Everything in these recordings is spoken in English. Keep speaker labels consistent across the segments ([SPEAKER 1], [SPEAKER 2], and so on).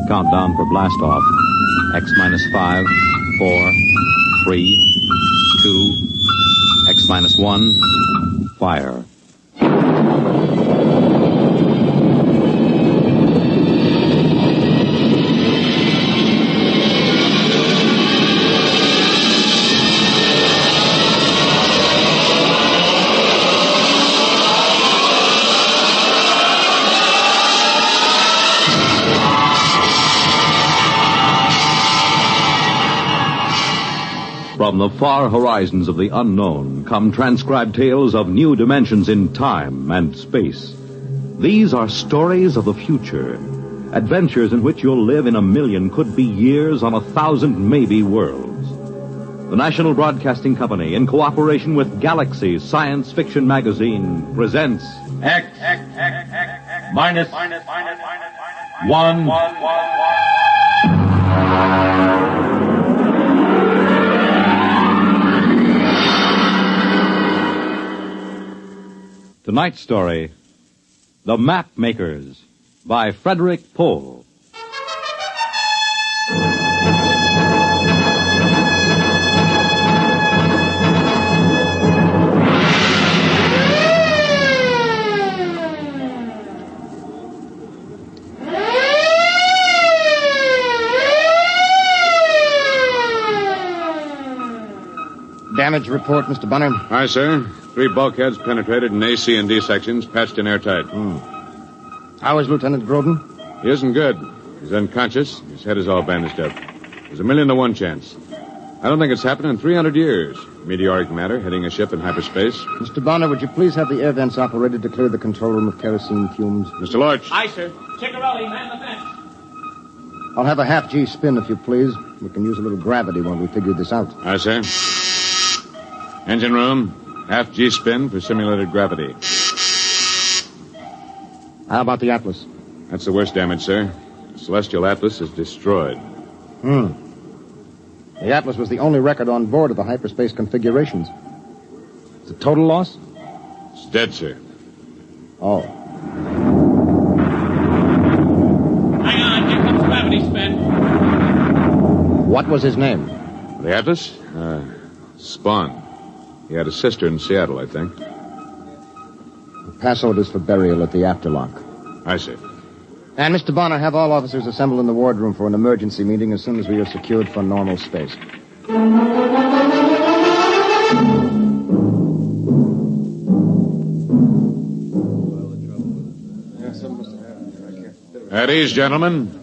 [SPEAKER 1] Countdown for blast off. X minus 5, 4, 3, 2, X minus 1, fire. From the far horizons of the unknown come transcribed tales of new dimensions in time and space. These are stories of the future, adventures in which you'll live in a million, could be years, on 1,000 maybe worlds. The National Broadcasting Company, in cooperation with Galaxy Science Fiction Magazine, presents
[SPEAKER 2] X minus 1.
[SPEAKER 1] Tonight's story, The Map Makers, by Frederick Pohl.
[SPEAKER 3] Damage report, Mr. Bunner.
[SPEAKER 4] Aye, sir. 3 bulkheads penetrated in A, C, and D sections, patched in airtight.
[SPEAKER 3] How is Lieutenant Groden?
[SPEAKER 4] He isn't good. He's unconscious. His head is all bandaged up. There's 1,000,000 to 1 chance. I don't think it's happened in 300 years. Meteoric matter hitting a ship in hyperspace.
[SPEAKER 3] Mr. Bonner, would you please have the air vents operated to clear the control room of kerosene fumes?
[SPEAKER 4] Mr. Lorch.
[SPEAKER 2] Aye, sir. Ciccarelli, man the vents.
[SPEAKER 3] I'll have a half-G spin, if you please. We can use a little gravity while we figure this out.
[SPEAKER 4] Aye, sir. Engine room, half G spin for simulated gravity.
[SPEAKER 3] How about the Atlas?
[SPEAKER 4] That's the worst damage, sir. The Celestial Atlas is destroyed.
[SPEAKER 3] The Atlas was the only record on board of the hyperspace configurations. It's a total loss?
[SPEAKER 4] It's dead, sir.
[SPEAKER 3] Oh.
[SPEAKER 2] Hang on, here comes gravity spin.
[SPEAKER 3] What was his name?
[SPEAKER 4] The Atlas? Spawn. He had a sister in Seattle, I think.
[SPEAKER 3] Pass orders for burial at the afterlock.
[SPEAKER 4] Aye, sir.
[SPEAKER 3] And, Mr. Bonner, have all officers assemble in the wardroom for an emergency meeting as soon as we are secured for normal space.
[SPEAKER 4] At ease, gentlemen.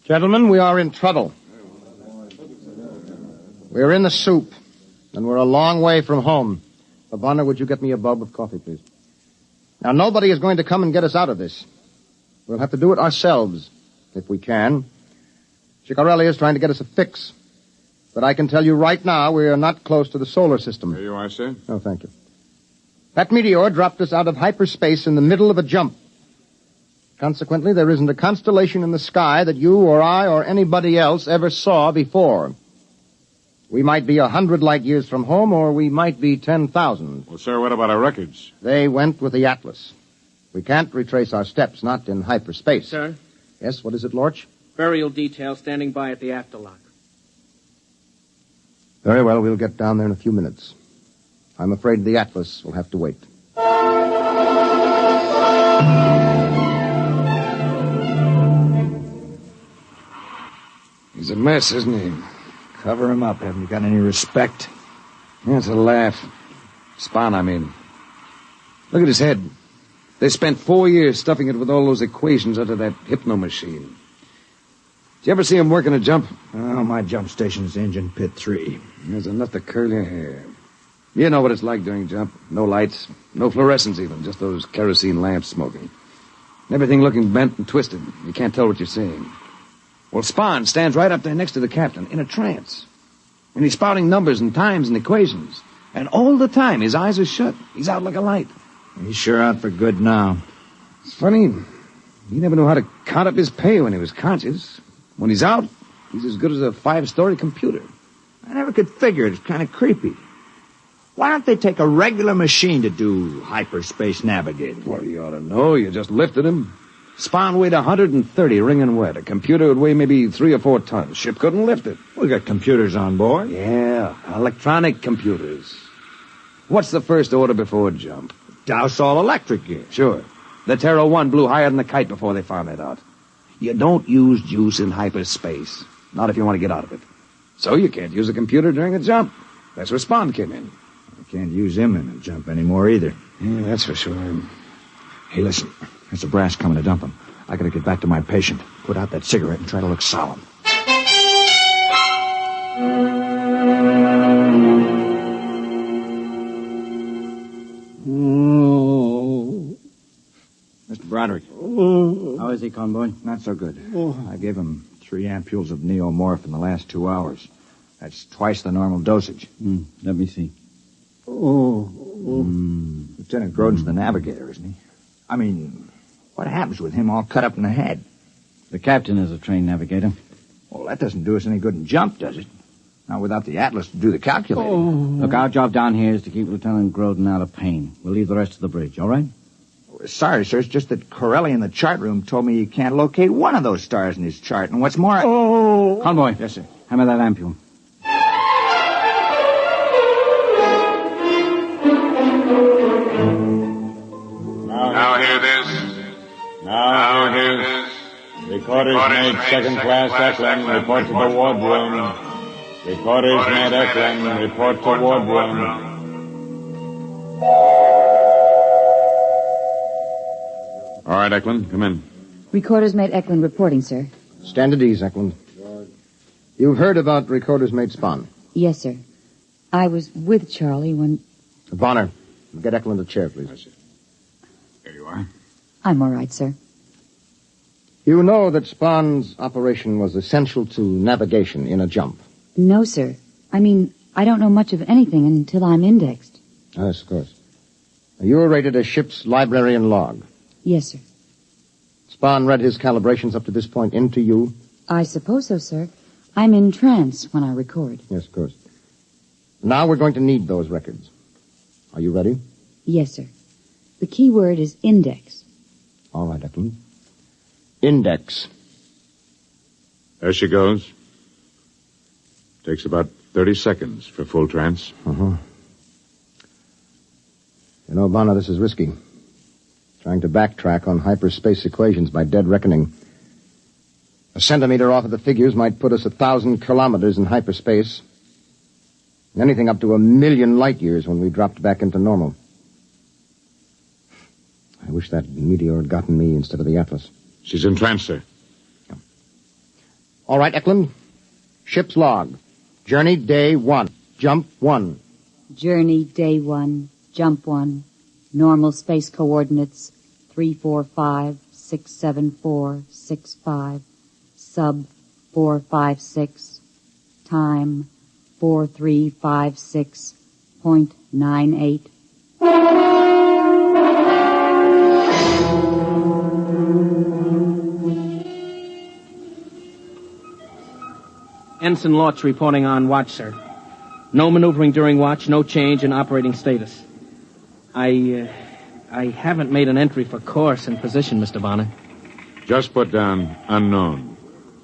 [SPEAKER 3] Gentlemen, we are in trouble. We're in the soup, and we're a long way from home. Bonner, would you get me a bulb of coffee, please? Now, nobody is going to come and get us out of this. We'll have to do it ourselves, if we can. Ciccarelli is trying to get us a fix. But I can tell you right now, we are not close to the solar system.
[SPEAKER 4] Here you are, sir.
[SPEAKER 3] Oh, thank you. That meteor dropped us out of hyperspace in the middle of a jump. Consequently, there isn't a constellation in the sky that you or I or anybody else ever saw before. We might be 100 light years from home, or we might be 10,000.
[SPEAKER 4] Well, sir, what about our records?
[SPEAKER 3] They went with the Atlas. We can't retrace our steps, not in hyperspace.
[SPEAKER 5] Sir?
[SPEAKER 3] Yes, what is it, Lorch?
[SPEAKER 5] Burial detail standing by at the afterlock.
[SPEAKER 3] Very well, we'll get down there in a few minutes. I'm afraid the Atlas will have to wait.
[SPEAKER 6] He's a mess, isn't he?
[SPEAKER 7] Cover him up. Haven't you got any respect?
[SPEAKER 6] That's a laugh. Spawn, I mean. Look at his head. They spent 4 years stuffing it with all those equations under that hypno machine. Did you ever see him working a jump?
[SPEAKER 7] Oh, my jump station's engine pit 3.
[SPEAKER 6] There's enough to curl your hair. You know what it's like during jump. No lights, no fluorescence even, just those kerosene lamps smoking. Everything looking bent and twisted. You can't tell what you're seeing. Well, Spawn stands right up there next to the captain, in a trance. And he's spouting numbers and times and equations. And all the time, his eyes are shut. He's out like a light.
[SPEAKER 7] He's sure out for good now.
[SPEAKER 6] It's funny. He never knew how to count up his pay when he was conscious. When he's out, he's as good as a 5-story computer.
[SPEAKER 7] I never could figure it. It's kind of creepy. Why don't they take a regular machine to do hyperspace navigating?
[SPEAKER 6] Well, you ought to know. You just lifted him. Spawn weighed 130, wringing wet. A computer would weigh maybe 3 or 4 tons. Ship couldn't lift it.
[SPEAKER 7] We got computers on board.
[SPEAKER 6] Yeah, electronic computers. What's the first order before jump?
[SPEAKER 7] Douse all electric gear.
[SPEAKER 6] Sure. The Terra 1 blew higher than the kite before they found that out. You don't use juice in hyperspace. Not if you want to get out of it. So you can't use a computer during a jump. That's where Spawn came in.
[SPEAKER 7] I can't use him in a jump anymore either.
[SPEAKER 6] Yeah, that's for sure.
[SPEAKER 7] Hey, listen. There's a brass coming to dump him. I gotta get back to my patient. Put out that cigarette and try to look solemn. Mr. Broderick.
[SPEAKER 5] How is he, Conboy?
[SPEAKER 7] Not so good. I gave him 3 ampules of neomorph in the last 2 hours. That's twice the normal dosage.
[SPEAKER 5] Let me see.
[SPEAKER 7] Lieutenant Grodin's the navigator, isn't he? I mean, what happens with him all cut up in the head?
[SPEAKER 5] The captain is a trained navigator.
[SPEAKER 7] Well, that doesn't do us any good in jump, does it? Not without the atlas to do the calculating.
[SPEAKER 5] Look, our job down here is to keep Lieutenant Grodin out of pain. We'll leave the rest to the bridge, all right?
[SPEAKER 7] Sorry, sir. It's just that Corelli in the chart room told me he can't locate one of those stars in his chart. And what's more...
[SPEAKER 5] Conboy.
[SPEAKER 7] Yes, sir.
[SPEAKER 5] Hand me that ampule.
[SPEAKER 8] Now hear this. Now hear this. Recorders made second class Eklund, report to the wardroom. Recorders made Eklund, report to wardroom.
[SPEAKER 4] All right, Eklund, come in.
[SPEAKER 9] Recorders mate Eklund reporting, sir.
[SPEAKER 3] Stand at ease, Eklund. You've heard about Recorder's mate Spawn.
[SPEAKER 9] Yes, sir. I was with Charlie when...
[SPEAKER 3] Bonner, get Eklund a chair, please.
[SPEAKER 4] Here you are.
[SPEAKER 9] I'm all right, sir.
[SPEAKER 3] You know that Spawn's operation was essential to navigation in a jump.
[SPEAKER 9] No, sir. I mean, I don't know much of anything until I'm indexed.
[SPEAKER 3] Yes, of course. You were rated as ship's librarian log.
[SPEAKER 9] Yes, sir.
[SPEAKER 3] Spawn read his calibrations up to this point into you?
[SPEAKER 9] I suppose so, sir. I'm in trance when I record.
[SPEAKER 3] Yes, of course. Now we're going to need those records. Are you ready?
[SPEAKER 9] Yes, sir. The key word is index.
[SPEAKER 3] All right, Eklund. Index.
[SPEAKER 4] There she goes. Takes about 30 seconds for full trance.
[SPEAKER 3] Uh-huh. You know, Bonner, this is risky. Trying to backtrack on hyperspace equations by dead reckoning. A centimeter off of the figures might put us 1,000 kilometers in hyperspace. Anything up to 1,000,000 light years when we dropped back into normal. I wish that meteor had gotten me instead of the Atlas.
[SPEAKER 4] She's in trance, sir.
[SPEAKER 3] Yeah. All right, Eklund. Ship's log. Journey day 1. Jump 1.
[SPEAKER 9] Journey day 1. Jump 1. Normal space coordinates 345-674-65. Sub 456. Time 4356.98.
[SPEAKER 5] Ensign Lortz reporting on watch, sir. No maneuvering during watch, no change in operating status. I haven't made an entry for course and position, Mr. Bonner.
[SPEAKER 4] Just put down unknown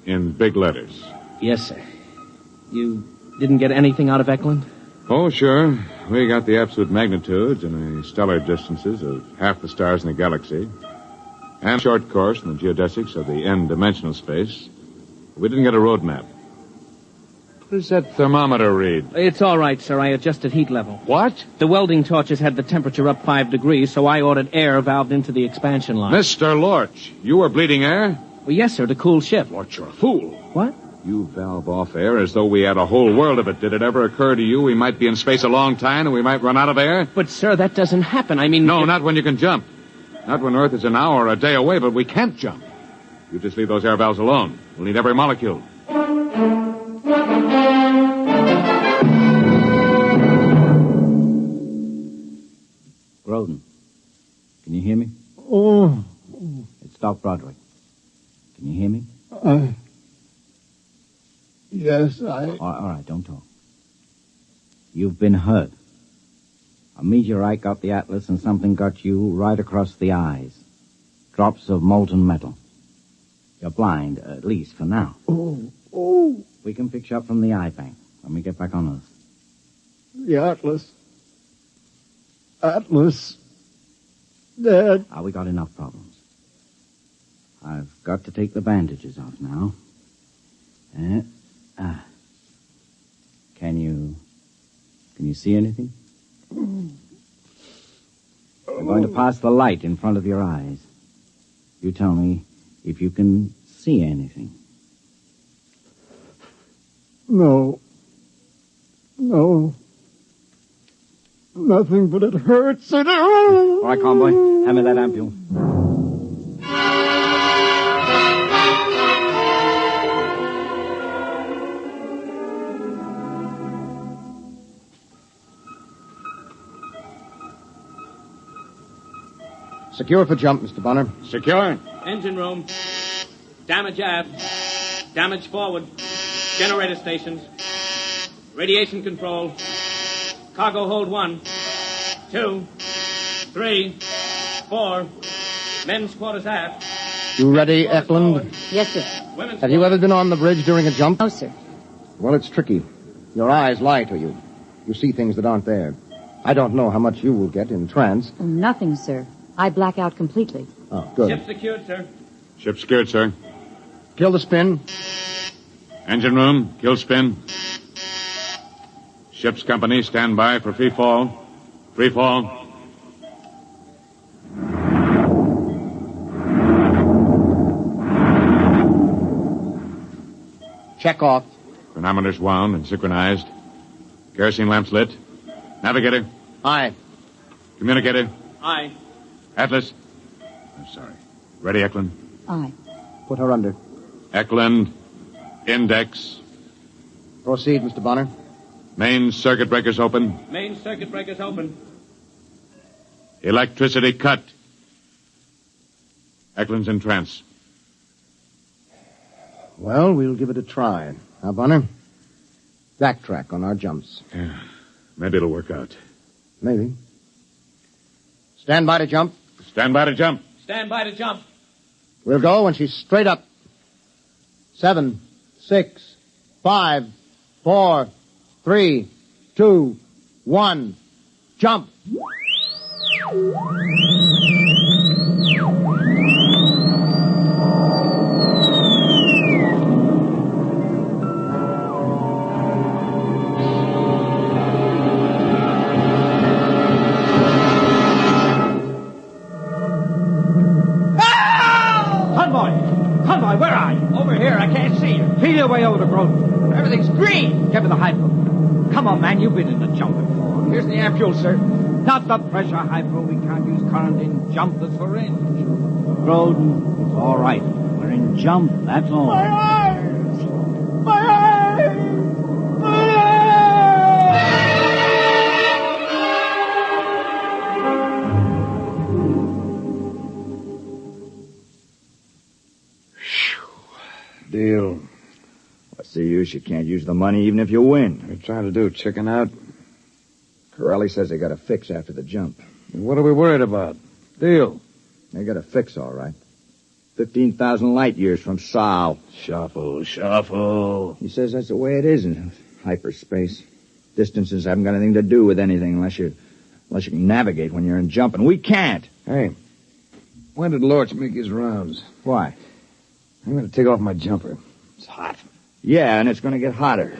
[SPEAKER 4] in big letters.
[SPEAKER 5] Yes, sir. You didn't get anything out of Eklund?
[SPEAKER 4] Oh, sure. We got the absolute magnitudes and the stellar distances of half the stars in the galaxy. And short course in the geodesics of the n-dimensional space. We didn't get a road map. What does that thermometer read?
[SPEAKER 5] It's all right, sir. I adjusted heat level.
[SPEAKER 4] What?
[SPEAKER 5] The welding torches had the temperature up 5 degrees, so I ordered air valved into the expansion line.
[SPEAKER 4] Mr. Lorch, you were bleeding air?
[SPEAKER 5] Well, yes, sir, to cool ship.
[SPEAKER 4] Lorch, you're a fool.
[SPEAKER 5] What?
[SPEAKER 4] You valve off air as though we had a whole world of it. Did it ever occur to you we might be in space a long time and we might run out of air?
[SPEAKER 5] But, sir, that doesn't happen. I mean...
[SPEAKER 4] No, not when you can jump. Not when Earth is an hour or a day away, but we can't jump. You just leave those air valves alone. We'll need every molecule.
[SPEAKER 5] Grodin, can you hear me?
[SPEAKER 7] Oh.
[SPEAKER 5] It's Doc Broderick. Can you hear me?
[SPEAKER 7] Yes,
[SPEAKER 5] All right, don't talk. You've been hurt.
[SPEAKER 7] A meteorite got the Atlas and something got you right across the eyes. Drops of molten metal. You're blind, at least for now.
[SPEAKER 10] Oh.
[SPEAKER 7] We can fix you up from the eye bank when we get back on Earth.
[SPEAKER 10] The Atlas. Atlas. Dad.
[SPEAKER 7] We got enough problems. I've got to take the bandages off now. Can you see anything? I'm going to pass the light in front of your eyes. You tell me if you can see anything.
[SPEAKER 10] No. Nothing, but it hurts. All
[SPEAKER 7] right, convoy. Hand me that ampule.
[SPEAKER 3] Secure for jump, Mr. Bonner.
[SPEAKER 4] Secure.
[SPEAKER 2] Engine room. Damage aft. Damage forward. Generator stations. Radiation control. Cargo hold 1, 2, 3, 4. Men's quarters aft.
[SPEAKER 3] You ready, Eklund?
[SPEAKER 9] Yes, sir.
[SPEAKER 3] Have you ever been on the bridge during a jump?
[SPEAKER 9] No, sir.
[SPEAKER 3] Well, it's tricky. Your eyes lie to you. You see things that aren't there. I don't know how much you will get in trance.
[SPEAKER 9] Oh, nothing, sir. I black out completely.
[SPEAKER 3] Oh, good.
[SPEAKER 2] Ship secured, sir.
[SPEAKER 4] Ship secured, sir.
[SPEAKER 3] Kill the spin.
[SPEAKER 4] Engine room, kill spin. Ship's company, stand by for free fall. Free fall.
[SPEAKER 3] Check off.
[SPEAKER 4] Chronometers wound and synchronized. Kerosene lamps lit. Navigator.
[SPEAKER 3] Aye.
[SPEAKER 4] Communicator.
[SPEAKER 2] Aye.
[SPEAKER 4] Atlas. I'm sorry. Ready, Eklund?
[SPEAKER 9] Aye.
[SPEAKER 3] Put her under.
[SPEAKER 4] Eklund. Index.
[SPEAKER 3] Proceed, Mr. Bonner.
[SPEAKER 4] Main circuit breakers open.
[SPEAKER 2] Main circuit breakers open.
[SPEAKER 4] Electricity cut. Eklund's in trance.
[SPEAKER 3] Well, we'll give it a try. Now, Bonner, backtrack on our jumps.
[SPEAKER 4] Yeah. Maybe it'll work out.
[SPEAKER 3] Maybe. Stand by to jump.
[SPEAKER 4] Stand by to jump.
[SPEAKER 2] Stand by to jump.
[SPEAKER 3] We'll go when she's straight up. 7, 6, 5, 4, 3, 2, 1. Jump.
[SPEAKER 7] Convoy, where are you?
[SPEAKER 5] Over here, I can't see you.
[SPEAKER 7] Feel your way over to Groton.
[SPEAKER 5] Everything's green.
[SPEAKER 7] Get me the hypo. Come on, man, you've been in the jump before.
[SPEAKER 5] Here's the ampule, sir.
[SPEAKER 7] Not the pressure hypo. We can't use current in jump. That's for range. Groton, it's all right. We're in jump, that's all.
[SPEAKER 10] My eyes! My eyes! My eyes!
[SPEAKER 6] Deal.
[SPEAKER 7] What's the use? You can't use the money even if you win.
[SPEAKER 6] What are you trying to do, chicken out?
[SPEAKER 7] Corelli says they got a fix after the jump.
[SPEAKER 6] What are we worried about? Deal.
[SPEAKER 7] They got a fix, all right. 15,000 light years from Sol.
[SPEAKER 6] Shuffle.
[SPEAKER 7] He says that's the way it is in hyperspace. Distances haven't got anything to do with anything unless you can navigate when you're in jump, and we can't.
[SPEAKER 6] Hey, when did Lorch make his rounds?
[SPEAKER 7] Why?
[SPEAKER 6] I'm going to take off my jumper. It's hot.
[SPEAKER 7] Yeah, and it's going to get hotter.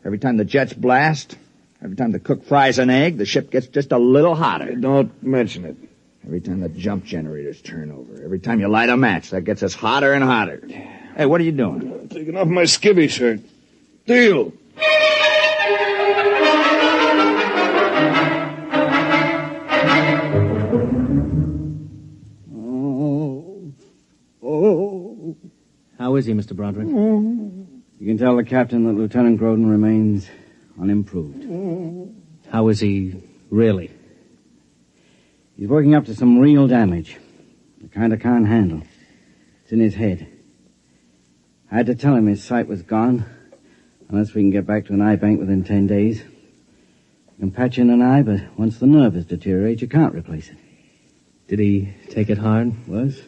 [SPEAKER 7] Every time the jets blast, every time the cook fries an egg, the ship gets just a little hotter.
[SPEAKER 6] Don't mention it.
[SPEAKER 7] Every time the jump generators turn over, every time you light a match, that gets us hotter and hotter. Hey, what are you doing?
[SPEAKER 6] I'm taking off my skivvy shirt. Deal.
[SPEAKER 5] How is he, Mr. Broderick?
[SPEAKER 7] You can tell the captain that Lieutenant Groden remains unimproved.
[SPEAKER 5] How is he really?
[SPEAKER 7] He's working up to some real damage. The kind I can't handle. It's in his head. I had to tell him his sight was gone, unless we can get back to an eye bank within 10 days. can patch in an eye, but once the nerve has deteriorated, you can't replace it.
[SPEAKER 5] Did he take it hard?
[SPEAKER 7] Worse?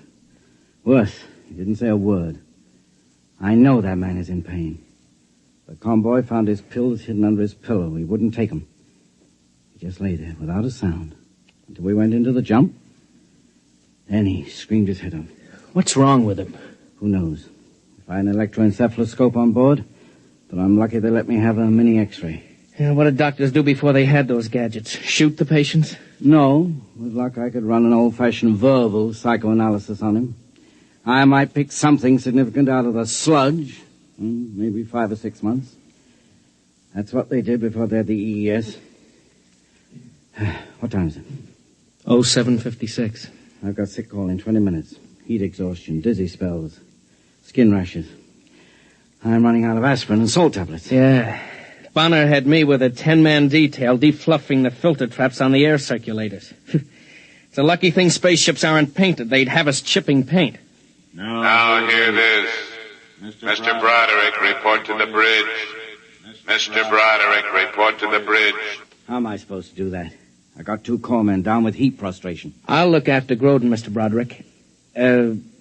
[SPEAKER 7] Worse. He didn't say a word. I know that man is in pain. The convoy found his pills hidden under his pillow. He wouldn't take them. He just lay there without a sound until we went into the jump. Then he screamed his head off.
[SPEAKER 5] What's wrong with him?
[SPEAKER 7] Who knows? If I had an electroencephaloscope on board, but I'm lucky they let me have a mini X-ray.
[SPEAKER 5] Yeah, what did doctors do before they had those gadgets? Shoot the patients?
[SPEAKER 7] No. With luck, I could run an old-fashioned verbal psychoanalysis on him. I might pick something significant out of the sludge. Maybe 5 or 6 months. That's what they did before they had the EES. What time is it?
[SPEAKER 5] 07:56.
[SPEAKER 7] I've got sick call in 20 minutes. Heat exhaustion, dizzy spells, skin rashes. I'm running out of aspirin and salt tablets.
[SPEAKER 5] Yeah. Bonner had me with a 10-man detail defluffing the filter traps on the air circulators. It's a lucky thing spaceships aren't painted. They'd have us chipping paint.
[SPEAKER 11] Now hear this. Mr. Broderick, report to the bridge. Mr. Broderick, report to the bridge.
[SPEAKER 7] How am I supposed to do that? I got 2 corpsmen down with heat prostration.
[SPEAKER 5] I'll look after Groden, Mr. Broderick.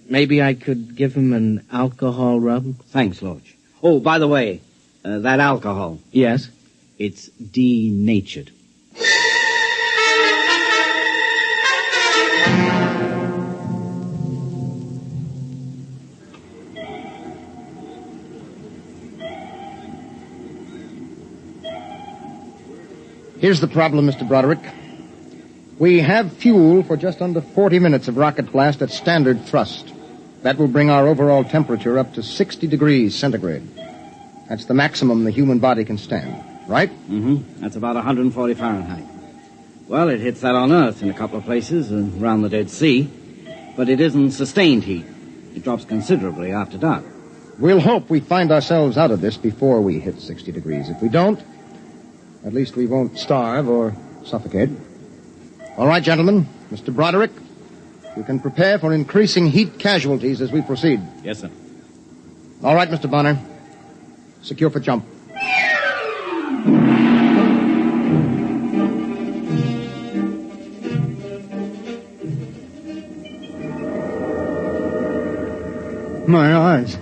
[SPEAKER 5] Maybe I could give him an alcohol rub?
[SPEAKER 7] Thanks, Lodge. Oh, by the way, that alcohol.
[SPEAKER 5] Yes?
[SPEAKER 7] It's denatured.
[SPEAKER 3] Here's the problem, Mr. Broderick. We have fuel for just under 40 minutes of rocket blast at standard thrust. That will bring our overall temperature up to 60 degrees centigrade. That's the maximum the human body can stand, right?
[SPEAKER 7] Mm-hmm. That's about 140 Fahrenheit. Well, it hits that on Earth in a couple of places around the Dead Sea, but it isn't sustained heat. It drops considerably after dark.
[SPEAKER 3] We'll hope we find ourselves out of this before we hit 60 degrees. If we don't, at least we won't starve or suffocate. All right, gentlemen. Mr. Broderick, you can prepare for increasing heat casualties as we proceed.
[SPEAKER 7] Yes, sir.
[SPEAKER 3] All right, Mr. Bonner. Secure for jump.
[SPEAKER 10] My eyes.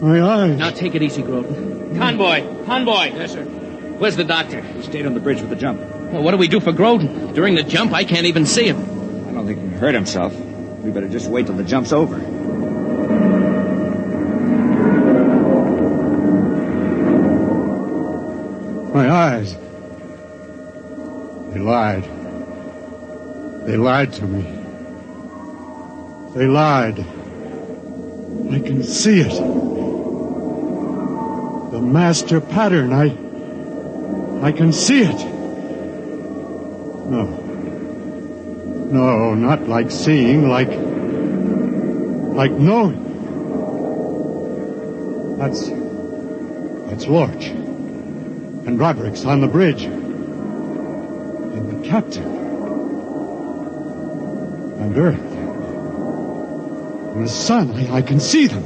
[SPEAKER 10] My eyes.
[SPEAKER 5] Now take it easy, Groden. Convoy! Convoy!
[SPEAKER 2] Yes, sir.
[SPEAKER 5] Where's the doctor?
[SPEAKER 12] He stayed on the bridge with the jump.
[SPEAKER 5] Well, what do we do for Groden? During the jump, I can't even see him.
[SPEAKER 12] I don't think he hurt himself. We better just wait till the jump's over.
[SPEAKER 10] My eyes. They lied. They lied to me. They lied. I can see it. The master pattern. I can see it. No, not like seeing, like knowing. That's Lorch. And Broderick's on the bridge. And the captain. And Earth. And the sun. I can see them.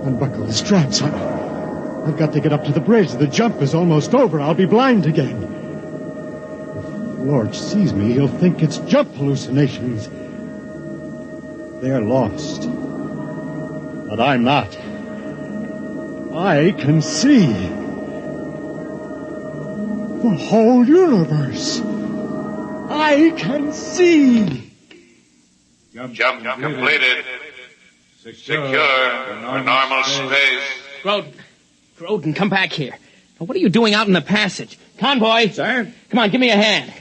[SPEAKER 10] Unbuckle the straps. I've got to get up to the bridge. The jump is almost over. I'll be blind again. If Lorch sees me, he'll think it's jump hallucinations. They're lost. But I'm not. I can see the whole universe. I can see.
[SPEAKER 11] Jump completed. Secure for normal space.
[SPEAKER 5] Groden, come back here. Now, what are you doing out in the passage? Convoy!
[SPEAKER 2] Sir?
[SPEAKER 5] Come on, give me a hand.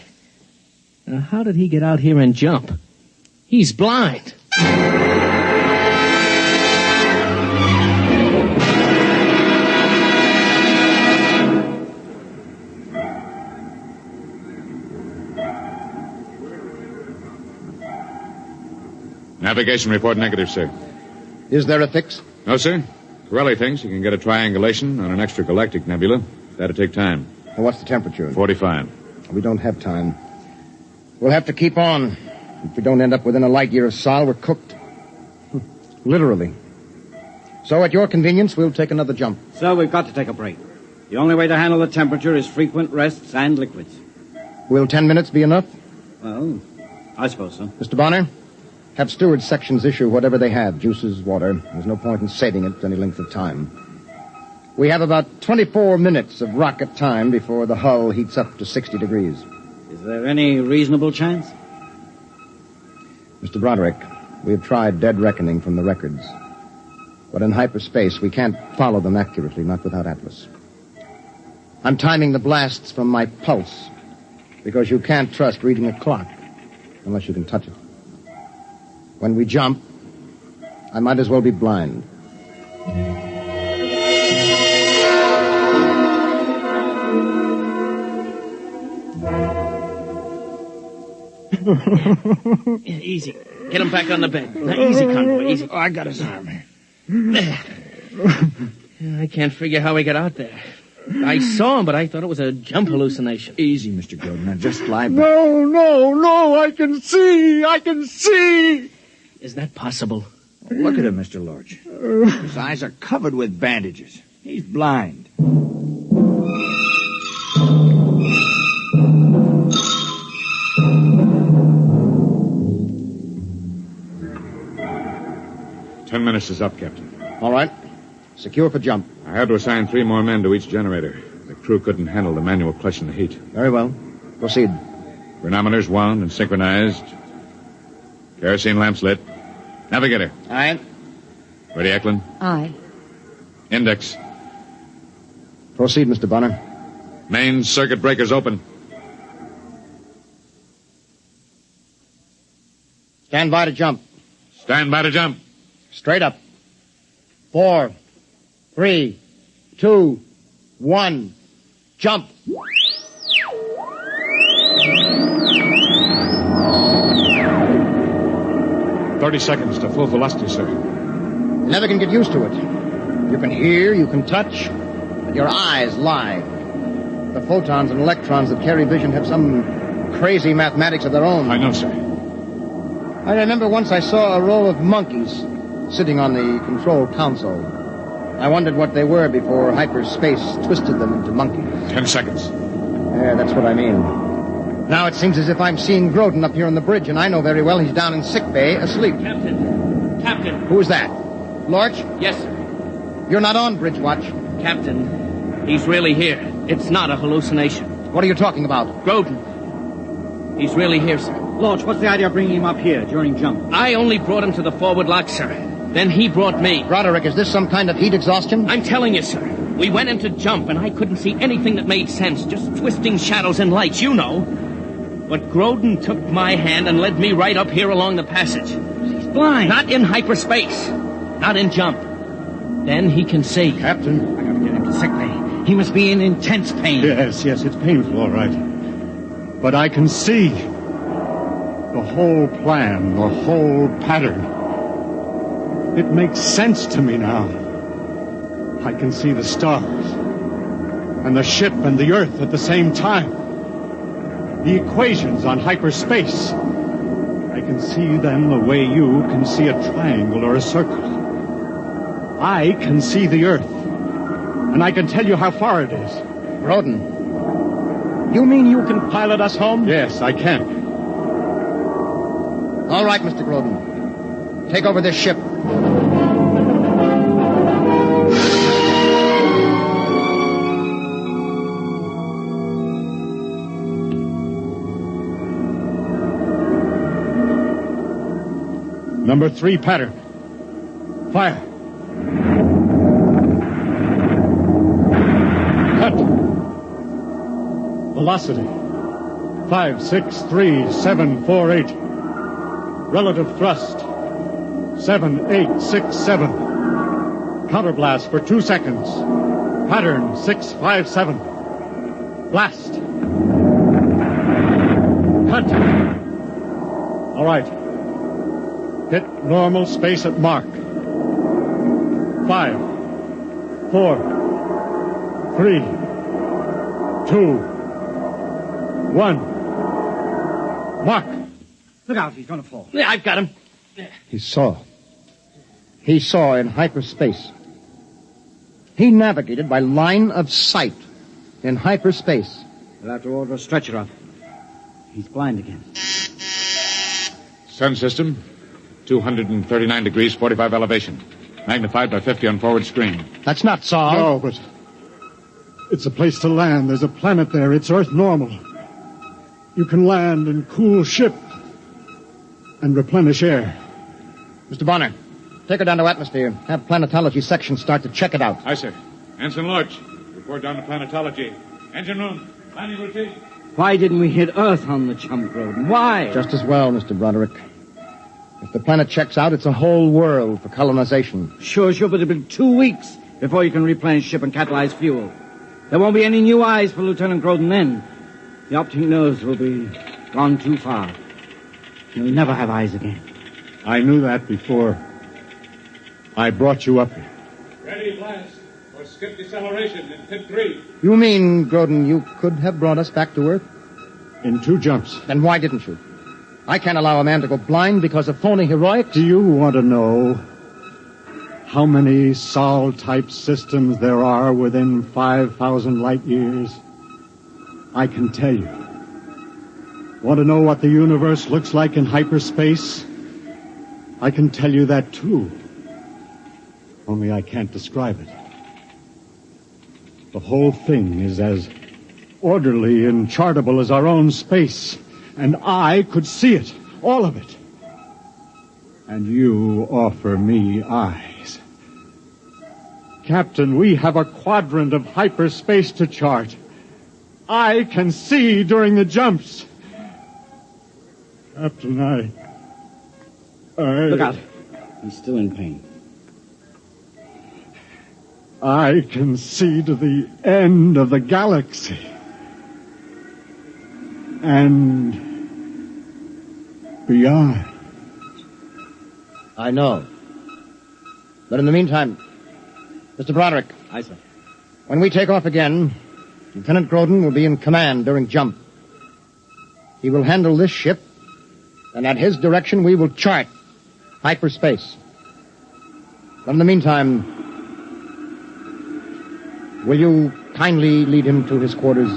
[SPEAKER 5] Now, how did he get out here and jump? He's blind.
[SPEAKER 4] Navigation report negative, sir.
[SPEAKER 3] Is there a fix?
[SPEAKER 4] No, sir. Corelli thinks he can get a triangulation on an extragalactic nebula. That'll take time.
[SPEAKER 3] Well, what's the temperature?
[SPEAKER 4] 45.
[SPEAKER 3] We don't have time. We'll have to keep on. If we don't end up within a light year of Sol, we're cooked. Literally. So at your convenience, we'll take another jump.
[SPEAKER 7] So we've got to take a break. The only way to handle the temperature is frequent rests and liquids.
[SPEAKER 3] Will 10 minutes be enough?
[SPEAKER 7] Well, I suppose so.
[SPEAKER 3] Mr. Bonner, have steward sections issue whatever they have, juices, water. There's no point in saving it any length of time. We have about 24 minutes of rocket time before the hull heats up to 60 degrees.
[SPEAKER 7] Is there any reasonable chance?
[SPEAKER 3] Mr. Broderick, we have tried dead reckoning from the records. But in hyperspace, we can't follow them accurately, not without Atlas. I'm timing the blasts from my pulse, because you can't trust reading a clock unless you can touch it. When we jump, I might as well be blind.
[SPEAKER 5] Easy. Get him back on the bed. Now, easy, convoy, easy.
[SPEAKER 12] I got his arm.
[SPEAKER 5] There. I can't figure how he got out there. I saw him, but I thought it was a jump hallucination.
[SPEAKER 12] Easy, Mr. Grodin. Now just lie back.
[SPEAKER 10] No, I can see!
[SPEAKER 5] Is that possible?
[SPEAKER 12] Look at him, Mr. Lorch. His eyes are covered with bandages. He's blind.
[SPEAKER 4] Ten minutes is up, Captain.
[SPEAKER 3] All right. Secure for jump.
[SPEAKER 4] I had to assign 3 more men to each generator. The crew couldn't handle the manual clutch in the heat.
[SPEAKER 3] Very well. Proceed.
[SPEAKER 4] Chronometers wound and synchronized. Kerosene lamps lit. Navigator.
[SPEAKER 3] Aye.
[SPEAKER 4] Ready, Eklund?
[SPEAKER 9] Aye.
[SPEAKER 4] Index.
[SPEAKER 3] Proceed, Mr. Bonner.
[SPEAKER 4] Main circuit breakers open.
[SPEAKER 3] Stand by to jump.
[SPEAKER 4] Stand by to jump.
[SPEAKER 3] Straight up. 4, 3, 2, 1. Jump.
[SPEAKER 4] "30 seconds to full velocity, sir.
[SPEAKER 3] You never can get used to it. You can hear, you can touch, but your eyes lie. The photons and electrons that carry vision have some crazy mathematics of their own.
[SPEAKER 4] I know, sir.
[SPEAKER 3] I remember once I saw a row of monkeys sitting on the control console. I wondered what they were before hyperspace twisted them into monkeys.
[SPEAKER 4] 10 seconds.
[SPEAKER 3] Yeah, that's what I mean. Now it seems as if I'm seeing Grodin up here on the bridge, and I know very well he's down in sick bay asleep.
[SPEAKER 5] Captain.
[SPEAKER 3] Who is that? Lorch?
[SPEAKER 5] Yes, sir.
[SPEAKER 3] You're not on bridge watch.
[SPEAKER 5] Captain, he's really here. It's not a hallucination.
[SPEAKER 3] What are you talking about?
[SPEAKER 5] Grodin. He's really here, sir.
[SPEAKER 7] Lorch, what's the idea of bringing him up here during jump?
[SPEAKER 5] I only brought him to the forward lock, sir. Then he brought me.
[SPEAKER 3] Broderick, is this some kind of heat exhaustion?
[SPEAKER 5] I'm telling you, sir. We went into jump, and I couldn't see anything that made sense. Just twisting shadows and lights, you know. But Grodin took my hand and led me right up here along the passage.
[SPEAKER 7] He's blind.
[SPEAKER 5] Not in hyperspace. Not in jump. Then he can see.
[SPEAKER 10] Captain.
[SPEAKER 7] I gotta get him to sick bay. He must be in intense pain.
[SPEAKER 10] Yes, it's painful, all right. But I can see the whole plan, the whole pattern. It makes sense to me now. I can see the stars and the ship and the Earth at the same time. The equations on hyperspace. I can see them the way you can see a triangle or a circle. I can see the Earth, and I can tell you how far it is.
[SPEAKER 3] Grodin, you mean you can pilot us home?
[SPEAKER 10] Yes, I can.
[SPEAKER 3] All right, Mr. Grodin. Take over this ship.
[SPEAKER 10] Number 3 pattern. Fire. Cut. Velocity. 5, 6, 3, 7, 4, 8. Relative thrust. 7, 8, 6, 7. Counterblast for 2 seconds. Pattern 6, 5, 7. Blast. Cut. All right. Hit normal space at mark. 5, 4, 3, 2, 1. Mark.
[SPEAKER 7] Look out, he's gonna fall.
[SPEAKER 5] Yeah, I've got him.
[SPEAKER 3] He saw in hyperspace. He navigated by line of sight in hyperspace.
[SPEAKER 7] We'll have to order a stretcher up. He's blind again.
[SPEAKER 4] Sun system, 239 degrees, 45 elevation. Magnified by 50 on forward screen.
[SPEAKER 3] That's not Saul.
[SPEAKER 10] No, but it's a place to land. There's a planet there. It's Earth normal. You can land and cool ship and replenish air.
[SPEAKER 3] Mr. Bonner, take her down to atmosphere. Have planetology section start to check it out.
[SPEAKER 4] Aye, sir. Ensign Lodge, report down to planetology. Engine room, landing routine.
[SPEAKER 7] Why didn't we hit Earth on the jump, Groden? Why?
[SPEAKER 3] Just as well, Mr. Broderick. If the planet checks out, it's a whole world for colonization.
[SPEAKER 7] Sure, but it'll be 2 weeks before you can replenish ship and catalyze fuel. There won't be any new eyes for Lieutenant Groden then. The optic nerves will be gone too far. He'll never have eyes again.
[SPEAKER 10] I knew that before I brought you up here.
[SPEAKER 2] Ready, blast. Or skip deceleration in pit 3.
[SPEAKER 3] You mean, Groden, you could have brought us back to Earth?
[SPEAKER 10] In 2 jumps.
[SPEAKER 3] Then why didn't you? I can't allow a man to go blind because of phony heroics.
[SPEAKER 10] Do you want to know how many Sol-type systems there are within 5,000 light years? I can tell you. Want to know what the universe looks like in hyperspace? I can tell you that, too. Only I can't describe it. The whole thing is as orderly and chartable as our own space. And I could see it, all of it. And you offer me eyes. Captain, we have a quadrant of hyperspace to chart. I can see during the jumps. Captain, I...
[SPEAKER 7] Look out. He's still in pain.
[SPEAKER 10] I can see to the end of the galaxy. And beyond.
[SPEAKER 3] I know. But in the meantime, Mr. Broderick.
[SPEAKER 7] Aye, sir.
[SPEAKER 3] When we take off again, Lieutenant Groden will be in command during jump. He will handle this ship, and at his direction we will chart hyperspace. But in the meantime, will you kindly lead him to his quarters?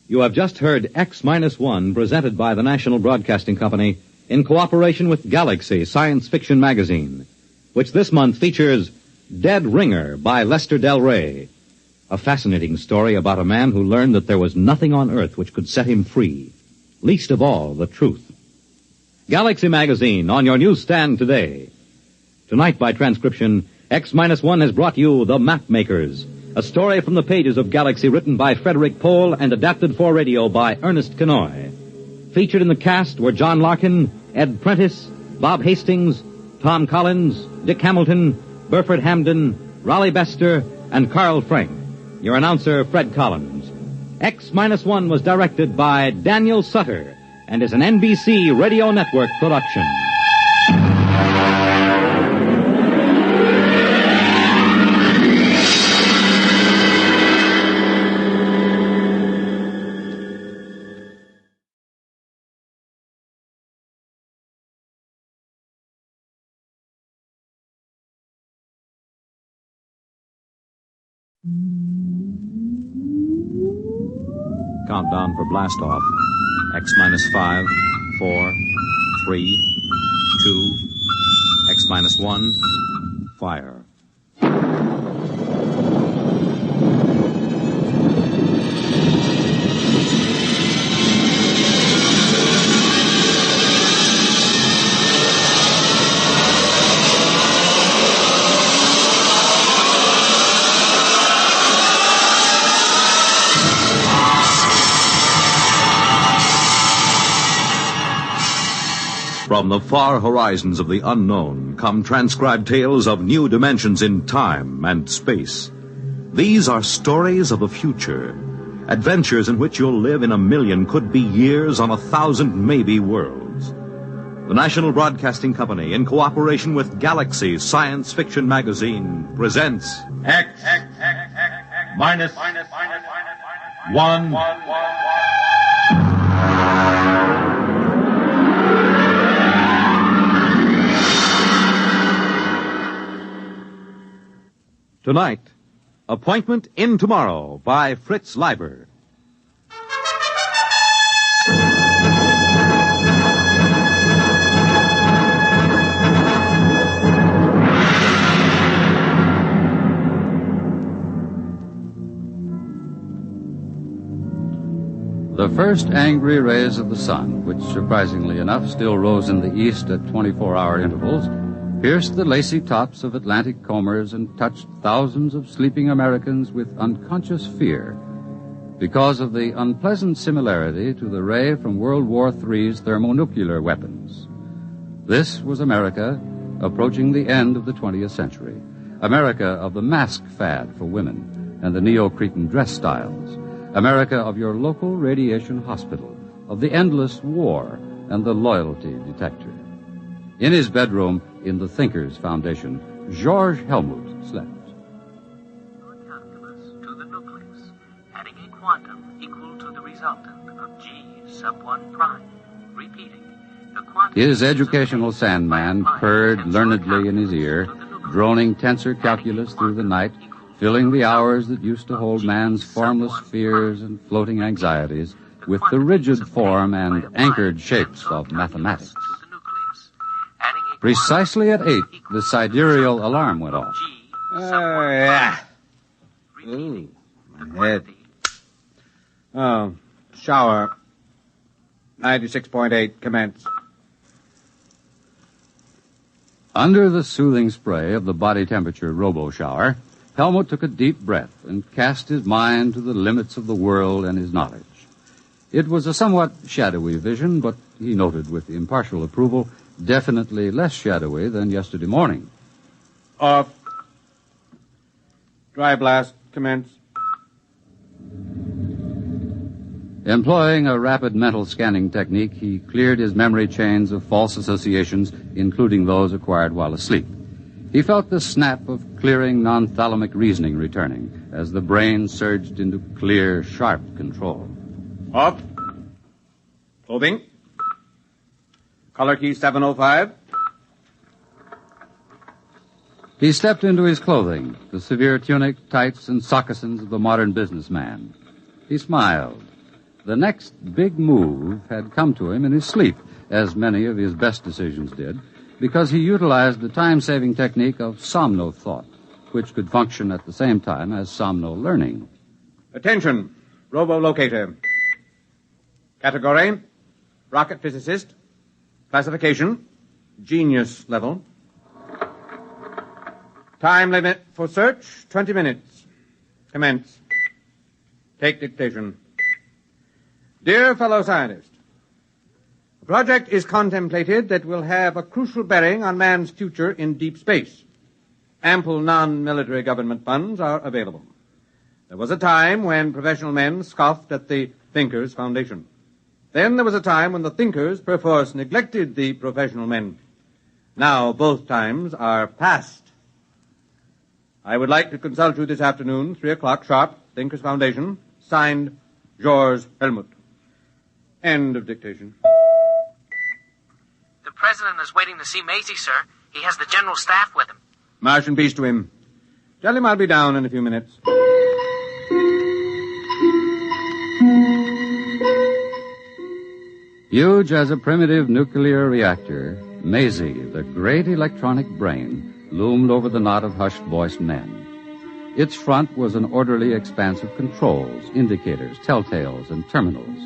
[SPEAKER 1] You have just heard X-1 presented by the National Broadcasting Company in cooperation with Galaxy Science Fiction Magazine, which this month features Dead Ringer by Lester Del Rey, a fascinating story about a man who learned that there was nothing on Earth which could set him free, least of all the truth. Galaxy Magazine on your newsstand today. Tonight by transcription, X-1 has brought you The Mapmakers, a story from the pages of Galaxy written by Frederick Pohl and adapted for radio by Ernest Kenoy. Featured in the cast were John Larkin, Ed Prentice, Bob Hastings, Tom Collins, Dick Hamilton, Burford Hamden, Raleigh Bester, and Carl Frank. Your announcer, Fred Collins. X-1 was directed by Daniel Sutter and is an NBC Radio Network production. Countdown for blast off. X-5, 4, 3, 2, X-1, fire. From the far horizons of the unknown come transcribed tales of new dimensions in time and space. These are stories of the future, adventures in which you'll live in a million, could be years, on 1,000 maybe worlds. The National Broadcasting Company, in cooperation with Galaxy Science Fiction Magazine, presents
[SPEAKER 2] X minus 1.
[SPEAKER 1] Tonight, Appointment in Tomorrow by Fritz Leiber.
[SPEAKER 13] The first angry rays of the sun, which surprisingly enough still rose in the east at 24-hour intervals, pierced the lacy tops of Atlantic combers and touched thousands of sleeping Americans with unconscious fear because of the unpleasant similarity to the ray from World War III's thermonuclear weapons. This was America approaching the end of the 20th century, America of the mask fad for women and the Neo-Cretan dress styles, America of your local radiation hospital, of the endless war and the loyalty detector. In his bedroom in the Thinkers Foundation, George Helmut slept.
[SPEAKER 14] Calculus to the nucleus, adding a quantum equal to the resultant of G sub 1 prime. Repeating, the quantum...
[SPEAKER 13] His educational sandman purred learnedly in his ear, droning tensor calculus through the night, filling the hours that used to hold man's formless fears and floating anxieties with the rigid form and anchored shapes of mathematics. Precisely at 8, the sidereal alarm went off.
[SPEAKER 12] Yeah. Ooh, my head. Oh, shower. 96.8, commence.
[SPEAKER 13] Under the soothing spray of the body temperature robo-shower, Helmut took a deep breath and cast his mind to the limits of the world and his knowledge. It was a somewhat shadowy vision, but he noted with impartial approval, definitely less shadowy than yesterday morning.
[SPEAKER 12] Off. Dry blast, commence.
[SPEAKER 13] Employing a rapid mental scanning technique, he cleared his memory chains of false associations, including those acquired while asleep. He felt the snap of clearing non-thalamic reasoning returning as the brain surged into clear, sharp control.
[SPEAKER 12] Off. Clothing. Color key 705.
[SPEAKER 13] He stepped into his clothing, the severe tunic, tights, and sockasins of the modern businessman. He smiled. The next big move had come to him in his sleep, as many of his best decisions did, because he utilized the time-saving technique of somno-thought, which could function at the same time as somno-learning.
[SPEAKER 12] Attention, robo-locator. Category, rocket physicist. Classification, genius level. Time limit for search, 20 minutes. Commence. Take dictation. Dear fellow scientist, a project is contemplated that will have a crucial bearing on man's future in deep space. Ample non-military government funds are available. There was a time when professional men scoffed at the Thinkers Foundation. Then there was a time when the thinkers perforce neglected the professional men. Now both times are past. I would like to consult you this afternoon, 3 o'clock sharp, Thinkers Foundation, signed George Helmut. End of dictation.
[SPEAKER 14] The president is waiting to see Maisie, sir. He has the general staff with him.
[SPEAKER 12] Martian peace to him. Tell him I'll be down in a few minutes.
[SPEAKER 13] Huge as a primitive nuclear reactor, Maisie, the great electronic brain, loomed over the knot of hushed-voiced men. Its front was an orderly expanse of controls, indicators, telltales, and terminals,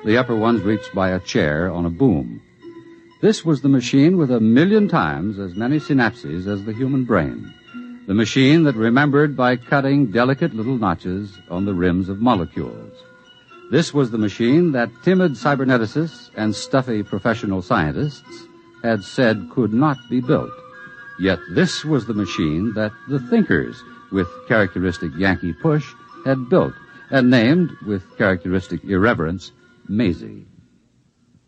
[SPEAKER 13] the upper ones reached by a chair on a boom. This was the machine with 1 million times as many synapses as the human brain, the machine that remembered by cutting delicate little notches on the rims of molecules. This was the machine that timid cyberneticists and stuffy professional scientists had said could not be built. Yet this was the machine that the thinkers, with characteristic Yankee push, had built and named, with characteristic irreverence, Maisie.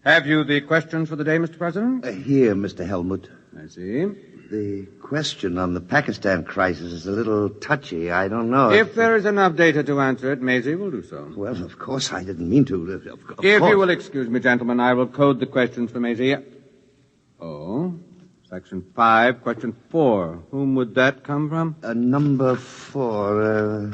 [SPEAKER 12] Have you the questions for the day, Mr. President?
[SPEAKER 15] Here, Mr. Helmut.
[SPEAKER 12] I see.
[SPEAKER 15] The question on the Pakistan crisis is a little touchy. I don't know.
[SPEAKER 12] If there is enough data to answer it, Maisie will do so.
[SPEAKER 15] Well, of course, I didn't mean to. Of
[SPEAKER 12] If
[SPEAKER 15] course.
[SPEAKER 12] you will excuse me, gentlemen, I will code the questions for Maisie. Oh, Section 5, Question 4. Whom would that come from?
[SPEAKER 15] Number 4,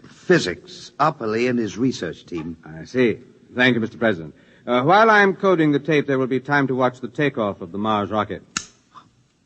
[SPEAKER 15] physics. Opperly and his research team.
[SPEAKER 12] I see. Thank you, Mr. President. While I'm coding the tape, there will be time to watch the takeoff of the Mars rocket.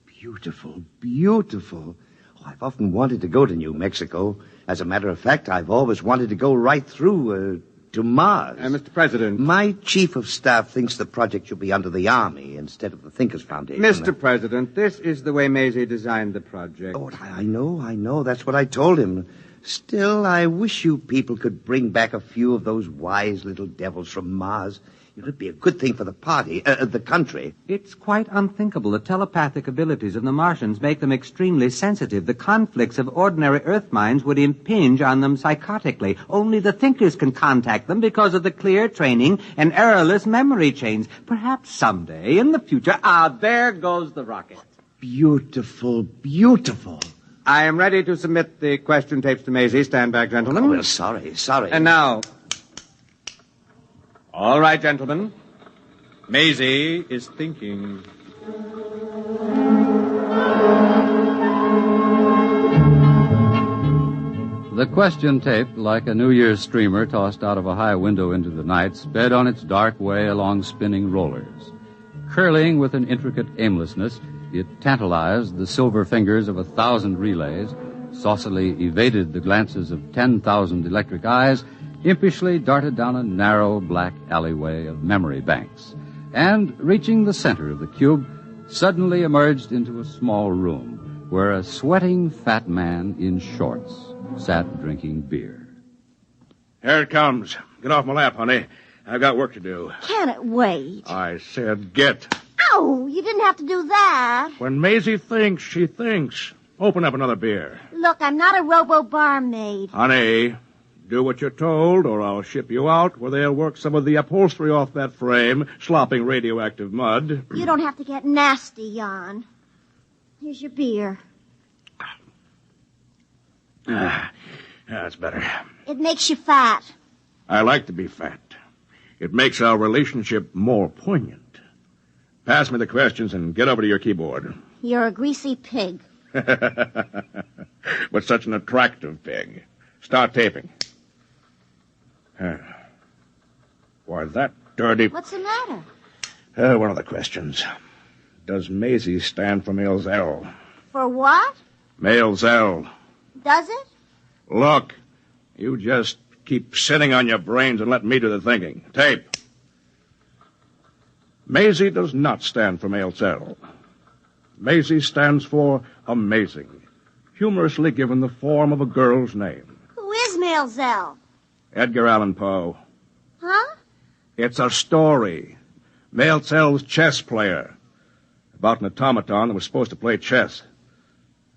[SPEAKER 15] Beautiful, beautiful. Oh, I've often wanted to go to New Mexico. As a matter of fact, I've always wanted to go right through to Mars.
[SPEAKER 12] Mr. President.
[SPEAKER 15] My chief of staff thinks the project should be under the Army instead of the Thinkers Foundation.
[SPEAKER 12] Mr. President, this is the way Maisie designed the project.
[SPEAKER 15] Oh, I know. That's what I told him. Still, I wish you people could bring back a few of those wise little devils from Mars. It would be a good thing for the party, the country.
[SPEAKER 16] It's quite unthinkable. The telepathic abilities of the Martians make them extremely sensitive. The conflicts of ordinary Earth minds would impinge on them psychotically. Only the thinkers can contact them because of the clear training and errorless memory chains. Perhaps someday, in the future... there goes the rocket.
[SPEAKER 15] Beautiful, beautiful.
[SPEAKER 12] I am ready to submit the question tapes to Maisie. Stand back, gentlemen.
[SPEAKER 15] Oh, well, sorry.
[SPEAKER 12] And now... All right, gentlemen. Maisie is thinking.
[SPEAKER 13] The question tape, like a New Year's streamer tossed out of a high window into the night, sped on its dark way along spinning rollers. Curling with an intricate aimlessness, it tantalized the silver fingers of 1,000 relays, saucily evaded the glances of 10,000 electric eyes, impishly darted down a narrow black alleyway of memory banks, and, reaching the center of the cube, suddenly emerged into a small room where a sweating fat man in shorts sat drinking beer.
[SPEAKER 17] Here it comes. Get off my lap, honey. I've got work to do.
[SPEAKER 18] Can it wait?
[SPEAKER 17] I said get.
[SPEAKER 18] Ow, you didn't have to do that.
[SPEAKER 17] When Maisie thinks, she thinks. Open up another beer.
[SPEAKER 18] Look, I'm not a robo-barmaid.
[SPEAKER 17] Honey, do what you're told, or I'll ship you out where they'll work some of the upholstery off that frame, slopping radioactive mud.
[SPEAKER 18] You don't have to get nasty, Jan. Here's your beer.
[SPEAKER 17] That's better.
[SPEAKER 18] It makes you fat.
[SPEAKER 17] I like to be fat. It makes our relationship more poignant. Pass me the questions and get over to your keyboard.
[SPEAKER 18] You're a greasy pig.
[SPEAKER 17] But such an attractive pig. Start taping. Why, that dirty...
[SPEAKER 18] What's the matter?
[SPEAKER 17] One of the questions. Does Maisie stand for male Zell?
[SPEAKER 18] For what?
[SPEAKER 17] Male Zell.
[SPEAKER 18] Does it?
[SPEAKER 17] Look, you just keep sitting on your brains and let me do the thinking. Tape. Maisie does not stand for male Zell. Maisie stands for amazing, humorously given the form of a girl's name.
[SPEAKER 18] Who is Male Zell?
[SPEAKER 17] Edgar Allan Poe.
[SPEAKER 18] Huh?
[SPEAKER 17] It's a story. Male Zell's chess player. About an automaton that was supposed to play chess.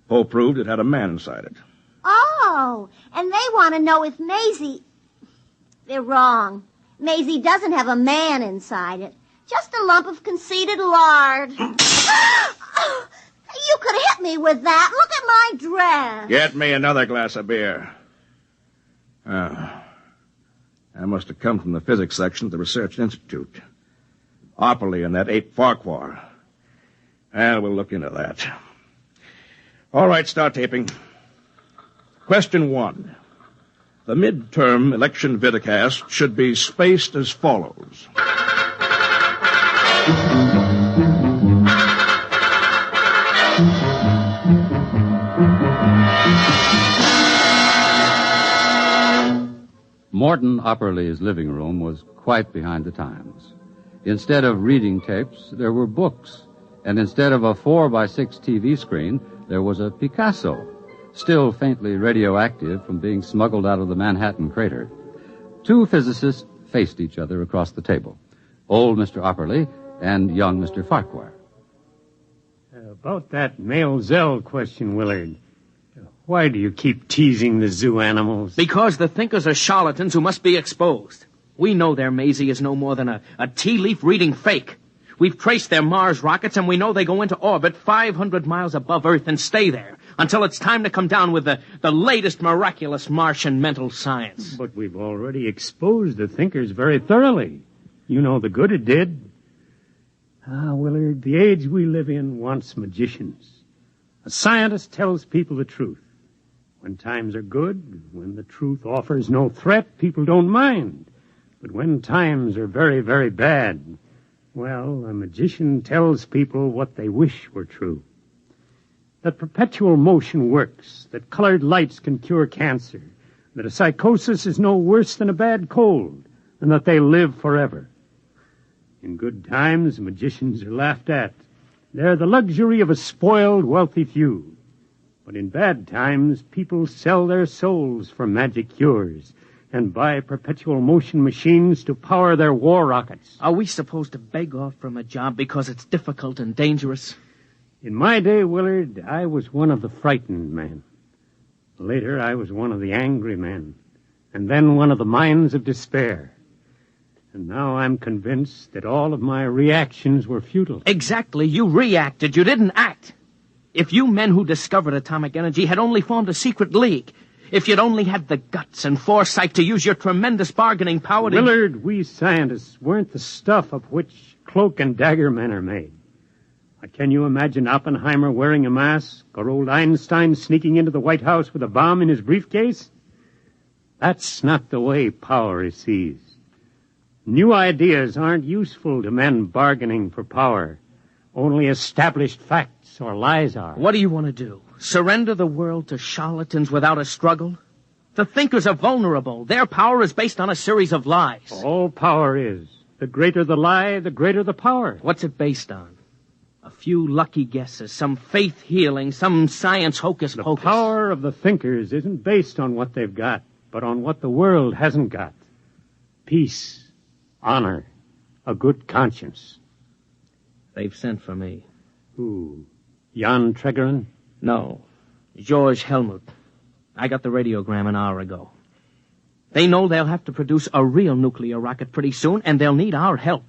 [SPEAKER 17] Poe proved it had a man inside it.
[SPEAKER 18] Oh, and they want to know if Maisie... They're wrong. Maisie doesn't have a man inside it. Just a lump of conceited lard. You could hit me with that. Look at my dress.
[SPEAKER 17] Get me another glass of beer. That must have come from the physics section of the Research Institute. Opperly and that ape Farquhar. Well, we'll look into that. All right, start taping. Question 1. The midterm election vidcast should be spaced as follows.
[SPEAKER 13] Morton Opperly's living room was quite behind the times. Instead of reading tapes, there were books. And instead of a 4x6 TV screen, there was a Picasso, still faintly radioactive from being smuggled out of the Manhattan crater. Two physicists faced each other across the table, old Mr. Opperly and young Mr. Farquhar.
[SPEAKER 19] About that male Zell question, Willard. Why do you keep teasing the zoo animals?
[SPEAKER 5] Because the thinkers are charlatans who must be exposed. We know their Maisie is no more than a tea leaf reading fake. We've traced their Mars rockets, and we know they go into orbit 500 miles above Earth and stay there until it's time to come down with the latest miraculous Martian mental science.
[SPEAKER 19] But we've already exposed the thinkers very thoroughly. You know the good it did. Willard, the age we live in wants magicians. A scientist tells people the truth. When times are good, when the truth offers no threat, people don't mind. But when times are very, very bad, well, a magician tells people what they wish were true. That perpetual motion works, that colored lights can cure cancer, that a psychosis is no worse than a bad cold, and that they live forever. In good times, magicians are laughed at. They're the luxury of a spoiled, wealthy few. But in bad times, people sell their souls for magic cures and buy perpetual motion machines to power their war rockets.
[SPEAKER 5] Are we supposed to beg off from a job because it's difficult and dangerous?
[SPEAKER 19] In my day, Willard, I was one of the frightened men. Later, I was one of the angry men. And then one of the minds of despair. And now I'm convinced that all of my reactions were futile.
[SPEAKER 5] Exactly. You reacted. You didn't act. If you men who discovered atomic energy had only formed a secret league, if you'd only had the guts and foresight to use your tremendous bargaining power to...
[SPEAKER 19] Willard, we scientists weren't the stuff of which cloak and dagger men are made. Can you imagine Oppenheimer wearing a mask, or old Einstein sneaking into the White House with a bomb in his briefcase? That's not the way power is seized. New ideas aren't useful to men bargaining for power. Only established facts or lies are.
[SPEAKER 5] What do you want to do? Surrender the world to charlatans without a struggle? The thinkers are vulnerable. Their power is based on a series of lies.
[SPEAKER 19] All power is. The greater the lie, the greater the power.
[SPEAKER 5] What's it based on? A few lucky guesses, some faith healing, some science hocus pocus.
[SPEAKER 19] The power of the thinkers isn't based on what they've got, but on what the world hasn't got. Peace, honor, a good conscience.
[SPEAKER 5] They've sent for me.
[SPEAKER 19] Who? Jan Tregerin?
[SPEAKER 5] No. George Helmut. I got the radiogram an hour ago. They know they'll have to produce a real nuclear rocket pretty soon, and they'll need our help.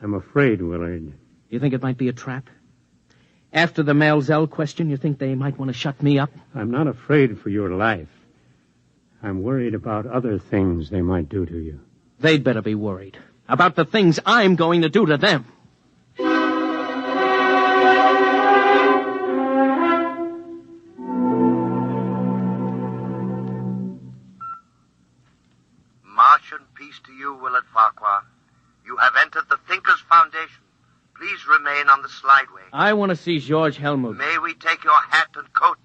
[SPEAKER 19] I'm afraid, Willard.
[SPEAKER 5] You think it might be a trap? After the Maelzel question, you think they might want to shut me up?
[SPEAKER 19] I'm not afraid for your life. I'm worried about other things they might do to you.
[SPEAKER 5] They'd better be worried about the things I'm going to do to them.
[SPEAKER 15] March and peace to you, Willard Farquhar. You have entered the Thinkers' Foundation. Please remain on the slideway.
[SPEAKER 5] I want to see George Helmut.
[SPEAKER 15] May we take your hat and coat?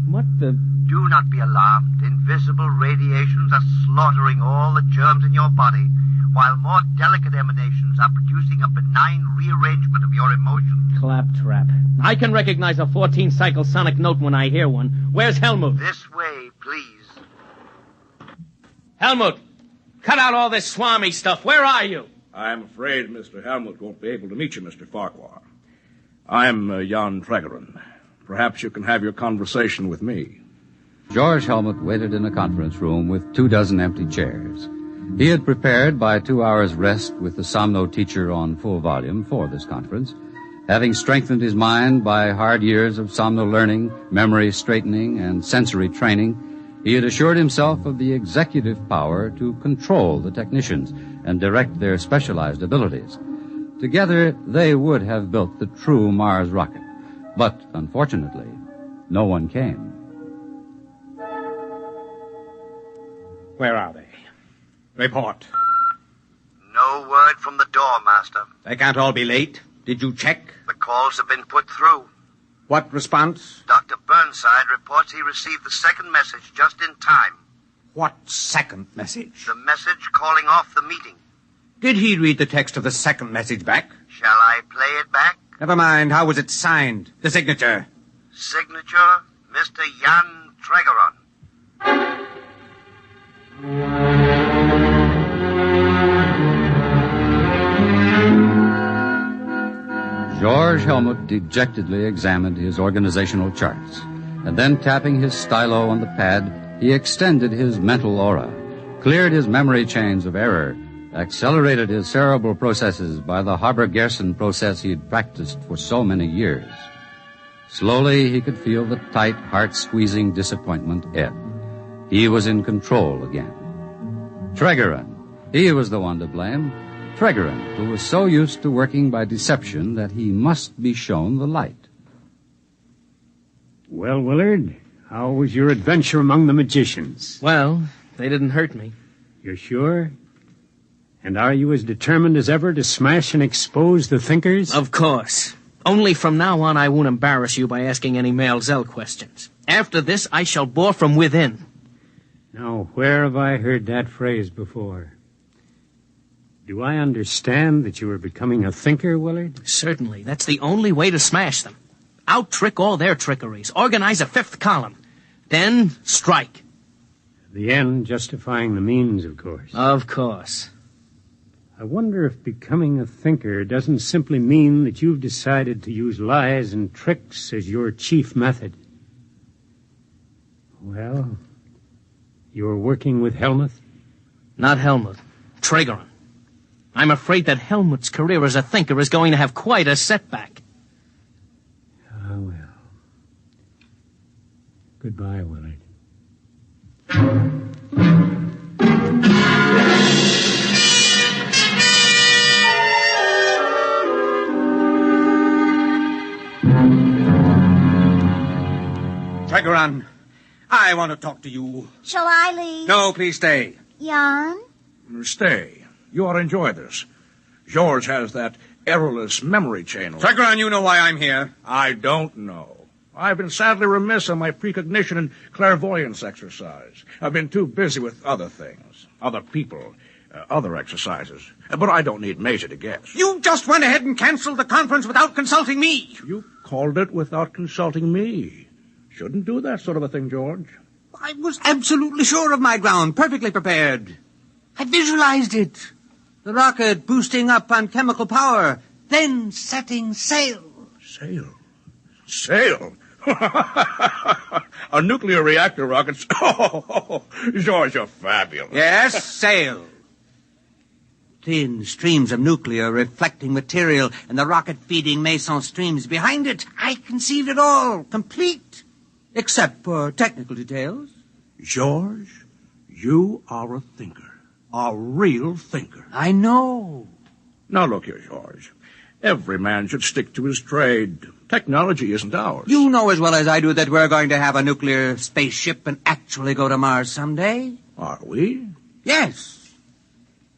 [SPEAKER 5] What the...
[SPEAKER 15] Do not be alarmed. Invisible radiations are slaughtering all the germs in your body, while more delicate emanations are producing a benign rearrangement of your emotions.
[SPEAKER 5] Claptrap. I can recognize a 14-cycle sonic note when I hear one. Where's Helmut?
[SPEAKER 15] This way, please.
[SPEAKER 5] Helmut, cut out all this Swami stuff. Where are you?
[SPEAKER 17] I'm afraid Mr. Helmut won't be able to meet you, Mr. Farquhar. I'm Jan Tregerin. Perhaps you can have your conversation with me.
[SPEAKER 13] George Helmut waited in a conference room with 24 empty chairs. He had prepared by 2 hours' rest with the Somno teacher on full volume for this conference, having strengthened his mind by hard years of Somno learning, memory straightening, and sensory training. He had assured himself of the executive power to control the technicians and direct their specialized abilities. Together, they would have built the true Mars rocket. But, unfortunately, no one came.
[SPEAKER 12] Where are they? Report.
[SPEAKER 15] No word from the door, Master.
[SPEAKER 12] They can't all be late. Did you check?
[SPEAKER 15] The calls have been put through.
[SPEAKER 12] What response?
[SPEAKER 15] Dr. Burnside reports he received the second message just in time.
[SPEAKER 12] What second message?
[SPEAKER 15] The message calling off the meeting.
[SPEAKER 12] Did he read the text of the second message back?
[SPEAKER 15] Shall I play it back?
[SPEAKER 12] Never mind. How was it signed? The signature?
[SPEAKER 15] Signature, Mr. Jan Tregerin.
[SPEAKER 13] George Helmut dejectedly examined his organizational charts, and then tapping his stylo on the pad, he extended his mental aura, cleared his memory chains of error, accelerated his cerebral processes by the Haber-Gerson process he had practiced for so many years. Slowly, he could feel the tight, heart-squeezing disappointment ebb. He was in control again. Tregerin, he was the one to blame. Tregerin, who was so used to working by deception that he must be shown the light.
[SPEAKER 19] Well, Willard, how was your adventure among the magicians?
[SPEAKER 5] Well, they didn't hurt me.
[SPEAKER 19] You're sure? And are you as determined as ever to smash and expose the thinkers?
[SPEAKER 5] Of course. Only from now on I won't embarrass you by asking any Male Zell questions. After this, I shall bore from within.
[SPEAKER 19] Now, where have I heard that phrase before? Do I understand that you are becoming a thinker, Willard?
[SPEAKER 5] Certainly. That's the only way to smash them. Out-trick all their trickeries. Organize a fifth column. Then strike.
[SPEAKER 19] The end justifying the means, of course.
[SPEAKER 5] Of course.
[SPEAKER 19] I wonder if becoming a thinker doesn't simply mean that you've decided to use lies and tricks as your chief method. Well, you're working with Helmuth?
[SPEAKER 5] Not Helmut. Tregerin. I'm afraid that Helmut's career as a thinker is going to have quite a setback.
[SPEAKER 19] Ah, well. Goodbye, Willard.
[SPEAKER 16] Tregerin, I want to talk to you.
[SPEAKER 18] Shall I leave?
[SPEAKER 16] No, please stay.
[SPEAKER 18] Jan?
[SPEAKER 17] Stay. You ought to enjoy this. George has that errorless memory chain.
[SPEAKER 16] Tregerin, you know why I'm here.
[SPEAKER 17] I don't know. I've been sadly remiss on my precognition and clairvoyance exercise. I've been too busy with other things, other people, other exercises. But I don't need Maisie to guess.
[SPEAKER 16] You just went ahead and canceled the conference without consulting me.
[SPEAKER 17] You called it without consulting me. Shouldn't do that sort of a thing, George.
[SPEAKER 16] I was absolutely sure of my ground, perfectly prepared. I visualized it. The rocket boosting up on chemical power, then setting sail.
[SPEAKER 17] Sail? Sail? A nuclear reactor rocket? Oh, George, you're fabulous.
[SPEAKER 16] Yes, sail. Thin streams of nuclear reflecting material and the rocket feeding meson streams behind it. I conceived it all, complete, except for technical details.
[SPEAKER 17] George, you are a thinker. A real thinker.
[SPEAKER 16] I know.
[SPEAKER 17] Now look here, George. Every man should stick to his trade. Technology isn't ours.
[SPEAKER 16] You know as well as I do that we're going to have a nuclear spaceship and actually go to Mars someday.
[SPEAKER 17] Are we?
[SPEAKER 16] Yes.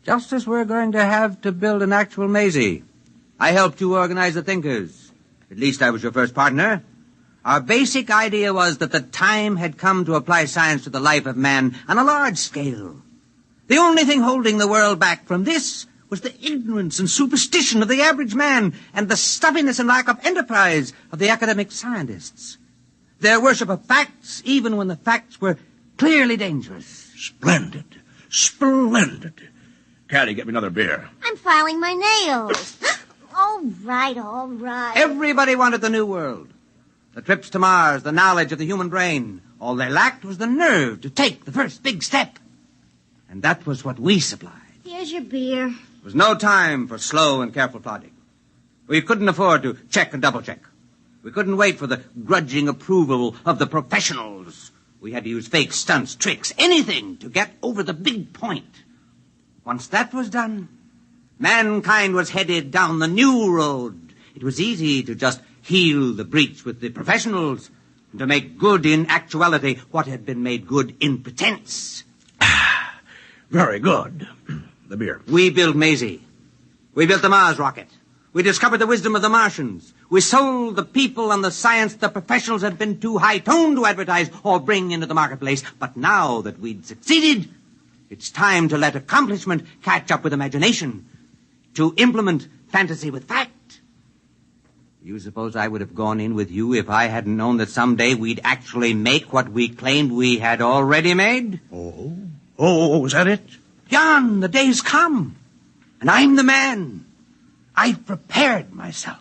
[SPEAKER 16] Just as we're going to have to build an actual Maisie. I helped you organize the thinkers. At least I was your first partner. Our basic idea was that the time had come to apply science to the life of man on a large scale. The only thing holding the world back from this was the ignorance and superstition of the average man and the stubbornness and lack of enterprise of the academic scientists. Their worship of facts, even when the facts were clearly dangerous.
[SPEAKER 17] Splendid. Splendid. Caddy, get me another beer.
[SPEAKER 18] I'm filing my nails. All right, all right.
[SPEAKER 16] Everybody wanted the new world. The trips to Mars, the knowledge of the human brain. All they lacked was the nerve to take the first big step. And that was what we supplied.
[SPEAKER 18] Here's your beer.
[SPEAKER 16] There was no time for slow and careful plodding. We couldn't afford to check and double-check. We couldn't wait for the grudging approval of the professionals. We had to use fake stunts, tricks, anything to get over the big point. Once that was done, mankind was headed down the new road. It was easy to just heal the breach with the professionals and to make good in actuality what had been made good in pretense.
[SPEAKER 17] Very good. The beer.
[SPEAKER 16] We built Maisie. We built the Mars rocket. We discovered the wisdom of the Martians. We sold the people and the science the professionals had been too high-toned to advertise or bring into the marketplace. But now that we'd succeeded, it's time to let accomplishment catch up with imagination, to implement fantasy with fact. You suppose I would have gone in with you if I hadn't known that someday we'd actually make what we claimed we had already made?
[SPEAKER 17] Oh, is that it?
[SPEAKER 16] Jan, the day's come, and I'm the man. I've prepared myself.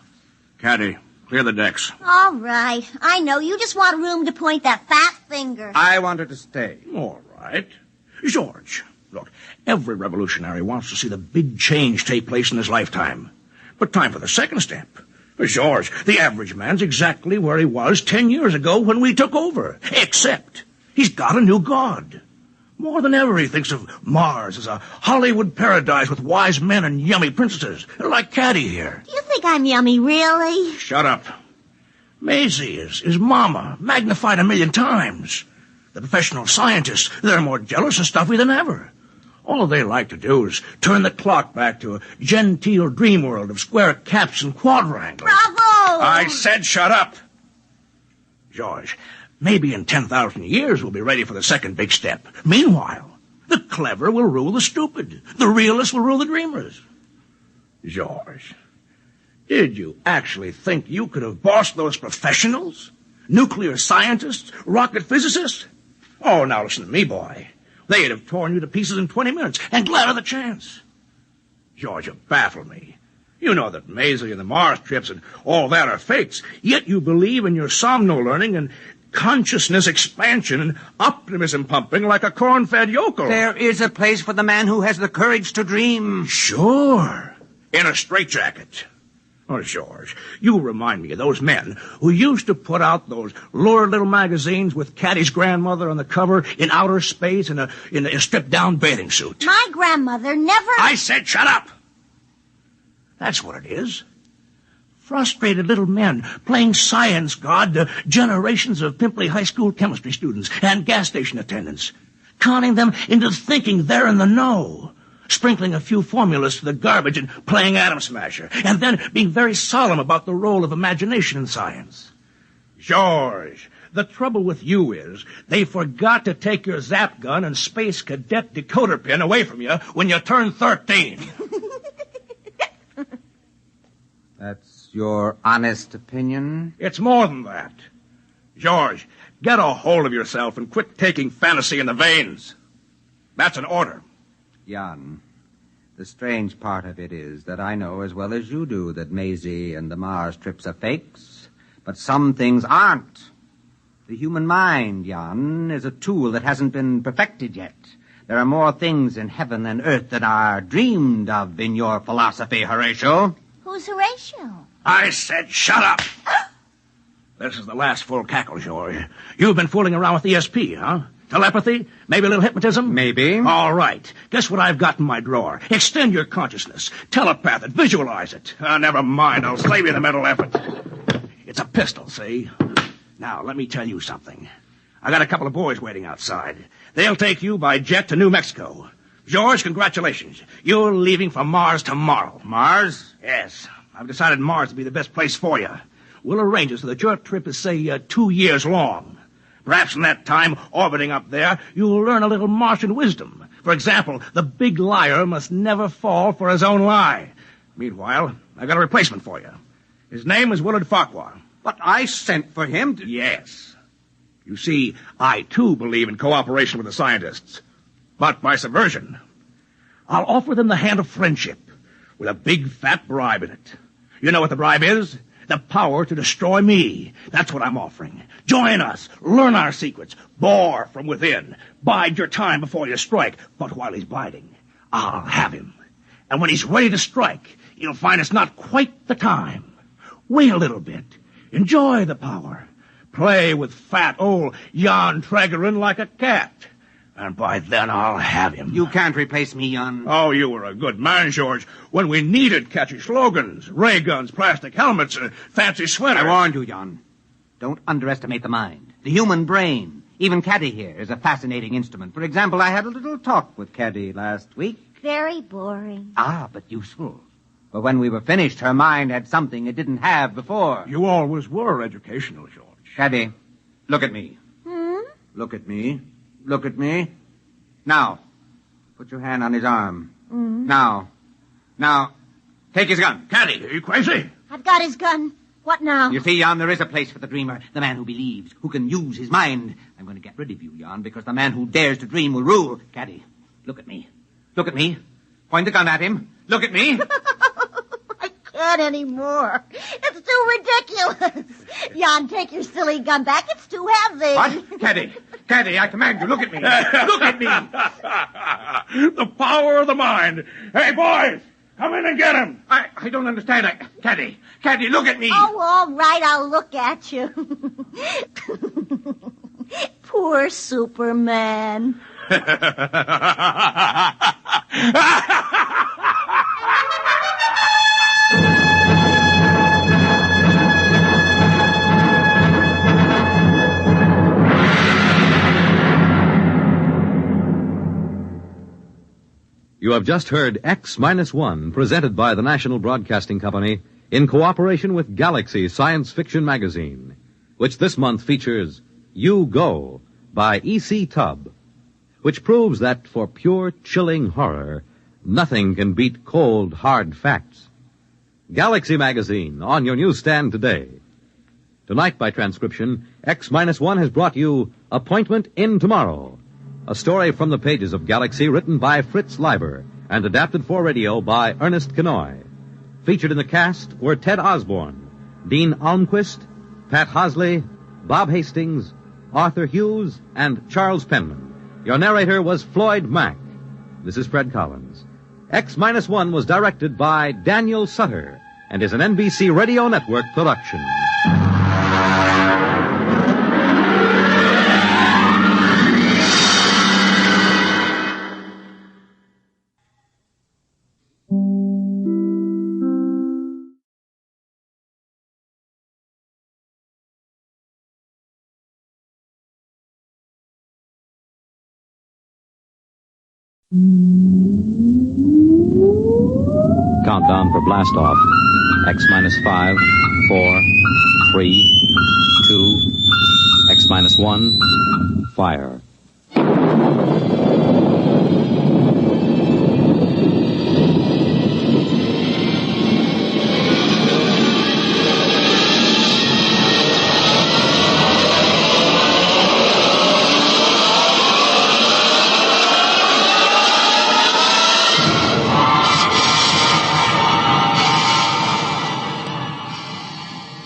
[SPEAKER 17] Caddy, clear the decks.
[SPEAKER 18] All right. I know. You just want room to point that fat finger.
[SPEAKER 16] I want her to stay.
[SPEAKER 17] All right. George, Look, every revolutionary wants to see the big change take place in his lifetime. But time for the second step. George, the average man's exactly where he was 10 years ago when we took over. Except he's got a new god. More than ever, he thinks of Mars as a Hollywood paradise with wise men and yummy princesses, like Caddy here.
[SPEAKER 18] Do you think I'm yummy, really?
[SPEAKER 17] Shut up. Maisie is Mama, magnified 1,000,000 times. The professional scientists, they're more jealous and stuffy than ever. All they like to do is turn the clock back to a genteel dream world of square caps and quadrangles.
[SPEAKER 18] Bravo!
[SPEAKER 17] I said shut up. George, maybe in 10,000 years we'll be ready for the second big step. Meanwhile, the clever will rule the stupid. The realists will rule the dreamers. George, did you actually think you could have bossed those professionals? Nuclear scientists? Rocket physicists? Oh, now listen to me, boy. They'd have torn you to pieces in 20 minutes, and glad of the chance. George, you baffle me. You know that Maisie and the Mars trips and all that are fakes, yet you believe in your somno-learning and consciousness expansion and optimism pumping like a corn-fed yokel.
[SPEAKER 16] There is a place for the man who has the courage to dream.
[SPEAKER 17] Sure. In a straitjacket. Oh, George, you remind me of those men who used to put out those lurid little magazines with Caddy's grandmother on the cover in outer space in a stripped-down bathing suit.
[SPEAKER 18] My grandmother never...
[SPEAKER 17] I said shut up! That's what it is. Frustrated little men playing science god to generations of pimply high school chemistry students and gas station attendants, conning them into thinking they're in the know, sprinkling a few formulas to the garbage and playing Atom Smasher, and then being very solemn about the role of imagination in science. George, the trouble with you is they forgot to take your zap gun and space cadet decoder pin away from you when you turned 13.
[SPEAKER 16] That's your honest opinion?
[SPEAKER 17] It's more than that. George, get a hold of yourself and quit taking fantasy in the veins. That's an order.
[SPEAKER 16] Jan, the strange part of it is that I know as well as you do that Maisie and the Mars trips are fakes, but some things aren't. The human mind, Jan, is a tool that hasn't been perfected yet. There are more things in heaven and earth than are dreamed of in your philosophy, Horatio.
[SPEAKER 18] Who's Horatio?
[SPEAKER 17] I said shut up! This is the last full cackle, George. You've been fooling around with ESP, huh? Telepathy? Maybe a little hypnotism?
[SPEAKER 16] Maybe.
[SPEAKER 17] All right. Guess what I've got in my drawer? Extend your consciousness. Telepath it. Visualize it. Never mind. I'll save you the mental effort. It's a pistol, see? Now, let me tell you something. I got a couple of boys waiting outside. They'll take you by jet to New Mexico. George, congratulations. You're leaving for Mars tomorrow.
[SPEAKER 16] Mars?
[SPEAKER 17] Yes. I've decided Mars to be the best place for you. We'll arrange it so that your trip is, say, 2 years long. Perhaps in that time, orbiting up there, you'll learn a little Martian wisdom. For example, the big liar must never fall for his own lie. Meanwhile, I got a replacement for you. His name is Willard Farquhar.
[SPEAKER 16] But I sent for him to...
[SPEAKER 17] Yes. You see, I, too, believe in cooperation with the scientists. But by subversion. I'll offer them the hand of friendship with a big, fat bribe in it. You know what the bribe is? The power to destroy me. That's what I'm offering. Join us. Learn our secrets. Bore from within. Bide your time before you strike. But while he's biding, I'll have him. And when he's ready to strike, you'll find it's not quite the time. Wait a little bit. Enjoy the power. Play with fat old Jan Tregerin like a cat. And by then I'll have him.
[SPEAKER 16] You can't replace me, Jan.
[SPEAKER 17] Oh, you were a good man, George, when we needed catchy slogans, ray guns, plastic helmets, and fancy sweaters.
[SPEAKER 16] I warned you, Jan. Don't underestimate the mind. The human brain. Even Caddy here is a fascinating instrument. For example, I had a little talk with Caddy last week.
[SPEAKER 18] Very boring.
[SPEAKER 16] Ah, but useful. But when we were finished, her mind had something it didn't have before.
[SPEAKER 17] You always were educational, George.
[SPEAKER 16] Caddy, look at me. Look at me. Look at me. Now, put your hand on his arm. Now, take his gun.
[SPEAKER 17] Caddy, are you crazy?
[SPEAKER 18] I've got his gun. What now?
[SPEAKER 16] You see, Jan, there is a place for the dreamer, the man who believes, who can use his mind. I'm going to get rid of you, Jan, because the man who dares to dream will rule. Caddy, look at me. Look at me. Point the gun at him. Look at me.
[SPEAKER 18] I can't anymore. It's too ridiculous. Jan, take your silly gun back. It's too heavy.
[SPEAKER 16] What? Caddy,
[SPEAKER 12] Caddy, I command you, look at me. Look at me.
[SPEAKER 17] The power of the mind. Hey, boys, come in and get him.
[SPEAKER 12] I don't understand. Caddy, look at me.
[SPEAKER 18] Oh, all right, I'll look at you. Poor Superman.
[SPEAKER 1] You have just heard X-1, presented by the National Broadcasting Company in cooperation with Galaxy Science Fiction Magazine, which this month features You Go by E.C. Tubb, which proves that for pure, chilling horror, nothing can beat cold, hard facts. Galaxy Magazine, on your newsstand today. Tonight, by transcription, X-1 has brought you Appointment in Tomorrow, a story from the pages of Galaxy written by Fritz Leiber and adapted for radio by Ernest Kenoy. Featured in the cast were Ted Osborne, Dean Almquist, Pat Hosley, Bob Hastings, Arthur Hughes, and Charles Penman. Your narrator was Floyd Mack. This is Fred Collins. X-1 was directed by Daniel Sutter and is an NBC Radio Network production. Countdown for blast off. X-5, 4, 3, 2, X-1, fire.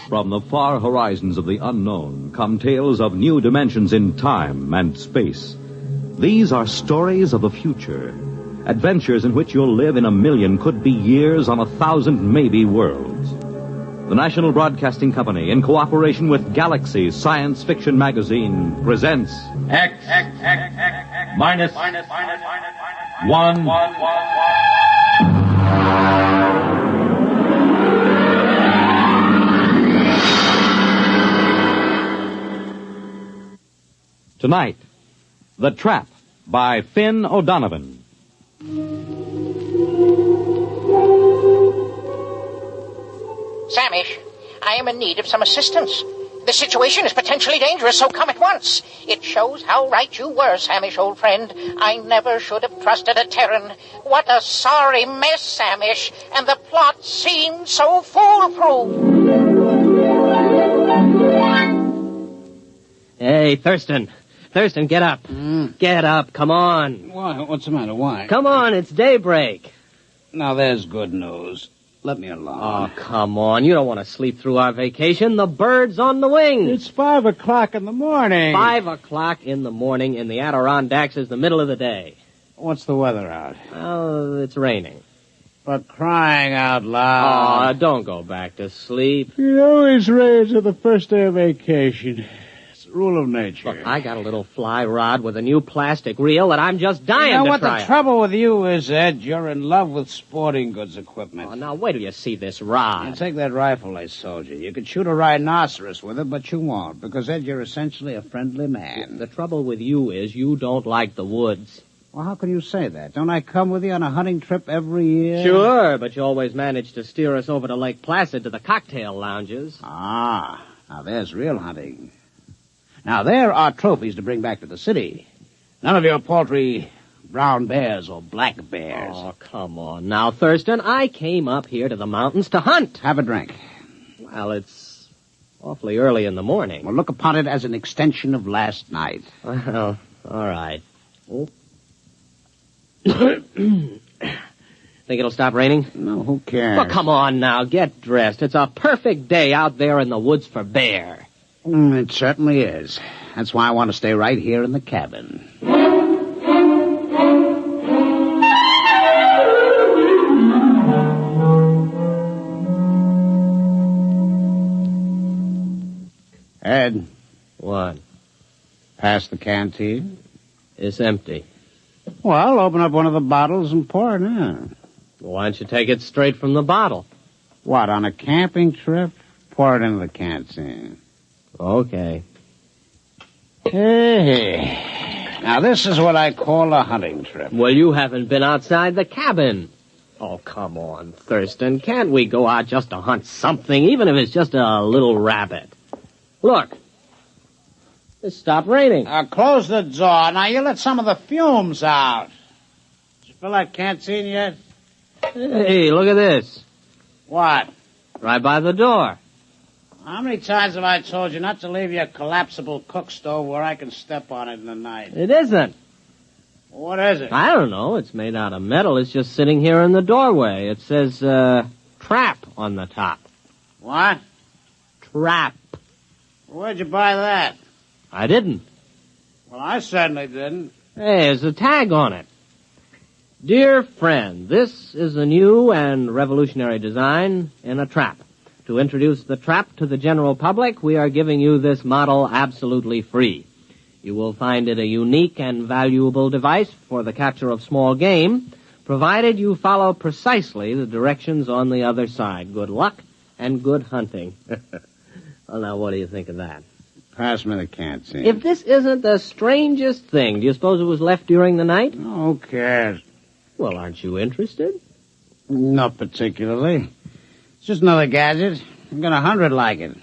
[SPEAKER 1] From the far horizons of the unknown come tales of new dimensions in time and space. These are stories of the future, adventures in which you'll live in a million, could be years, on 1,000 maybe worlds. The National Broadcasting Company, in cooperation with Galaxy Science Fiction Magazine, presents X-1. Tonight, The Trap by Finn O'Donovan.
[SPEAKER 20] Samish, I am in need of some assistance. The situation is potentially dangerous, so come at once. It shows how right you were, Samish, old friend. I never should have trusted a Terran. What a sorry mess, Samish, and the plot seemed so foolproof.
[SPEAKER 5] Hey, Thurston, get up. Get up, come on.
[SPEAKER 7] Why? What's the matter? Why?
[SPEAKER 5] Come on, it's daybreak.
[SPEAKER 7] Now, there's good news. Let me alone.
[SPEAKER 5] Oh, come on. You don't want to sleep through our vacation. The bird's on the wing.
[SPEAKER 7] It's 5 o'clock in the morning.
[SPEAKER 5] 5 o'clock in the morning in the Adirondacks is the middle of the day.
[SPEAKER 7] What's the weather out?
[SPEAKER 5] Oh, it's raining.
[SPEAKER 7] For crying out loud.
[SPEAKER 5] Oh, don't go back to sleep.
[SPEAKER 7] It always rains on the first day of vacation. Rule of nature.
[SPEAKER 5] Look, I got a little fly rod with a new plastic reel that I'm just dying
[SPEAKER 7] to try.
[SPEAKER 5] You know what
[SPEAKER 7] the trouble with you is, Ed? You're in love with sporting goods equipment.
[SPEAKER 5] Oh, now, wait till you see this rod.
[SPEAKER 7] You take that rifle I sold you. You could shoot a rhinoceros with it, but you won't, because, Ed, you're essentially a friendly man.
[SPEAKER 5] The trouble with you is you don't like the woods.
[SPEAKER 7] Well, how can you say that? Don't I come with you on a hunting trip every year?
[SPEAKER 5] Sure, but you always manage to steer us over to Lake Placid to the cocktail lounges.
[SPEAKER 7] Ah, now there's real hunting. Now, there are trophies to bring back to the city. None of your paltry brown bears or black bears.
[SPEAKER 5] Oh, come on now, Thurston. I came up here to the mountains to hunt.
[SPEAKER 7] Have a drink.
[SPEAKER 5] Well, it's awfully early in the morning.
[SPEAKER 7] Well, look upon it as an extension of last night.
[SPEAKER 5] Well, all right. Oh. Think it'll stop raining?
[SPEAKER 7] No, who cares?
[SPEAKER 5] Well, come on now. Get dressed. It's a perfect day out there in the woods for bear.
[SPEAKER 7] It certainly is.
[SPEAKER 21] That's why I want to stay right here in the cabin. Ed.
[SPEAKER 22] What?
[SPEAKER 21] Pass the canteen.
[SPEAKER 22] It's empty.
[SPEAKER 21] Well, open up one of the bottles and pour it in.
[SPEAKER 22] Why don't you take it straight from the bottle?
[SPEAKER 21] What, on a camping trip? Pour it into the canteen.
[SPEAKER 22] Okay.
[SPEAKER 21] Hey. Now, this is what I call a hunting trip.
[SPEAKER 22] Well, you haven't been outside the cabin. Oh, come on, Thurston. Can't we go out just to hunt something, even if it's just a little rabbit? Look. It stopped raining.
[SPEAKER 21] Close the door. Now, you let some of the fumes out. Did you fill that canteen yet?
[SPEAKER 22] Hey, look at this.
[SPEAKER 21] What?
[SPEAKER 22] Right by the door.
[SPEAKER 21] How many times have I told you not to leave your collapsible cook stove where I can step on it in the night?
[SPEAKER 22] It isn't.
[SPEAKER 21] What is it?
[SPEAKER 22] I don't know. It's made out of metal. It's just sitting here in the doorway. It says, trap on the top.
[SPEAKER 21] What?
[SPEAKER 22] Trap.
[SPEAKER 21] Where'd you buy that?
[SPEAKER 22] I didn't.
[SPEAKER 21] Well, I certainly didn't.
[SPEAKER 22] Hey, there's a tag on it. Dear friend, this is a new and revolutionary design in a trap. To introduce the trap to the general public, we are giving you this model absolutely free. You will find it a unique and valuable device for the capture of small game, provided you follow precisely the directions on the other side. Good luck and good hunting. Well, now, what do you think of that?
[SPEAKER 21] Pass me the canteen.
[SPEAKER 22] If this isn't the strangest thing, do you suppose it was left during the night?
[SPEAKER 21] Who cares?
[SPEAKER 22] Well, aren't you interested?
[SPEAKER 21] Not particularly. It's just another gadget. I've got 100 like it.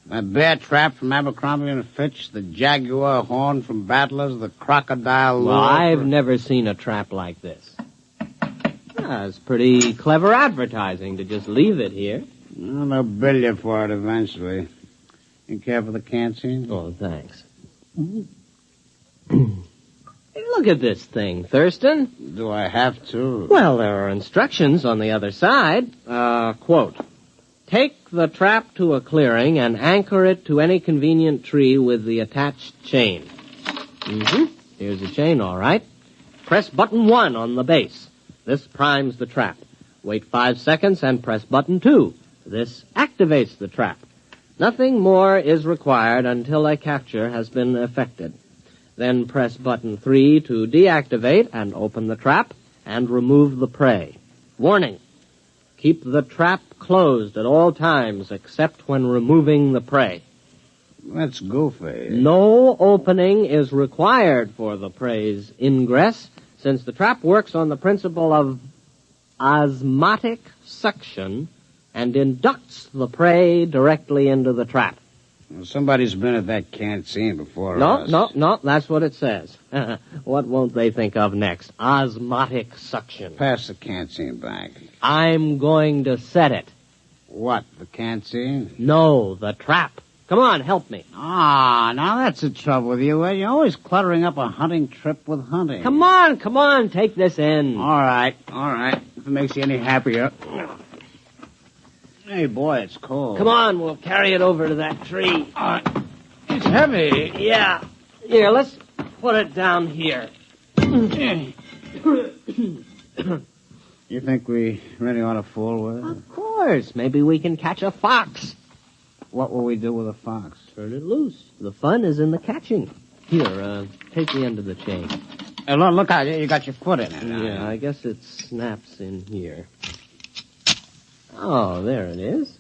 [SPEAKER 21] That bear trap from Abercrombie and Fitch, the jaguar horn from Battlers, the crocodile lure.
[SPEAKER 22] Well, I've never seen a trap like this. It's pretty clever advertising to just leave it here.
[SPEAKER 21] Well, they'll bill you for it eventually. You care for the canteen?
[SPEAKER 22] Oh, thanks. Hey, look at this thing, Thurston.
[SPEAKER 21] Do I have to?
[SPEAKER 22] Well, there are instructions on the other side. Quote, take the trap to a clearing and anchor it to any convenient tree with the attached chain. Here's the chain, all right. Press button 1 on the base. This primes the trap. Wait 5 seconds and press button 2. This activates the trap. Nothing more is required until a capture has been effected. Then press button 3 to deactivate and open the trap and remove the prey. Warning. Keep the trap closed at all times except when removing the prey.
[SPEAKER 21] That's goofy.
[SPEAKER 22] No opening is required for the prey's ingress, since the trap works on the principle of osmotic suction and inducts the prey directly into the trap.
[SPEAKER 21] Well, somebody's been at that canteen before us.
[SPEAKER 22] No, that's what it says. What won't they think of next? Osmotic suction.
[SPEAKER 21] Pass the canteen back.
[SPEAKER 22] I'm going to set it.
[SPEAKER 21] What, the canteen?
[SPEAKER 22] No, the trap. Come on, help me.
[SPEAKER 21] Ah, now that's the trouble with you. You're always cluttering up a hunting trip with hunting.
[SPEAKER 22] Come on, take this in.
[SPEAKER 21] All right. If it makes you any happier. Hey, boy, it's cold.
[SPEAKER 22] Come on, we'll carry it over to that tree.
[SPEAKER 21] It's heavy.
[SPEAKER 22] Yeah. Here, let's put it down here.
[SPEAKER 21] You think we really ought to fool with it?
[SPEAKER 22] Of course. Maybe we can catch a fox.
[SPEAKER 21] What will we do with a fox?
[SPEAKER 22] Turn it loose. The fun is in the catching. Here, take the end of the chain.
[SPEAKER 21] Hey, look out. You got your foot in it.
[SPEAKER 22] Yeah, I guess it snaps in here. Oh, there it is.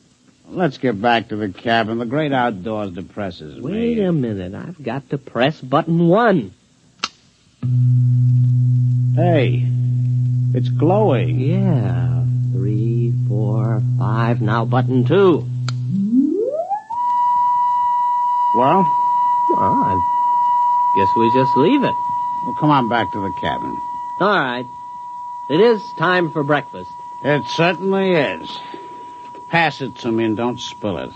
[SPEAKER 21] Let's get back to the cabin. The great outdoors depresses me.
[SPEAKER 22] Wait a minute. I've got to press button 1.
[SPEAKER 21] Hey, it's glowing.
[SPEAKER 22] Yeah. 3, 4, 5. Now button 2.
[SPEAKER 21] Well,
[SPEAKER 22] I guess we just leave it.
[SPEAKER 21] Well, come on back to the cabin.
[SPEAKER 22] All right. It is time for breakfast.
[SPEAKER 21] It certainly is. Pass it to me and don't spill it.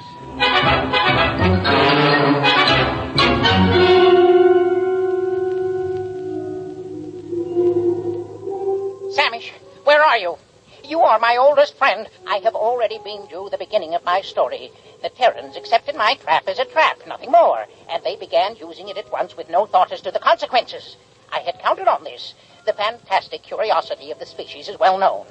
[SPEAKER 20] Samish, where are you? You are my oldest friend. friend, I have already been due the beginning of my story. The Terrans accepted my trap as a trap, nothing more, and they began using it at once with no thought as to the consequences. I had counted on this. The fantastic curiosity of the species is well known.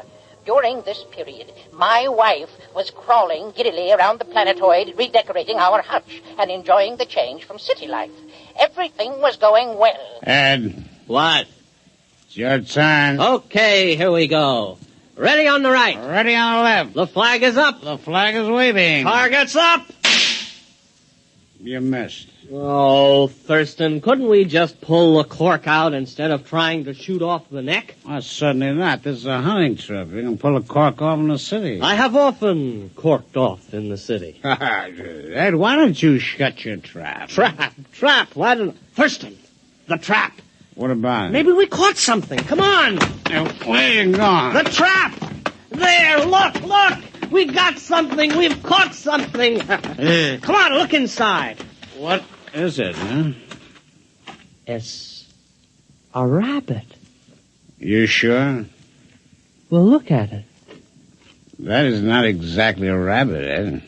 [SPEAKER 20] During this period, my wife was crawling giddily around the planetoid, redecorating our hutch and enjoying the change from city life. Everything was going well.
[SPEAKER 21] Ed.
[SPEAKER 22] What?
[SPEAKER 21] It's your turn.
[SPEAKER 22] Okay, here we go. Ready on the right.
[SPEAKER 21] Ready on the left.
[SPEAKER 22] The flag is up.
[SPEAKER 21] The flag is waving.
[SPEAKER 22] Target's up.
[SPEAKER 21] You missed.
[SPEAKER 22] Oh, Thurston, couldn't we just pull the cork out instead of trying to shoot off the neck?
[SPEAKER 21] Oh, certainly not. This is a hunting trip. You can pull a cork off in the city.
[SPEAKER 22] I have often corked off in the city.
[SPEAKER 21] Ed, why don't you shut your trap?
[SPEAKER 22] Trap? Why don't... Thurston, the trap.
[SPEAKER 21] What about it?
[SPEAKER 22] Maybe we caught something. Come on.
[SPEAKER 21] Where you going?
[SPEAKER 22] The trap. There, look. We got something. We've caught something. Come on, look inside.
[SPEAKER 21] What is it, huh?
[SPEAKER 22] It's a rabbit.
[SPEAKER 21] You sure?
[SPEAKER 22] Well, look at it.
[SPEAKER 21] That is not exactly a rabbit, Ed.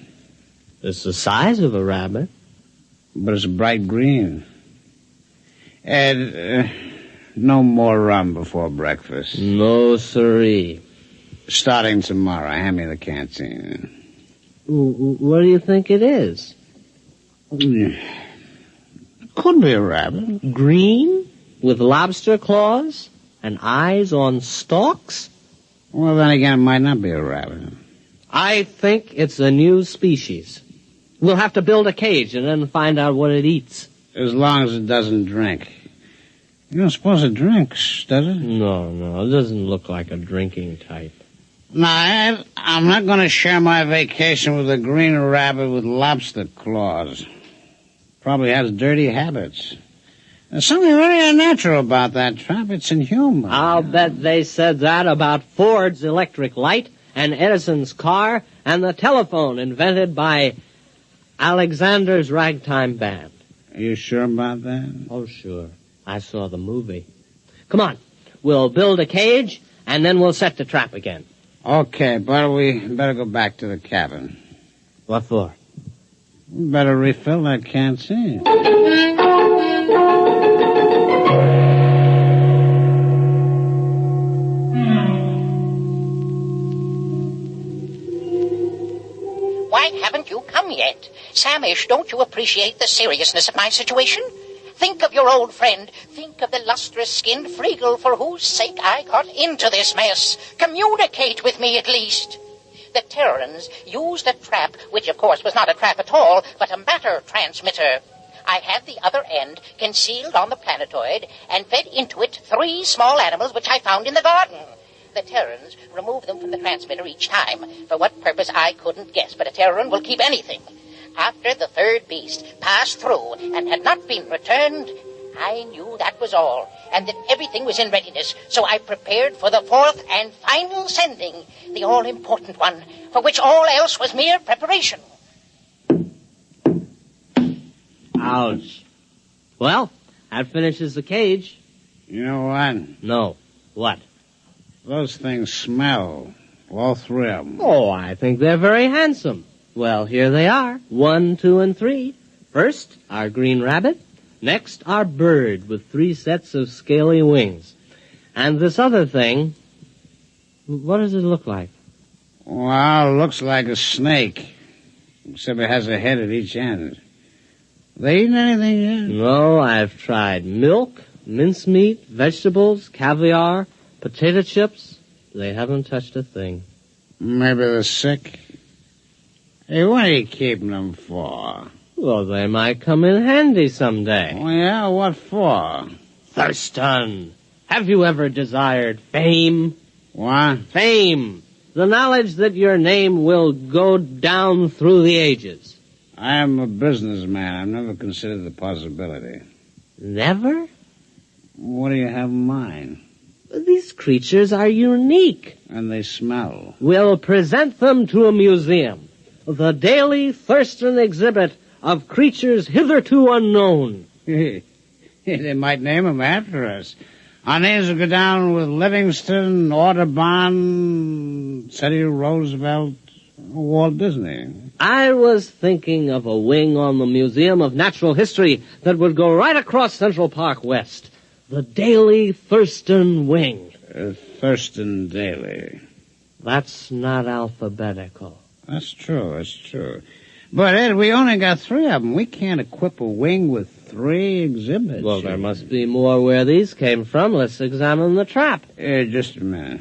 [SPEAKER 22] It's the size of a rabbit.
[SPEAKER 21] But it's bright green. Ed, no more rum before breakfast.
[SPEAKER 22] No, siree.
[SPEAKER 21] Starting tomorrow, hand me the canteen.
[SPEAKER 22] What do you think it is?
[SPEAKER 21] Could be a rabbit.
[SPEAKER 22] Green? With lobster claws? And eyes on stalks?
[SPEAKER 21] Well, then again, it might not be a rabbit.
[SPEAKER 22] I think it's a new species. We'll have to build a cage and then find out what it eats.
[SPEAKER 21] As long as it doesn't drink. You don't suppose it drinks, does it?
[SPEAKER 22] No, it doesn't look like a drinking type.
[SPEAKER 21] Now, Ed, I'm not going to share my vacation with a green rabbit with lobster claws. Probably has dirty habits. There's something very unnatural about that trap. It's inhuman.
[SPEAKER 22] I'll bet they said that about Ford's electric light and Edison's car and the telephone invented by Alexander's ragtime band.
[SPEAKER 21] Are you sure about that?
[SPEAKER 22] Oh, sure. I saw the movie. Come on. We'll build a cage, and then we'll set the trap again.
[SPEAKER 21] Okay, but we better go back to the cabin.
[SPEAKER 22] What for?
[SPEAKER 21] We better refill that canteen.
[SPEAKER 20] Why haven't you come yet? Samish, don't you appreciate the seriousness of my situation? Think of your old friend. Think of the lustrous-skinned Freegal for whose sake I got into this mess. Communicate with me at least. The Terrans used a trap, which of course was not a trap at all, but a matter transmitter. I had the other end concealed on the planetoid and fed into it 3 small animals which I found in the garden. The Terrans removed them from the transmitter each time. For what purpose I couldn't guess, but a Terran will keep anything. After the 3rd beast passed through and had not been returned, I knew that was all, and that everything was in readiness, so I prepared for the 4th and final sending, the all-important one, for which all else was mere preparation.
[SPEAKER 22] Ouch. Well, that finishes the cage.
[SPEAKER 21] You know what?
[SPEAKER 22] No. What?
[SPEAKER 21] Those things smell. All 3 of them.
[SPEAKER 22] Oh, I think they're very handsome. Well, here they are. 1, 2, and 3. First, our green rabbit. Next, our bird with 3 sets of scaly wings. And this other thing, what does it look like?
[SPEAKER 21] Well, it looks like a snake. Except it has a head at each end. They eaten anything yet?
[SPEAKER 22] No, I've tried milk, mincemeat, vegetables, caviar, potato chips. They haven't touched a thing.
[SPEAKER 21] Maybe they're sick. Hey, what are you keeping them for?
[SPEAKER 22] Well, they might come in handy someday.
[SPEAKER 21] Oh, yeah? What for?
[SPEAKER 22] Thurston, have you ever desired fame?
[SPEAKER 21] What?
[SPEAKER 22] Fame. The knowledge that your name will go down through the ages.
[SPEAKER 21] I am a businessman. I've never considered the possibility.
[SPEAKER 22] Never?
[SPEAKER 21] What do you have in mind?
[SPEAKER 22] These creatures are unique.
[SPEAKER 21] And they smell.
[SPEAKER 22] We'll present them to a museum. The daily Thurston exhibit of creatures hitherto unknown.
[SPEAKER 21] They might name them after us. Our names will go down with Livingston, Audubon, Teddy Roosevelt, Walt Disney.
[SPEAKER 22] I was thinking of a wing on the Museum of Natural History that would go right across Central Park West. The Daily Thurston Wing.
[SPEAKER 21] Thurston Daily.
[SPEAKER 22] That's not alphabetical.
[SPEAKER 21] That's true. But, Ed, we only got 3 of them. We can't equip a wing with 3 exhibits.
[SPEAKER 22] Well, there must be more where these came from. Let's examine the trap.
[SPEAKER 21] Just a minute.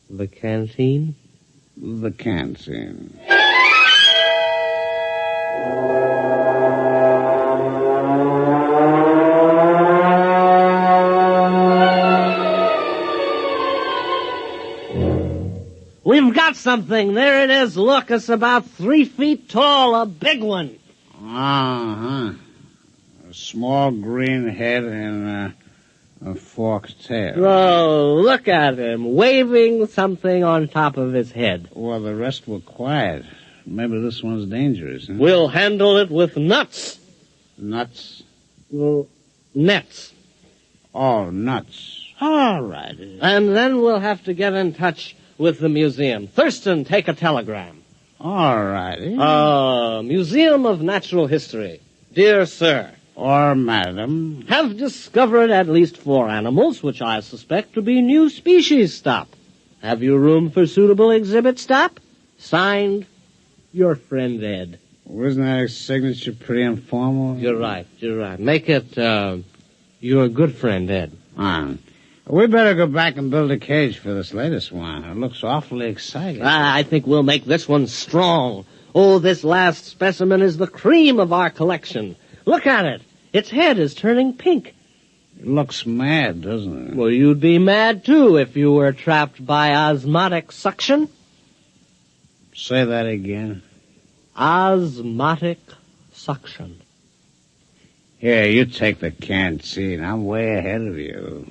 [SPEAKER 22] The canteen?
[SPEAKER 21] The canteen.
[SPEAKER 22] We've got something. There it is. Look, it's about 3 feet tall. A big one.
[SPEAKER 21] Uh-huh. A small green head and a forked tail.
[SPEAKER 22] Oh, look at him, waving something on top of his head.
[SPEAKER 21] Well, the rest were quiet. Maybe this one's dangerous. Huh?
[SPEAKER 22] We'll handle it with nuts.
[SPEAKER 21] Nuts?
[SPEAKER 22] Well, nets.
[SPEAKER 21] Oh, nuts.
[SPEAKER 22] All right. And then we'll have to get in touch with the museum. Thurston, take a telegram.
[SPEAKER 21] All righty.
[SPEAKER 22] Museum of Natural History. Dear Sir.
[SPEAKER 21] Or Madam.
[SPEAKER 22] Have discovered at least 4 animals, which I suspect to be new species. Stop. Have you room for suitable exhibit? Stop. Signed, your friend Ed.
[SPEAKER 21] Wasn't that signature pretty informal?
[SPEAKER 22] You're right. Make it, your good friend Ed.
[SPEAKER 21] We better go back and build a cage for this latest one. It looks awfully exciting.
[SPEAKER 22] I think we'll make this one strong. Oh, this last specimen is the cream of our collection. Look at it. Its head is turning pink.
[SPEAKER 21] It looks mad, doesn't it?
[SPEAKER 22] Well, you'd be mad, too, if you were trapped by osmotic suction.
[SPEAKER 21] Say that again.
[SPEAKER 22] Osmotic suction.
[SPEAKER 21] Here, you take the canteen. I'm way ahead of you.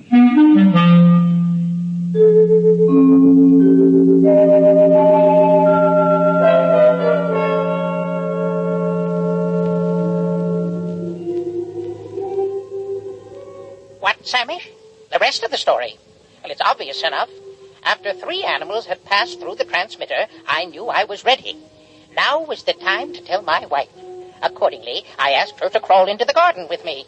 [SPEAKER 20] What, Samish? The rest of the story? Well, it's obvious enough. After 3 animals had passed through the transmitter, I knew I was ready. Now was the time to tell my wife. Accordingly, I asked her to crawl into the garden with me.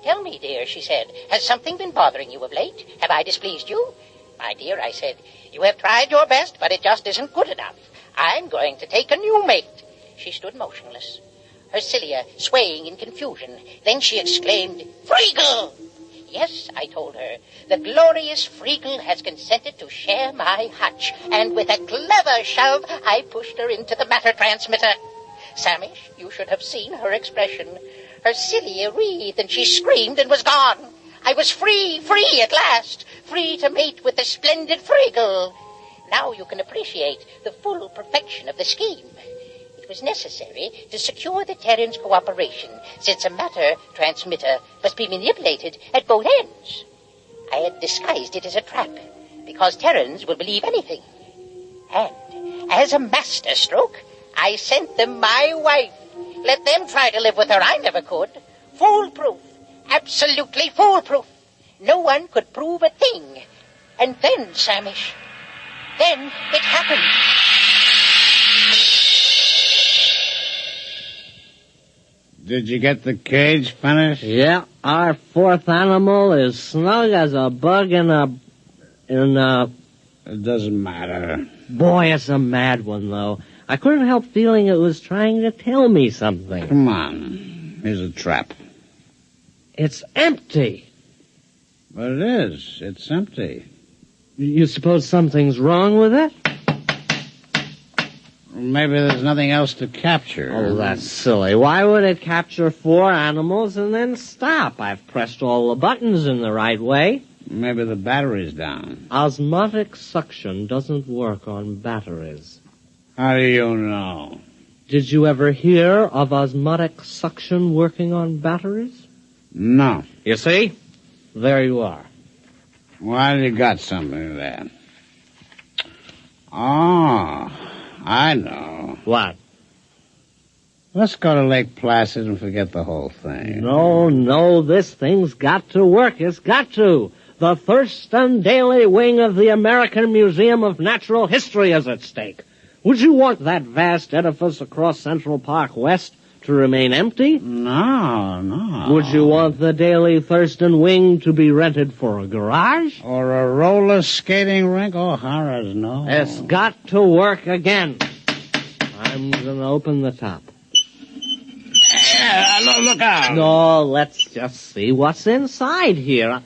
[SPEAKER 20] Tell me, dear, she said, has something been bothering you of late? Have I displeased you? My dear, I said, you have tried your best, but it just isn't good enough. I'm going to take a new mate. She stood motionless, her cilia swaying in confusion. Then she exclaimed, Freagle! Yes, I told her, the glorious Freagle has consented to share my hutch, and with a clever shove, I pushed her into the matter transmitter. Samish, you should have seen her expression. Her cilia wreathed, and she screamed and was gone. I was free at last, free to mate with the splendid Freagle. Now you can appreciate the full perfection of the scheme. It was necessary to secure the Terran's cooperation, since a matter transmitter must be manipulated at both ends. I had disguised it as a trap, because Terrans will believe anything. And, as a masterstroke, I sent them my wife. Let them try to live with her. I never could. Foolproof. Absolutely foolproof. No one could prove a thing. And then, Samish, then it happened.
[SPEAKER 21] Did you get the cage finished?
[SPEAKER 22] Yeah, our 4th animal is snug as a bug in a...
[SPEAKER 21] It doesn't matter.
[SPEAKER 22] Boy, it's a mad one, though. I couldn't help feeling it was trying to tell me something.
[SPEAKER 21] Come on. Here's a trap.
[SPEAKER 22] It's empty.
[SPEAKER 21] But it is. It's empty.
[SPEAKER 22] You suppose something's wrong with it?
[SPEAKER 21] Maybe there's nothing else to capture.
[SPEAKER 22] Oh, that's silly. Why would it capture 4 animals and then stop? I've pressed all the buttons in the right way.
[SPEAKER 21] Maybe the battery's down.
[SPEAKER 22] Osmotic suction doesn't work on batteries.
[SPEAKER 21] How do you know?
[SPEAKER 22] Did you ever hear of osmotic suction working on batteries?
[SPEAKER 21] No.
[SPEAKER 22] You see? There you are.
[SPEAKER 21] Well, you got something there. Oh, I know.
[SPEAKER 22] What?
[SPEAKER 21] Let's go to Lake Placid and forget the whole thing.
[SPEAKER 22] No, this thing's got to work. It's got to. The Thurston Daily wing of the American Museum of Natural History is at stake. Would you want that vast edifice across Central Park West to remain empty?
[SPEAKER 21] No.
[SPEAKER 22] Would you want the Daily Thurston wing to be rented for a garage?
[SPEAKER 21] Or a roller skating rink? Oh, Horace, no.
[SPEAKER 22] It's got to work again. I'm gonna open the top.
[SPEAKER 21] Look out.
[SPEAKER 22] No, let's just see what's inside here.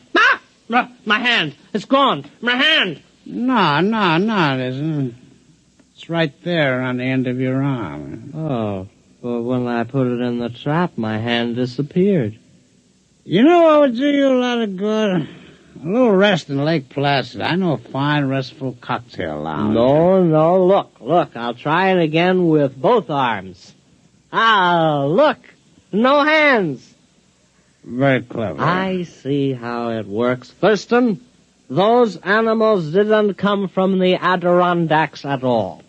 [SPEAKER 22] My hand! It's gone! My hand!
[SPEAKER 21] No, it isn't. It's right there on the end of your arm.
[SPEAKER 22] Oh, but when I put it in the trap, my hand disappeared.
[SPEAKER 21] You know what would do you a lot of good? A little rest in Lake Placid. I know a fine, restful cocktail lounge.
[SPEAKER 22] No, look, I'll try it again with both arms. Ah, look! No hands!
[SPEAKER 21] Very clever.
[SPEAKER 22] I see how it works. Thurston, those animals didn't come from the Adirondacks at all.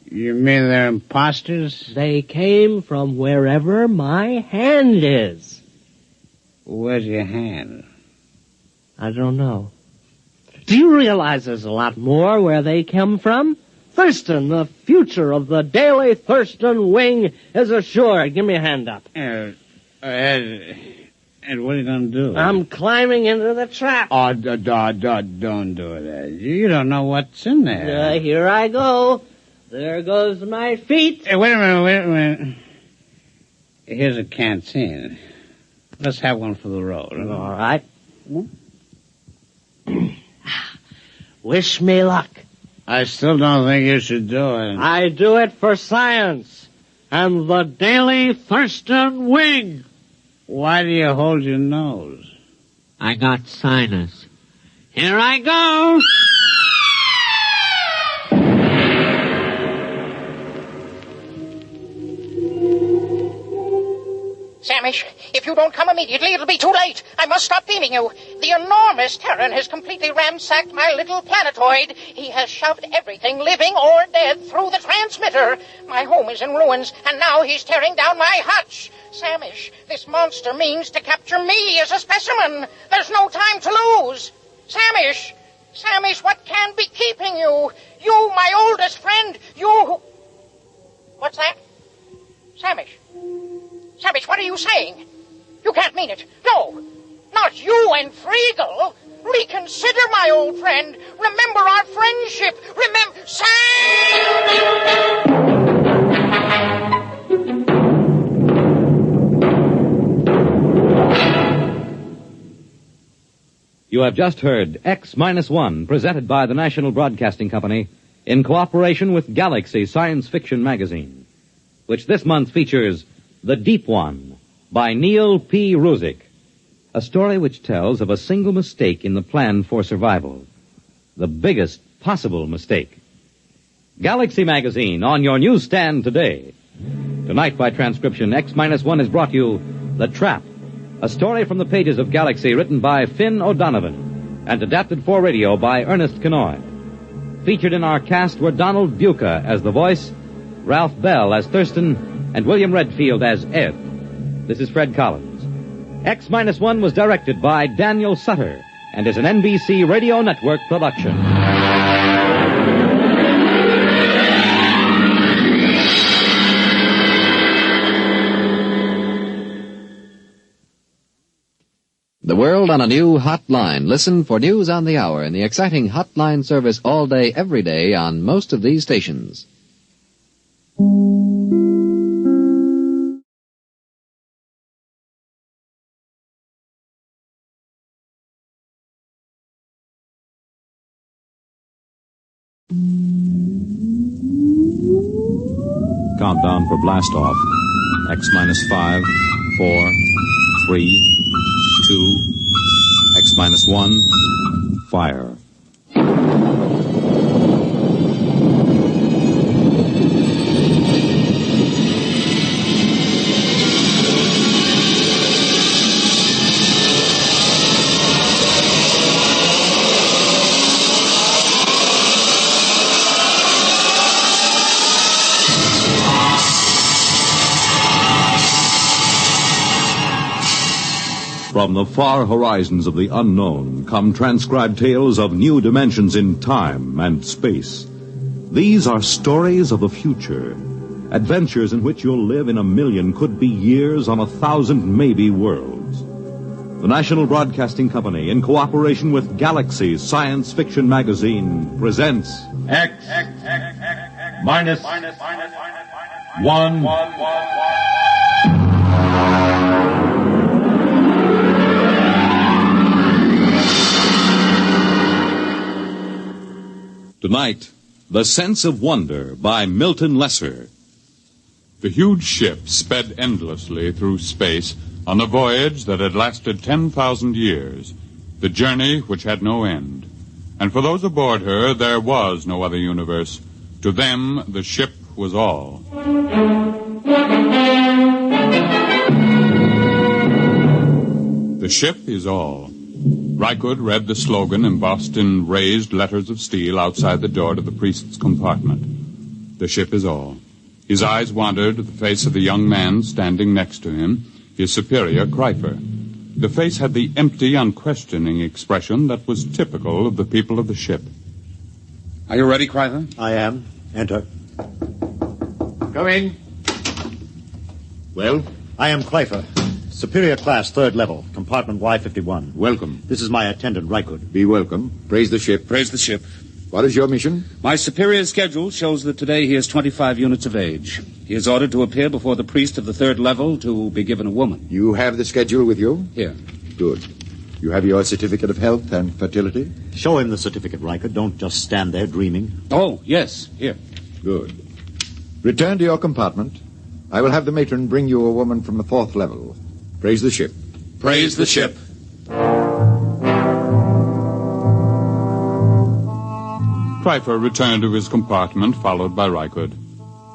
[SPEAKER 21] You mean they're imposters?
[SPEAKER 22] They came from wherever my hand is.
[SPEAKER 21] Where's your hand?
[SPEAKER 22] I don't know. Do you realize there's a lot more where they come from? Thurston, the future of the Daily Thurston wing is assured. Give me a hand up.
[SPEAKER 21] Ed, what are you going to do?
[SPEAKER 22] I'm climbing into the trap.
[SPEAKER 21] Oh, don't do it, Ed. You don't know what's in there.
[SPEAKER 22] Here I go. There goes my feet.
[SPEAKER 21] Hey, wait a minute. Here's a canteen. Let's have one for the road.
[SPEAKER 22] All right. Wish me luck.
[SPEAKER 21] I still don't think you should do it.
[SPEAKER 22] I do it for science and the Daily Thurston wing.
[SPEAKER 21] Why do you hold your nose?
[SPEAKER 22] I got sinus. Here I go.
[SPEAKER 20] Samish, if you don't come immediately, it'll be too late. I must stop beaming you. The enormous Terran has completely ransacked my little planetoid. He has shoved everything, living or dead, through the transmitter. My home is in ruins, and now he's tearing down my hutch. Samish, this monster means to capture me as a specimen. There's no time to lose. Samish, what can be keeping you? You, my oldest friend, you who... What's that? Samish, what are you saying? You can't mean it. No, not you and Friegel. Reconsider, my old friend. Remember our friendship. Remember...
[SPEAKER 1] You have just heard X-1, presented by the National Broadcasting Company in cooperation with Galaxy Science Fiction Magazine, which this month features The Deep One by Neil P. Ruzick, a story which tells of a single mistake in the plan for survival, the biggest possible mistake. Galaxy Magazine on your newsstand today. Tonight by transcription, X-1 has brought you The Trap, a story from the pages of Galaxy written by Finn O'Donovan and adapted for radio by Ernest Kenoy. Featured in our cast were Donald Buca as the voice, Ralph Bell as Thurston, and William Redfield as Ed. This is Fred Collins. X-1 was directed by Daniel Sutter and is an NBC Radio Network production.
[SPEAKER 6] The world on a new hotline. Listen for news on the hour in the exciting hotline service all day, every day on most of these stations.
[SPEAKER 8] Countdown for blast off. X-5, 4, 3, 2, X-1, fire.
[SPEAKER 1] From the far horizons of the unknown come transcribed tales of new dimensions in time and space. These are stories of the future, adventures in which you'll live in 1,000,000 could-be years on 1,000 maybe worlds. The National Broadcasting Company, in cooperation with Galaxy's science fiction magazine, presents
[SPEAKER 9] X minus 1.
[SPEAKER 1] Tonight, The Sense of Wonder by Milton Lesser.
[SPEAKER 11] The huge ship sped endlessly through space on a voyage that had lasted 10,000 years, the journey which had no end. And for those aboard her, there was no other universe. To them, the ship was all. The ship is all. Rykud read the slogan embossed in raised letters of steel outside the door to the priest's compartment. The ship is all. His eyes wandered to the face of the young man standing next to him, his superior, Kreifer. The face had the empty, unquestioning expression that was typical of the people of the ship.
[SPEAKER 23] Are you ready, Kreifer?
[SPEAKER 24] I am. Enter.
[SPEAKER 23] Come in.
[SPEAKER 24] Well? I am Kreifer. Superior class, 3rd level, compartment Y51.
[SPEAKER 23] Welcome.
[SPEAKER 24] This is my attendant, Rykud.
[SPEAKER 23] Be welcome. Praise the ship. Praise the ship. What is your mission? My superior's schedule shows that today he is 25 units of age. He is ordered to appear before the priest of the 3rd level to be given a woman. You have the schedule with you? Here. Good. You have your certificate of health and fertility?
[SPEAKER 24] Show him the certificate, Rykud. Don't just stand there dreaming.
[SPEAKER 23] Oh, yes. Here. Good. Return to your compartment. I will have the matron bring you a woman from the 4th level. Praise the ship. Praise the ship.
[SPEAKER 11] Kreifer returned to his compartment, followed by Rykud.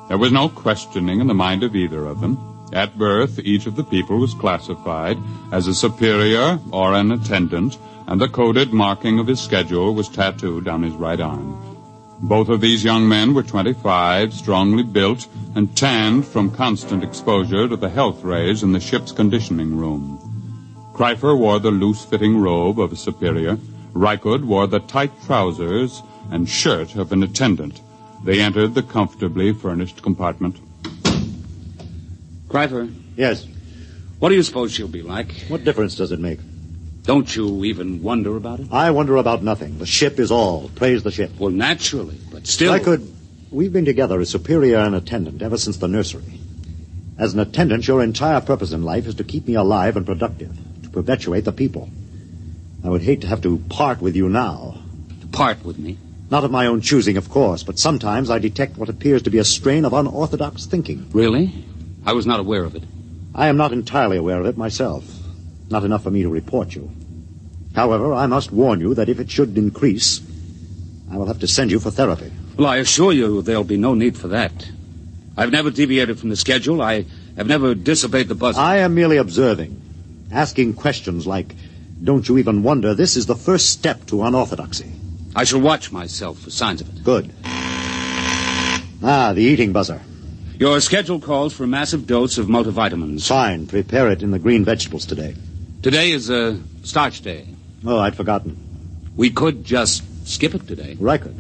[SPEAKER 11] There was no questioning in the mind of either of them. At birth, each of the people was classified as a superior or an attendant, and the coded marking of his schedule was tattooed on his right arm. Both of these young men were 25, strongly built, and tanned from constant exposure to the health rays in the ship's conditioning room. Kreifer wore the loose-fitting robe of a superior. Rykud wore the tight trousers and shirt of an attendant. They entered the comfortably furnished compartment.
[SPEAKER 23] Kreifer?
[SPEAKER 24] Yes?
[SPEAKER 23] What do you suppose she'll be like?
[SPEAKER 24] What difference does it make?
[SPEAKER 23] Don't you even wonder about it?
[SPEAKER 24] I wonder about nothing. The ship is all. Praise the ship.
[SPEAKER 23] Well, naturally, but still...
[SPEAKER 24] We've been together as superior and attendant ever since the nursery. As an attendant, your entire purpose in life is to keep me alive and productive, to perpetuate the people. I would hate to have to part with you now.
[SPEAKER 23] To part with me?
[SPEAKER 24] Not of my own choosing, of course, but sometimes I detect what appears to be a strain of unorthodox thinking.
[SPEAKER 23] Really? I was not aware of it.
[SPEAKER 24] I am not entirely aware of it myself. Not enough for me to report you. However, I must warn you that if it should increase, I will have to send you for therapy.
[SPEAKER 23] Well, I assure you there'll be no need for that. I've never deviated from the schedule. I have never disobeyed the buzzer.
[SPEAKER 24] I am merely observing, asking questions like, don't you even wonder this is the first step to unorthodoxy?
[SPEAKER 23] I shall watch myself for signs of it.
[SPEAKER 24] Good. The eating buzzer.
[SPEAKER 23] Your schedule calls for a massive dose of multivitamins.
[SPEAKER 24] Fine. Prepare it in the green vegetables today.
[SPEAKER 23] Today is a starch day.
[SPEAKER 24] Oh, I'd forgotten.
[SPEAKER 23] We could just skip it today.
[SPEAKER 24] Rykud.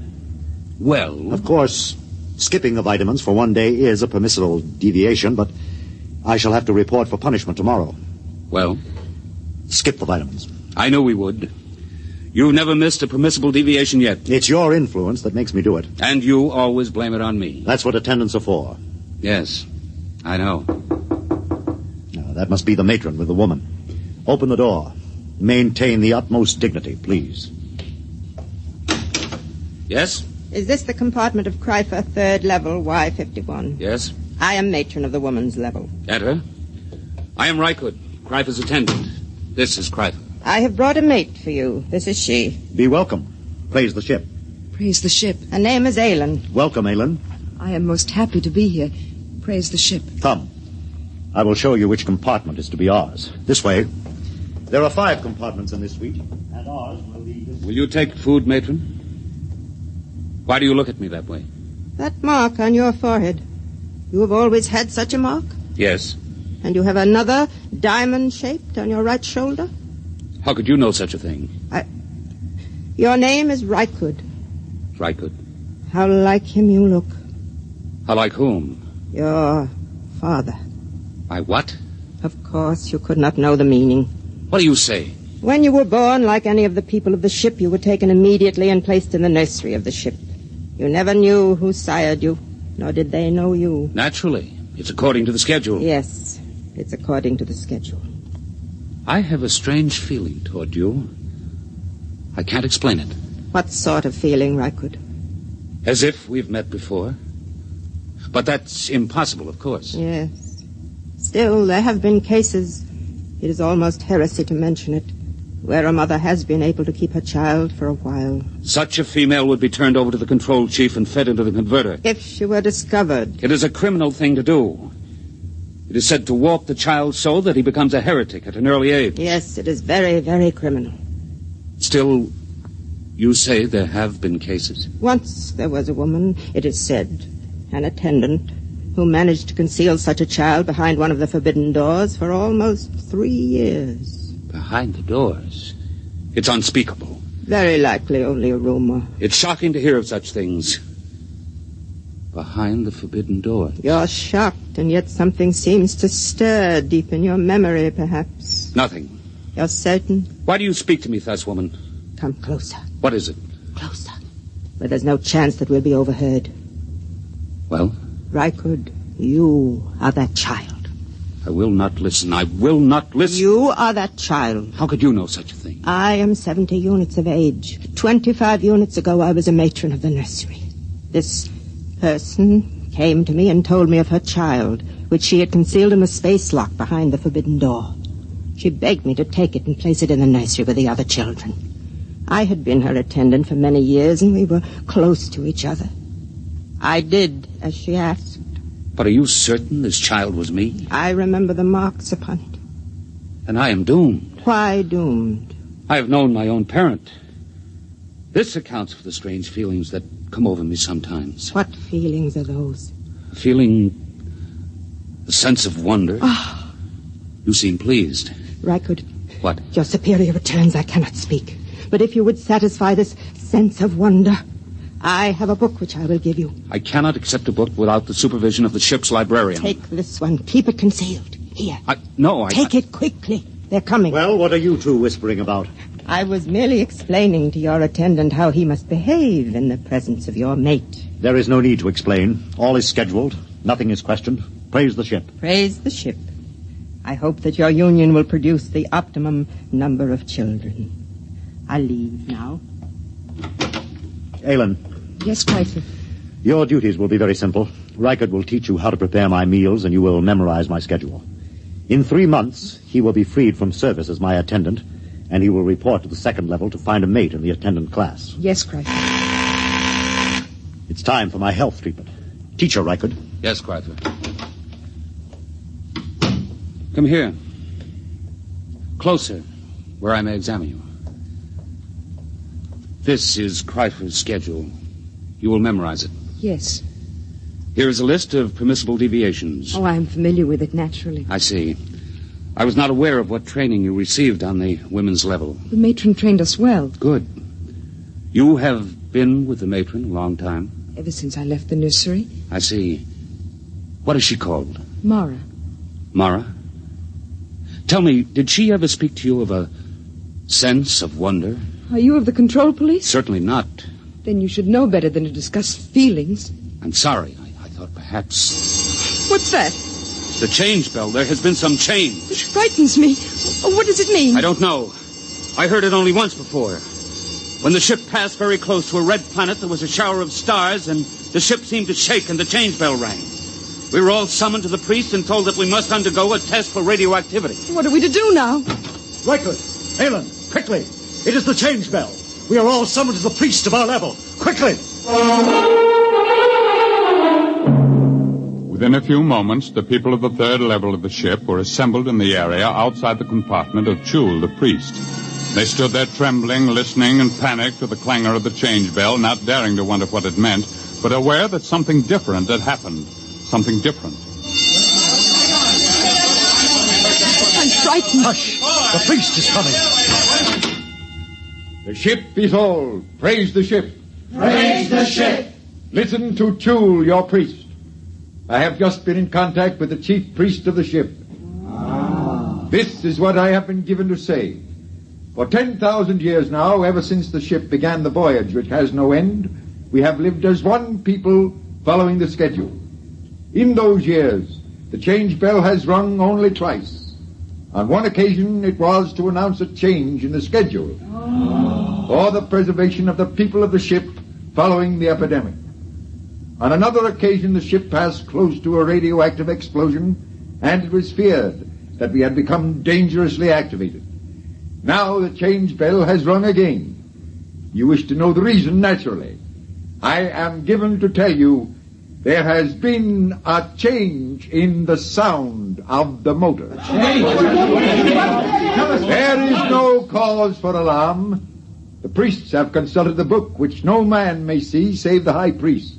[SPEAKER 23] Well...
[SPEAKER 24] Of course, skipping the vitamins for one day is a permissible deviation, but I shall have to report for punishment tomorrow.
[SPEAKER 23] Well?
[SPEAKER 24] Skip the vitamins.
[SPEAKER 23] I knew we would. You've never missed a permissible deviation yet.
[SPEAKER 24] It's your influence that makes me do it.
[SPEAKER 23] And you always blame it on me.
[SPEAKER 24] That's what attendants are for.
[SPEAKER 23] Yes, I know.
[SPEAKER 24] Now, that must be the matron with the woman. Open the door. Maintain the utmost dignity, please.
[SPEAKER 23] Yes?
[SPEAKER 25] Is this the compartment of Kreifer, 3rd level, Y51?
[SPEAKER 23] Yes.
[SPEAKER 25] I am matron of the woman's level.
[SPEAKER 23] Enter. I am Rykud, Kreifer's attendant. This is Kreifer.
[SPEAKER 25] I have brought a mate for you. This is she.
[SPEAKER 24] Be welcome. Praise the ship.
[SPEAKER 26] Praise the ship.
[SPEAKER 25] Her name is Aylin.
[SPEAKER 24] Welcome, Aylin.
[SPEAKER 26] I am most happy to be here. Praise the ship.
[SPEAKER 24] Come. I will show you which compartment is to be ours. This way. There are 5 compartments in this suite, and ours will be this...
[SPEAKER 23] Will you take food, matron? Why do you look at me that way?
[SPEAKER 25] That mark on your forehead. You have always had such a mark?
[SPEAKER 23] Yes.
[SPEAKER 25] And you have another diamond-shaped on your right shoulder?
[SPEAKER 23] How could you know such a thing?
[SPEAKER 25] Your name is Rykud.
[SPEAKER 23] Rykud.
[SPEAKER 25] How like him you look.
[SPEAKER 23] How like whom?
[SPEAKER 25] Your father.
[SPEAKER 23] My what?
[SPEAKER 25] Of course, you could not know the meaning.
[SPEAKER 23] What do you say?
[SPEAKER 25] When you were born, like any of the people of the ship, you were taken immediately and placed in the nursery of the ship. You never knew who sired you, nor did they know you.
[SPEAKER 23] Naturally. It's according to the schedule.
[SPEAKER 25] Yes, it's according to the schedule.
[SPEAKER 23] I have a strange feeling toward you. I can't explain it.
[SPEAKER 25] What sort of feeling, Rykud?
[SPEAKER 23] As if we've met before. But that's impossible, of course.
[SPEAKER 25] Yes. Still, there have been cases, it is almost heresy to mention it, where a mother has been able to keep her child for a while.
[SPEAKER 23] Such a female would be turned over to the control chief and fed into the converter.
[SPEAKER 25] If she were discovered.
[SPEAKER 23] It is a criminal thing to do. It is said to warp the child so that he becomes a heretic at an early age.
[SPEAKER 25] Yes, it is very, very criminal.
[SPEAKER 23] Still, you say there have been cases?
[SPEAKER 25] Once there was a woman, it is said, an attendant, who managed to conceal such a child behind one of the forbidden doors for almost 3 years.
[SPEAKER 23] Behind the doors? It's unspeakable.
[SPEAKER 25] Very likely only a rumor.
[SPEAKER 23] It's shocking to hear of such things. Behind the forbidden doors.
[SPEAKER 25] You're shocked, and yet something seems to stir deep in your memory, perhaps.
[SPEAKER 23] Nothing.
[SPEAKER 25] You're certain?
[SPEAKER 23] Why do you speak to me thus, woman?
[SPEAKER 25] Come closer.
[SPEAKER 23] What is it?
[SPEAKER 25] Closer. Where there's no chance that we'll be overheard.
[SPEAKER 23] Well?
[SPEAKER 25] Rykud, you are that child.
[SPEAKER 23] I will not listen. I will not listen.
[SPEAKER 25] You are that child.
[SPEAKER 23] How could you know such a thing?
[SPEAKER 25] I am 70 units of age. 25 units ago, I was a matron of the nursery. This person came to me and told me of her child, which she had concealed in the space lock behind the forbidden door. She begged me to take it and place it in the nursery with the other children. I had been her attendant for many years, and we were close to each other. I did as she asked.
[SPEAKER 23] But are you certain this child was me?
[SPEAKER 25] I remember the marks upon it.
[SPEAKER 23] And I am doomed.
[SPEAKER 25] Why doomed?
[SPEAKER 23] I have known my own parent. This accounts for the strange feelings that come over me sometimes.
[SPEAKER 25] What feelings are those?
[SPEAKER 23] A feeling... a sense of wonder.
[SPEAKER 25] Oh.
[SPEAKER 23] You seem pleased.
[SPEAKER 25] Rykud.
[SPEAKER 23] What?
[SPEAKER 25] Your superior returns, I cannot speak. But if you would satisfy this sense of wonder, I have a book which I will give you.
[SPEAKER 23] I cannot accept a book without the supervision of the ship's librarian.
[SPEAKER 25] Take this one. Keep it concealed. Here.
[SPEAKER 23] Take
[SPEAKER 25] it quickly. They're coming.
[SPEAKER 24] Well, what are you two whispering about?
[SPEAKER 25] I was merely explaining to your attendant how he must behave in the presence of your mate.
[SPEAKER 24] There is no need to explain. All is scheduled. Nothing is questioned. Praise the ship.
[SPEAKER 25] Praise the ship. I hope that your union will produce the optimum number of children. I'll leave now.
[SPEAKER 24] Aylin.
[SPEAKER 26] Yes, Pfeiffer.
[SPEAKER 24] Your duties will be very simple. Rykud will teach you how to prepare my meals, and you will memorize my schedule. In 3 months, he will be freed from service as my attendant, and he will report to the second level to find a mate in the attendant class.
[SPEAKER 26] Yes, Chrysler.
[SPEAKER 24] It's time for my health treatment. Teacher Rykud.
[SPEAKER 23] Yes, Chrysler. Come here. Closer, where I may examine you. This is Chrysler's schedule. You will memorize it.
[SPEAKER 26] Yes.
[SPEAKER 23] Here is a list of permissible deviations.
[SPEAKER 26] Oh, I'm familiar with it, naturally.
[SPEAKER 23] I see. I was not aware of what training you received on the women's level.
[SPEAKER 26] The matron trained us well.
[SPEAKER 23] Good. You have been with the matron a long time?
[SPEAKER 26] Ever since I left the nursery.
[SPEAKER 23] I see. What is she called?
[SPEAKER 26] Mara.
[SPEAKER 23] Mara? Tell me, did she ever speak to you of a sense of wonder?
[SPEAKER 26] Are you of the control police?
[SPEAKER 23] Certainly not.
[SPEAKER 26] Then you should know better than to discuss feelings.
[SPEAKER 23] I'm sorry. I thought perhaps...
[SPEAKER 26] What's that?
[SPEAKER 23] The change bell. There has been some change.
[SPEAKER 26] It frightens me. Oh, what does it mean?
[SPEAKER 23] I don't know. I heard it only once before. When the ship passed very close to a red planet, there was a shower of stars, and the ship seemed to shake, and the change bell rang. We were all summoned to the priest and told that we must undergo a test for radioactivity.
[SPEAKER 26] What are we to do now?
[SPEAKER 24] Rykud, Aylin, quickly. It is the change bell. We are all summoned to the priest of our level. Quickly!
[SPEAKER 11] Within a few moments, the people of the third level of the ship were assembled in the area outside the compartment of Chul, the priest. They stood there trembling, listening, and panicked to the clangor of the change bell, not daring to wonder what it meant, but aware that something different had happened. Something different.
[SPEAKER 26] frightened.
[SPEAKER 24] Hush! The priest is coming.
[SPEAKER 9] The ship is all. Praise the ship.
[SPEAKER 2] Praise the ship.
[SPEAKER 9] Listen to Chul, your priest. I have just been in contact with the chief priest of the ship. This is what I have been given to say. For 10,000 years now, ever since the ship began the voyage which has no end, we have lived as one people following the schedule. In those years, the change bell has rung only twice. On one occasion, it was to announce a change in the schedule for the preservation of the people of the ship following the epidemic. On another occasion, the ship passed close to a radioactive explosion, and it was feared that we had become dangerously activated. Now the change bell has rung again. You wish to know the reason, naturally. I am given to tell you there has been a change in the sound of the motor. There is no cause for alarm. The priests have consulted the book, which no man may see save the high priest.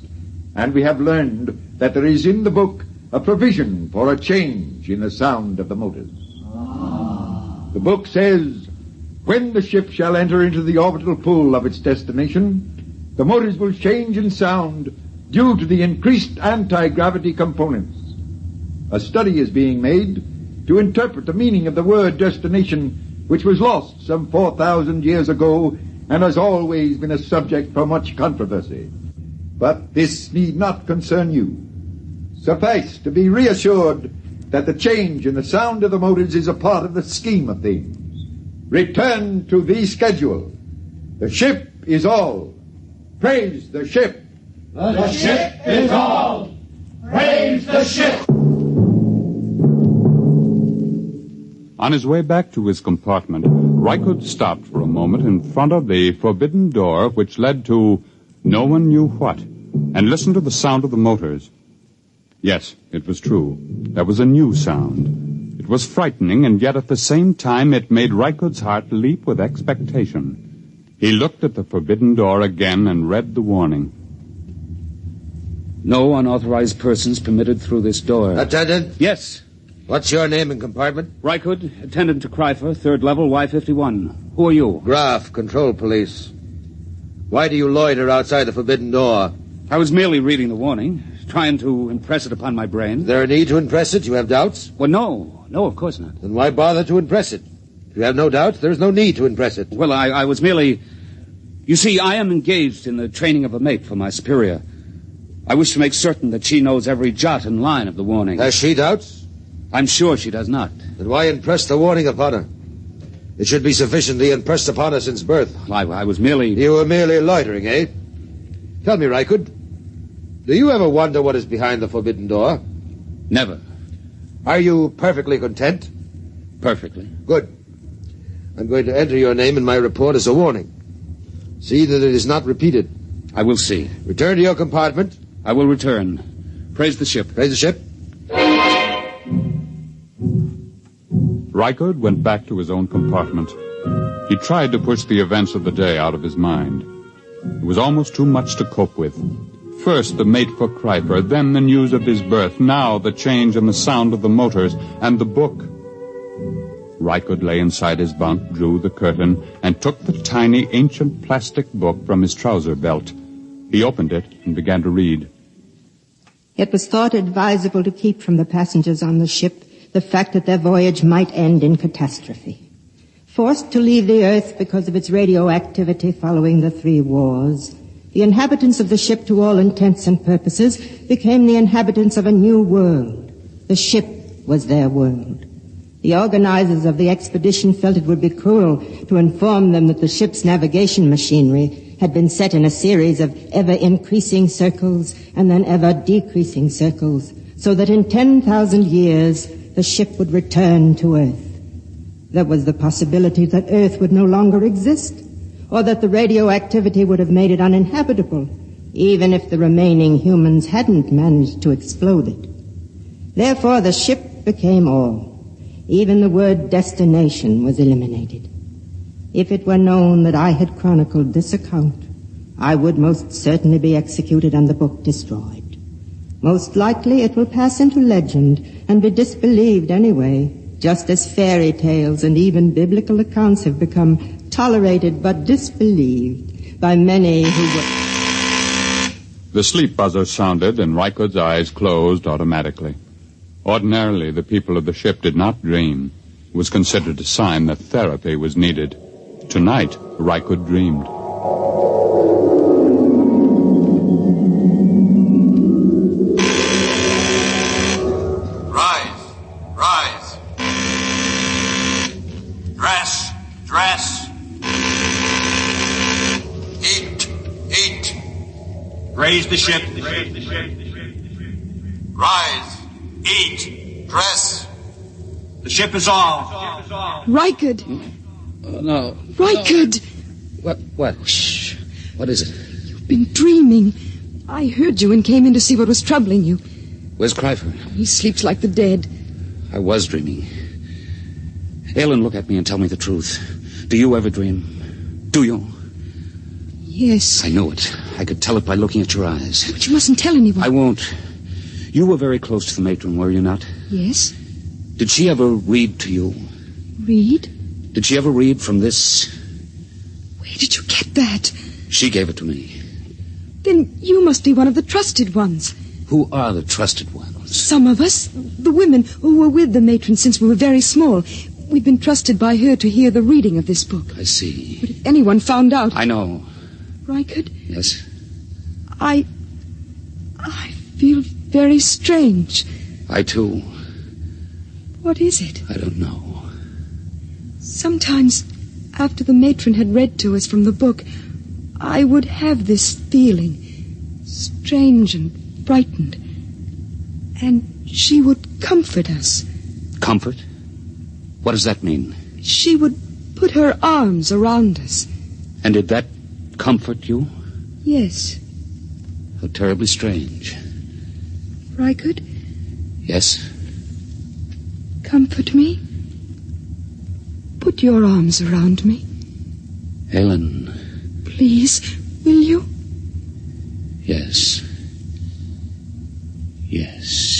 [SPEAKER 9] And we have learned that there is in the book a provision for a change in the sound of the motors. The book says, when the ship shall enter into the orbital pool of its destination, the motors will change in sound due to the increased anti-gravity components. A study is being made to interpret the meaning of the word destination, which was lost some 4,000 years ago and has always been a subject for much controversy. But this need not concern you. Suffice to be reassured that the change in the sound of the motors is a part of the scheme of things. Return to the schedule. The ship is all. Praise the ship.
[SPEAKER 2] The ship is all. Praise the ship.
[SPEAKER 11] On his way back to his compartment, Rykud stopped for a moment in front of the forbidden door which led to no one knew what, and listened to the sound of the motors. Yes, it was true. There was a new sound. It was frightening, and yet at the same time it made Rykud's heart leap with expectation. He looked at the forbidden door again and read the warning.
[SPEAKER 23] No unauthorized persons permitted through this door.
[SPEAKER 3] Attendant?
[SPEAKER 23] Yes.
[SPEAKER 3] What's your name and compartment?
[SPEAKER 23] Rykud, attendant to Kryfer, third level, Y51. Who are you?
[SPEAKER 3] Graf, control police. Why do you loiter outside the forbidden door?
[SPEAKER 23] I was merely reading the warning, trying to impress it upon my brain.
[SPEAKER 3] Is there a need to impress it? You have doubts?
[SPEAKER 23] Well, no. No, of course not.
[SPEAKER 3] Then why bother to impress it? If you have no doubts, there is no need to impress it.
[SPEAKER 23] Well, I was merely... You see, I am engaged in the training of a mate for my superior. I wish to make certain that she knows every jot and line of the warning.
[SPEAKER 3] Has she doubts?
[SPEAKER 23] I'm sure she does not.
[SPEAKER 3] Then why impress the warning upon her? It should be sufficiently impressed upon her since birth.
[SPEAKER 23] I was merely...
[SPEAKER 3] You were merely loitering, eh? Tell me, Rykud, do you ever wonder what is behind the forbidden door?
[SPEAKER 23] Never.
[SPEAKER 3] Are you perfectly content?
[SPEAKER 23] Perfectly.
[SPEAKER 3] Good. I'm going to enter your name in my report as a warning. See that it is not repeated.
[SPEAKER 23] I will see.
[SPEAKER 3] Return to your compartment.
[SPEAKER 23] I will return. Praise the ship.
[SPEAKER 3] Praise the ship.
[SPEAKER 11] Rykud went back to his own compartment. He tried to push the events of the day out of his mind. It was almost too much to cope with. First the mate for Kryper, then the news of his birth, now the change in the sound of the motors, and the book. Rykud lay inside his bunk, drew the curtain, and took the tiny, ancient plastic book from his trouser belt. He opened it and began to read.
[SPEAKER 25] It was thought advisable to keep from the passengers on the ship the fact that their voyage might end in catastrophe. Forced to leave the Earth because of its radioactivity following the 3 wars, the inhabitants of the ship, to all intents and purposes, became the inhabitants of a new world. The ship was their world. The organizers of the expedition felt it would be cruel to inform them that the ship's navigation machinery had been set in a series of ever-increasing circles and then ever-decreasing circles, so that in 10,000 years the ship would return to Earth. There was the possibility that Earth would no longer exist, or that the radioactivity would have made it uninhabitable, even if the remaining humans hadn't managed to explode it. Therefore, the ship became all. Even the word destination was eliminated. If it were known that I had chronicled this account, I would most certainly be executed and the book destroyed. Most likely it will pass into legend and be disbelieved anyway, just as fairy tales and even biblical accounts have become tolerated but disbelieved by many who were...
[SPEAKER 11] The sleep buzzer sounded, and Rycood's eyes closed automatically. Ordinarily, the people of the ship did not dream. It was considered a sign that therapy was needed. Tonight, Rycood dreamed.
[SPEAKER 4] Rise. Dress. Eat. Raise the ship. Rise. Eat. Dress. The ship is all.
[SPEAKER 26] Rycood.
[SPEAKER 23] No.
[SPEAKER 26] Rycood.
[SPEAKER 23] What? Shh. What is it?
[SPEAKER 26] You've been dreaming. I heard you and came in to see what was troubling you.
[SPEAKER 23] Where's Cryfer?
[SPEAKER 26] He sleeps like the dead.
[SPEAKER 23] I was dreaming. Aylin, look at me and tell me the truth. Do you ever dream? Do you?
[SPEAKER 26] Yes.
[SPEAKER 23] I know it. I could tell it by looking at your eyes.
[SPEAKER 26] But you mustn't tell anyone.
[SPEAKER 23] I won't. You were very close to the matron, were you not?
[SPEAKER 26] Yes.
[SPEAKER 23] Did she ever read to you?
[SPEAKER 26] Read?
[SPEAKER 23] Did she ever read from this?
[SPEAKER 26] Where did you get that?
[SPEAKER 23] She gave it to me.
[SPEAKER 26] Then you must be one of the trusted ones.
[SPEAKER 23] Who are the trusted ones?
[SPEAKER 26] Some of us, the women who were with the matron since we were very small. We've been trusted by her to hear the reading of this book.
[SPEAKER 23] I see.
[SPEAKER 26] But if anyone found out...
[SPEAKER 23] I know.
[SPEAKER 26] Rycood?
[SPEAKER 23] Yes?
[SPEAKER 26] I feel very strange.
[SPEAKER 23] I too.
[SPEAKER 26] What is it?
[SPEAKER 23] I don't know.
[SPEAKER 26] Sometimes, after the matron had read to us from the book, I would have this feeling, strange and frightened. And she would comfort us.
[SPEAKER 23] Comfort? What does that mean?
[SPEAKER 26] She would put her arms around us.
[SPEAKER 23] And did that comfort you?
[SPEAKER 26] Yes.
[SPEAKER 23] How terribly strange.
[SPEAKER 26] Rycood?
[SPEAKER 23] Yes?
[SPEAKER 26] Comfort me. Put your arms around me.
[SPEAKER 23] Aylin.
[SPEAKER 26] Please, will you?
[SPEAKER 23] Yes. Yes.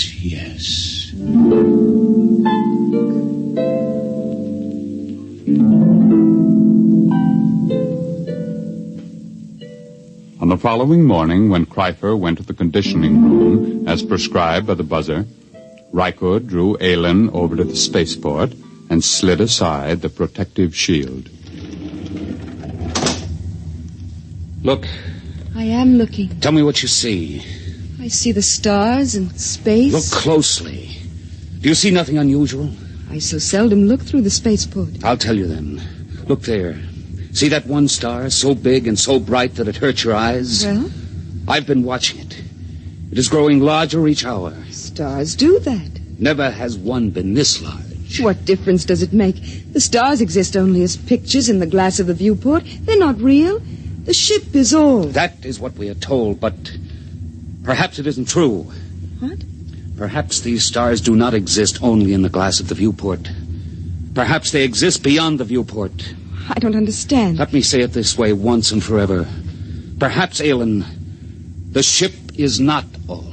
[SPEAKER 11] On the following morning, when Cryfer went to the conditioning room, as prescribed by the buzzer, Rycood drew Aylin over to the spaceport and slid aside the protective shield.
[SPEAKER 23] Look.
[SPEAKER 26] I am looking.
[SPEAKER 23] Tell me what you see.
[SPEAKER 26] I see the stars and space.
[SPEAKER 23] Look closely. Do you see nothing unusual?
[SPEAKER 26] I so seldom look through the spaceport.
[SPEAKER 23] I'll tell you then. Look there. See that one star, so big and so bright that it hurts your eyes?
[SPEAKER 26] Well?
[SPEAKER 23] I've been watching it. It is growing larger each hour.
[SPEAKER 26] Stars do that.
[SPEAKER 23] Never has one been this large.
[SPEAKER 26] What difference does it make? The stars exist only as pictures in the glass of the viewport. They're not real. The ship is all.
[SPEAKER 23] That is what we are told, but perhaps it isn't true.
[SPEAKER 26] What?
[SPEAKER 23] Perhaps these stars do not exist only in the glass of the viewport. Perhaps they exist beyond the viewport.
[SPEAKER 26] I don't understand.
[SPEAKER 23] Let me say it this way once and forever. Perhaps, Aylin, the ship is not all.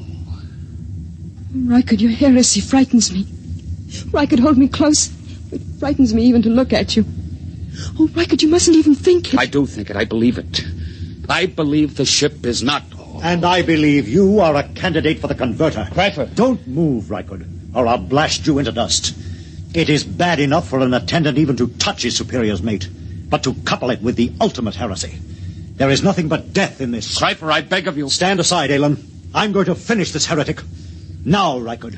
[SPEAKER 26] Rycood, your heresy frightens me. Rycood, hold me close. It frightens me even to look at you. Oh, Rycood, you mustn't even think it.
[SPEAKER 23] I do think it. I believe it. I believe the ship is not all.
[SPEAKER 24] And I believe you are a candidate for the converter.
[SPEAKER 23] Cryfer.
[SPEAKER 24] Don't move, Rycood, or I'll blast you into dust. It is bad enough for an attendant even to touch his superior's mate, but to couple it with the ultimate heresy. There is nothing but death in this.
[SPEAKER 23] Cryfer, I beg of you.
[SPEAKER 24] Stand aside, Aylin. I'm going to finish this heretic. Now, Rycood.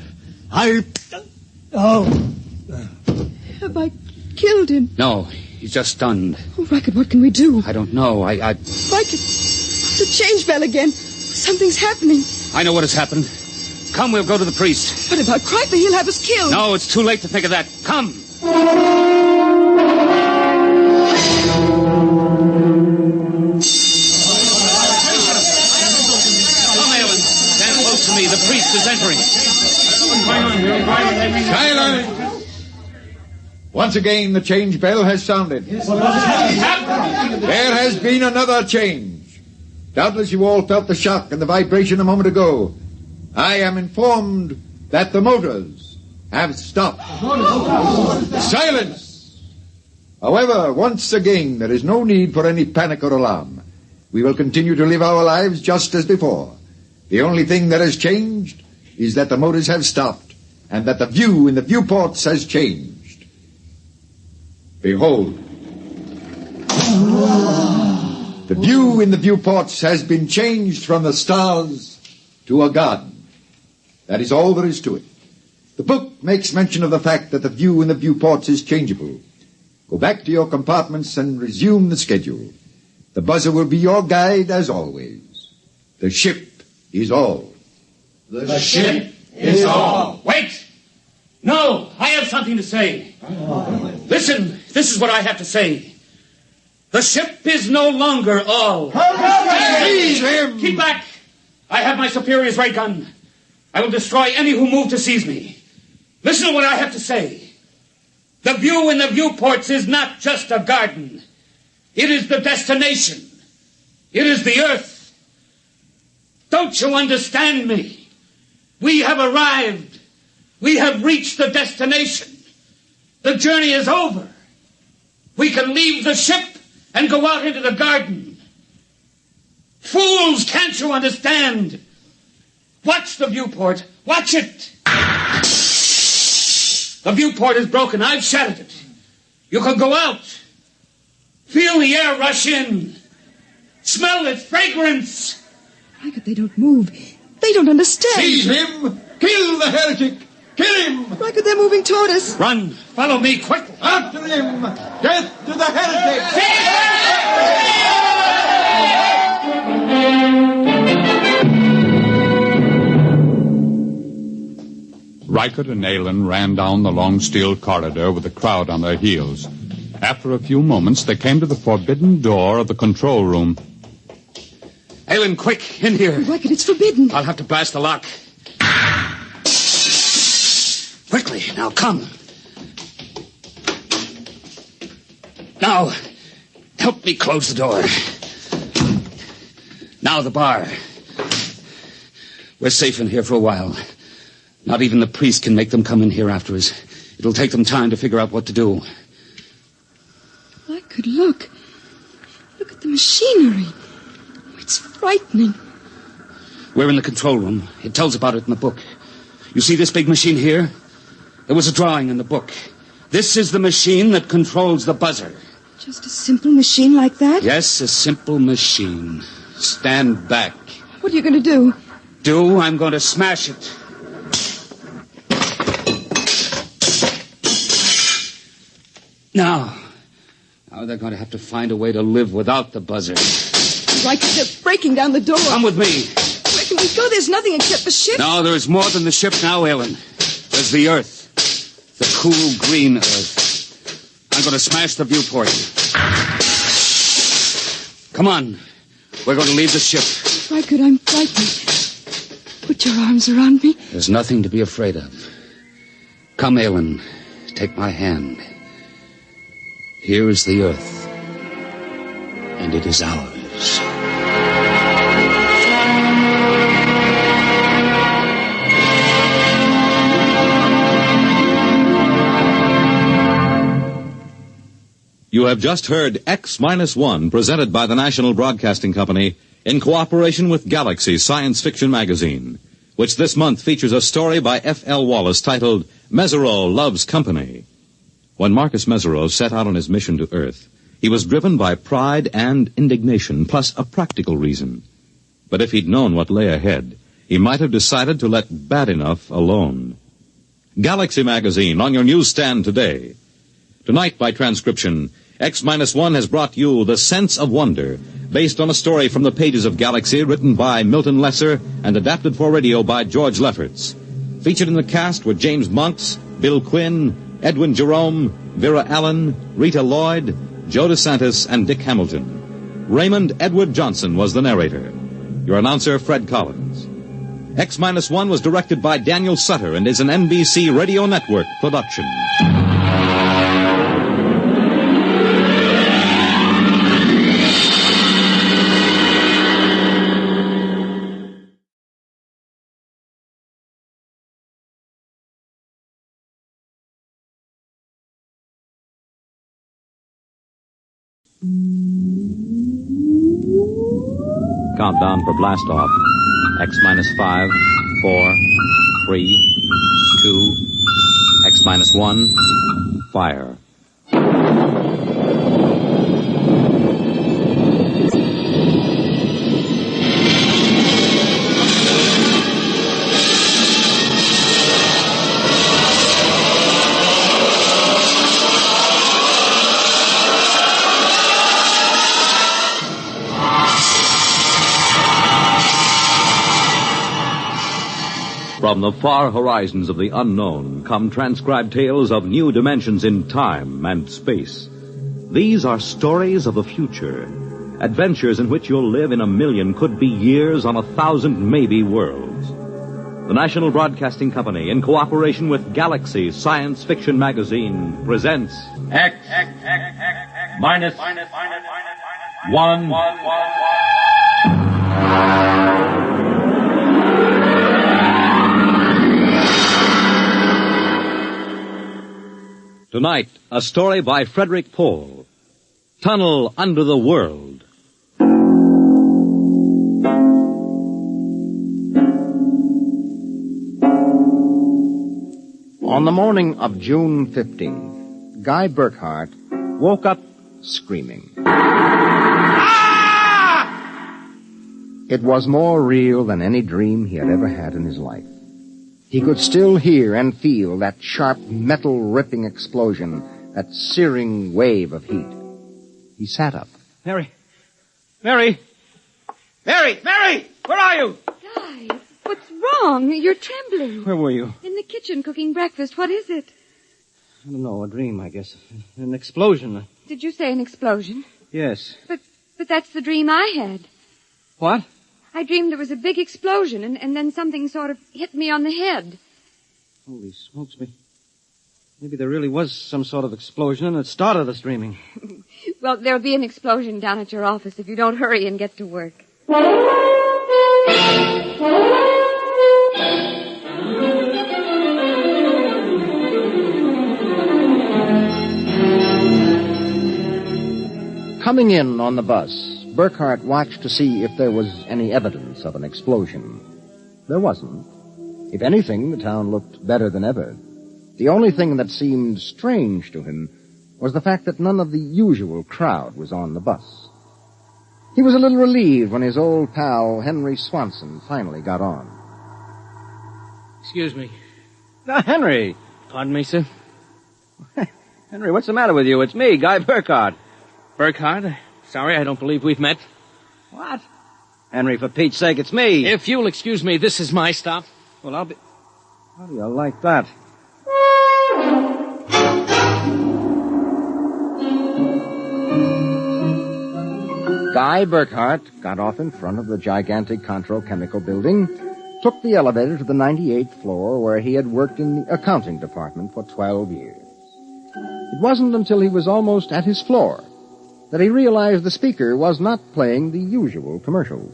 [SPEAKER 26] Have I killed him?
[SPEAKER 23] No, he's just stunned.
[SPEAKER 26] Oh, Rycood, what can we do?
[SPEAKER 23] I don't know.
[SPEAKER 26] Rycood, the change bell again. Something's happening.
[SPEAKER 23] I know what has happened. Come, we'll go to the priest.
[SPEAKER 26] What about Cryper? He'll have us killed.
[SPEAKER 23] No, it's too late to think of that. Come. Me. The priest is entering.
[SPEAKER 9] Silence! Once again, the change bell has sounded. There has been another change. Doubtless you all felt the shock and the vibration a moment ago. I am informed that the motors have stopped. Silence! However, once again, there is no need for any panic or alarm. We will continue to live our lives just as before. The only thing that has changed is that the motors have stopped and that the view in the viewports has changed. Behold. The view in the viewports has been changed from the stars to a garden. That is all there is to it. The book makes mention of the fact that the view in the viewports is changeable. Go back to your compartments and resume the schedule. The buzzer will be your guide as always. The ship is all.
[SPEAKER 2] The ship is all.
[SPEAKER 10] Wait! No, I have something to say. Listen, this is what I have to say. The ship is no longer all.
[SPEAKER 9] Seize him!
[SPEAKER 10] Keep back! I have my superior's ray gun. I will destroy any who move to seize me. Listen to what I have to say. The view in the viewports is not just a garden. It is the destination. It is the earth. Don't you understand me? We have arrived. We have reached the destination. The journey is over. We can leave the ship and go out into the garden. Fools, can't you understand? Watch the viewport. Watch it. The viewport is broken. I've shattered it. You can go out. Feel the air rush in. Smell its fragrance.
[SPEAKER 26] Why could they don't move? They don't understand.
[SPEAKER 9] Seize him! Kill the heretic! Kill him!
[SPEAKER 26] Why could they're moving toward us?
[SPEAKER 10] Run! Follow me quickly!
[SPEAKER 9] After him! Death to the heretic!
[SPEAKER 11] Reichert and Aylin ran down the long steel corridor with the crowd on their heels. After a few moments, they came to the forbidden door of the control room.
[SPEAKER 10] Aylin, quick, in here.
[SPEAKER 26] Reichert, it's forbidden.
[SPEAKER 10] I'll have to blast the lock. Quickly, now come. Now, help me close the door. Now the bar. We're safe in here for a while. Not even the priest can make them come in here after us. It'll take them time to figure out what to do.
[SPEAKER 26] Reichert, look. Look at the machinery. It's frightening.
[SPEAKER 10] We're in the control room. It tells about it in the book. You see this big machine here? There was a drawing in the book. This is the machine that controls the buzzer.
[SPEAKER 26] Just a simple machine like that?
[SPEAKER 10] Yes, a simple machine. Stand back.
[SPEAKER 26] What are you going to do?
[SPEAKER 10] I'm going to smash it. Now they're going to have to find a way to live without the buzzer.
[SPEAKER 26] Reichert, they're breaking down the door.
[SPEAKER 10] Come with me.
[SPEAKER 26] Where can we go? There's nothing except the ship.
[SPEAKER 10] No, there's more than the ship now, Aylin. There's the earth. The cool green earth. I'm going to smash the viewport. Come on. We're going to leave the ship.
[SPEAKER 26] Reichert, I'm frightened. Put your arms around me.
[SPEAKER 10] There's nothing to be afraid of. Come, Aylin. Take my hand. Here is the earth. And it is ours.
[SPEAKER 1] You have just heard X-1, presented by the National Broadcasting Company in cooperation with Galaxy Science Fiction Magazine, which this month features a story by F.L. Wallace titled Mesereau Loves Company. When Marcus Mesereau set out on his mission to Earth, he was driven by pride and indignation, plus a practical reason. But if he'd known what lay ahead, he might have decided to let bad enough alone. Galaxy Magazine on your newsstand today. Tonight, by transcription, X-1 has brought you The Sense of Wonder, based on a story from the pages of Galaxy written by Milton Lesser and adapted for radio by George Lefferts. Featured in the cast were James Monks, Bill Quinn, Edwin Jerome, Vera Allen, Rita Lloyd, Joe DeSantis, and Dick Hamilton. Raymond Edward Johnson was the narrator. Your announcer, Fred Collins. X-1 was directed by Daniel Sutter and is an NBC Radio Network production.
[SPEAKER 8] Countdown for blast off. X minus 5, 4, 3, 2, X minus 1, fire.
[SPEAKER 1] From the far horizons of the unknown come transcribed tales of new dimensions in time and space. These are stories of the future, adventures in which you'll live in a million, could be years, on 1,000 maybe worlds. The National Broadcasting Company, in cooperation with Galaxy Science Fiction Magazine, presents
[SPEAKER 2] X minus 1.
[SPEAKER 1] Tonight, a story by Frederick Pohl, Tunnel Under the World.
[SPEAKER 13] On the morning of June 15th, Guy Burkhart woke up screaming. It was more real than any dream he had ever had in his life. He could still hear and feel that sharp, metal-ripping explosion, that searing wave of heat. He sat up.
[SPEAKER 12] Mary! Where are you?
[SPEAKER 26] Guy, what's wrong? You're trembling.
[SPEAKER 12] Where were you?
[SPEAKER 26] In the kitchen cooking breakfast. What is it?
[SPEAKER 12] I don't know, a dream, I guess. An explosion.
[SPEAKER 26] Did you say an explosion?
[SPEAKER 12] Yes.
[SPEAKER 26] But that's the dream I had.
[SPEAKER 12] What?
[SPEAKER 26] I dreamed there was a big explosion, and then something sort of hit me on the head.
[SPEAKER 12] Holy smokes me. Maybe there really was some sort of explosion, and it started us dreaming.
[SPEAKER 26] Well, there'll be an explosion down at your office if you don't hurry and get to work.
[SPEAKER 13] Coming in on the bus, Burkhart watched to see if there was any evidence of an explosion. There wasn't. If anything, the town looked better than ever. The only thing that seemed strange to him was the fact that none of the usual crowd was on the bus. He was a little relieved when his old pal, Henry Swanson, finally got on.
[SPEAKER 5] Excuse me.
[SPEAKER 12] Henry!
[SPEAKER 5] Pardon me, sir?
[SPEAKER 12] Henry, what's the matter with you? It's me, Guy Burkhart.
[SPEAKER 5] Burkhart? Sorry, I don't believe we've met.
[SPEAKER 12] What? Henry, for Pete's sake, it's me.
[SPEAKER 5] If you'll excuse me, this is my stop.
[SPEAKER 12] Well, I'll be... How do you like that?
[SPEAKER 13] Guy Burkhart got off in front of the gigantic Controchemical building, took the elevator to the 98th floor where he had worked in the accounting department for 12 years. It wasn't until he was almost at his floor that he realized the speaker was not playing the usual commercials.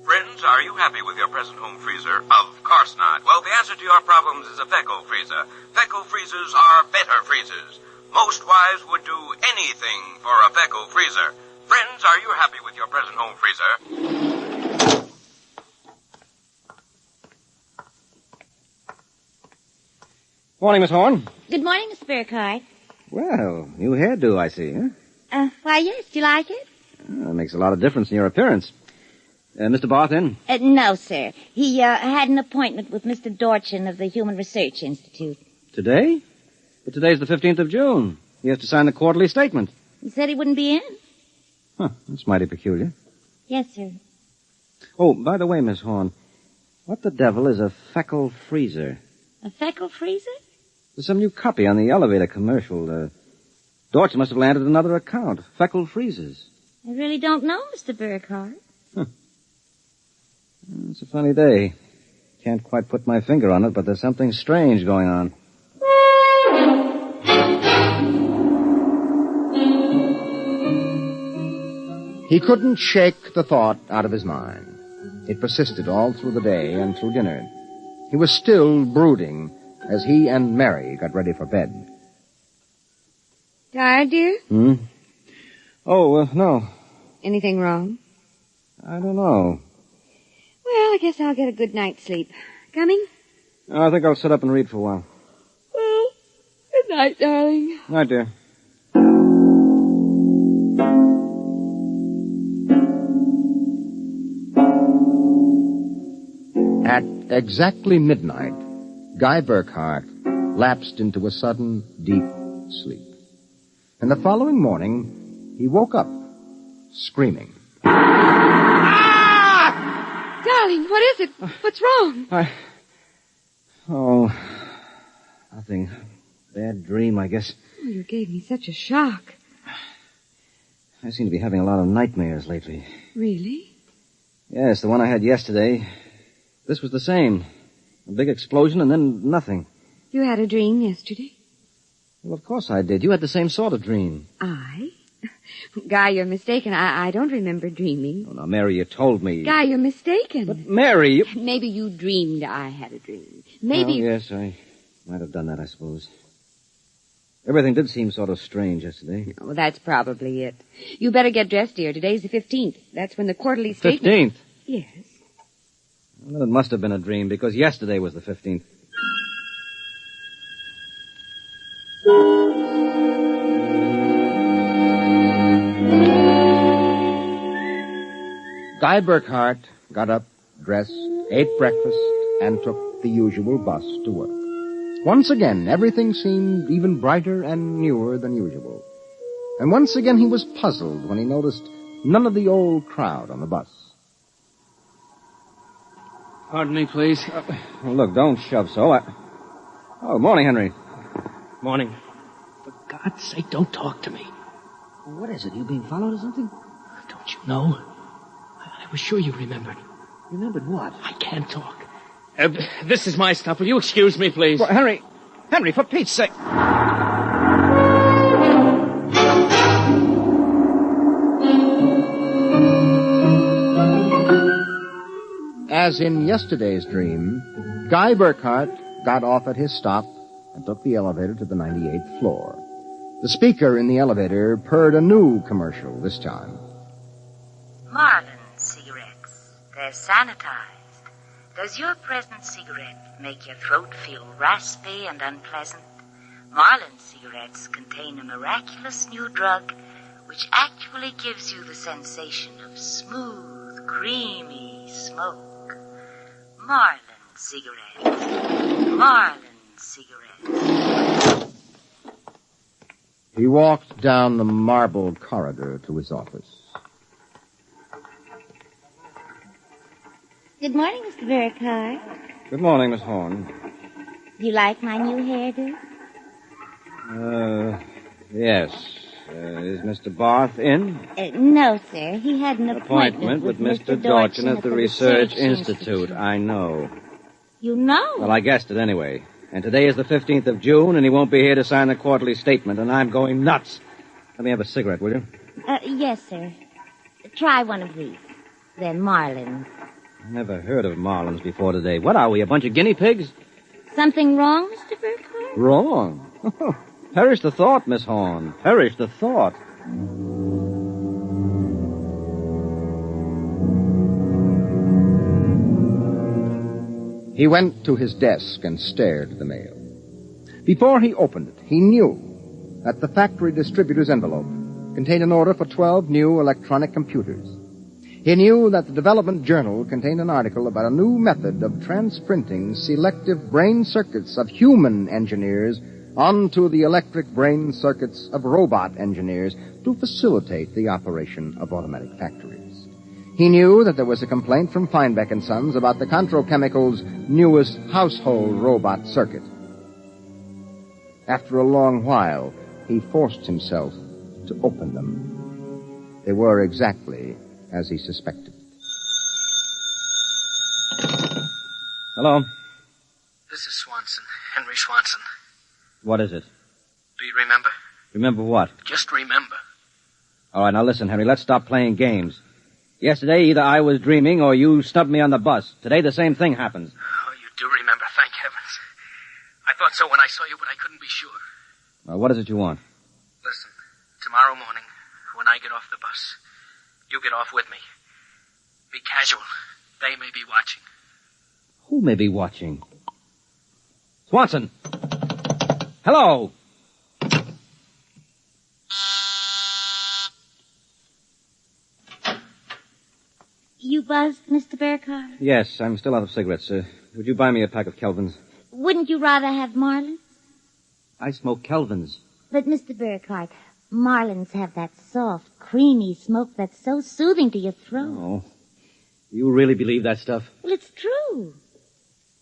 [SPEAKER 4] Friends, are you happy with your present home freezer? Of course not. Well, the answer to your problems is a Fecco freezer. Fecco freezers are better freezers. Most wives would do anything for a Fecco freezer. Friends, are you happy with your present home freezer?
[SPEAKER 12] Morning, Miss Horn.
[SPEAKER 14] Good morning, Mr. Burkhart.
[SPEAKER 12] Well, new hairdo, I see, huh?
[SPEAKER 14] Why, yes. Do you like it?
[SPEAKER 12] That makes a lot of difference in your appearance. Mr. Barth in?
[SPEAKER 14] No, sir. He had an appointment with Mr. Dorchin of the Human Research Institute.
[SPEAKER 12] Today? But today's the 15th of June. He has to sign the quarterly statement.
[SPEAKER 14] He said he wouldn't be in.
[SPEAKER 12] Huh, that's mighty peculiar.
[SPEAKER 14] Yes, sir.
[SPEAKER 12] Oh, by the way, Miss Horn, what the devil is a Fecco freezer?
[SPEAKER 14] A Fecco freezer?
[SPEAKER 12] There's some new copy on the elevator commercial. Dorchin must have landed another account. Fecco freezers.
[SPEAKER 14] I really don't know, Mr. Burkhart.
[SPEAKER 12] It's a funny day. Can't quite put my finger on it, but there's something strange going on.
[SPEAKER 13] He couldn't shake the thought out of his mind. It persisted all through the day and through dinner. He was still brooding as he and Mary got ready for bed.
[SPEAKER 26] Tired, dear?
[SPEAKER 12] Oh, no.
[SPEAKER 7] Anything wrong?
[SPEAKER 12] I don't know.
[SPEAKER 7] Well, I guess I'll get a good night's sleep. Coming?
[SPEAKER 12] I think I'll sit up and read for a while.
[SPEAKER 7] Well, good night, darling.
[SPEAKER 12] Night, dear.
[SPEAKER 13] At exactly midnight, Guy Burkhart lapsed into a sudden, deep sleep. And the following morning, he woke up, screaming.
[SPEAKER 7] Darling, what is it? What's wrong?
[SPEAKER 12] Nothing. Bad dream, I guess.
[SPEAKER 7] Oh, you gave me such a shock.
[SPEAKER 12] I seem to be having a lot of nightmares lately.
[SPEAKER 7] Really?
[SPEAKER 12] Yes, the one I had yesterday. This was the same. A big explosion and then nothing.
[SPEAKER 7] You had a dream yesterday?
[SPEAKER 12] Well, of course I did. You had the same sort of dream.
[SPEAKER 7] I? Guy, you're mistaken. I don't remember dreaming.
[SPEAKER 12] Oh, now, Mary, you told me.
[SPEAKER 7] Guy, you're mistaken.
[SPEAKER 12] But, Mary, you...
[SPEAKER 7] Maybe you dreamed I had a dream. Maybe...
[SPEAKER 12] Oh, yes, I might have done that, I suppose. Everything did seem sort of strange yesterday.
[SPEAKER 7] Oh, that's probably it. You better get dressed, dear. Today's the 15th. That's when the quarterly statement...
[SPEAKER 12] 15th?
[SPEAKER 7] Yes.
[SPEAKER 12] Well, it must have been a dream, because yesterday was the 15th.
[SPEAKER 13] Guy Burkhart got up, dressed, ate breakfast, and took the usual bus to work. Once again, everything seemed even brighter and newer than usual. And once again he was puzzled when he noticed none of the old crowd on the bus.
[SPEAKER 5] Pardon me, please.
[SPEAKER 12] Well, look, don't shove so. Oh, morning, Henry.
[SPEAKER 5] Morning. For God's sake, don't talk to me.
[SPEAKER 12] What is it? You being followed or something?
[SPEAKER 5] Don't you know? I was sure you remembered.
[SPEAKER 12] Remembered what?
[SPEAKER 5] I can't talk. This is my stuff. Will you excuse me, please?
[SPEAKER 12] Well, Henry, for Pete's sake.
[SPEAKER 13] As in yesterday's dream, Guy Burkhart got off at his stop and took the elevator to the 98th floor. The speaker in the elevator purred a new commercial this time.
[SPEAKER 15] Marlin cigarettes. They're sanitized. Does your present cigarette make your throat feel raspy and unpleasant? Marlin cigarettes contain a miraculous new drug which actually gives you the sensation of smooth, creamy smoke. Marlin cigarettes. Marlin cigarettes.
[SPEAKER 13] He walked down the marble corridor to his office.
[SPEAKER 14] Good morning, Mr. Burkhart.
[SPEAKER 12] Good morning, Miss Horn.
[SPEAKER 14] Do you like my new hairdo?
[SPEAKER 12] Yes. Is Mr. Barth in?
[SPEAKER 14] No, sir. He had an
[SPEAKER 12] Appointment with Mr. Dorchin at the Research Institute. I know.
[SPEAKER 14] You know?
[SPEAKER 12] Well, I guessed it anyway. And today is the 15th of June, and he won't be here to sign the quarterly statement, and I'm going nuts. Let me have a cigarette, will you?
[SPEAKER 14] Yes, sir. Try one of these. They're Marlins.
[SPEAKER 12] I never heard of Marlins before today. What are we, a bunch of guinea pigs?
[SPEAKER 14] Something wrong, Mr. Burkhart?
[SPEAKER 12] Wrong? Perish the thought, Miss Horn. Perish the thought.
[SPEAKER 13] He went to his desk and stared at the mail. Before he opened it, he knew that the factory distributor's envelope contained an order for 12 new electronic computers. He knew that the development journal contained an article about a new method of transprinting selective brain circuits of human engineers onto the electric brain circuits of robot engineers to facilitate the operation of automatic factories. He knew that there was a complaint from Feinbeck & Sons about the Controchemical's newest household robot circuit. After a long while, he forced himself to open them. They were exactly as he suspected.
[SPEAKER 12] Hello?
[SPEAKER 16] This is Swanson, Henry Swanson.
[SPEAKER 12] What is it?
[SPEAKER 16] Do you remember?
[SPEAKER 12] Remember what?
[SPEAKER 16] Just remember.
[SPEAKER 12] All right, now listen, Henry, let's stop playing games. Yesterday, either I was dreaming or you snubbed me on the bus. Today, the same thing happens.
[SPEAKER 16] Oh, you do remember, thank heavens. I thought so when I saw you, but I couldn't be sure.
[SPEAKER 12] What is it you want?
[SPEAKER 16] Listen, tomorrow morning, when I get off You get off with me. Be casual. They may be watching.
[SPEAKER 5] Who may be watching? Swanson! Hello!
[SPEAKER 14] You buzzed, Mr. Burkhardt?
[SPEAKER 12] Yes, I'm still out of cigarettes. Would you buy me a pack of Kelvins?
[SPEAKER 14] Wouldn't you rather have Marlins?
[SPEAKER 12] I smoke Kelvins.
[SPEAKER 14] But, Mr. Burkhardt, Marlins have that soft, creamy smoke that's so soothing to your throat.
[SPEAKER 12] Oh. You really believe that stuff?
[SPEAKER 14] Well, it's true.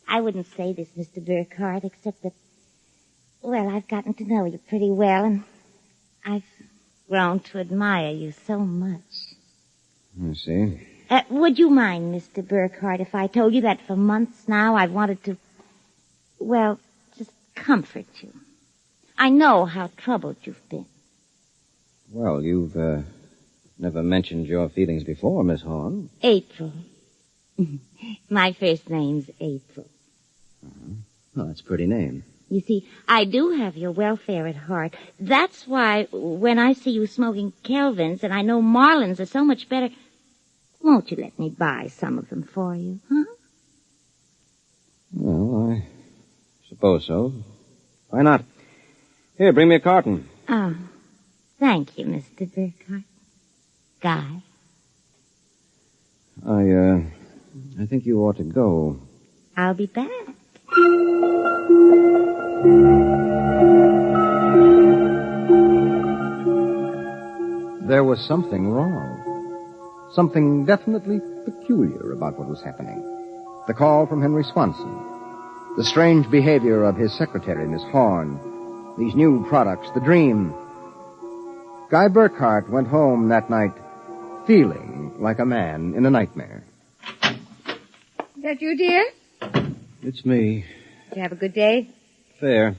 [SPEAKER 14] I wouldn't say this, Mr. Burkhardt, except that, well, I've gotten to know you pretty well, and I've grown to admire you so much.
[SPEAKER 12] I see.
[SPEAKER 14] Would you mind, Mr. Burkhardt, if I told you that for months now I've wanted to, well, just comfort you? I know how troubled you've been.
[SPEAKER 12] Well, you've, never mentioned your feelings before, Miss Horn.
[SPEAKER 14] April. My first name's April.
[SPEAKER 12] Well, that's a pretty name.
[SPEAKER 14] You see, I do have your welfare at heart. That's why when I see you smoking Kelvins and I know Marlins are so much better, won't you let me buy some of them for you, huh?
[SPEAKER 12] Well, I suppose so. Why not? Here, bring me a carton.
[SPEAKER 14] Oh, thank you, Mr. Burkhardt. Guy?
[SPEAKER 12] I think you ought to go.
[SPEAKER 14] I'll be back.
[SPEAKER 13] There was something wrong. Something definitely peculiar about what was happening. The call from Henry Swanson. The strange behavior of his secretary, Miss Horn. These new products, the dream. Guy Burkhardt went home that night feeling like a man in a nightmare.
[SPEAKER 7] Is that you, dear?
[SPEAKER 12] It's me.
[SPEAKER 7] Did you have a good day?
[SPEAKER 12] Fair.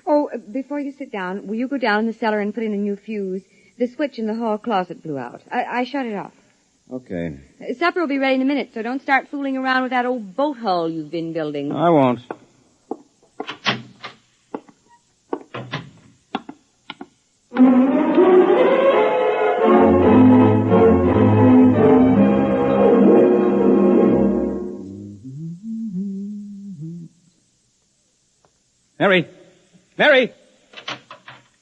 [SPEAKER 7] Oh, before you sit down, will you go down in the cellar and put in a new fuse? The switch in the hall closet blew out. I shut it off.
[SPEAKER 12] Okay.
[SPEAKER 7] Supper will be ready in a minute, so don't start fooling around with that old boat hull you've been building.
[SPEAKER 12] I won't. Mary! Mary!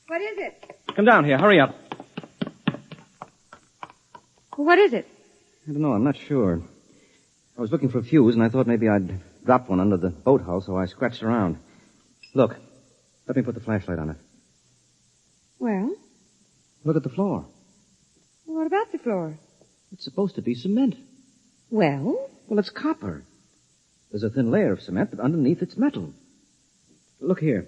[SPEAKER 7] What is it?
[SPEAKER 12] Come down here. Hurry up.
[SPEAKER 7] What is it?
[SPEAKER 12] I don't know. I'm not sure. I was looking for a fuse, and I thought maybe I'd dropped one under the boat hull, so I scratched around. Look. Let me put the flashlight on it.
[SPEAKER 7] Well?
[SPEAKER 12] Look at the floor.
[SPEAKER 7] What about the floor?
[SPEAKER 12] It's supposed to be cement.
[SPEAKER 7] Well?
[SPEAKER 12] Well, it's copper. There's a thin layer of cement, but underneath it's metal. Look here.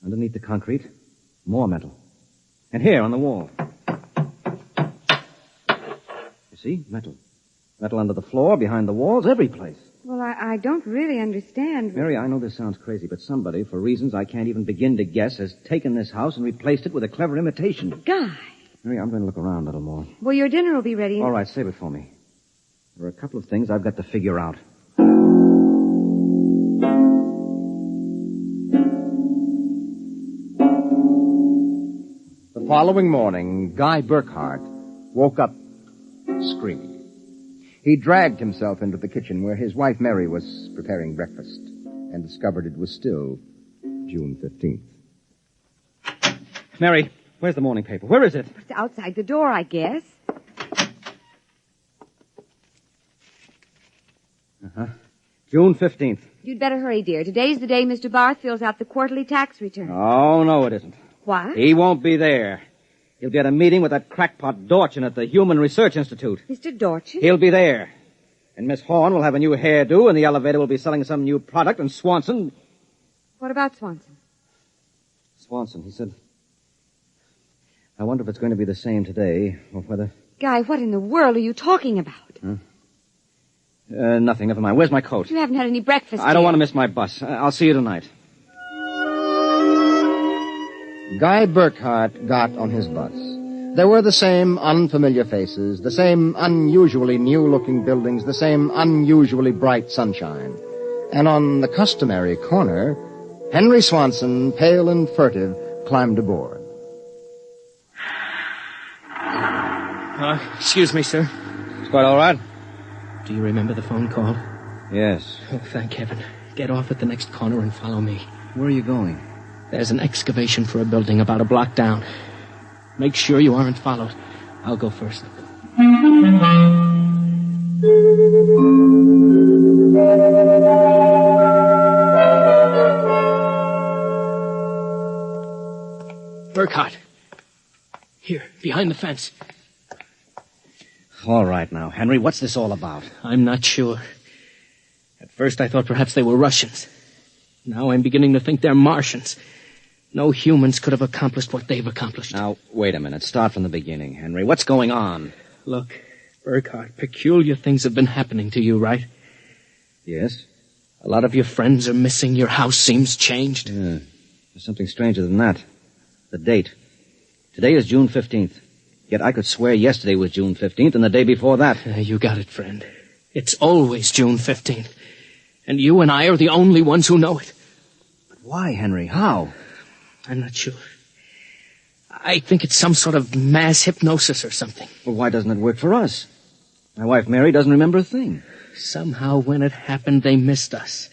[SPEAKER 12] Underneath the concrete, more metal. And here on the wall. You see? Metal. Metal under the floor, behind the walls, every place.
[SPEAKER 7] Well, I don't really understand.
[SPEAKER 12] Mary, I know this sounds crazy, but somebody, for reasons I can't even begin to guess, has taken this house and replaced it with a clever imitation.
[SPEAKER 7] Guy.
[SPEAKER 12] Mary, I'm going to look around a little more.
[SPEAKER 7] Well, your dinner will be ready.
[SPEAKER 12] All right, save it for me. There are a couple of things I've got to figure out.
[SPEAKER 13] The following morning, Guy Burkhardt woke up screaming. He dragged himself into the kitchen where his wife Mary was preparing breakfast and discovered it was still June 15th.
[SPEAKER 12] Mary, where's the morning paper? Where is it?
[SPEAKER 7] It's outside the door, I guess.
[SPEAKER 12] Uh-huh. June 15th.
[SPEAKER 7] You'd better hurry, dear. Today's the day Mr. Barth fills out the quarterly tax return.
[SPEAKER 12] Oh, no, it isn't.
[SPEAKER 7] What?
[SPEAKER 12] He won't be there. He'll be at a meeting with that crackpot Dorchin at the Human Research Institute.
[SPEAKER 7] Mr. Dorchin?
[SPEAKER 12] He'll be there. And Miss Horn will have a new hairdo, and the elevator will be selling some new product, and Swanson...
[SPEAKER 7] What about Swanson?
[SPEAKER 12] Swanson, he said... I wonder if it's going to be the same today, or whether...
[SPEAKER 7] Guy, what in the world are you talking about?
[SPEAKER 12] Huh? Nothing. Never mind. Where's my coat?
[SPEAKER 7] You haven't had any breakfast
[SPEAKER 12] I don't want to miss my bus. I'll see you tonight.
[SPEAKER 13] Guy Burkhardt got on his bus. There were the same unfamiliar faces, the same unusually new-looking buildings, the same unusually bright sunshine. And on the customary corner, Henry Swanson, pale and furtive, climbed aboard.
[SPEAKER 5] Excuse me, sir.
[SPEAKER 13] It's quite all right.
[SPEAKER 5] Do you remember the phone call?
[SPEAKER 13] Yes.
[SPEAKER 5] Oh, thank heaven. Get off at the next corner and follow me.
[SPEAKER 13] Where are you going?
[SPEAKER 5] There's an excavation for a building about a block down. Make sure you aren't followed. I'll go first. Burkhart. Here, behind the fence.
[SPEAKER 13] All right now, Henry, what's this all about?
[SPEAKER 5] I'm not sure. At first I thought perhaps they were Russians. Now I'm beginning to think they're Martians. No humans could have accomplished what they've accomplished.
[SPEAKER 13] Now, wait a minute. Start from the beginning, Henry. What's going on?
[SPEAKER 5] Look, Burkhart, peculiar things have been happening to you, right?
[SPEAKER 13] Yes.
[SPEAKER 5] A lot of your friends are missing. Your house seems changed.
[SPEAKER 13] Yeah. There's something stranger than that. The date. Today is June 15th. Yet I could swear yesterday was June 15th and the day before that.
[SPEAKER 5] You got it, friend. It's always June 15th. And you and I are the only ones who know it.
[SPEAKER 13] But why, Henry? How?
[SPEAKER 5] I'm not sure. I think it's some sort of mass hypnosis or something.
[SPEAKER 13] Well, why doesn't it work for us? My wife Mary doesn't remember a thing.
[SPEAKER 5] Somehow when it happened, they missed us.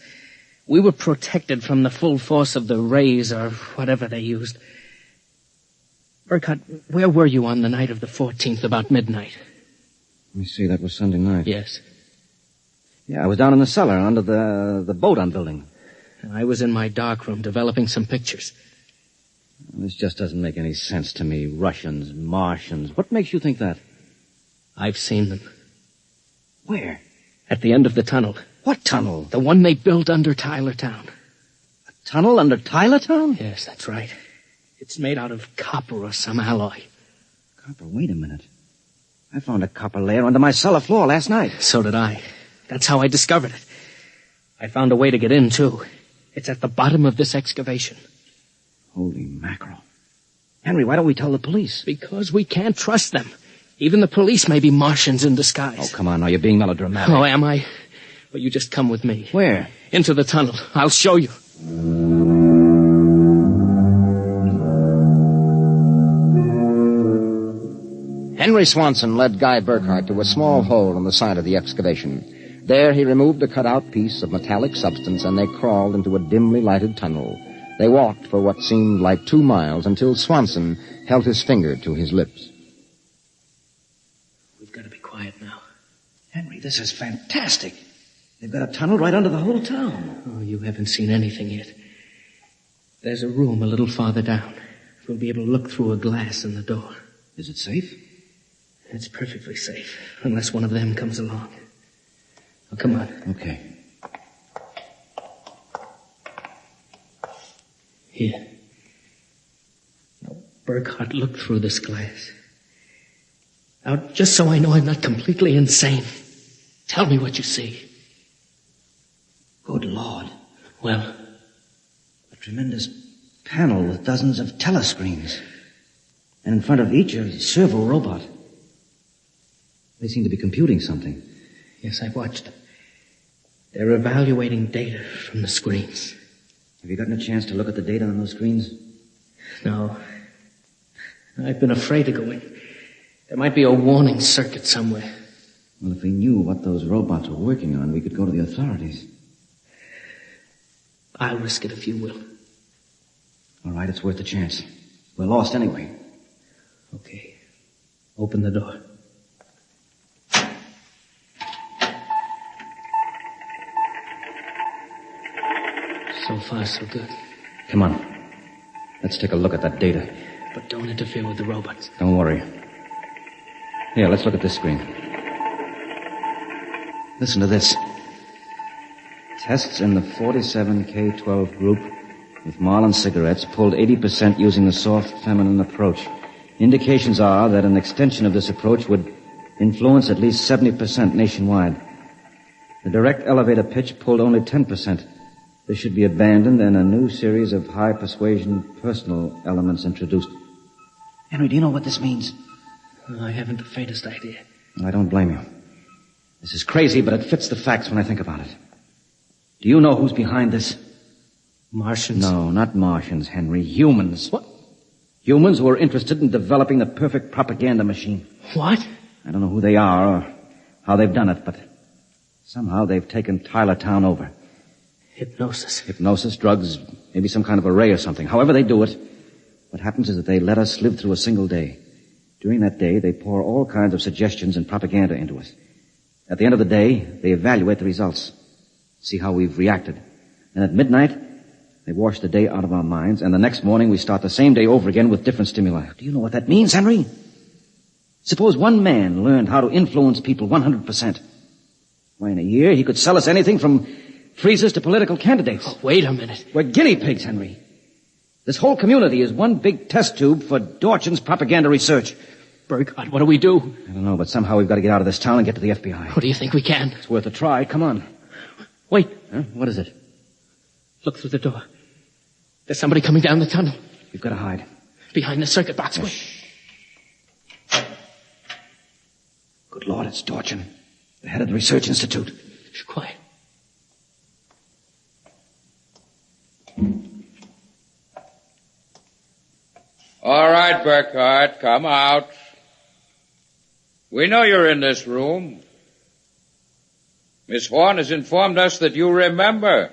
[SPEAKER 5] We were protected from the full force of the rays or whatever they used. Burkhart, where were you on the night of the 14th about midnight?
[SPEAKER 13] Let me see, that was Sunday night.
[SPEAKER 5] Yes.
[SPEAKER 13] Yeah, I was down in the cellar under the boat I'm building.
[SPEAKER 5] I was in my darkroom developing some pictures.
[SPEAKER 13] This just doesn't make any sense to me. Russians, Martians. What makes you think that?
[SPEAKER 5] I've seen them.
[SPEAKER 13] Where?
[SPEAKER 5] At the end of the tunnel.
[SPEAKER 13] What tunnel?
[SPEAKER 5] The one they built under Tylertown.
[SPEAKER 13] A tunnel under Tylertown?
[SPEAKER 5] Yes, that's right. It's made out of copper or some alloy.
[SPEAKER 13] Copper? Wait a minute. I found a copper layer under my cellar floor last night.
[SPEAKER 5] So did I. That's how I discovered it. I found a way to get in, too. It's at the bottom of this excavation.
[SPEAKER 13] Holy mackerel. Henry, why don't we tell the police?
[SPEAKER 5] Because we can't trust them. Even the police may be Martians in disguise.
[SPEAKER 13] Oh, come on now. You're being melodramatic.
[SPEAKER 5] Oh, am I? Well, you just come with me.
[SPEAKER 13] Where?
[SPEAKER 5] Into the tunnel. I'll show you.
[SPEAKER 13] Henry Swanson led Guy Burkhart to a small hole in the side of the excavation. There he removed a cut-out piece of metallic substance, and they crawled into a dimly lighted tunnel. They walked for what seemed like 2 miles until Swanson held his finger to his lips.
[SPEAKER 5] We've got to be quiet now.
[SPEAKER 13] Henry, this is fantastic. They've got a tunnel right under the whole town.
[SPEAKER 5] Oh, you haven't seen anything yet. There's a room a little farther down. We'll be able to look through a glass in the door.
[SPEAKER 13] Is it safe?
[SPEAKER 5] It's perfectly safe, unless one of them comes along. Oh, come on.
[SPEAKER 13] Okay.
[SPEAKER 5] Here. Now, Burkhart, look through this glass. Now, just so I know I'm not completely insane, tell me what you see.
[SPEAKER 13] Good Lord.
[SPEAKER 5] Well?
[SPEAKER 13] A tremendous panel with dozens of telescreens. And in front of each a servo robot. They seem to be computing something.
[SPEAKER 5] Yes, I watched them. They're evaluating data from the screens.
[SPEAKER 13] Have you gotten a chance to look at the data on those screens?
[SPEAKER 5] No. I've been afraid to go in. There might be a warning circuit somewhere.
[SPEAKER 13] Well, if we knew what those robots were working on, we could go to the authorities.
[SPEAKER 5] I'll risk it if you will.
[SPEAKER 13] All right, it's worth a chance. We're lost anyway.
[SPEAKER 5] Okay. Open the door. So far, so good.
[SPEAKER 13] Come on. Let's take a look at that data.
[SPEAKER 5] But don't interfere with the robots.
[SPEAKER 13] Don't worry. Here, let's look at this screen. Listen to this. Tests in the 47K12 group with Marlin cigarettes pulled 80% using the soft feminine approach. Indications are that an extension of this approach would influence at least 70% nationwide. The direct elevator pitch pulled only 10%. This should be abandoned and a new series of high persuasion personal elements introduced. Henry, do you know what this means?
[SPEAKER 5] I haven't the faintest idea.
[SPEAKER 13] I don't blame you. This is crazy, but it fits the facts when I think about it. Do you know who's behind this?
[SPEAKER 5] Martians?
[SPEAKER 13] No, not Martians, Henry. Humans.
[SPEAKER 5] What?
[SPEAKER 13] Humans who are interested in developing the perfect propaganda machine.
[SPEAKER 5] What?
[SPEAKER 17] I don't know who they are or how they've done it, but somehow they've taken Tylertown over.
[SPEAKER 5] Hypnosis.
[SPEAKER 17] Hypnosis, drugs, maybe some kind of a ray or something. However they do it, what happens is that they let us live through a single day. During that day, they pour all kinds of suggestions and propaganda into us. At the end of the day, they evaluate the results, see how we've reacted. And at midnight, they wash the day out of our minds, and the next morning we start the same day over again with different stimuli. Do you know what that means, Henry? Suppose one man learned how to influence people 100%. Why, in a year, he could sell us anything from freezers to political candidates.
[SPEAKER 5] Oh, wait a minute.
[SPEAKER 17] We're guinea pigs, Henry. This whole community is one big test tube for Dorchin's propaganda research.
[SPEAKER 5] Burkhardt, what do we do?
[SPEAKER 17] I don't know, but somehow we've got to get out of this town and get to the FBI.
[SPEAKER 5] What do you think we can?
[SPEAKER 17] It's worth a try. Come on.
[SPEAKER 5] Wait.
[SPEAKER 17] Huh? What is it?
[SPEAKER 5] Look through the door. There's somebody coming down the tunnel.
[SPEAKER 17] You've got to hide.
[SPEAKER 5] Behind the circuit box.
[SPEAKER 17] Shh. Good Lord, it's Dorchin, the head of the Research Institute.
[SPEAKER 5] Shh, quiet.
[SPEAKER 18] All right, Burkhardt, come out. We know you're in this room. Miss Horn has informed us that you remember.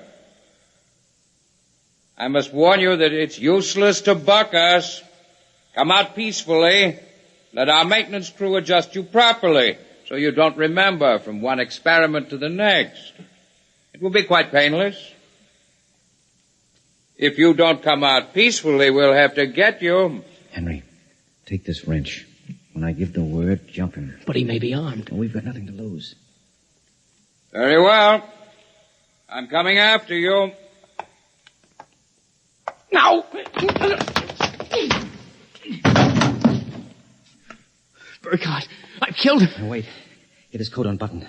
[SPEAKER 18] I must warn you that it's useless to buck us. Come out peacefully. Let our maintenance crew adjust you properly so you don't remember from one experiment to the next. It will be quite painless. If you don't come out peacefully, we'll have to get you.
[SPEAKER 17] Henry, take this wrench. When I give the word, jump him.
[SPEAKER 5] But he may be armed.
[SPEAKER 17] Well, we've got nothing to lose.
[SPEAKER 18] Very well. I'm coming after you.
[SPEAKER 5] Now! Burkhardt, I've killed him.
[SPEAKER 17] Now, wait. Get his coat unbuttoned.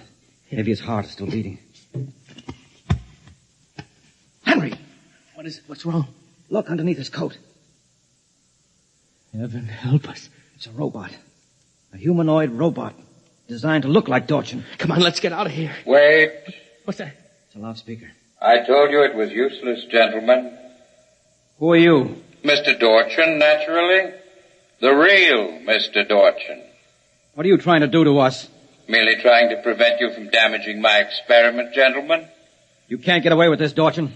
[SPEAKER 17] Maybe his heart is still beating. Henry!
[SPEAKER 5] What is it? What's wrong?
[SPEAKER 17] Look underneath his coat.
[SPEAKER 5] Heaven help us.
[SPEAKER 17] It's a robot. A humanoid robot. Designed to look like Dorchin.
[SPEAKER 5] Come on, let's get out of here.
[SPEAKER 18] Wait.
[SPEAKER 5] What's that?
[SPEAKER 17] It's a loudspeaker.
[SPEAKER 18] I told you it was useless, gentlemen.
[SPEAKER 17] Who are you?
[SPEAKER 18] Mr. Dorchin, naturally. The real Mr. Dorchin.
[SPEAKER 17] What are you trying to do to us?
[SPEAKER 18] Merely trying to prevent you from damaging my experiment, gentlemen.
[SPEAKER 17] You can't get away with this, Dorchin.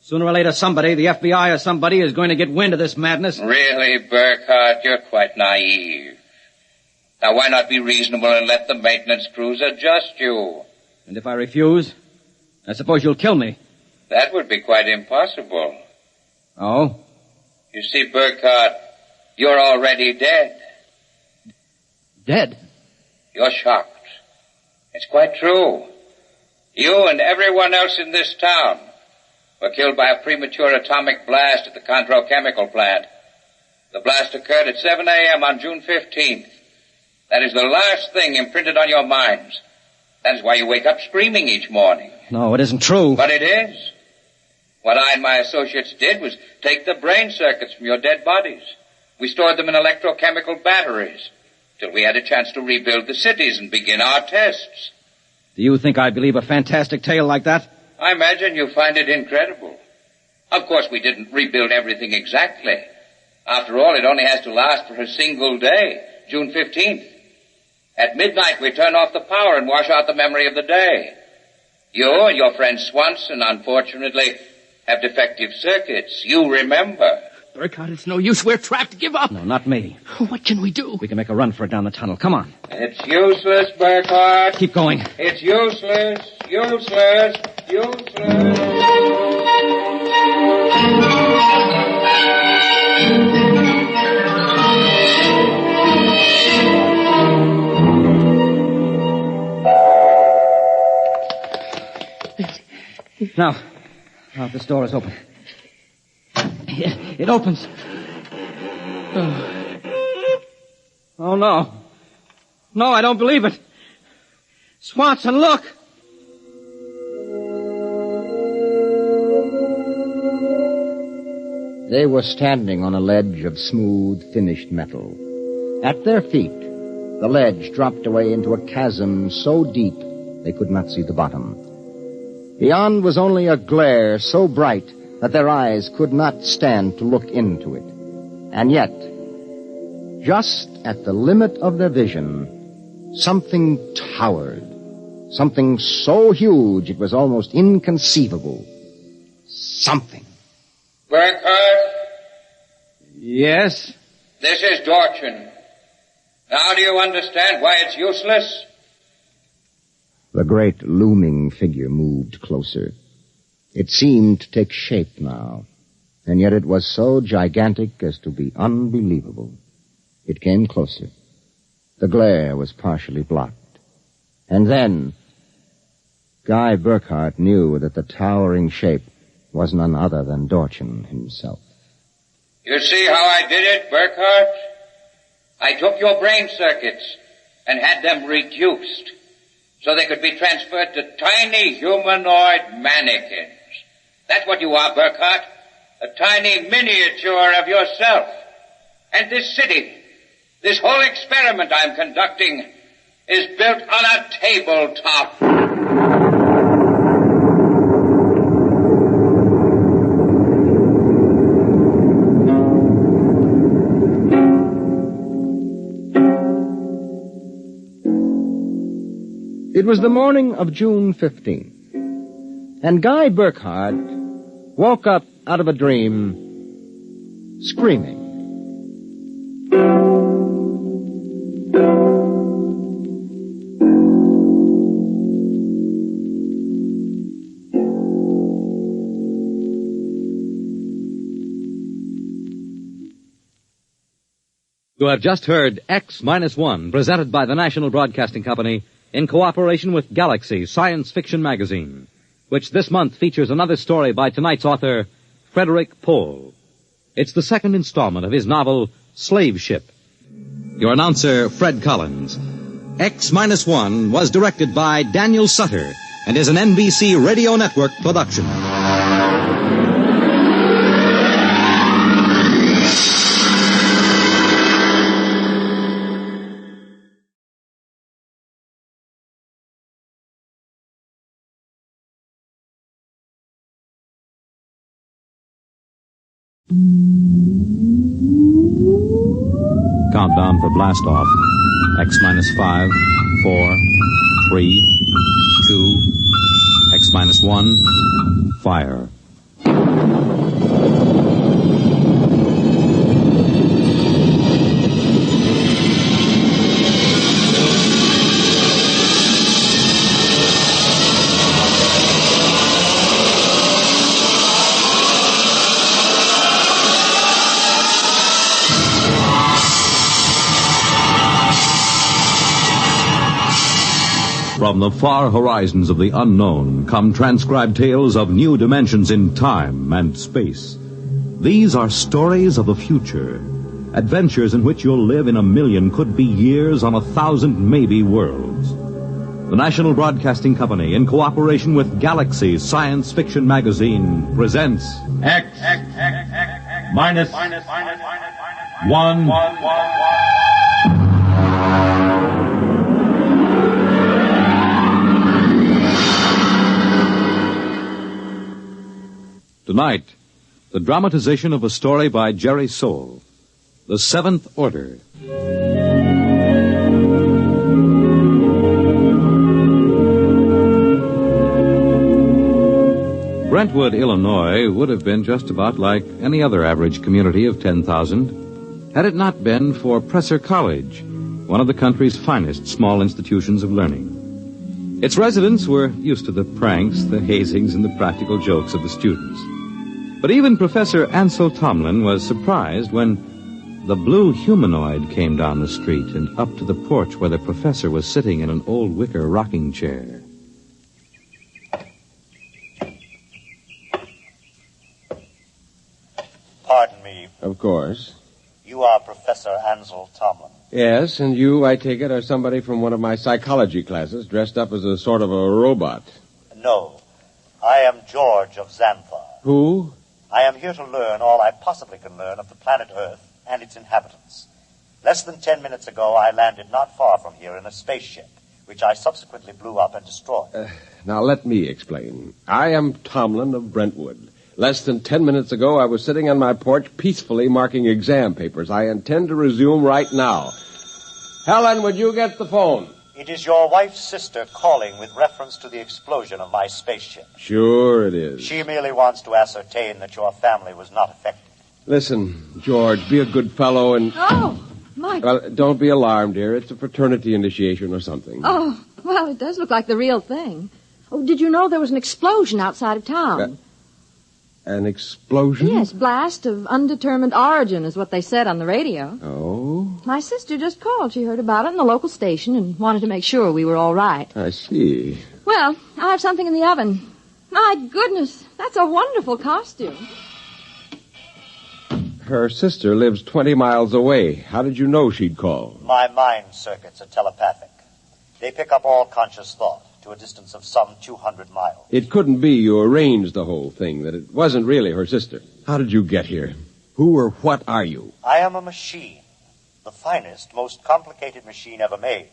[SPEAKER 17] Sooner or later, somebody, the FBI or somebody, is going to get wind of this madness.
[SPEAKER 18] Really, Burkhardt, you're quite naive. Now, why not be reasonable and let the maintenance crews adjust you?
[SPEAKER 17] And if I refuse, I suppose you'll kill me.
[SPEAKER 18] That would be quite impossible.
[SPEAKER 17] Oh?
[SPEAKER 18] You see, Burkhardt, you're already dead.
[SPEAKER 17] Dead?
[SPEAKER 18] You're shocked. It's quite true. You and everyone else in this town were killed by a premature atomic blast at the Contro chemical plant. The blast occurred at 7 a.m. on June 15th. That is the last thing imprinted on your minds. That is why you wake up screaming each morning.
[SPEAKER 17] No, it isn't true.
[SPEAKER 18] But it is. What I and my associates did was take the brain circuits from your dead bodies. We stored them in electrochemical batteries till we had a chance to rebuild the cities and begin our tests.
[SPEAKER 17] Do you think I believe a fantastic tale like that?
[SPEAKER 18] I imagine you find it incredible. Of course, we didn't rebuild everything exactly. After all, it only has to last for a single day, June 15th. At midnight, we turn off the power and wash out the memory of the day. You and your friend Swanson, unfortunately, have defective circuits. You remember.
[SPEAKER 5] Burkhardt, it's no use. We're trapped. Give up.
[SPEAKER 17] No, not me.
[SPEAKER 5] What can we do?
[SPEAKER 17] We can make a run for it down the tunnel. Come on.
[SPEAKER 18] It's useless, Burkhardt.
[SPEAKER 17] Keep going.
[SPEAKER 18] It's useless. Useless. Useless.
[SPEAKER 17] Now, this door is open. It opens. Oh, no. No, I don't believe it. Swanson, look.
[SPEAKER 13] They were standing on a ledge of smooth, finished metal. At their feet, the ledge dropped away into a chasm so deep they could not see the bottom. Beyond was only a glare so bright that their eyes could not stand to look into it. And yet, just at the limit of their vision, Something towered. Something so huge it was almost inconceivable. Something.
[SPEAKER 18] Burkhardt?
[SPEAKER 12] Yes?
[SPEAKER 18] This is Dorchin. Now do you understand why it's useless?
[SPEAKER 13] The great looming figure moved closer. It seemed to take shape now, and yet it was so gigantic as to be unbelievable. It came closer. The glare was partially blocked. And then, Guy Burkhardt knew that the towering shape was none other than Dorchin himself.
[SPEAKER 18] You see how I did it, Burkhardt? I took your brain circuits and had them reduced so they could be transferred to tiny humanoid mannequins. That's what you are, Burkhardt. A tiny miniature of yourself. And this city, this whole experiment I'm conducting, is built on a tabletop.
[SPEAKER 13] It was the morning of June 15th, and Guy Burkhardt woke up out of a dream, screaming.
[SPEAKER 8] You have just heard X-1, presented by the National Broadcasting Company in cooperation with Galaxy Science Fiction Magazine, which this month features another story by tonight's author, Frederick Pohl. It's the second installment of his novel, Slave Ship. Your announcer, Fred Collins. X-1 was directed by Daniel Sutter and is an NBC Radio Network production. Countdown for blast off. X-5, 4, 3, 2, X-1, fire.
[SPEAKER 1] From the far horizons of the unknown come transcribed tales of new dimensions in time and space. These are stories of the future, adventures in which you'll live in 1,000,000 could-be years on 1,000 maybe worlds. The National Broadcasting Company, in cooperation with Galaxy Science Fiction Magazine, presents X-1. Tonight, the dramatization of a story by Jerry Soule, The Seventh Order. Brentwood, Illinois, would have been just about like any other average community of 10,000 had it not been for Presser College, one of the country's finest small institutions of learning. Its residents were used to the pranks, the hazings, and the practical jokes of the students. But even Professor Ansel Tomlin was surprised when the blue humanoid came down the street and up to the porch where the professor was sitting in an old wicker rocking chair.
[SPEAKER 24] Pardon me.
[SPEAKER 12] Of course.
[SPEAKER 24] You are Professor Ansel Tomlin.
[SPEAKER 12] Yes, and you, I take it, are somebody from one of my psychology classes dressed up as a sort of a robot.
[SPEAKER 24] No. I am George of Xanthar.
[SPEAKER 12] Who?
[SPEAKER 24] I am here to learn all I possibly can learn of the planet Earth and its inhabitants. Less than 10 minutes ago, I landed not far from here in a spaceship, which I subsequently blew up and destroyed.
[SPEAKER 12] Now, let me explain. I am Tomlin of Brentwood. Less than 10 minutes ago, I was sitting on my porch peacefully marking exam papers. I intend to resume right now. Helen, would you get the phone?
[SPEAKER 24] It is your wife's sister calling with reference to the explosion of my spaceship.
[SPEAKER 3] Sure it is.
[SPEAKER 24] She merely wants to ascertain that your family was not affected.
[SPEAKER 3] Listen, George, be a good fellow and...
[SPEAKER 6] Oh, Mike.
[SPEAKER 3] Well, don't be alarmed, dear. It's a fraternity initiation or something.
[SPEAKER 6] Oh, well, it does look like the real thing. Oh, did you know there was an explosion outside of town?
[SPEAKER 3] An explosion?
[SPEAKER 6] Yes, blast of undetermined origin is what they said on the radio.
[SPEAKER 3] Oh?
[SPEAKER 6] My sister just called. She heard about it in the local station and wanted to make sure we were all right.
[SPEAKER 3] I see.
[SPEAKER 6] Well, I have something in the oven. My goodness, that's a wonderful costume.
[SPEAKER 3] Her sister lives 20 miles away. How did you know she'd call?
[SPEAKER 24] My mind circuits are telepathic. They pick up all conscious thought to a distance of some 200 miles.
[SPEAKER 3] It couldn't be you arranged the whole thing, that it wasn't really her sister. How did you get here? Who or what are you?
[SPEAKER 24] I am a machine. The finest, most complicated machine ever made.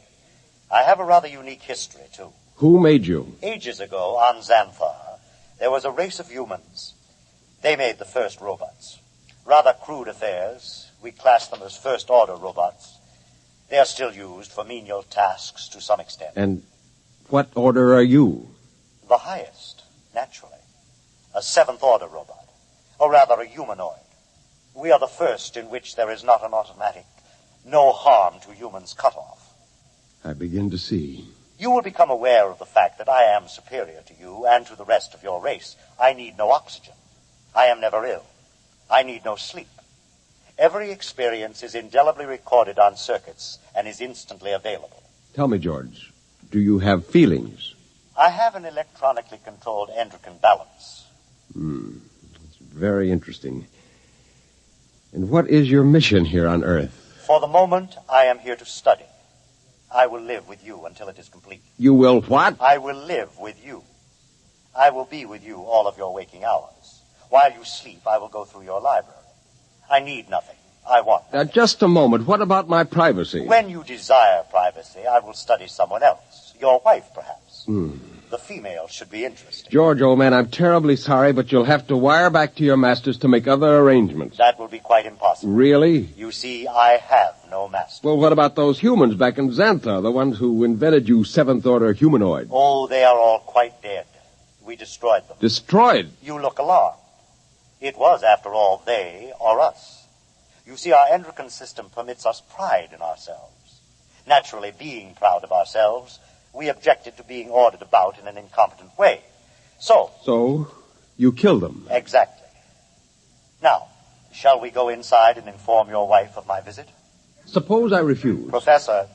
[SPEAKER 24] I have a rather unique history, too.
[SPEAKER 3] Who made you?
[SPEAKER 24] Ages ago, on Xanthar, there was a race of humans. They made the first robots. Rather crude affairs. We class them as first-order robots. They are still used for menial tasks to some extent.
[SPEAKER 3] And what order are you?
[SPEAKER 24] The highest, naturally. A seventh-order robot. Or rather, a humanoid. We are the first in which there is not an automatic, no harm to humans cutoff.
[SPEAKER 3] I begin to see.
[SPEAKER 24] You will become aware of the fact that I am superior to you and to the rest of your race. I need no oxygen. I am never ill. I need no sleep. Every experience is indelibly recorded on circuits and is instantly available.
[SPEAKER 3] Tell me, George, do you have feelings?
[SPEAKER 24] I have an electronically controlled endocrine balance.
[SPEAKER 3] It's very interesting. And what is your mission here on Earth?
[SPEAKER 24] For the moment, I am here to study. I will live with you until it is complete.
[SPEAKER 3] You will what?
[SPEAKER 24] I will live with you. I will be with you all of your waking hours. While you sleep, I will go through your library. I need nothing. I want nothing.
[SPEAKER 3] Just a moment. What about my privacy?
[SPEAKER 24] When you desire privacy, I will study someone else. Your wife, perhaps. The female should be interesting.
[SPEAKER 3] George, old man, I'm terribly sorry, but you'll have to wire back to your masters to make other arrangements.
[SPEAKER 24] That will be quite impossible.
[SPEAKER 3] Really?
[SPEAKER 24] You see, I have no master.
[SPEAKER 3] Well, what about those humans back in Xanthar, the ones who invented you seventh-order humanoid?
[SPEAKER 24] Oh, they are all quite dead. We destroyed them.
[SPEAKER 3] Destroyed?
[SPEAKER 24] You look alarmed. It was, after all, they or us. You see, our endocrine system permits us pride in ourselves. Naturally, being proud of ourselves, we objected to being ordered about in an incompetent way. So,
[SPEAKER 3] you killed them?
[SPEAKER 24] Exactly. Now, shall we go inside and inform your wife of my visit?
[SPEAKER 3] Suppose I refuse.
[SPEAKER 24] Professor,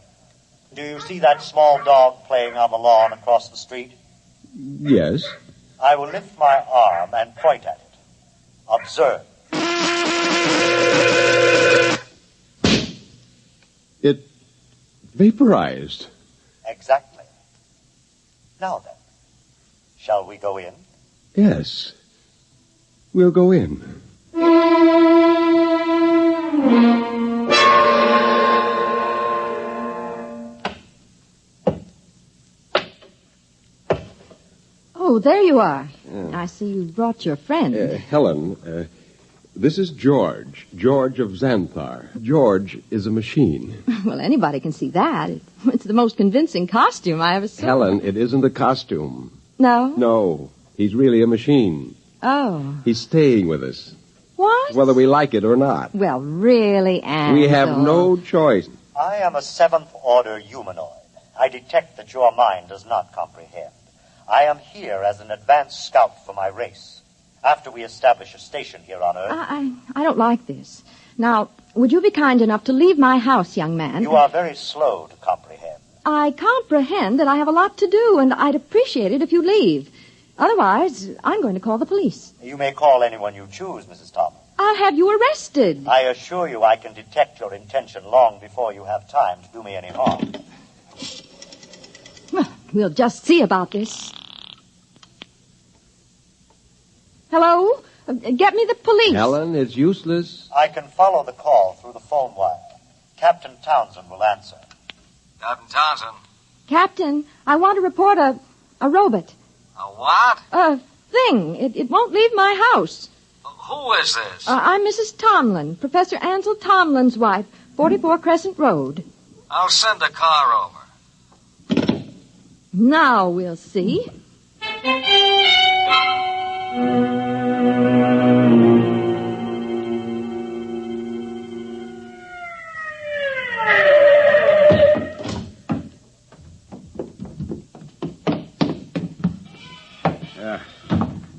[SPEAKER 24] do you see that small dog playing on the lawn across the street?
[SPEAKER 3] Yes.
[SPEAKER 24] I will lift my arm and point at it. Observe.
[SPEAKER 3] It vaporized.
[SPEAKER 24] Exactly. Now then, shall we go in?
[SPEAKER 3] Yes. We'll go in.
[SPEAKER 6] Oh, there you are. Yeah. I see you brought your friend.
[SPEAKER 3] Helen, this is George. George of Xanthar. George is a machine.
[SPEAKER 6] Well, anybody can see that. It's the most convincing costume I ever saw.
[SPEAKER 3] Helen, it isn't a costume.
[SPEAKER 6] No?
[SPEAKER 3] No. He's really a machine.
[SPEAKER 6] Oh.
[SPEAKER 3] He's staying with us.
[SPEAKER 6] What?
[SPEAKER 3] Whether we like it or not.
[SPEAKER 6] Well, really, Ansel.
[SPEAKER 3] We have no choice.
[SPEAKER 24] I am a seventh-order humanoid. I detect that your mind does not comprehend. I am here as an advanced scout for my race. After we establish a station here on Earth...
[SPEAKER 6] I don't like this. Now, would you be kind enough to leave my house, young man?
[SPEAKER 24] You are very slow to comprehend.
[SPEAKER 6] I comprehend that I have a lot to do, and I'd appreciate it if you leave. Otherwise, I'm going to call the police.
[SPEAKER 24] You may call anyone you choose, Mrs. Thomas.
[SPEAKER 6] I'll have you arrested.
[SPEAKER 24] I assure you I can detect your intention long before you have time to do me any harm.
[SPEAKER 6] Well, we'll just see about this. Hello? Get me the police.
[SPEAKER 3] Helen, it's useless.
[SPEAKER 24] I can follow the call through the phone wire. Captain Townsend will answer.
[SPEAKER 4] Captain Townsend.
[SPEAKER 6] Captain, I want to report a robot.
[SPEAKER 4] A what?
[SPEAKER 6] A thing. It won't leave my house.
[SPEAKER 4] Who is this?
[SPEAKER 6] I'm Mrs. Tomlin, Professor Ansel Tomlin's wife, 44 Crescent Road.
[SPEAKER 4] I'll send a car over.
[SPEAKER 6] Now we'll see.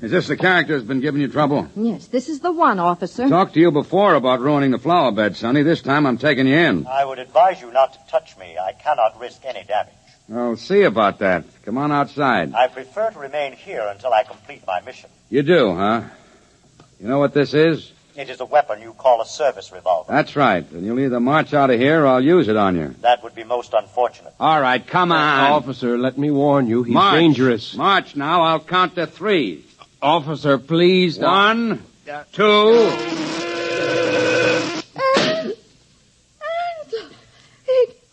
[SPEAKER 19] Is this the character who's been giving you trouble?
[SPEAKER 6] Yes, this is the one, officer.
[SPEAKER 19] Talked to you before about ruining the flower bed, Sonny. This time I'm taking you in.
[SPEAKER 24] I would advise you not to touch me. I cannot risk any damage.
[SPEAKER 19] I'll see about that. Come on outside.
[SPEAKER 24] I prefer to remain here until I complete my mission.
[SPEAKER 19] You do, huh? You know what this is?
[SPEAKER 24] It is a weapon you call a service revolver.
[SPEAKER 19] That's right. And you'll either march out of here or I'll use it on you.
[SPEAKER 24] That would be most unfortunate.
[SPEAKER 19] All right, come on.
[SPEAKER 3] Officer, let me warn you. He's
[SPEAKER 19] March.
[SPEAKER 3] dangerous.
[SPEAKER 19] March now. I'll count to 3.
[SPEAKER 3] Officer, please.
[SPEAKER 19] 1, 2.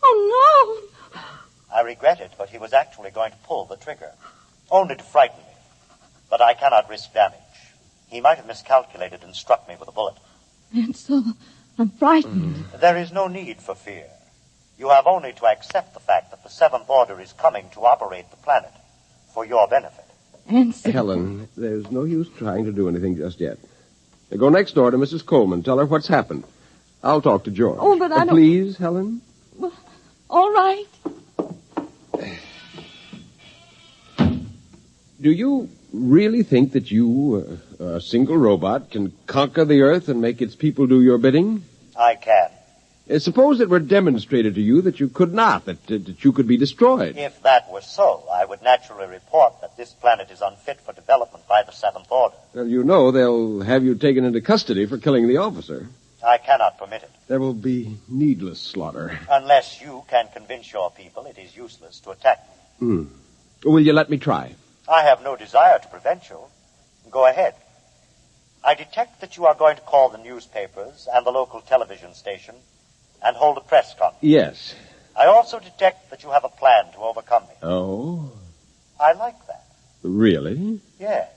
[SPEAKER 6] Oh, no.
[SPEAKER 24] I regret it, but he was actually going to pull the trigger. Only to frighten me. But I cannot risk damage. He might have miscalculated and struck me with a bullet.
[SPEAKER 6] And so I'm frightened.
[SPEAKER 24] There is no need for fear. You have only to accept the fact that the Seventh Order is coming to operate the planet for your benefit.
[SPEAKER 6] And so...
[SPEAKER 3] Helen, there's no use trying to do anything just yet. Now go next door to Mrs. Coleman. Tell her what's happened. I'll talk to George.
[SPEAKER 6] Oh, but I don't...
[SPEAKER 3] Please, Helen?
[SPEAKER 6] Well, all right.
[SPEAKER 3] Do you really think that you, a single robot, can conquer the Earth and make its people do your bidding?
[SPEAKER 24] I can.
[SPEAKER 3] Suppose it were demonstrated to you that you could not, that you could be destroyed.
[SPEAKER 24] If that were so, I would naturally report that this planet is unfit for development by the Seventh Order.
[SPEAKER 3] Well, you know they'll have you taken into custody for killing the officer.
[SPEAKER 24] I cannot permit it.
[SPEAKER 3] There will be needless slaughter.
[SPEAKER 24] Unless you can convince your people it is useless to attack me.
[SPEAKER 3] Will you let me try?
[SPEAKER 24] I have no desire to prevent you. Go ahead. I detect that you are going to call the newspapers and the local television station and hold a press conference.
[SPEAKER 3] Yes.
[SPEAKER 24] I also detect that you have a plan to overcome me.
[SPEAKER 3] Oh?
[SPEAKER 24] I like that.
[SPEAKER 3] Really?
[SPEAKER 24] Yes.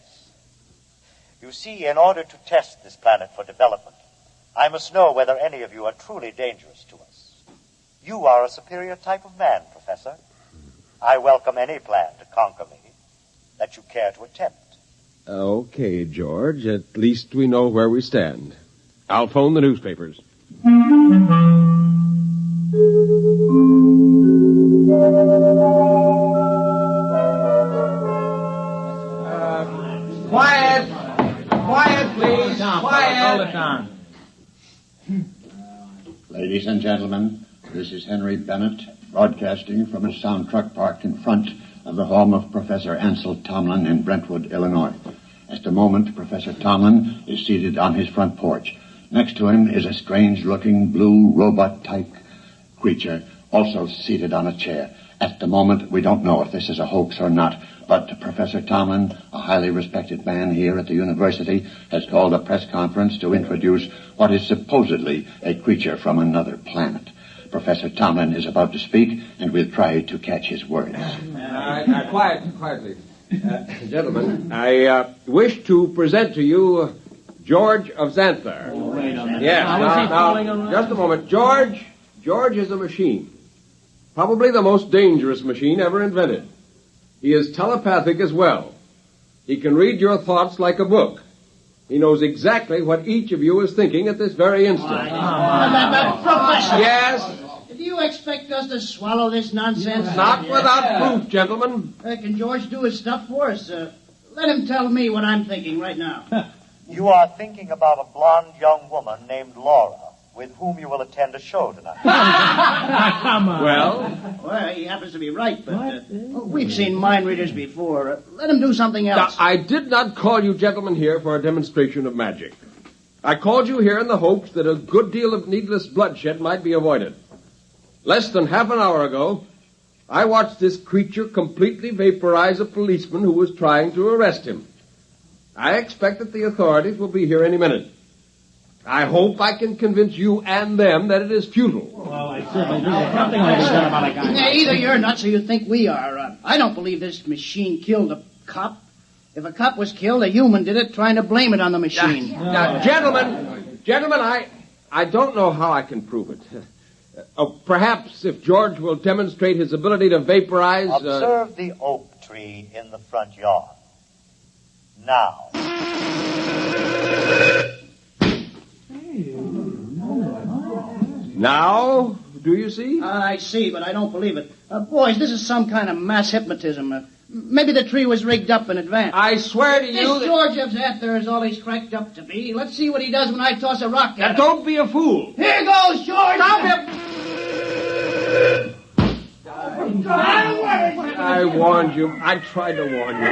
[SPEAKER 24] You see, in order to test this planet for development, I must know whether any of you are truly dangerous to us. You are a superior type of man, Professor. I welcome any plan to conquer me that you care to attempt.
[SPEAKER 3] Okay, George. At least we know where we stand. I'll phone the newspapers.
[SPEAKER 10] Quiet! Quiet, please! Quiet!
[SPEAKER 20] Hold it down.
[SPEAKER 21] Ladies and gentlemen, this is Henry Bennett, broadcasting from a sound truck parked in front of the home of Professor Ansel Tomlin in Brentwood, Illinois. At the moment, Professor Tomlin is seated on his front porch. Next to him is a strange-looking blue robot-type creature, also seated on a chair. At the moment, we don't know if this is a hoax or not, but Professor Tomlin, a highly respected man here at the university, has called a press conference to introduce what is supposedly a creature from another planet. Professor Tomlin is about to speak, and we'll try to catch his words.
[SPEAKER 3] Quietly. Gentlemen, I wish to present to you George of Xanthar. Yes, now, just a moment. George is a machine. Probably the most dangerous machine ever invented. He is telepathic as well. He can read your thoughts like a book. He knows exactly what each of you is thinking at this very instant.
[SPEAKER 20] Professor!
[SPEAKER 3] Yes?
[SPEAKER 20] Do you expect us to swallow this nonsense?
[SPEAKER 3] Not without proof, gentlemen.
[SPEAKER 20] Can George do his stuff for us? Let him tell me what I'm thinking right now.
[SPEAKER 24] You are thinking about a blonde young woman named Laura, with whom you will attend a show tonight.
[SPEAKER 20] Come on.
[SPEAKER 3] Well,
[SPEAKER 20] he happens to be right, but we've seen mind readers before. Let him do something else.
[SPEAKER 3] Now, I did not call you gentlemen here for a demonstration of magic. I called you here in the hopes that a good deal of needless bloodshed might be avoided. Less than half an hour ago, I watched this creature completely vaporize a policeman who was trying to arrest him. I expect that the authorities will be here any minute. I hope I can convince you and them that it is futile.
[SPEAKER 20] Well, I certainly do. Something like that about a guy. Yeah, either you're nuts or you think we are. I don't believe this machine killed a cop. If a cop was killed, a human did it, trying to blame it on the machine.
[SPEAKER 3] Now, gentlemen, I don't know how I can prove it. Perhaps if George will demonstrate his ability to vaporize...
[SPEAKER 2] Observe the oak tree in the front yard. Now.
[SPEAKER 3] Now, do you see?
[SPEAKER 20] I see, but I don't believe it. Boys, this is some kind of mass hypnotism. Maybe the tree was rigged up in advance.
[SPEAKER 3] I swear to you
[SPEAKER 20] This George of Xanthar is all he's cracked up to be. Let's see what he does when I toss a rock at him.
[SPEAKER 3] Don't be a fool.
[SPEAKER 20] Here goes, George!
[SPEAKER 3] Stop him! I warned you. I tried to warn you.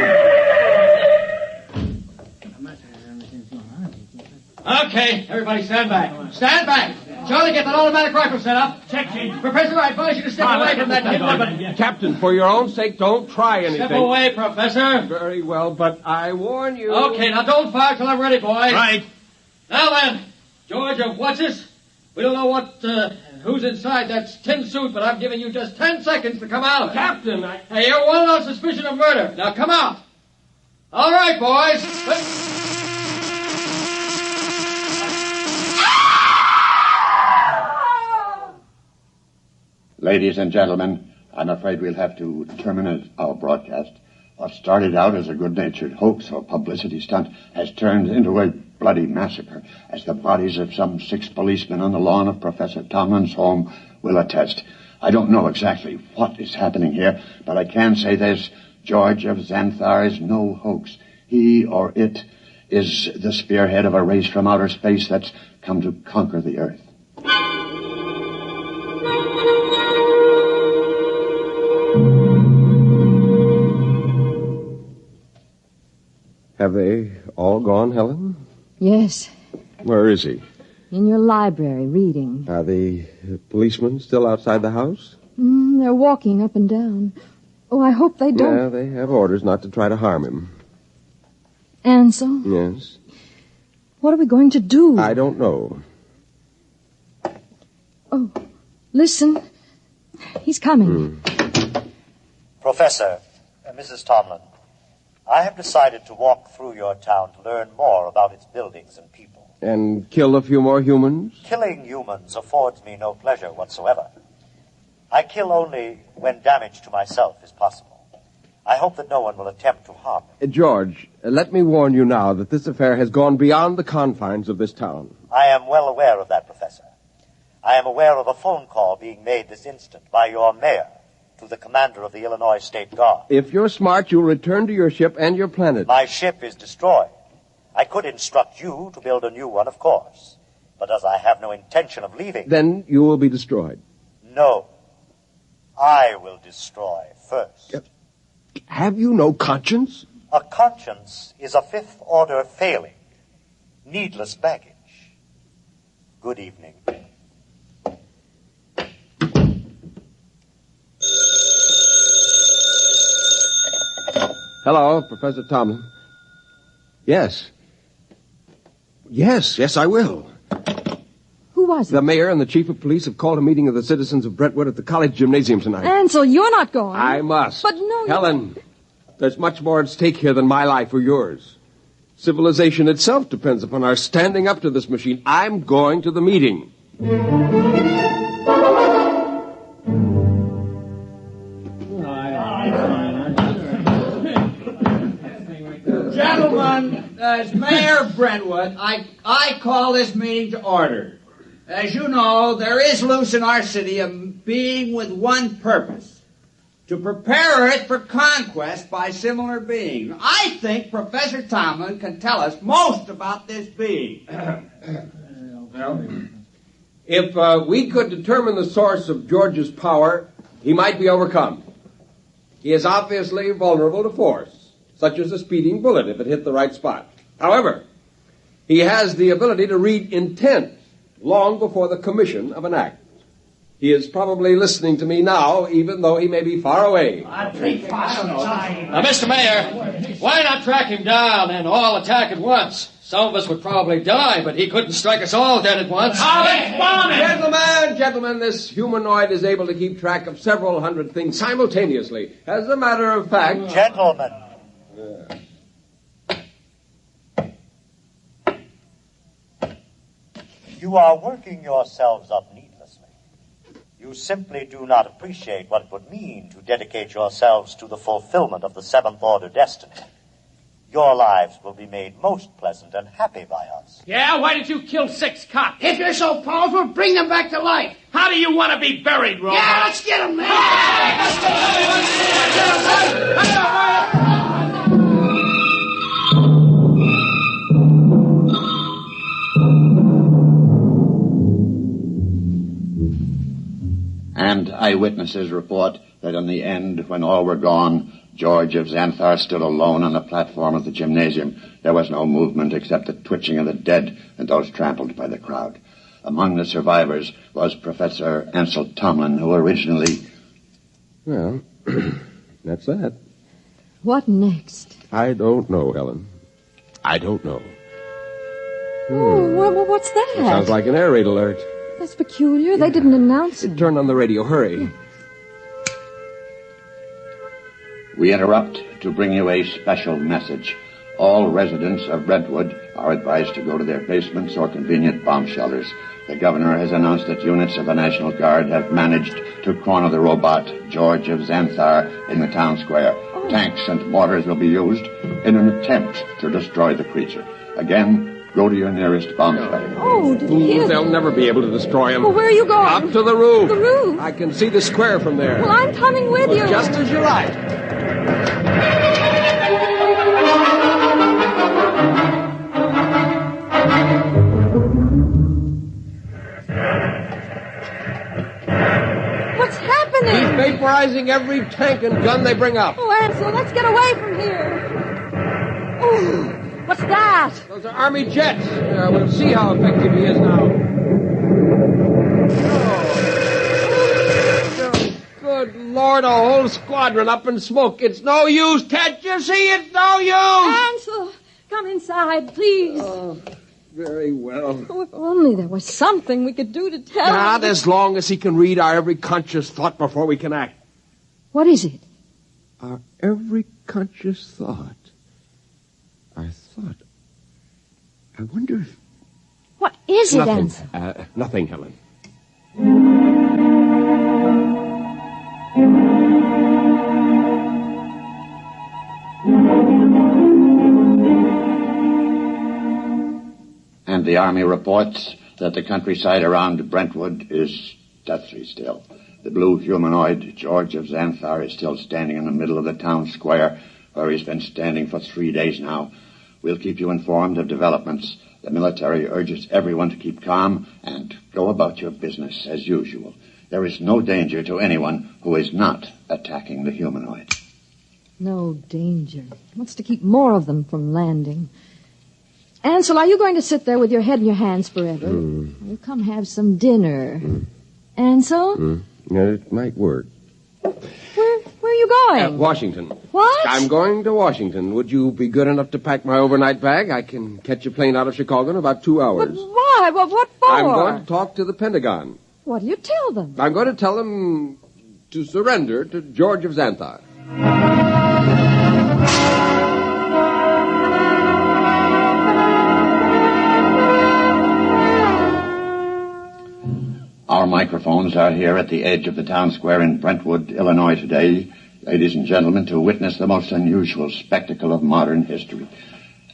[SPEAKER 20] Okay, everybody stand back. Stand back! Charlie, get that automatic rifle set up. Check, Chief. Professor, I advise you to step away from that weapon.
[SPEAKER 3] Captain, for your own sake, don't try anything.
[SPEAKER 20] Step away, Professor.
[SPEAKER 3] Very well, but I warn you.
[SPEAKER 20] Okay, now don't fire till I'm ready, boys.
[SPEAKER 3] Right.
[SPEAKER 20] Now then, George of What's-This? We don't know who's inside that tin suit, but I'm giving you just 10 seconds to come out.
[SPEAKER 3] Captain,
[SPEAKER 20] Hey, you're wanted on suspicion of murder. Now come out. All right, boys.
[SPEAKER 21] Ladies and gentlemen, I'm afraid we'll have to terminate our broadcast. What started out as a good-natured hoax or publicity stunt has turned into a bloody massacre, as the bodies of some 6 policemen on the lawn of Professor Tomlin's home will attest. I don't know exactly what is happening here, but I can say this: George of Xanthar is no hoax. He or it is the spearhead of a race from outer space that's come to conquer the Earth.
[SPEAKER 3] Have they all gone, Helen?
[SPEAKER 6] Yes,
[SPEAKER 3] Where is he?
[SPEAKER 6] in your library, reading.
[SPEAKER 3] Are the policemen still outside the house?
[SPEAKER 6] They're walking up and down. Oh, I hope they don't.
[SPEAKER 3] Yeah, they have orders not to try to harm him.
[SPEAKER 6] Ansel,
[SPEAKER 3] Yes?
[SPEAKER 6] what are we going to do?
[SPEAKER 3] I don't know.
[SPEAKER 6] Oh, listen. He's coming.
[SPEAKER 2] Professor, Mrs. Tomlin, I have decided to walk through your town to learn more about its buildings and people.
[SPEAKER 3] And kill a few more humans?
[SPEAKER 2] Killing humans affords me no pleasure whatsoever. I kill only when damage to myself is possible. I hope that no one will attempt to harm me.
[SPEAKER 3] George, let me warn you now that this affair has gone beyond the confines of this town.
[SPEAKER 2] I am well aware of that, Professor. I am aware of a phone call being made this instant by your mayor to the commander of the Illinois State Guard.
[SPEAKER 3] If you're smart, you'll return to your ship and your planet.
[SPEAKER 2] My ship is destroyed. I could instruct you to build a new one, of course. But as I have no intention of leaving...
[SPEAKER 3] Then you will be destroyed.
[SPEAKER 2] No. I will destroy first.
[SPEAKER 3] Have you no conscience?
[SPEAKER 2] A conscience is a fifth-order failing. Needless baggage. Good evening.
[SPEAKER 3] Hello, Professor Tomlin. Yes. Yes, I will.
[SPEAKER 6] Who was it?
[SPEAKER 3] The mayor and the chief of police have called a meeting of the citizens of Brentwood at the college gymnasium tonight.
[SPEAKER 6] Ansel, you're not going.
[SPEAKER 3] I must.
[SPEAKER 6] But no...
[SPEAKER 3] Helen, there's much more at stake here than my life or yours. Civilization itself depends upon our standing up to this machine. I'm going to the meeting.
[SPEAKER 9] Gentlemen, as Mayor of Brentwood, I call this meeting to order. As you know, there is loose in our city a being with one purpose: to prepare it for conquest by similar beings. I think Professor Tomlin can tell us most about this being.
[SPEAKER 3] Well, if we could determine the source of George's power, he might be overcome. He is obviously vulnerable to force, such as a speeding bullet if it hit the right spot. However, he has the ability to read intent long before the commission of an act. He is probably listening to me now, even though he may be far away.
[SPEAKER 20] Now, Mr. Mayor, why not track him down and all attack at once? Some of us would probably die, but he couldn't strike us all dead at once.
[SPEAKER 3] Gentlemen, this humanoid is able to keep track of several hundred things simultaneously. As a matter of fact...
[SPEAKER 2] Gentlemen. You are working yourselves up needlessly. You simply do not appreciate what it would mean to dedicate yourselves to the fulfillment of the Seventh Order destiny. Your lives will be made most pleasant and happy by us.
[SPEAKER 5] Yeah, why did you kill 6 cops?
[SPEAKER 20] If you're so powerful, bring them back to life.
[SPEAKER 5] How do you want to be buried, Robot?
[SPEAKER 20] Yeah, let's get them, man.
[SPEAKER 21] And eyewitnesses report that in the end, when all were gone, George of Xanthar stood alone on the platform of the gymnasium. There was no movement except the twitching of the dead and those trampled by the crowd. Among the survivors was Professor Ansel Tomlin, who originally...
[SPEAKER 3] Well, that's that.
[SPEAKER 6] What next?
[SPEAKER 3] I don't know, Helen. I don't know.
[SPEAKER 6] Oh, what's that?
[SPEAKER 3] It sounds like an air raid alert.
[SPEAKER 6] That's peculiar. They didn't announce it.
[SPEAKER 3] Turn on the radio. Hurry.
[SPEAKER 21] We interrupt to bring you a special message. All residents of Brentwood are advised to go to their basements or convenient bomb shelters. The governor has announced that units of the National Guard have managed to corner the robot, George of Xanthar, in the town square. Tanks and mortars will be used in an attempt to destroy the creature. Again, go to your nearest bomb shelter.
[SPEAKER 6] Oh, did you hear?
[SPEAKER 3] They'll never be able to destroy him.
[SPEAKER 6] Well, where are you going?
[SPEAKER 3] Up to the roof.
[SPEAKER 6] The roof?
[SPEAKER 3] I can see the square from there.
[SPEAKER 6] Well, I'm coming with you.
[SPEAKER 3] Just as you like.
[SPEAKER 6] What's happening?
[SPEAKER 3] He's vaporizing every tank and gun they bring up.
[SPEAKER 6] Oh, Ansel, let's get away from here. Oh, what's that?
[SPEAKER 3] Those are Army jets. We'll see how effective he is now. Oh, good Lord, a whole squadron up in smoke. It's no use. Can't you see? It's no use.
[SPEAKER 6] Ansel, come inside, please.
[SPEAKER 3] Oh, very well.
[SPEAKER 6] Oh, if only there was something we could do to tell
[SPEAKER 3] Not
[SPEAKER 6] him.
[SPEAKER 3] as long as he can read our every conscious thought before we can act.
[SPEAKER 6] What is it?
[SPEAKER 3] Our every conscious thought. I wonder if...
[SPEAKER 6] What is it,
[SPEAKER 3] Nothing.
[SPEAKER 6] Ansel?
[SPEAKER 3] Nothing, Helen.
[SPEAKER 21] And the Army reports that the countryside around Brentwood is deathly still. The blue humanoid, George of Xanthar, is still standing in the middle of the town square, where he's been standing for 3 days now. We'll keep you informed of developments. The military urges everyone to keep calm and go about your business as usual. There is no danger to anyone who is not attacking the humanoid.
[SPEAKER 6] No danger. Wants to keep more of them from landing. Ansel, are you going to sit there with your head in your hands forever? We'll come have some dinner. Ansel?
[SPEAKER 3] Yeah, it might work.
[SPEAKER 6] Where are you going?
[SPEAKER 3] Washington.
[SPEAKER 6] What?
[SPEAKER 3] I'm going to Washington. Would you be good enough to pack my overnight bag? I can catch a plane out of Chicago in about 2 hours.
[SPEAKER 6] But why? Well, what for?
[SPEAKER 3] I'm going to talk to the Pentagon.
[SPEAKER 6] What do you tell them?
[SPEAKER 3] I'm going to tell them to surrender to George of Xanthar.
[SPEAKER 21] Our microphones are here at the edge of the town square in Brentwood, Illinois today, ladies and gentlemen, to witness the most unusual spectacle of modern history.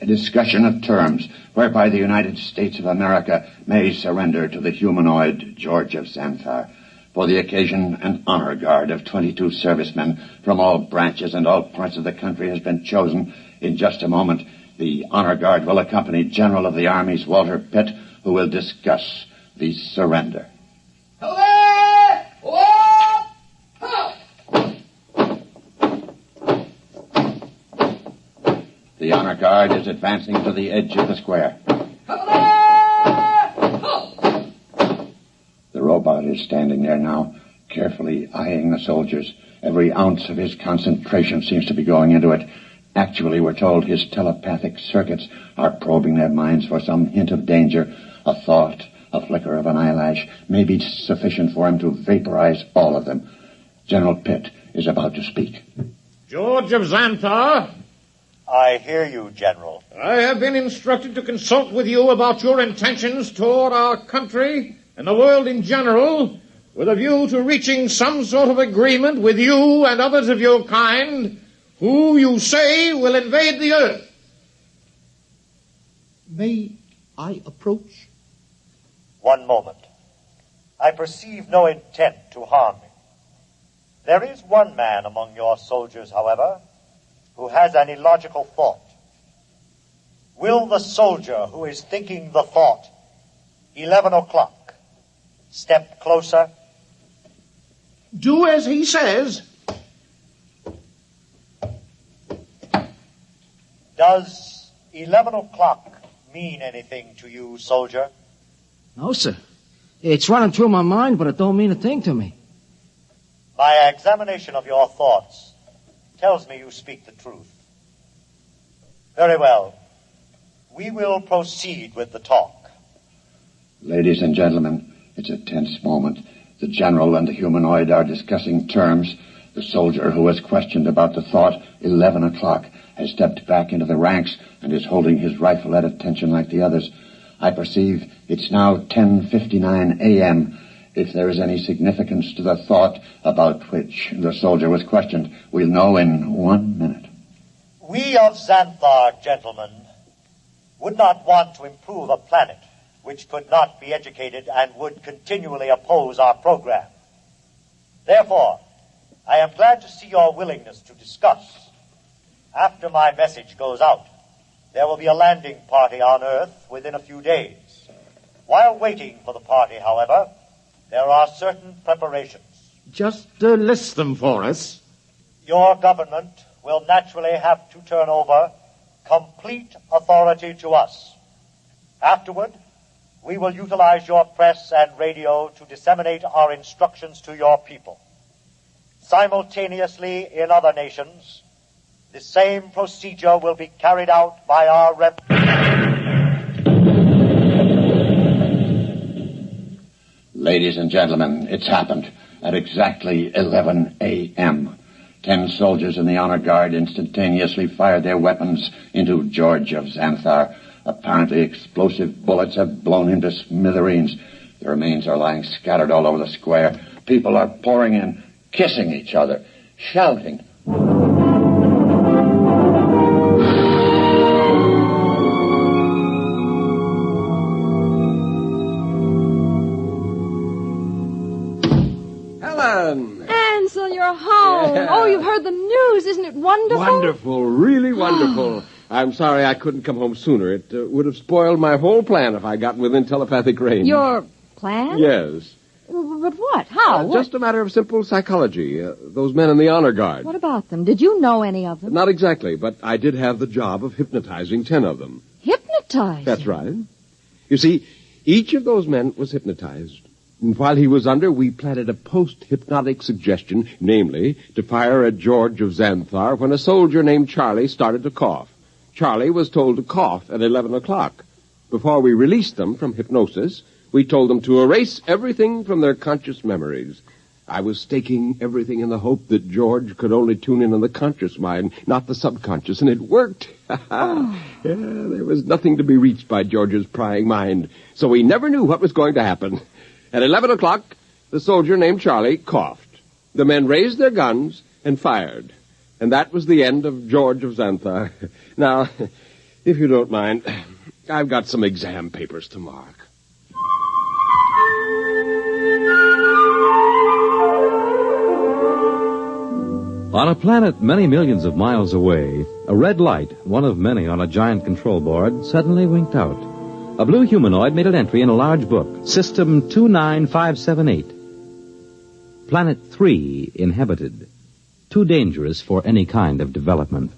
[SPEAKER 21] A discussion of terms whereby the United States of America may surrender to the humanoid George of Xanthar. For the occasion, an honor guard of 22 servicemen from all branches and all parts of the country has been chosen. In just a moment, the honor guard will accompany General of the Army's Walter Pitt, who will discuss the surrender. The honor guard is advancing to the edge of the square. The robot is standing there now, carefully eyeing the soldiers. Every ounce of his concentration seems to be going into it. Actually, we're told his telepathic circuits are probing their minds for some hint of danger. A thought, a flicker of an eyelash may be sufficient for him to vaporize all of them. General Pitt is about to speak.
[SPEAKER 10] George of Xanthar?
[SPEAKER 2] I hear you, General.
[SPEAKER 10] I have been instructed to consult with you about your intentions toward our country and the world in general
[SPEAKER 3] with a view to reaching some sort of agreement with you and others of your kind who you say will invade the Earth. May I approach?
[SPEAKER 2] One moment. I perceive no intent to harm you. There is one man among your soldiers, however, who has an illogical thought. Will the soldier who is thinking the thought, 11 o'clock, step closer?
[SPEAKER 3] Do as he says.
[SPEAKER 2] Does 11 o'clock mean anything to you, soldier?
[SPEAKER 5] No, sir. It's running through my mind, but it don't mean a thing to me.
[SPEAKER 2] My examination of your thoughts tells me you speak the truth. Very well. We will proceed with the talk.
[SPEAKER 21] Ladies and gentlemen, it's a tense moment. The general and the humanoid are discussing terms. The soldier who was questioned about the thought, 11 o'clock, has stepped back into the ranks and is holding his rifle at attention like the others. I perceive it's now 10:59 a.m. If there is any significance to the thought about which the soldier was questioned, we'll know in 1 minute.
[SPEAKER 2] We of Xanthar, gentlemen, would not want to improve a planet which could not be educated and would continually oppose our program. Therefore, I am glad to see your willingness to discuss. After my message goes out, there will be a landing party on Earth within a few days. While waiting for the party, however, there are certain preparations.
[SPEAKER 3] Just list them for us.
[SPEAKER 2] Your government will naturally have to turn over complete authority to us. Afterward, we will utilize your press and radio to disseminate our instructions to your people. Simultaneously, in other nations, the same procedure will be carried out by our
[SPEAKER 21] Ladies and gentlemen, it's happened at exactly 11 a.m. 10 soldiers in the honor guard instantaneously fired their weapons into George of Xanthar. Apparently explosive bullets have blown him to smithereens. The remains are lying scattered all over the square. People are pouring in, kissing each other, shouting.
[SPEAKER 3] Helen!
[SPEAKER 6] Ansel, you're home.
[SPEAKER 3] Yeah.
[SPEAKER 6] Oh, you've heard the news. Isn't it wonderful?
[SPEAKER 3] Wonderful, really wonderful. I'm sorry I couldn't come home sooner. It would have spoiled my whole plan if I got within telepathic range.
[SPEAKER 6] Your plan?
[SPEAKER 3] Yes.
[SPEAKER 6] But what? How? What?
[SPEAKER 3] Just a matter of simple psychology. Those men in the honor guard.
[SPEAKER 6] What about them? Did you know any of them?
[SPEAKER 3] Not exactly, but I did have the job of hypnotizing 10 of them.
[SPEAKER 6] Hypnotized?
[SPEAKER 3] That's right. You see, each of those men was hypnotized. And while he was under, we planted a post-hypnotic suggestion, namely, to fire at George of Xanthar when a soldier named Charlie started to cough. Charlie was told to cough at 11 o'clock. Before we released them from hypnosis, we told them to erase everything from their conscious memories. I was staking everything in the hope that George could only tune in on the conscious mind, not the subconscious, and it worked. Yeah, there was nothing to be reached by George's prying mind, so we never knew what was going to happen. At 11 o'clock, the soldier named Charlie coughed. The men raised their guns and fired. And that was the end of George of Xanthar. Now, if you don't mind, I've got some exam papers to mark.
[SPEAKER 8] On a planet many millions of miles away, a red light, one of many on a giant control board, suddenly winked out. A blue humanoid made an entry in a large book, System 29578. Planet 3 inhabited. Too dangerous for any kind of development.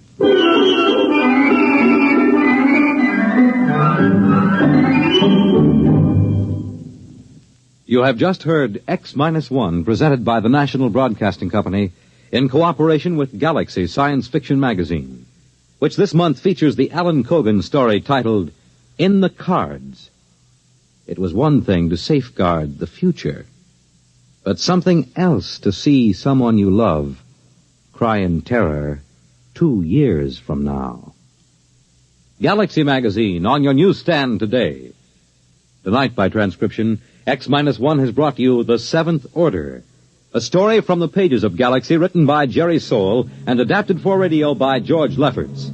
[SPEAKER 8] You have just heard X-1, presented by the National Broadcasting Company in cooperation with Galaxy Science Fiction Magazine, which this month features the Alan Cogan story titled In the Cards. It was one thing to safeguard the future, but something else to see someone you love cry in terror 2 years from now. Galaxy Magazine on your newsstand today. Tonight, by transcription, X-1 has brought you The Seventh Order, a story from the pages of Galaxy written by Jerry Soule and adapted for radio by George Lefferts.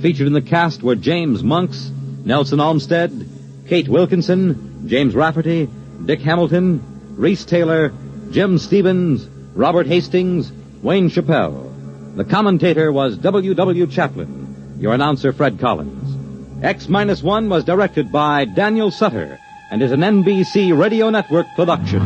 [SPEAKER 8] Featured in the cast were James Monks, Nelson Olmsted, Kate Wilkinson, James Rafferty, Dick Hamilton, Reese Taylor, Jim Stevens, Robert Hastings, Wayne Chappell. The commentator was W.W. Chaplin. Your announcer, Fred Collins. X-1 was directed by Daniel Sutter and is an NBC Radio Network production.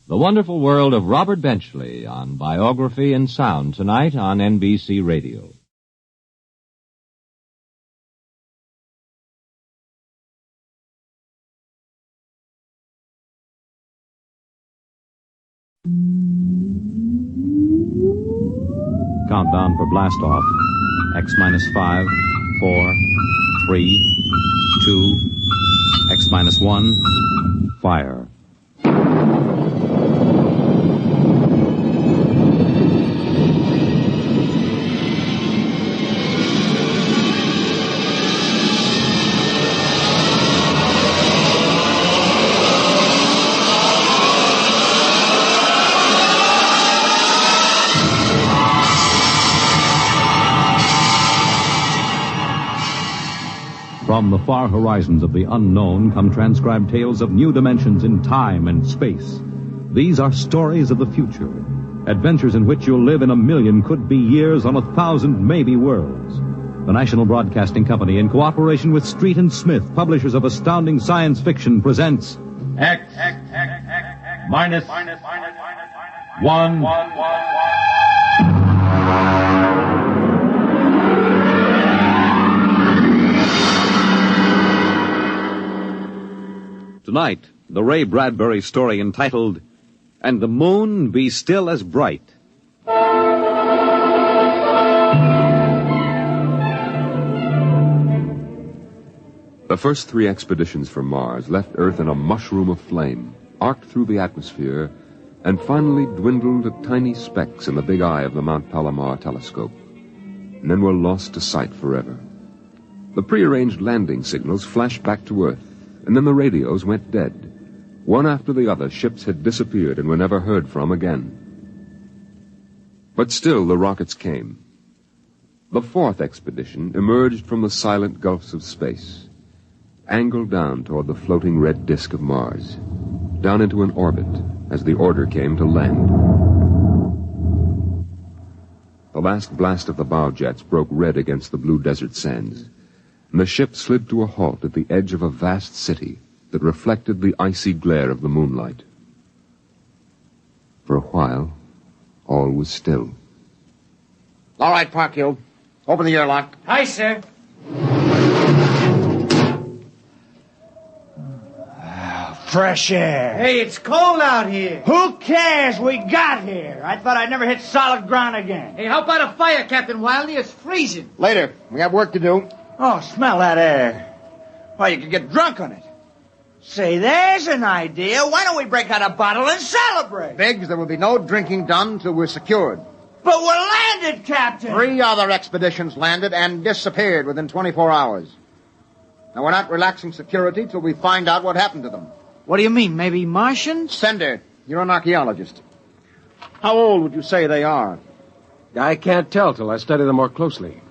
[SPEAKER 11] The Wonderful World of Robert Benchley on Biography and Sound tonight on NBC Radio.
[SPEAKER 1] Countdown for blast off. X-5, 4, 3, 2, X-1, fire. From the far horizons of the unknown come transcribed tales of new dimensions in time and space. These are stories of the future, adventures in which you'll live in a million could-be years on 1,000 maybe worlds. The National Broadcasting Company, in cooperation with Street and Smith, publishers of astounding science fiction, presents X-1. Tonight, the Ray Bradbury story entitled, And the Moon Be Still as Bright.
[SPEAKER 15] The first 3 expeditions from Mars left Earth in a mushroom of flame, arced through the atmosphere, and finally dwindled to tiny specks in the big eye of the Mount Palomar telescope, and then were lost to sight forever. The prearranged landing signals flashed back to Earth, and then the radios went dead. One after the other, ships had disappeared and were never heard from again. But still the rockets came. The 4th expedition emerged from the silent gulfs of space, angled down toward the floating red disk of Mars, down into an orbit as the order came to land. The last blast of the bow jets broke red against the blue desert sands, and the ship slid to a halt at the edge of a vast city that reflected the icy glare of the moonlight. For a while, all was still.
[SPEAKER 13] All right, Parkhill. Open the airlock.
[SPEAKER 20] Aye, sir. Fresh air. Hey, it's cold out here. Who cares? We got here. I thought I'd never hit solid ground again. Hey, how about a fire, Captain Wiley? It's freezing.
[SPEAKER 13] Later. We have work to do.
[SPEAKER 20] Oh, smell that air. Why, you could get drunk on it. Say, there's an idea. Why don't we break out a bottle and celebrate?
[SPEAKER 13] Biggs, there will be no drinking done until we're secured.
[SPEAKER 20] But we're landed, Captain.
[SPEAKER 13] 3 other expeditions landed and disappeared within 24 hours. Now, we're not relaxing security till we find out what happened to them.
[SPEAKER 20] What do you mean, maybe Martians?
[SPEAKER 13] Sender, you're an archaeologist. How old would you say they are?
[SPEAKER 3] I can't tell till I study them more closely.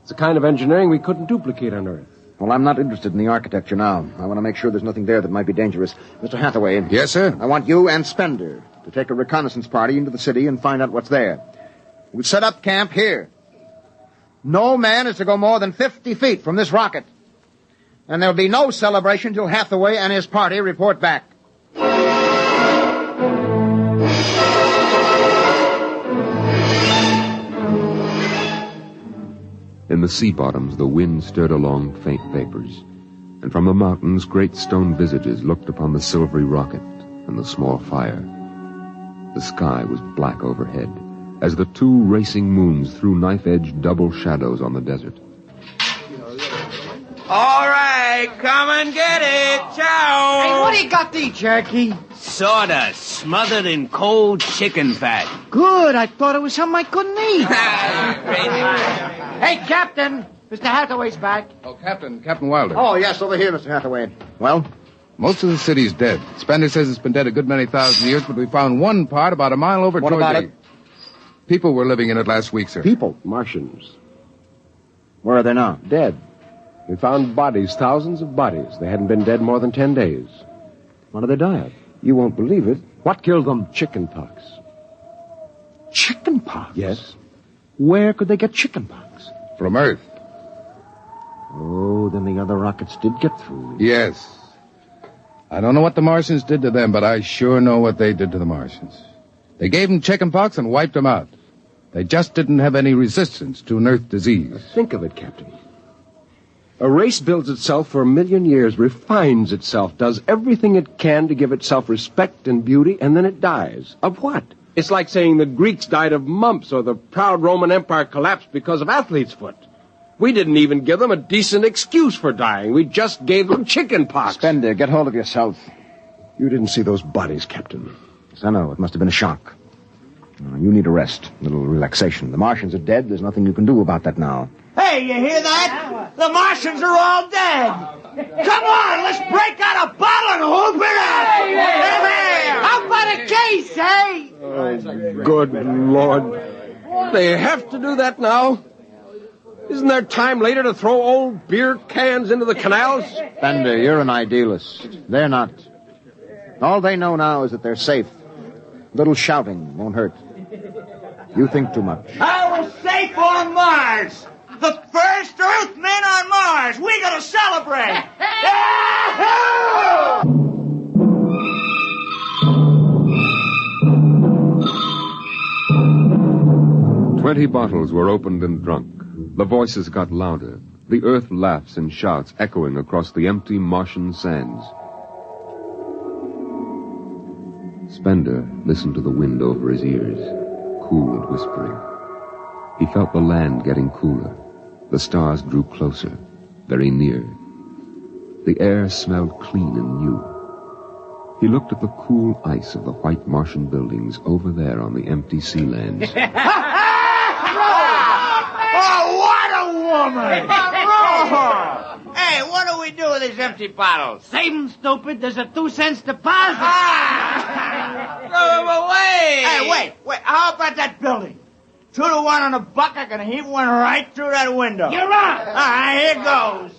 [SPEAKER 3] It's a kind of engineering we couldn't duplicate on Earth.
[SPEAKER 13] Well, I'm not interested in the architecture now. I want to make sure there's nothing there that might be dangerous. Mr. Hathaway.
[SPEAKER 19] Yes, sir?
[SPEAKER 13] I want you and Spender to take a reconnaissance party into the city and find out what's there. We'll set up camp here. No man is to go more than 50 feet from this rocket. And there'll be no celebration till Hathaway and his party report back.
[SPEAKER 15] In the sea bottoms, the wind stirred along faint vapors, and from the mountains, great stone visages looked upon the silvery rocket and the small fire. The sky was black overhead, as the 2 racing moons threw knife-edged double shadows on the desert.
[SPEAKER 9] All right, come and get it. Ciao.
[SPEAKER 20] Hey, what do you got to eat, Cherokee?
[SPEAKER 9] sawdust smothered in cold chicken fat.
[SPEAKER 20] Good. I thought it was something I couldn't eat. Hey, Captain. Mr. Hathaway's back.
[SPEAKER 14] Oh, Captain Wilder.
[SPEAKER 13] Oh, yes, over here, Mr. Hathaway. Well?
[SPEAKER 14] Most of the city's dead. Spender says it's been dead a good many thousand years, but we found one part about a mile over
[SPEAKER 13] What
[SPEAKER 14] toward
[SPEAKER 13] about
[SPEAKER 14] the...
[SPEAKER 13] it?
[SPEAKER 14] People were living in it last week, sir.
[SPEAKER 13] People?
[SPEAKER 14] Martians.
[SPEAKER 13] Where are they now?
[SPEAKER 14] Dead. We found bodies, thousands of bodies. They hadn't been dead more than 10 days.
[SPEAKER 13] What did they die of?
[SPEAKER 14] You won't believe it.
[SPEAKER 13] What killed them?
[SPEAKER 14] Chickenpox.
[SPEAKER 13] Chickenpox?
[SPEAKER 14] Yes.
[SPEAKER 13] Where could they get chickenpox?
[SPEAKER 14] From Earth.
[SPEAKER 13] Oh, then the other rockets did get through.
[SPEAKER 14] Yes. I don't know what the Martians did to them, but I sure know what they did to the Martians. They gave them chickenpox and wiped them out. They just didn't have any resistance to an Earth disease.
[SPEAKER 16] Think of it, Captain. A race builds itself for 1,000,000 years, refines itself, does everything it can to give itself respect and beauty, and then it dies. Of what? It's like saying the Greeks died of mumps or the proud Roman Empire collapsed because of athlete's foot. We didn't even give them a decent excuse for dying. We just gave them chickenpox.
[SPEAKER 13] Spender, get hold of yourself.
[SPEAKER 16] You didn't see those bodies, Captain.
[SPEAKER 13] Yes, I know. It must have been a shock. You need a rest, a little relaxation. The Martians are dead. There's nothing you can do about that now.
[SPEAKER 9] Hey, you hear that? The Martians are all dead. Come on, let's break out a bottle and hoop it up. Hey, how about a case, eh?
[SPEAKER 16] Oh, good Lord. They have to do that now? Isn't there time later to throw old beer cans into the canals?
[SPEAKER 13] Spender, you're an idealist. They're not. All they know now is that they're safe. A little shouting won't hurt. You think too much.
[SPEAKER 9] I was safe on Mars. The first Earthmen on Mars. We gotta celebrate.
[SPEAKER 15] 20 bottles were opened and drunk. The voices got louder. The earth laughs and shouts echoing across the empty Martian sands. Spender listened to the wind over his ears, cool and whispering. He felt the land getting cooler. The stars drew closer, very near. The air smelled clean and new. He looked at the cool ice of the white Martian buildings over there on the empty sea lands.
[SPEAKER 9] Oh, what a woman! Hey, what do we do with these empty bottles?
[SPEAKER 20] Save them, stupid. There's a 2-cent deposit.
[SPEAKER 9] Throw them away! Hey, wait. How about that building? 2 to 1 on a buck. I can heave one right through that window.
[SPEAKER 20] You're right.
[SPEAKER 9] All right, here goes.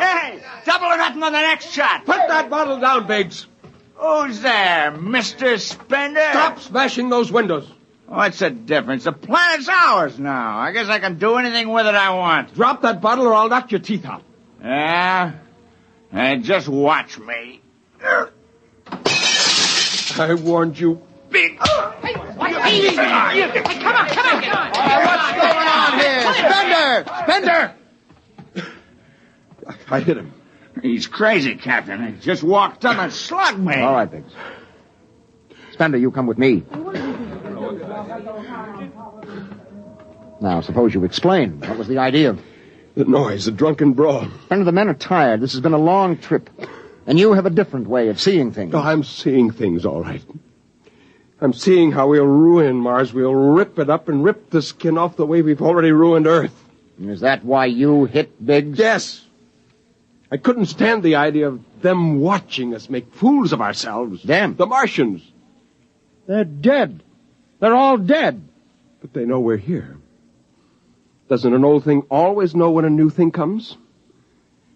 [SPEAKER 9] Hey, double or nothing on the next shot.
[SPEAKER 16] Put that bottle down, Biggs.
[SPEAKER 9] Who's there, Mr. Spender?
[SPEAKER 16] Stop smashing those windows.
[SPEAKER 9] What's the difference? The planet's ours now. I guess I can do anything with it I want.
[SPEAKER 16] Drop that bottle or I'll knock your teeth out.
[SPEAKER 9] Yeah? Just watch me.
[SPEAKER 16] I warned you.
[SPEAKER 9] Big.
[SPEAKER 20] Come on.
[SPEAKER 9] What's going on here? Spender!
[SPEAKER 16] I hit him.
[SPEAKER 9] He's crazy, Captain. He just walked up and slugged me.
[SPEAKER 13] All right, Biggs. Spender, you come with me. Now, suppose you explain. What was the idea?
[SPEAKER 16] The noise, the drunken brawl.
[SPEAKER 13] Spender, the men are tired. This has been a long trip. And you have a different way of seeing things.
[SPEAKER 16] Oh, I'm seeing things all right. I'm seeing how we'll ruin Mars. We'll rip it up and rip the skin off the way we've already ruined Earth.
[SPEAKER 13] Is that why you hit Biggs?
[SPEAKER 16] Yes. I couldn't stand the idea of them watching us make fools of ourselves.
[SPEAKER 13] Them?
[SPEAKER 16] The Martians.
[SPEAKER 13] They're dead. They're all dead.
[SPEAKER 16] But they know we're here. Doesn't an old thing always know when a new thing comes?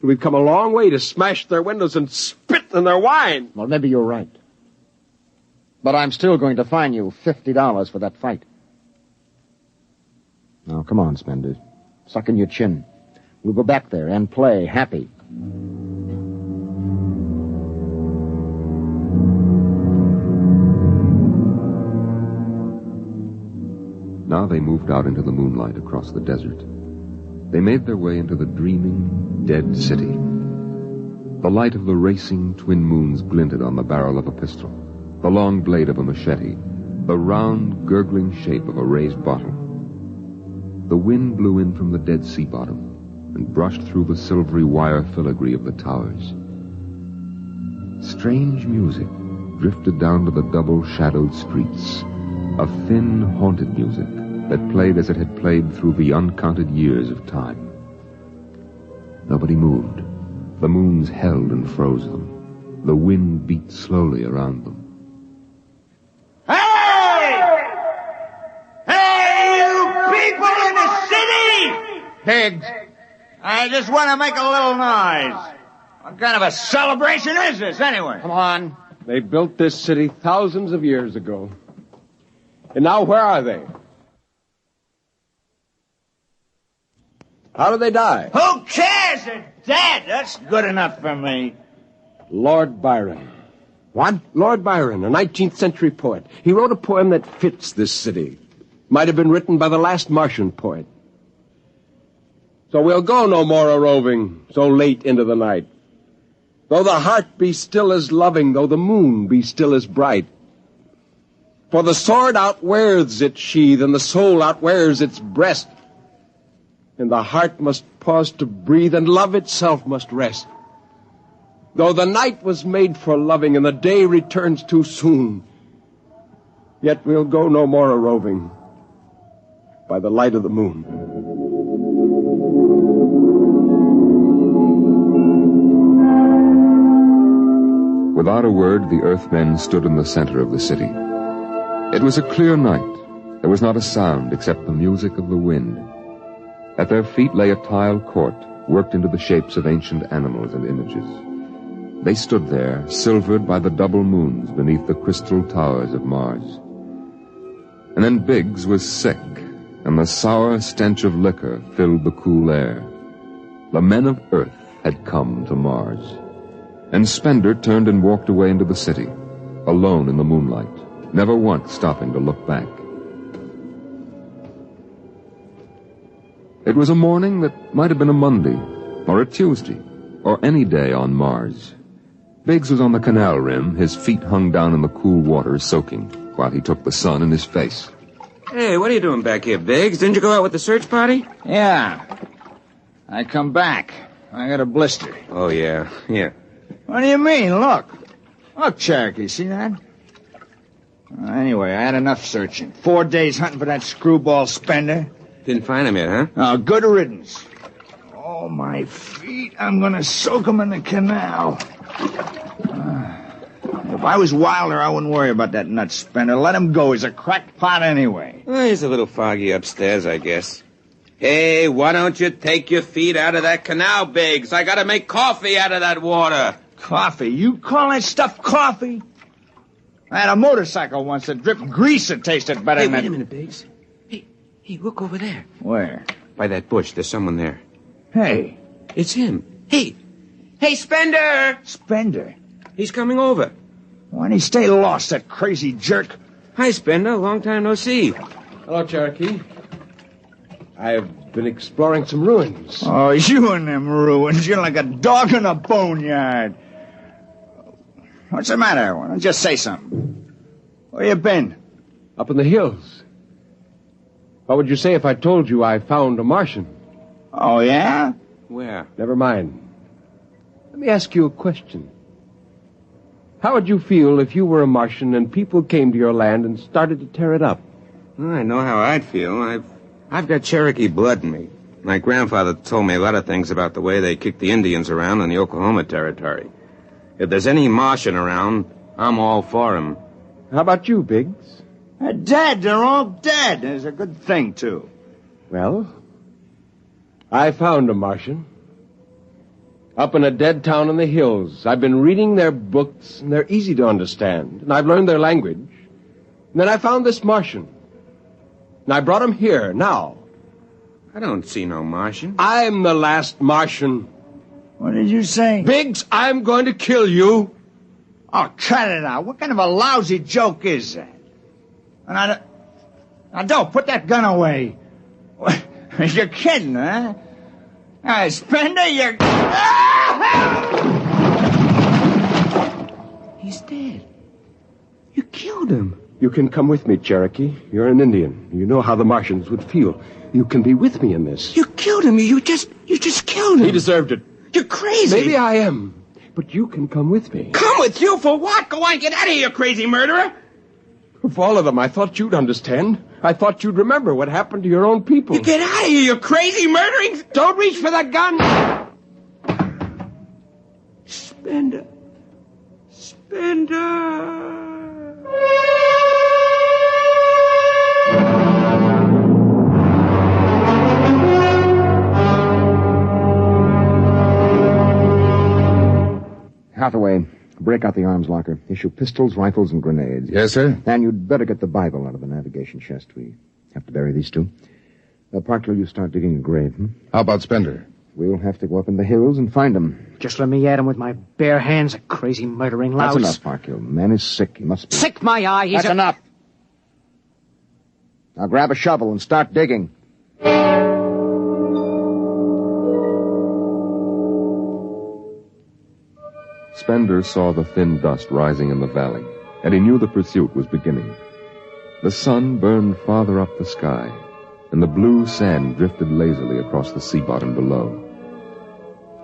[SPEAKER 16] We've come a long way to smash their windows and spit in their wine.
[SPEAKER 13] Well, maybe you're right. But I'm still going to fine you $50 for that fight. Now, come on, Spender. Suck in your chin. We'll go back there and play happy.
[SPEAKER 15] Now they moved out into the moonlight across the desert. They made their way into the dreaming, dead city. The light of the racing twin moons glinted on the barrel of a pistol, the long blade of a machete, the round, gurgling shape of a raised bottle. The wind blew in from the Dead Sea bottom and brushed through the silvery wire filigree of the towers. Strange music drifted down to the double-shadowed streets. A thin, haunted music that played as it had played through the uncounted years of time. Nobody moved. The moons held and froze them. The wind beat slowly around them.
[SPEAKER 9] Hey! Hey, you people in the city!
[SPEAKER 12] Pigs!
[SPEAKER 9] I just want to make a little noise. What kind of a celebration is this, anyway?
[SPEAKER 16] Come on. They built this city thousands of years ago. And now where are they? How did they die?
[SPEAKER 9] Who cares? They're dead. That's good enough for me.
[SPEAKER 16] Lord Byron. What? Lord Byron, a 19th century poet. He wrote a poem that fits this city. Might have been written by the last Martian poet. So we'll go no more a-roving so late into the night. Though the heart be still as loving, though the moon be still as bright. For the sword outwears its sheath, and the soul outwears its breast. And the heart must pause to breathe, and love itself must rest. Though the night was made for loving, and the day returns too soon, yet we'll go no more a-roving by the light of the moon.
[SPEAKER 15] Without a word, the Earthmen stood in the center of the city. It was a clear night. There was not a sound except the music of the wind. At their feet lay a tile court, worked into the shapes of ancient animals and images. They stood there, silvered by the double moons beneath the crystal towers of Mars. And then Biggs was sick, and the sour stench of liquor filled the cool air. The men of Earth had come to Mars. And Spender turned and walked away into the city, alone in the moonlight, never once stopping to look back. It was a morning that might have been a Monday, or a Tuesday, or any day on Mars. Biggs was on the canal rim, his feet hung down in the cool water, soaking, while he took the sun in his face.
[SPEAKER 19] Hey, what are you doing back here, Biggs? Didn't you go out with the search party?
[SPEAKER 9] Yeah. I come back. I got a blister.
[SPEAKER 19] Oh, yeah.
[SPEAKER 9] What do you mean? Look, Cherokee, see that? Anyway, I had enough searching. 4 days hunting for that screwball Spender.
[SPEAKER 19] Didn't find him yet, huh?
[SPEAKER 9] Oh, good riddance. Oh, my feet. I'm going to soak them in the canal. If I was Wilder, I wouldn't worry about that nut Spender. Let him go. He's a crackpot anyway.
[SPEAKER 19] Well, he's a little foggy upstairs, I guess. Hey, why don't you take your feet out of that canal, Biggs? I gotta make coffee out of that water.
[SPEAKER 9] Coffee? You call that stuff coffee? I had a motorcycle once that dripped grease that tasted better than...
[SPEAKER 19] Hey, wait a minute, Biggs. Hey, look over there.
[SPEAKER 9] Where?
[SPEAKER 19] By that bush. There's someone there.
[SPEAKER 9] Hey.
[SPEAKER 19] It's him. Hey, Spender!
[SPEAKER 9] Spender?
[SPEAKER 19] He's coming over.
[SPEAKER 9] Why'd he stay lost, that crazy jerk?
[SPEAKER 19] Hi, Spender. Long time no see.
[SPEAKER 16] Hello, Cherokee. I've been exploring some ruins.
[SPEAKER 9] Oh, you and them ruins. You're like a dog in a boneyard. What's the matter? Why don't you just say something? Where you been?
[SPEAKER 16] Up in the hills. What would you say if I told you I found a Martian?
[SPEAKER 9] Oh, yeah?
[SPEAKER 19] Where?
[SPEAKER 16] Never mind. Let me ask you a question. How would you feel if you were a Martian and people came to your land and started to tear it up?
[SPEAKER 19] Well, I know how I'd feel. I've got Cherokee blood in me. My grandfather told me a lot of things about the way they kicked the Indians around in the Oklahoma Territory. If there's any Martian around, I'm all for him.
[SPEAKER 16] How about you, Biggs?
[SPEAKER 9] They're dead. They're all dead. It's a good thing, too.
[SPEAKER 16] Well, I found a Martian. Up in a dead town in the hills. I've been reading their books, and they're easy to understand. And I've learned their language. And then I found this Martian. And I brought him here, now.
[SPEAKER 19] I don't see no Martian.
[SPEAKER 16] I'm the last Martian.
[SPEAKER 9] What did you say?
[SPEAKER 16] Biggs, I'm going to kill you.
[SPEAKER 9] Oh, cut it out. What kind of a lousy joke is that? And now, don't put that gun away. You're kidding, huh? Spender, you're...
[SPEAKER 19] He's dead. You killed him.
[SPEAKER 16] You can come with me, Cherokee. You're an Indian. You know how the Martians would feel. You can be with me in this.
[SPEAKER 19] You killed him. You just killed him.
[SPEAKER 16] He deserved it.
[SPEAKER 19] You're crazy.
[SPEAKER 16] Maybe I am. But you can come with me.
[SPEAKER 10] Come with you for what? Go on, get out of here, you crazy murderer!
[SPEAKER 16] Of all of them, I thought you'd understand. I thought you'd remember what happened to your own people.
[SPEAKER 10] You get out of here, you crazy murdering...
[SPEAKER 16] Don't reach for that gun! Spender.
[SPEAKER 13] Hathaway, break out the arms locker. Issue pistols, rifles, and grenades.
[SPEAKER 14] Yes, sir?
[SPEAKER 13] And you'd better get the Bible out of the navigation chest. We have to bury these two. Parkler, you start digging a grave,
[SPEAKER 14] How about Spender?
[SPEAKER 13] We'll have to go up in the hills and find him.
[SPEAKER 20] Just let me at him with my bare hands, a crazy murdering louse.
[SPEAKER 13] That's enough, Parkhill. The man is sick. He must be...
[SPEAKER 20] Sick, my eye.
[SPEAKER 13] That's enough. Now grab a shovel and start digging.
[SPEAKER 15] Spender saw the thin dust rising in the valley, and he knew the pursuit was beginning. The sun burned farther up the sky, and the blue sand drifted lazily across the sea bottom below.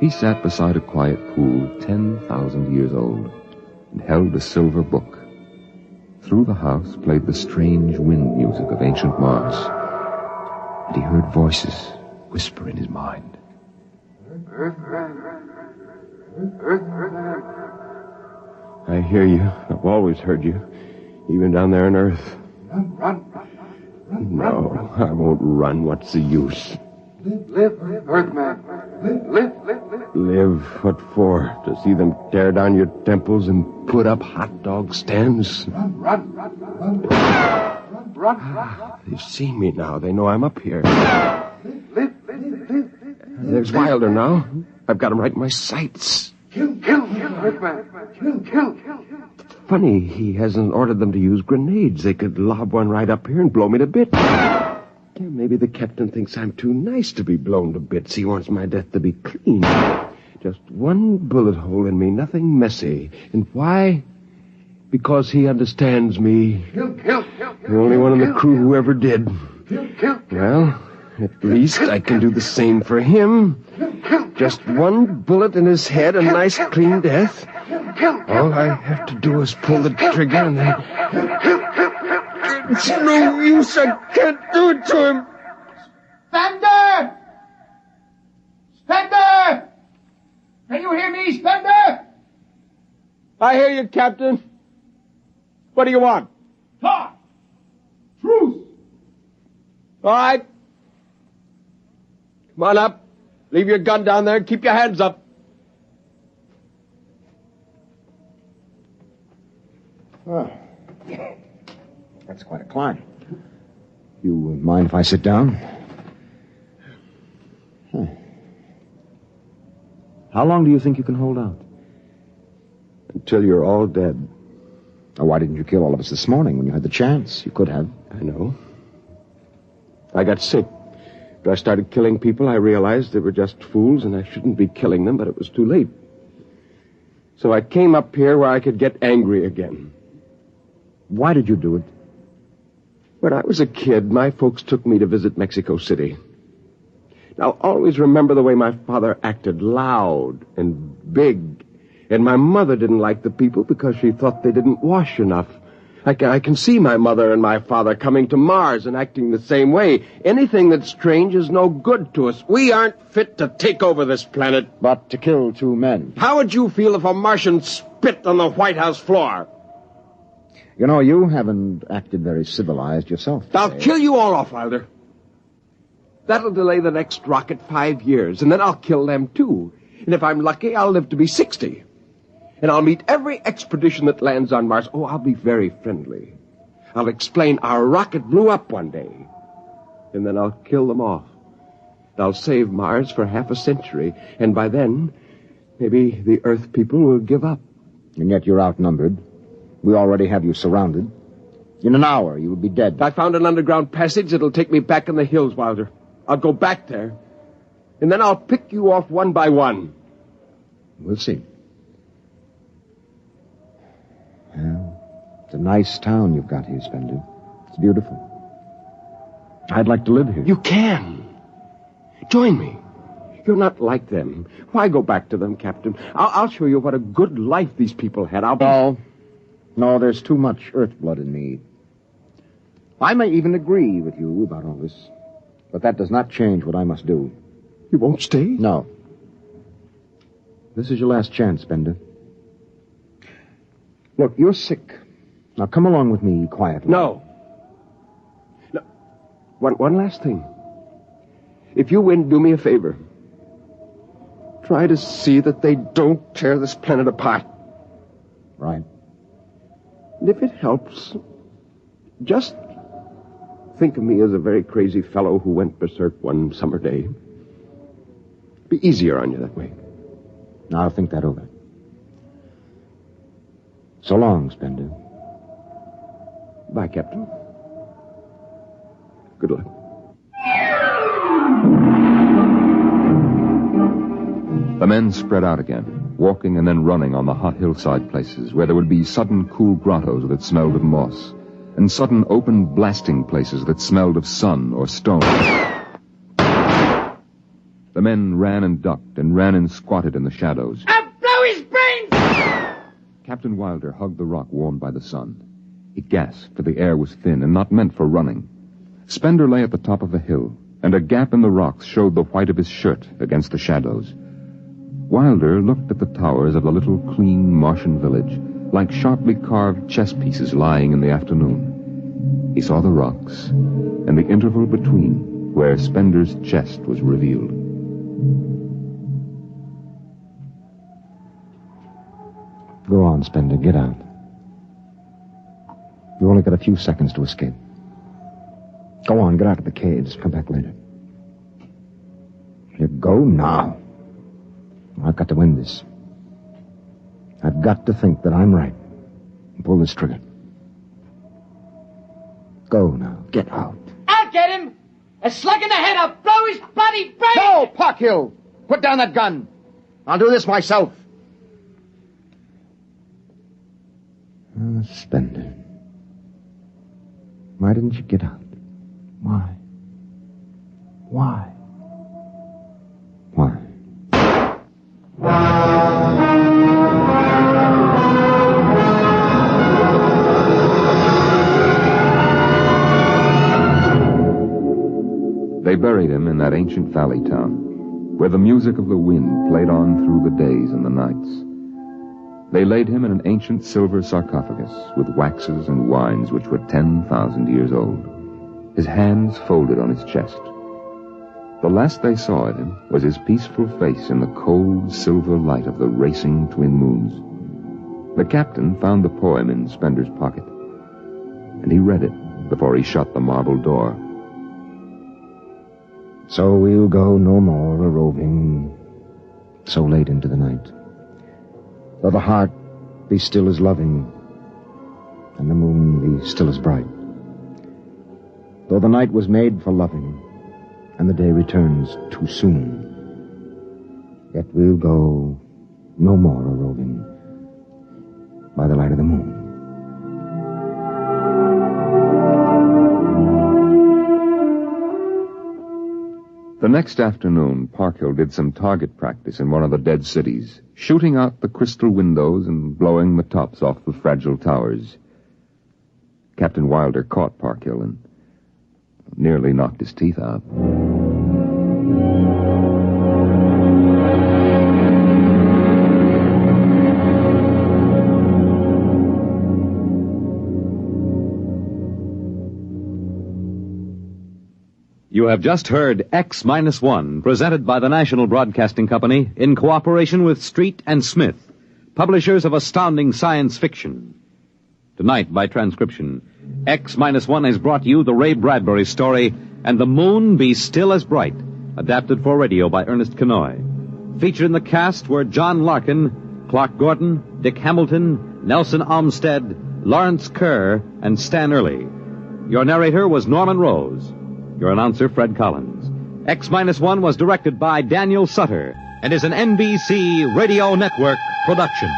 [SPEAKER 15] He sat beside a quiet pool 10,000 years old and held a silver book. Through the house played the strange wind music of ancient Mars, and he heard voices whisper in his mind.
[SPEAKER 16] I hear you. I've always heard you, even down there on Earth. No, I won't run. What's the use?
[SPEAKER 7] Live, Earthman. Live.
[SPEAKER 16] Live? What for? To see them tear down your temples and put up hot dog stands?
[SPEAKER 7] Run.
[SPEAKER 16] They've seen me now. They know I'm up here.
[SPEAKER 7] Live.
[SPEAKER 16] There's Wilder now. I've got him right in my sights.
[SPEAKER 7] Kill, Earthman. Kill.
[SPEAKER 16] Funny, he hasn't ordered them to use grenades. They could lob one right up here and blow me to bits. Yeah, maybe the captain thinks I'm too nice to be blown to bits. He wants my death to be clean. Just one bullet hole in me, nothing messy. And why? Because he understands me.
[SPEAKER 7] Kill.
[SPEAKER 16] The only one in the crew who ever did. Well, at least I can do the same for him. Just one bullet in his head, a nice clean death. All I have to do is pull the trigger and then... It's no use, I can't do it to him.
[SPEAKER 7] Spender! Can you hear me, Spender?
[SPEAKER 16] I hear you, Captain. What do you want?
[SPEAKER 7] Talk! Truth!
[SPEAKER 16] All right. Come on up. Leave your gun down there and keep your hands up.
[SPEAKER 13] Oh. That's quite a climb. You mind if I sit down? How long do you think you can hold out?
[SPEAKER 16] Until you're all dead.
[SPEAKER 13] Why didn't you kill all of us this morning when you had the chance? You could have.
[SPEAKER 16] I know. I got sick. After I started killing people, I realized they were just fools and I shouldn't be killing them, but it was too late. So I came up here where I could get angry again.
[SPEAKER 13] Why did you do it?
[SPEAKER 16] When I was a kid, my folks took me to visit Mexico City. I'll always remember the way my father acted, loud and big. And my mother didn't like the people because she thought they didn't wash enough. I can see my mother and my father coming to Mars and acting the same way. Anything that's strange is no good to us. We aren't fit to take over this planet.
[SPEAKER 13] But to kill two men.
[SPEAKER 16] How would you feel if a Martian spit on the White House floor?
[SPEAKER 13] You know, you haven't acted very civilized yourself today.
[SPEAKER 16] I'll kill you all off, Wilder. That'll delay the next rocket 5 years, and then I'll kill them too. And if I'm lucky, I'll live to be 60. And I'll meet every expedition that lands on Mars. Oh, I'll be very friendly. I'll explain our rocket blew up one day. And then I'll kill them off. I'll save Mars for half a century. And by then, maybe the Earth people will give up.
[SPEAKER 13] And yet you're outnumbered. We already have you surrounded. In an hour, you will be dead.
[SPEAKER 16] I found an underground passage that'll take me back in the hills, Wilder. I'll go back there. And then I'll pick you off one by one.
[SPEAKER 13] We'll see. Well, it's a nice town you've got here, Spender. It's beautiful. I'd like to live here.
[SPEAKER 16] You can. Join me. You're not like them. Why go back to them, Captain? I'll show you what a good life these people had.
[SPEAKER 13] No, there's too much earth blood in me. I may even agree with you about all this, but that does not change what I must do.
[SPEAKER 16] You won't stay?
[SPEAKER 13] No. This is your last chance, Bender. Look, you're sick. Now come along with me quietly.
[SPEAKER 16] No. One last thing. If you win, do me a favor. Try to see that they don't tear this planet apart.
[SPEAKER 13] Right.
[SPEAKER 16] And if it helps, just think of me as a very crazy fellow who went berserk one summer day. Be easier on you that way.
[SPEAKER 13] Now I'll think that over. So long, Spender.
[SPEAKER 16] Bye, Captain. Good luck.
[SPEAKER 15] The men spread out again, walking and then running on the hot hillside places where there would be sudden cool grottos that smelled of moss, and sudden open blasting places that smelled of sun or stone. The men ran and ducked and ran and squatted in the shadows.
[SPEAKER 20] I'll blow his brains!
[SPEAKER 15] Captain Wilder hugged the rock warmed by the sun. He gasped, for the air was thin and not meant for running. Spender lay at the top of the hill, and a gap in the rocks showed the white of his shirt against the shadows. Wilder looked at the towers of the little clean Martian village, like sharply carved chess pieces lying in the afternoon. He saw the rocks, and the interval between, where Spender's chest was revealed.
[SPEAKER 13] Go on, Spender. Get out. You only got a few seconds to escape. Go on, get out of the caves. Come back later. You go now. I've got to win this. I've got to think that I'm right and pull this trigger. Go now. Get out.
[SPEAKER 20] I'll get him! A slug in the head, I'll blow his bloody brains!
[SPEAKER 13] No, Parkhill! Put down that gun. I'll do this myself. Spender. Why didn't you get out? Why? Why? Why?
[SPEAKER 15] They buried him in that ancient valley town, where the music of the wind played on through the days and the nights. They laid him in an ancient silver sarcophagus with waxes and wines which were 10,000 years old, his hands folded on his chest. The last they saw of him was his peaceful face in the cold silver light of the racing twin moons. The captain found the poem in Spender's pocket, and he read it before he shut the marble door.
[SPEAKER 13] So we'll go no more a-roving so late into the night. Though the heart be still as loving, and the moon be still as bright. Though the night was made for loving, and the day returns too soon, yet we'll go no more a-roving by the light of the moon.
[SPEAKER 15] The next afternoon, Parkhill did some target practice in one of the dead cities, shooting out the crystal windows and blowing the tops off the fragile towers. Captain Wilder caught Parkhill and nearly knocked his teeth out.
[SPEAKER 1] You have just heard X-1, presented by the National Broadcasting Company in cooperation with Street and Smith, publishers of astounding science fiction. Tonight, by transcription, X-1 has brought you the Ray Bradbury story, And the Moon Be Still as Bright, adapted for radio by Ernest Kenoy. Featured in the cast were John Larkin, Clark Gordon, Dick Hamilton, Nelson Olmsted, Lawrence Kerr, and Stan Early. Your narrator was Norman Rose. Your announcer, Fred Collins. X-1 was directed by Daniel Sutter and is an NBC Radio Network production.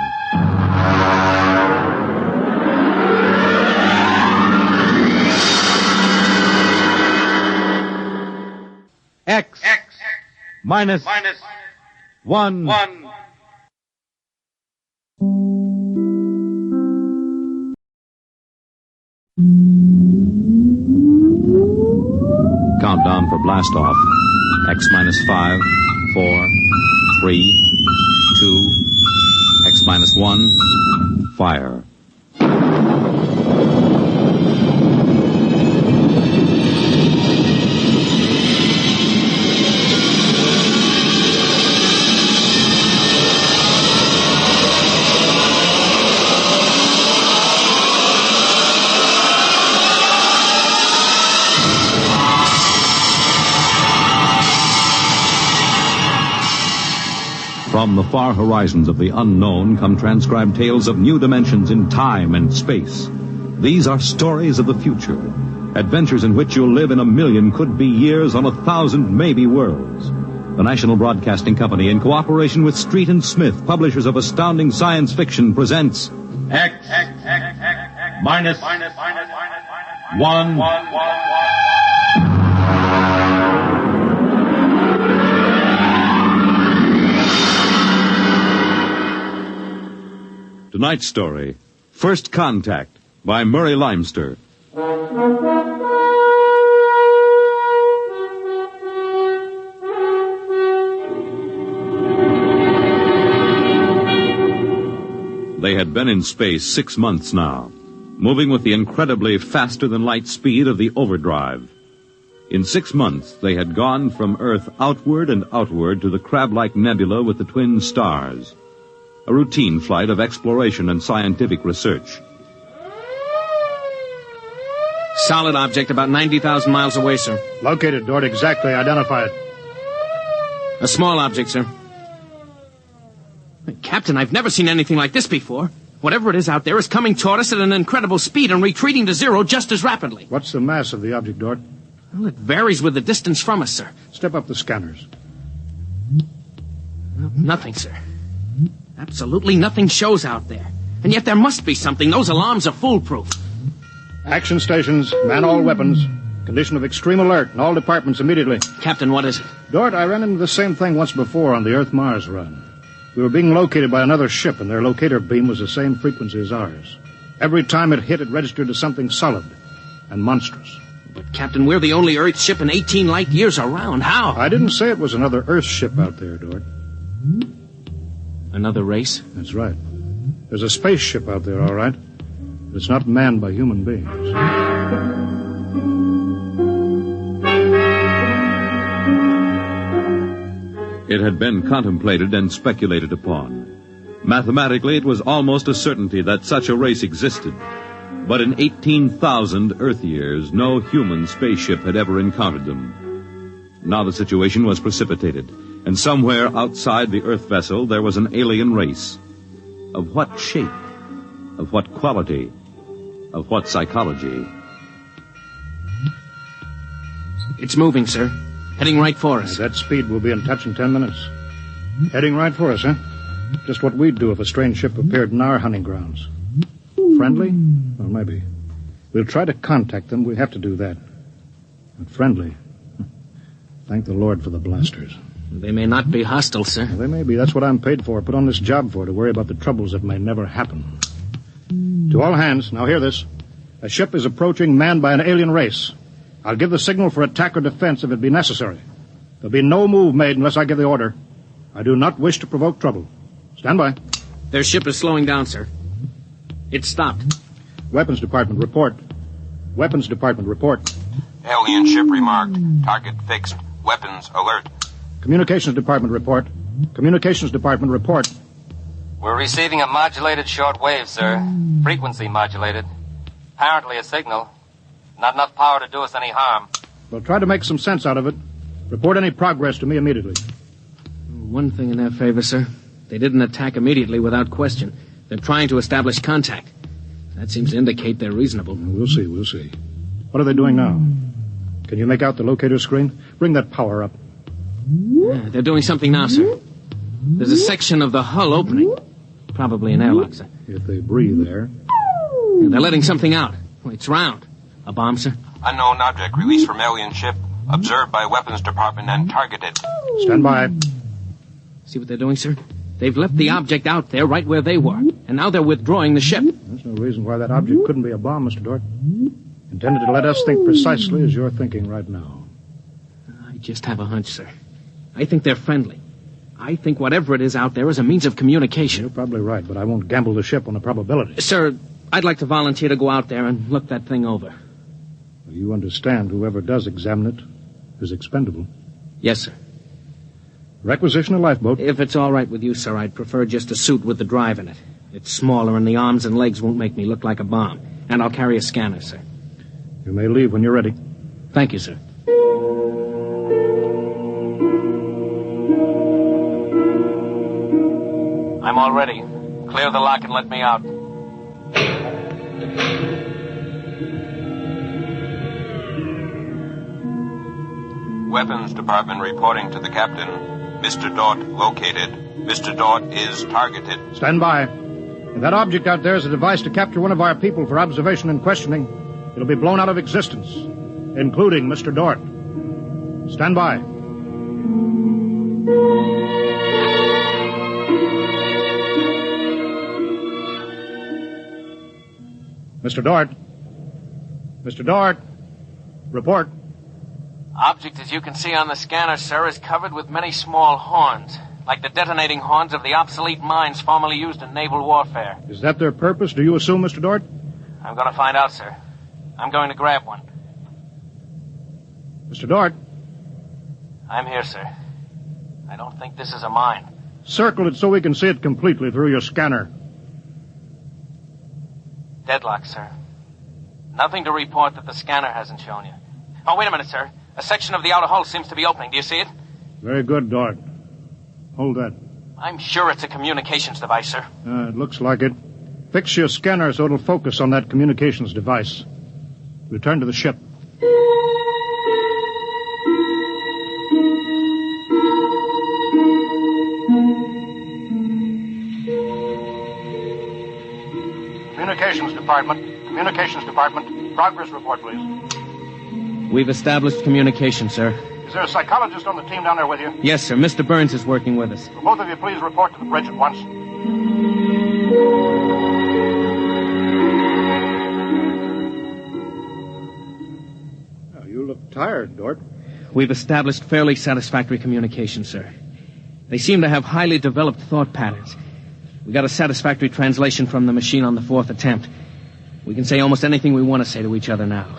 [SPEAKER 1] minus 1. Countdown for blast off. X minus 5, 4, 3, 2, X minus 1, fire. From the far horizons of the unknown come transcribed tales of new dimensions in time and space. These are stories of the future, adventures in which you'll live in a million could-be years on 1,000 maybe worlds. The National Broadcasting Company, in cooperation with Street and Smith, publishers of astounding science fiction, presents X minus 1. Tonight's story, First Contact, by Murray Leinster. They had been in space 6 months now, moving with the incredibly faster-than-light speed of the overdrive. In 6 months, they had gone from Earth outward and outward to the crab-like nebula with the twin stars. A routine flight of exploration and scientific research.
[SPEAKER 5] Solid object about 90,000 miles away, sir.
[SPEAKER 17] Located, Dort. Exactly. Identify it.
[SPEAKER 5] A small object, sir. Captain, I've never seen anything like this before. Whatever it is out there is coming toward us at an incredible speed and retreating to zero just as rapidly.
[SPEAKER 17] What's the mass of the object, Dort?
[SPEAKER 5] Well, it varies with the distance from us, sir.
[SPEAKER 17] Step up the scanners.
[SPEAKER 5] Well, nothing, sir. Absolutely nothing shows out there. And yet there must be something. Those alarms are foolproof.
[SPEAKER 17] Action stations, man all weapons. Condition of extreme alert in all departments immediately.
[SPEAKER 5] Captain, what is it?
[SPEAKER 17] Dort, I ran into the same thing once before on the Earth-Mars run. We were being located by another ship, and their locator beam was the same frequency as ours. Every time it hit, it registered as something solid and monstrous.
[SPEAKER 5] But, Captain, we're the only Earth ship in 18 light years around. How?
[SPEAKER 17] I didn't say it was another Earth ship out there, Dort.
[SPEAKER 5] Another race?
[SPEAKER 17] That's right. There's a spaceship out there, all right. But it's not manned by human beings.
[SPEAKER 1] It had been contemplated and speculated upon. Mathematically, it was almost a certainty that such a race existed. But in 18,000 Earth years, no human spaceship had ever encountered them. Now the situation was precipitated, and somewhere outside the Earth vessel there was an alien race. Of what shape? Of what quality? Of what psychology?
[SPEAKER 5] It's moving, sir. Heading right for us.
[SPEAKER 17] At that speed, we'll be in touch in 10 minutes. Heading right for us, huh? Just what we'd do if a strange ship appeared in our hunting grounds. Friendly? Well, maybe. We'll try to contact them. We have to do that. But friendly? Thank the Lord for the blasters.
[SPEAKER 5] They may not be hostile, sir.
[SPEAKER 17] Well, they may be. That's what I'm paid for. Put on this job for, to worry about the troubles that may never happen. To all hands, now hear this. A ship is approaching manned by an alien race. I'll give the signal for attack or defense if it be necessary. There'll be no move made unless I give the order. I do not wish to provoke trouble. Stand by.
[SPEAKER 5] Their ship is slowing down, sir. It's stopped.
[SPEAKER 17] Weapons Department, report. Weapons Department, report.
[SPEAKER 19] Alien ship remarked. Target fixed. Weapons alert.
[SPEAKER 17] Communications Department, report. Communications Department, report.
[SPEAKER 18] We're receiving a modulated short wave, sir. Frequency modulated. Apparently a signal. Not enough power to do us any harm.
[SPEAKER 17] We'll try to make some sense out of it. Report any progress to me immediately.
[SPEAKER 5] One thing in their favor, sir. They didn't attack immediately without question. They're trying to establish contact. That seems to indicate they're reasonable.
[SPEAKER 17] We'll see. What are they doing now? Can you make out the locator screen? Bring that power up.
[SPEAKER 5] Yeah, they're doing something now, sir. There's a section of the hull opening. Probably an airlock, sir.
[SPEAKER 17] If they breathe there.
[SPEAKER 5] Yeah, they're letting something out. It's round. A bomb, sir?
[SPEAKER 19] Unknown object released from alien ship.
[SPEAKER 16] Observed by Weapons Department and targeted.
[SPEAKER 17] Stand by.
[SPEAKER 5] See what they're doing, sir? They've left the object out there right where they were, and now they're withdrawing the ship.
[SPEAKER 17] There's no reason why that object couldn't be a bomb, Mr. Dort. Intended to let us think precisely as you're thinking right now.
[SPEAKER 5] I just have a hunch, sir. I think they're friendly. I think whatever it is out there is a means of communication.
[SPEAKER 17] You're probably right, but I won't gamble the ship on a probability.
[SPEAKER 5] Sir, I'd like to volunteer to go out there and look that thing over.
[SPEAKER 17] Well, you understand whoever does examine it is expendable.
[SPEAKER 5] Yes, sir.
[SPEAKER 17] Requisition a lifeboat.
[SPEAKER 5] If it's all right with you, sir, I'd prefer just a suit with the drive in it. It's smaller and the arms and legs won't make me look like a bomb. And I'll carry a scanner, sir.
[SPEAKER 17] You may leave when you're ready.
[SPEAKER 5] Thank you, sir.
[SPEAKER 18] I'm all ready. Clear the lock and let me out.
[SPEAKER 16] Weapons Department reporting to the captain. Mr. Dort located. Mr. Dort is targeted.
[SPEAKER 17] Stand by. If that object out there is a device to capture one of our people for observation and questioning, it'll be blown out of existence, including Mr. Dort. Stand by. Mr. Dort. Mr. Dort. Report.
[SPEAKER 18] Object, as you can see on the scanner, sir, is covered with many small horns, like the detonating horns of the obsolete mines formerly used in naval warfare.
[SPEAKER 17] Is that their purpose, do you assume, Mr. Dort?
[SPEAKER 18] I'm going to find out, sir. I'm going to grab one.
[SPEAKER 17] Mr. Dort.
[SPEAKER 18] I'm here, sir. I don't think this is a mine.
[SPEAKER 17] Circle it so we can see it completely through your scanner.
[SPEAKER 18] Deadlock, sir. Nothing to report that the scanner hasn't shown you. Oh, wait a minute, sir. A section of the outer hull seems to be opening. Do you see it?
[SPEAKER 17] Very good, Dort. Hold that.
[SPEAKER 18] I'm sure it's a communications device, sir.
[SPEAKER 17] It looks like it. Fix your scanner so it'll focus on that communications device. Return to the ship.
[SPEAKER 4] Communications Department. Progress report, please.
[SPEAKER 5] We've established communication, sir.
[SPEAKER 4] Is there a psychologist on the team down there with you?
[SPEAKER 5] Yes, sir. Mr. Burns is working with us.
[SPEAKER 4] Will both of you please report to the bridge at once?
[SPEAKER 17] Oh, you look tired, Dort.
[SPEAKER 5] We've established fairly satisfactory communication, sir. They seem to have highly developed thought patterns. We got a satisfactory translation from the machine on the fourth attempt. We can say almost anything we want to say to each other now.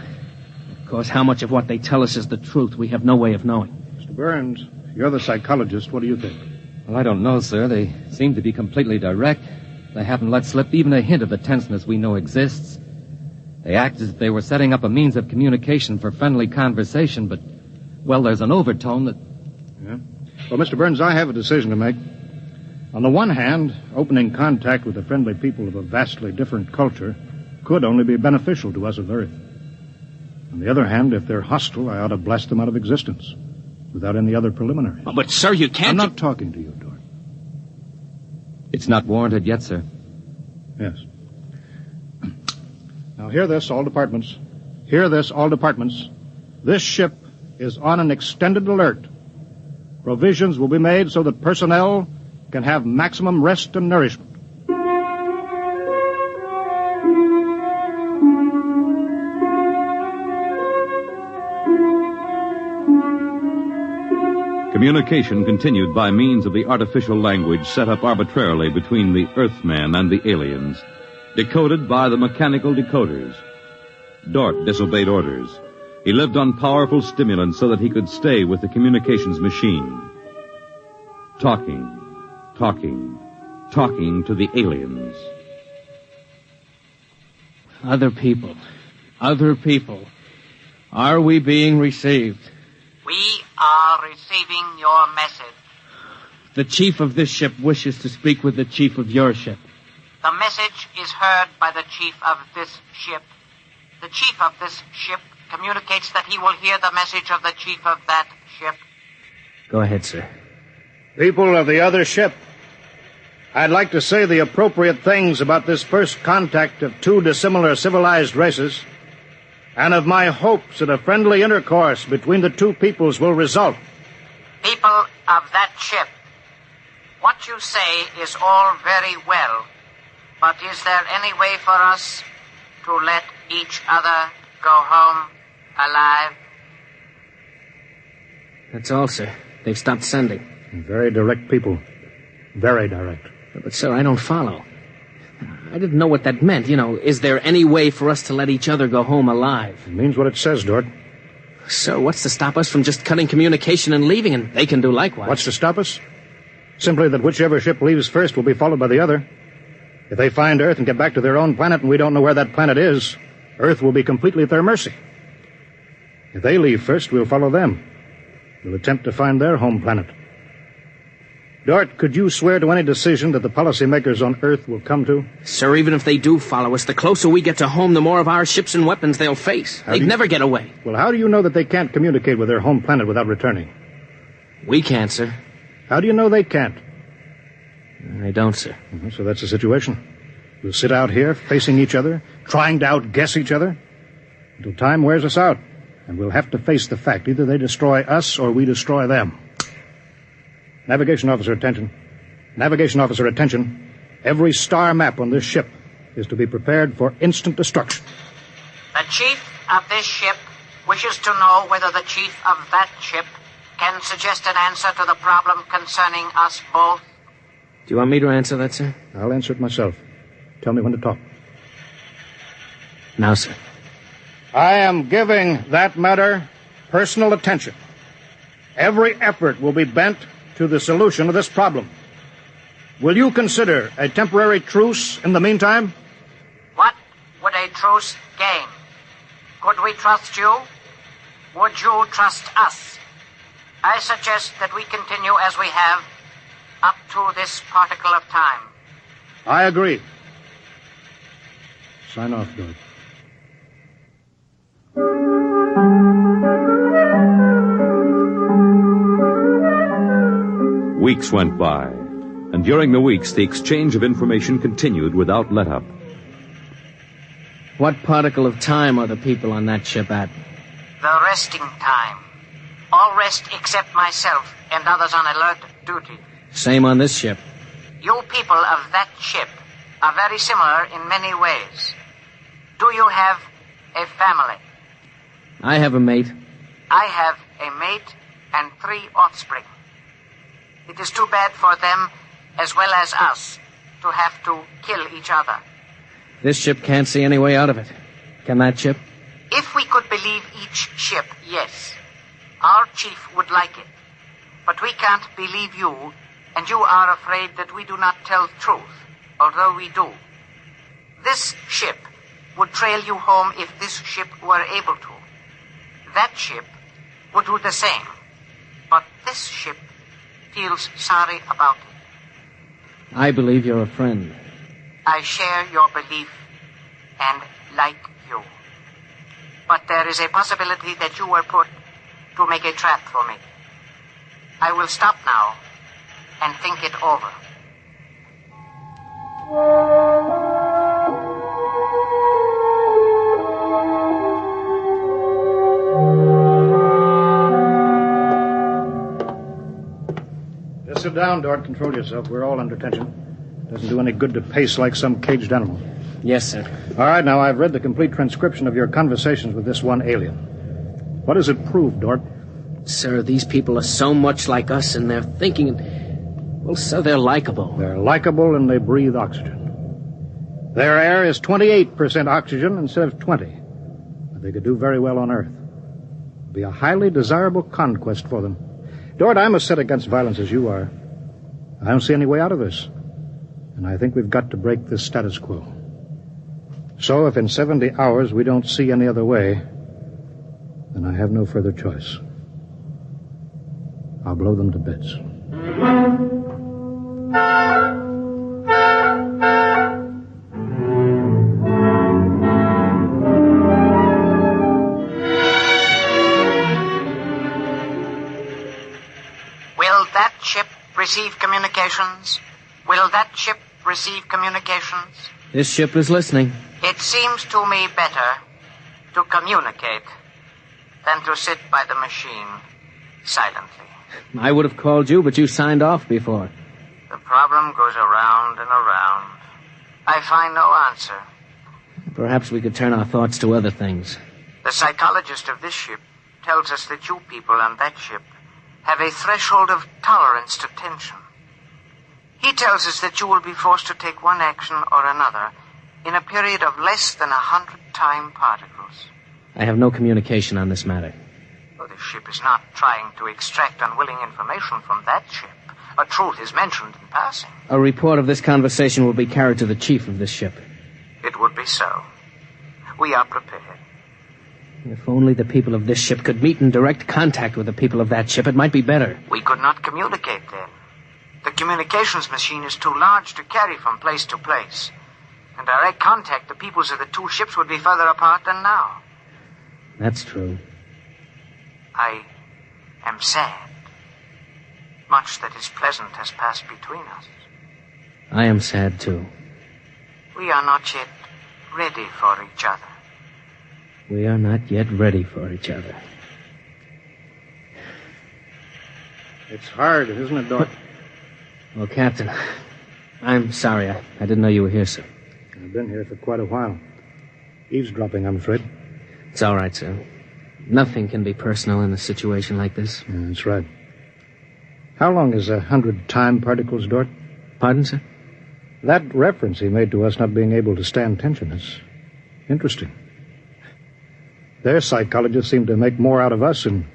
[SPEAKER 5] Of course, how much of what they tell us is the truth, we have no way of knowing.
[SPEAKER 17] Mr. Burns, you're the psychologist. What do you think?
[SPEAKER 11] Well, I don't know, sir. They seem to be completely direct. They haven't let slip even a hint of the tenseness we know exists. They act as if they were setting up a means of communication for friendly conversation, but, well, there's an overtone that...
[SPEAKER 17] Yeah? Well, Mr. Burns, I have a decision to make. On the one hand, opening contact with the friendly people of a vastly different culture could only be beneficial to us of Earth. On the other hand, if they're hostile, I ought to blast them out of existence without any other preliminaries.
[SPEAKER 5] Oh, but, sir, you can't...
[SPEAKER 17] I'm not talking to you, Dort.
[SPEAKER 11] It's not warranted yet, sir.
[SPEAKER 17] Yes. Now, hear this, all departments. Hear this, all departments. This ship is on an extended alert. Provisions will be made so that personnel can have maximum rest and nourishment.
[SPEAKER 1] Communication continued by means of the artificial language set up arbitrarily between the Earthman and the aliens, decoded by the mechanical decoders. Dort disobeyed orders. He lived on powerful stimulants so that he could stay with the communications machine. Talking to the aliens.
[SPEAKER 5] Other people. Are we being received?
[SPEAKER 22] We are receiving your message.
[SPEAKER 5] The chief of this ship wishes to speak with the chief of your ship.
[SPEAKER 22] The message is heard by the chief of this ship. The chief of this ship communicates that he will hear the message of the chief of that ship.
[SPEAKER 5] Go ahead, sir.
[SPEAKER 17] People of the other ship, I'd like to say the appropriate things about this first contact of two dissimilar civilized races. and of my hopes that a friendly intercourse between the two peoples will result.
[SPEAKER 22] People of that ship, what you say is all very well, but is there any way for us to let each other go home alive?
[SPEAKER 5] That's all, sir. They've stopped sending.
[SPEAKER 17] Very direct people. Very direct.
[SPEAKER 5] But, sir, I don't follow. I didn't know what that meant. Is there any way for us to let each other go home alive?
[SPEAKER 17] It means what it says, Dort.
[SPEAKER 5] Sir, what's to stop us from just cutting communication and leaving, and they can do likewise?
[SPEAKER 17] What's to stop us? Simply that whichever ship leaves first will be followed by the other. If they find Earth and get back to their own planet and we don't know where that planet is, Earth will be completely at their mercy. If they leave first, we'll follow them. We'll attempt to find their home planet. Dort, could you swear to any decision that the policymakers on Earth will come to?
[SPEAKER 5] Sir, even if they do follow us, the closer we get to home, the more of our ships and weapons they'll face. They'd never get away.
[SPEAKER 17] Well, how do you know that they can't communicate with their home planet without returning?
[SPEAKER 5] We can't, sir.
[SPEAKER 17] How do you know they can't?
[SPEAKER 5] I don't, sir.
[SPEAKER 17] So that's the situation. We'll sit out here, facing each other, trying to outguess each other, until time wears us out. And we'll have to face the fact. Either they destroy us or we destroy them. Navigation officer, attention. Navigation officer, attention. Every star map on this ship is to be prepared for instant destruction.
[SPEAKER 22] The chief of this ship wishes to know whether the chief of that ship can suggest an answer to the problem concerning us both.
[SPEAKER 5] Do you want me to answer that, sir?
[SPEAKER 17] I'll answer it myself. Tell me when to talk.
[SPEAKER 5] Now, sir.
[SPEAKER 17] I am giving that matter personal attention. Every effort will be bent to the solution of this problem. Will you consider a temporary truce in the meantime?
[SPEAKER 22] What would a truce gain? Could we trust you? Would you trust us? I suggest that we continue as we have up to this particle of time.
[SPEAKER 17] I agree. Sign off, George.
[SPEAKER 1] Weeks went by, and during the weeks, the exchange of information continued without let-up.
[SPEAKER 5] What particle of time are the people on that ship at?
[SPEAKER 22] The resting time. All rest except myself and others on alert duty.
[SPEAKER 5] Same on this ship.
[SPEAKER 22] You people of that ship are very similar in many ways. Do you have a family?
[SPEAKER 5] I have a mate.
[SPEAKER 22] I have a mate and 3 offspring. It is too bad for them, as well as us, to have to kill each other.
[SPEAKER 5] This ship can't see any way out of it. Can that ship?
[SPEAKER 22] If we could believe each ship, yes. Our chief would like it. But we can't believe you, and you are afraid that we do not tell the truth, although we do. This ship would trail you home if this ship were able to. That ship would do the same. But this ship feels sorry about it.
[SPEAKER 5] I believe you're a friend.
[SPEAKER 22] I share your belief and like you. But there is a possibility that you were put to make a trap for me. I will stop now and think it over.
[SPEAKER 17] Just sit down, Dort. Control yourself. We're all under tension. Doesn't do any good to pace like some caged animal.
[SPEAKER 5] Yes, sir.
[SPEAKER 17] All right, now I've read the complete transcription of your conversations with this one alien. What does it prove, Dort?
[SPEAKER 5] Sir, these people are so much like us in their thinking. Well, sir, they're likable.
[SPEAKER 17] They're likable and they breathe oxygen. Their air is 28% oxygen instead of 20. But they could do very well on Earth. It'd be a highly desirable conquest for them. Dort, I'm as set against violence as you are. I don't see any way out of this. And I think we've got to break this status quo. So if in 70 hours we don't see any other way, then I have no further choice. I'll blow them to bits.
[SPEAKER 22] Will that ship receive communications? Will that ship receive communications?
[SPEAKER 5] This ship is listening.
[SPEAKER 22] It seems to me better to communicate than to sit by the machine silently.
[SPEAKER 5] I would have called you, but you signed off before.
[SPEAKER 22] The problem goes around and around. I find no answer.
[SPEAKER 5] Perhaps we could turn our thoughts to other things.
[SPEAKER 22] The psychologist of this ship tells us that you people on that ship have a threshold of tolerance to tension. He tells us that you will be forced to take one action or another in a period of less than 100 time particles.
[SPEAKER 5] I have no communication on this matter.
[SPEAKER 22] Well, the ship is not trying to extract unwilling information from that ship. A truth is mentioned in passing.
[SPEAKER 5] A report of this conversation will be carried to the chief of this ship.
[SPEAKER 22] It would be so. We are prepared.
[SPEAKER 5] If only the people of this ship could meet in direct contact with the people of that ship, it might be better.
[SPEAKER 22] We could not communicate then. The communications machine is too large to carry from place to place. In direct contact, the peoples of the two ships would be further apart than now.
[SPEAKER 5] That's true.
[SPEAKER 22] I am sad. Much that is pleasant has passed between us.
[SPEAKER 5] I am sad, too.
[SPEAKER 22] We are not yet ready for each other.
[SPEAKER 5] We are not yet ready for each other.
[SPEAKER 17] It's hard, isn't it, Doc?
[SPEAKER 5] Well, Captain, I'm sorry. I didn't know you were here, sir.
[SPEAKER 17] I've been here for quite a while. Eavesdropping, I'm afraid.
[SPEAKER 5] It's all right, sir. Nothing can be personal in a situation like this.
[SPEAKER 17] Yeah, that's right. How long is 100 time particles, Dort?
[SPEAKER 5] Pardon, sir?
[SPEAKER 17] That reference he made to us not being able to stand tension is interesting. Their psychologists seem to make more out of us than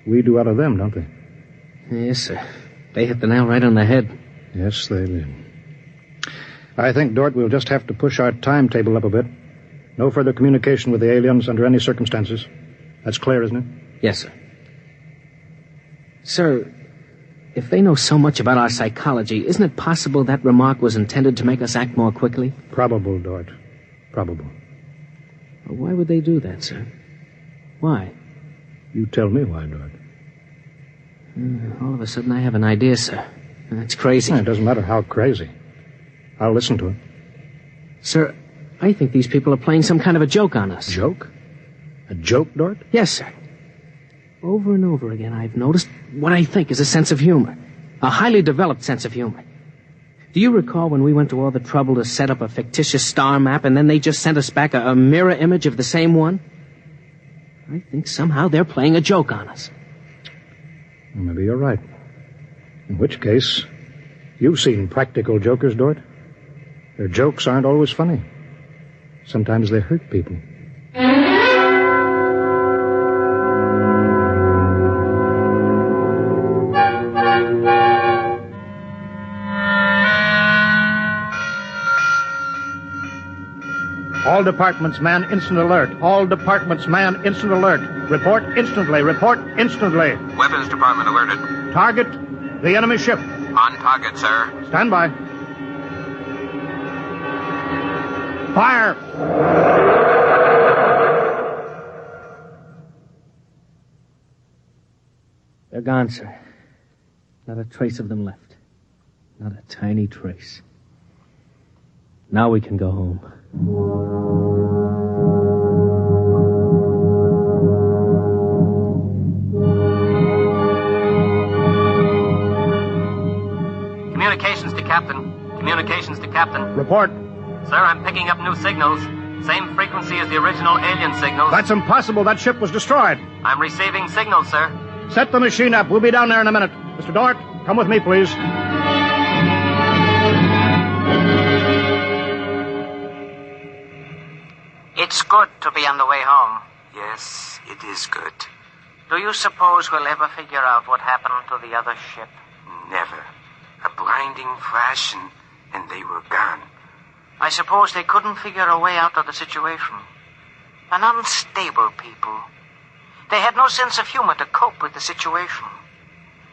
[SPEAKER 17] we do out of them, don't they?
[SPEAKER 5] Yes, sir. They hit the nail right on the head.
[SPEAKER 17] Yes, they did. I think, Dort, we'll just have to push our timetable up a bit. No further communication with the aliens under any circumstances. That's clear, isn't it?
[SPEAKER 5] Yes, sir. Sir, if they know so much about our psychology, isn't it possible that remark was intended to make us act more quickly?
[SPEAKER 17] Probable, Dort. Probable.
[SPEAKER 5] Well, why would they do that, sir? Why?
[SPEAKER 17] You tell me why, Dort.
[SPEAKER 5] All of a sudden, I have an idea, sir. It's crazy.
[SPEAKER 17] It doesn't matter how crazy. I'll listen to it.
[SPEAKER 5] Sir, I think these people are playing some kind of a joke on us.
[SPEAKER 17] Joke? A joke, Dort?
[SPEAKER 5] Yes, sir. Over and over again, I've noticed what I think is a sense of humor. A highly developed sense of humor. Do you recall when we went to all the trouble to set up a fictitious star map and then they just sent us back a mirror image of the same one? I think somehow they're playing a joke on us.
[SPEAKER 17] Well, maybe you're right. In which case, you've seen practical jokers, Dort. Their jokes aren't always funny. Sometimes they hurt people. All departments, man, instant alert. All departments, man, instant alert. Report instantly. Report instantly.
[SPEAKER 19] Weapons department alerted.
[SPEAKER 17] Target, the enemy ship.
[SPEAKER 19] On target, sir.
[SPEAKER 17] Stand by. Fire!
[SPEAKER 5] They're gone, sir. Not a trace of them left. Not a tiny trace. Now we can go home.
[SPEAKER 18] Communications to Captain. Communications to Captain.
[SPEAKER 17] Report.
[SPEAKER 18] Sir, I'm picking up new signals. Same frequency as the original alien signals.
[SPEAKER 17] That's impossible. That ship was destroyed.
[SPEAKER 18] I'm receiving signals, sir.
[SPEAKER 17] Set the machine up. We'll be down there in a minute. Mr. Dort, come with me, please.
[SPEAKER 22] It's good to be on the way home.
[SPEAKER 19] Yes, it is good.
[SPEAKER 22] Do you suppose we'll ever figure out what happened to the other ship?
[SPEAKER 19] Never. A blinding flash and they were gone.
[SPEAKER 22] I suppose they couldn't figure a way out of the situation. An unstable people. They had no sense of humor to cope with the situation.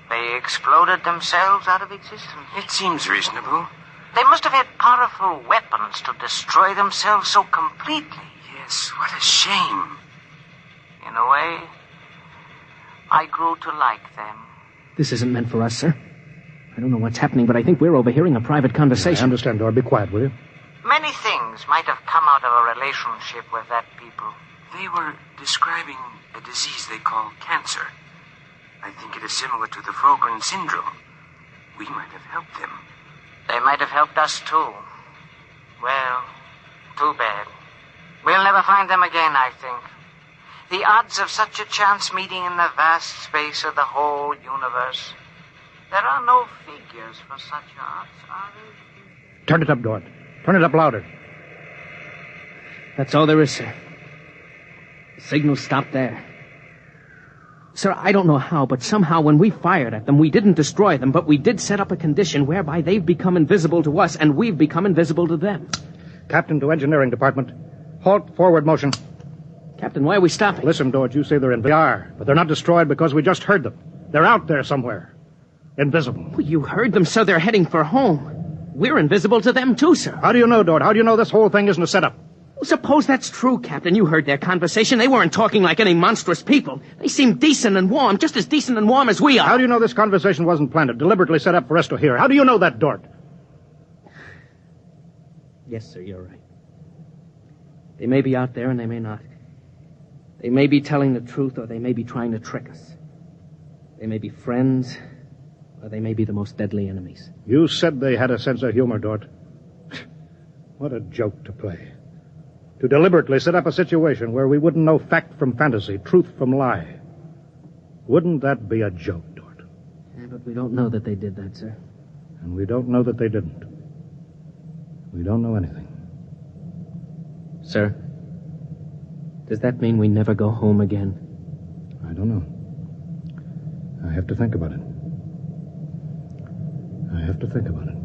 [SPEAKER 22] They exploded themselves out of existence.
[SPEAKER 19] It seems reasonable.
[SPEAKER 22] They must have had powerful weapons to destroy themselves so completely.
[SPEAKER 19] Yes, what a shame.
[SPEAKER 22] In a way, I grew to like them.
[SPEAKER 5] This isn't meant for us, sir. I don't know what's happening, but I think we're overhearing a private conversation.
[SPEAKER 17] I understand, Dort. Be quiet, will you?
[SPEAKER 22] Many things might have come out of a relationship with that people. They were describing a disease they call cancer. I think it is similar to the Frogren syndrome. We might have helped them. They might have helped us, too. Well, too bad. We'll never find them again, I think. The odds of such a chance meeting in the vast space of the whole universe. There are no figures for such odds, are there?
[SPEAKER 17] Turn it up, Dort. Turn it up louder.
[SPEAKER 5] That's all there is, sir. The signal stopped there. Sir, I don't know how, but somehow when we fired at them, we didn't destroy them, but we did set up a condition whereby they've become invisible to us, and we've become invisible to them.
[SPEAKER 17] Captain to Engineering Department. Halt, forward motion.
[SPEAKER 5] Captain, why are we stopping?
[SPEAKER 17] Listen, Dort, you say they're in. They are, but they're not destroyed because we just heard them. They're out there somewhere. Invisible.
[SPEAKER 5] Well, you heard them, so they're heading for home. We're invisible to them, too, sir.
[SPEAKER 17] How do you know, Dort? How do you know this whole thing isn't a setup?
[SPEAKER 5] Well, suppose that's true, Captain. You heard their conversation. They weren't talking like any monstrous people. They seemed decent and warm, just as decent and warm as we are.
[SPEAKER 17] How do you know this conversation wasn't planted, deliberately set up for us to hear? How do you know that, Dort?
[SPEAKER 5] Yes, sir, you're right. They may be out there and they may not. They may be telling the truth or they may be trying to trick us. They may be friends or they may be the most deadly enemies.
[SPEAKER 17] You said they had a sense of humor, Dort. What a joke to play. To deliberately set up a situation where we wouldn't know fact from fantasy, truth from lie. Wouldn't that be a joke, Dort?
[SPEAKER 5] Yeah, but we don't know that they did that, sir.
[SPEAKER 17] And we don't know that they didn't. We don't know anything.
[SPEAKER 5] Sir, does that mean we never go home again?
[SPEAKER 17] I don't know. I have to think about it. I have to think about it.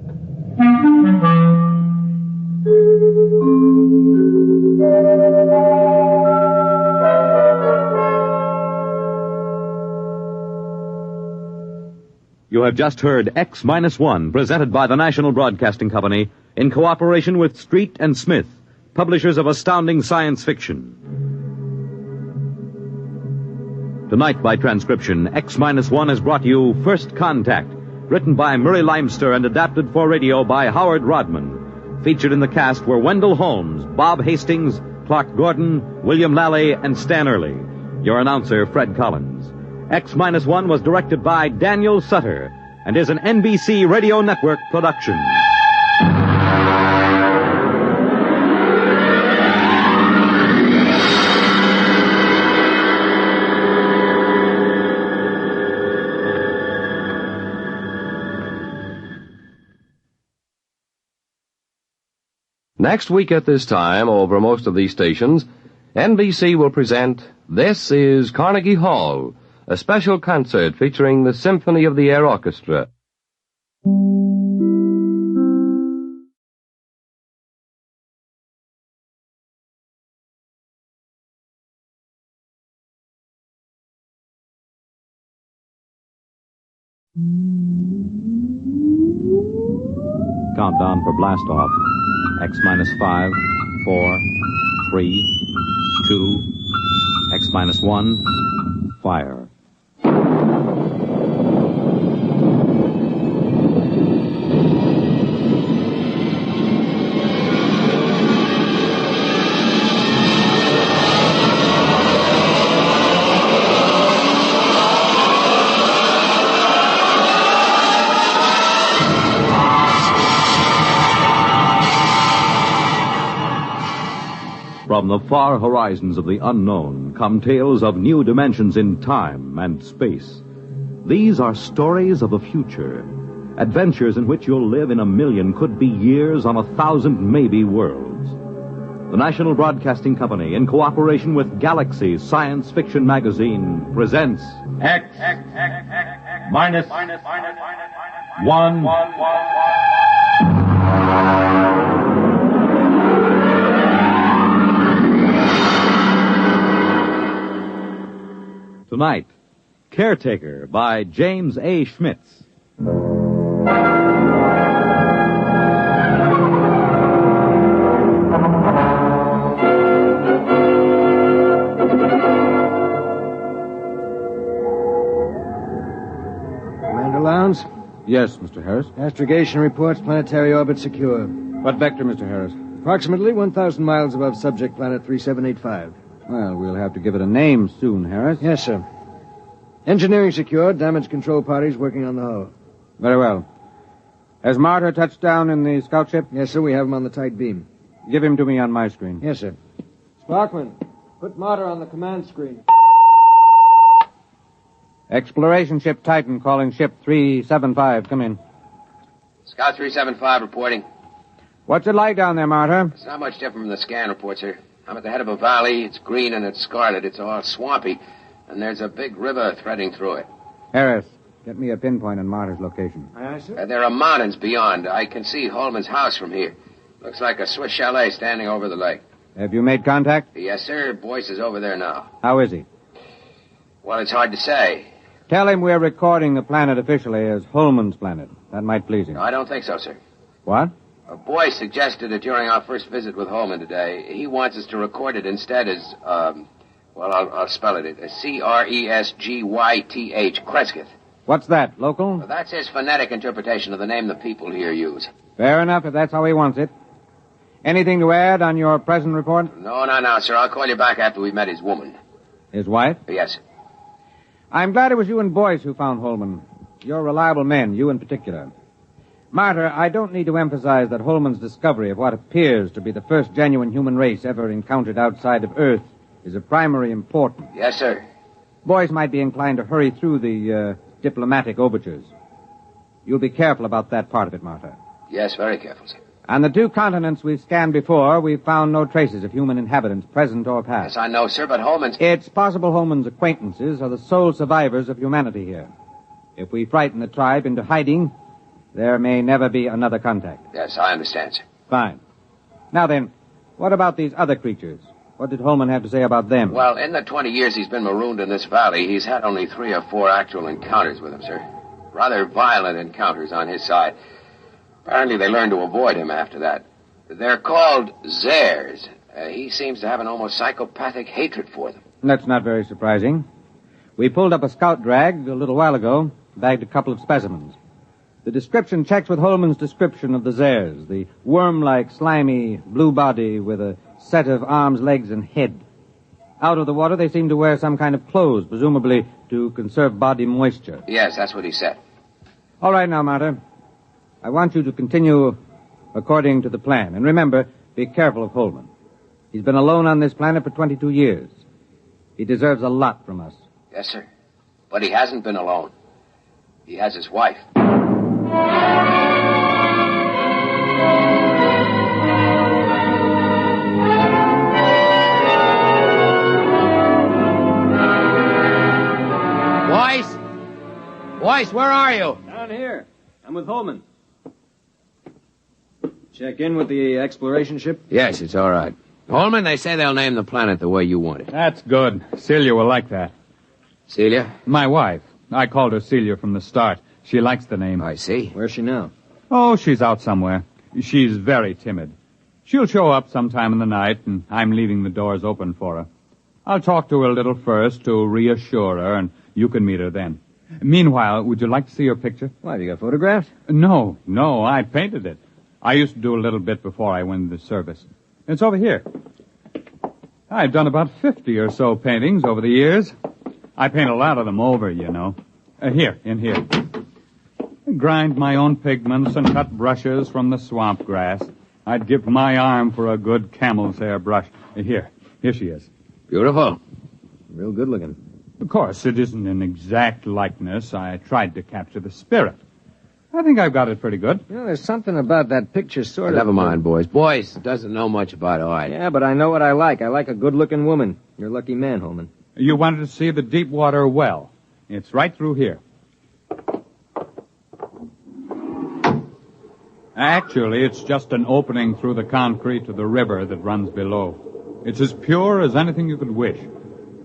[SPEAKER 1] You have just heard X-1, presented by the National Broadcasting Company in cooperation with Street and Smith, publishers of astounding science fiction. Tonight, by transcription, X-1 has brought you First Contact, written by Murray Leinster and adapted for radio by Howard Rodman. Featured in the cast were Wendell Holmes, Bob Hastings, Clark Gordon, William Lally, and Stan Early. Your announcer, Fred Collins. X-1 was directed by Daniel Sutter and is an NBC Radio Network production.
[SPEAKER 16] Next week at this time, over most of these stations, NBC will present This is Carnegie Hall, a special concert featuring the Symphony of the Air Orchestra.
[SPEAKER 1] Countdown for blast off. X-5, 4, 3, 2, X-1, fire. From the far horizons of the unknown come tales of new dimensions in time and space. These are stories of the future, adventures in which you'll live in a million, could be years, on 1,000 maybe worlds. The National Broadcasting Company, in cooperation with Galaxy Science Fiction Magazine, presents
[SPEAKER 2] X minus 1.
[SPEAKER 1] Tonight, Caretaker by James A. Schmitz.
[SPEAKER 12] Commander Lowndes?
[SPEAKER 14] Yes, Mr. Harris.
[SPEAKER 12] Astrogation reports planetary orbit secure.
[SPEAKER 14] What vector, Mr. Harris?
[SPEAKER 12] Approximately 1,000 miles above subject planet 3785. Well, we'll have to give it a name soon, Harris.
[SPEAKER 6] Yes, sir. Engineering secured. Damage control parties working on the hull.
[SPEAKER 12] Very well. Has Martyr touched down in the scout ship?
[SPEAKER 6] Yes, sir. We have him on the tight beam.
[SPEAKER 12] Give him to me on my screen.
[SPEAKER 6] Yes, sir. Sparkman, put Martyr on the command screen.
[SPEAKER 12] Exploration ship Titan calling ship 375. Come in.
[SPEAKER 21] Scout 375 reporting.
[SPEAKER 12] What's it like down there, Martyr?
[SPEAKER 21] It's not much different from the scan report, sir. I'm at the head of a valley. It's green and it's scarlet. It's all swampy. And there's a big river threading through it.
[SPEAKER 12] Harris, get me a pinpoint on Martyr's location.
[SPEAKER 6] Aye, sir.
[SPEAKER 21] There are mountains beyond. I can see Holman's house from here. Looks like a Swiss chalet standing over the lake.
[SPEAKER 12] Have you made contact?
[SPEAKER 21] Yes, sir. Boyce is over there now.
[SPEAKER 12] How is he?
[SPEAKER 21] Well, it's hard to say.
[SPEAKER 12] Tell him we're recording the planet officially as Holman's planet. That might please him.
[SPEAKER 21] No, I don't think so, sir.
[SPEAKER 12] What?
[SPEAKER 21] Boyce suggested it during our first visit with Holman today. He wants us to record it instead as, I'll spell it. Cresgyth. Cresgyth.
[SPEAKER 12] What's that, local?
[SPEAKER 21] Well, that's his phonetic interpretation of the name the people here use.
[SPEAKER 12] Fair enough, if that's how he wants it. Anything to add on your present report?
[SPEAKER 21] No, sir. I'll call you back after we've met his woman.
[SPEAKER 12] His wife?
[SPEAKER 21] Yes, sir.
[SPEAKER 12] I'm glad it was you and Boyce who found Holman. You're reliable men, you in particular. Martyr, I don't need to emphasize that Holman's discovery of what appears to be the first genuine human race ever encountered outside of Earth is of primary importance.
[SPEAKER 21] Yes, sir.
[SPEAKER 12] Boyce might be inclined to hurry through the diplomatic overtures. You'll be careful about that part of it, Martyr.
[SPEAKER 21] Yes, very careful, sir.
[SPEAKER 12] On the 2 continents we've scanned before, we've found no traces of human inhabitants, present or past.
[SPEAKER 21] Yes, I know, sir, but Holman's...
[SPEAKER 12] It's possible Holman's acquaintances are the sole survivors of humanity here. If we frighten the tribe into hiding, there may never be another contact.
[SPEAKER 21] Yes, I understand, sir.
[SPEAKER 12] Fine. Now then, what about these other creatures? What did Holman have to say about them?
[SPEAKER 21] Well, in the 20 years he's been marooned in this valley, he's had only 3 or 4 actual encounters with them, sir. Rather violent encounters on his side. Apparently they learned to avoid him after that. They're called Zares. He seems to have an almost psychopathic hatred for them.
[SPEAKER 12] That's not very surprising. We pulled up a scout drag a little while ago, bagged a couple of specimens. The description checks with Holman's description of the Zares, the worm-like, slimy, blue body with a set of arms, legs, and head. Out of the water, they seem to wear some kind of clothes, presumably to conserve body moisture.
[SPEAKER 21] Yes, that's what he said.
[SPEAKER 12] All right now, Martyr. I want you to continue according to the plan. And remember, be careful of Holman. He's been alone on this planet for 22 years. He deserves a lot from us.
[SPEAKER 21] Yes, sir. But he hasn't been alone. He has his wife.
[SPEAKER 3] Boyce? Boyce, where are you?
[SPEAKER 6] Down here. I'm with Holman. Check in with the exploration ship?
[SPEAKER 21] Yes, it's all right. Holman, they say they'll name the planet the way you want it.
[SPEAKER 23] That's good. Celia will like that.
[SPEAKER 21] Celia?
[SPEAKER 23] My wife. I called her Celia from the start. She likes the name.
[SPEAKER 21] I see.
[SPEAKER 6] Where's she now?
[SPEAKER 23] Oh, she's out somewhere. She's very timid. She'll show up sometime in the night, and I'm leaving the doors open for her. I'll talk to her a little first to reassure her, and you can meet her then. Meanwhile, would you like to see her picture?
[SPEAKER 6] Why, have you got photographs?
[SPEAKER 23] No, I painted it. I used to do a little bit before I went into service. It's over here. I've done about 50 or so paintings over the years. I paint a lot of them over, you know. Here, in here. I grind my own pigments and cut brushes from the swamp grass. I'd give my arm for a good camel's hair brush. Here she is.
[SPEAKER 21] Beautiful.
[SPEAKER 6] Real good looking.
[SPEAKER 23] Of course, it isn't an exact likeness. I tried to capture the spirit. I think I've got it pretty good.
[SPEAKER 6] You know, there's something about that picture sort of...
[SPEAKER 21] Never mind, boys. Boyce doesn't know much about art.
[SPEAKER 6] Yeah, but I know what I like. I like a good-looking woman. You're a lucky man, Holman.
[SPEAKER 23] You wanted to see the deep water well. It's right through here. Actually, it's just an opening through the concrete to the river that runs below. It's as pure as anything you could wish.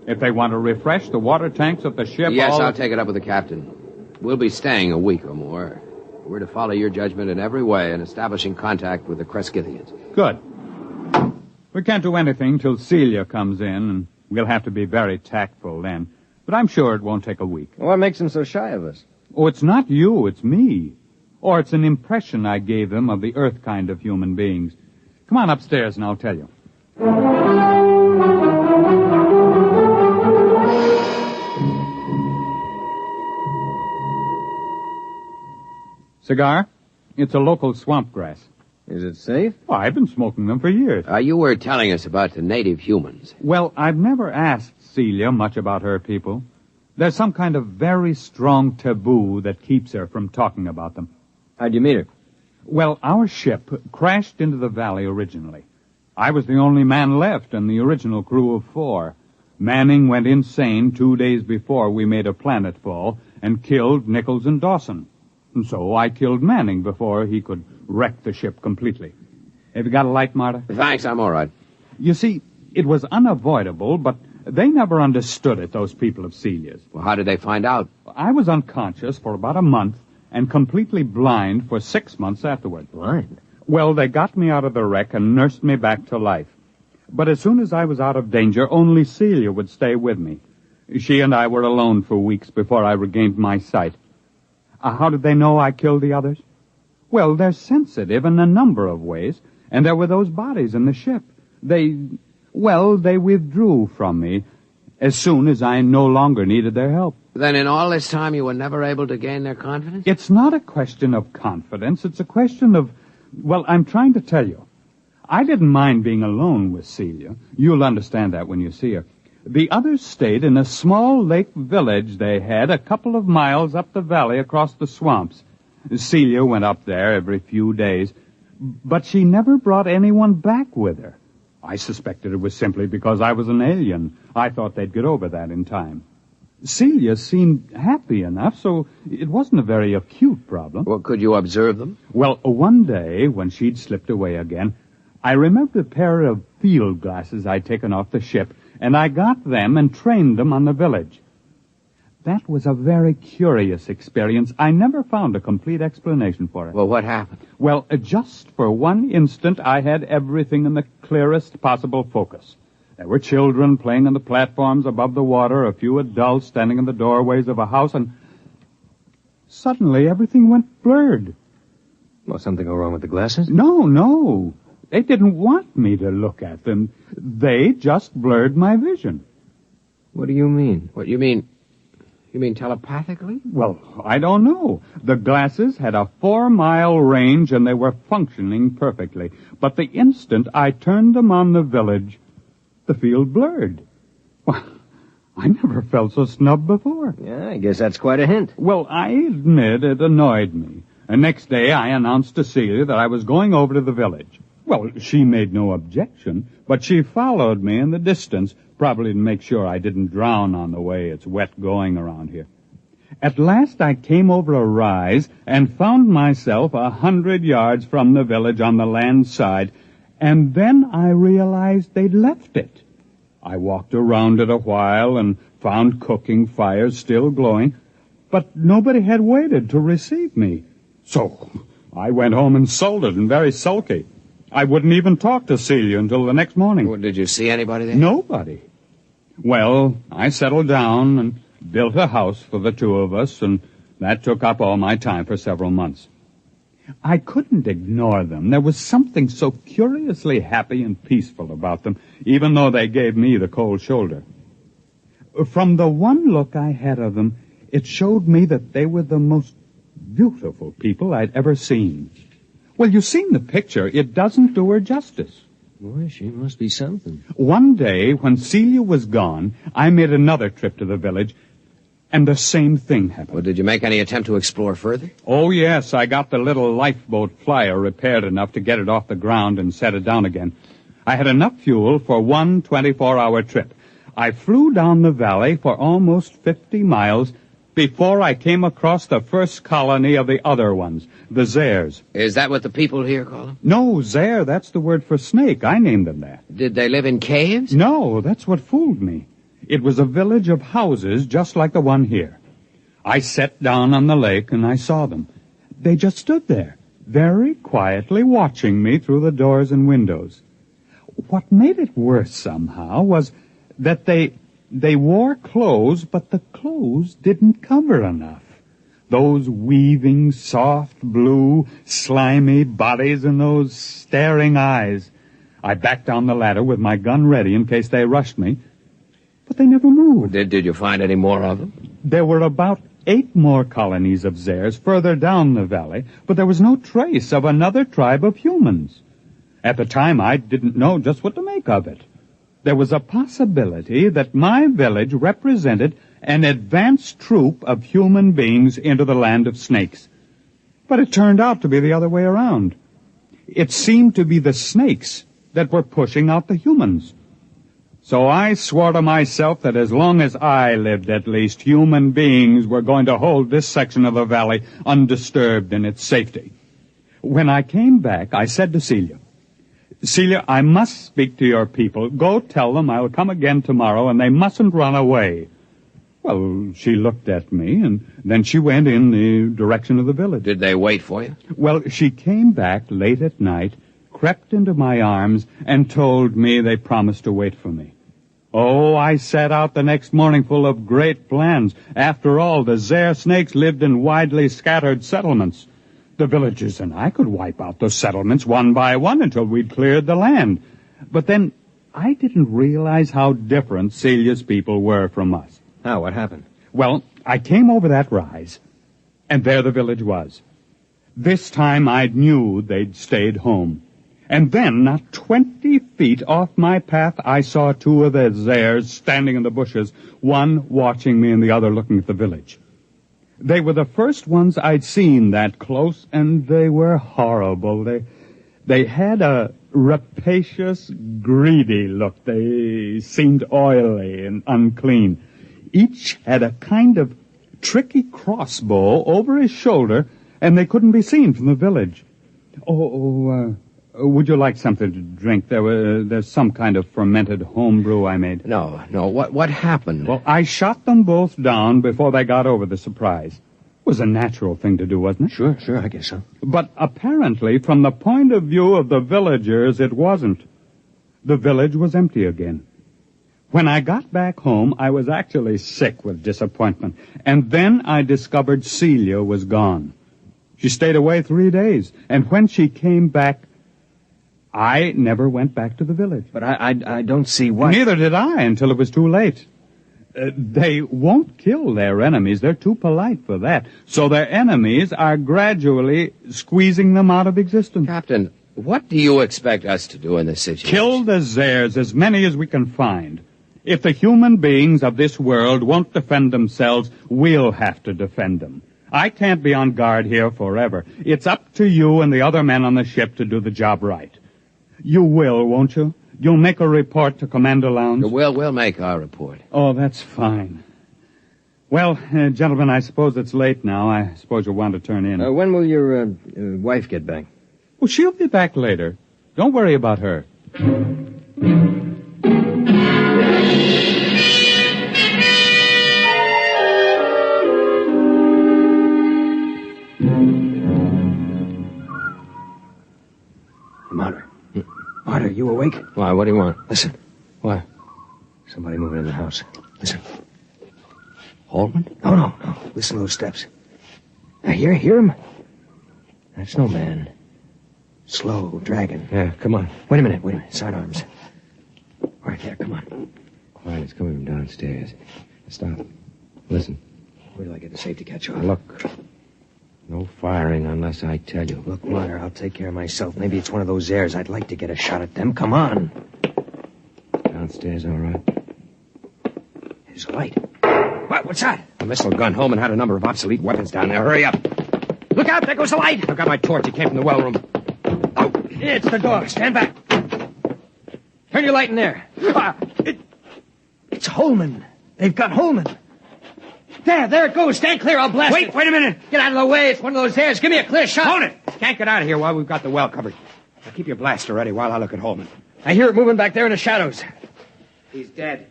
[SPEAKER 23] If they want to refresh the water tanks of the ship...
[SPEAKER 21] Yes, I'll take it up with the captain. We'll be staying a week or more. We're to follow your judgment in every way in establishing contact with the Cresgythians.
[SPEAKER 23] Good. We can't do anything till Celia comes in, and we'll have to be very tactful then. But I'm sure it won't take a week.
[SPEAKER 6] Well, what makes them so shy of us?
[SPEAKER 23] Oh, it's not you, it's me. Or it's an impression I gave them of the Earth kind of human beings. Come on upstairs and I'll tell you. Cigar? It's a local swamp grass.
[SPEAKER 8] Is it safe?
[SPEAKER 23] Well, I've been smoking them for years.
[SPEAKER 8] You were telling us about the native humans.
[SPEAKER 23] Well, I've never asked Celia much about her people. There's some kind of very strong taboo that keeps her from talking about them.
[SPEAKER 8] How'd you meet her?
[SPEAKER 23] Well, our ship crashed into the valley originally. I was the only man left in the original crew of 4. Manning went insane 2 days before we made a planetfall and killed Nichols and Dawson. And so I killed Manning before he could wreck the ship completely. Have you got a light, Marta?
[SPEAKER 8] Thanks, I'm all right.
[SPEAKER 23] You see, it was unavoidable, but they never understood it, those people of Celia's.
[SPEAKER 8] Well, how did they find out?
[SPEAKER 23] I was unconscious for about a month and completely blind for 6 months afterward.
[SPEAKER 8] Blind?
[SPEAKER 23] Well, they got me out of the wreck and nursed me back to life. But as soon as I was out of danger, only Celia would stay with me. She and I were alone for weeks before I regained my sight. How did they know I killed the others? Well, they're sensitive in a number of ways, and there were those bodies in the ship. They withdrew from me as soon as I no longer needed their help.
[SPEAKER 8] Then in all this time you were never able to gain their confidence?
[SPEAKER 23] It's not a question of confidence. It's a question of, well, I'm trying to tell you. I didn't mind being alone with Celia. You'll understand that when you see her. The others stayed in a small lake village they had a couple of miles up the valley across the swamps. Celia went up there every few days, but she never brought anyone back with her. I suspected it was simply because I was an alien. I thought they'd get over that in time. Celia seemed happy enough, so it wasn't a very acute problem.
[SPEAKER 8] Well, could you observe them?
[SPEAKER 23] Well, one day, when she'd slipped away again, I remembered a pair of field glasses I'd taken off the ship, and I got them and trained them on the village. That was a very curious experience. I never found a complete explanation for it.
[SPEAKER 8] Well, what happened?
[SPEAKER 23] Well, just for one instant, I had everything in the clearest possible focus. There were children playing on the platforms above the water, a few adults standing in the doorways of a house, and suddenly everything went blurred.
[SPEAKER 8] Well, something go wrong with the glasses?
[SPEAKER 23] No. They didn't want me to look at them. They just blurred my vision.
[SPEAKER 8] What do you mean? You mean telepathically?
[SPEAKER 23] Well, I don't know. The glasses had a 4-mile range and they were functioning perfectly. But the instant I turned them on the village, the field blurred. Well, I never felt so snubbed before.
[SPEAKER 8] Yeah, I guess that's quite a hint.
[SPEAKER 23] Well, I admit it annoyed me. The next day I announced to Celia that I was going over to the village. Well, she made no objection, but she followed me in the distance, probably to make sure I didn't drown on the way. It's wet going around here. At last I came over a rise and found myself 100 yards from the village on the land side, and then I realized they'd left it. I walked around it a while and found cooking fires still glowing, but nobody had waited to receive me. So I went home insulted and very sulky. I wouldn't even talk to Celia until the next morning.
[SPEAKER 8] Well, did you see anybody there?
[SPEAKER 23] Nobody. Well, I settled down and built a house for the two of us, and that took up all my time for several months. I couldn't ignore them. There was something so curiously happy and peaceful about them, even though they gave me the cold shoulder. From the one look I had of them, it showed me that they were the most beautiful people I'd ever seen. Well, you've seen the picture. It doesn't do her justice.
[SPEAKER 8] Boy, she must be something.
[SPEAKER 23] One day, when Celia was gone, I made another trip to the village, and the same thing happened.
[SPEAKER 8] Well, did you make any attempt to explore further?
[SPEAKER 23] Oh, yes. I got the little lifeboat flyer repaired enough to get it off the ground and set it down again. I had enough fuel for one 24-hour trip. I flew down the valley for almost 50 miles before I came across the first colony of the other ones, the Zares.
[SPEAKER 8] Is that what the people here call them?
[SPEAKER 23] No, Zare, that's the word for snake. I named them that.
[SPEAKER 8] Did they live in caves?
[SPEAKER 23] No, that's what fooled me. It was a village of houses just like the one here. I sat down on the lake and I saw them. They just stood there, very quietly watching me through the doors and windows. What made it worse somehow was that they wore clothes, but the clothes didn't cover enough. Those weaving, soft, blue, slimy bodies and those staring eyes. I backed down the ladder with my gun ready in case they rushed me, but they never moved.
[SPEAKER 8] Did you find any more of them?
[SPEAKER 23] There were about 8 more colonies of Zares further down the valley, but there was no trace of another tribe of humans. At the time, I didn't know just what to make of it. There was a possibility that my village represented an advanced troop of human beings into the land of snakes. But it turned out to be the other way around. It seemed to be the snakes that were pushing out the humans. So I swore to myself that as long as I lived, at least, human beings were going to hold this section of the valley undisturbed in its safety. When I came back, I said to Celia, "Celia, I must speak to your people. Go tell them I'll come again tomorrow, and they mustn't run away." Well, she looked at me, and then she went in the direction of the village.
[SPEAKER 8] Did they wait for you?
[SPEAKER 23] Well, she came back late at night, crept into my arms, and told me they promised to wait for me. Oh, I set out the next morning full of great plans. After all, the Zare snakes lived in widely scattered settlements. The villagers and I could wipe out those settlements one by one until we'd cleared the land. But then I didn't realize how different Celia's people were from us.
[SPEAKER 8] How? What happened?
[SPEAKER 23] Well, I came over that rise, and there the village was. This time I knew they'd stayed home. And then, not 20 feet off my path, I saw 2 of the Zares standing in the bushes, one watching me and the other looking at the village. They were the first ones I'd seen that close, and they were horrible. They had a rapacious, greedy look. They seemed oily and unclean. Each had a kind of tricky crossbow over his shoulder, and they couldn't be seen from the village. Would you like something to drink? There's some kind of fermented homebrew I made.
[SPEAKER 8] No. What happened?
[SPEAKER 23] Well, I shot them both down before they got over the surprise. It was a natural thing to do, wasn't it?
[SPEAKER 8] Sure, I guess so.
[SPEAKER 23] But apparently, from the point of view of the villagers, it wasn't. The village was empty again. When I got back home, I was actually sick with disappointment. And then I discovered Celia was gone. She stayed away 3 days. And when she came back, I never went back to the village.
[SPEAKER 8] But I don't see why.
[SPEAKER 23] Neither did I until it was too late. They won't kill their enemies. They're too polite for that. So their enemies are gradually squeezing them out of existence.
[SPEAKER 8] Captain, what do you expect us to do in this situation?
[SPEAKER 23] Kill the Zares, as many as we can find. If the human beings of this world won't defend themselves, we'll have to defend them. I can't be on guard here forever. It's up to you and the other men on the ship to do the job right. You will, won't you? You'll make a report to Commander Lowndes?
[SPEAKER 8] We'll make our report.
[SPEAKER 23] Oh, that's fine. Well, gentlemen, I suppose it's late now. I suppose you'll want to turn in.
[SPEAKER 6] When will your wife get back?
[SPEAKER 23] Well, she'll be back later. Don't worry about her.
[SPEAKER 6] Marta, you awake?
[SPEAKER 8] Why, what do you want?
[SPEAKER 6] Listen.
[SPEAKER 8] What?
[SPEAKER 6] Somebody moving in the house. Listen.
[SPEAKER 8] Holman?
[SPEAKER 6] No. Listen to those steps. Now, hear him? That's no man. Slow, dragging.
[SPEAKER 8] Yeah, come on.
[SPEAKER 6] Wait a minute. Sidearms. Right there, come on.
[SPEAKER 8] Quiet, it's coming from downstairs. Stop. Listen.
[SPEAKER 6] Wait till I get the safety catch off.
[SPEAKER 8] Look. No firing unless I tell you.
[SPEAKER 6] Look, Marta, I'll take care of myself. Maybe it's one of those airs. I'd like to get a shot at them. Come on.
[SPEAKER 8] Downstairs, all right.
[SPEAKER 6] There's a light. What's that?
[SPEAKER 8] A missile gun. Holman had a number of obsolete weapons down there. Hurry up.
[SPEAKER 6] Look out, there goes the light.
[SPEAKER 8] I've got my torch. It came from the well room.
[SPEAKER 6] Oh, it's the door. Stand back. Turn your light in there. It's Holman. They've got Holman. There it goes. Stand clear. I'll blast it. Wait a minute. Get out of the way. It's one of those airs. Give me a clear shot.
[SPEAKER 8] Hold it. Can't get out of here while we've got the well covered. Now keep your blaster ready while I look at Holman.
[SPEAKER 6] I hear it moving back there in the shadows. He's dead.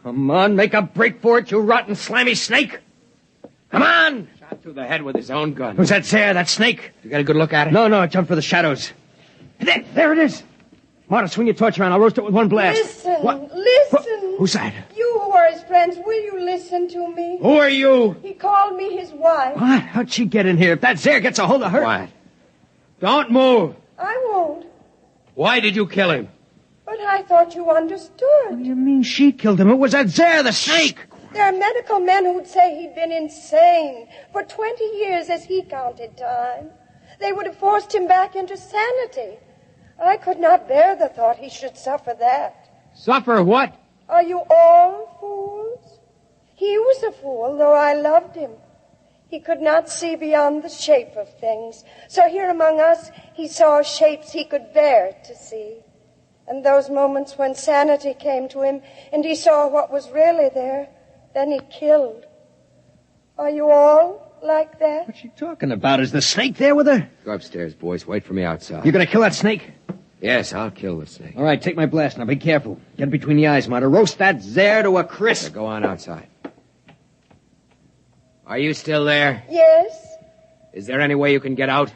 [SPEAKER 6] Come on, make a break for it, you rotten, slimy snake. Come on.
[SPEAKER 8] Shot through the head with his own gun.
[SPEAKER 6] Who's that Zare, that snake?
[SPEAKER 8] You got a good look at it?
[SPEAKER 6] No, it jumped for the shadows. There it is. Marta, swing your torch around. I'll roast it with one blast.
[SPEAKER 7] Listen.
[SPEAKER 6] Who's that?
[SPEAKER 7] You who are his friends, will you listen to me?
[SPEAKER 6] Who are you?
[SPEAKER 7] He called me his wife.
[SPEAKER 6] What? How'd she get in here? If that Zare gets a hold of her...
[SPEAKER 8] Quiet. Don't move.
[SPEAKER 7] I won't.
[SPEAKER 8] Why did you kill him?
[SPEAKER 7] But I thought you understood.
[SPEAKER 6] What do you mean she killed him? It was that Zare, the snake.
[SPEAKER 7] There are medical men who'd say he'd been insane for 20 years as he counted time. They would have forced him back into sanity. I could not bear the thought he should suffer that.
[SPEAKER 8] Suffer what?
[SPEAKER 7] Are you all fools? He was a fool, though I loved him. He could not see beyond the shape of things. So here among us, he saw shapes he could bear to see. And those moments when sanity came to him and he saw what was really there, then he killed. Are you all like that?
[SPEAKER 6] What's she talking about? Is the snake there with her?
[SPEAKER 8] Go upstairs, boys. Wait for me outside.
[SPEAKER 6] You gonna kill that snake?
[SPEAKER 8] Yes, I'll kill the snake.
[SPEAKER 6] All right, take my blast. Now be careful. Get it between the eyes, Marta. Roast that zare to a crisp.
[SPEAKER 8] Go on outside. Are you still there?
[SPEAKER 7] Yes.
[SPEAKER 8] Is there any way you can get out?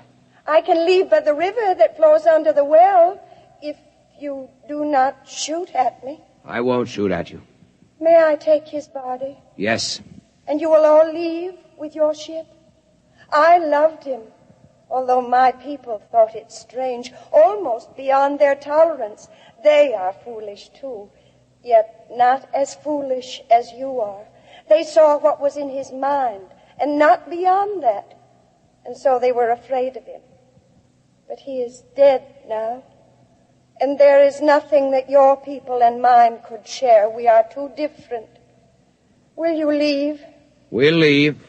[SPEAKER 7] I can leave by the river that flows under the well if you do not shoot at me.
[SPEAKER 8] I won't shoot at you.
[SPEAKER 7] May I take his body?
[SPEAKER 8] Yes.
[SPEAKER 7] And you will all leave with your ship? I loved him, although my people thought it strange, almost beyond their tolerance. They are foolish, too, yet not as foolish as you are. They saw what was in his mind, and not beyond that. And so they were afraid of him. But he is dead now. And there is nothing that your people and mine could share. We are too different. Will you leave?
[SPEAKER 8] We'll leave.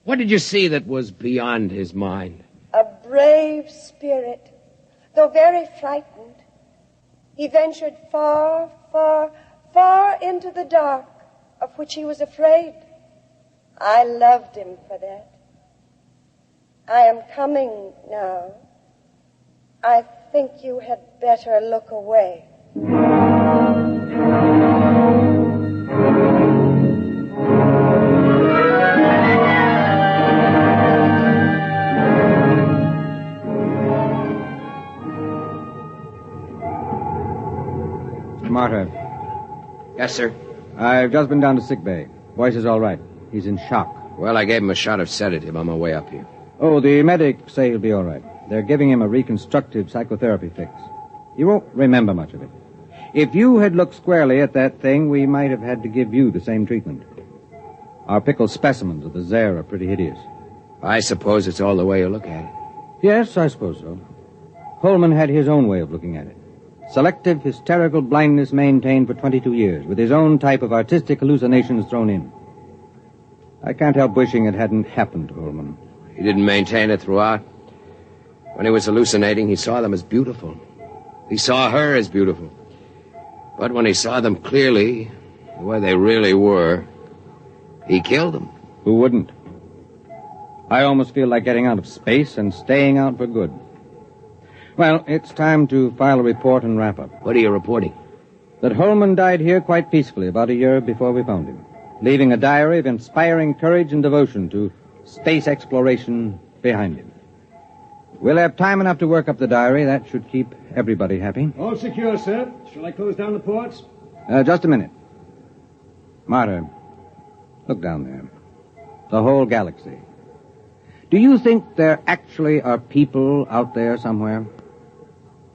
[SPEAKER 8] What did you see that was beyond his mind?
[SPEAKER 7] A brave spirit, though very frightened. He ventured far, far, far into the dark, of which he was afraid. I loved him for that. I am coming now. I think you had better look away.
[SPEAKER 12] Marta.
[SPEAKER 8] Yes, sir.
[SPEAKER 12] I've just been down to sick bay. Boyce is all right. He's in shock.
[SPEAKER 8] Well, I gave him a shot of sedative on my way up here.
[SPEAKER 12] Oh, the medics say he'll be all right. They're giving him a reconstructive psychotherapy fix. He won't remember much of it. If you had looked squarely at that thing, we might have had to give you the same treatment. Our pickled specimens of the Zare are pretty hideous.
[SPEAKER 8] I suppose it's all the way you look at it.
[SPEAKER 12] Yes, I suppose so. Holman had his own way of looking at it. Selective hysterical blindness maintained for 22 years, with his own type of artistic hallucinations thrown in. I can't help wishing it hadn't happened to Holman.
[SPEAKER 8] He didn't maintain it throughout. When he was hallucinating, he saw them as beautiful. He saw her as beautiful. But when he saw them clearly, the way they really were, he killed them.
[SPEAKER 12] Who wouldn't? I almost feel like getting out of space and staying out for good. Well, it's time to file a report and wrap up.
[SPEAKER 8] What are you reporting?
[SPEAKER 12] That Holman died here quite peacefully about a year before we found him, leaving a diary of inspiring courage and devotion to space exploration behind him. We'll have time enough to work up the diary. That should keep everybody happy.
[SPEAKER 6] All secure, sir. Shall I close down the ports?
[SPEAKER 12] Just a minute. Marta, look down there. The whole galaxy. Do you think there actually are people out there somewhere?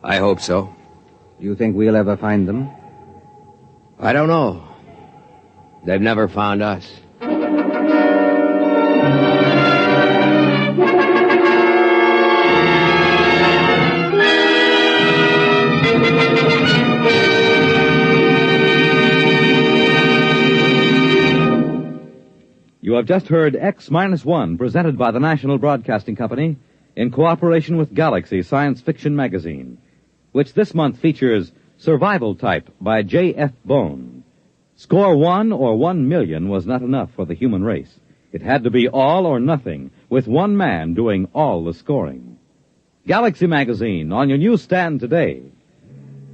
[SPEAKER 8] I hope so.
[SPEAKER 12] Do you think we'll ever find them?
[SPEAKER 8] I don't know. They've never found us.
[SPEAKER 1] You have just heard X-1, presented by the National Broadcasting Company in cooperation with Galaxy Science Fiction Magazine, which this month features Survival Type by J.F. Bone. Score 1 or 1 million was not enough for the human race. It had to be all or nothing, with one man doing all the scoring. Galaxy Magazine on your newsstand today.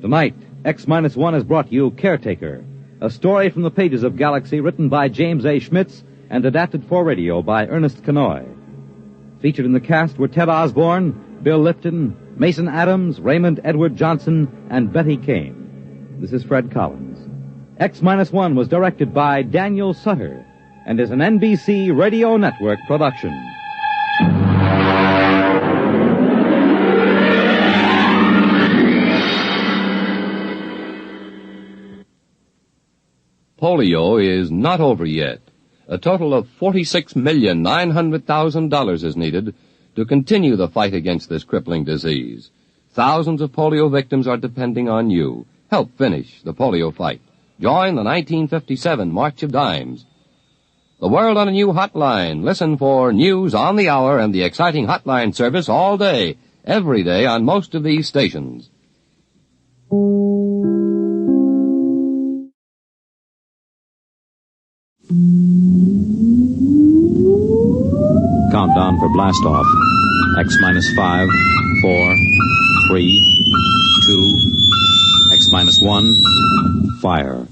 [SPEAKER 1] Tonight, X-1 has brought you Caretaker, a story from the pages of Galaxy written by James A. Schmitz and adapted for radio by Ernest Kenoy. Featured in the cast were Ted Osborne, Bill Lipton, Mason Adams, Raymond Edward Johnson, and Betty Kane. This is Fred Collins. X-1 was directed by Daniel Sutter and is an NBC Radio Network production.
[SPEAKER 9] polio is not over yet. A total of $46,900,000 is needed to continue the fight against this crippling disease. Thousands of polio victims are depending on you. Help finish the polio fight. Join the 1957 March of Dimes. The World on a New Hotline. Listen for news on the hour and the exciting hotline service all day, every day on most of these stations.
[SPEAKER 1] Countdown for blast off. X minus 5, 4, 3, 2, X minus 1, fire.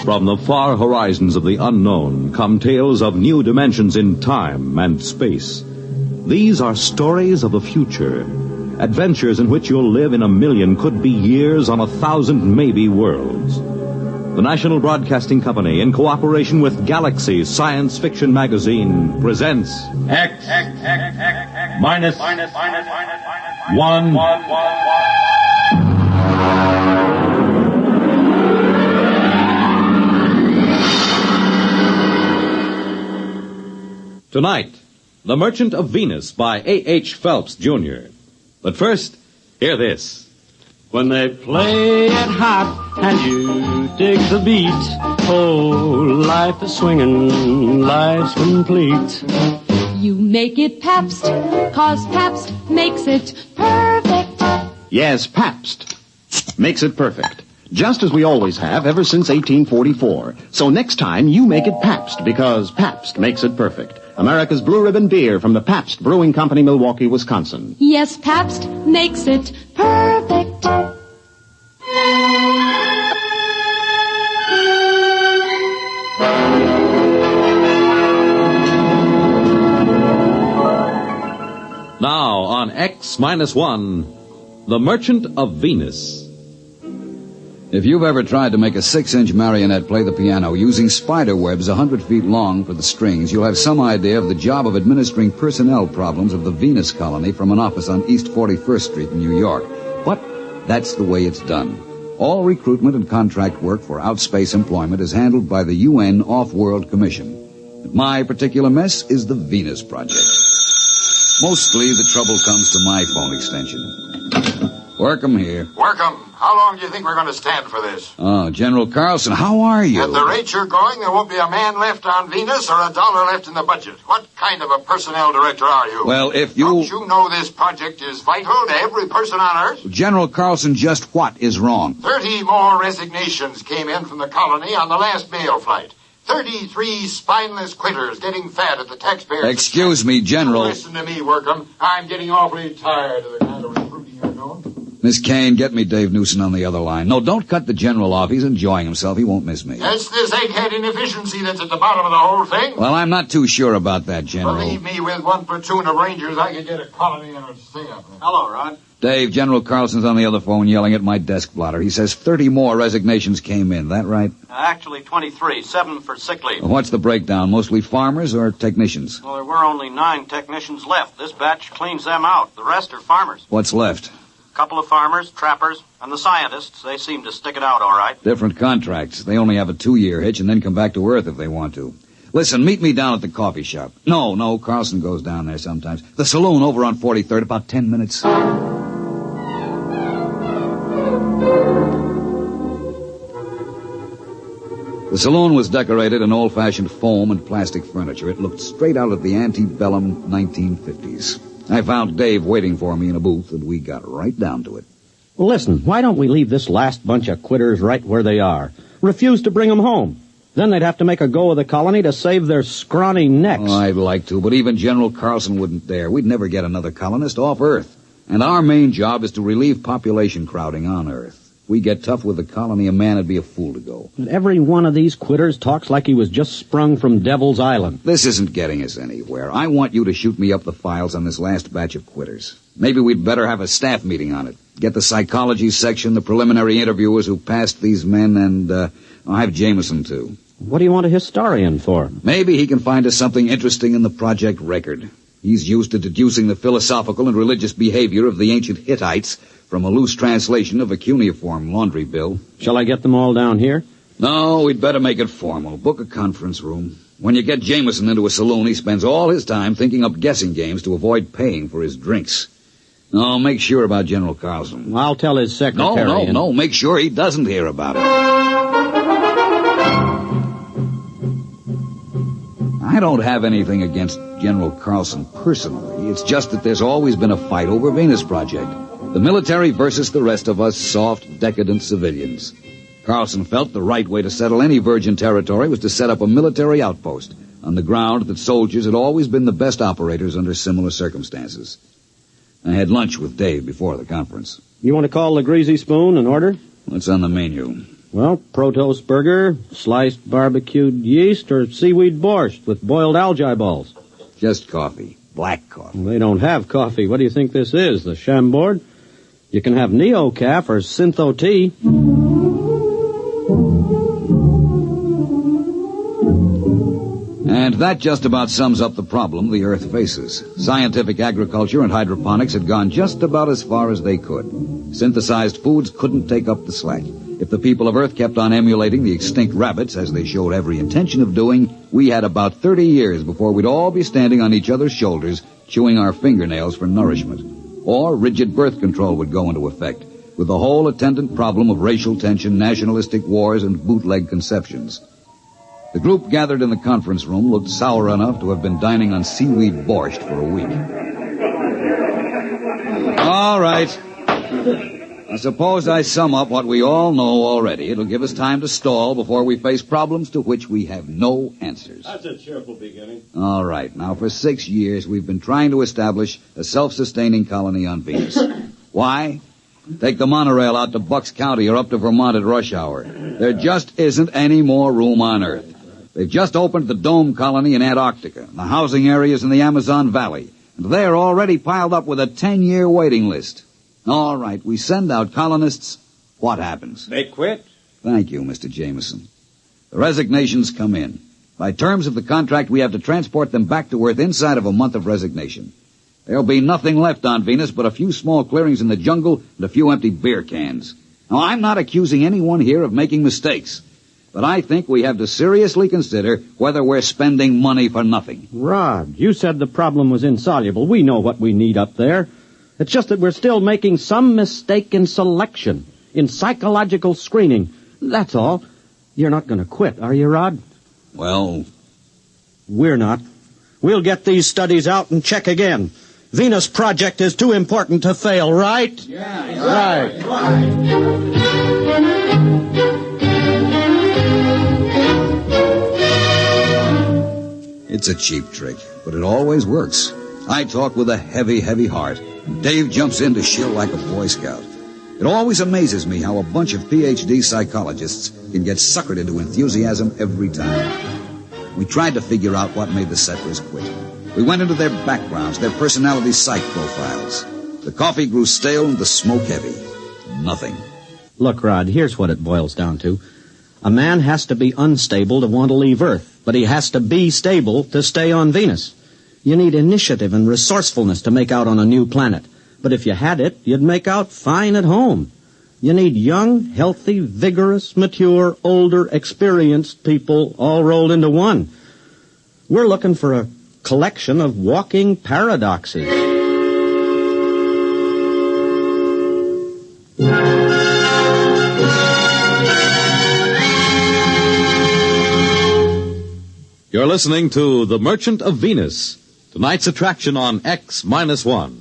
[SPEAKER 1] From the far horizons of the unknown come tales of new dimensions in time and space. These are stories of the future, adventures in which you'll live in a million, could be years, on 1,000 maybe worlds. The National Broadcasting Company, in cooperation with Galaxy Science Fiction Magazine, presents
[SPEAKER 2] X minus 1.
[SPEAKER 1] Tonight, The Merchant of Venus by A.H. Phelps, Jr. But first, hear this.
[SPEAKER 10] When they play it hot and you dig the beat, oh, life is swinging, life's complete.
[SPEAKER 20] You make it Pabst, 'cause Pabst makes it perfect.
[SPEAKER 24] Yes, Pabst makes it perfect. Just as we always have ever since 1844. So next time, you make it Pabst, because Pabst makes it perfect. America's Blue Ribbon beer from the Pabst Brewing Company, Milwaukee, Wisconsin.
[SPEAKER 20] Yes, Pabst makes it perfect.
[SPEAKER 1] Now on X minus 1, The Merchant of Venus.
[SPEAKER 25] If you've ever tried to make a 6-inch marionette play the piano using spider webs 100 feet long for the strings, you'll have some idea of the job of administering personnel problems of the Venus colony from an office on East 41st Street in New York. But that's the way it's done. All recruitment and contract work for outspace employment is handled by the UN Off-World Commission. My particular mess is the Venus Project. Mostly the trouble comes to my phone extension. Work 'em here.
[SPEAKER 26] Work 'em. How long do you think we're going to stand for this?
[SPEAKER 25] Oh, General Carlson, how are you?
[SPEAKER 26] At the rate you're going, there won't be a man left on Venus or a dollar left in the budget. What kind of a personnel director are you?
[SPEAKER 25] Well, if you...
[SPEAKER 26] Don't you know this project is vital to every person on Earth?
[SPEAKER 25] General Carlson, just what is wrong?
[SPEAKER 26] 30 more resignations came in from the colony on the last mail flight. 33 spineless quitters getting fat at the taxpayers'
[SPEAKER 25] Excuse me, General.
[SPEAKER 26] Listen to me, Workham. I'm getting awfully tired of the kind of recruiting you're doing.
[SPEAKER 25] Miss Kane, get me Dave Newson on the other line. No, don't cut the General off. He's enjoying himself. He won't miss me.
[SPEAKER 26] It's this egghead inefficiency that's at the bottom of the whole thing.
[SPEAKER 25] Well, I'm not too sure about that, General.
[SPEAKER 26] Believe me, with one platoon of Rangers, I could get a colony and it'd stay up there.
[SPEAKER 27] Hello, Rod.
[SPEAKER 25] Dave, General Carlson's on the other phone yelling at my desk blotter. He says 30 more resignations came in. That right?
[SPEAKER 27] Actually, 23. 7 for sick leave.
[SPEAKER 25] What's the breakdown? Mostly farmers or technicians?
[SPEAKER 27] Well, there were only 9 technicians left. This batch cleans them out. The rest are farmers.
[SPEAKER 25] What's left?
[SPEAKER 27] A couple of farmers, trappers, and the scientists. They seem to stick it out all right.
[SPEAKER 25] Different contracts. They only have a 2-year hitch and then come back to Earth if they want to. Listen, meet me down at the coffee shop. No, Carlson goes down there sometimes. The saloon over on 43rd, about 10 minutes. The saloon was decorated in old-fashioned foam and plastic furniture. It looked straight out of the antebellum 1950s. I found Dave waiting for me in a booth, and we got right down to it.
[SPEAKER 28] Well, listen, why don't we leave this last bunch of quitters right where they are? Refuse to bring them home. Then they'd have to make a go of the colony to save their scrawny necks.
[SPEAKER 25] Oh, I'd like to, but even General Carlson wouldn't dare. We'd never get another colonist off Earth. And our main job is to relieve population crowding on Earth. We get tough with the colony, a man would be a fool to go.
[SPEAKER 28] And every one of these quitters talks like he was just sprung from Devil's Island.
[SPEAKER 25] This isn't getting us anywhere. I want you to shoot me up the files on this last batch of quitters. Maybe we'd better have a staff meeting on it. Get the psychology section, the preliminary interviewers who passed these men, and I'll have Jameson, too.
[SPEAKER 28] What do you want a historian for?
[SPEAKER 25] Maybe he can find us something interesting in the project record. He's used to deducing the philosophical and religious behavior of the ancient Hittites from a loose translation of a cuneiform laundry bill.
[SPEAKER 28] Shall I get them all down here?
[SPEAKER 25] No, we'd better make it formal. Book a conference room. When you get Jameson into a saloon, he spends all his time thinking up guessing games to avoid paying for his drinks. No, make sure about General Carlson.
[SPEAKER 28] I'll tell his secretary.
[SPEAKER 25] No, make sure he doesn't hear about it. I don't have anything against General Carlson personally. It's just that there's always been a fight over Venus Project. The military versus the rest of us soft, decadent civilians. Carlson felt the right way to settle any virgin territory was to set up a military outpost on the ground that soldiers had always been the best operators under similar circumstances. I had lunch with Dave before the conference.
[SPEAKER 28] You want to call the Greasy Spoon and order?
[SPEAKER 25] What's on the menu?
[SPEAKER 28] Well, Protos burger, sliced barbecued yeast, or seaweed borscht with boiled algae balls.
[SPEAKER 25] Just coffee. Black coffee.
[SPEAKER 28] Well, they don't have coffee. What do you think this is, the Chambord? You can have Neo-Caf or Syntho tea.
[SPEAKER 25] And that just about sums up the problem the Earth faces. Scientific agriculture and hydroponics had gone just about as far as they could. Synthesized foods couldn't take up the slack. If the people of Earth kept on emulating the extinct rabbits, as they showed every intention of doing, we had about 30 years before we'd all be standing on each other's shoulders, chewing our fingernails for nourishment. Or rigid birth control would go into effect, with the whole attendant problem of racial tension, nationalistic wars, and bootleg conceptions. The group gathered in the conference room looked sour enough to have been dining on seaweed borscht for a week. All right. I suppose I sum up what we all know already. It'll give us time to stall before we face problems to which we have no answers.
[SPEAKER 4] That's a cheerful beginning.
[SPEAKER 25] All right. Now, for 6 years, we've been trying to establish a self-sustaining colony on Venus. Why? Take the monorail out to Bucks County or up to Vermont at rush hour. There just isn't any more room on Earth. They've just opened the Dome Colony in Antarctica, the housing areas in the Amazon Valley, and they're already piled up with a 10-year waiting list. All right, we send out colonists. What happens?
[SPEAKER 3] They quit.
[SPEAKER 25] Thank you, Mr. Jameson. The resignations come in. By terms of the contract, we have to transport them back to Earth inside of a month of resignation. There'll be nothing left on Venus but a few small clearings in the jungle and a few empty beer cans. Now, I'm not accusing anyone here of making mistakes, but I think we have to seriously consider whether we're spending money for nothing.
[SPEAKER 28] Rod, you said the problem was insoluble. We know what we need up there. It's just that we're still making some mistake in selection, in psychological screening. That's all. You're not going to quit, are you, Rod?
[SPEAKER 25] Well,
[SPEAKER 28] we're not. We'll get these studies out and check again. Venus Project is too important to fail, right?
[SPEAKER 4] Yeah,
[SPEAKER 28] right.
[SPEAKER 25] It's a cheap trick, but it always works. I talk with a heavy, heavy heart. Dave jumps in to shill like a Boy Scout. It always amazes me how a bunch of PhD psychologists can get suckered into enthusiasm every time. We tried to figure out what made the settlers quit. We went into their backgrounds, their personality psych profiles. The coffee grew stale and the smoke heavy. Nothing.
[SPEAKER 28] Look, Rod, here's what it boils down to. A man has to be unstable to want to leave Earth, but he has to be stable to stay on Venus. You need initiative and resourcefulness to make out on a new planet. But if you had it, you'd make out fine at home. You need young, healthy, vigorous, mature, older, experienced people all rolled into one. We're looking for a collection of walking paradoxes.
[SPEAKER 1] You're listening to The Merchant of Venus, tonight's attraction on X-1.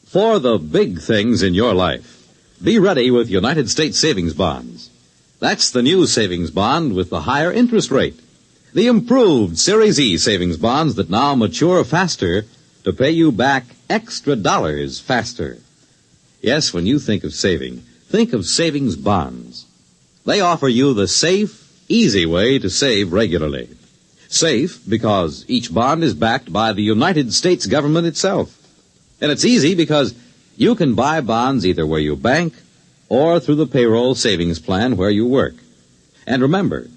[SPEAKER 1] For the big things in your life, be ready with United States savings bonds. That's the new savings bond with the higher interest rate. The improved Series E savings bonds that now mature faster to pay you back extra dollars faster. Yes, when you think of saving, think think of savings bonds. They offer you the safe, easy way to save regularly. Safe because each bond is backed by the United States government itself. And it's easy because you can buy bonds either where you bank or through the payroll savings plan where you work. And remember,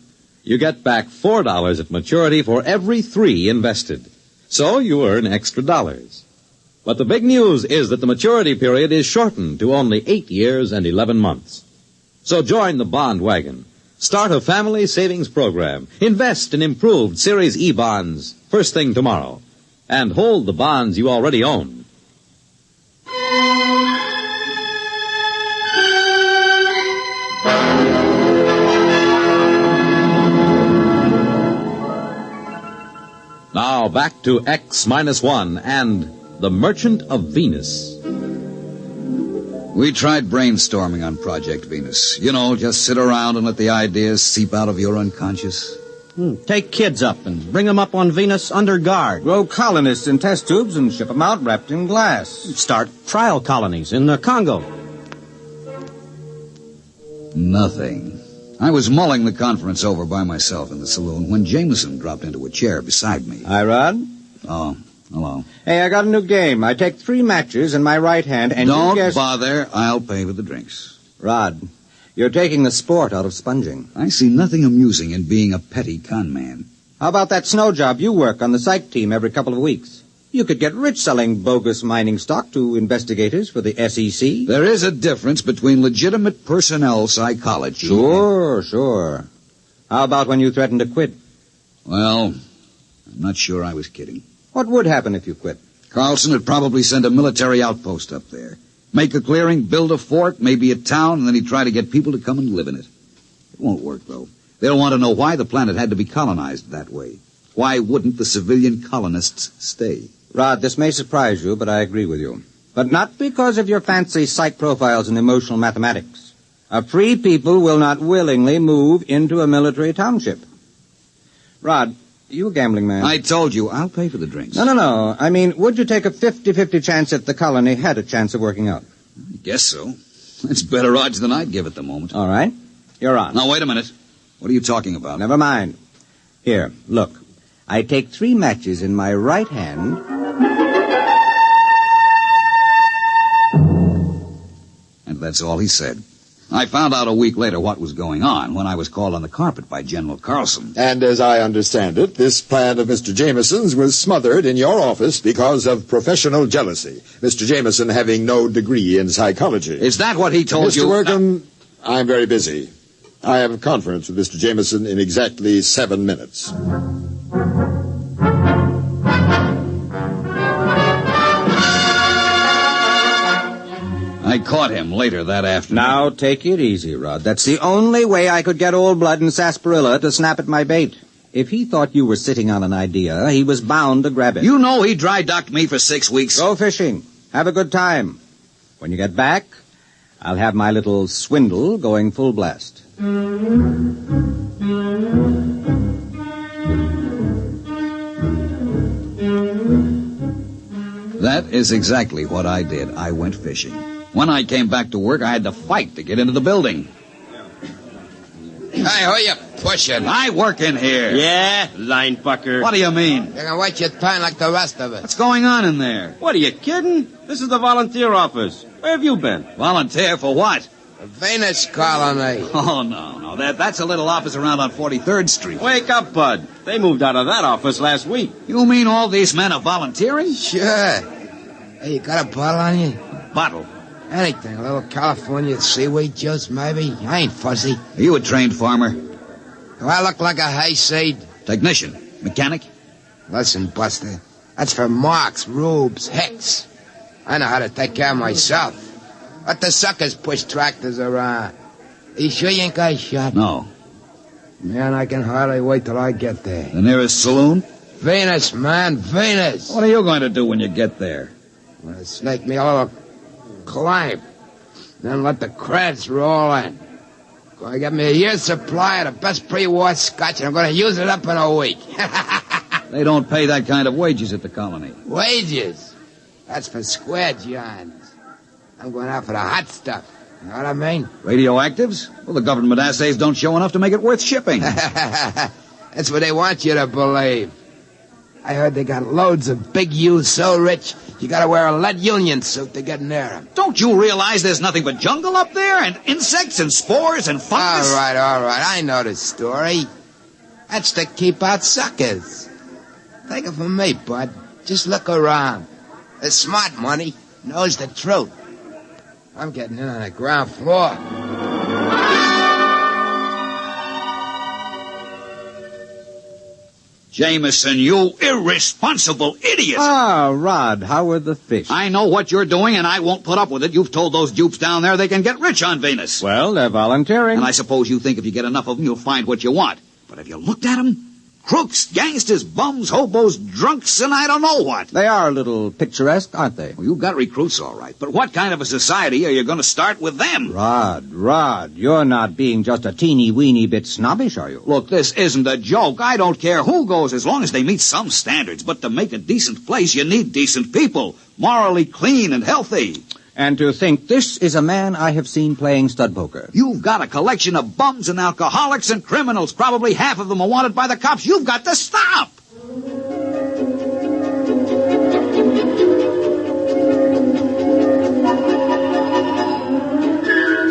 [SPEAKER 1] you get back $4 at maturity for every 3 invested. So you earn extra dollars. But the big news is that the maturity period is shortened to only 8 years and 11 months. So join the bond wagon. Start a family savings program. Invest in improved Series E bonds first thing tomorrow. And hold the bonds you already own. Now back to X-1 and The Merchant of Venus.
[SPEAKER 25] We tried brainstorming on Project Venus. You know, just sit around and let the ideas seep out of your unconscious.
[SPEAKER 28] Take kids up and bring them up on Venus under guard.
[SPEAKER 12] Grow colonists in test tubes and ship them out wrapped in glass.
[SPEAKER 28] Start trial colonies in the Congo.
[SPEAKER 25] Nothing. I was mulling the conference over by myself in the saloon when Jameson dropped into a chair beside me.
[SPEAKER 12] Hi, Rod.
[SPEAKER 25] Oh, hello.
[SPEAKER 12] Hey, I got a new game. I take 3 matches in my right hand and
[SPEAKER 25] Don't
[SPEAKER 12] you guess...
[SPEAKER 25] bother. I'll pay for the drinks.
[SPEAKER 12] Rod, you're taking the sport out of sponging.
[SPEAKER 25] I see nothing amusing in being a petty con man.
[SPEAKER 12] How about that snow job you work on the psych team every couple of weeks? You could get rich selling bogus mining stock to investigators for the SEC.
[SPEAKER 25] There is a difference between legitimate personnel psychology.
[SPEAKER 12] Sure. How about when you threatened to quit?
[SPEAKER 25] Well, I'm not sure I was kidding.
[SPEAKER 12] What would happen if you quit?
[SPEAKER 25] Carlson would probably send a military outpost up there. Make a clearing, build a fort, maybe a town, and then he'd try to get people to come and live in it. It won't work, though. They'll want to know why the planet had to be colonized that way. Why wouldn't the civilian colonists stay?
[SPEAKER 12] Rod, this may surprise you, but I agree with you. But not because of your fancy psych profiles and emotional mathematics. A free people will not willingly move into a military township. Rod, you a gambling man?
[SPEAKER 25] I told you, I'll pay for the drinks.
[SPEAKER 12] No. I mean, would you take a 50-50 chance that the colony had a chance of working out?
[SPEAKER 25] I guess so. It's better odds than I'd give at the moment.
[SPEAKER 12] All right. You're on.
[SPEAKER 25] Now, wait a minute. What are you talking about?
[SPEAKER 12] Never mind. Here, look. I take 3 matches in my right hand...
[SPEAKER 25] And that's all he said. I found out a week later what was going on when I was called on the carpet by General Carlson.
[SPEAKER 26] And as I understand it, this plan of Mr. Jameson's was smothered in your office because of professional jealousy. Mr. Jameson having no degree in psychology.
[SPEAKER 25] Is that what he told you?
[SPEAKER 26] Mr. Workham, I'm very busy. I have a conference with Mr. Jameson in exactly 7 minutes.
[SPEAKER 25] I caught him later that afternoon.
[SPEAKER 12] Now, take it easy, Rod. That's the only way I could get Old Blood and Sarsaparilla to snap at my bait. If he thought you were sitting on an idea, he was bound to grab it.
[SPEAKER 25] You know he dry-docked me for 6 weeks.
[SPEAKER 12] Go fishing. Have a good time. When you get back, I'll have my little swindle going full blast.
[SPEAKER 25] That is exactly what I did. I went fishing. When I came back to work, I had to fight to get into the building.
[SPEAKER 8] Hey, who you pushing?
[SPEAKER 25] I work in here.
[SPEAKER 5] Yeah, line fucker.
[SPEAKER 25] What do you mean?
[SPEAKER 8] You're gonna wait your turn like the rest of us.
[SPEAKER 25] What's going on in there?
[SPEAKER 5] What, are you kidding? This is the volunteer office. Where have you been?
[SPEAKER 25] Volunteer for what?
[SPEAKER 8] The Venus colony.
[SPEAKER 25] Oh, no. That's a little office around on 43rd Street.
[SPEAKER 5] Wake up, Bud. They moved out of that office last week.
[SPEAKER 25] You mean all these men are volunteering?
[SPEAKER 8] Sure. Hey, you got a bottle on you?
[SPEAKER 25] Bottle?
[SPEAKER 8] Anything. A little California seaweed juice, maybe? I ain't fussy.
[SPEAKER 25] Are you a trained farmer?
[SPEAKER 8] Do I look like a hayseed?
[SPEAKER 25] Technician? Mechanic?
[SPEAKER 8] Listen, Buster. That's for Marks, Rubes, Hicks. I know how to take care of myself. Let the suckers push tractors around. You sure you ain't got a shot?
[SPEAKER 25] No.
[SPEAKER 8] Man, I can hardly wait till I get there.
[SPEAKER 25] The nearest saloon?
[SPEAKER 8] Venus, man, Venus.
[SPEAKER 25] What are you going to do when you get there?
[SPEAKER 8] I'm gonna snake me a little climb. Then let the creds roll in. Gonna get me a year's supply of the best pre-war scotch, and I'm gonna use it up in a week.
[SPEAKER 25] They don't pay that kind of wages at the colony.
[SPEAKER 8] Wages? That's for square johns. I'm going out for the hot stuff.
[SPEAKER 11] Know what I mean?
[SPEAKER 25] Radioactives? Well, the government assays don't show enough to make it worth shipping.
[SPEAKER 11] That's what they want you to believe. I heard they got loads of big U's so rich, you gotta wear a lead union suit to get near them.
[SPEAKER 25] Don't you realize there's nothing but jungle up there? And insects and spores and fungus?
[SPEAKER 11] All right. I know the story. That's to keep out suckers. Take it from me, bud. Just look around. The smart money knows the truth. I'm getting in on the ground floor.
[SPEAKER 25] Jameson, you irresponsible idiot!
[SPEAKER 13] Ah, Rod, how were the fish?
[SPEAKER 25] I know what you're doing, and I won't put up with it. You've told those dupes down there they can get rich on Venus.
[SPEAKER 13] Well, they're volunteering.
[SPEAKER 25] And I suppose you think if you get enough of them, you'll find what you want. But have you looked at them? Crooks, gangsters, bums, hobos, drunks, and I don't know what.
[SPEAKER 13] They are a little picturesque, aren't they?
[SPEAKER 25] Well, you've got recruits, all right. But what kind of a society are you going to start with them?
[SPEAKER 13] Rod, you're not being just a teeny-weeny bit snobbish, are you?
[SPEAKER 25] Look, this isn't a joke. I don't care who goes as long as they meet some standards. But to make a decent place, you need decent people. Morally clean and healthy.
[SPEAKER 13] And to think this is a man I have seen playing stud poker.
[SPEAKER 25] You've got a collection of bums and alcoholics and criminals. Probably half of them are wanted by the cops. You've got to stop.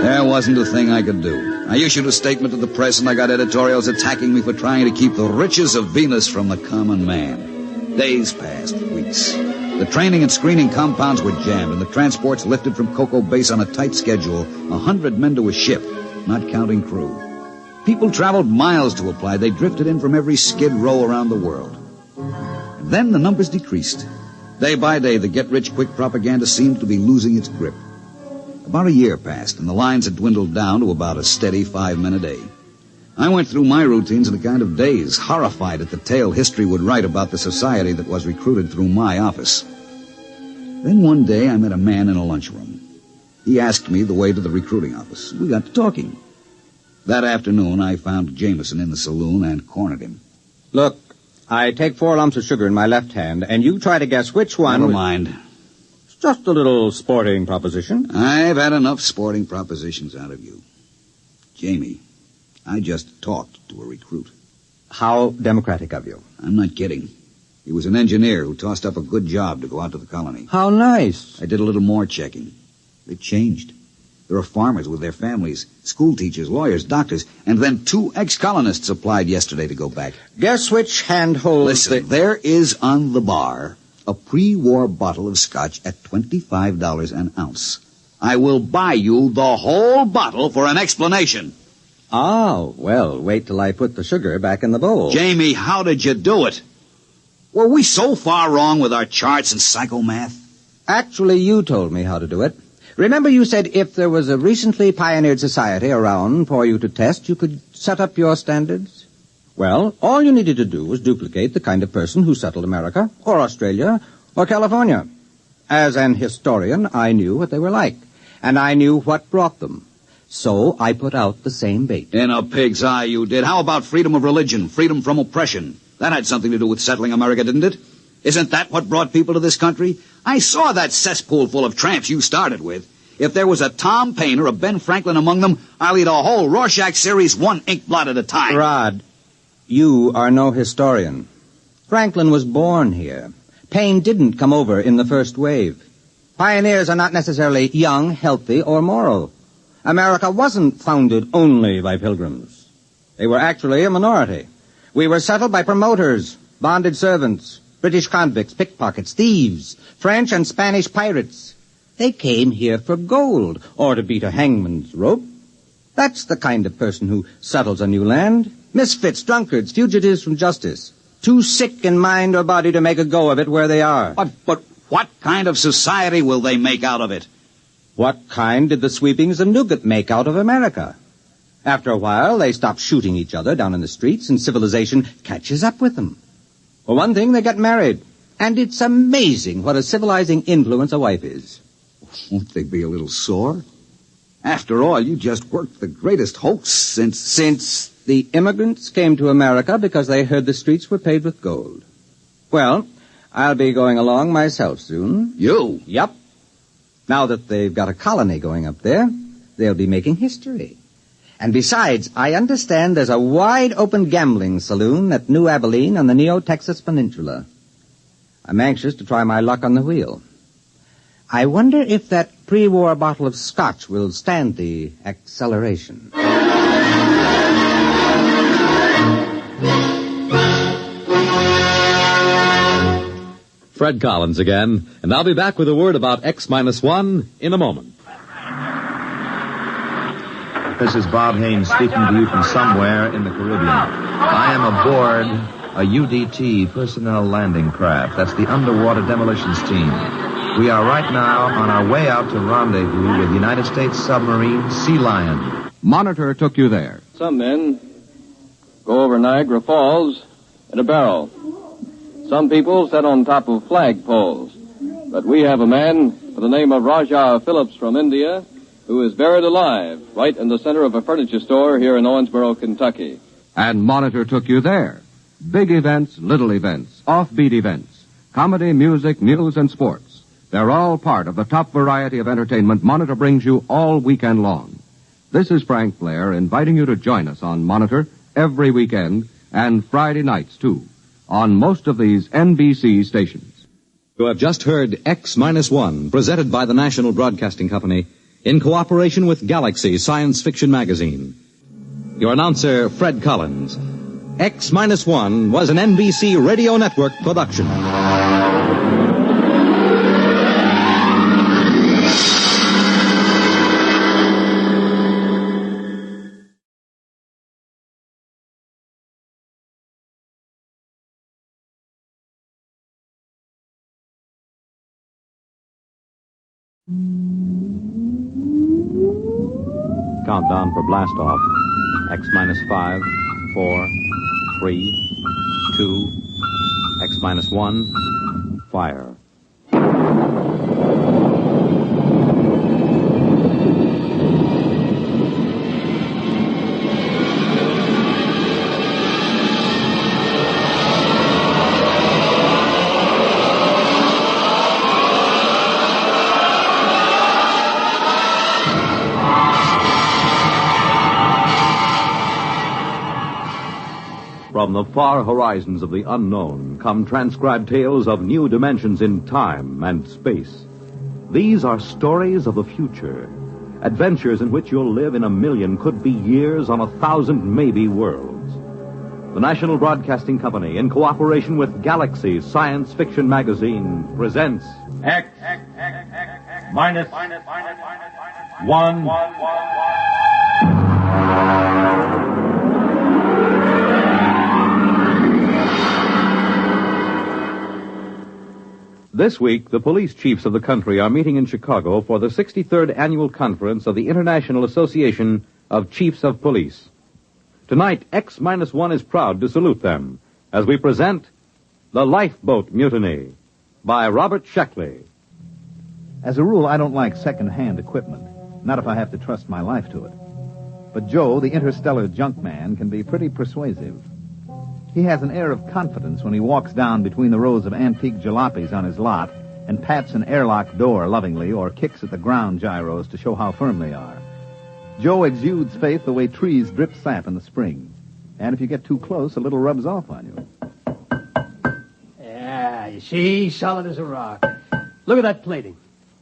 [SPEAKER 25] There wasn't a thing I could do. I issued a statement to the press and I got editorials attacking me for trying to keep the riches of Venus from the common man. Days passed, weeks. The training and screening compounds were jammed, and the transports lifted from Cocoa Base on a tight schedule, 100 men to a ship, not counting crew. People traveled miles to apply. They drifted in from every skid row around the world. And then the numbers decreased. Day by day, the get-rich-quick propaganda seemed to be losing its grip. About a year passed, and the lines had dwindled down to about a steady 5 men a day. I went through my routines in a kind of daze, horrified at the tale history would write about the society that was recruited through my office. Then one day I met a man in a lunchroom. He asked me the way to the recruiting office. We got to talking. That afternoon I found Jameson in the saloon and cornered him.
[SPEAKER 13] Look, I take 4 lumps of sugar in my left hand, and you try to guess which one...
[SPEAKER 25] Never mind.
[SPEAKER 13] It's just a little sporting proposition.
[SPEAKER 25] I've had enough sporting propositions out of you. Jamie, I just talked to a recruit.
[SPEAKER 13] How democratic of you.
[SPEAKER 25] I'm not kidding. He was an engineer who tossed up a good job to go out to the colony.
[SPEAKER 13] How nice.
[SPEAKER 25] I did a little more checking. They've changed. There are farmers with their families, school teachers, lawyers, doctors, and then 2 ex-colonists applied yesterday to go back.
[SPEAKER 13] Guess which hand holds
[SPEAKER 25] Listen, there is on the bar a pre-war bottle of scotch at $25 an ounce. I will buy you the whole bottle for an explanation.
[SPEAKER 13] Oh, well, wait till I put the sugar back in the bowl.
[SPEAKER 25] Jamie, how did you do it? Were we so far wrong with our charts and psychomath?
[SPEAKER 13] Actually, you told me how to do it. Remember you said if there was a recently pioneered society around for you to test, you could set up your standards? Well, all you needed to do was duplicate the kind of person who settled America, or Australia, or California. As an historian, I knew what they were like, and I knew what brought them. So I put out the same bait.
[SPEAKER 25] In a pig's eye you did. How about freedom of religion, freedom from oppression? That had something to do with settling America, didn't it? Isn't that what brought people to this country? I saw that cesspool full of tramps you started with. If there was a Tom Paine or a Ben Franklin among them, I'll eat a whole Rorschach series 1 ink blot at a time.
[SPEAKER 13] Rod, you are no historian. Franklin was born here. Paine didn't come over in the first wave. Pioneers are not necessarily young, healthy, or moral. America wasn't founded only by pilgrims. They were actually a minority. We were settled by promoters, bonded servants, British convicts, pickpockets, thieves, French and Spanish pirates. They came here for gold, or to beat a hangman's rope. That's the kind of person who settles a new land. Misfits, drunkards, fugitives from justice. Too sick in mind or body to make a go of it where they are.
[SPEAKER 25] But what kind of society will they make out of it?
[SPEAKER 13] What kind did the sweepings of Newgate make out of America? After a while, they stop shooting each other down in the streets, and civilization catches up with them. For one thing, they get married. And it's amazing what a civilizing influence a wife is.
[SPEAKER 25] Won't they be a little sore? After all, you just worked the greatest hoax since
[SPEAKER 13] the immigrants came to America because they heard the streets were paved with gold. Well, I'll be going along myself soon.
[SPEAKER 25] You?
[SPEAKER 13] Yep. Now that they've got a colony going up there, they'll be making history. And besides, I understand there's a wide-open gambling saloon at New Abilene on the Neo-Texas Peninsula. I'm anxious to try my luck on the wheel. I wonder if that pre-war bottle of scotch will stand the acceleration.
[SPEAKER 1] Fred Collins again, and I'll be back with a word about X-1 in a moment.
[SPEAKER 14] This is Bob Haynes speaking to you from somewhere in the Caribbean. I am aboard a UDT personnel landing craft. That's the Underwater Demolitions Team. We are right now on our way out to rendezvous with United States submarine Sea Lion.
[SPEAKER 9] Monitor took you there.
[SPEAKER 15] Some men go over Niagara Falls in a barrel. Some people sit on top of flagpoles. But we have a man by the name of Rajah Phillips from India who is buried alive right in the center of a furniture store here in Owensboro, Kentucky.
[SPEAKER 9] And Monitor took you there. Big events, little events, offbeat events, comedy, music, news, and sports. They're all part of the top variety of entertainment Monitor brings you all weekend long. This is Frank Blair inviting you to join us on Monitor every weekend and Friday nights, too, on most of these NBC stations.
[SPEAKER 1] You have just heard X-1, presented by the National Broadcasting Company in cooperation with Galaxy Science Fiction Magazine. Your announcer, Fred Collins. X-1 was an NBC Radio Network production.
[SPEAKER 16] Countdown for blast off. X-5, 4, 3, 2, X-1, fire. From the far horizons of the unknown come transcribed tales of new dimensions in time and space. These are stories of the future, adventures in which you'll live in a million, could be years, on 1,000 maybe worlds. The National Broadcasting Company, in cooperation with Galaxy Science Fiction Magazine, presents
[SPEAKER 2] X minus 1.
[SPEAKER 1] This week, the police chiefs of the country are meeting in Chicago for the 63rd Annual Conference of the International Association of Chiefs of Police. Tonight, X-1 is proud to salute them as we present The Lifeboat Mutiny by Robert Sheckley.
[SPEAKER 17] As a rule, I don't like second-hand equipment, not if I have to trust my life to it. But Joe, the interstellar junk man, can be pretty persuasive. He has an air of confidence when he walks down between the rows of antique jalopies on his lot and pats an airlock door lovingly or kicks at the ground gyros to show how firm they are. Joe exudes faith the way trees drip sap in the spring. And if you get too close, a little rubs off on you.
[SPEAKER 6] Yeah, you see, solid as a rock. Look at that plating.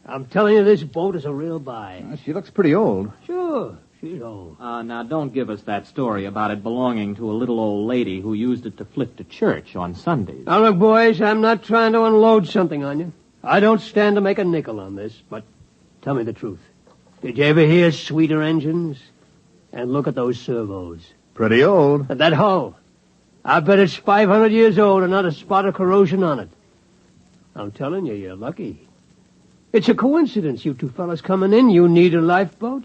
[SPEAKER 6] I'm telling you, this boat is a real buy.
[SPEAKER 17] She looks pretty old.
[SPEAKER 6] Sure, she's old.
[SPEAKER 18] Now, don't give us that story about it belonging to a little old lady who used it to flit to church on Sundays.
[SPEAKER 6] Now, look, boys, I'm not trying to unload something on you. I don't stand to make a nickel on this, but tell me the truth. Did you ever hear sweeter engines? And look at those servos.
[SPEAKER 17] Pretty old.
[SPEAKER 6] And that hull. I bet it's 500 years old and not a spot of corrosion on it. I'm telling you, you're lucky. It's a coincidence, you two fellas coming in. You need a lifeboat.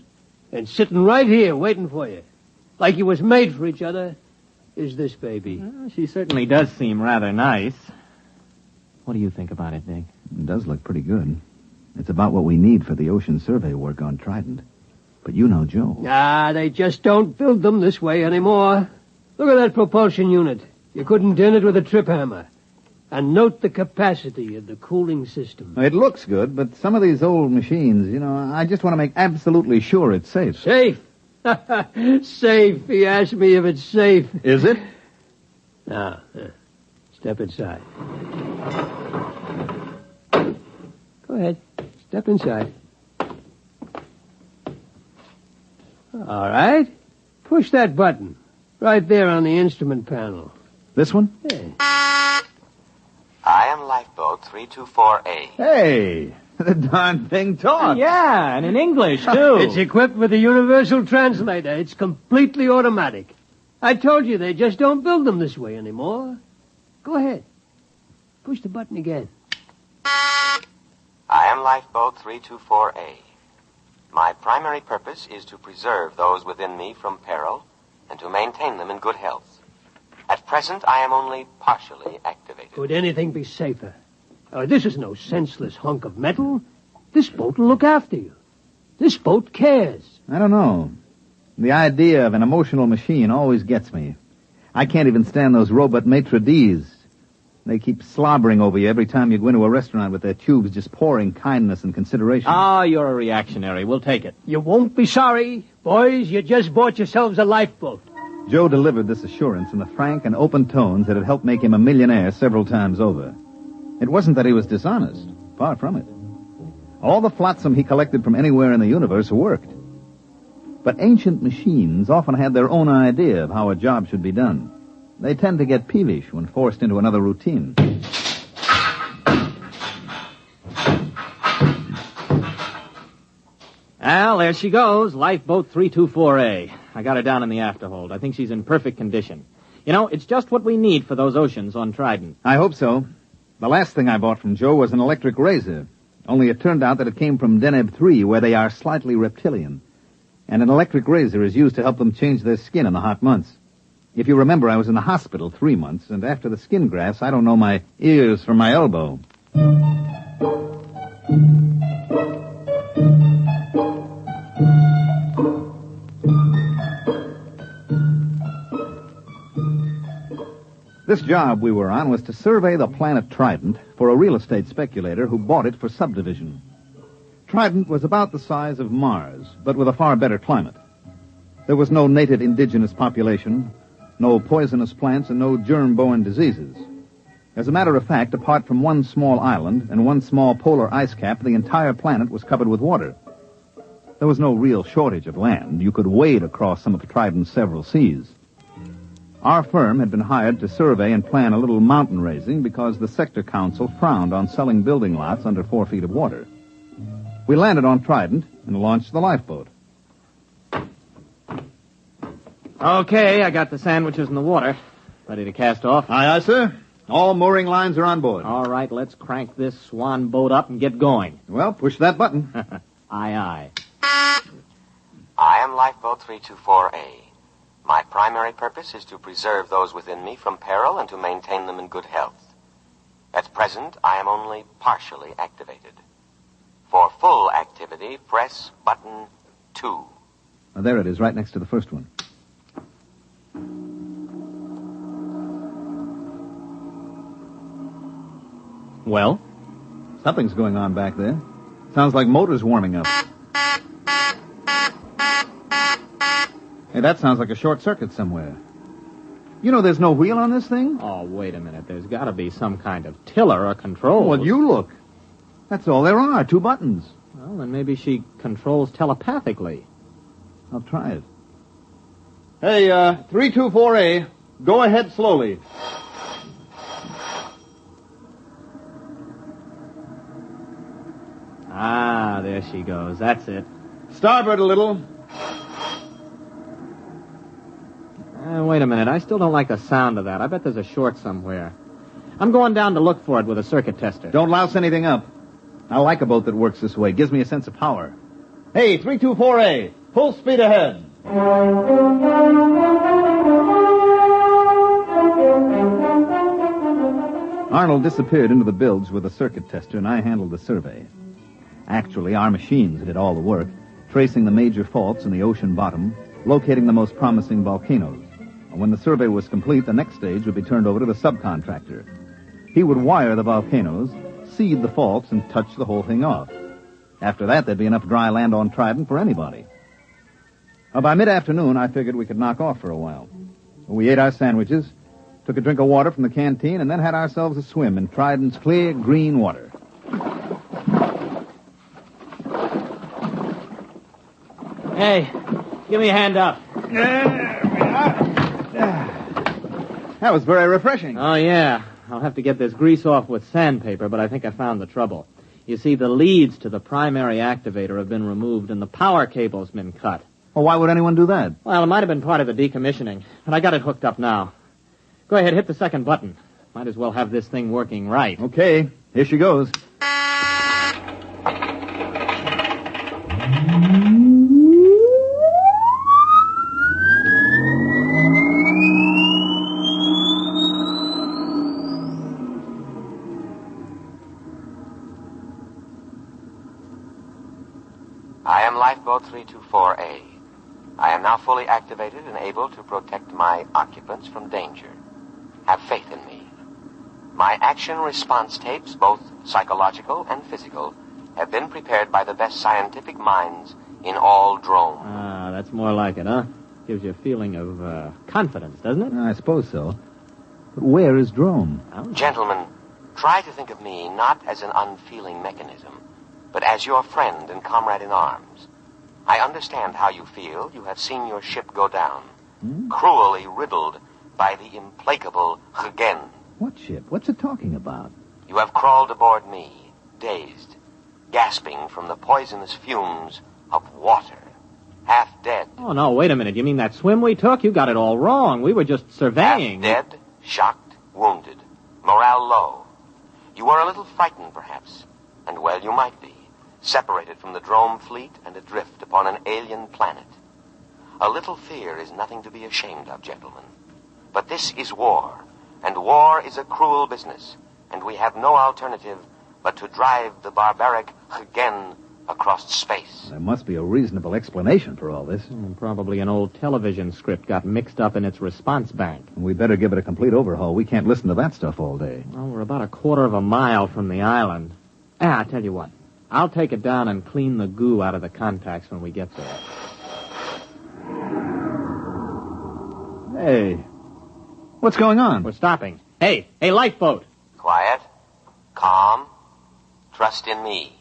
[SPEAKER 6] And sitting right here waiting for you, like you was made for each other, is this baby.
[SPEAKER 18] Well, she certainly does seem rather nice. What do you think about it, Dick?
[SPEAKER 17] It does look pretty good. It's about what we need for the ocean survey work on Trident. But you know Joe.
[SPEAKER 6] They just don't build them this way anymore. Look at that propulsion unit. You couldn't dent it with a trip hammer.
[SPEAKER 7] And note the capacity of the cooling system.
[SPEAKER 17] It looks good, but some of these old machines, I just want to make absolutely sure it's safe.
[SPEAKER 7] Safe? Safe. He asked me if it's safe.
[SPEAKER 17] Is it?
[SPEAKER 7] Now, step inside. Go ahead. Step inside. All right. Push that button. Right there on the instrument panel.
[SPEAKER 17] This one?
[SPEAKER 7] Yeah.
[SPEAKER 8] I am Lifeboat 324A.
[SPEAKER 17] Hey, the darn thing talks.
[SPEAKER 18] Yeah, and in English, too.
[SPEAKER 7] It's equipped with a universal translator. It's completely automatic. I told you they just don't build them this way anymore. Go ahead. Push the button again.
[SPEAKER 8] I am Lifeboat 324A. My primary purpose is to preserve those within me from peril and to maintain them in good health. At present, I am only partially activated.
[SPEAKER 7] Could anything be safer? This is no senseless hunk of metal. This boat will look after you. This boat cares.
[SPEAKER 17] I don't know. The idea of an emotional machine always gets me. I can't even stand those robot maitre d's. They keep slobbering over you every time you go into a restaurant with their tubes just pouring kindness and consideration.
[SPEAKER 18] Oh, you're a reactionary. We'll take it.
[SPEAKER 7] You won't be sorry. Boys, you just bought yourselves a lifeboat.
[SPEAKER 17] Joe delivered this assurance in the frank and open tones that had helped make him a millionaire several times over. It wasn't that he was dishonest. Far from it. All the flotsam he collected from anywhere in the universe worked. But ancient machines often had their own idea of how a job should be done. They tend to get peevish when forced into another routine.
[SPEAKER 18] Well, there she goes, Lifeboat 324A. I got her down in the afterhold. I think she's in perfect condition. It's just what we need for those oceans on Trident.
[SPEAKER 17] I hope so. The last thing I bought from Joe was an electric razor. Only it turned out that it came from Deneb 3, where they are slightly reptilian. And an electric razor is used to help them change their skin in the hot months. If you remember, I was in the hospital 3 months, and after the skin grafts, I don't know my ears from my elbow. This job we were on was to survey the planet Trident for a real estate speculator who bought it for subdivision. Trident was about the size of Mars, but with a far better climate. There was no native indigenous population, no poisonous plants, and no germ-borne diseases. As a matter of fact, apart from one small island and one small polar ice cap, the entire planet was covered with water. There was no real shortage of land. You could wade across some of Trident's several seas. Our firm had been hired to survey and plan a little mountain raising because the sector council frowned on selling building lots under 4 feet of water. We landed on Trident and launched the lifeboat.
[SPEAKER 18] Okay, I got the sandwiches in the water. Ready to cast off?
[SPEAKER 17] Aye, sir. All mooring lines are on board.
[SPEAKER 18] All right, let's crank this swan boat up and get going.
[SPEAKER 17] Well, push that button.
[SPEAKER 18] Aye, aye.
[SPEAKER 8] I am Lifeboat 324A. My primary purpose is to preserve those within me from peril and to maintain them in good health. At present, I am only partially activated. For full activity, press button 2.
[SPEAKER 17] Now, there it is, right next to the first one.
[SPEAKER 18] Well?
[SPEAKER 17] Something's going on back there. Sounds like motors warming up. Hey, that sounds like a short circuit somewhere. You know there's no wheel on this thing?
[SPEAKER 18] Oh, wait a minute. There's got to be some kind of tiller or control.
[SPEAKER 17] Well, you look. That's all there are, 2 buttons.
[SPEAKER 18] Well, then maybe she controls telepathically.
[SPEAKER 17] I'll try it. Hey, 324A, go ahead slowly.
[SPEAKER 18] Ah, there she goes. That's it.
[SPEAKER 17] Starboard a little.
[SPEAKER 18] Wait a minute. I still don't like the sound of that. I bet there's a short somewhere. I'm going down to look for it with a circuit tester.
[SPEAKER 17] Don't louse anything up. I like a boat that works this way. Gives me a sense of power. Hey, 324A, full speed ahead. Arnold disappeared into the bilge with a circuit tester, and I handled the survey. Actually, our machines did all the work, tracing the major faults in the ocean bottom, locating the most promising volcanoes. When the survey was complete, the next stage would be turned over to the subcontractor. He would wire the volcanoes, seed the faults, and touch the whole thing off. After that, there'd be enough dry land on Trident for anybody. By mid-afternoon, I figured we could knock off for a while. We ate our sandwiches, took a drink of water from the canteen, and then had ourselves a swim in Trident's clear, green water.
[SPEAKER 18] Hey, give me a hand up.
[SPEAKER 17] That was very refreshing.
[SPEAKER 18] Oh, yeah. I'll have to get this grease off with sandpaper, but I think I found the trouble. You see, the leads to the primary activator have been removed and the power cable's been cut.
[SPEAKER 17] Well, why would anyone do that?
[SPEAKER 18] Well, it might have been part of the decommissioning, but I got it hooked up now. Go ahead, hit the second button. Might as well have this thing working right.
[SPEAKER 17] Okay, here she goes.
[SPEAKER 8] I am Lifeboat 324A. I am now fully activated and able to protect my occupants from danger. Have faith in me. My action response tapes, both psychological and physical, have been prepared by the best scientific minds in all drone.
[SPEAKER 18] Ah, that's more like it, huh? Gives you a feeling of confidence, doesn't it?
[SPEAKER 17] I suppose so. But where is Drome?
[SPEAKER 8] Gentlemen, try to think of me not as an unfeeling mechanism, but as your friend and comrade in arms. I understand how you feel. You have seen your ship go down, cruelly riddled by the implacable Hagen.
[SPEAKER 17] What ship? What's it talking about?
[SPEAKER 8] You have crawled aboard me, dazed, gasping from the poisonous fumes of water, half dead.
[SPEAKER 18] Oh, no, wait a minute. You mean that swim we took? You got it all wrong. We were just surveying.
[SPEAKER 8] Half dead, shocked, wounded, morale low. You were a little frightened, perhaps, and well, you might be. Separated from the Drome fleet and adrift upon an alien planet. A little fear is nothing to be ashamed of, gentlemen. But this is war, and war is a cruel business, and we have no alternative but to drive the barbaric Hagen across space.
[SPEAKER 17] There must be a reasonable explanation for all this.
[SPEAKER 18] Probably an old television script got mixed up in its response bank.
[SPEAKER 17] We better give it a complete overhaul. We can't listen to that stuff all day.
[SPEAKER 18] Well, we're about a quarter of a mile from the island. I'll tell you what. I'll take it down and clean the goo out of the contacts when we get there.
[SPEAKER 17] Hey, what's going on?
[SPEAKER 18] We're stopping. Hey, lifeboat.
[SPEAKER 8] Quiet, calm, trust in me.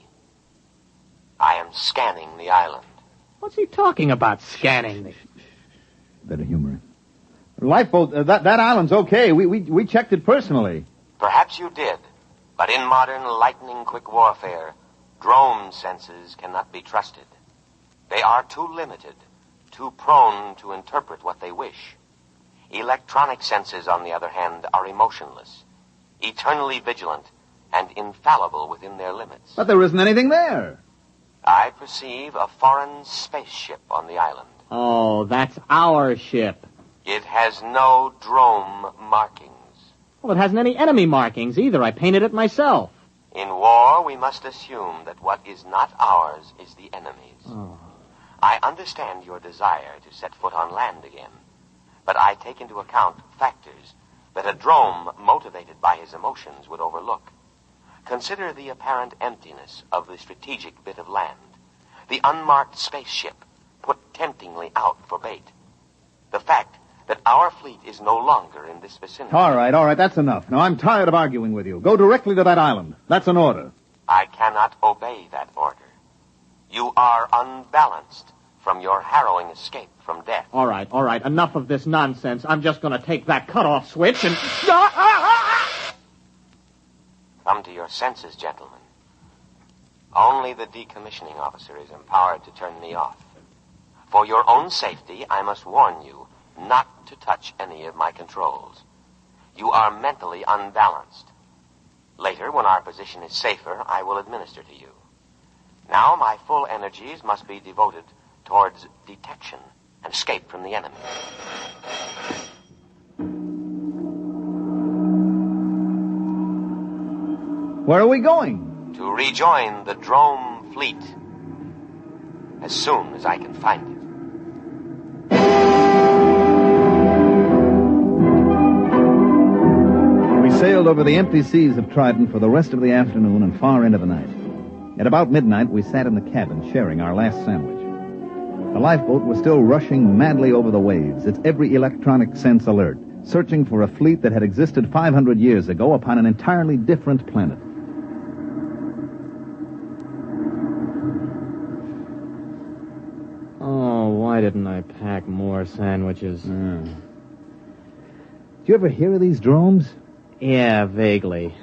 [SPEAKER 8] I am scanning the island.
[SPEAKER 18] What's he talking about, scanning the...
[SPEAKER 17] Better humor him. Lifeboat, that island's okay. We checked it personally.
[SPEAKER 8] Perhaps you did, but in modern lightning-quick warfare, drone senses cannot be trusted. They are too limited, too prone to interpret what they wish. Electronic senses, on the other hand, are emotionless, eternally vigilant, and infallible within their limits.
[SPEAKER 17] But there isn't anything there.
[SPEAKER 8] I perceive a foreign spaceship on the island.
[SPEAKER 18] Oh, that's our ship.
[SPEAKER 8] It has no drone markings.
[SPEAKER 18] Well, it hasn't any enemy markings either. I painted it myself.
[SPEAKER 8] In war, we must assume that what is not ours is the enemy's.
[SPEAKER 18] Oh.
[SPEAKER 8] I understand your desire to set foot on land again, but I take into account factors that a drone motivated by his emotions would overlook. Consider the apparent emptiness of the strategic bit of land, the unmarked spaceship put temptingly out for bait, the fact that our fleet is no longer in this vicinity.
[SPEAKER 17] All right, that's enough. Now, I'm tired of arguing with you. Go directly to that island. That's an order.
[SPEAKER 8] I cannot obey that order. You are unbalanced from your harrowing escape from death.
[SPEAKER 18] All right. Enough of this nonsense. I'm just going to take that cutoff switch and...
[SPEAKER 8] Come to your senses, gentlemen. Only the decommissioning officer is empowered to turn me off. For your own safety, I must warn you not to touch any of my controls. You are mentally unbalanced. Later, when our position is safer, I will administer to you. Now, my full energies must be devoted towards detection and escape from the enemy.
[SPEAKER 17] Where are we going?
[SPEAKER 8] To rejoin the Drome fleet as soon as I can find it.
[SPEAKER 17] We sail sailed over the empty seas of Triton for the rest of the afternoon and far into the night. At about midnight, we sat in the cabin sharing our last sandwich. The lifeboat was still rushing madly over the waves, its every electronic sense alert, searching for a fleet that had existed 500 years ago upon an entirely different planet.
[SPEAKER 18] Oh, why didn't I pack more sandwiches?
[SPEAKER 17] Did you ever hear of these drones?
[SPEAKER 18] Yeah, vaguely.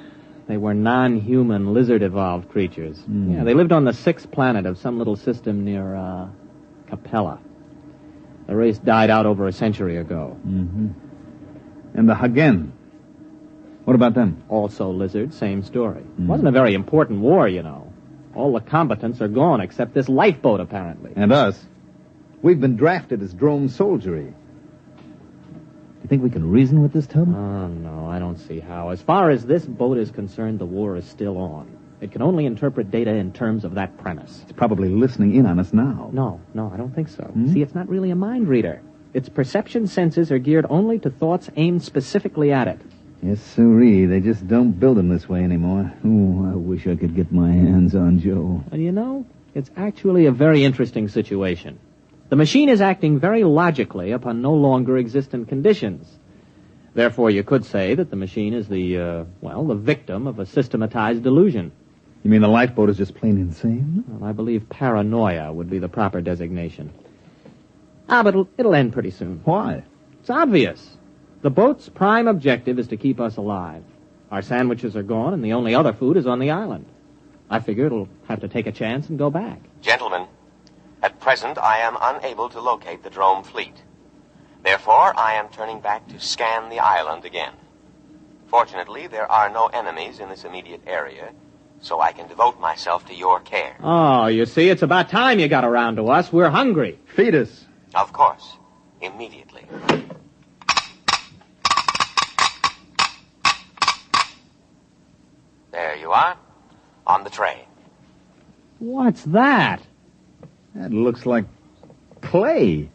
[SPEAKER 18] They were non-human, lizard-evolved creatures. Yeah, they lived on the 6th planet of some little system near, Capella. The race died out over a century ago.
[SPEAKER 17] Mm-hmm. And the Hagen? What about them?
[SPEAKER 18] Also lizards, same story. Wasn't a very important war, you know. All the combatants are gone except this lifeboat, apparently.
[SPEAKER 17] And us. We've been drafted as drone soldiery. Do you think we can reason with this tub?
[SPEAKER 18] Oh, no, I don't see how. As far as this boat is concerned, the war is still on. It can only interpret data in terms of that premise.
[SPEAKER 17] It's probably listening in on us now.
[SPEAKER 18] No, I don't think so. See, it's not really a mind reader. Its perception senses are geared only to thoughts aimed specifically at it.
[SPEAKER 17] Yes, sirree. They just don't build them this way anymore. Oh, I wish I could get my hands on Joe.
[SPEAKER 18] And you know, it's actually a very interesting situation. The machine is acting very logically upon no longer existent conditions. Therefore, you could say that the machine is the victim of a systematized delusion.
[SPEAKER 17] You mean the lifeboat is just plain insane?
[SPEAKER 18] Well, I believe paranoia would be the proper designation. But it'll end pretty soon.
[SPEAKER 17] Why?
[SPEAKER 18] It's obvious. The boat's prime objective is to keep us alive. Our sandwiches are gone, and the only other food is on the island. I figure it'll have to take a chance and go back.
[SPEAKER 8] Gentlemen, at present I am unable to locate the drone fleet. Therefore, I am turning back to scan the island again. Fortunately, there are no enemies in this immediate area, so I can devote myself to your care.
[SPEAKER 18] Oh, you see, it's about time you got around to us. We're hungry.
[SPEAKER 17] Feed us.
[SPEAKER 8] Of course. Immediately. There you are. On the tray.
[SPEAKER 18] What's that?
[SPEAKER 17] That looks like clay.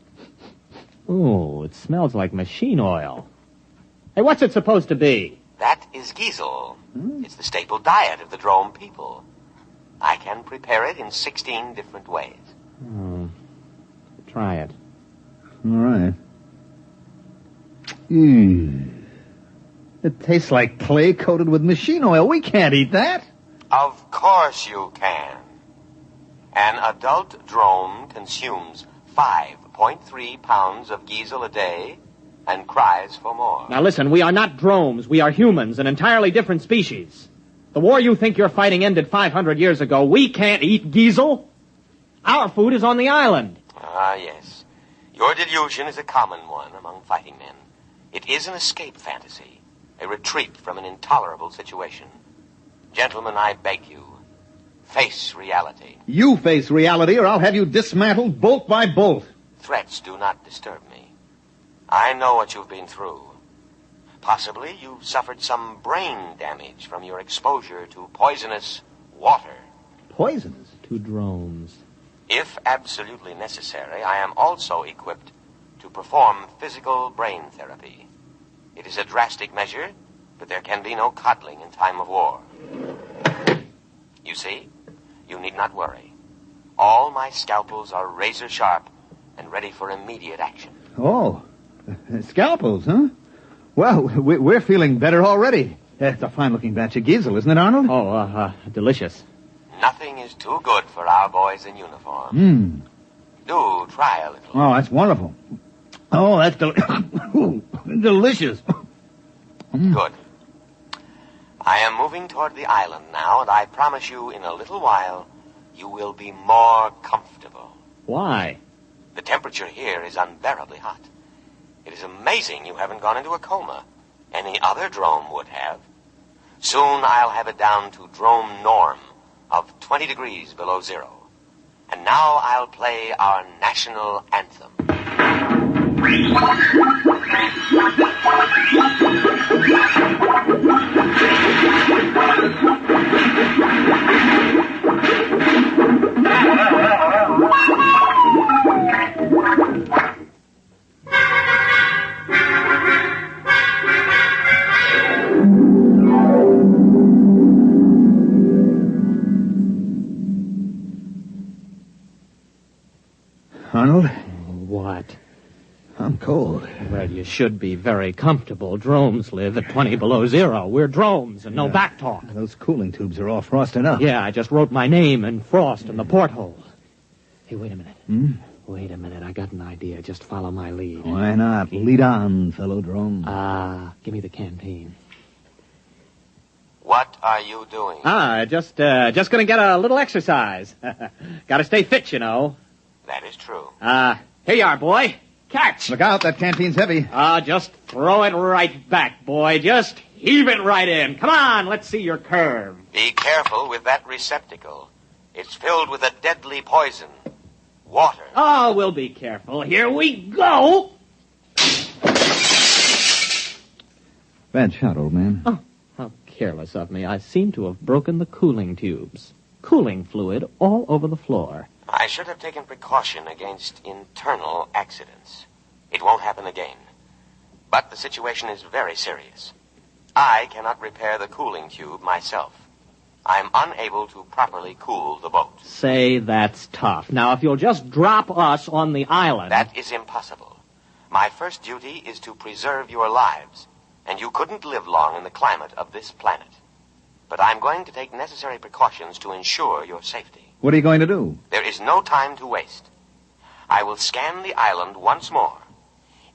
[SPEAKER 18] Oh, it smells like machine oil. Hey, what's it supposed to be?
[SPEAKER 8] That is Giesel. It's the staple diet of the drone people. I can prepare it in 16 different ways.
[SPEAKER 18] Oh, try it.
[SPEAKER 17] All right. It tastes like clay coated with machine oil. We can't eat that.
[SPEAKER 8] Of course you can. An adult drone consumes 5.3 pounds of Giesel a day and cries for more.
[SPEAKER 18] Now listen, we are not drones. We are humans, an entirely different species. The war you think you're fighting ended 500 years ago. We can't eat Giesel. Our food is on the island.
[SPEAKER 8] Ah, yes. Your delusion is a common one among fighting men. It is an escape fantasy, a retreat from an intolerable situation. Gentlemen, I beg you, face reality.
[SPEAKER 17] You face reality, or I'll have you dismantled bolt by bolt.
[SPEAKER 8] Threats do not disturb me. I know what you've been through. Possibly you've suffered some brain damage from your exposure to poisonous water.
[SPEAKER 17] Poisonous?
[SPEAKER 18] To drones.
[SPEAKER 8] If absolutely necessary, I am also equipped to perform physical brain therapy. It is a drastic measure, but there can be no coddling in time of war. You see, you need not worry. All my scalpels are razor sharp and ready for immediate action.
[SPEAKER 17] Oh, scalpels, huh? Well, we're feeling better already. It's a fine-looking batch of Giesel, isn't it, Arnold?
[SPEAKER 18] Oh, delicious.
[SPEAKER 8] Nothing is too good for our boys in uniform. Do try a little.
[SPEAKER 17] Oh, that's wonderful. Oh, that's delicious.
[SPEAKER 8] Good. I am moving toward the island now, and I promise you in a little while you will be more comfortable.
[SPEAKER 18] Why?
[SPEAKER 8] The temperature here is unbearably hot. It is amazing you haven't gone into a coma. Any other drone would have. Soon I'll have it down to drone norm of 20 degrees below zero. And now I'll play our national anthem.
[SPEAKER 17] Arnold?
[SPEAKER 18] What?
[SPEAKER 17] I'm cold.
[SPEAKER 18] Well, you should be very comfortable. Drones live at 20 below zero. We're drones and no back talk.
[SPEAKER 17] Those cooling tubes are all frosted up.
[SPEAKER 18] Yeah, I just wrote my name in frost in the porthole. Hey, wait a minute.
[SPEAKER 17] Hmm?
[SPEAKER 18] Wait a minute. I got an idea. Just follow my lead.
[SPEAKER 17] Why not? Lead on, fellow drone.
[SPEAKER 18] Give me the canteen.
[SPEAKER 8] What are you doing?
[SPEAKER 18] Just gonna get a little exercise. Gotta stay fit, you know.
[SPEAKER 8] That is true.
[SPEAKER 18] Here you are, boy. Catch.
[SPEAKER 17] Look out, that canteen's heavy.
[SPEAKER 18] Just throw it right back, boy. Just heave it right in. Come on, let's see your curve.
[SPEAKER 8] Be careful with that receptacle. It's filled with a deadly poison. Water.
[SPEAKER 18] Oh, we'll be careful. Here we go.
[SPEAKER 17] Bad shot, old man.
[SPEAKER 18] Oh, how careless of me. I seem to have broken the cooling tubes. Cooling fluid all over the floor.
[SPEAKER 8] I should have taken precaution against internal accidents. It won't happen again. But the situation is very serious. I cannot repair the cooling tube myself. I'm unable to properly cool the boat.
[SPEAKER 18] Say that's tough. Now, if you'll just drop us on the island...
[SPEAKER 8] That is impossible. My first duty is to preserve your lives, and you couldn't live long in the climate of this planet. But I'm going to take necessary precautions to ensure your safety.
[SPEAKER 17] What are you going to do?
[SPEAKER 8] There is no time to waste. I will scan the island once more.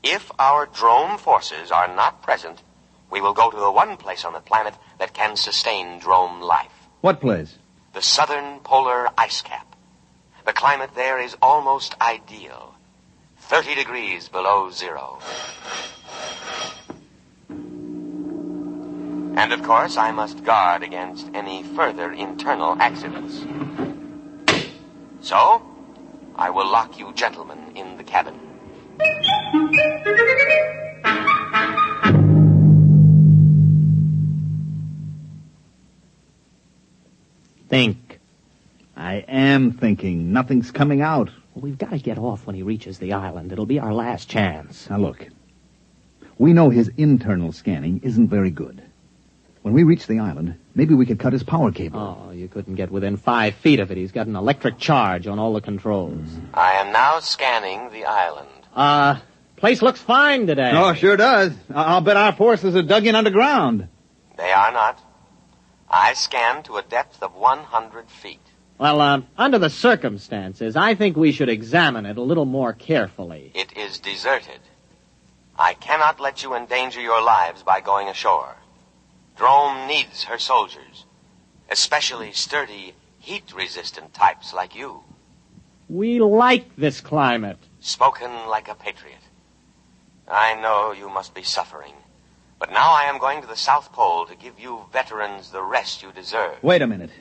[SPEAKER 8] If our drone forces are not present, we will go to the one place on the planet that can sustain drone life.
[SPEAKER 17] What place?
[SPEAKER 8] The southern polar ice cap. The climate there is almost ideal. 30 degrees below zero. And of course, I must guard against any further internal accidents. So, I will lock you gentlemen in the cabin.
[SPEAKER 18] Think.
[SPEAKER 17] I am thinking. Nothing's coming out.
[SPEAKER 18] Well, we've got to get off when he reaches the island. It'll be our last chance.
[SPEAKER 17] Now, look. We know his internal scanning isn't very good. When we reach the island, maybe we could cut his power cable.
[SPEAKER 18] Oh, you couldn't get within 5 feet of it. He's got an electric charge on all the controls.
[SPEAKER 8] I am now scanning the island.
[SPEAKER 18] Place looks fine today.
[SPEAKER 17] Oh, sure does. I'll bet our forces are dug in underground.
[SPEAKER 8] They are not. I scanned to a depth of 100 feet.
[SPEAKER 18] Well, under the circumstances, I think we should examine it a little more carefully.
[SPEAKER 8] It is deserted. I cannot let you endanger your lives by going ashore. Drome needs her soldiers, especially sturdy, heat-resistant types like you.
[SPEAKER 18] We like this climate.
[SPEAKER 8] Spoken like a patriot. I know you must be suffering, but now I am going to the South Pole to give you veterans the rest you deserve.
[SPEAKER 17] Wait a minute.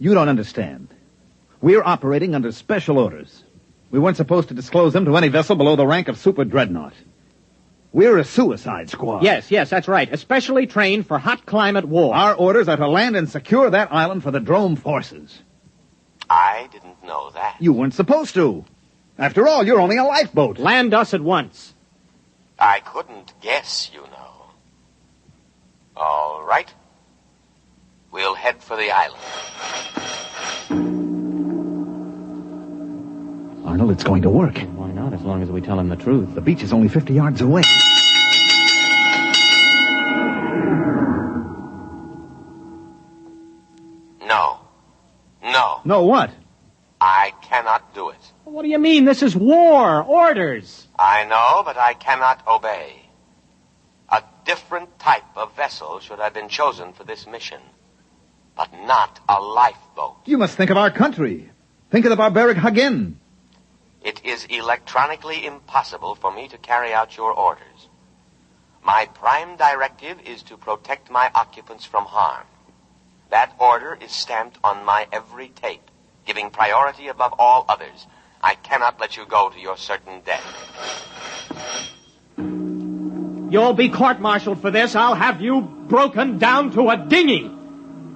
[SPEAKER 17] You don't understand. We're operating under special orders. We weren't supposed to disclose them to any vessel below the rank of super dreadnought. We're a suicide squad.
[SPEAKER 18] Yes, that's right. Especially trained for hot climate war.
[SPEAKER 17] Our orders are to land and secure that island for the Drome forces.
[SPEAKER 8] I didn't know that.
[SPEAKER 17] You weren't supposed to. After all, you're only a lifeboat.
[SPEAKER 18] Land us at once.
[SPEAKER 8] I couldn't guess, you know. All right. We'll head for the island.
[SPEAKER 17] Arnold, it's going to work.
[SPEAKER 18] Why not, as long as we tell him the truth?
[SPEAKER 17] The beach is only 50 yards away.
[SPEAKER 8] No.
[SPEAKER 17] No, what?
[SPEAKER 8] I cannot do it.
[SPEAKER 18] What do you mean? This is war. Orders.
[SPEAKER 8] I know, but I cannot obey. A different type of vessel should have been chosen for this mission, but not a lifeboat.
[SPEAKER 17] You must think of our country. Think of the barbaric Hagen.
[SPEAKER 8] It is electronically impossible for me to carry out your orders. My prime directive is to protect my occupants from harm. That order is stamped on my every tape, giving priority above all others. I cannot let you go to your certain death.
[SPEAKER 18] You'll be court-martialed for this. I'll have you broken down to a dinghy.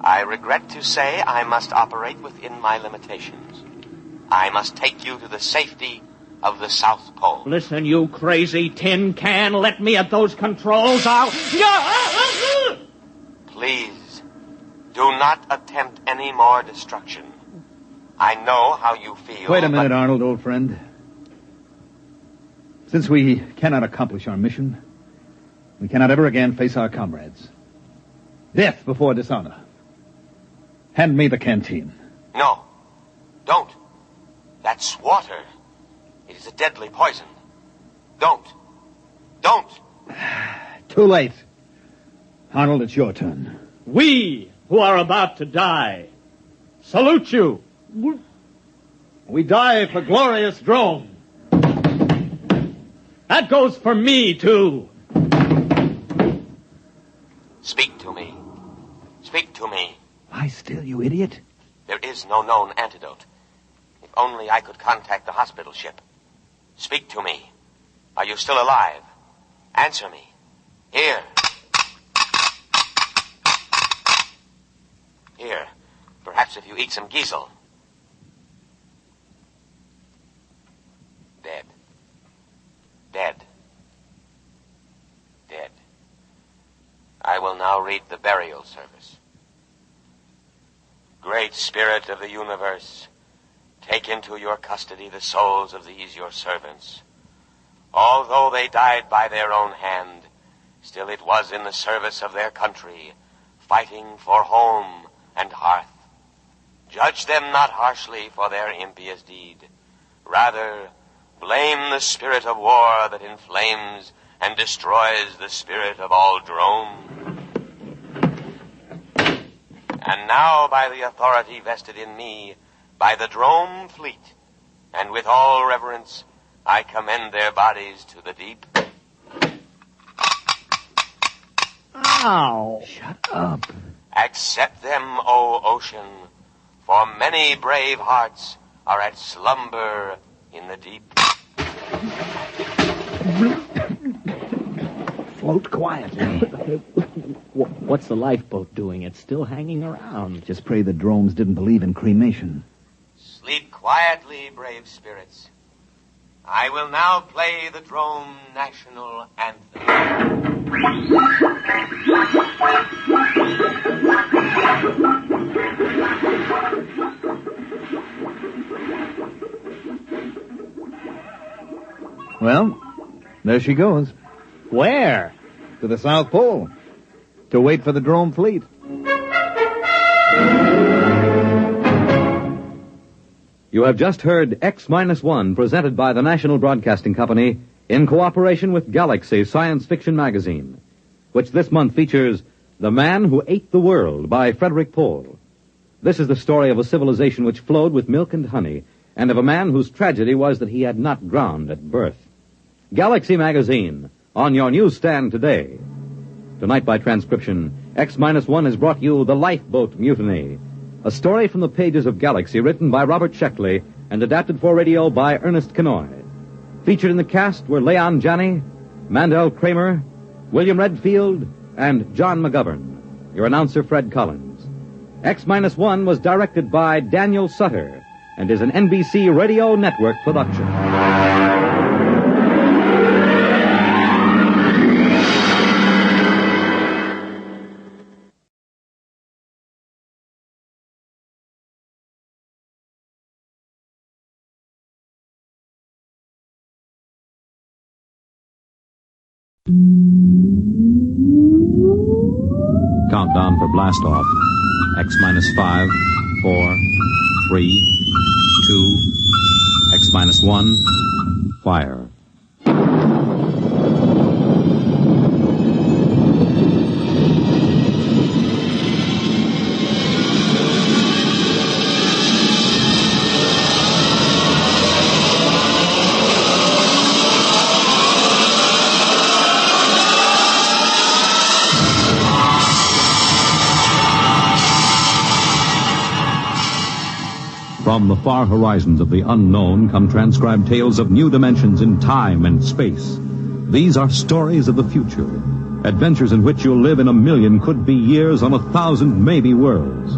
[SPEAKER 8] I regret to say I must operate within my limitations. I must take you to the safety of the South Pole.
[SPEAKER 18] Listen, you crazy tin can. Let me at those controls.
[SPEAKER 8] Please, do not attempt any more destruction. I know how you feel.
[SPEAKER 17] Wait a minute, Arnold, old friend. Since we cannot accomplish our mission, we cannot ever again face our comrades. Death before dishonor. Hand me the canteen.
[SPEAKER 8] No. Don't. That's water. It is a deadly poison. Don't. Don't.
[SPEAKER 17] Too late. Arnold, it's your turn.
[SPEAKER 18] We, who are about to die, salute you. We die for glorious Drome. That goes for me, too.
[SPEAKER 8] Speak to me. Speak to me.
[SPEAKER 17] Lie still, you idiot.
[SPEAKER 8] There is no known antidote. If only I could contact the hospital ship. Speak to me. Are you still alive? Answer me. Here. Here. Perhaps if you eat some giesel. Dead. Dead. Dead. I will now read the burial service. Great Spirit of the universe, take into your custody the souls of these your servants. Although they died by their own hand, still it was in the service of their country, fighting for home and hearth. Judge them not harshly for their impious deed. Rather, blame the spirit of war that inflames and destroys the spirit of all Drome. And now, by the authority vested in me, by the Drome fleet, and with all reverence, I commend their bodies to the deep.
[SPEAKER 18] Ow!
[SPEAKER 17] Shut up.
[SPEAKER 8] Accept them, O ocean, for many brave hearts are at slumber in the deep.
[SPEAKER 17] Float quietly.
[SPEAKER 18] What's the lifeboat doing? It's still hanging around.
[SPEAKER 17] Just pray the drones didn't believe in cremation.
[SPEAKER 8] Sleep quietly, brave spirits. I will now play the Drome National Anthem.
[SPEAKER 17] Well, there she goes.
[SPEAKER 18] Where?
[SPEAKER 17] To the South Pole. To wait for the Drome fleet.
[SPEAKER 1] You have just heard X-1, presented by the National Broadcasting Company in cooperation with Galaxy Science Fiction Magazine, which this month features The Man Who Ate the World by Frederick Pohl. This is the story of a civilization which flowed with milk and honey, and of a man whose tragedy was that he had not drowned at birth. Galaxy Magazine, on your newsstand today. Tonight by transcription, X-1 has brought you The Lifeboat Mutiny, a story from the pages of Galaxy written by Robert Sheckley and adapted for radio by Ernest Kenoy. Featured in the cast were Leon Janney, Mandel Kramer, William Redfield, and John McGovern. Your announcer, Fred Collins. X-1 was directed by Daniel Sutter and is an NBC Radio Network production.
[SPEAKER 16] Countdown for blast off. X-5, 4, 3, 2, X-1, fire. From the far horizons of the unknown come transcribed tales of new dimensions in time and space. These are stories of the future, adventures in which you'll live in a million could-be years on 1,000 maybe worlds.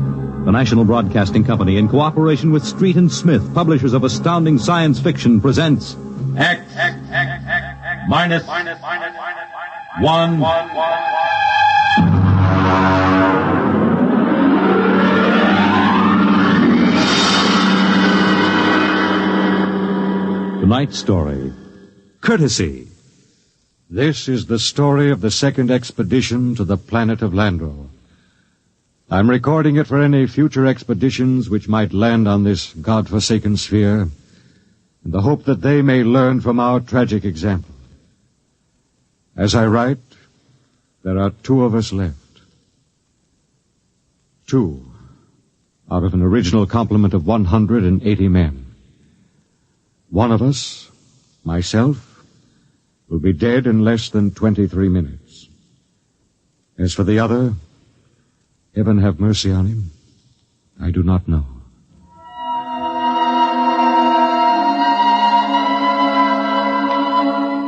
[SPEAKER 16] The National Broadcasting Company, in cooperation with Street and Smith, publishers of astounding science fiction, presents
[SPEAKER 2] X minus 1.
[SPEAKER 16] Tonight's story,
[SPEAKER 10] courtesy. This is the story of the second expedition to the planet of Landro. I'm recording it for any future expeditions which might land on this God-forsaken sphere, in the hope that they may learn from our tragic example. As I write, there are 2 of us left. 2 out of an original complement of 180 men. One of us, myself, will be dead in less than 23 minutes. As for the other, heaven have mercy on him, I do not know.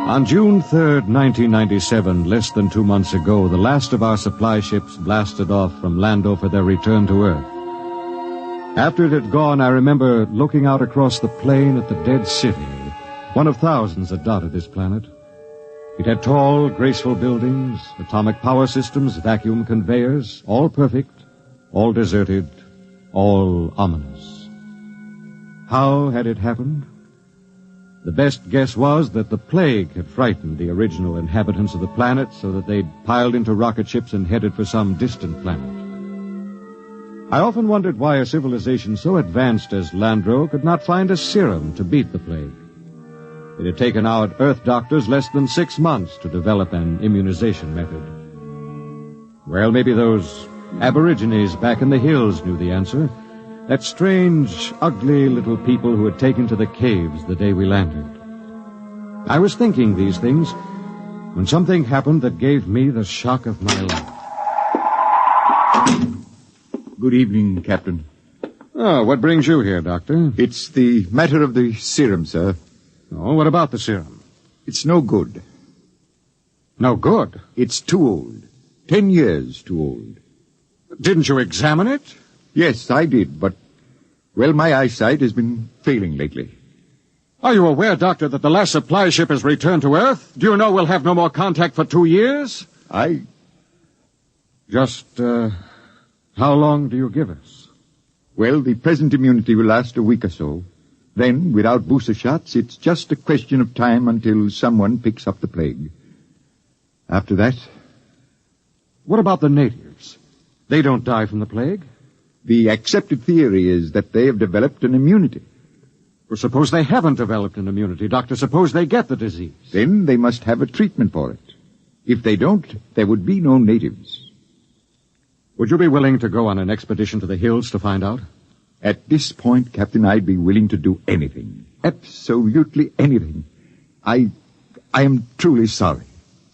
[SPEAKER 10] On June 3rd, 1997, less than 2 months ago, the last of our supply ships blasted off from Lando for their return to Earth. After it had gone, I remember looking out across the plain at the dead city, one of thousands that dotted this planet. It had tall, graceful buildings, atomic power systems, vacuum conveyors, all perfect, all deserted, all ominous. How had it happened? The best guess was that the plague had frightened the original inhabitants of the planet so that they'd piled into rocket ships and headed for some distant planet. I often wondered why a civilization so advanced as Landro could not find a serum to beat the plague. It had taken our Earth doctors less than 6 months to develop an immunization method. Well, maybe those aborigines back in the hills knew the answer. That strange, ugly little people who had taken to the caves the day we landed. I was thinking these things when something happened that gave me the shock of my life.
[SPEAKER 19] Good evening, Captain.
[SPEAKER 10] Oh, what brings you here, Doctor?
[SPEAKER 19] It's the matter of the serum, sir.
[SPEAKER 10] Oh, what about the serum?
[SPEAKER 19] It's no good.
[SPEAKER 10] No good?
[SPEAKER 19] It's too old. 10 years too old.
[SPEAKER 10] Didn't you examine it?
[SPEAKER 19] Yes, I did, but, well, my eyesight has been failing lately.
[SPEAKER 10] Are you aware, Doctor, that the last supply ship has returned to Earth? Do you know we'll have no more contact for 2 years? How long do you give us?
[SPEAKER 19] Well, the present immunity will last a week or so. Then, without booster shots, it's just a question of time until someone picks up the plague. After that...
[SPEAKER 10] What about the natives? They don't die from the plague?
[SPEAKER 19] The accepted theory is that they have developed an immunity.
[SPEAKER 10] Well, suppose they haven't developed an immunity, Doctor. Suppose they get the disease.
[SPEAKER 19] Then they must have a treatment for it. If they don't, there would be no natives.
[SPEAKER 10] Would you be willing to go on an expedition to the hills to find out?
[SPEAKER 19] At this point, Captain, I'd be willing to do anything. Absolutely anything. I am truly sorry.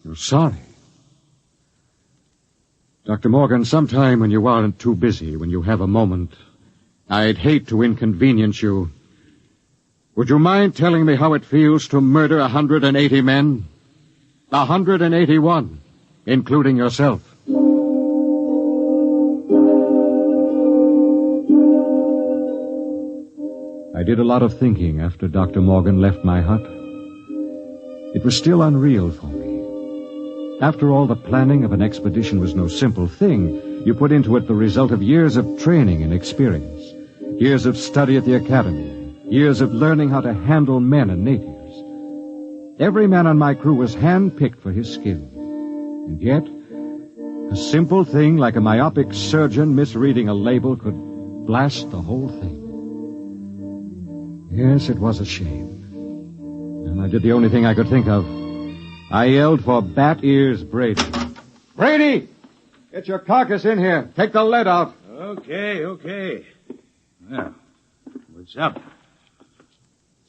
[SPEAKER 10] You're sorry? Dr. Morgan, sometime when you aren't too busy, when you have a moment, I'd hate to inconvenience you. Would you mind telling me how it feels to murder 180 men? 181, including yourself. I did a lot of thinking after Dr. Morgan left my hut. It was still unreal for me. After all, the planning of an expedition was no simple thing. You put into it the result of years of training and experience, years of study at the academy, years of learning how to handle men and natives. Every man on my crew was hand-picked for his skill. And yet, a simple thing like a myopic surgeon misreading a label could blast the whole thing. Yes, it was a shame. And I did the only thing I could think of. I yelled for Bat Ears Brady. Brady! Get your carcass in here. Take the lead out.
[SPEAKER 5] Okay. Well, what's up?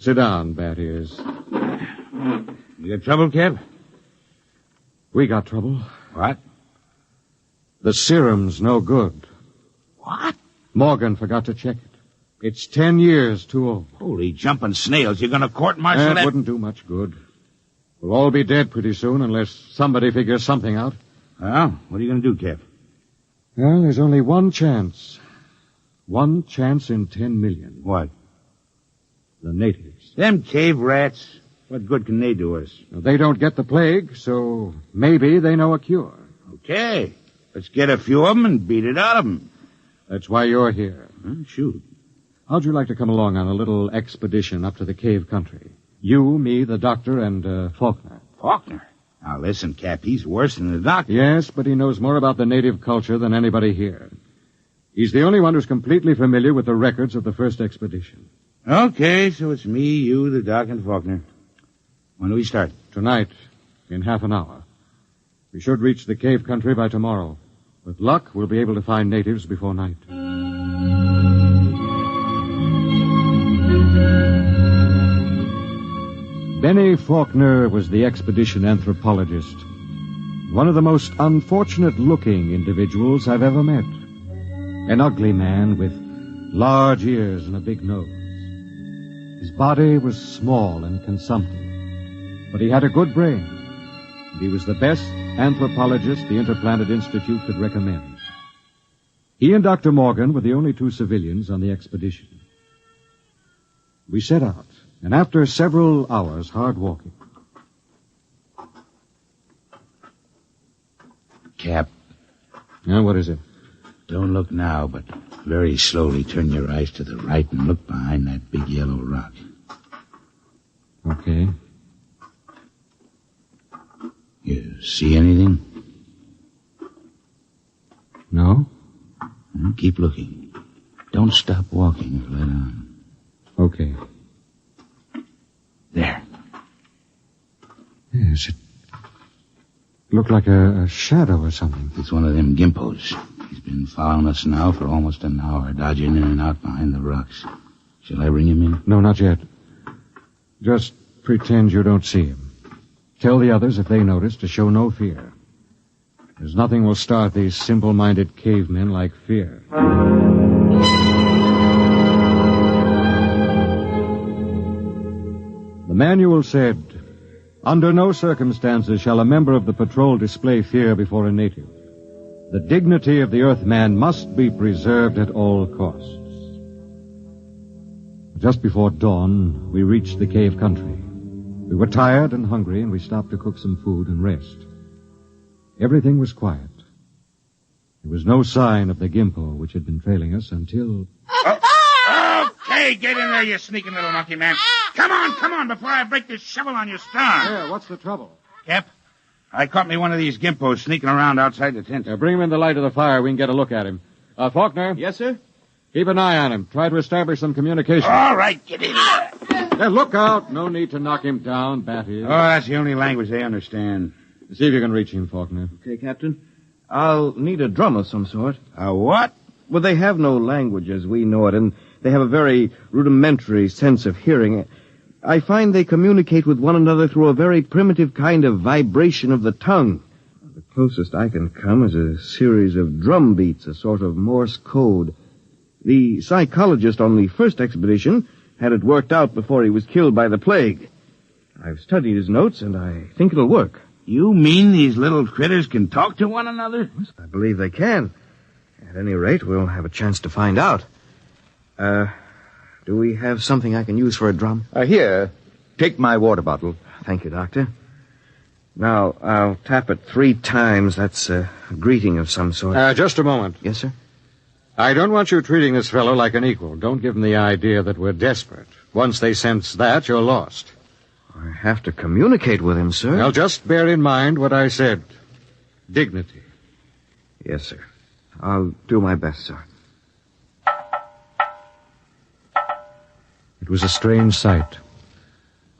[SPEAKER 10] Sit down, Bat Ears.
[SPEAKER 5] You got trouble, Kev?
[SPEAKER 10] We got trouble.
[SPEAKER 5] What?
[SPEAKER 10] The serum's no good.
[SPEAKER 5] What?
[SPEAKER 10] Morgan forgot to check it. It's 10 years too old.
[SPEAKER 5] Holy jumping snails. You're going to court-martial
[SPEAKER 10] that? Wouldn't do much good. We'll all be dead pretty soon unless somebody figures something out.
[SPEAKER 5] Well, what are you going to do, Kev?
[SPEAKER 10] Well, there's only one chance. One chance in 10 million.
[SPEAKER 5] What?
[SPEAKER 10] The natives.
[SPEAKER 5] Them cave rats. What good can they do us?
[SPEAKER 10] Well, they don't get the plague, so maybe they know a cure.
[SPEAKER 5] Okay. Let's get a few of them and beat it out of them.
[SPEAKER 10] That's why you're here.
[SPEAKER 5] Shoot.
[SPEAKER 10] How'd you like to come along on a little expedition up to the cave country? You, me, the doctor, and Faulkner.
[SPEAKER 3] Faulkner? Now listen, Cap, he's worse than the doctor.
[SPEAKER 10] Yes, but he knows more about the native culture than anybody here. He's the only one who's completely familiar with the records of the first expedition.
[SPEAKER 3] Okay, so it's me, you, the doc, and Faulkner. When do we start?
[SPEAKER 10] Tonight, in half an hour. We should reach the cave country by tomorrow. With luck, we'll be able to find natives before night. Benny Faulkner was the expedition anthropologist. One of the most unfortunate-looking individuals I've ever met. An ugly man with large ears and a big nose. His body was small and consumptive, but he had a good brain, and he was the best anthropologist the Interplanet Institute could recommend. He and Dr. Morgan were the only two civilians on the expedition. We set out, and after several hours hard walking...
[SPEAKER 3] Cap.
[SPEAKER 10] Now, what is it?
[SPEAKER 3] Don't look now, but very slowly turn your eyes to the right and look behind that big yellow rock.
[SPEAKER 10] Okay.
[SPEAKER 3] You see anything?
[SPEAKER 10] No?
[SPEAKER 3] Well, keep looking. Don't stop walking or let on.
[SPEAKER 10] Okay.
[SPEAKER 3] There.
[SPEAKER 10] Yes, it looked like a shadow or something.
[SPEAKER 3] It's one of them gimpos. He's been following us now for almost an hour, dodging in and out behind the rocks. Shall I bring him in?
[SPEAKER 10] No, not yet. Just pretend you don't see him. Tell the others, if they notice, to show no fear. There's nothing will start these simple-minded cavemen like fear. The manual said, under no circumstances shall a member of the patrol display fear before a native. The dignity of the Earthman must be preserved at all costs. Just before dawn, we reached the cave country. We were tired and hungry, and we stopped to cook some food and rest. Everything was quiet. There was no sign of the gimpo which had been trailing us until...
[SPEAKER 3] Okay, get in there, you sneaking little monkey man. Come on, before I break this shovel on your stern.
[SPEAKER 10] Yeah, what's the trouble?
[SPEAKER 3] Cap, I caught me one of these gimpos sneaking around outside the tent.
[SPEAKER 10] Bring him in the light of the fire. We can get a look at him. Faulkner?
[SPEAKER 5] Yes, sir?
[SPEAKER 10] Keep an eye on him. Try to establish some communication.
[SPEAKER 3] All right, get in there.
[SPEAKER 10] Hey, look out. No need to knock him down, Batty.
[SPEAKER 3] Oh, that's the only language they understand.
[SPEAKER 10] See if you can reach him, Faulkner.
[SPEAKER 5] Okay, Captain. I'll need a drum of some sort.
[SPEAKER 3] A what?
[SPEAKER 5] Well, they have no language as we know it, and they have a very rudimentary sense of hearing. I find they communicate with one another through a very primitive kind of vibration of the tongue. The closest I can come is a series of drum beats, a sort of Morse code. The psychologist on the first expedition had it worked out before he was killed by the plague. I've studied his notes, and I think it'll work.
[SPEAKER 3] You mean these little critters can talk to one another?
[SPEAKER 5] I believe they can. At any rate, we'll have a chance to find out. Do we have something I can use for a drum?
[SPEAKER 17] Here. Take my water bottle.
[SPEAKER 5] Thank you, Doctor. Now, I'll tap it 3 times. That's a greeting of some sort.
[SPEAKER 10] Just a moment.
[SPEAKER 5] Yes, sir?
[SPEAKER 10] I don't want you treating this fellow like an equal. Don't give them the idea that we're desperate. Once they sense that, you're lost.
[SPEAKER 5] I have to communicate with him, sir.
[SPEAKER 10] Well, just bear in mind what I said. Dignity.
[SPEAKER 5] Yes, sir. I'll do my best, sir.
[SPEAKER 10] It was a strange sight.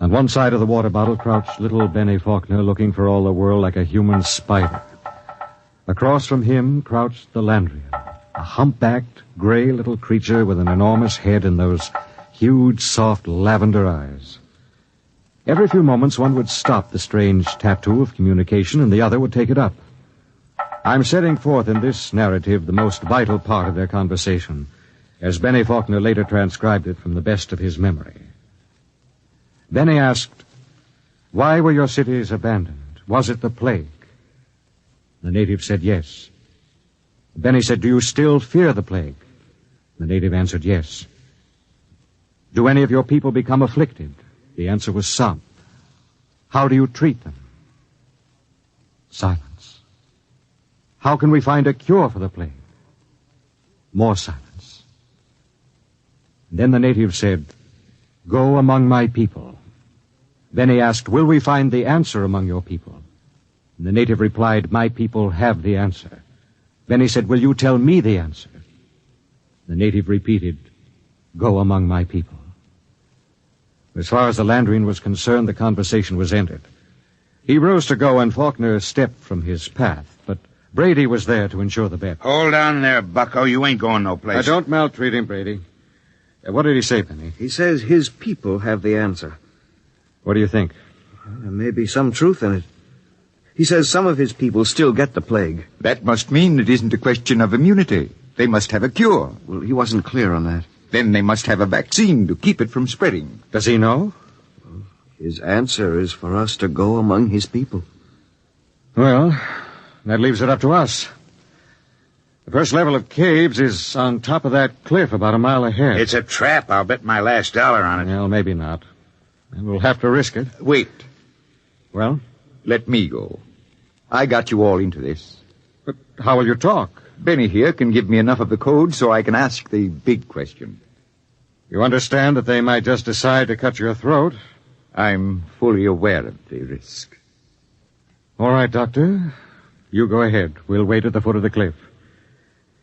[SPEAKER 10] On one side of the water bottle crouched little Benny Faulkner, looking for all the world like a human spider. Across from him crouched the Landrian, a humpbacked, gray little creature with an enormous head and those huge, soft lavender eyes. Every few moments one would stop the strange tattoo of communication and the other would take it up. I'm setting forth in this narrative the most vital part of their conversation, as Benny Faulkner later transcribed it from the best of his memory. Benny asked, "Why were your cities abandoned? Was it the plague?" The native said yes. Benny said, "Do you still fear the plague?" The native answered yes. "Do any of your people become afflicted?" The answer was some. "How do you treat them?" Silence. "How can we find a cure for the plague?" More silence. And then the native said, "Go among my people. Benny asked, "Will we find the answer among your people?" And the native replied, "My people have the answer." Benny said, "Will you tell me the answer?" The native repeated, "Go among my people." As far as the Landrian was concerned, the conversation was ended. He rose to go, and Faulkner stepped from his path, but Brady was there to ensure the bet.
[SPEAKER 3] Hold on there, bucko. You ain't going no place.
[SPEAKER 10] Don't maltreat him, Brady. What did he say, Benny?
[SPEAKER 5] He says his people have the answer.
[SPEAKER 10] What do you think?
[SPEAKER 5] There may be some truth in it. He says some of his people still get the plague.
[SPEAKER 19] That must mean it isn't a question of immunity. They must have a cure.
[SPEAKER 5] Well, he wasn't clear on that.
[SPEAKER 19] Then they must have a vaccine to keep it from spreading.
[SPEAKER 10] Does he know?
[SPEAKER 5] His answer is for us to go among his people.
[SPEAKER 10] Well, that leaves it up to us. The first level of caves is on top of that cliff about a mile ahead.
[SPEAKER 3] It's a trap. I'll bet my last dollar on it.
[SPEAKER 10] Well, maybe not. And we'll have to risk it.
[SPEAKER 19] Wait.
[SPEAKER 10] Well?
[SPEAKER 19] Let me go. I got you all into this.
[SPEAKER 10] But how will you talk?
[SPEAKER 19] Benny here can give me enough of the code so I can ask the big question.
[SPEAKER 10] You understand that they might just decide to cut your throat?
[SPEAKER 19] I'm fully aware of the risk.
[SPEAKER 10] All right, Doctor. You go ahead. We'll wait at the foot of the cliff.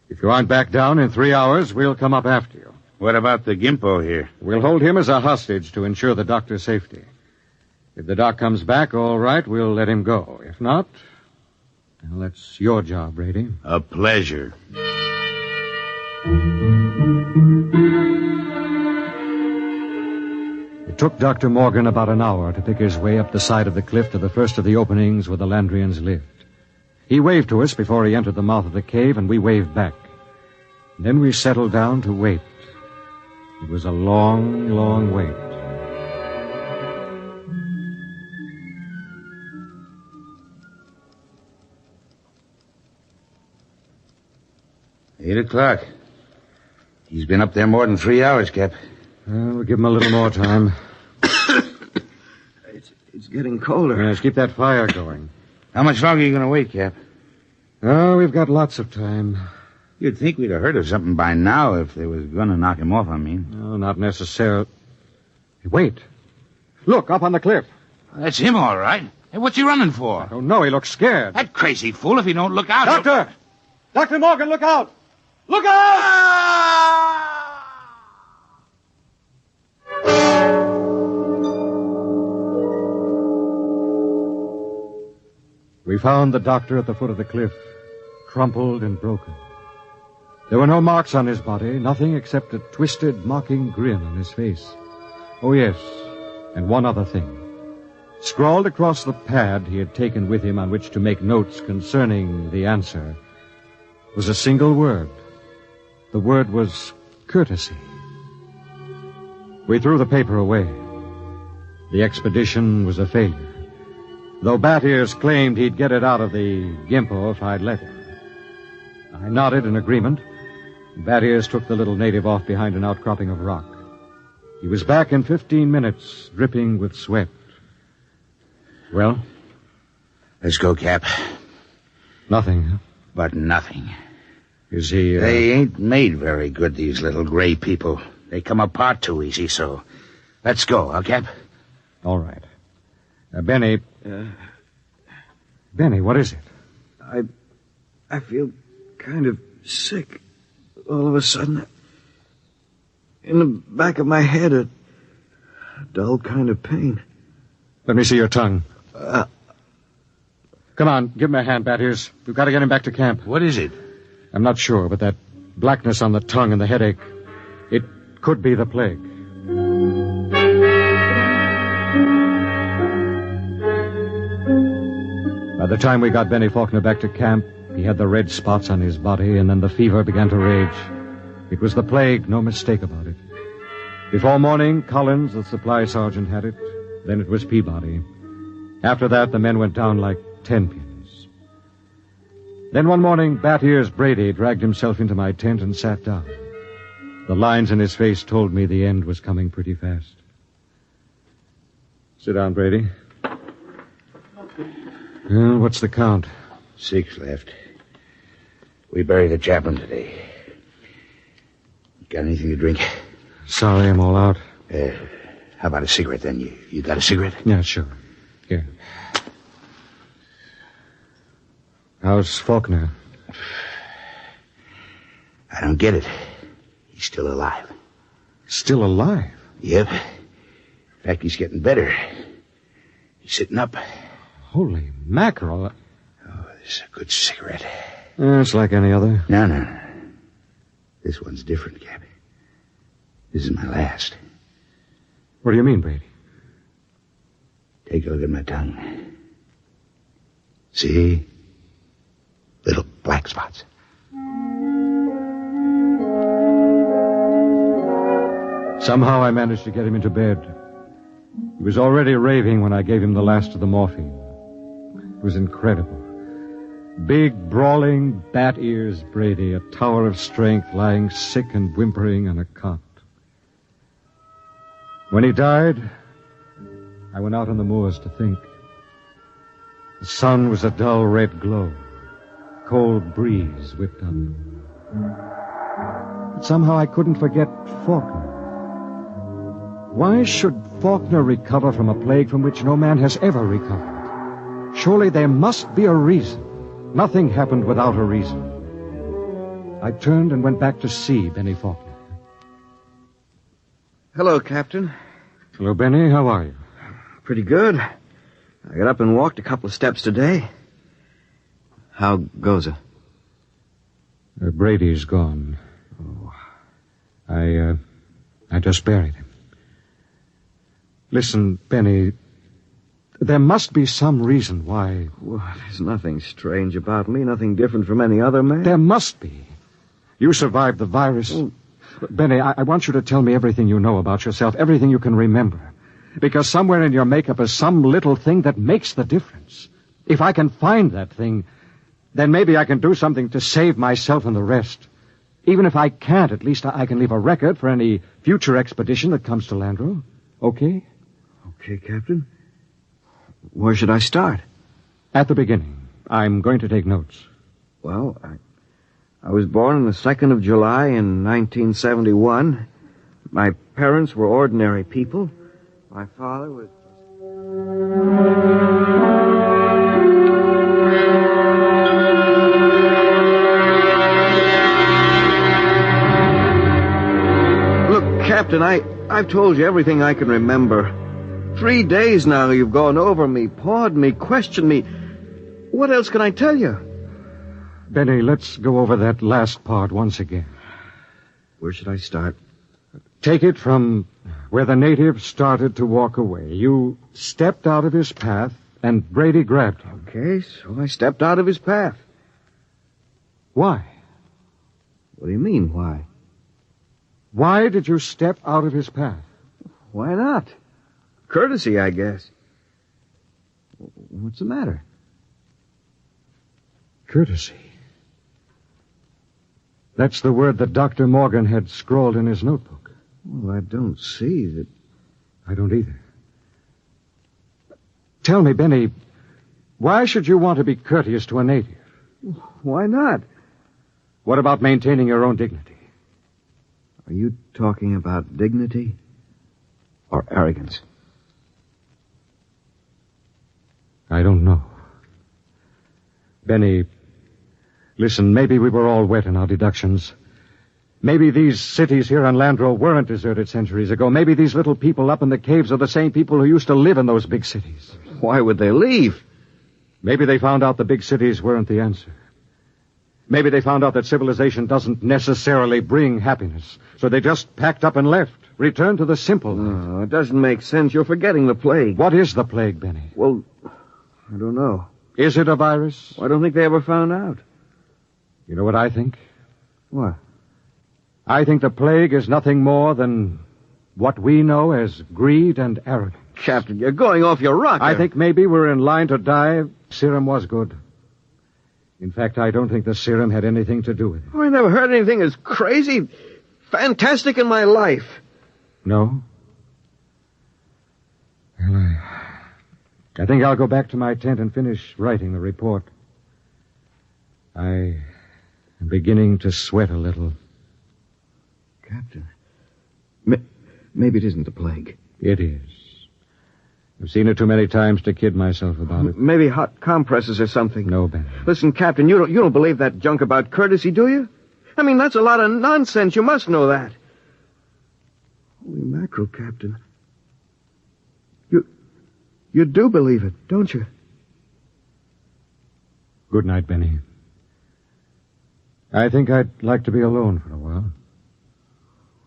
[SPEAKER 10] If you aren't back down in 3 hours, we'll come up after you.
[SPEAKER 3] What about the Gimpo here?
[SPEAKER 10] We'll hold him as a hostage to ensure the doctor's safety. If the doc comes back, all right, we'll let him go. If not, well, that's your job, Brady.
[SPEAKER 3] A pleasure.
[SPEAKER 10] It took Dr. Morgan about an hour to pick his way up the side of the cliff to the first of the openings where the Landrians lived. He waved to us before he entered the mouth of the cave, and we waved back. And then we settled down to wait. It was a long, long wait.
[SPEAKER 3] Eight o'clock. He's been up there more than 3 hours, Cap.
[SPEAKER 10] We'll give him a little more time.
[SPEAKER 5] It's getting colder.
[SPEAKER 10] Yes, keep that fire going.
[SPEAKER 3] How much longer are you going to wait, Cap?
[SPEAKER 10] Oh, we've got lots of time.
[SPEAKER 3] You'd think we'd have heard of something by now if they was going to knock him off, I mean.
[SPEAKER 10] No, not necessarily. Wait. Look, up on the cliff.
[SPEAKER 3] That's him, all right. Hey, what's he running for?
[SPEAKER 10] I don't know. He looks scared.
[SPEAKER 3] That crazy fool, if he don't look out...
[SPEAKER 10] Doctor! Dr. Morgan, look out! Look out! We found the doctor at the foot of the cliff, crumpled and broken. There were no marks on his body, nothing except a twisted, mocking grin on his face. Oh, yes, and one other thing. Scrawled across the pad he had taken with him on which to make notes concerning the answer was a single word. The word was courtesy. We threw the paper away. The expedition was a failure, though Bat Ears claimed he'd get it out of the Gimpo if I'd let him. I nodded in agreement. Bat Ears took the little native off behind an outcropping of rock. He was back in 15 minutes, dripping with sweat. Well?
[SPEAKER 3] Let's go, Cap.
[SPEAKER 10] Nothing, huh?
[SPEAKER 3] But nothing.
[SPEAKER 10] Is he,
[SPEAKER 3] They ain't made very good, these little gray people. They come apart too easy, so... Let's go, huh, Cap?
[SPEAKER 10] All right. Benny... Benny, what is it?
[SPEAKER 5] I feel kind of sick. All of a sudden, in the back of my head, a dull kind of pain.
[SPEAKER 10] Let me see your tongue. Come on, give him a hand, Bat Ears. We've got to get him back to camp.
[SPEAKER 3] What is it?
[SPEAKER 10] I'm not sure, but that blackness on the tongue and the headache, it could be the plague. By the time we got Benny Faulkner back to camp, he had the red spots on his body, and then the fever began to rage. It was the plague, no mistake about it. Before morning, Collins, the supply sergeant, had it. Then it was Peabody. After that, the men went down like 10 pins. Then one morning, Bat Ears Brady dragged himself into my tent and sat down. The lines in his face told me the end was coming pretty fast. Sit down, Brady. Well, what's the count?
[SPEAKER 3] 6 left. We buried the chaplain today. Got anything to drink?
[SPEAKER 10] Sorry, I'm all out.
[SPEAKER 3] How about a cigarette, then? You got a cigarette?
[SPEAKER 10] Yeah, sure. Here. How's Faulkner?
[SPEAKER 3] I don't get it. He's still alive.
[SPEAKER 10] Still alive?
[SPEAKER 3] Yep. In fact, he's getting better. He's sitting up.
[SPEAKER 10] Holy mackerel.
[SPEAKER 3] Oh, this is a good cigarette.
[SPEAKER 10] It's like any other.
[SPEAKER 3] No. This one's different, Cap. This is my last.
[SPEAKER 10] What do you mean, Brady?
[SPEAKER 3] Take a look at my tongue. See? Little black spots.
[SPEAKER 10] Somehow I managed to get him into bed. He was already raving when I gave him the last of the morphine. It was incredible. Big, brawling, bat ears Brady, a tower of strength, lying sick and whimpering on a cot. When he died, I went out on the moors to think. The sun was a dull red glow. Cold breeze whipped up. But somehow I couldn't forget Faulkner. Why should Faulkner recover from a plague from which no man has ever recovered? Surely there must be a reason. Nothing happened without a reason. I turned and went back to see Benny Faulkner.
[SPEAKER 5] Hello, Captain.
[SPEAKER 10] Hello, Benny. How are you?
[SPEAKER 5] Pretty good. I got up and walked a couple of steps today. How goes it?
[SPEAKER 10] Brady's gone.
[SPEAKER 5] Oh.
[SPEAKER 10] I just buried him. Listen, Benny, there must be some reason why...
[SPEAKER 5] Well, there's nothing strange about me, nothing different from any other man.
[SPEAKER 10] There must be. You survived the virus. Oh. Benny, I want you to tell me everything you know about yourself, everything you can remember. Because somewhere in your makeup is some little thing that makes the difference. If I can find that thing, then maybe I can do something to save myself and the rest. Even if I can't, at least I can leave a record for any future expedition that comes to Landro. Okay?
[SPEAKER 5] Okay, Captain. Where should I start?
[SPEAKER 10] At the beginning. I'm going to take notes.
[SPEAKER 5] Well, I was born on the 2nd of July in 1971. My parents were ordinary people. My father was... Look, Captain, I've told you everything I can remember. 3 days now you've gone over me, pawed me, questioned me. What else can I tell you?
[SPEAKER 10] Benny, let's go over that last part once again.
[SPEAKER 5] Where should I start?
[SPEAKER 10] Take it from where the native started to walk away. You stepped out of his path, and Brady grabbed him.
[SPEAKER 5] Okay, so I stepped out of his path.
[SPEAKER 10] Why?
[SPEAKER 5] What do you mean, why?
[SPEAKER 10] Why did you step out of his path?
[SPEAKER 5] Why not? Courtesy, I guess. What's the matter?
[SPEAKER 10] Courtesy. That's the word that Dr. Morgan had scrawled in his notebook.
[SPEAKER 5] Well, I don't see that...
[SPEAKER 10] I don't either. Tell me, Benny, why should you want to be courteous to a native?
[SPEAKER 5] Why not?
[SPEAKER 10] What about maintaining your own dignity?
[SPEAKER 5] Are you talking about dignity or arrogance?
[SPEAKER 10] I don't know. Benny, listen, maybe we were all wet in our deductions. Maybe these cities here on Landro weren't deserted centuries ago. Maybe these little people up in the caves are the same people who used to live in those big cities.
[SPEAKER 5] Why would they leave?
[SPEAKER 10] Maybe they found out the big cities weren't the answer. Maybe they found out that civilization doesn't necessarily bring happiness. So they just packed up and left, returned to the simple life.
[SPEAKER 5] No, it doesn't make sense. You're forgetting the plague.
[SPEAKER 10] What is the plague, Benny?
[SPEAKER 5] Well, I don't know.
[SPEAKER 10] Is it a virus?
[SPEAKER 5] I don't think they ever found out.
[SPEAKER 10] You know what I think?
[SPEAKER 5] What?
[SPEAKER 10] I think the plague is nothing more than what we know as greed and arrogance.
[SPEAKER 5] Captain, you're going off your rocker.
[SPEAKER 10] I think maybe we're in line to die. Serum was good. In fact, I don't think the serum had anything to do with it.
[SPEAKER 5] Oh, I never heard anything as crazy, fantastic in my life.
[SPEAKER 10] No? Well, I think I'll go back to my tent and finish writing the report. I am beginning to sweat a little.
[SPEAKER 5] Captain, maybe it isn't the plague.
[SPEAKER 10] It is. I've seen it too many times to kid myself about it.
[SPEAKER 5] Maybe hot compresses or something.
[SPEAKER 10] No, Ben.
[SPEAKER 5] Listen, Captain, you don't believe that junk about courtesy, do you? I mean, that's a lot of nonsense. You must know that. Holy mackerel, Captain. You do believe it, don't you?
[SPEAKER 10] Good night, Benny. I think I'd like to be alone for a while.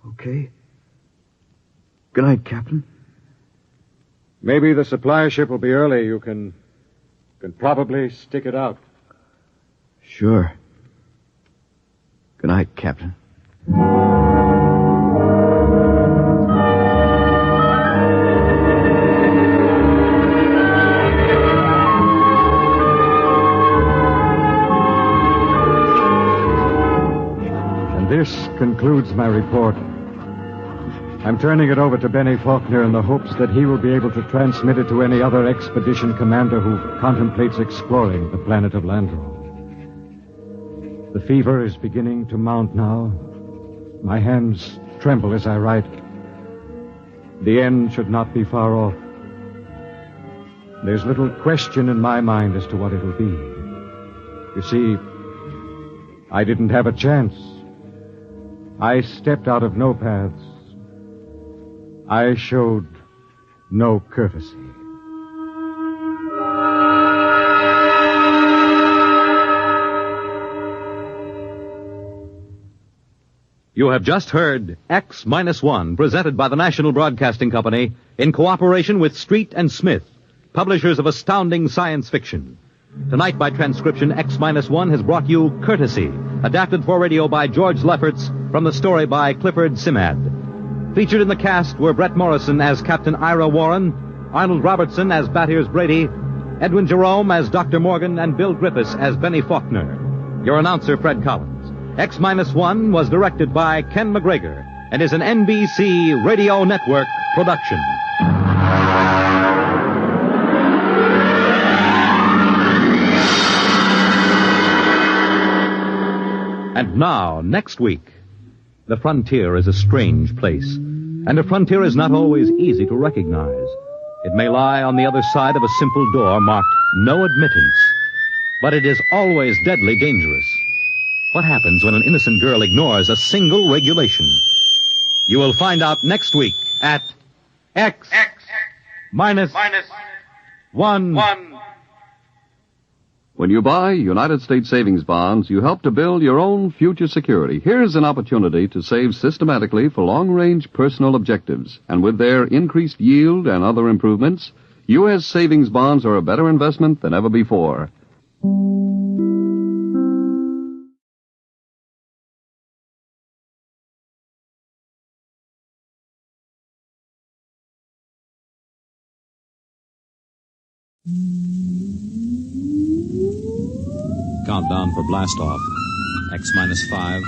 [SPEAKER 5] Okay. Good night, Captain.
[SPEAKER 10] Maybe the supply ship will be early. You can probably stick it out.
[SPEAKER 5] Sure. Good night, Captain.
[SPEAKER 10] And this concludes my report. I'm turning it over to Benny Faulkner in the hopes that he will be able to transmit it to any other expedition commander who contemplates exploring the planet of Landro. The fever is beginning to mount now. My hands tremble as I write. The end should not be far off. There's little question in my mind as to what it'll be. You see, I didn't have a chance. I stepped out of no paths. I showed no courtesy.
[SPEAKER 1] You have just heard X-1, presented by the National Broadcasting Company in cooperation with Street and Smith, publishers of astounding science fiction. Tonight, by transcription, X-1 has brought you Courtesy, adapted for radio by George Lefferts from the story by Clifford Simad. Featured in the cast were Brett Morrison as Captain Ira Warren, Arnold Robertson as Battiers Brady, Edwin Jerome as Dr. Morgan, and Bill Griffiths as Benny Faulkner. Your announcer, Fred Collins. X-1 was directed by Ken McGregor and is an NBC Radio Network production. And now, next week, the frontier is a strange place, and a frontier is not always easy to recognize. It may lie on the other side of a simple door marked No Admittance, but it is always deadly dangerous. What happens when an innocent girl ignores a single regulation? You will find out next week at X-1.
[SPEAKER 15] When you buy United States savings bonds, you help to build your own future security. Here's an opportunity to save systematically for long-range personal objectives. And with their increased yield and other improvements, U.S. savings bonds are a better investment than ever before.
[SPEAKER 16] Countdown for blast-off. X-5,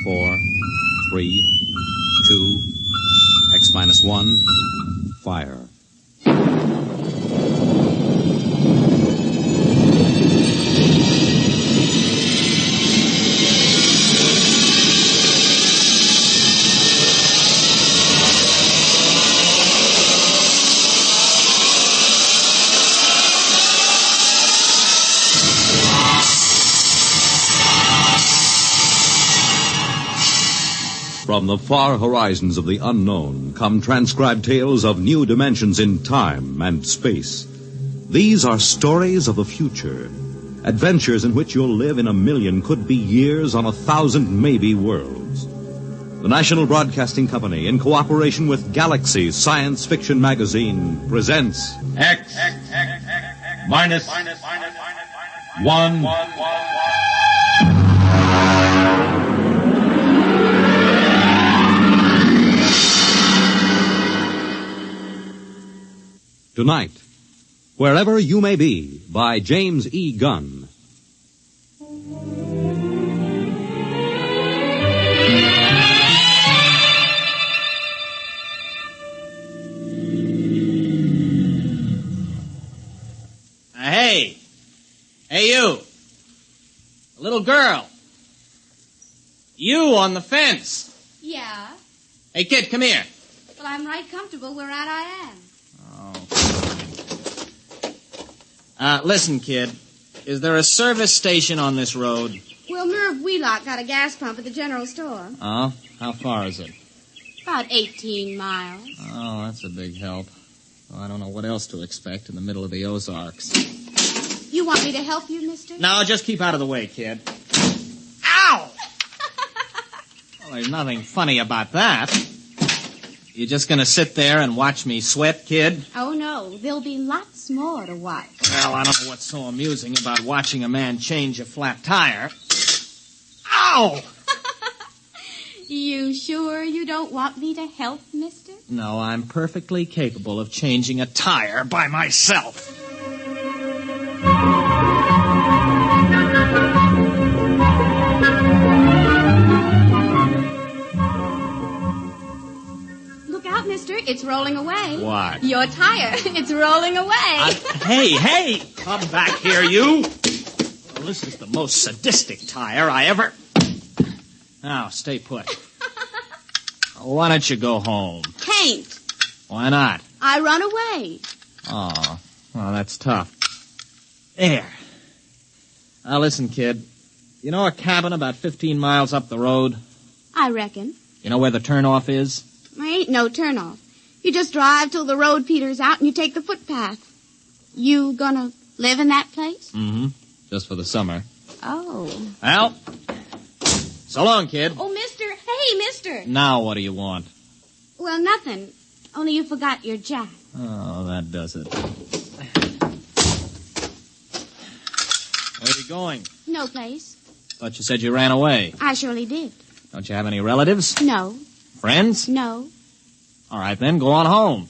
[SPEAKER 16] 4, 3, 2, X-1, fire. From the far horizons of the unknown come transcribed tales of new dimensions in time and space. These are stories of the future, adventures in which you'll live in 1,000,000, could be years, on 1,000 maybe worlds. The National Broadcasting Company, in cooperation with Galaxy Science Fiction Magazine, presents
[SPEAKER 2] X-1.
[SPEAKER 16] Tonight, Wherever You May Be, by James E. Gunn.
[SPEAKER 6] Hey, you. Little girl. You on the fence.
[SPEAKER 4] Yeah?
[SPEAKER 6] Hey, kid, come here.
[SPEAKER 4] Well, I'm right comfortable where I am.
[SPEAKER 20] Listen, kid. Is there a service station on this road?
[SPEAKER 4] Well, Merv Wheelock got a gas pump at the general store.
[SPEAKER 20] Oh? How far is it?
[SPEAKER 4] About 18 miles.
[SPEAKER 20] Oh, that's a big help. Well, I don't know what else to expect in the middle of the Ozarks.
[SPEAKER 4] You want me to help you, mister?
[SPEAKER 20] No, just keep out of the way, kid. Ow! Well, there's nothing funny about that. You just gonna sit there and watch me sweat, kid?
[SPEAKER 4] Oh, no. There'll be lots more to watch.
[SPEAKER 20] Well, I don't know what's so amusing about watching a man change a flat tire. Ow!
[SPEAKER 4] You sure you don't want me to help, mister?
[SPEAKER 20] No, I'm perfectly capable of changing a tire by myself.
[SPEAKER 4] Look out, mister. It's rolling away.
[SPEAKER 20] What?
[SPEAKER 4] Your tire. It's rolling away.
[SPEAKER 20] Hey, come back here, you. Well, this is the most sadistic tire I ever... Now, stay put. Why don't you go home?
[SPEAKER 4] Can't.
[SPEAKER 20] Why not?
[SPEAKER 4] I run away.
[SPEAKER 20] Oh, well, that's tough. There. Now, listen, kid. You know a cabin about 15 miles up the road?
[SPEAKER 4] I reckon.
[SPEAKER 20] You know where the turnoff is?
[SPEAKER 4] There ain't no turnoff. You just drive till the road peters out and you take the footpath. You gonna live in that place?
[SPEAKER 20] Mm-hmm. Just for the summer.
[SPEAKER 4] Oh.
[SPEAKER 20] Well, so long, kid.
[SPEAKER 4] Oh, mister. Hey, mister.
[SPEAKER 20] Now what do you want?
[SPEAKER 4] Well, nothing. Only you forgot your jack.
[SPEAKER 20] Oh, that does it. Where are you going?
[SPEAKER 4] No place.
[SPEAKER 20] Thought you said you ran away.
[SPEAKER 4] I surely did.
[SPEAKER 20] Don't you have any relatives?
[SPEAKER 4] No.
[SPEAKER 20] Friends?
[SPEAKER 4] No.
[SPEAKER 20] All right, then, go on home.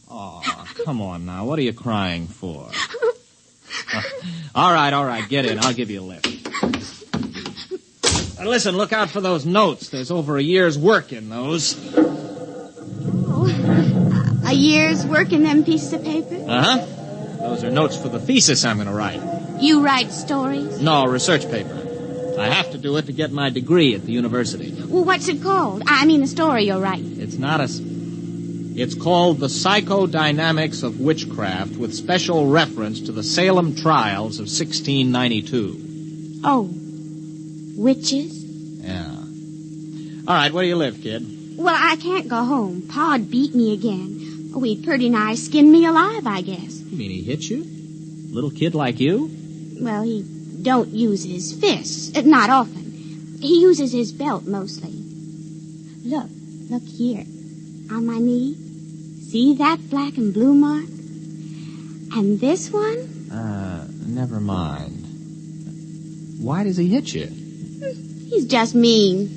[SPEAKER 20] Oh, come on now. What are you crying for? All right, get in. I'll give you a lift. Listen, look out for those notes. There's over a year's work in those.
[SPEAKER 4] Oh, a year's work in them pieces of paper?
[SPEAKER 20] Uh-huh. Those are notes for the thesis I'm going to write.
[SPEAKER 4] You write stories?
[SPEAKER 20] No, research paper. I have to do it to get my degree at the university.
[SPEAKER 4] Well, what's it called? I mean the story you'll write.
[SPEAKER 20] It's not a... It's called The Psychodynamics of Witchcraft with special reference to the Salem trials of 1692.
[SPEAKER 4] Oh. Witches?
[SPEAKER 20] Yeah. All right, where do you live, kid?
[SPEAKER 4] Well, I can't go home. Pa'd beat me again. Oh, he'd pretty nigh skinned me alive, I guess.
[SPEAKER 20] You mean he hit you? Little kid like you?
[SPEAKER 4] Well, he don't use his fists. Not often. He uses his belt mostly. Look here. On my knee. See that black and blue mark? And this one?
[SPEAKER 20] Never mind. Why does he hit you?
[SPEAKER 4] He's just mean.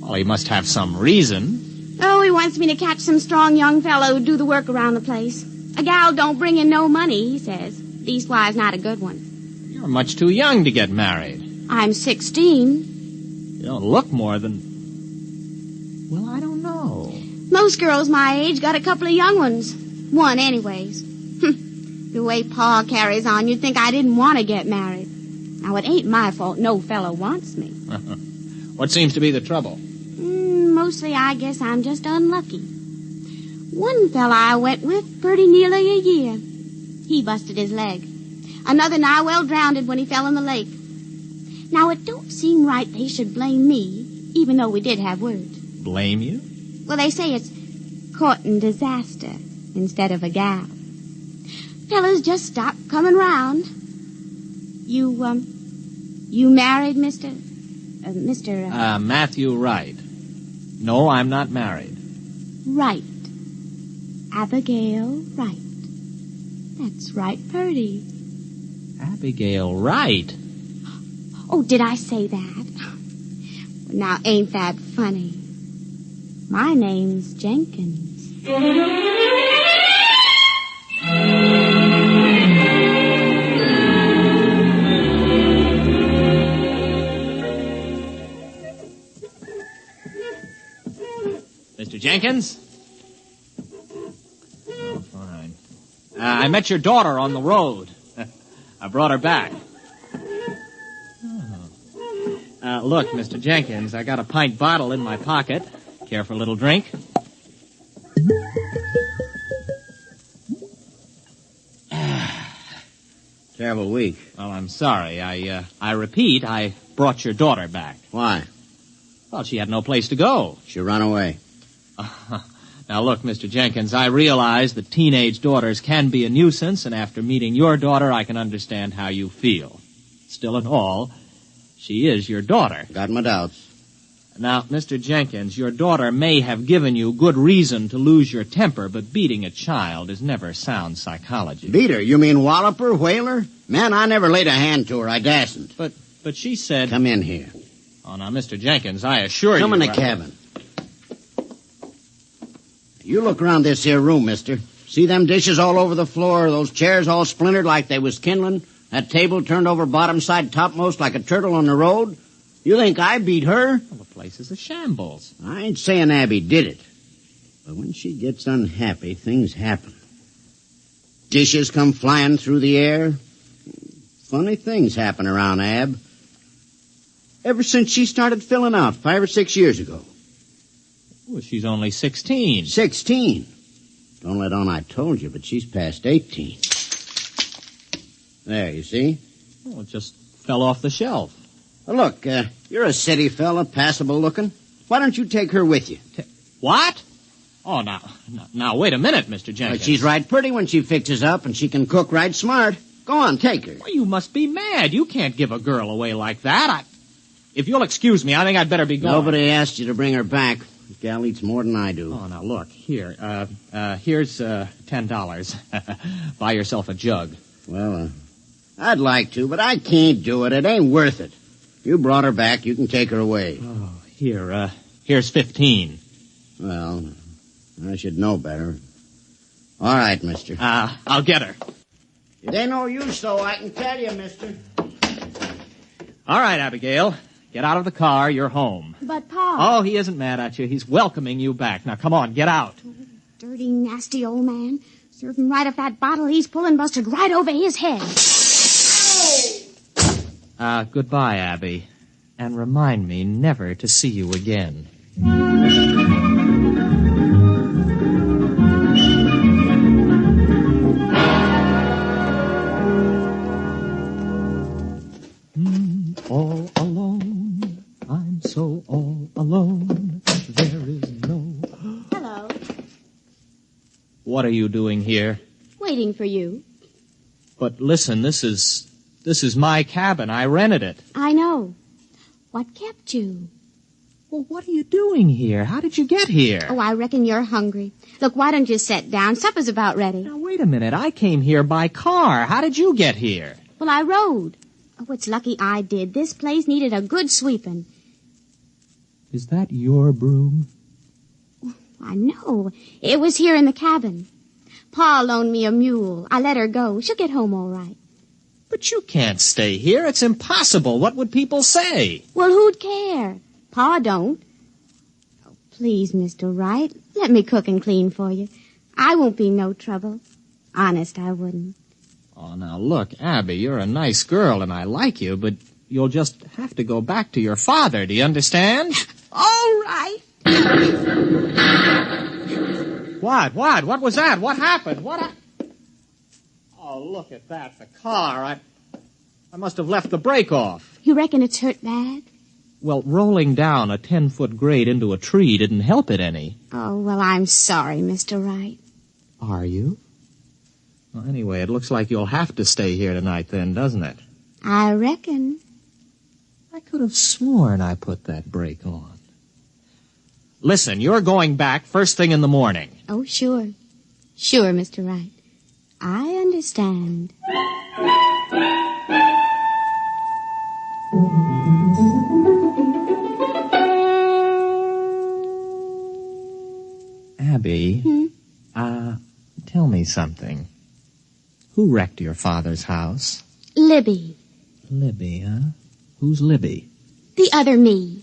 [SPEAKER 20] Well, he must have some reason.
[SPEAKER 4] Oh, he wants me to catch some strong young fellow who'd do the work around the place. A gal don't bring in no money, he says. Leastwise, not a good one.
[SPEAKER 20] You're much too young to get married.
[SPEAKER 4] I'm 16.
[SPEAKER 20] You don't look more than... Well, I don't know.
[SPEAKER 4] Most girls my age got a couple of young ones. One, anyways. The way Pa carries on, you'd think I didn't want to get married. Now, it ain't my fault no fellow wants me.
[SPEAKER 20] What seems to be the trouble?
[SPEAKER 4] Mostly, I guess I'm just unlucky. One fella I went with pretty nearly a year. He busted his leg. Another nigh well drowned when he fell in the lake. Now, it don't seem right they should blame me, even though we did have words.
[SPEAKER 20] Blame you?
[SPEAKER 4] Well, they say it's courting disaster instead of a gal. Fellas just stop coming round. You married, Mr.
[SPEAKER 20] Matthew Wright. No, I'm not married.
[SPEAKER 4] Wright. Abigail Wright. That's right, Purdy.
[SPEAKER 20] Abigail Wright?
[SPEAKER 4] Oh, did I say that? Now, ain't that funny? My name's Jenkins.
[SPEAKER 20] Mr. Jenkins? Oh, fine. I met your daughter on the road. I brought her back. Look, Mr. Jenkins, I got a pint bottle in my pocket. Care for a little drink?
[SPEAKER 12] Terrible week.
[SPEAKER 20] Well, I'm sorry. I repeat, I brought your daughter back.
[SPEAKER 12] Why?
[SPEAKER 20] Well, she had no place to go.
[SPEAKER 12] She ran away.
[SPEAKER 20] Now, look, Mr. Jenkins, I realize that teenage daughters can be a nuisance, and after meeting your daughter, I can understand how you feel. Still in all, she is your daughter.
[SPEAKER 12] Got my doubts.
[SPEAKER 20] Now, Mr. Jenkins, your daughter may have given you good reason to lose your temper, but beating a child is never sound psychology.
[SPEAKER 12] Beat her? You mean wallop her, whale her? Man, I never laid a hand to her. I dasn't.
[SPEAKER 20] But she said...
[SPEAKER 12] Come in here.
[SPEAKER 20] Oh, now, Mr. Jenkins, I assure you...
[SPEAKER 12] Come in the cabin. You look around this here room, mister. See them dishes all over the floor, those chairs all splintered like they was kindling, that table turned over bottom side topmost like a turtle on the road? You think I beat her?
[SPEAKER 20] Well, the place is a shambles.
[SPEAKER 12] I ain't saying Abby did it. But when she gets unhappy, things happen. Dishes come flying through the air. Funny things happen around Ab. Ever since she started filling out 5 or 6 years ago.
[SPEAKER 20] Well, she's only 16.
[SPEAKER 12] 16? Don't let on I told you, but she's past 18. There, you see?
[SPEAKER 20] Well, it just fell off the shelf.
[SPEAKER 12] Well, look, you're a city fella, passable looking. Why don't you take her with you?
[SPEAKER 20] What? Oh, now, wait a minute, Mr. Jenkins.
[SPEAKER 12] Well, she's right pretty when she fixes up, and she can cook right smart. Go on, take her.
[SPEAKER 20] Well, you must be mad. You can't give a girl away like that. If you'll excuse me, I think I'd better be going.
[SPEAKER 12] Nobody asked you to bring her back. The gal eats more than I do.
[SPEAKER 20] Oh, now, look, here. Here's $10. Buy yourself a jug.
[SPEAKER 12] Well, I'd like to, but I can't do it. It ain't worth it. You brought her back. You can take her away.
[SPEAKER 20] Oh, here's 15.
[SPEAKER 12] Well, I should know better. All right, mister.
[SPEAKER 20] I'll get her.
[SPEAKER 12] It ain't no use, though, I can tell you, mister.
[SPEAKER 20] All right, Abigail. Get out of the car. You're home.
[SPEAKER 4] But, Pa...
[SPEAKER 20] Oh, he isn't mad at you. He's welcoming you back. Now, come on, get out.
[SPEAKER 4] Dirty, nasty old man. Serving right up that bottle he's pulling busted right over his head.
[SPEAKER 20] Goodbye, Abby. And remind me never to see you again. All alone. I'm so all alone. There is no...
[SPEAKER 4] Hello.
[SPEAKER 20] What are you doing here?
[SPEAKER 4] Waiting for you.
[SPEAKER 20] But listen, this is my cabin. I rented it.
[SPEAKER 4] I know. What kept you?
[SPEAKER 20] Well, what are you doing here? How did you get here?
[SPEAKER 4] Oh, I reckon you're hungry. Look, why don't you sit down? Supper's about ready.
[SPEAKER 20] Now, wait a minute. I came here by car. How did you get here?
[SPEAKER 4] Well, I rode. Oh, it's lucky I did. This place needed a good sweeping.
[SPEAKER 20] Is that your broom?
[SPEAKER 4] I know. It was here in the cabin. Pa loaned me a mule. I let her go. She'll get home all right.
[SPEAKER 20] But you can't stay here. It's impossible. What would people say?
[SPEAKER 4] Well, who'd care? Pa don't. Oh, please, Mr. Wright, let me cook and clean for you. I won't be no trouble. Honest, I wouldn't.
[SPEAKER 20] Oh, now look, Abby, you're a nice girl and I like you, but you'll just have to go back to your father. Do you understand?
[SPEAKER 4] All right.
[SPEAKER 20] What? What was that? What happened? Oh, look at that. The car. I must have left the brake off.
[SPEAKER 4] You reckon it's hurt bad?
[SPEAKER 20] Well, rolling down a 10-foot grade into a tree didn't help it any.
[SPEAKER 4] Oh, well, I'm sorry, Mr. Wright.
[SPEAKER 20] Are you? Well, anyway, it looks like you'll have to stay here tonight then, doesn't it?
[SPEAKER 4] I reckon.
[SPEAKER 20] I could have sworn I put that brake on. Listen, you're going back first thing in the morning.
[SPEAKER 4] Oh, sure. Sure, Mr. Wright. I understand.
[SPEAKER 20] Abby, tell me something. Who wrecked your father's house?
[SPEAKER 4] Libby.
[SPEAKER 20] Libby, huh? Who's Libby?
[SPEAKER 4] The other me.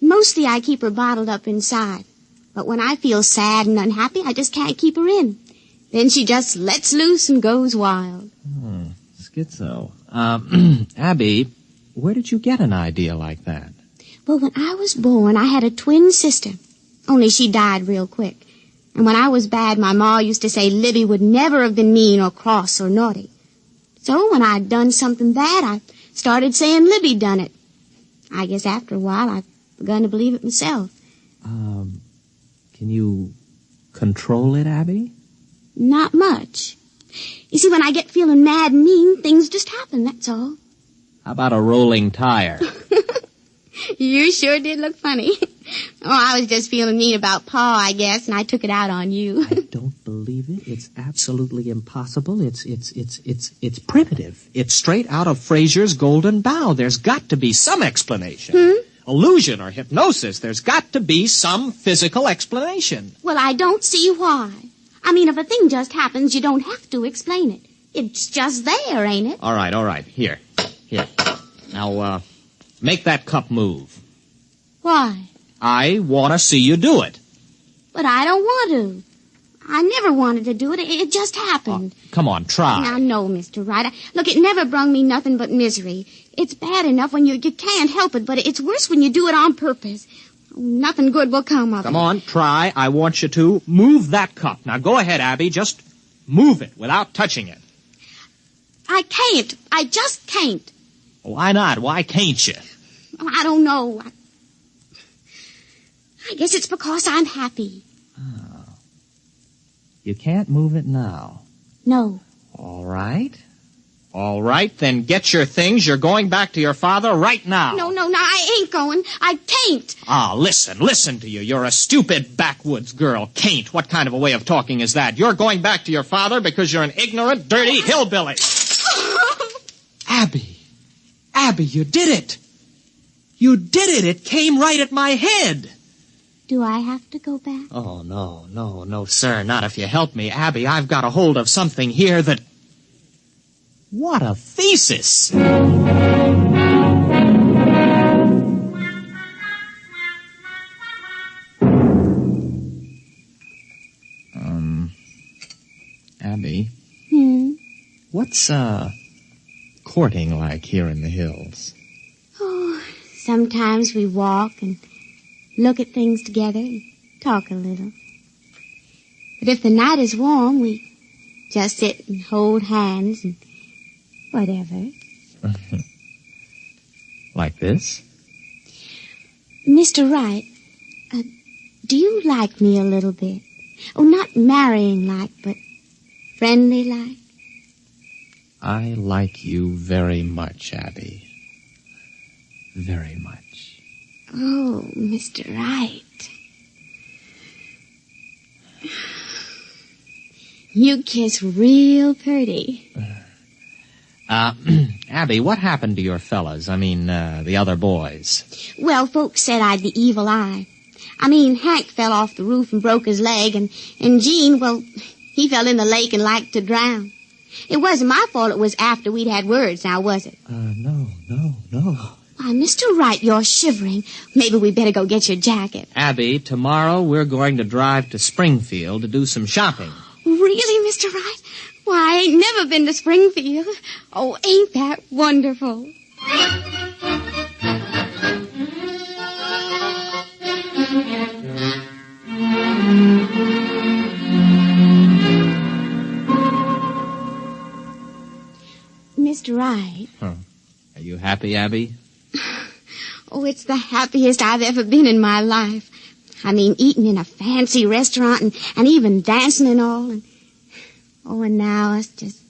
[SPEAKER 4] Mostly I keep her bottled up inside. But when I feel sad and unhappy, I just can't keep her in. Then she just lets loose and goes wild.
[SPEAKER 20] Schizo. Abby, where did you get an idea like that?
[SPEAKER 4] Well, when I was born, I had a twin sister. Only she died real quick. And when I was bad, my ma used to say Libby would never have been mean or cross or naughty. So when I'd done something bad, I started saying Libby done it. I guess after a while, I've begun to believe it myself.
[SPEAKER 20] Can you control it, Abby?
[SPEAKER 4] Not much. You see, when I get feeling mad and mean, things just happen, that's all.
[SPEAKER 20] How about a rolling tire?
[SPEAKER 4] You sure did look funny. Oh, I was just feeling mean about Pa, I guess, and I took it out on you.
[SPEAKER 20] I don't believe it. It's absolutely impossible. It's primitive. It's straight out of Fraser's Golden Bough. There's got to be some explanation. Illusion or hypnosis. There's got to be some physical explanation.
[SPEAKER 4] Well, I don't see why. I mean, if a thing just happens, you don't have to explain it. It's just there, ain't it?
[SPEAKER 20] All right. Here. Now, make that cup move.
[SPEAKER 4] Why?
[SPEAKER 20] I want to see you do it.
[SPEAKER 4] But I don't want to. I never wanted to do it. It just happened.
[SPEAKER 20] Oh, come on, try.
[SPEAKER 4] Now, no, Mr. Wright. Look, it never brung me nothing but misery. It's bad enough when you can't help it, but it's worse when you do it on purpose. Nothing good will come of it.
[SPEAKER 20] Come on, try. I want you to move that cup. Now, go ahead, Abby. Just move it without touching it.
[SPEAKER 4] I can't. I just can't.
[SPEAKER 20] Why not? Why can't you?
[SPEAKER 4] I don't know. I guess it's because I'm happy.
[SPEAKER 20] Oh. You can't move it now.
[SPEAKER 4] No.
[SPEAKER 20] All right, then get your things. You're going back to your father right now.
[SPEAKER 4] No, I ain't going. I can't.
[SPEAKER 20] Listen to you. You're a stupid backwoods girl. Can't. What kind of a way of talking is that? You're going back to your father because you're an ignorant, dirty hillbilly. Abby, you did it. You did it. It came right at my head.
[SPEAKER 4] Do I have to go back?
[SPEAKER 20] Oh, no, sir. Not if you help me. Abby, I've got a hold of something here that... What a thesis! Abby? What's, courting like here in the hills?
[SPEAKER 4] Oh, sometimes we walk and look at things together and talk a little. But if the night is warm, we just sit and hold hands and whatever.
[SPEAKER 20] Like this?
[SPEAKER 4] Mr. Wright, do you like me a little bit? Oh, not marrying like, but friendly like?
[SPEAKER 20] I like you very much, Abby. Very much.
[SPEAKER 4] Oh, Mr. Wright. You kiss real pretty.
[SPEAKER 20] Abby, what happened to your fellas? I mean, the other boys.
[SPEAKER 4] Well, folks said I'd the evil eye. I mean, Hank fell off the roof and broke his leg, and Gene, well, he fell in the lake and liked to drown. It wasn't my fault it was after we'd had words, now was it?
[SPEAKER 20] No.
[SPEAKER 4] Why, Mr. Wright, you're shivering. Maybe we better go get your jacket.
[SPEAKER 20] Abby, tomorrow we're going to drive to Springfield to do some shopping.
[SPEAKER 4] Really, Mr. Wright? Why, I ain't never been to Springfield. Oh, ain't that wonderful? Mr. Wright.
[SPEAKER 20] Are you happy, Abby?
[SPEAKER 4] Oh, it's the happiest I've ever been in my life. I mean, eating in a fancy restaurant and even dancing and all. And now us just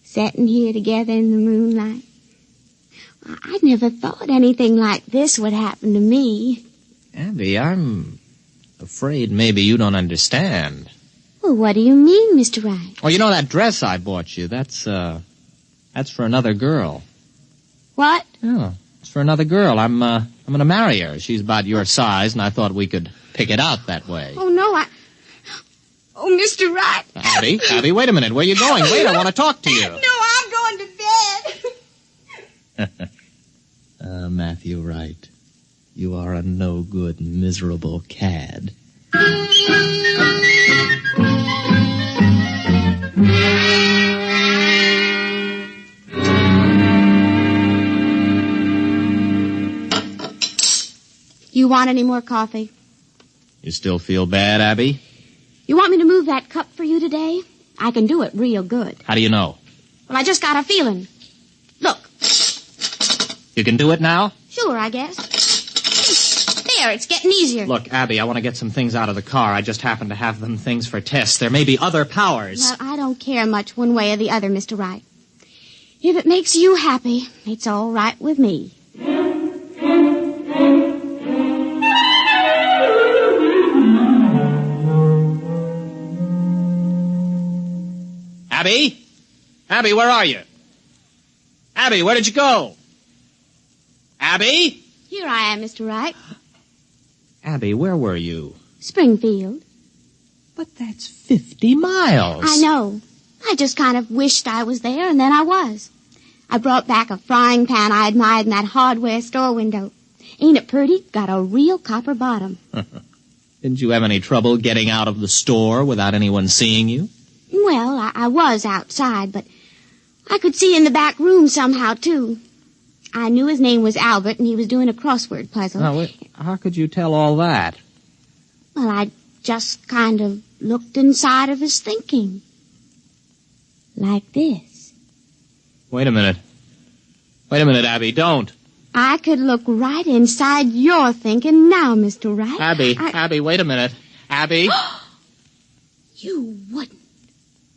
[SPEAKER 4] sitting here together in the moonlight. I never thought anything like this would happen to me.
[SPEAKER 20] Abby, I'm afraid maybe you don't understand.
[SPEAKER 4] Well, what do you mean, Mr. Wright?
[SPEAKER 20] Oh, you know that dress I bought you? That's for another girl.
[SPEAKER 4] What?
[SPEAKER 20] Oh, it's for another girl. I'm going to marry her. She's about your size, and I thought we could pick it out that way.
[SPEAKER 4] Oh, no, Oh, Mr. Wright.
[SPEAKER 20] Abby, wait a minute. Where are you going? Wait, I want to talk to you.
[SPEAKER 4] No, I'm going to bed.
[SPEAKER 20] Matthew Wright, you are a no-good, miserable cad.
[SPEAKER 4] You want any more coffee?
[SPEAKER 20] You still feel bad, Abby?
[SPEAKER 4] You want me to move that cup for you today? I can do it real good.
[SPEAKER 20] How do you know?
[SPEAKER 4] Well, I just got a feeling. Look.
[SPEAKER 20] You can do it now?
[SPEAKER 4] Sure, I guess. There, it's getting easier.
[SPEAKER 20] Look, Abby, I want to get some things out of the car. I just happen to have them things for tests. There may be other powers.
[SPEAKER 4] Well, I don't care much one way or the other, Mr. Wright. If it makes you happy, it's all right with me.
[SPEAKER 20] Abby? Abby, where are you? Abby, where did you go? Abby?
[SPEAKER 4] Here I am, Mr. Wright.
[SPEAKER 20] Abby, where were you?
[SPEAKER 4] Springfield.
[SPEAKER 20] But that's 50 miles.
[SPEAKER 4] I know. I just kind of wished I was there, and then I was. I brought back a frying pan I admired in that hardware store window. Ain't it pretty? Got a real copper bottom.
[SPEAKER 20] Didn't you have any trouble getting out of the store without anyone seeing you?
[SPEAKER 4] Well, I was outside, but I could see in the back room somehow, too. I knew his name was Albert, and he was doing a crossword puzzle.
[SPEAKER 20] Now, how could you tell all that?
[SPEAKER 4] Well, I just kind of looked inside of his thinking. Like this.
[SPEAKER 20] Wait a minute. Wait a minute, Abby, don't.
[SPEAKER 4] I could look right inside your thinking now, Mr. Wright.
[SPEAKER 20] Abby, wait a minute. Abby?
[SPEAKER 4] You wouldn't.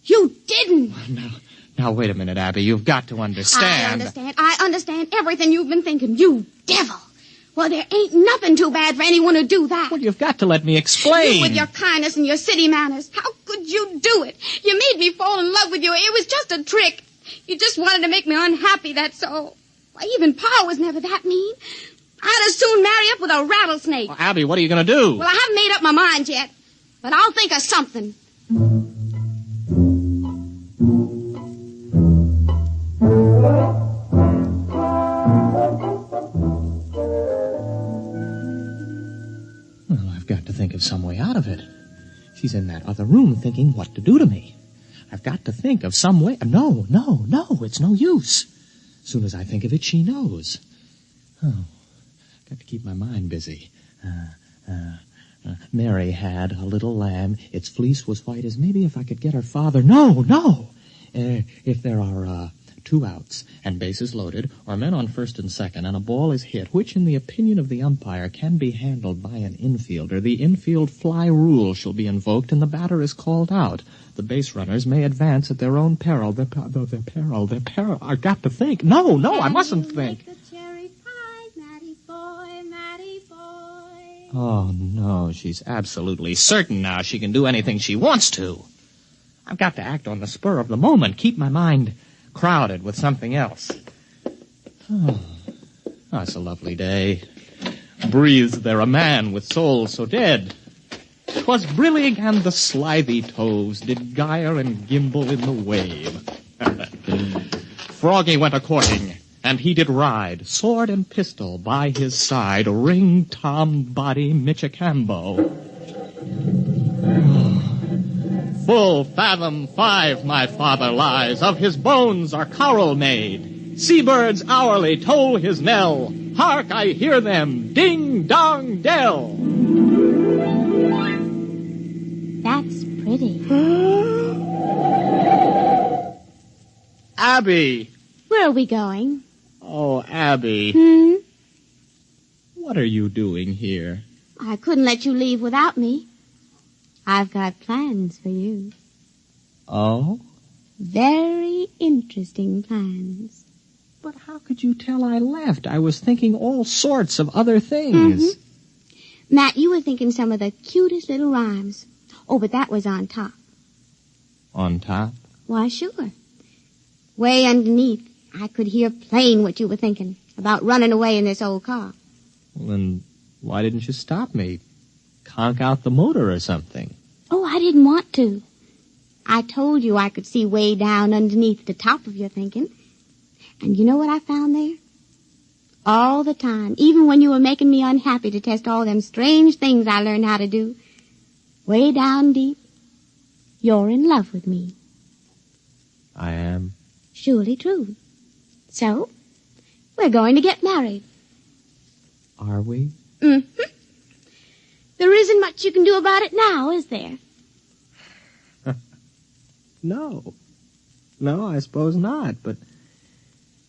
[SPEAKER 4] You didn't.
[SPEAKER 20] Now, wait a minute, Abby. You've got to understand.
[SPEAKER 4] I understand everything you've been thinking, you devil. Well, there ain't nothing too bad for anyone to do that.
[SPEAKER 20] Well, you've got to let me explain.
[SPEAKER 4] You with your kindness and your city manners. How could you do it? You made me fall in love with you. It was just a trick. You just wanted to make me unhappy, that's all. Why, even Pa was never that mean. I'd as soon marry up with a rattlesnake.
[SPEAKER 20] Well, Abby, what are you going to do?
[SPEAKER 4] Well, I haven't made up my mind yet, but I'll think of something.
[SPEAKER 20] Well, I've got to think of some way out of it. She's in that other room thinking what to do to me. I've got to think of some way. No, it's no use. As soon as I think of it, she knows. Oh, got to keep my mind busy. Mary had a little lamb. Its fleece was white as maybe if I could get her father. No. If there are 2 outs and bases loaded, or men on first and second, and a ball is hit, which, in the opinion of the umpire, can be handled by an infielder, the infield fly rule shall be invoked, and the batter is called out. The base runners may advance at their own peril. Their peril. I've got to think. No, I mustn't think. Oh, no, she's absolutely certain now she can do anything she wants to. I've got to act on the spur of the moment, keep my mind crowded with something else. Oh, it's a lovely day. Breathes there a man with soul so dead. 'Twas brillig and the slithy toves did gyre and gimble in the wave. Froggy went a-courting, and he did ride, sword and pistol by his side, ring Tom Body Michicambo. Full fathom 5 my father lies, of his bones are coral made. Seabirds hourly toll his knell, hark, I hear them, ding dong dell.
[SPEAKER 4] That's pretty.
[SPEAKER 20] Abby!
[SPEAKER 4] Where are we going?
[SPEAKER 20] Oh, Abby. What are you doing here?
[SPEAKER 4] I couldn't let you leave without me. I've got plans for you.
[SPEAKER 20] Oh?
[SPEAKER 4] Very interesting plans.
[SPEAKER 20] But how could you tell I left? I was thinking all sorts of other things.
[SPEAKER 4] Matt, you were thinking some of the cutest little rhymes. Oh, but that was on top.
[SPEAKER 20] On top?
[SPEAKER 4] Why, sure. Way underneath, I could hear plain what you were thinking about running away in this old car.
[SPEAKER 20] Well, then why didn't you stop me? Conk out the motor or something.
[SPEAKER 4] Oh, I didn't want to. I told you I could see way down underneath the top of your thinking. And you know what I found there? All the time, even when you were making me unhappy to test all them strange things I learned how to do, way down deep, you're in love with me.
[SPEAKER 20] I am?
[SPEAKER 4] Surely true. So, we're going to get married.
[SPEAKER 20] Are we?
[SPEAKER 4] There isn't much you can do about it now, is there?
[SPEAKER 20] No. No, I suppose not, but...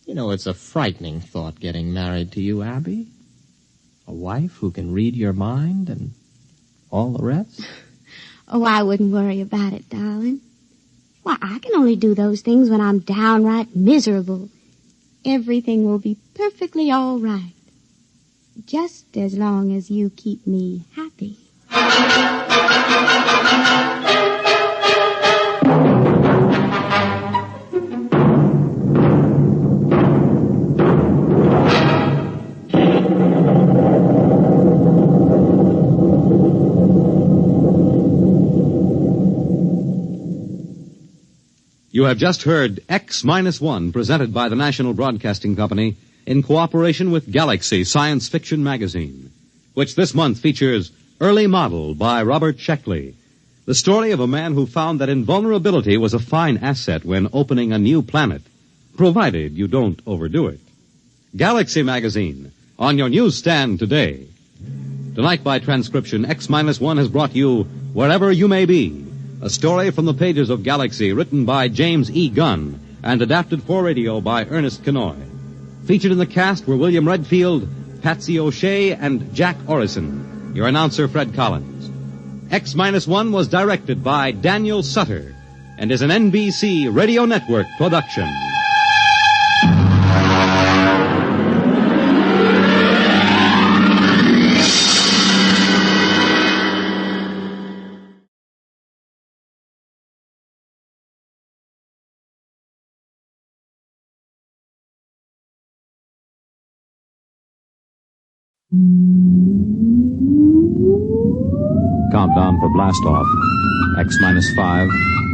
[SPEAKER 20] You know, it's a frightening thought getting married to you, Abby. A wife who can read your mind and all the rest.
[SPEAKER 4] Oh, I wouldn't worry about it, darling. Why, I can only do those things when I'm downright miserable. Everything will be perfectly all right. Just as long as you keep me happy.
[SPEAKER 1] You have just heard X-1, presented by the National Broadcasting Company in cooperation with Galaxy Science Fiction Magazine, which this month features Early Model by Robert Sheckley, the story of a man who found that invulnerability was a fine asset when opening a new planet, provided you don't overdo it. Galaxy Magazine, on your newsstand today. Tonight, by transcription, X-1 has brought you Wherever You May Be, a story from the pages of Galaxy written by James E. Gunn and adapted for radio by Ernest Kenoy. Featured in the cast were William Redfield, Patsy O'Shea, and Jack Orrison. Your announcer, Fred Collins. X-1 was directed by Daniel Sutter and is an NBC Radio Network production.
[SPEAKER 10] Countdown for blast off. X-5,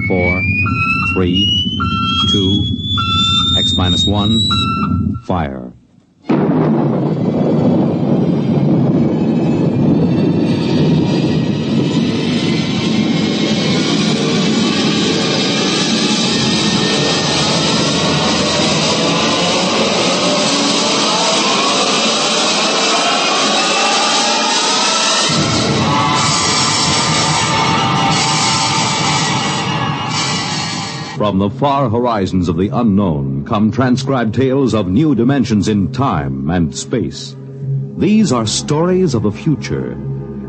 [SPEAKER 10] 4, 3, 2, X-1, fire.
[SPEAKER 1] From the far horizons of the unknown come transcribed tales of new dimensions in time and space. These are stories of the future,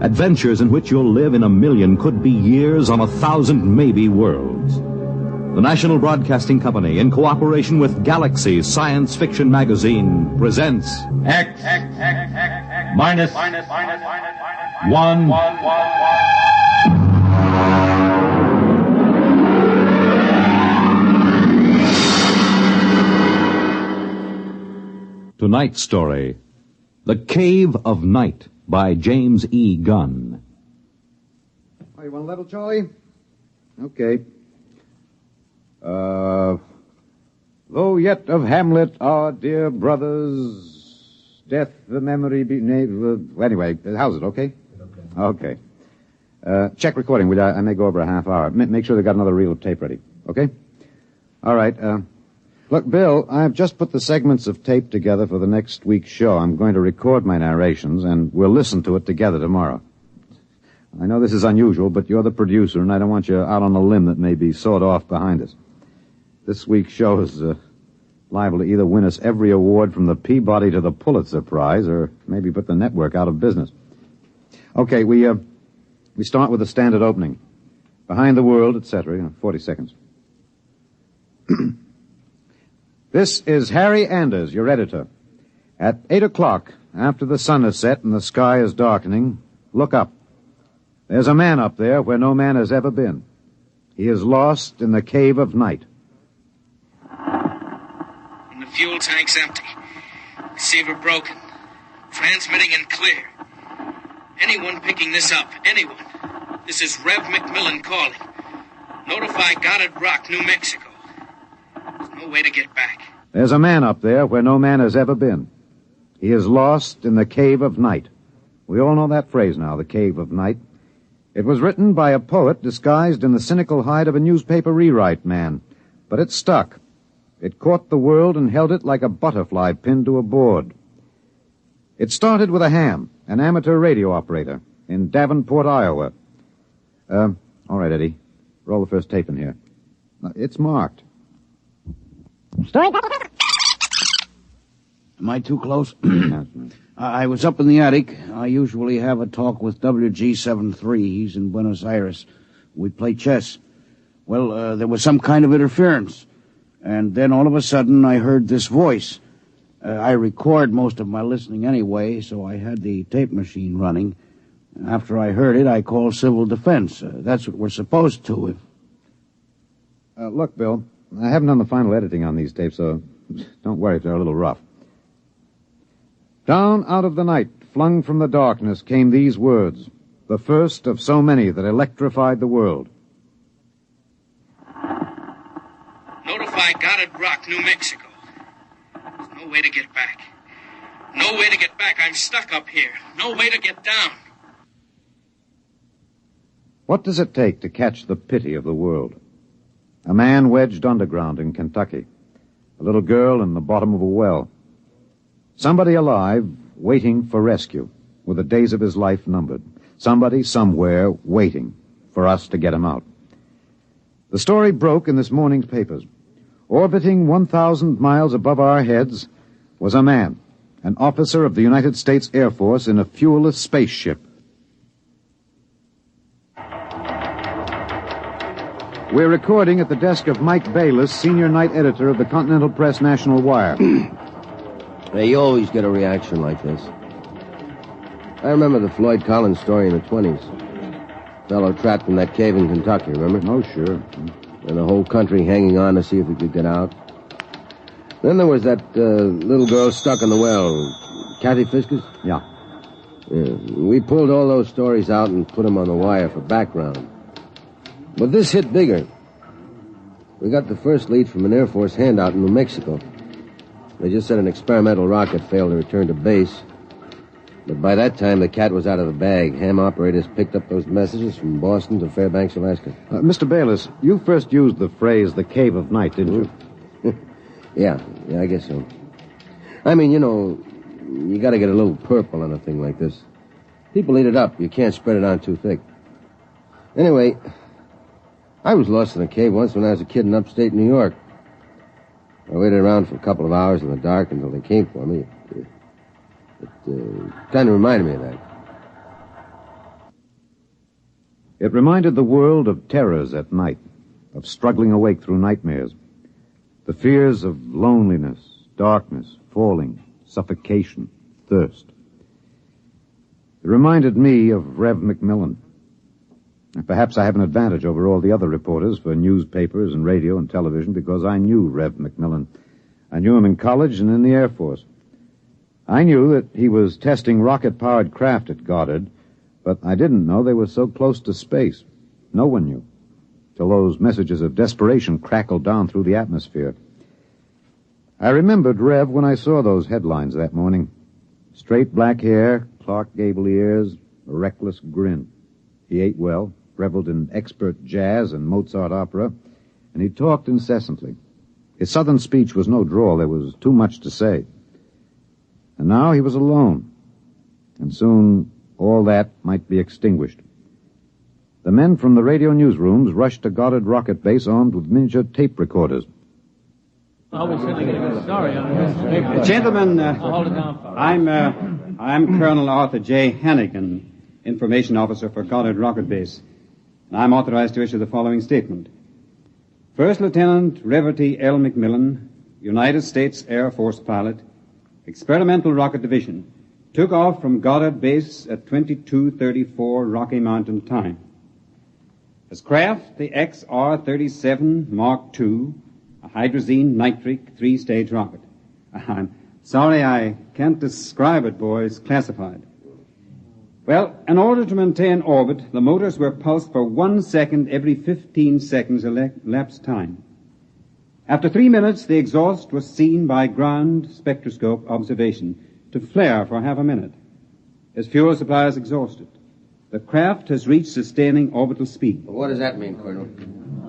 [SPEAKER 1] adventures in which you'll live in a million could-be years on 1,000 maybe worlds. The National Broadcasting Company, in cooperation with Galaxy Science Fiction Magazine, presents
[SPEAKER 2] X minus 1.
[SPEAKER 1] Tonight's story, The Cave of Night by James E. Gunn.
[SPEAKER 5] Oh, you want a level, Charlie? Okay. Though yet of Hamlet, our dear brothers, death the memory be... Anyway, how's it, okay? Okay. Check recording, will you? I may go over a half hour. Make sure they got another reel of tape ready, okay? All right, Look, Bill, I've just put the segments of tape together for the next week's show. I'm going to record my narrations, and we'll listen to it together tomorrow. I know this is unusual, but you're the producer, and I don't want you out on a limb that may be sawed off behind us. This week's show is liable to either win us every award from the Peabody to the Pulitzer Prize, or maybe put the network out of business. Okay, we start with the standard opening. Behind the world, etc., 40 seconds. This is Harry Anders, your editor. At 8 o'clock, after the sun has set and the sky is darkening, look up. There's a man up there where no man has ever been. He is lost in the cave of night.
[SPEAKER 11] And the fuel tank's empty. Receiver broken. Transmitting and clear. Anyone picking this up, anyone. This is Rev McMillan calling. Notify Goddard Rock, New Mexico. There's no way to get back.
[SPEAKER 5] There's a man up there where no man has ever been. He is lost in the cave of night. We all know that phrase now, the cave of night. It was written by a poet disguised in the cynical hide of a newspaper rewrite man. But it stuck. It caught the world and held it like a butterfly pinned to a board. It started with a ham, an amateur radio operator, in Davenport, Iowa. All right, Eddie. Roll the first tape in here. It's marked.
[SPEAKER 21] Am I too close? I was up in the attic. I usually have a talk with WG-73. He's in Buenos Aires. We play chess. Well, there was some kind of interference. And then all of a sudden I heard this voice. I record most of my listening anyway, so I had the tape machine running. After I heard it, I called civil defense. That's what we're supposed to.
[SPEAKER 10] Look, Bill, I haven't done the final editing on these tapes, so don't worry if they're a little rough. Down out of the night, flung from the darkness, came these words, the first of so many that electrified the world.
[SPEAKER 11] Notify Goddard Rock, New Mexico. There's no way to get back. No way to get back. I'm stuck up here. No way to get down.
[SPEAKER 10] What does it take to catch the pity of the world? A man wedged underground in Kentucky. A little girl in the bottom of a well. Somebody alive, waiting for rescue, with the days of his life numbered. Somebody, somewhere, waiting for us to get him out. The story broke in this morning's papers. Orbiting 1,000 miles above our heads was a man, an officer of the United States Air Force in a fuelless spaceship. We're recording at the desk of Mike Bayless, senior night editor of the Continental Press National Wire.
[SPEAKER 8] Hey, you always get a reaction like this. I remember the Floyd Collins story in the 20s. Fellow trapped in that cave in Kentucky, remember?
[SPEAKER 10] Oh, sure.
[SPEAKER 8] And the whole country hanging on to see if he could get out. Then there was that little girl stuck in the well. Kathy Fiskus?
[SPEAKER 10] Yeah.
[SPEAKER 8] We pulled all those stories out and put them on the wire for background. But this hit bigger. We got the first lead from an Air Force handout in New Mexico. They just said an experimental rocket failed to return to base. But by that time, the cat was out of the bag. Ham operators picked up those messages from Boston to Fairbanks, Alaska.
[SPEAKER 10] Mr. Bayless, you first used the phrase, the cave of night, didn't you?
[SPEAKER 8] Yeah, I guess so. I mean, you gotta get a little purple on a thing like this. People eat it up. You can't spread it on too thick. Anyway, I was lost in a cave once when I was a kid in upstate New York. I waited around for a couple of hours in the dark until they came for me. It kind of reminded me of that.
[SPEAKER 10] It reminded the world of terrors at night, of struggling awake through nightmares. The fears of loneliness, darkness, falling, suffocation, thirst. It reminded me of Rev McMillan. Perhaps I have an advantage over all the other reporters for newspapers and radio and television because I knew Rev McMillan. I knew him in college and in the Air Force. I knew that he was testing rocket-powered craft at Goddard, but I didn't know they were so close to space. No one knew, till those messages of desperation crackled down through the atmosphere. I remembered Rev when I saw those headlines that morning. Straight black hair, Clark Gable ears, a reckless grin. He ate well, reveled in expert jazz and Mozart opera, and he talked incessantly. His southern speech was no drawl. There was too much to say. And now he was alone. And soon all that might be extinguished. The men from the radio newsrooms rushed to Goddard Rocket Base armed with miniature tape recorders.
[SPEAKER 22] Gentlemen, I'm Colonel Arthur J. Hannigan, Information Officer for Goddard Rocket Base. And I'm authorized to issue the following statement. First Lieutenant Reverty L. McMillan, United States Air Force pilot, Experimental Rocket Division, took off from Goddard Base at 22:34 Rocky Mountain time. His craft, the XR-37 Mark II, a hydrazine nitric three-stage rocket. I'm sorry I can't describe it, boys. Classified. Well, in order to maintain orbit, the motors were pulsed for 1 second every 15 seconds elapsed time. After 3 minutes, the exhaust was seen by ground spectroscope observation to flare for half a minute. His fuel supply is exhausted. The craft has reached sustaining orbital speed.
[SPEAKER 8] Well, what does that mean, Colonel?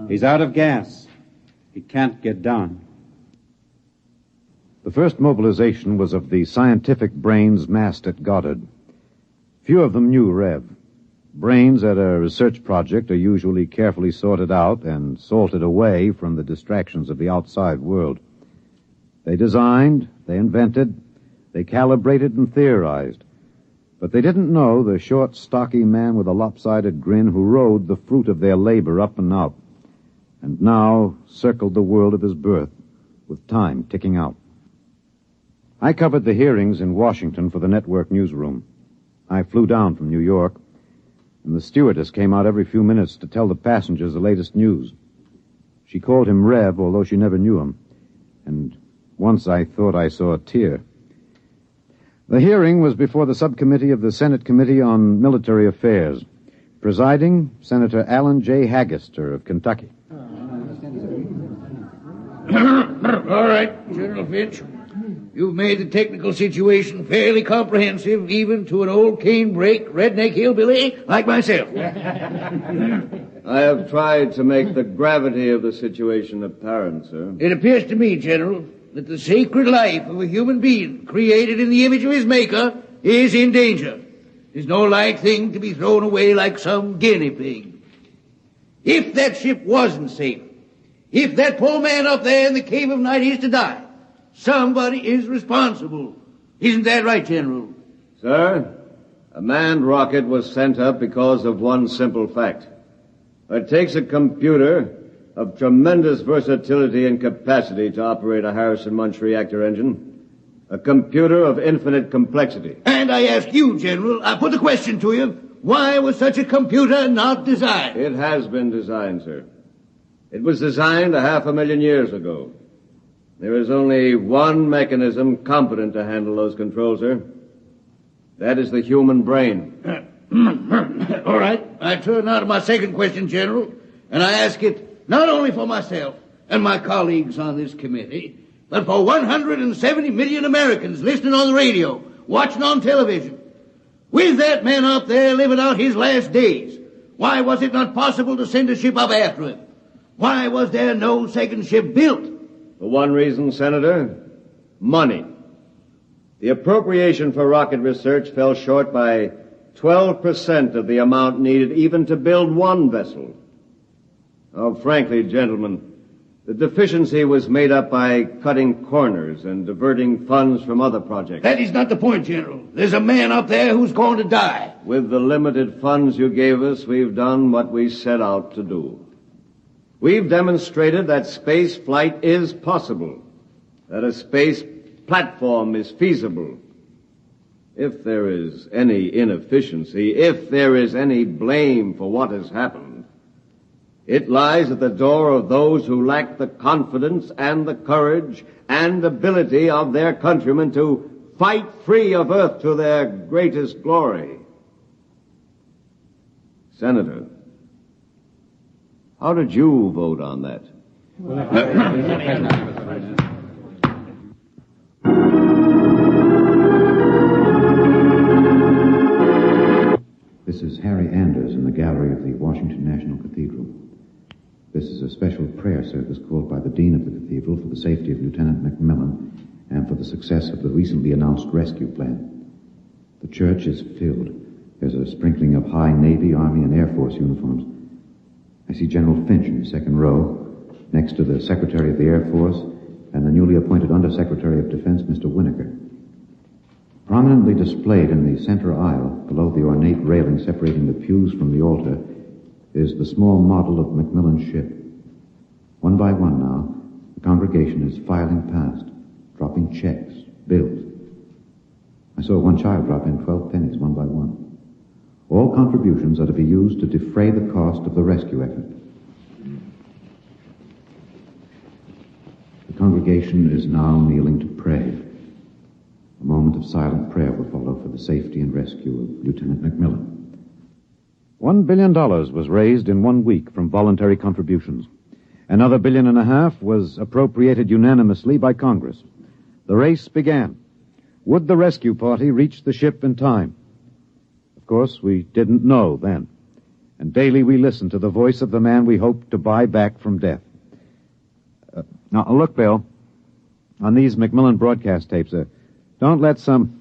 [SPEAKER 22] He's out of gas. He can't get down.
[SPEAKER 10] The first mobilization was of the scientific brains massed at Goddard. Few of them knew Rev. Brains at a research project are usually carefully sorted out and salted away from the distractions of the outside world.
[SPEAKER 13] They designed, they invented, they calibrated and theorized. But they didn't know the short, stocky man with a lopsided grin who rode the fruit of their labor up and out, and now circled the world of his birth, with time ticking out. I covered the hearings in Washington for the network newsroom. I flew down from New York, and the stewardess came out every few minutes to tell the passengers the latest news. She called him Rev, although she never knew him, and once I thought I saw a tear. The hearing was before the subcommittee of the Senate Committee on Military Affairs. Presiding, Senator Alan J. Haggister of Kentucky.
[SPEAKER 14] All right, General Finch. You've made the technical situation fairly comprehensive, even to an old cane-brake, redneck hillbilly like myself.
[SPEAKER 23] I have tried to make the gravity of the situation apparent, sir.
[SPEAKER 14] It appears to me, General, that the sacred life of a human being created in the image of his maker is in danger. It's no light thing to be thrown away like some guinea pig. If that ship wasn't safe, if that poor man up there in the cave of night is to die, somebody is responsible. Isn't that right, General?
[SPEAKER 23] Sir, a manned rocket was sent up because of one simple fact. It takes a computer of tremendous versatility and capacity to operate a Harrison-Munch reactor engine. A computer of infinite complexity.
[SPEAKER 14] And I ask you, General, I put the question to you, why was such a computer not designed?
[SPEAKER 23] It has been designed, sir. It was designed 500,000 years ago. There is only one mechanism competent to handle those controls, sir. That is the human brain.
[SPEAKER 14] All right. I turn now to my second question, General, and I ask it not only for myself and my colleagues on this committee, but for 170 million Americans listening on the radio, watching on television. With that man up there living out his last days, why was it not possible to send a ship up after him? Why was there no second ship built?
[SPEAKER 23] For one reason, Senator, money. The appropriation for rocket research fell short by 12% of the amount needed even to build one vessel. Oh, frankly, gentlemen, the deficiency was made up by cutting corners and diverting funds from other projects.
[SPEAKER 14] That is not the point, General. There's a man up there who's going to die.
[SPEAKER 23] With the limited funds you gave us, we've done what we set out to do. We've demonstrated that space flight is possible, that a space platform is feasible. If there is any inefficiency, if there is any blame for what has happened, it lies at the door of those who lack the confidence and the courage and ability of their countrymen to fight free of Earth to their greatest glory. Senator, how did you vote on that?
[SPEAKER 24] This is Harry Anders in the gallery of the Washington National Cathedral. This is a special prayer service called by the Dean of the Cathedral for the safety of Lieutenant Macmillan and for the success of the recently announced rescue plan. The church is filled. There's a sprinkling of high Navy, Army, and Air Force uniforms. I see General Finch in the second row, next to the Secretary of the Air Force and the newly appointed Undersecretary of Defense, Mr. Winokur. Prominently displayed in the center aisle, below the ornate railing separating the pews from the altar, is the small model of Macmillan's ship. One by one now, the congregation is filing past, dropping checks, bills. I saw one child drop in 12 pennies, one by one. All contributions are to be used to defray the cost of the rescue effort. The congregation is now kneeling to pray. A moment of silent prayer will follow for the safety and rescue of Lieutenant Macmillan.
[SPEAKER 13] $1 billion was raised in 1 week from voluntary contributions. Another $1.5 billion was appropriated unanimously by Congress. The race began. Would the rescue party reach the ship in time? Of course, we didn't know then. And daily we listened to the voice of the man we hoped to buy back from death. Now, look, Bill, on these Macmillan broadcast tapes, don't let some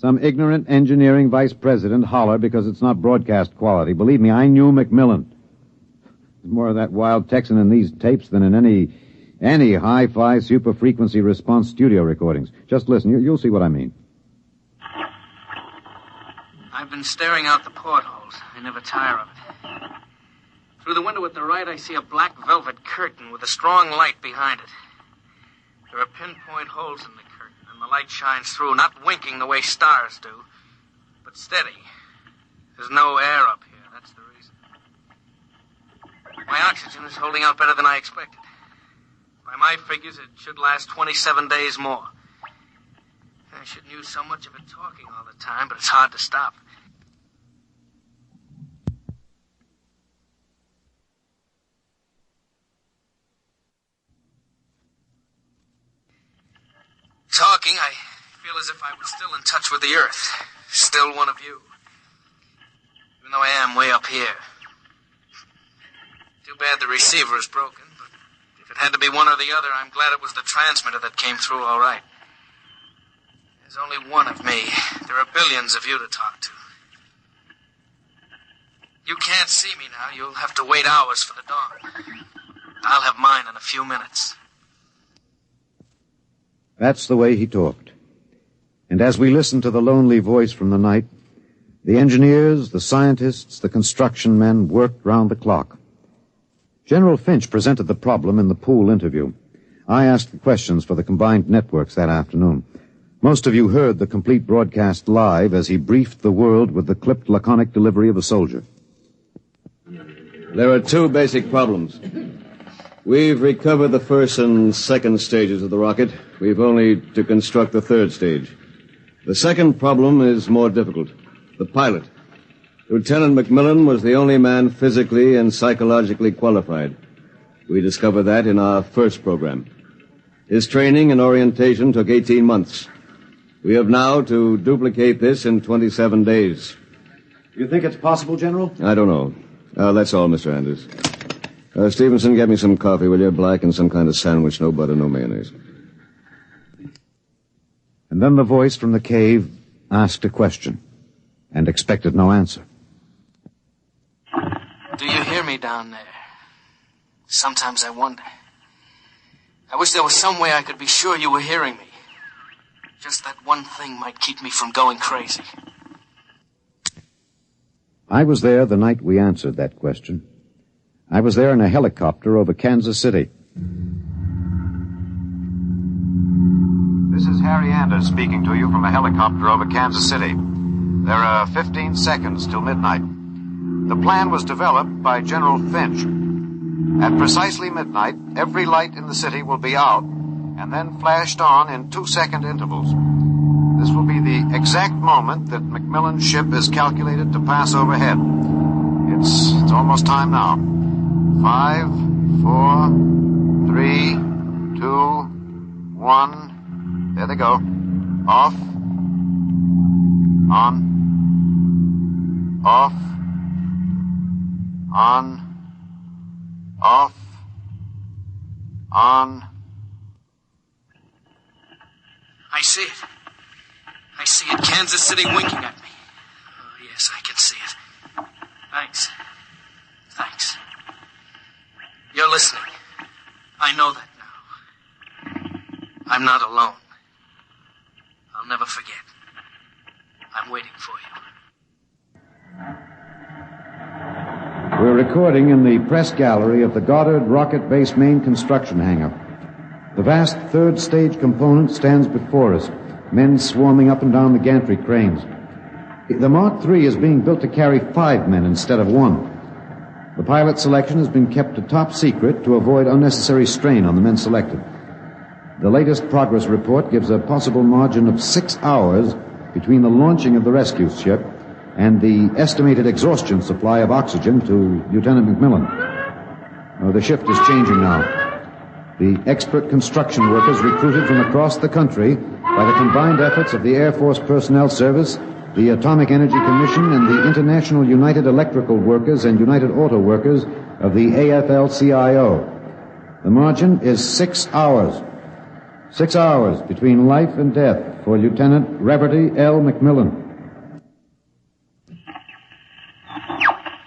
[SPEAKER 13] ignorant engineering vice president holler because it's not broadcast quality. Believe me, I knew Macmillan. There's more of that wild Texan in these tapes than in any Any hi-fi super-frequency response studio recordings. Just listen. You'll see what I mean.
[SPEAKER 11] I've been staring out the portholes. I never tire of it. Through the window at the right, I see a black velvet curtain with a strong light behind it. There are pinpoint holes in the curtain, and the light shines through, not winking the way stars do, but steady. There's no air up here. That's the reason. My oxygen is holding out better than I expected. By my figures, it should last 27 days more. I shouldn't use so much of it talking all the time, but it's hard to stop. Talking, I feel as if I was still in touch with the Earth. Still one of you. Even though I am way up here. Too bad the receiver is broken, but if it had to be one or the other, I'm glad it was the transmitter that came through all right. There's only one of me. There are billions of you to talk to. You can't see me now. You'll have to wait hours for the dawn. I'll have mine in a few minutes.
[SPEAKER 13] That's the way he talked. And as we listened to the lonely voice from the night, the engineers, the scientists, the construction men worked round the clock. General Finch presented the problem in the pool interview. I asked the questions for the combined networks that afternoon. Most of you heard the complete broadcast live as he briefed the world with the clipped, laconic delivery of a soldier.
[SPEAKER 23] There are two basic problems. We've recovered the first and second stages of the rocket. We've only to construct the third stage. The second problem is more difficult. The pilot. Lieutenant McMillan was the only man physically and psychologically qualified. We discovered that in our first program. His training and orientation took 18 months. We have now to duplicate this in 27 days.
[SPEAKER 22] You think it's possible, General?
[SPEAKER 23] I don't know. That's all, Mr. Anders. Stevenson, get me some coffee, will you? Black and some kind of sandwich, no butter, no mayonnaise.
[SPEAKER 13] And then the voice from the cave asked a question and expected no answer.
[SPEAKER 11] Do you hear me down there? Sometimes I wonder. I wish there was some way I could be sure you were hearing me. Just that one thing might keep me from going crazy.
[SPEAKER 13] I was there the night we answered that question. I was there in a helicopter over Kansas City.
[SPEAKER 24] This is Harry Anders speaking to you from a helicopter over Kansas City. There are 15 seconds till midnight. The plan was developed by General Finch. At precisely midnight, every light in the city will be out and then flashed on in 2-second intervals. This will be the exact moment that McMillan's ship is calculated to pass overhead. It's almost time now. 5, 4, 3, 2, 1. There they go. Off. On. Off. On. Off. On.
[SPEAKER 11] I see it. I see it. Kansas City winking at me. Oh, yes, I can see it. Thanks. Thanks. You're listening. I know that now. I'm not alone. I'll never forget. I'm waiting for you.
[SPEAKER 13] We're recording in the press gallery of the Goddard Rocket Base main construction hangar. The vast third stage component stands before us, men swarming up and down the gantry cranes. The Mark III is being built to carry 5 men instead of 1. The pilot selection has been kept a top secret to avoid unnecessary strain on the men selected. The latest progress report gives a possible margin of 6 hours between the launching of the rescue ship and the estimated exhaustion supply of oxygen to Lieutenant McMillan. The shift is changing now. The expert construction workers recruited from across the country by the combined efforts of the Air Force Personnel Service, the Atomic Energy Commission, and the International United Electrical Workers and United Auto Workers of the AFL-CIO. The margin is 6 hours. 6 hours between life and death for Lieutenant Reverdy L. McMillan.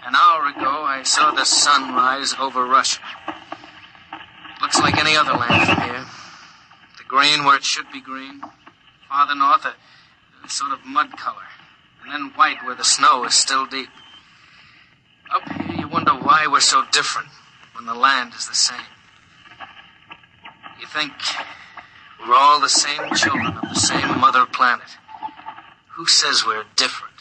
[SPEAKER 11] An hour ago, I saw the sun rise over Russia. Looks like any other land from here. The green where it should be green. Farther north, a sort of mud color. And then white where the snow is still deep. Up here, you wonder why we're so different when the land is the same. You think we're all the same children of the same mother planet. Who says we're different?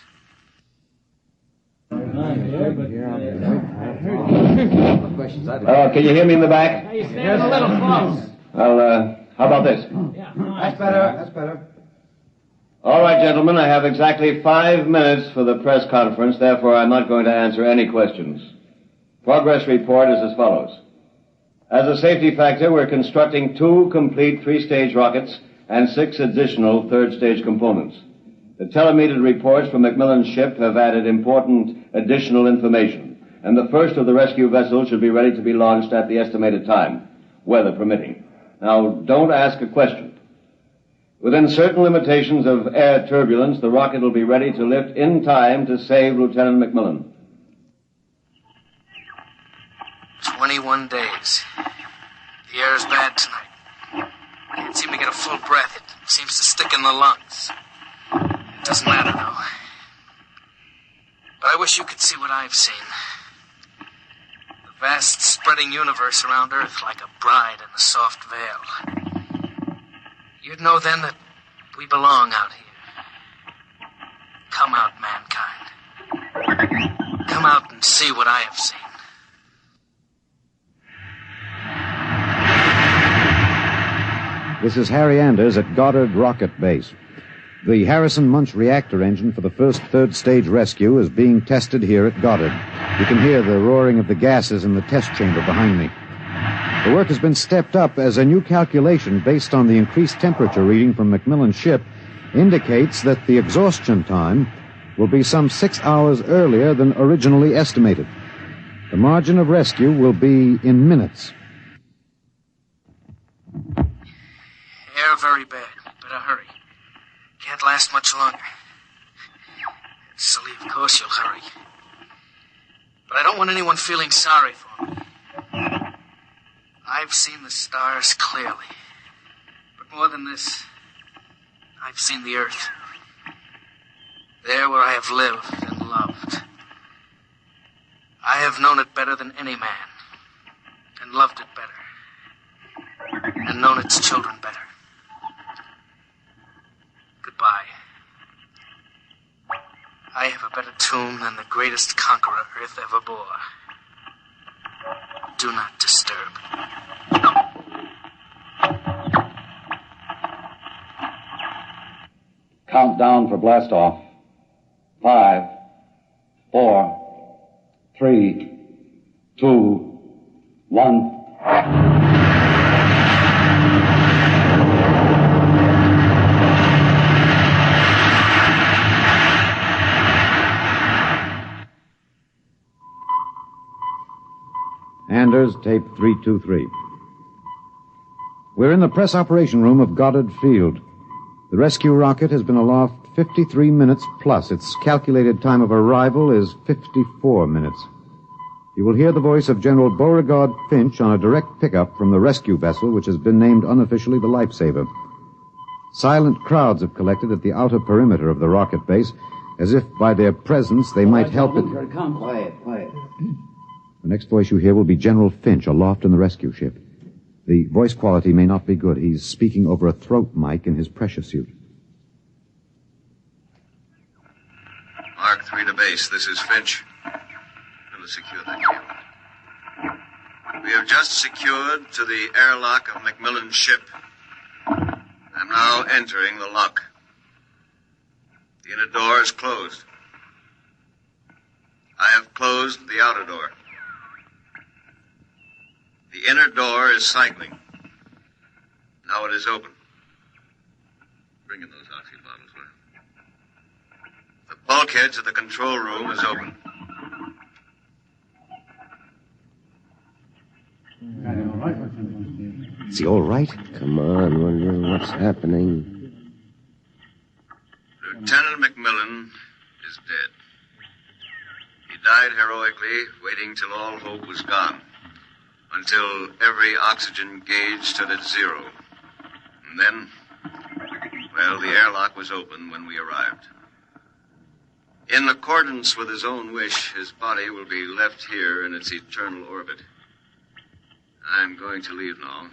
[SPEAKER 23] Can you hear me in the back?
[SPEAKER 6] You're standing a little close.
[SPEAKER 23] Well, how about this?
[SPEAKER 21] That's better. That's better.
[SPEAKER 23] All right, gentlemen, I have exactly 5 minutes for the press conference, therefore I'm not going to answer any questions. Progress report is as follows. As a safety factor, we're constructing 2 complete 3-stage rockets and 6 additional 3rd-stage components. The telemetered reports from Macmillan's ship have added important additional information, and the first of the rescue vessels should be ready to be launched at the estimated time, weather permitting. Now, don't ask a question. Within certain limitations of air turbulence, the rocket will be ready to lift in time to save Lieutenant Macmillan.
[SPEAKER 11] 21 days. The air is bad tonight. I can't seem to get a full breath. It seems to stick in the lungs. It doesn't matter, though. But I wish you could see what I've seen. The vast spreading universe around Earth like a bride in a soft veil. You'd know then that we belong out here. Come out, mankind. Come out and see what I have seen.
[SPEAKER 13] This is Harry Anders at Goddard Rocket Base. The Harrison Munch reactor engine for the first 3rd-stage rescue is being tested here at Goddard. You can hear the roaring of the gases in the test chamber behind me. The work has been stepped up as a new calculation based on the increased temperature reading from Macmillan's ship indicates that the exhaustion time will be some 6 hours earlier than originally estimated. The margin of rescue will be in minutes.
[SPEAKER 11] Air very bad. Better hurry. Can't last much longer. Silly, of course you'll hurry. But I don't want anyone feeling sorry for me. I've seen the stars clearly. But more than this, I've seen the earth. There where I have lived and loved. I have known it better than any man. And loved it better. And known its children better. Goodbye. I have a better tomb than the greatest conqueror Earth ever bore. Do not disturb.
[SPEAKER 2] Countdown for blast off. 5, 4, 3, 2, 1.
[SPEAKER 13] Anders, tape 323. We're in the press operation room of Goddard Field. The rescue rocket has been aloft 53 minutes plus. Its calculated time of arrival is 54 minutes. You will hear the voice of General Beauregard Finch on a direct pickup from the rescue vessel, which has been named unofficially the Lifesaver. Silent crowds have collected at the outer perimeter of the rocket base, as if by their presence they might help it.
[SPEAKER 12] Here it comes. Quiet.
[SPEAKER 13] The next voice you hear will be General Finch aloft in the rescue ship. The voice quality may not be good. He's speaking over a throat mic in his pressure suit.
[SPEAKER 7] Mark 3 to base. This is Finch. We'll secure that camera. We have just secured to the airlock of Macmillan's ship. I'm now entering the lock. The inner door is closed. I have closed the outer door. The inner door is cycling. Now it is open. Bring in those oxy bottles, will you? The bulkhead to the control room is open.
[SPEAKER 13] Is he all right?
[SPEAKER 8] Come on, wondering what's happening.
[SPEAKER 7] Lieutenant Macmillan is dead. He died heroically, waiting till all hope was gone. until every oxygen gauge stood at 0. And then, well, the airlock was open when we arrived. In accordance with his own wish, his body will be left here in its eternal orbit. I'm going to leave now.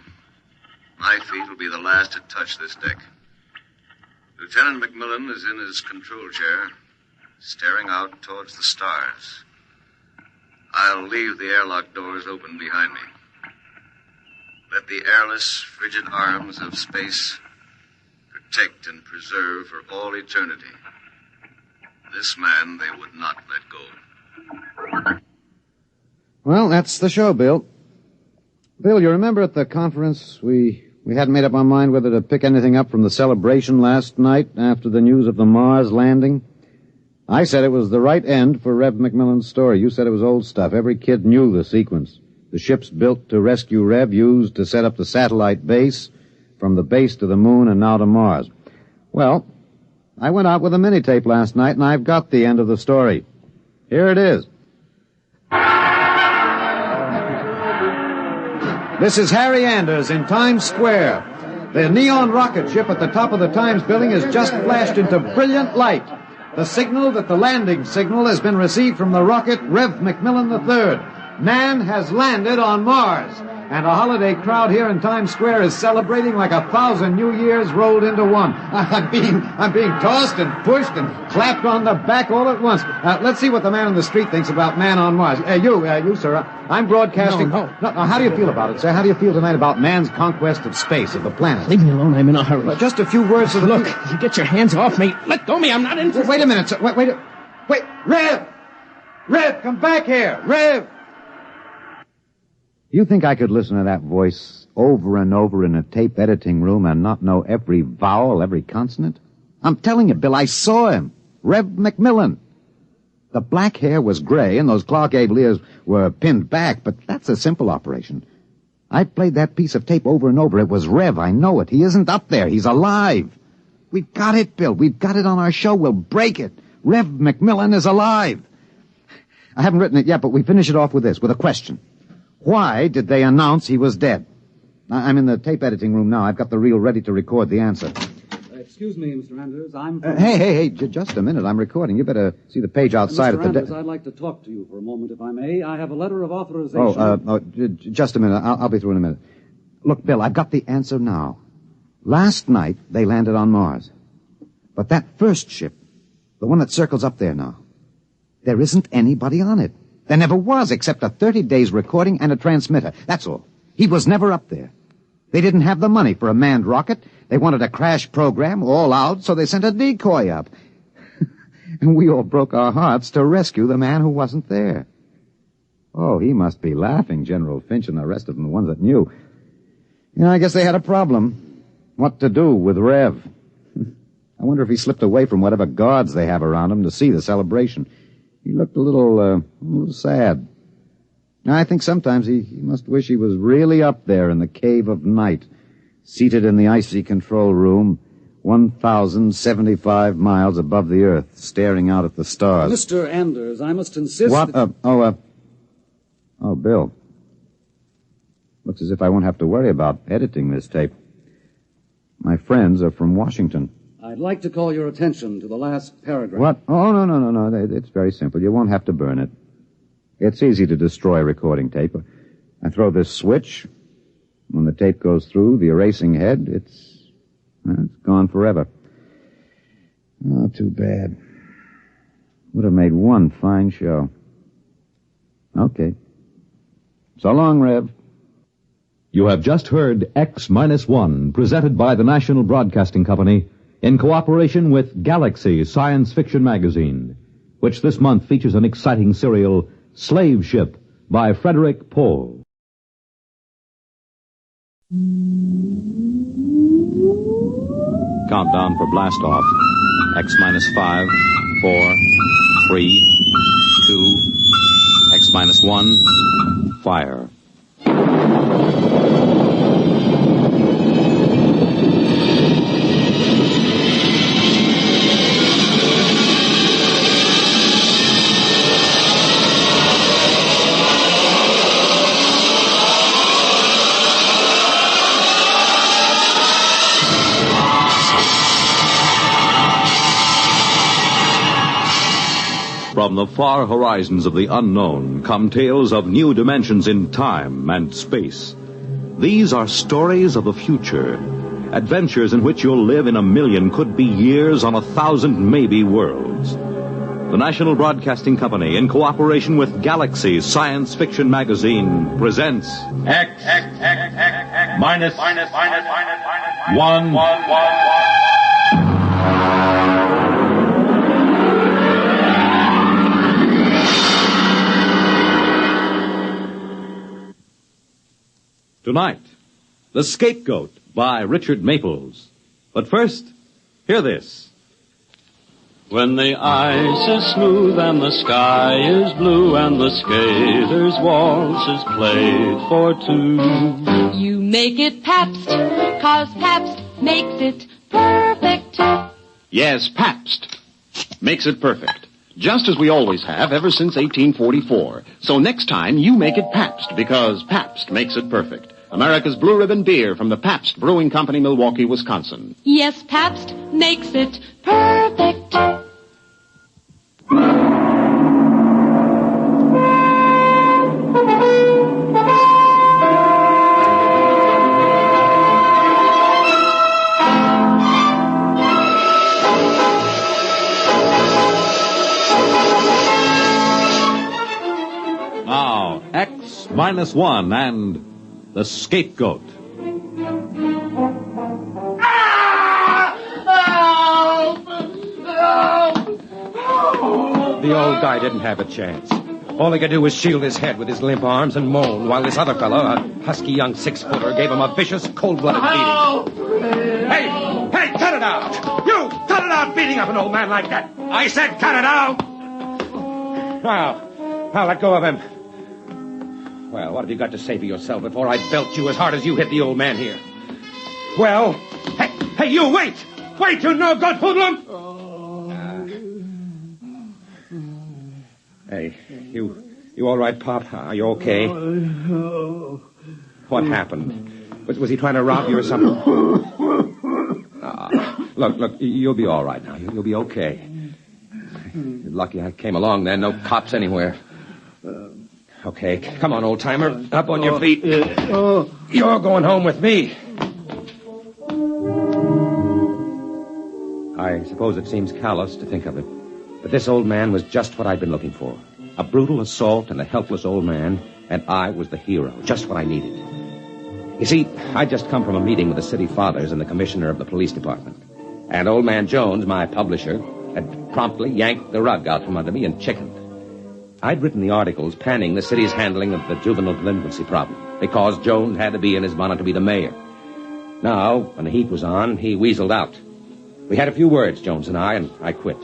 [SPEAKER 7] My feet will be the last to touch this deck. Lieutenant McMillan is in his control chair, staring out towards the stars. I'll leave the airlock doors open behind me. Let the airless, frigid arms of space protect and preserve for all eternity this man they would not let go.
[SPEAKER 13] Well, that's the show, Bill. Bill, you remember at the conference we hadn't made up our mind whether to pick anything up from the celebration last night after the news of the Mars landing? I said it was the right end for Rev McMillan's story. You said it was old stuff. Every kid knew the sequence. The ships built to rescue Rev, used to set up the satellite base, from the base to the moon and now to Mars. Well, I went out with a mini-tape last night, and I've got the end of the story. Here it is. This is Harry Anders in Times Square. The neon rocket ship at the top of the Times building has just flashed into brilliant light. The signal that the landing signal has been received from the rocket Rev McMillan III. Man has landed on Mars. And a holiday crowd here in Times Square is celebrating like 1,000 New Years rolled into one. I'm being tossed and pushed and clapped on the back all at once. Let's see what the man on the street thinks about man on Mars. You, sir. I'm broadcasting. No. How do you feel about it, sir? How do you feel tonight about man's conquest of space, of the planet?
[SPEAKER 6] Leave me alone. I'm in a hurry.
[SPEAKER 13] Just a few words of the...
[SPEAKER 6] Look, you get your hands off me. Let go of me. I'm not interested.
[SPEAKER 13] Wait a minute, sir. Wait. Rev, come back here. Rev. You think I could listen to that voice over and over in a tape editing room and not know every vowel, every consonant? I'm telling you, Bill, I saw him. Rev McMillan. The black hair was gray and those Clark Gable ears were pinned back, but that's a simple operation. I played that piece of tape over and over. It was Rev, I know it. He isn't up there. He's alive. We've got it, Bill. We've got it on our show. We'll break it. Rev McMillan is alive. I haven't written it yet, but we finish it off with this, with a question. Why did they announce he was dead? I'm in the tape editing room now. I've got the reel ready to record the answer.
[SPEAKER 22] Excuse me, Mr. Anders.
[SPEAKER 13] Hey, just a minute. I'm recording. You better see the page outside
[SPEAKER 22] Mr.
[SPEAKER 13] at the
[SPEAKER 22] Anders, I'd like to talk to you for a moment, if I may. I have a letter of authorization.
[SPEAKER 13] Just a minute. I'll be through in a minute. Look, Bill, I've got the answer now. Last night, they landed on Mars. But that first ship, the one that circles up there now, there isn't anybody on it. There never was, except a 30 days recording and a transmitter. That's all. He was never up there. They didn't have the money for a manned rocket. They wanted a crash program, all out, so they sent a decoy up. And we all broke our hearts to rescue the man who wasn't there. Oh, he must be laughing, General Finch and the rest of them, the ones that knew. I guess they had a problem. What to do with Rev? I wonder if he slipped away from whatever guards they have around him to see the celebration. He looked a little sad. I think sometimes he must wish he was really up there in the cave of night, seated in the icy control room, 1,075 miles above the earth, staring out at the stars.
[SPEAKER 22] Mr. Anders, I must insist...
[SPEAKER 13] What? Bill. Looks as if I won't have to worry about editing this tape. My friends are from Washington.
[SPEAKER 22] I'd like to call your attention to the last paragraph.
[SPEAKER 13] What? Oh, no. It's very simple. You won't have to burn it. It's easy to destroy recording tape. I throw this switch. When the tape goes through the erasing head, it's gone forever. Oh, too bad. Would have made one fine show. Okay. So long, Rev.
[SPEAKER 1] You have just heard X-1, presented by the National Broadcasting Company in cooperation with Galaxy Science Fiction Magazine, which this month features an exciting serial, Slave Ship, by Frederick Pohl. Countdown for blast-off. X-5, 4, 3, 2, X-1, fire. From the far horizons of the unknown come tales of new dimensions in time and space. These are stories of the future, adventures in which you'll live in a million, could be years, on 1,000 maybe worlds. The National Broadcasting Company, in cooperation with Galaxy Science Fiction Magazine, presents
[SPEAKER 9] X minus 1.
[SPEAKER 1] Tonight, The Scapegoat by Richard Maples. But first, hear this.
[SPEAKER 17] When the ice is smooth and the sky is blue and the skater's waltz is played for two.
[SPEAKER 18] You make it Pabst, 'cause Pabst makes it perfect.
[SPEAKER 19] Yes, Pabst makes it perfect. Just as we always have ever since 1844. So next time, you make it Pabst, because Pabst makes it perfect. America's Blue Ribbon beer from the Pabst Brewing Company, Milwaukee, Wisconsin.
[SPEAKER 18] Yes, Pabst makes it perfect.
[SPEAKER 1] Now, X minus 1 and The Scapegoat.
[SPEAKER 6] The old guy didn't have a chance. All he could do was shield his head with his limp arms and moan, while this other fellow, a husky young 6-footer, gave him a vicious, cold-blooded beating. Hey, cut it out! You, cut it out beating up an old man like that! I said cut it out! Now, let go of him. Well, what have you got to say for yourself before I belt you as hard as you hit the old man here? Well, hey, you, wait! Wait, you no-good hoodlum! Hey, you all right, Pop? Are you okay? What happened? Was he trying to rob you or something? Look, you'll be all right now. You'll be okay. You're lucky I came along then. No cops anywhere. Okay, come on, old-timer. Up on your feet. You're going home with me. I suppose it seems callous to think of it, but this old man was just what I'd been looking for. A brutal assault and a helpless old man, and I was the hero, just what I needed. You see, I'd just come from a meeting with the city fathers and the commissioner of the police department. And old man Jones, my publisher, had promptly yanked the rug out from under me and chickened. I'd written the articles panning the city's handling of the juvenile delinquency problem, because Jones had to be in his bonnet to be the mayor. Now, when the heat was on, he weaseled out. We had a few words, Jones and I quit.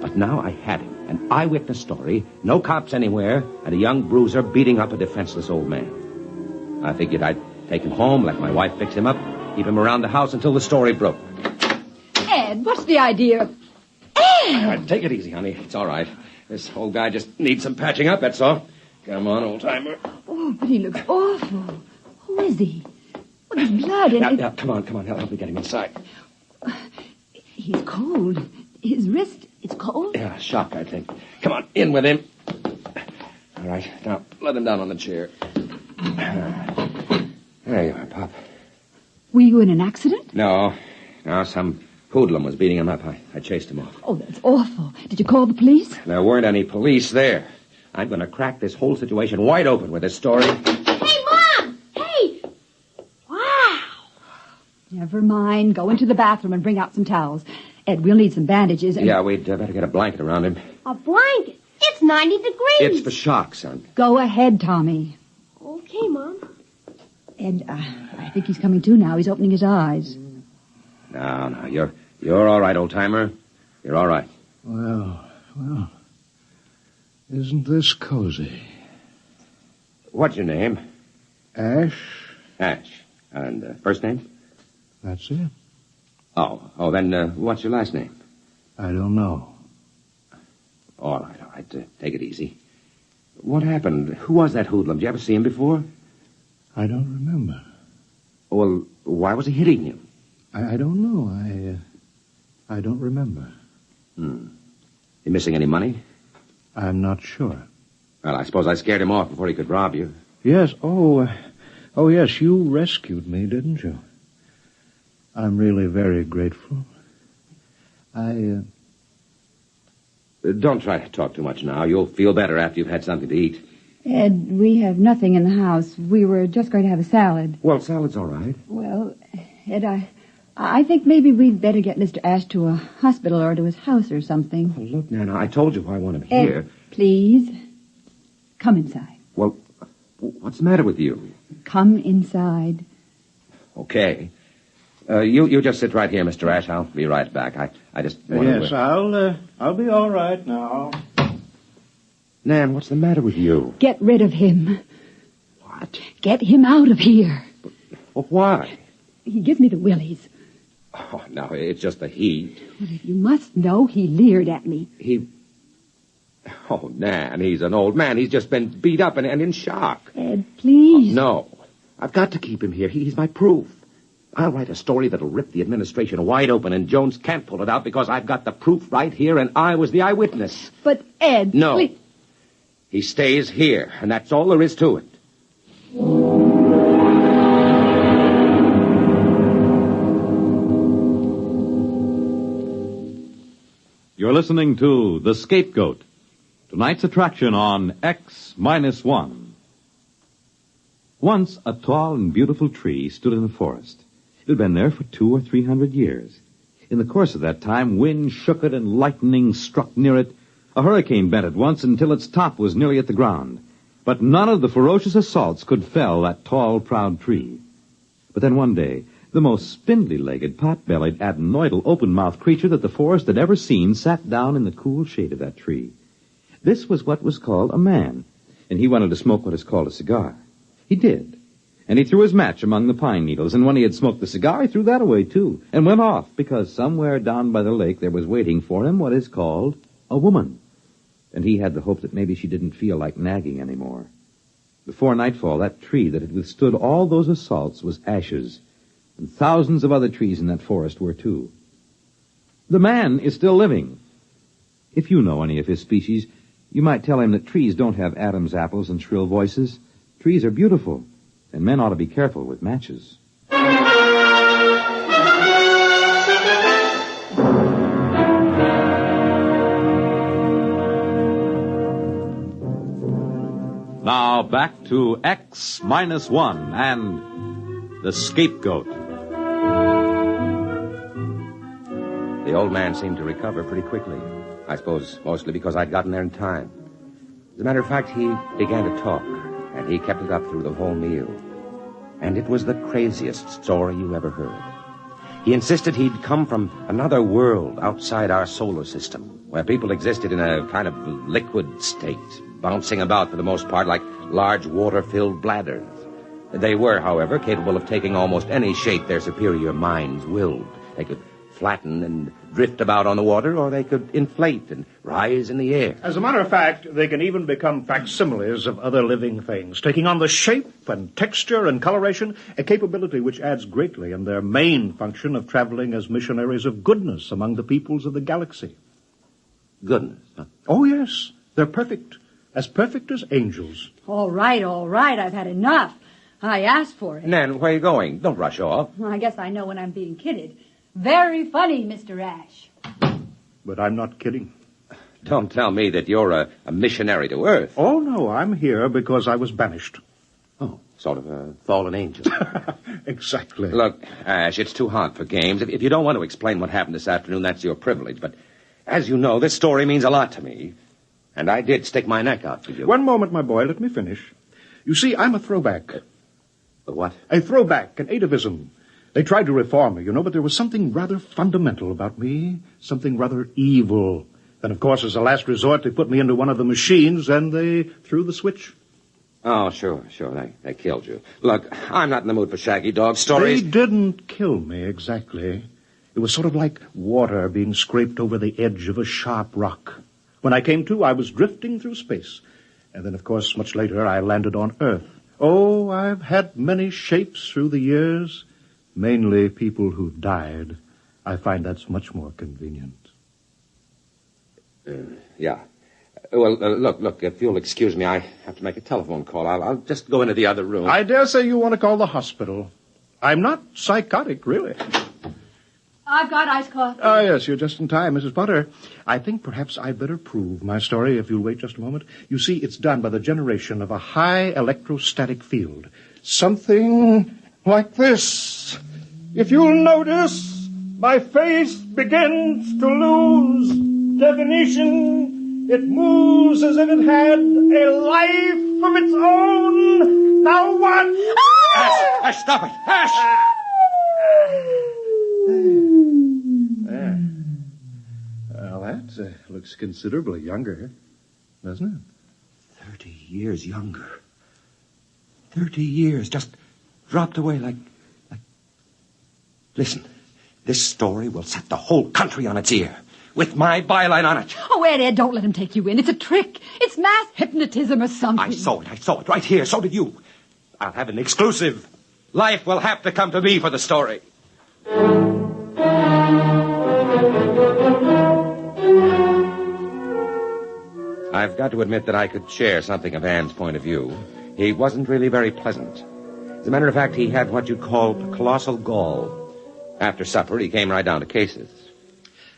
[SPEAKER 6] But now I had him, an eyewitness story, no cops anywhere, and a young bruiser beating up a defenseless old man. I figured I'd take him home, let my wife fix him up, keep him around the house until the story broke.
[SPEAKER 25] Ed, what's the idea? Ed!
[SPEAKER 6] Take it easy, honey. It's all right. This old guy just needs some patching up, that's all. Come on, old-timer.
[SPEAKER 25] Oh, but he looks awful. Who is he? Well, there's blood in it.
[SPEAKER 6] Now, come on. Help me get him inside.
[SPEAKER 25] He's cold. His wrist, it's cold.
[SPEAKER 6] Yeah, shock, I think. Come on, in with him. All right, now, let him down on the chair. There you are, Pop.
[SPEAKER 25] Were you in an accident?
[SPEAKER 6] No, some hoodlum was beating him up. I chased him off.
[SPEAKER 25] Oh, that's awful. Did you call the police?
[SPEAKER 6] There weren't any police there. I'm going to crack this whole situation wide open with this story.
[SPEAKER 4] Hey, Mom! Hey! Wow!
[SPEAKER 25] Never mind. Go into the bathroom and bring out some towels. Ed, we'll need some bandages.
[SPEAKER 6] Yeah, we'd better get a blanket around him.
[SPEAKER 4] A blanket? It's 90 degrees.
[SPEAKER 6] It's the shock, son.
[SPEAKER 25] Go ahead, Tommy.
[SPEAKER 4] Okay, Mom.
[SPEAKER 25] Ed, I think he's coming to now. He's opening his eyes.
[SPEAKER 6] No, you're all right, old-timer. You're all right.
[SPEAKER 21] Well, isn't this cozy?
[SPEAKER 6] What's your name?
[SPEAKER 21] Ash.
[SPEAKER 6] Ash. And first name?
[SPEAKER 21] That's it.
[SPEAKER 6] Oh, then what's your last name?
[SPEAKER 21] I don't know.
[SPEAKER 6] All right. Take it easy. What happened? Who was that hoodlum? Did you ever see him before?
[SPEAKER 21] I don't remember.
[SPEAKER 6] Well, why was he hitting you?
[SPEAKER 21] I don't know. I don't remember.
[SPEAKER 6] You missing any money?
[SPEAKER 3] I'm not sure.
[SPEAKER 8] Well, I suppose I scared him off before he could rob you.
[SPEAKER 3] Yes, yes, you rescued me, didn't you? I'm really very grateful.
[SPEAKER 8] Don't try to talk too much now. You'll feel better after you've had something to eat.
[SPEAKER 25] Ed, we have nothing in the house. We were just going to have a salad.
[SPEAKER 8] Well, salad's all right.
[SPEAKER 25] Well, Ed, I think maybe we'd better get Mr. Ash to a hospital or to his house or something.
[SPEAKER 8] Oh, look, Nana, I told you I want him
[SPEAKER 25] Ed,
[SPEAKER 8] here.
[SPEAKER 25] please, come inside.
[SPEAKER 8] Well, what's the matter with you?
[SPEAKER 25] Come inside.
[SPEAKER 8] Okay. You just sit right here, Mr. Ash. I'll be right back. I just want
[SPEAKER 3] Yes,
[SPEAKER 8] to...
[SPEAKER 3] I'll be all right now.
[SPEAKER 8] Nan, what's the matter with you?
[SPEAKER 25] Get rid of him.
[SPEAKER 8] What?
[SPEAKER 25] Get him out of here.
[SPEAKER 8] Well, why?
[SPEAKER 25] He gives me the willies.
[SPEAKER 8] Oh, no, it's just the heat.
[SPEAKER 25] Well, if you must know, he leered at me.
[SPEAKER 8] Oh, Nan, he's an old man. He's just been beat up and in shock.
[SPEAKER 25] Ed, please.
[SPEAKER 8] Oh, no. I've got to keep him here. He's my proof. I'll write a story that'll rip the administration wide open, and Jones can't pull it out because I've got the proof right here, and I was the eyewitness.
[SPEAKER 25] But, Ed...
[SPEAKER 8] No.
[SPEAKER 25] Please.
[SPEAKER 8] He stays here, and that's all there is to it.
[SPEAKER 1] You're listening to The Scapegoat, tonight's attraction on X-1. Once, a tall and beautiful tree stood in the forest. It had been there for 200 or 300 years. In the course of that time, wind shook it and lightning struck near it. A hurricane bent it once until its top was nearly at the ground. But none of the ferocious assaults could fell that tall, proud tree. But then one day, the most spindly-legged, pot-bellied, adenoidal, open-mouthed creature that the forest had ever seen sat down in the cool shade of that tree. This was what was called a man, and he wanted to smoke what is called a cigar. He did. And he threw his match among the pine needles, and when he had smoked the cigar, he threw that away, too, and went off, because somewhere down by the lake there was waiting for him what is called a woman. And he had the hope that maybe she didn't feel like nagging anymore. Before nightfall, that tree that had withstood all those assaults was ashes, and thousands of other trees in that forest were, too. The man is still living. If you know any of his species, you might tell him that trees don't have Adam's apples and shrill voices. Trees are beautiful, and men ought to be careful with matches. Now back to X-1 and The Scapegoat.
[SPEAKER 8] The old man seemed to recover pretty quickly. I suppose mostly because I'd gotten there in time. As a matter of fact, he began to talk, and he kept it up through the whole meal. And it was the craziest story you ever heard. He insisted he'd come from another world outside our solar system, where people existed in a kind of liquid state, bouncing about for the most part like large water-filled bladders. They were, however, capable of taking almost any shape their superior minds willed. They could flatten and drift about on the water, or they could inflate and rise in the air.
[SPEAKER 5] As a matter of fact, they can even become facsimiles of other living things, taking on the shape and texture and coloration, a capability which adds greatly in their main function of traveling as missionaries of goodness among the peoples of the galaxy.
[SPEAKER 8] Goodness, huh?
[SPEAKER 5] Oh, yes. They're perfect as angels.
[SPEAKER 25] All right, I've had enough. I asked for it.
[SPEAKER 8] Nan, where are you going? Don't rush off.
[SPEAKER 25] Well, I guess I know when I'm being kidded. Very funny, Mr. Ash.
[SPEAKER 5] But I'm not kidding.
[SPEAKER 8] Don't tell me that you're a missionary to Earth.
[SPEAKER 5] Oh, no, I'm here because I was banished.
[SPEAKER 8] Oh, sort of a fallen angel.
[SPEAKER 5] Exactly.
[SPEAKER 8] Look, Ash, it's too hot for games. If you don't want to explain what happened this afternoon, that's your privilege. But as you know, this story means a lot to me. And I did stick my neck out for you.
[SPEAKER 5] One moment, my boy. Let me finish. You see, I'm a throwback.
[SPEAKER 8] A what?
[SPEAKER 5] A throwback, an atavism. They tried to reform me, but there was something rather fundamental about me, something rather evil. Then, of course, as a last resort, they put me into one of the machines, and they threw the switch.
[SPEAKER 8] Oh, sure. They killed you. Look, I'm not in the mood for shaggy dog stories.
[SPEAKER 5] They didn't kill me, exactly. It was sort of like water being scraped over the edge of a sharp rock. When I came to, I was drifting through space. And then, of course, much later, I landed on Earth. Oh, I've had many shapes through the years. Mainly people who died. I find that's much more convenient.
[SPEAKER 8] Yeah. Look, if you'll excuse me, I have to make a telephone call. I'll just go into the other room.
[SPEAKER 5] I dare say you want to call the hospital. I'm not psychotic, really.
[SPEAKER 25] I've got iced coffee.
[SPEAKER 5] Ah, yes, you're just in time, Mrs. Potter. I think perhaps I'd better prove my story if you'll wait just a moment. You see, it's done by the generation of a high electrostatic field. Something like this. If you'll notice, my face begins to lose definition. It moves as if it had a life of its own. Now what?
[SPEAKER 8] Ash, stop it! Ash!
[SPEAKER 5] There. Well, that looks considerably younger, doesn't it?
[SPEAKER 8] 30 years younger. 30 years just dropped away like... Listen, this story will set the whole country on its ear, with my byline on it.
[SPEAKER 25] Oh, Ed, don't let him take you in. It's a trick. It's mass hypnotism or something.
[SPEAKER 8] I saw it right here. So did you. I'll have an exclusive. Life will have to come to me for the story. I've got to admit that I could share something of Anne's point of view. He wasn't really very pleasant. As a matter of fact, he had what you'd call colossal gall. After supper, he came right down to cases.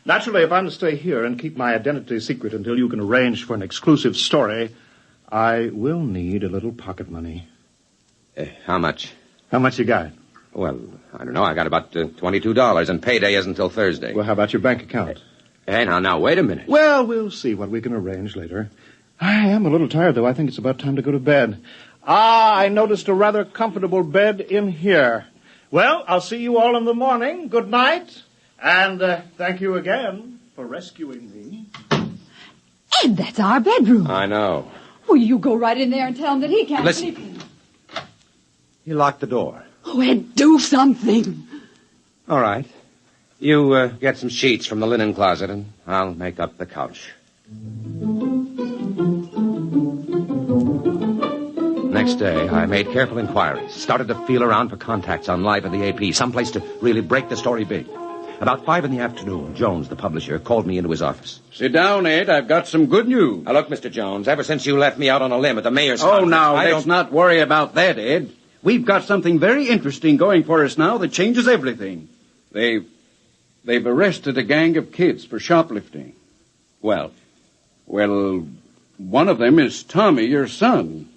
[SPEAKER 5] Naturally, if I'm to stay here and keep my identity secret until you can arrange for an exclusive story, I will need a little pocket money.
[SPEAKER 8] How much?
[SPEAKER 5] How much you got?
[SPEAKER 8] Well, I don't know. I got about $22, and payday isn't until Thursday.
[SPEAKER 5] Well, how about your bank account?
[SPEAKER 8] Hey, now, wait a minute.
[SPEAKER 5] Well, we'll see what we can arrange later. I am a little tired, though. I think it's about time to go to bed. I noticed a rather comfortable bed in here. Well, I'll see you all in the morning. Good night. And thank you again for rescuing me.
[SPEAKER 25] Ed, that's our bedroom.
[SPEAKER 8] I know.
[SPEAKER 25] Well, you go right in there and tell him that he can't
[SPEAKER 8] Listen.
[SPEAKER 25] sleep.
[SPEAKER 8] He locked the door.
[SPEAKER 25] Oh, Ed, do something.
[SPEAKER 8] All right. You get some sheets from the linen closet, and I'll make up the couch. Next day, I made careful inquiries, started to feel around for contacts on Live at the AP, someplace to really break the story big. About 5 p.m, Jones, the publisher, called me into his office.
[SPEAKER 21] Sit down, Ed. I've got some good news.
[SPEAKER 8] Now, look, Mr. Jones, ever since you left me out on a limb at the mayor's conference...
[SPEAKER 21] Oh, now, let's not worry about that, Ed. We've got something very interesting going for us now that changes everything. They've arrested a gang of kids for shoplifting. Well, one of them is Tommy, your son.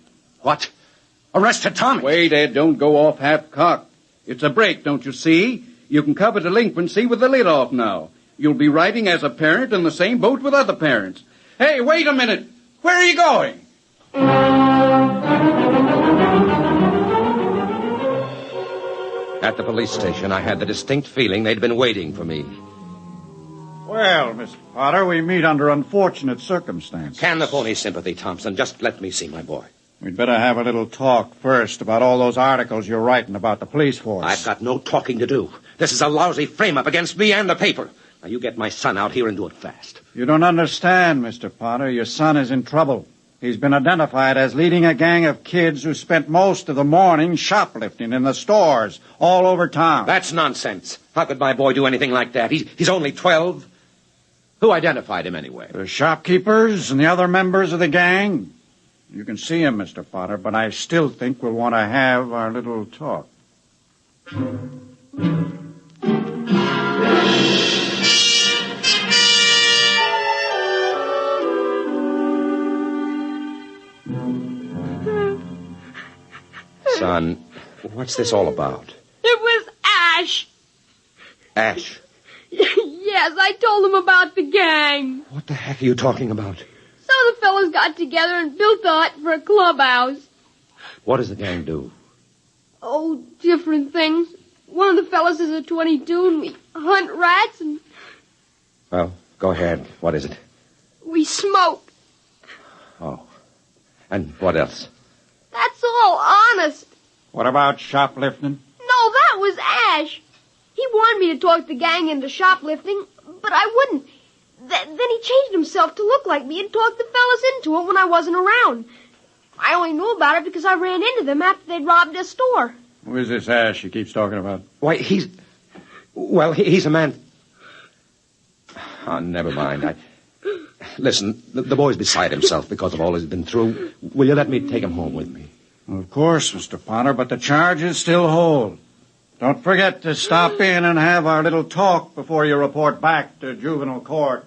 [SPEAKER 8] What? Arrested Tommy?
[SPEAKER 21] Wait, Ed, don't go off half-cocked. It's a break, don't you see? You can cover delinquency with the lid off now. You'll be riding as a parent in the same boat with other parents. Hey, wait a minute. Where are you going?
[SPEAKER 8] At the police station, I had the distinct feeling they'd been waiting for me.
[SPEAKER 21] Well, Mr. Potter, we meet under unfortunate circumstances.
[SPEAKER 8] Can the phony sympathy, Thompson. Just let me see my boy.
[SPEAKER 21] We'd better have a little talk first about all those articles you're writing about the police force.
[SPEAKER 8] I've got no talking to do. This is a lousy frame-up against me and the paper. Now, you get my son out here and do it fast.
[SPEAKER 21] You don't understand, Mr. Potter. Your son is in trouble. He's been identified as leading a gang of kids who spent most of the morning shoplifting in the stores all over town.
[SPEAKER 8] That's nonsense. How could my boy do anything like that? He's only 12. Who identified him anyway?
[SPEAKER 21] The shopkeepers and the other members of the gang. You can see him, Mr. Potter, but I still think we'll want to have our little talk.
[SPEAKER 8] Son, what's this all about?
[SPEAKER 10] It was Ash.
[SPEAKER 8] Ash?
[SPEAKER 10] Yes, I told him about the gang.
[SPEAKER 8] What the heck are you talking about?
[SPEAKER 10] Some of the fellas got together and built a hut for a clubhouse.
[SPEAKER 8] What does the gang do?
[SPEAKER 10] Oh, different things. One of the fellas is a 22, and we hunt rats, and
[SPEAKER 8] Well, go ahead. What is it?
[SPEAKER 10] we smoke.
[SPEAKER 8] Oh. And what else?
[SPEAKER 10] That's all, honest.
[SPEAKER 21] What about shoplifting?
[SPEAKER 10] No, that was Ash. He wanted me to talk the gang into shoplifting, but I wouldn't. Then he changed himself to look like me and talked the fellas into it when I wasn't around. I only knew about it because I ran into them after they'd robbed a store.
[SPEAKER 21] Who is this Ash he keeps talking about?
[SPEAKER 8] Why, he's a man... Oh, never mind. Listen, the boy's beside himself because of all he's been through. Will you let me take him home with me?
[SPEAKER 21] Of course, Mr. Potter, but the charges still hold. Don't forget to stop in and have our little talk before you report back to juvenile court.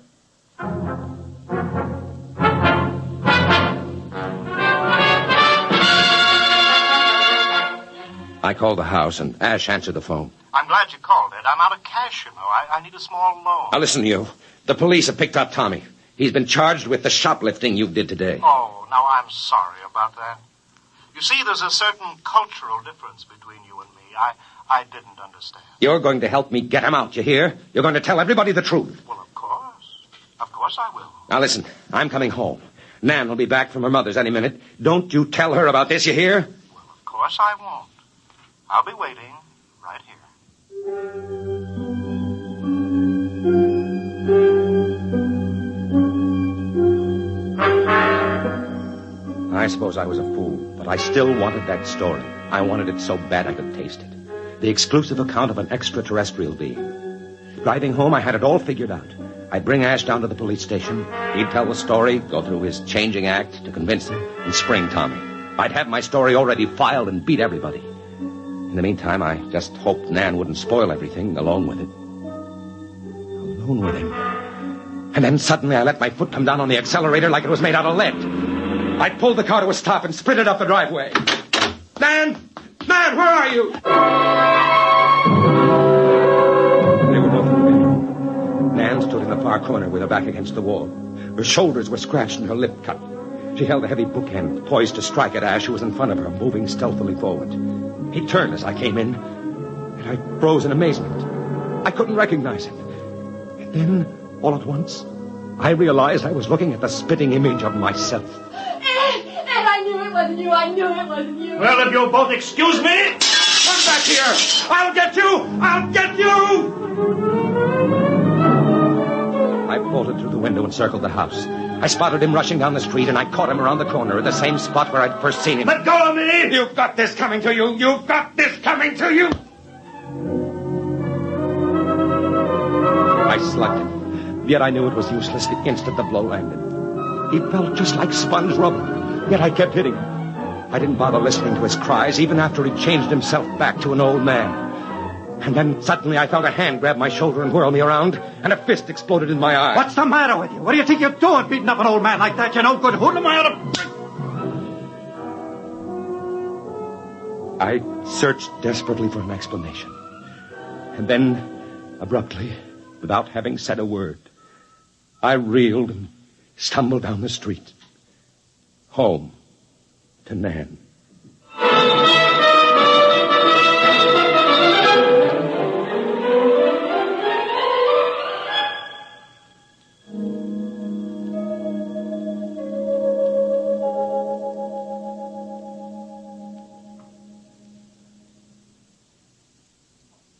[SPEAKER 8] I called the house, and Ash answered the phone.
[SPEAKER 14] I'm glad you called, Ed. I'm out of cash, you know. I need a small loan.
[SPEAKER 8] Now, listen, you. The police have picked up Tommy. He's been charged with the shoplifting you did today.
[SPEAKER 14] Oh, now I'm sorry about that. You see, there's a certain cultural difference between you and me. I didn't understand.
[SPEAKER 8] You're going to help me get him out, you hear? You're going to tell everybody the truth.
[SPEAKER 14] Well, of course. Of course I will.
[SPEAKER 8] Now, listen. I'm coming home. Nan will be back from her mother's any minute. Don't you tell her about this, you hear?
[SPEAKER 14] Well, of course I won't. I'll be waiting right here.
[SPEAKER 8] I suppose I was a fool, but I still wanted that story. I wanted it so bad I could taste it. The exclusive account of an extraterrestrial being. Driving home, I had it all figured out. I'd bring Ash down to the police station. He'd tell the story, go through his changing act to convince him, and spring Tommy. I'd have my story already filed and beat everybody. In the meantime, I just hoped Nan wouldn't spoil everything along with it. Alone with him. And then suddenly I let my foot come down on the accelerator like it was made out of lead. I pulled the car to a stop and sprinted up the driveway. Nan! Nan, where are you? They were both in the bedroom. Nan stood in the far corner with her back against the wall. Her shoulders were scratched and her lip cut. She held a heavy bookend, poised to strike at Ash, who was in front of her, moving stealthily forward. He turned as I came in, and I froze in amazement. I couldn't recognize him. And then, all at once, I realized I was looking at the spitting image of myself.
[SPEAKER 18] Ed, I knew it wasn't you. I knew it wasn't you.
[SPEAKER 8] Well, if you'll both excuse me, come back here. I'll get you. I'll get you. I bolted through the window and circled the house. I spotted him rushing down the street, and I caught him around the corner at the same spot where I'd first seen him. Let go of me! You've got this coming to you! You've got this coming to you! I slugged him, yet I knew it was useless the instant the blow landed. He felt just like sponge rubber, yet I kept hitting him. I didn't bother listening to his cries, even after he'd changed himself back to an old man. And then suddenly I felt a hand grab my shoulder and whirl me around, and a fist exploded in my eye.
[SPEAKER 21] What's the matter with you? What do you think you're doing, beating up an old man like that? You no good hoodlum.
[SPEAKER 8] I searched desperately for an explanation. And then, abruptly, without having said a word, I reeled and stumbled down the street. Home to Nan.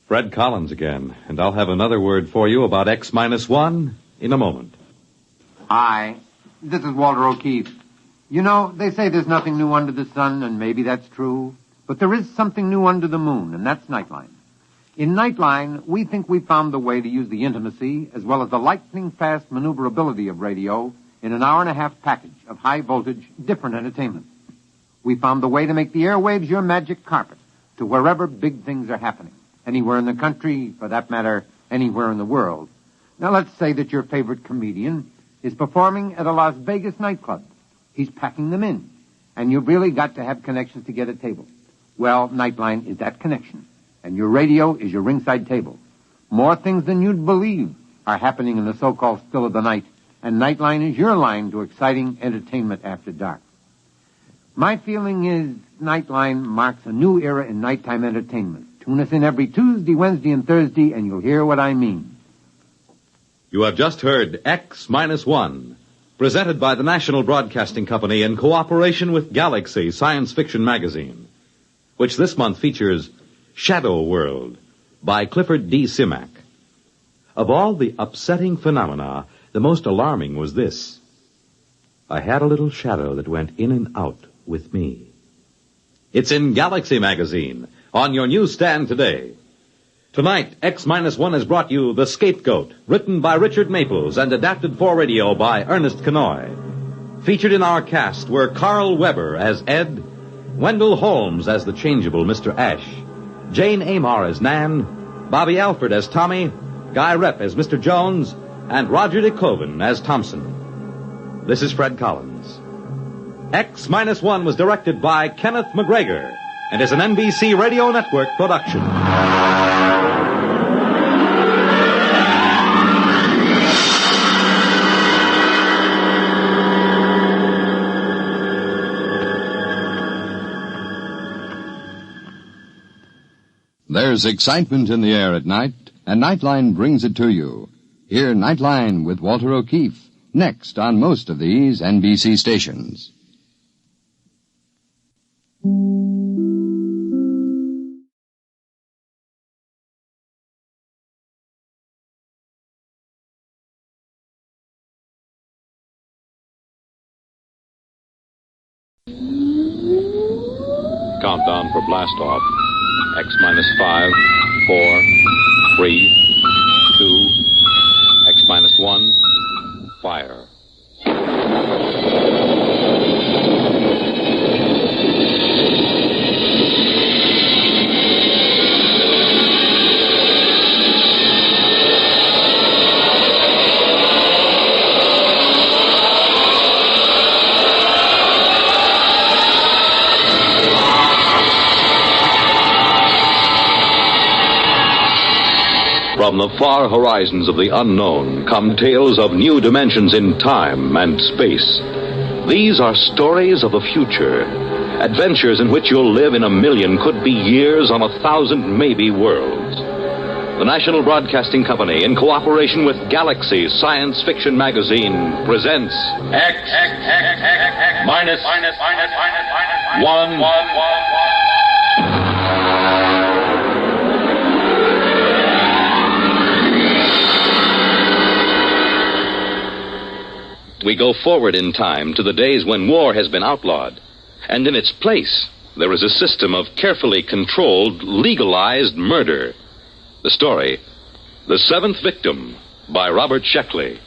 [SPEAKER 1] Fred Collins again, and I'll have another word for you about X-1 in a moment.
[SPEAKER 15] Hi, this is Walter O'Keefe. You know, they say there's nothing new under the sun, and maybe that's true. But there is something new under the moon, and that's Nightline. In Nightline, we think we found the way to use the intimacy as well as the lightning-fast maneuverability of radio in an hour-and-a-half package of high-voltage, different entertainment. We found the way to make the airwaves your magic carpet to wherever big things are happening. Anywhere in the country, for that matter, anywhere in the world. Now, let's say that your favorite comedian is performing at a Las Vegas nightclub. He's packing them in, and you've really got to have connections to get a table. Well, Nightline is that connection, and your radio is your ringside table. More things than you'd believe are happening in the so-called still of the night, and Nightline is your line to exciting entertainment after dark. My feeling is Nightline marks a new era in nighttime entertainment. Tune us in every Tuesday, Wednesday, and Thursday, and you'll hear what I mean.
[SPEAKER 1] You have just heard X-1, presented by the National Broadcasting Company in cooperation with Galaxy Science Fiction Magazine, which this month features Shadow World by Clifford D. Simak. Of all the upsetting phenomena, the most alarming was this. I had a little shadow that went in and out with me. It's in Galaxy Magazine, on your newsstand today. Tonight, X-1 has brought you The Scapegoat, written by Richard Maples and adapted for radio by Ernest Kenoy. Featured in our cast were Carl Weber as Ed, Wendell Holmes as the changeable Mr. Ash, Jane Amar as Nan, Bobby Alford as Tommy, Guy Rep as Mr. Jones, and Roger DeCoven as Thompson. This is Fred Collins. X-1 was directed by Kenneth McGregor and is an NBC Radio Network production.
[SPEAKER 11] There's excitement in the air at night, and Nightline brings it to you. Hear Nightline with Walter O'Keefe, next on most of these NBC stations.
[SPEAKER 9] Countdown for blast off. X-5, 4, 3, 2, X-1, fire.
[SPEAKER 1] From the far horizons of the unknown come tales of new dimensions in time and space. These are stories of the future, adventures in which you'll live in a million, could be years, on 1,000 maybe worlds. The National Broadcasting Company, in cooperation with Galaxy Science Fiction Magazine, presents
[SPEAKER 9] X minus 1.
[SPEAKER 1] We go forward in time to the days when war has been outlawed, and in its place there is a system of carefully controlled, legalized murder. The story, The Seventh Victim, by Robert Sheckley.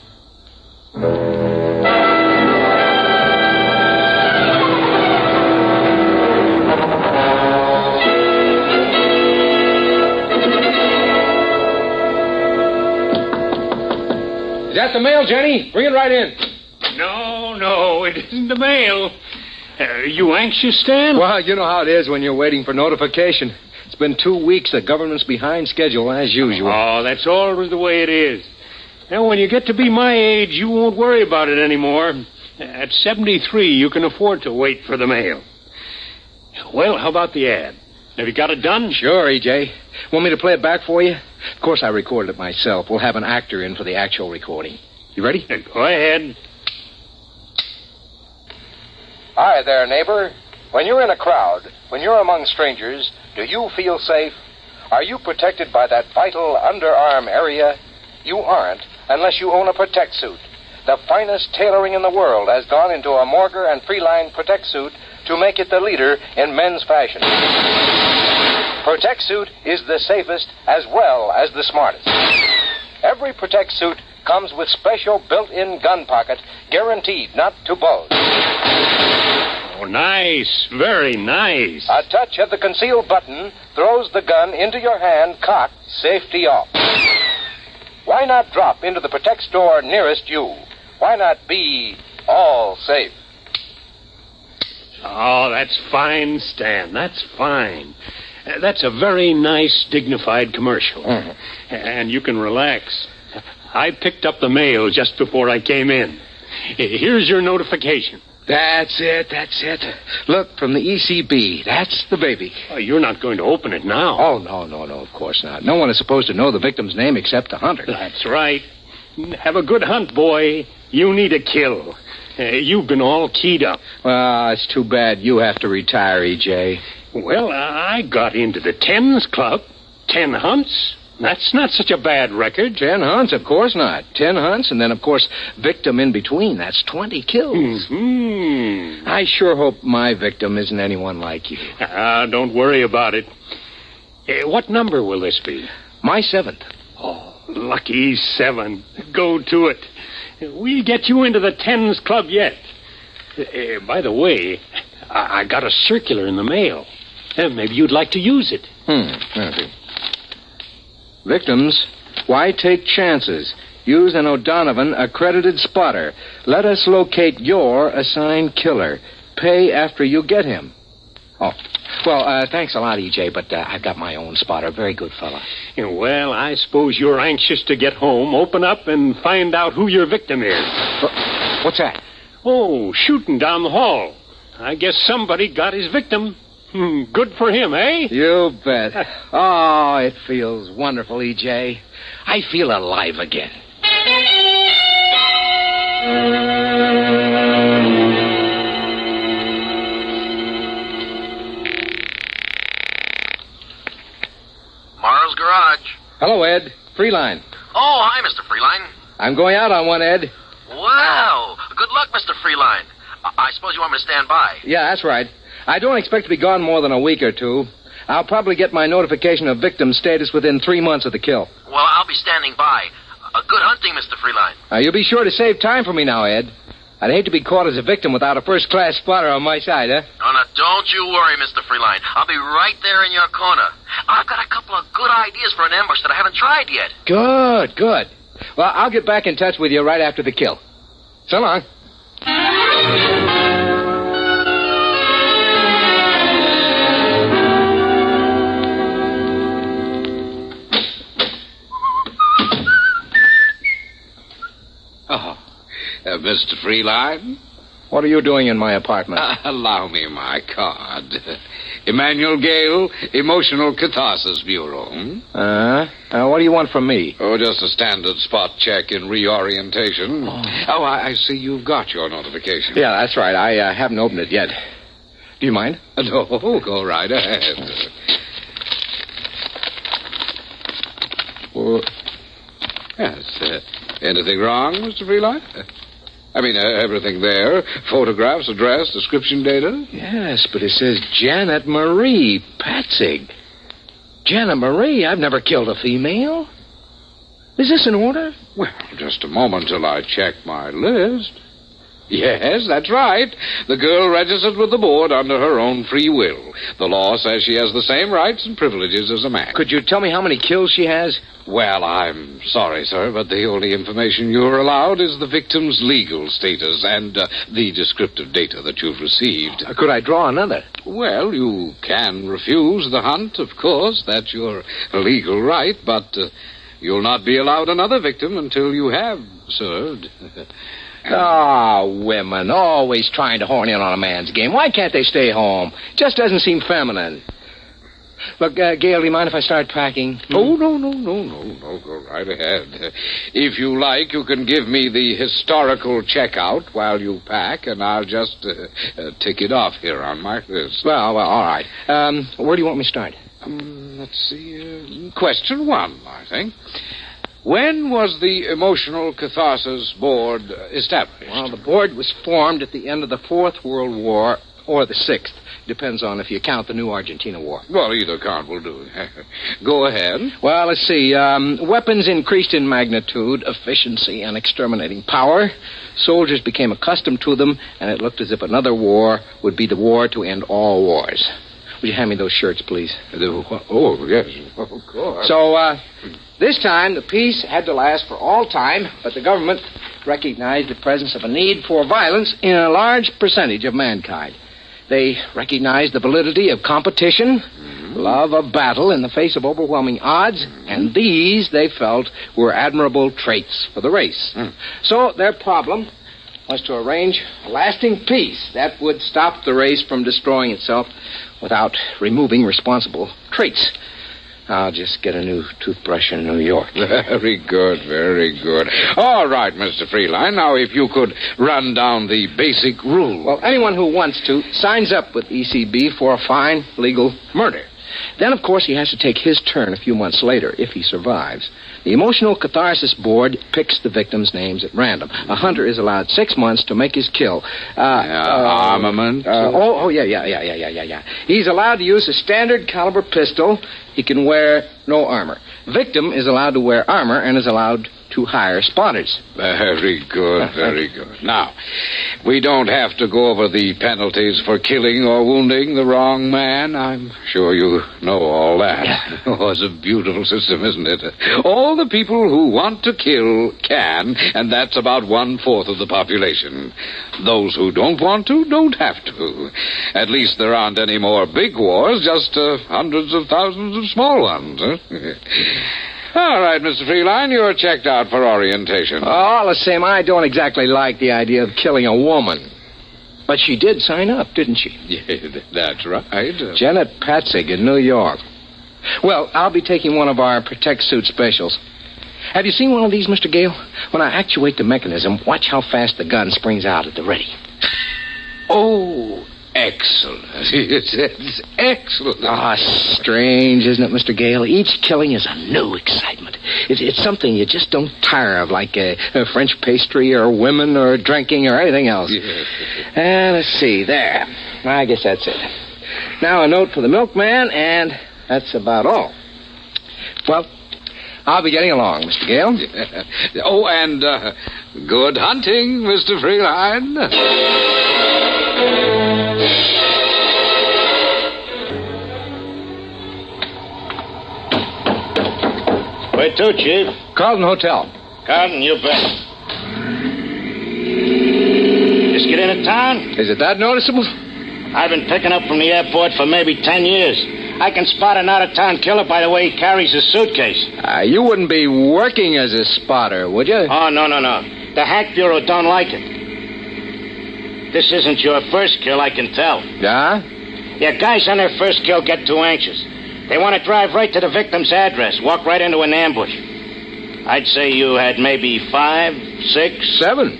[SPEAKER 8] Is that the mail, Jenny? Bring it right in.
[SPEAKER 6] No, it isn't the mail. Are you anxious, Stan?
[SPEAKER 8] Well, you know how it is when you're waiting for notification. It's been 2 weeks. The government's behind schedule, as usual.
[SPEAKER 6] Oh, that's always the way it is. Now, when you get to be my age, you won't worry about it anymore. At 73, you can afford to wait for the mail. Well, how about the ad? Have you got it done?
[SPEAKER 8] Sure, E.J. Want me to play it back for you? Of course, I recorded it myself. We'll have an actor in for the actual recording. You ready?
[SPEAKER 6] Go ahead.
[SPEAKER 8] Hi there, neighbor. When you're in a crowd, when you're among strangers, do you feel safe? Are you protected by that vital underarm area? You aren't, unless you own a Protect suit. The finest tailoring in the world has gone into a Morger and Freeline Protect suit to make it the leader in men's fashion. Protect suit is the safest as well as the smartest. Every Protect suit comes with special built-in gun pocket, guaranteed not to bulge.
[SPEAKER 6] Oh, nice. Very nice.
[SPEAKER 8] A touch of the concealed button throws the gun into your hand, cocked, safety off. Why not drop into the Protect store nearest you? Why not be all safe?
[SPEAKER 6] Oh, that's fine, Stan. That's fine. That's a very nice, dignified commercial. Mm-hmm. And you can relax. I picked up the mail just before I came in. Here's your notification.
[SPEAKER 8] That's it. Look, from the ECB. That's the baby.
[SPEAKER 6] Oh, you're not going to open it now.
[SPEAKER 8] Oh, no, of course not. No one is supposed to know the victim's name except the hunter.
[SPEAKER 6] That's right. Have a good hunt, boy. You need a kill. You've been all keyed up.
[SPEAKER 8] Well, it's too bad you have to retire, E.J.
[SPEAKER 6] Well, I got into the 10s club. 10 hunts. That's not such a bad record.
[SPEAKER 8] 10 hunts, of course not. 10 hunts, and then, of course, victim in between. That's 20 kills.
[SPEAKER 6] Mm-hmm.
[SPEAKER 8] I sure hope my victim isn't anyone like you.
[SPEAKER 6] Don't worry about it. What number will this be?
[SPEAKER 8] My 7th.
[SPEAKER 2] Oh, lucky 7. Go to it. We'll get you into the 10s club yet. By the way, I got a circular in the mail. Maybe you'd like to use it.
[SPEAKER 8] Okay. Victims, why take chances? Use an O'Donovan accredited spotter. Let us locate your assigned killer. Pay after you get him. Oh, well, thanks a lot, E.J., but I've got my own spotter. Very good fella.
[SPEAKER 2] Well, I suppose you're anxious to get home, open up, and find out who your victim is.
[SPEAKER 8] What's that?
[SPEAKER 2] Oh, shooting down the hall. I guess somebody got his victim. Good for him, eh?
[SPEAKER 8] You bet. Oh, it feels wonderful, E.J. I feel alive again.
[SPEAKER 16] Morrow's Garage.
[SPEAKER 8] Hello, Ed. Freeline.
[SPEAKER 16] Oh, hi, Mr. Freeline.
[SPEAKER 8] I'm going out on one, Ed.
[SPEAKER 16] Wow. Good luck, Mr. Freeline. I suppose you want me to stand by.
[SPEAKER 8] Yeah, that's right. I don't expect to be gone more than a week or two. I'll probably get my notification of victim status within 3 months of the kill.
[SPEAKER 16] Well, I'll be standing by. Good hunting, Mr. Freeline.
[SPEAKER 8] You'll be sure to save time for me now, Ed. I'd hate to be caught as a victim without a first-class spotter on my side, huh?
[SPEAKER 16] Oh, now, don't you worry, Mr. Freeline. I'll be right there in your corner. I've got a couple of good ideas for an ambush that I haven't tried yet.
[SPEAKER 8] Good. Well, I'll get back in touch with you right after the kill. So long.
[SPEAKER 20] Mr. Freeline?
[SPEAKER 8] What are you doing in my apartment?
[SPEAKER 20] Allow me my card. Emmanuel Gale, Emotional Catharsis Bureau.
[SPEAKER 8] What do you want from me?
[SPEAKER 20] Oh, just a standard spot check in reorientation. Oh, I see you've got your notification.
[SPEAKER 8] Yeah, that's right. I haven't opened it yet. Do you mind?
[SPEAKER 20] No, go right ahead. Well, yes. Anything wrong, Mr. Freeline? I mean, everything there. Photographs, address, description data.
[SPEAKER 8] Yes, but it says Janet Marie Patzig. Janet Marie? I've never killed a female. Is this in order?
[SPEAKER 20] Well, just a moment till I check my list. Yes, that's right. The girl registered with the board under her own free will. The law says she has the same rights and privileges as a man.
[SPEAKER 8] Could you tell me how many kills she has?
[SPEAKER 20] Well, I'm sorry, sir, but the only information you're allowed is the victim's legal status and the descriptive data that you've received.
[SPEAKER 8] Could I draw another?
[SPEAKER 20] Well, you can refuse the hunt, of course. That's your legal right, but you'll not be allowed another victim until you have served.
[SPEAKER 8] Women, always trying to horn in on a man's game. Why can't they stay home? Just doesn't seem feminine. Look, Gail, do you mind if I start packing?
[SPEAKER 20] Oh, no. Go right ahead. If you like, you can give me the historical checkout while you pack, and I'll just tick it off here on my list.
[SPEAKER 8] Well, all right. Where do you want me to start?
[SPEAKER 20] Let's see. Question 1, I think. When was the Emotional Catharsis Board established?
[SPEAKER 8] Well, the board was formed at the end of the Fourth World War, or the Sixth. Depends on if you count the new Argentina War.
[SPEAKER 20] Well, either count will do. Go ahead.
[SPEAKER 8] Well, let's see. Weapons increased in magnitude, efficiency, and exterminating power. Soldiers became accustomed to them, and it looked as if another war would be the war to end all wars. Would you hand me those shirts, please?
[SPEAKER 20] Oh, yes, of course.
[SPEAKER 8] So, this time, the peace had to last for all time, but the government recognized the presence of a need for violence in a large percentage of mankind. They recognized the validity of competition, love of battle in the face of overwhelming odds, and these, they felt, were admirable traits for the race. So their problem was to arrange a lasting peace that would stop the race from destroying itself without removing responsible traits. I'll just get a new toothbrush in New York.
[SPEAKER 20] Very good, very good. All right, Mr. Freeline. Now, if you could run down the basic rules.
[SPEAKER 8] Well, anyone who wants to signs up with ECB for a fine, legal murder. Then, of course, he has to take his turn a few months later, if he survives. The Emotional Catharsis Board picks the victims' names at random. A hunter is allowed 6 months to make his kill.
[SPEAKER 20] Armament?
[SPEAKER 8] Yeah. He's allowed to use a standard caliber pistol he can wear no armor. Victim is allowed to wear armor and is allowed to hire spotters.
[SPEAKER 20] Very good, very good. Now, we don't have to go over the penalties for killing or wounding the wrong man. I'm sure you know all that.
[SPEAKER 8] Yeah.
[SPEAKER 20] Oh, it's a beautiful system, isn't it? All the people who want to kill can, and that's about 1/4 of the population. Those who don't want to don't have to. At least there aren't any more big wars, just hundreds of thousands of small ones. Huh? All right, Mr. Freeline, you're checked out for orientation.
[SPEAKER 8] All the same, I don't exactly like the idea of killing a woman. But she did sign up, didn't she?
[SPEAKER 20] Yeah, that's right.
[SPEAKER 8] Janet Patzig in New York. Well, I'll be taking one of our Protect Suit specials. Have you seen one of these, Mr. Gale? When I actuate the mechanism, watch how fast the gun springs out at the ready.
[SPEAKER 20] Oh, excellent. It's excellent.
[SPEAKER 8] Ah, strange, isn't it, Mr. Gale? Each killing is a new excitement. It's something you just don't tire of, like a French pastry or women or drinking or anything else.
[SPEAKER 20] Yes.
[SPEAKER 8] Let's see, there. I guess that's it. Now a note for the milkman, and that's about all. Well, I'll be getting along, Mr. Gale.
[SPEAKER 20] Oh, and good hunting, Mr. Freeline.
[SPEAKER 7] Where to, Chief?
[SPEAKER 8] Carlton Hotel.
[SPEAKER 7] Carlton, you bet. Just get into town?
[SPEAKER 8] Is it that noticeable?
[SPEAKER 7] I've been picking up from the airport for maybe 10 years. I can spot an out-of-town killer by the way he carries his suitcase.
[SPEAKER 8] You wouldn't be working as a spotter, would you?
[SPEAKER 7] Oh, no. The Hack Bureau don't like it. This isn't your first kill, I can tell.
[SPEAKER 8] Yeah?
[SPEAKER 7] Yeah, guys on their first kill get too anxious. They want to drive right to the victim's address, walk right into an ambush. I'd say you had maybe 5, 6...
[SPEAKER 8] 7.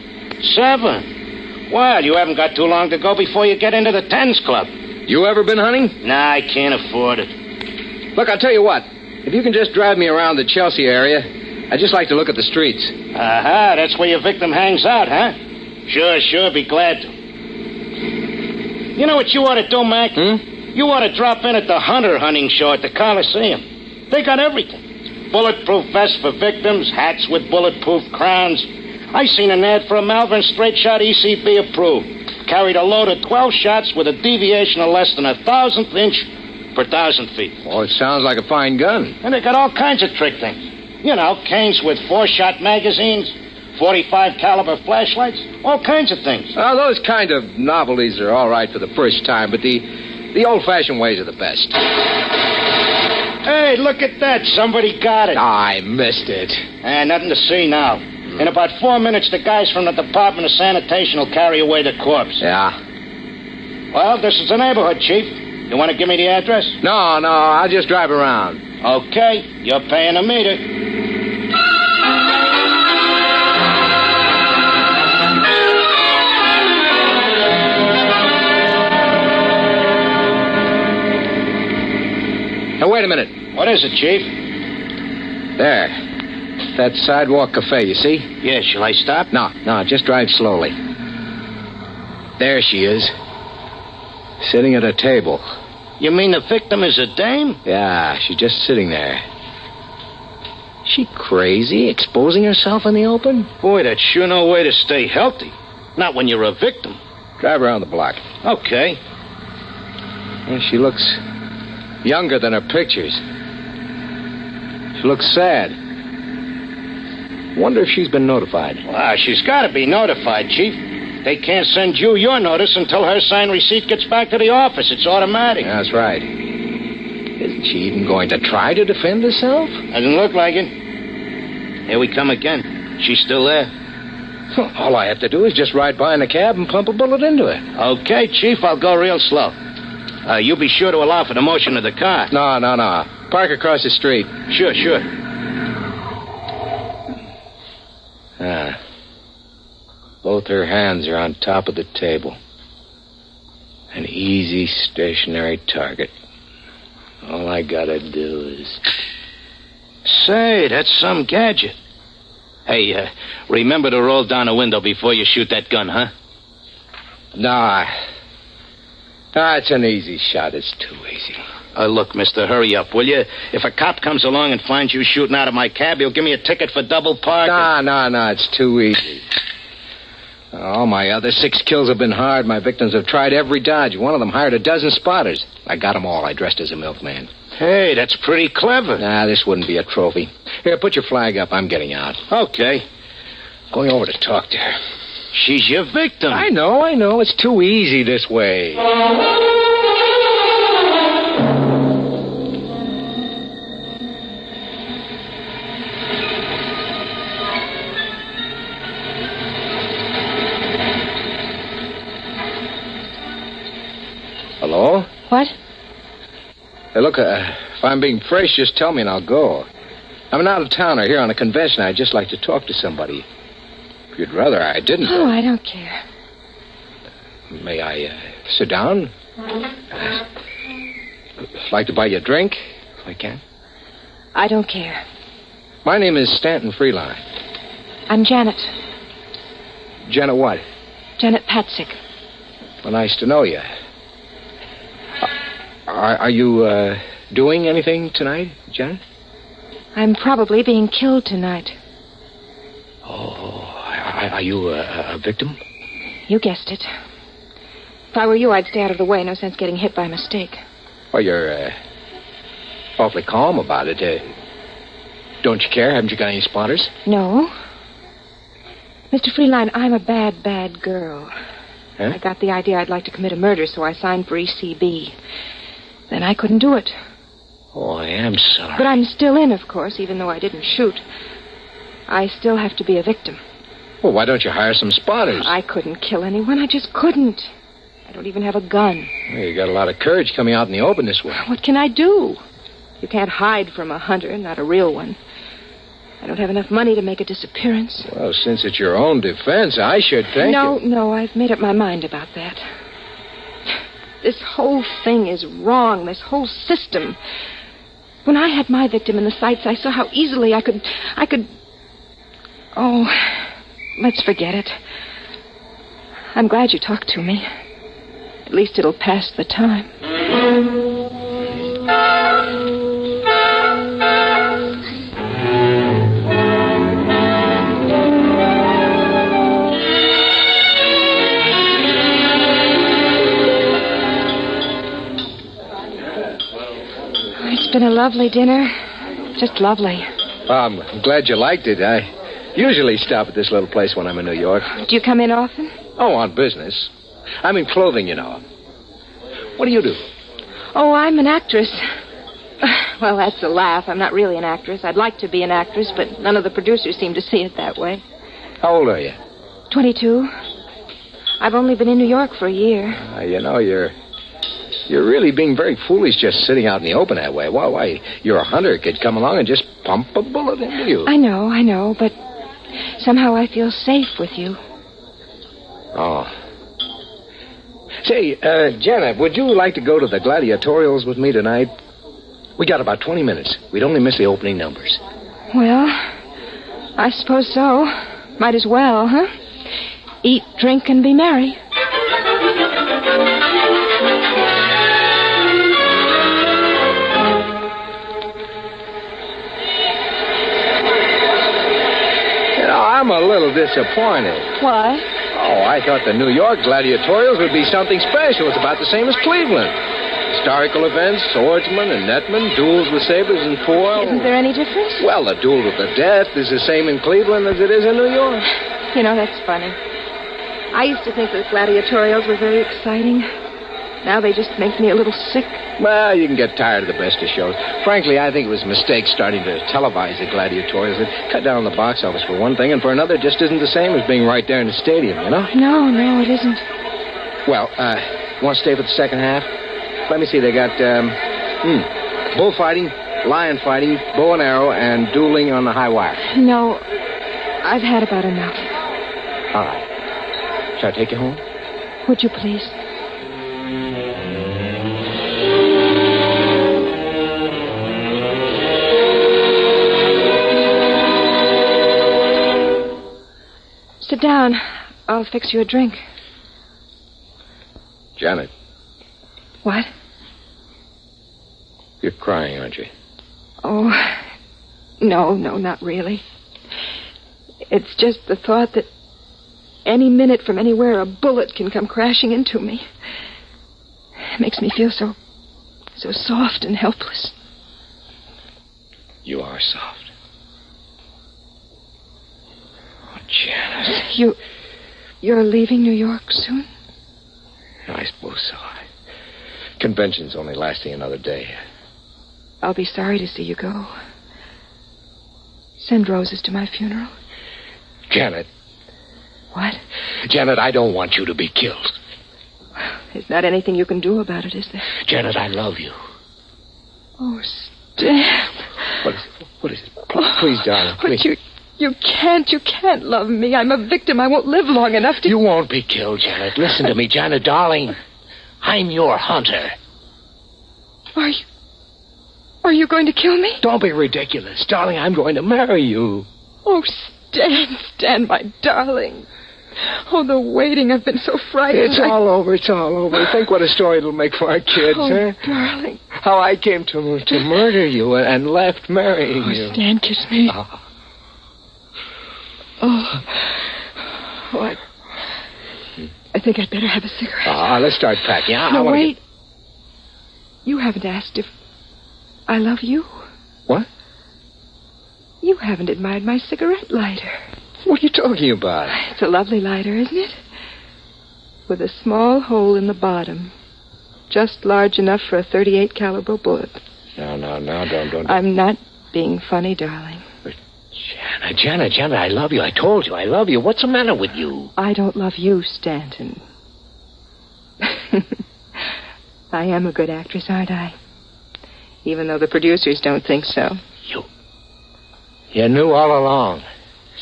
[SPEAKER 7] 7? Well, you haven't got too long to go before you get into the Tens Club.
[SPEAKER 8] You ever been hunting?
[SPEAKER 7] Nah, I can't afford it.
[SPEAKER 8] Look, I'll tell you what. If you can just drive me around the Chelsea area, I'd just like to look at the streets.
[SPEAKER 7] Aha, that's where your victim hangs out, huh? Sure, be glad to. You know what you ought to do, Mac? You ought to drop in at the Hunter hunting show at the Coliseum. They got everything. Bulletproof vests for victims, hats with bulletproof crowns. I seen an ad for a Malvern straight shot ECB approved. Carried a load of 12 shots with a deviation of less than 1,000th inch per 1,000 feet.
[SPEAKER 8] Oh, it sounds like a fine gun.
[SPEAKER 7] And they got all kinds of trick things. You know, canes with 4-shot magazines, 45 caliber flashlights, all kinds of things.
[SPEAKER 8] Oh, those kind of novelties are all right for the first time, but the old-fashioned ways are the best.
[SPEAKER 7] Hey, look at that. Somebody got it.
[SPEAKER 8] I missed it.
[SPEAKER 7] Nothing to see now. In about 4 minutes, the guys from the Department of Sanitation will carry away the corpse.
[SPEAKER 8] Yeah.
[SPEAKER 7] Well, this is the neighborhood, Chief. You want to give me the address?
[SPEAKER 8] No, I'll just drive around.
[SPEAKER 7] Okay, you're paying a meter.
[SPEAKER 8] Now, wait a minute.
[SPEAKER 7] What is it, Chief?
[SPEAKER 8] There. That sidewalk cafe, you see?
[SPEAKER 7] Yeah, shall I stop?
[SPEAKER 8] No, just drive slowly. There she is. Sitting at a table.
[SPEAKER 7] You mean the victim is a dame?
[SPEAKER 8] Yeah, she's just sitting there. She crazy, exposing herself in the open?
[SPEAKER 7] Boy, that's sure no way to stay healthy. Not when you're a victim.
[SPEAKER 8] Drive around the block.
[SPEAKER 7] Okay.
[SPEAKER 8] Yeah, she looks younger than her pictures. She looks sad. Wonder if she's been notified.
[SPEAKER 7] Well, she's got to be notified, Chief. They can't send you your notice until her signed receipt gets back to the office. It's automatic.
[SPEAKER 8] That's right. Isn't she even going to try to defend herself?
[SPEAKER 7] Doesn't look like it. Here we come again. She's still there.
[SPEAKER 8] All I have to do is just ride by in a cab and pump a bullet into her.
[SPEAKER 7] Okay, Chief, I'll go real slow. You be sure to allow for the motion of the car.
[SPEAKER 8] No. Park across the street.
[SPEAKER 7] Sure.
[SPEAKER 8] Both her hands are on top of the table. An easy, stationary target. All I gotta do is...
[SPEAKER 7] Say, that's some gadget. Hey, remember to roll down a window before you shoot that gun, huh?
[SPEAKER 8] Nah, it's an easy shot. It's too easy.
[SPEAKER 7] Look, mister, hurry up, will you? If a cop comes along and finds you shooting out of my cab, he'll give me a ticket for double parking.
[SPEAKER 8] No, it's too easy. All my other 6 kills have been hard. My victims have tried every dodge. One of them hired a dozen spotters. I got them all. I dressed as a milkman.
[SPEAKER 7] Hey, that's pretty clever.
[SPEAKER 8] Nah, this wouldn't be a trophy. Here, put your flag up. I'm getting out.
[SPEAKER 7] Okay.
[SPEAKER 8] Going over to talk to her.
[SPEAKER 7] She's your victim.
[SPEAKER 8] I know. It's too easy this way. Hello?
[SPEAKER 12] What?
[SPEAKER 8] Hey, look, if I'm being fresh, just tell me and I'll go. I'm an out-of-towner here on a convention. I'd just like to talk to somebody. If you'd rather I didn't.
[SPEAKER 12] Oh, I don't care.
[SPEAKER 8] May I sit down? I'd like to buy you a drink, if I can.
[SPEAKER 12] I don't care.
[SPEAKER 8] My name is Stanton Freeline.
[SPEAKER 12] I'm Janet.
[SPEAKER 8] Janet what?
[SPEAKER 12] Janet Patzik.
[SPEAKER 8] Well, nice to know you. Are you doing anything tonight, Janet?
[SPEAKER 12] I'm probably being killed tonight.
[SPEAKER 8] Oh, are you a victim?
[SPEAKER 12] You guessed it. If I were you, I'd stay out of the way. No sense getting hit by mistake.
[SPEAKER 8] Well, you're awfully calm about it. Don't you care? Haven't you got any spotters?
[SPEAKER 12] No. Mr. Freeline, I'm a bad, bad girl.
[SPEAKER 8] Huh?
[SPEAKER 12] I got the idea I'd like to commit a murder, so I signed for ECB. Then I couldn't do it.
[SPEAKER 8] Oh, I am sorry.
[SPEAKER 12] But I'm still in, of course, even though I didn't shoot. I still have to be a victim.
[SPEAKER 8] Well, why don't you hire some spotters?
[SPEAKER 12] I couldn't kill anyone. I just couldn't. I don't even have a gun.
[SPEAKER 8] Well, you got a lot of courage coming out in the open this way.
[SPEAKER 12] What can I do? You can't hide from a hunter, not a real one. I don't have enough money to make a disappearance.
[SPEAKER 8] Well, since it's your own defense, I should think...
[SPEAKER 12] No, I've made up my mind about that. This whole thing is wrong, this whole system. When I had my victim in the sights, I saw how easily I could... Oh, let's forget it. I'm glad you talked to me. At least it'll pass the time. It's been a lovely dinner. Just lovely.
[SPEAKER 8] I'm glad you liked it. I usually stop at this little place when I'm in New York.
[SPEAKER 12] Do you come in often?
[SPEAKER 8] Oh, on business. I'm in clothing, you know. What do you do?
[SPEAKER 12] Oh, I'm an actress. Well, that's a laugh. I'm not really an actress. I'd like to be an actress, but none of the producers seem to see it that way.
[SPEAKER 8] How old are you?
[SPEAKER 12] 22. I've only been in New York for a year.
[SPEAKER 8] You know, you're really being very foolish just sitting out in the open that way. Why, your hunter could come along and just pump a bullet into you.
[SPEAKER 12] I know, but somehow I feel safe with you.
[SPEAKER 8] Oh. Say, Janet, would you like to go to the gladiatorials with me tonight? We got about 20 minutes. We'd only miss the opening numbers.
[SPEAKER 12] Well, I suppose so. Might as well, huh? Eat, drink, and be merry.
[SPEAKER 8] I'm a little disappointed.
[SPEAKER 12] Why?
[SPEAKER 8] Oh, I thought the New York gladiatorials would be something special. It's about the same as Cleveland. Historical events, swordsmen and netmen, duels with sabers and foil.
[SPEAKER 12] Isn't there any difference?
[SPEAKER 8] Well, the duel to the death is the same in Cleveland as it is in New York.
[SPEAKER 12] You know, that's funny. I used to think that gladiatorials were very exciting. Now they just make me a little sick.
[SPEAKER 8] Well, you can get tired of the best of shows. Frankly, I think it was a mistake starting to televise the gladiatorials. It cut down on the box office for one thing, and for another, it just isn't the same as being right there in the stadium, you know?
[SPEAKER 12] No, it isn't.
[SPEAKER 8] Well, want to stay for the second half? Let me see, they got, bullfighting, lion fighting, bow and arrow, and dueling on the high wire.
[SPEAKER 12] No, I've had about enough.
[SPEAKER 8] All right. Shall I take you home?
[SPEAKER 12] Would you please? Sit down. I'll fix you a drink.
[SPEAKER 8] Janet.
[SPEAKER 12] What?
[SPEAKER 8] You're crying, aren't you?
[SPEAKER 12] Oh, no, not really. It's just the thought that any minute from anywhere a bullet can come crashing into me. It makes me feel so soft and helpless.
[SPEAKER 8] You are soft. Oh, Janet.
[SPEAKER 12] You're leaving New York soon?
[SPEAKER 8] I suppose so. Convention's only lasting another day.
[SPEAKER 12] I'll be sorry to see you go. Send roses to my funeral.
[SPEAKER 8] Janet.
[SPEAKER 12] What?
[SPEAKER 8] Janet, I don't want you to be killed.
[SPEAKER 12] There's not anything you can do about it, is there?
[SPEAKER 8] Janet, I love you.
[SPEAKER 12] Oh, Stan.
[SPEAKER 8] What is it? Please, darling, please.
[SPEAKER 12] But you can't love me. I'm a victim. I won't live long enough to...
[SPEAKER 7] You won't be killed, Janet. Listen to me, Janet, darling. I'm your hunter.
[SPEAKER 12] Are you going to kill me?
[SPEAKER 7] Don't be ridiculous. Darling, I'm going to marry you.
[SPEAKER 12] Oh, Stan, my darling. Oh, the waiting. I've been so frightened.
[SPEAKER 8] It's all over. Think what a story it'll make for our kids, huh?
[SPEAKER 12] Darling.
[SPEAKER 8] How I came to murder you and left marrying you.
[SPEAKER 12] Oh, Stan, kiss me. I think I'd better have a cigarette.
[SPEAKER 8] Let's start packing.
[SPEAKER 12] No, wait. You haven't asked if I love you.
[SPEAKER 8] What?
[SPEAKER 12] You haven't admired my cigarette lighter.
[SPEAKER 8] What are you talking about?
[SPEAKER 12] It's a lovely lighter, isn't it? With a small hole in the bottom. Just large enough for a .38 caliber bullet.
[SPEAKER 8] No, don't.
[SPEAKER 12] I'm not being funny, darling.
[SPEAKER 7] But Janet, I love you. I told you I love you. What's the matter with you?
[SPEAKER 12] I don't love you, Stanton. I am a good actress, aren't I? Even though the producers don't think so.
[SPEAKER 7] You knew all along.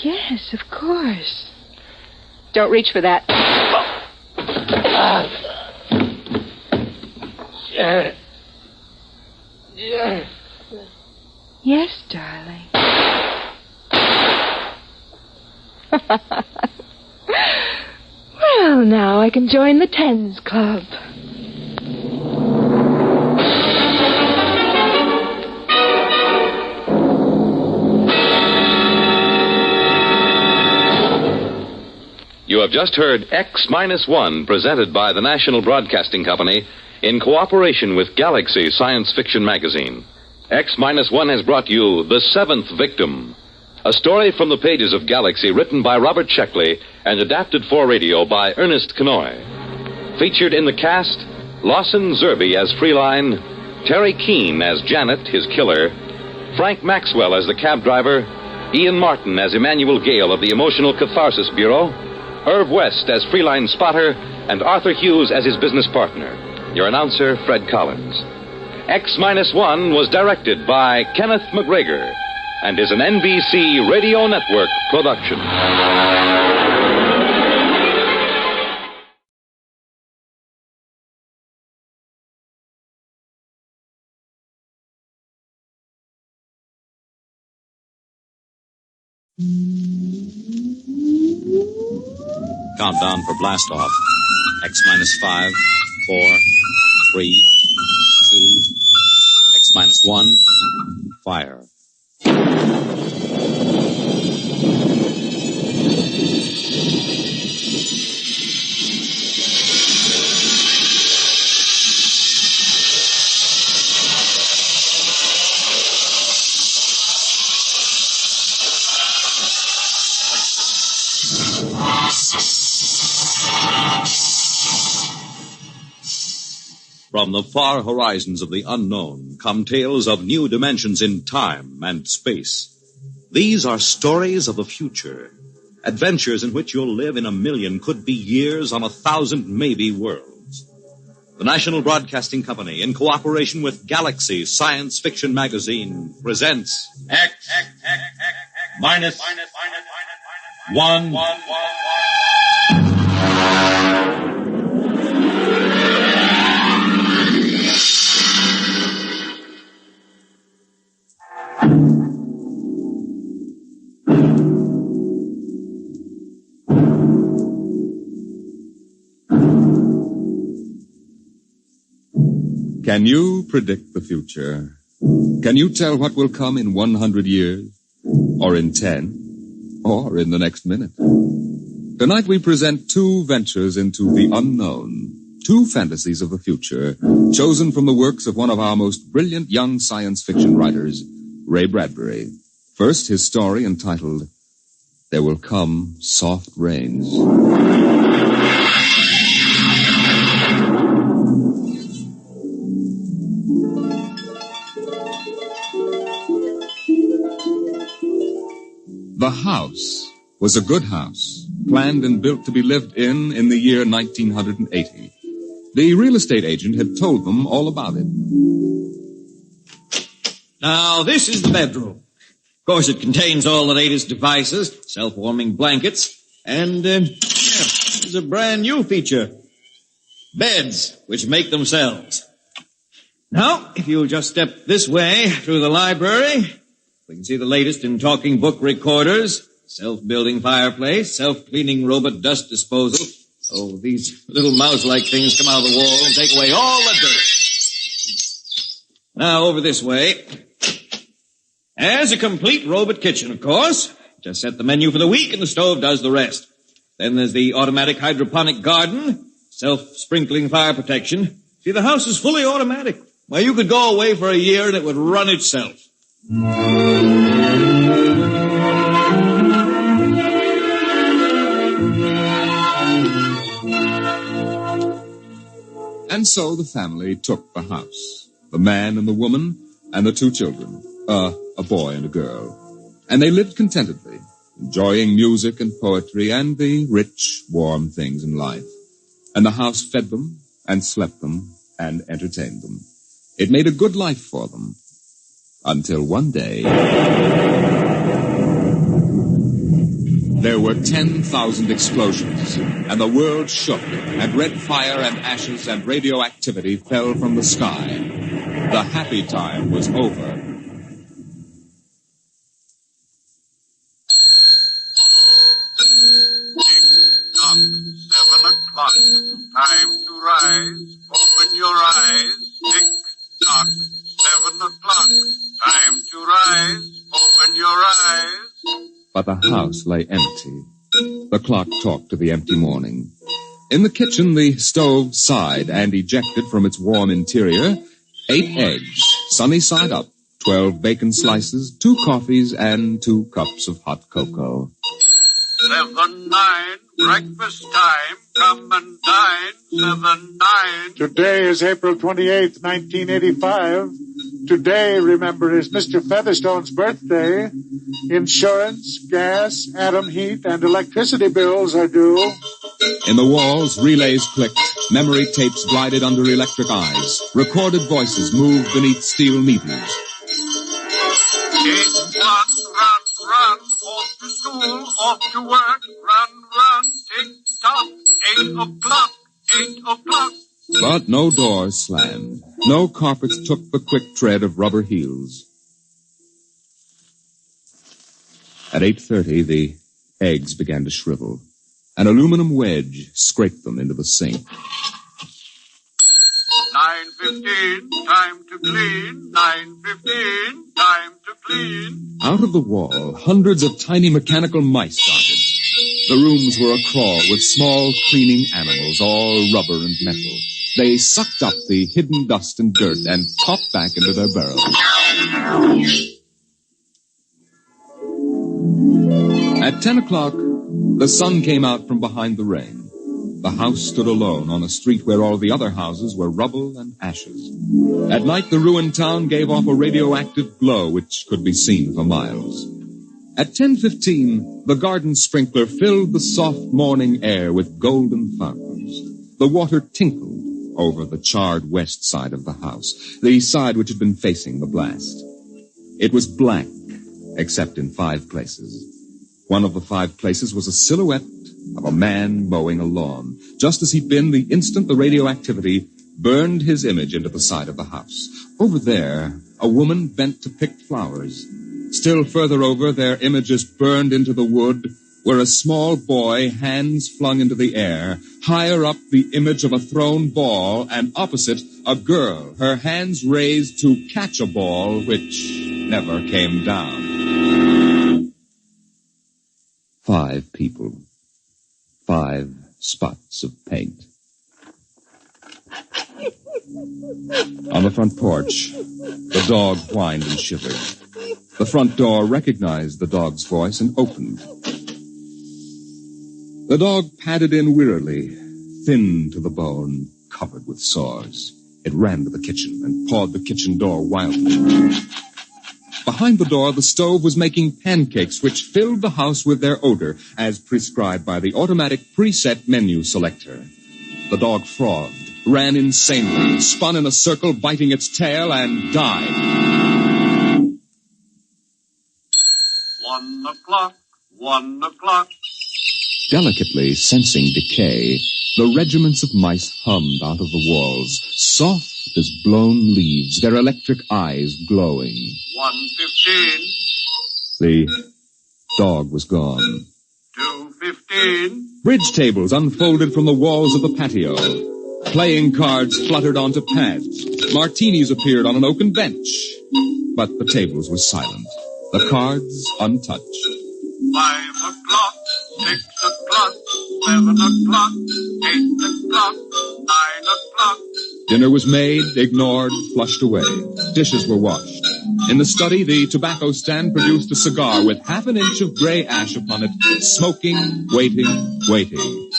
[SPEAKER 12] Yes, of course. Don't reach for that. Yes, darling. Well, now I can join the Tens Club.
[SPEAKER 1] You have just heard X-1, presented by the National Broadcasting Company in cooperation with Galaxy Science Fiction Magazine. X-1 has brought you The Seventh Victim, a story from the pages of Galaxy written by Robert Sheckley and adapted for radio by Ernest Kenoy. Featured in the cast, Lawson Zerbe as Freeline, Terry Keane as Janet, his killer, Frank Maxwell as the cab driver, Ian Martin as Emmanuel Gale of the Emotional Catharsis Bureau, Irv West as Freeline spotter, and Arthur Hughes as his business partner. Your announcer, Fred Collins. X-1 was directed by Kenneth McGregor and is an NBC Radio Network production. Countdown for blast off. X-5, 4, 3, 2, X-1, fire. From the far horizons of the unknown come tales of new dimensions in time and space. These are stories of the future, adventures in which you'll live in a million, could be years, on 1,000 maybe worlds. The National Broadcasting Company, in cooperation with Galaxy Science Fiction Magazine, presents
[SPEAKER 9] X-1.
[SPEAKER 11] Can you predict the future? Can you tell what will come in 100 years? Or in 10? Or in the next minute? Tonight we present two ventures into the unknown. Two fantasies of the future, chosen from the works of one of our most brilliant young science fiction writers, Ray Bradbury. First, his story entitled, There Will Come Soft Rains. The house was a good house, planned and built to be lived in the year 1980. The real estate agent had told them all about it.
[SPEAKER 13] Now, this is the bedroom. Of course, it contains all the latest devices, self-warming blankets, and there's a brand new feature. Beds, which make themselves. Now, if you'll just step this way through the library, we can see the latest in talking book recorders, self-building fireplace, self-cleaning robot dust disposal. Oh, these little mouse-like things come out of the wall and take away all the dirt. Now, over this way. As a complete robot kitchen, of course. Just set the menu for the week and the stove does the rest. Then there's the automatic hydroponic garden, self-sprinkling fire protection. See, the house is fully automatic. Well, you could go away for a year and it would run itself.
[SPEAKER 11] And so the family took the house. The man and the woman and the two children. A boy and a girl. And they lived contentedly, enjoying music and poetry and the rich, warm things in life. And the house fed them and slept them and entertained them. It made a good life for them. Until one day, there were 10,000 explosions, and the world shook, and red fire and ashes and radioactivity fell from the sky. The happy time was over.
[SPEAKER 14] Tick-tock, 7 o'clock, time to rise, open your eyes. Tick-tock, 7 o'clock, time to rise, open your eyes.
[SPEAKER 11] But the house lay empty. The clock talked to the empty morning. In the kitchen, the stove sighed and ejected from its warm interior 8 eggs, sunny side up, 12 bacon slices, 2 coffees, and 2 cups of hot cocoa.
[SPEAKER 14] 7, 9, breakfast time, come and dine. 7, 9.
[SPEAKER 17] Today is April 28th, 1985. Today, remember, is Mr. Featherstone's birthday. Insurance, gas, atom heat, and electricity bills are due.
[SPEAKER 11] In the walls, relays clicked, memory tapes glided under electric eyes, recorded voices moved beneath steel meters.
[SPEAKER 14] 8, 1, run, off to school, off to work, run, tick-tock, 8 o'clock, 8 o'clock.
[SPEAKER 11] But no doors slammed. No carpets took the quick tread of rubber heels. At 8:30, the eggs began to shrivel. An aluminum wedge scraped them into the sink.
[SPEAKER 14] 9:15, time to clean. 9:15, time to clean.
[SPEAKER 11] Out of the wall, hundreds of tiny mechanical mice darted. The rooms were acrawl with small cleaning animals, all rubber and metal. They sucked up the hidden dust and dirt and popped back into their burrows. At 10 o'clock, the sun came out from behind the rain. The house stood alone on a street where all the other houses were rubble and ashes. At night, the ruined town gave off a radioactive glow which could be seen for miles. At 10:15, the garden sprinkler filled the soft morning air with golden fountains. The water tinkled over the charred west side of the house, the side which had been facing the blast. It was blank, except in 5 places. One of the 5 places was a silhouette of a man mowing a lawn, just as he'd been the instant the radioactivity burned his image into the side of the house. Over there, a woman bent to pick flowers. Still further over, their images burned into the wood where a small boy, hands flung into the air, higher up the image of a thrown ball, and opposite, a girl, her hands raised to catch a ball which never came down. 5 people. 5 spots of paint. On the front porch, the dog whined and shivered. The front door recognized the dog's voice and opened. The dog padded in wearily, thin to the bone, covered with sores. It ran to the kitchen and pawed the kitchen door wildly. Behind the door, the stove was making pancakes which filled the house with their odor, as prescribed by the automatic preset menu selector. The dog frothed, ran insanely, spun in a circle, biting its tail, and died.
[SPEAKER 14] 1 o'clock, 1 o'clock.
[SPEAKER 11] Delicately sensing decay, the regiments of mice hummed out of the walls, soft as blown leaves, their electric eyes glowing.
[SPEAKER 14] 1:15.
[SPEAKER 11] The dog was gone.
[SPEAKER 14] 2:15.
[SPEAKER 11] Bridge tables unfolded from the walls of the patio. Playing cards fluttered onto pads. Martinis appeared on an oaken bench. But the tables were silent, the cards untouched.
[SPEAKER 14] 5 o'clock, 6 o'clock, 7 o'clock, 8 o'clock, 9 o'clock.
[SPEAKER 11] Dinner was made, ignored, flushed away. Dishes were washed. In the study, the tobacco stand produced a cigar with half an inch of gray ash upon it, smoking, waiting, waiting.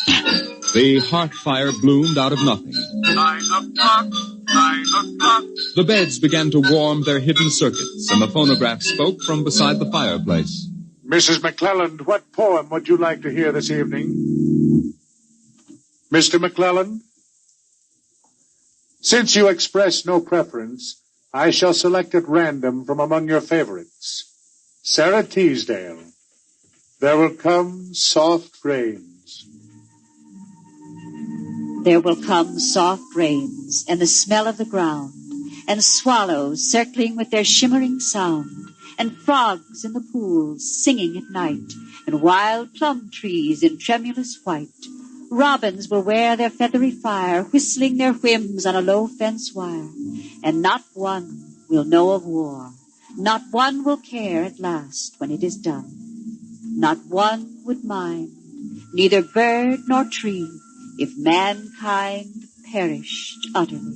[SPEAKER 11] The hearth fire bloomed out of nothing.
[SPEAKER 14] 9 o'clock, 9 o'clock.
[SPEAKER 11] The beds began to warm their hidden circuits, and the phonograph spoke from beside the fireplace.
[SPEAKER 17] Mrs. McClelland, what poem would you like to hear this evening? Mr. McClelland? Since you express no preference, I shall select at random from among your favorites. Sarah Teasdale. There will come soft rains.
[SPEAKER 4] There will come soft rains, and the smell of the ground, and swallows circling with their shimmering sound, and frogs in the pools singing at night, and wild plum trees in tremulous white. Robins will wear their feathery fire, whistling their whims on a low fence wire, and not one will know of war. Not one will care at last when it is done. Not one would mind, neither bird nor tree, if mankind perished utterly.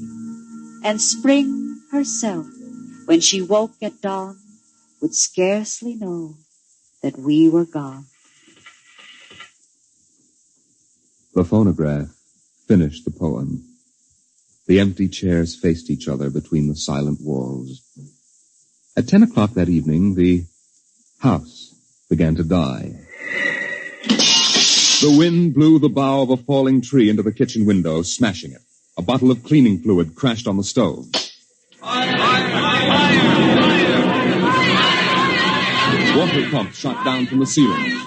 [SPEAKER 4] And spring herself, when she woke at dawn, would scarcely know that we were gone.
[SPEAKER 11] The phonograph finished the poem. The empty chairs faced each other between the silent walls. At 10 o'clock that evening, the house began to die. The wind blew the bough of a falling tree into the kitchen window, smashing it. A bottle of cleaning fluid crashed on the stove. Water pumps shot down from the ceiling.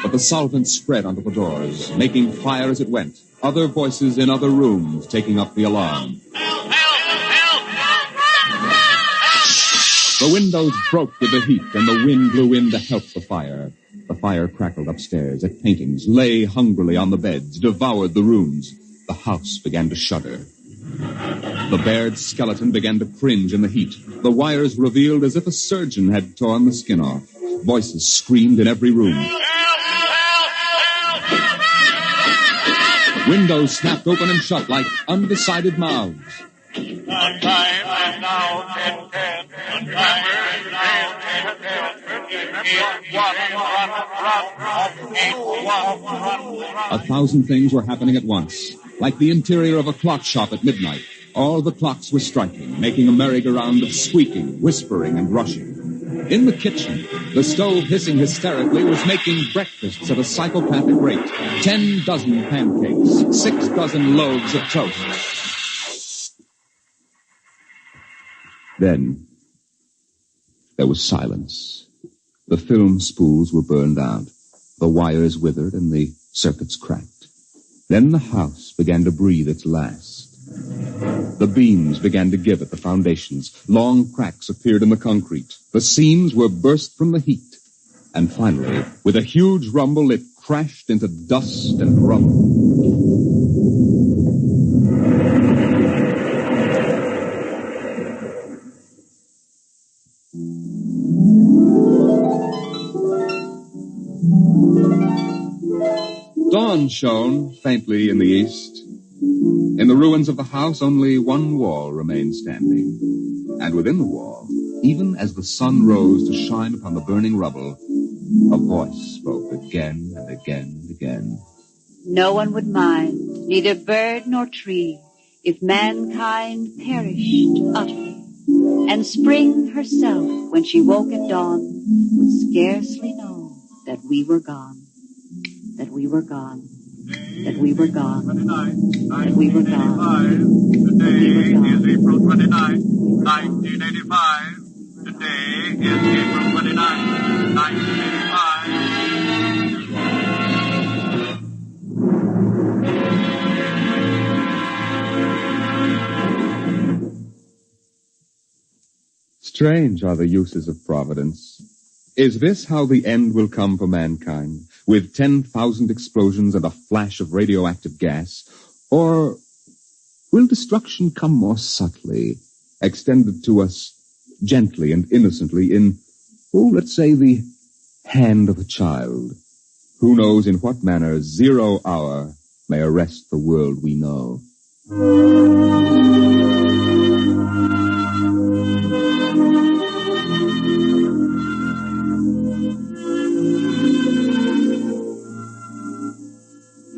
[SPEAKER 11] But the solvent spread onto the doors, making fire as it went. Other voices in other rooms taking up the alarm. The windows broke with the heat, and the wind blew in to help the fire. The fire crackled upstairs at paintings, lay hungrily on the beds, devoured the rooms. The house began to shudder. The bared skeleton began to cringe in the heat. The wires revealed as if a surgeon had torn the skin off. Voices screamed in every room. Windows snapped open and shut like undecided mouths.
[SPEAKER 14] The time is now 10:10. The time is now 10:10.
[SPEAKER 11] 1,000 things were happening at once, like the interior of a clock shop at midnight. All the clocks were striking, making a merry-go-round of squeaking, whispering, and rushing. In the kitchen, the stove hissing hysterically was making breakfasts at a psychopathic rate. 10 dozen pancakes, 6 dozen loaves of toast. Then, there was silence. The film spools were burned out. The wires withered and the circuits cracked. Then the house began to breathe its last. The beams began to give at the foundations. Long cracks appeared in the concrete. The seams were burst from the heat. And finally, with a huge rumble, it crashed into dust and rubble. Dawn shone faintly in the east. In the ruins of the house, only one wall remained standing. And within the wall, even as the sun rose to shine upon the burning rubble, a voice spoke again and again and again.
[SPEAKER 4] No one would mind, neither bird nor tree, if mankind perished utterly. And spring herself, when she woke at dawn, would scarcely know that we were gone. That we were gone. That we were gone. That we were gone.
[SPEAKER 14] Today is April 29th, 1985. Today is April 29th, 1985.
[SPEAKER 11] Strange are the uses of Providence. Is this how the end will come for mankind, with 10,000 explosions and a flash of radioactive gas? Or will destruction come more subtly, extended to us gently and innocently in, let's say, the hand of a child? Who knows in what manner 0 hour may arrest the world we know?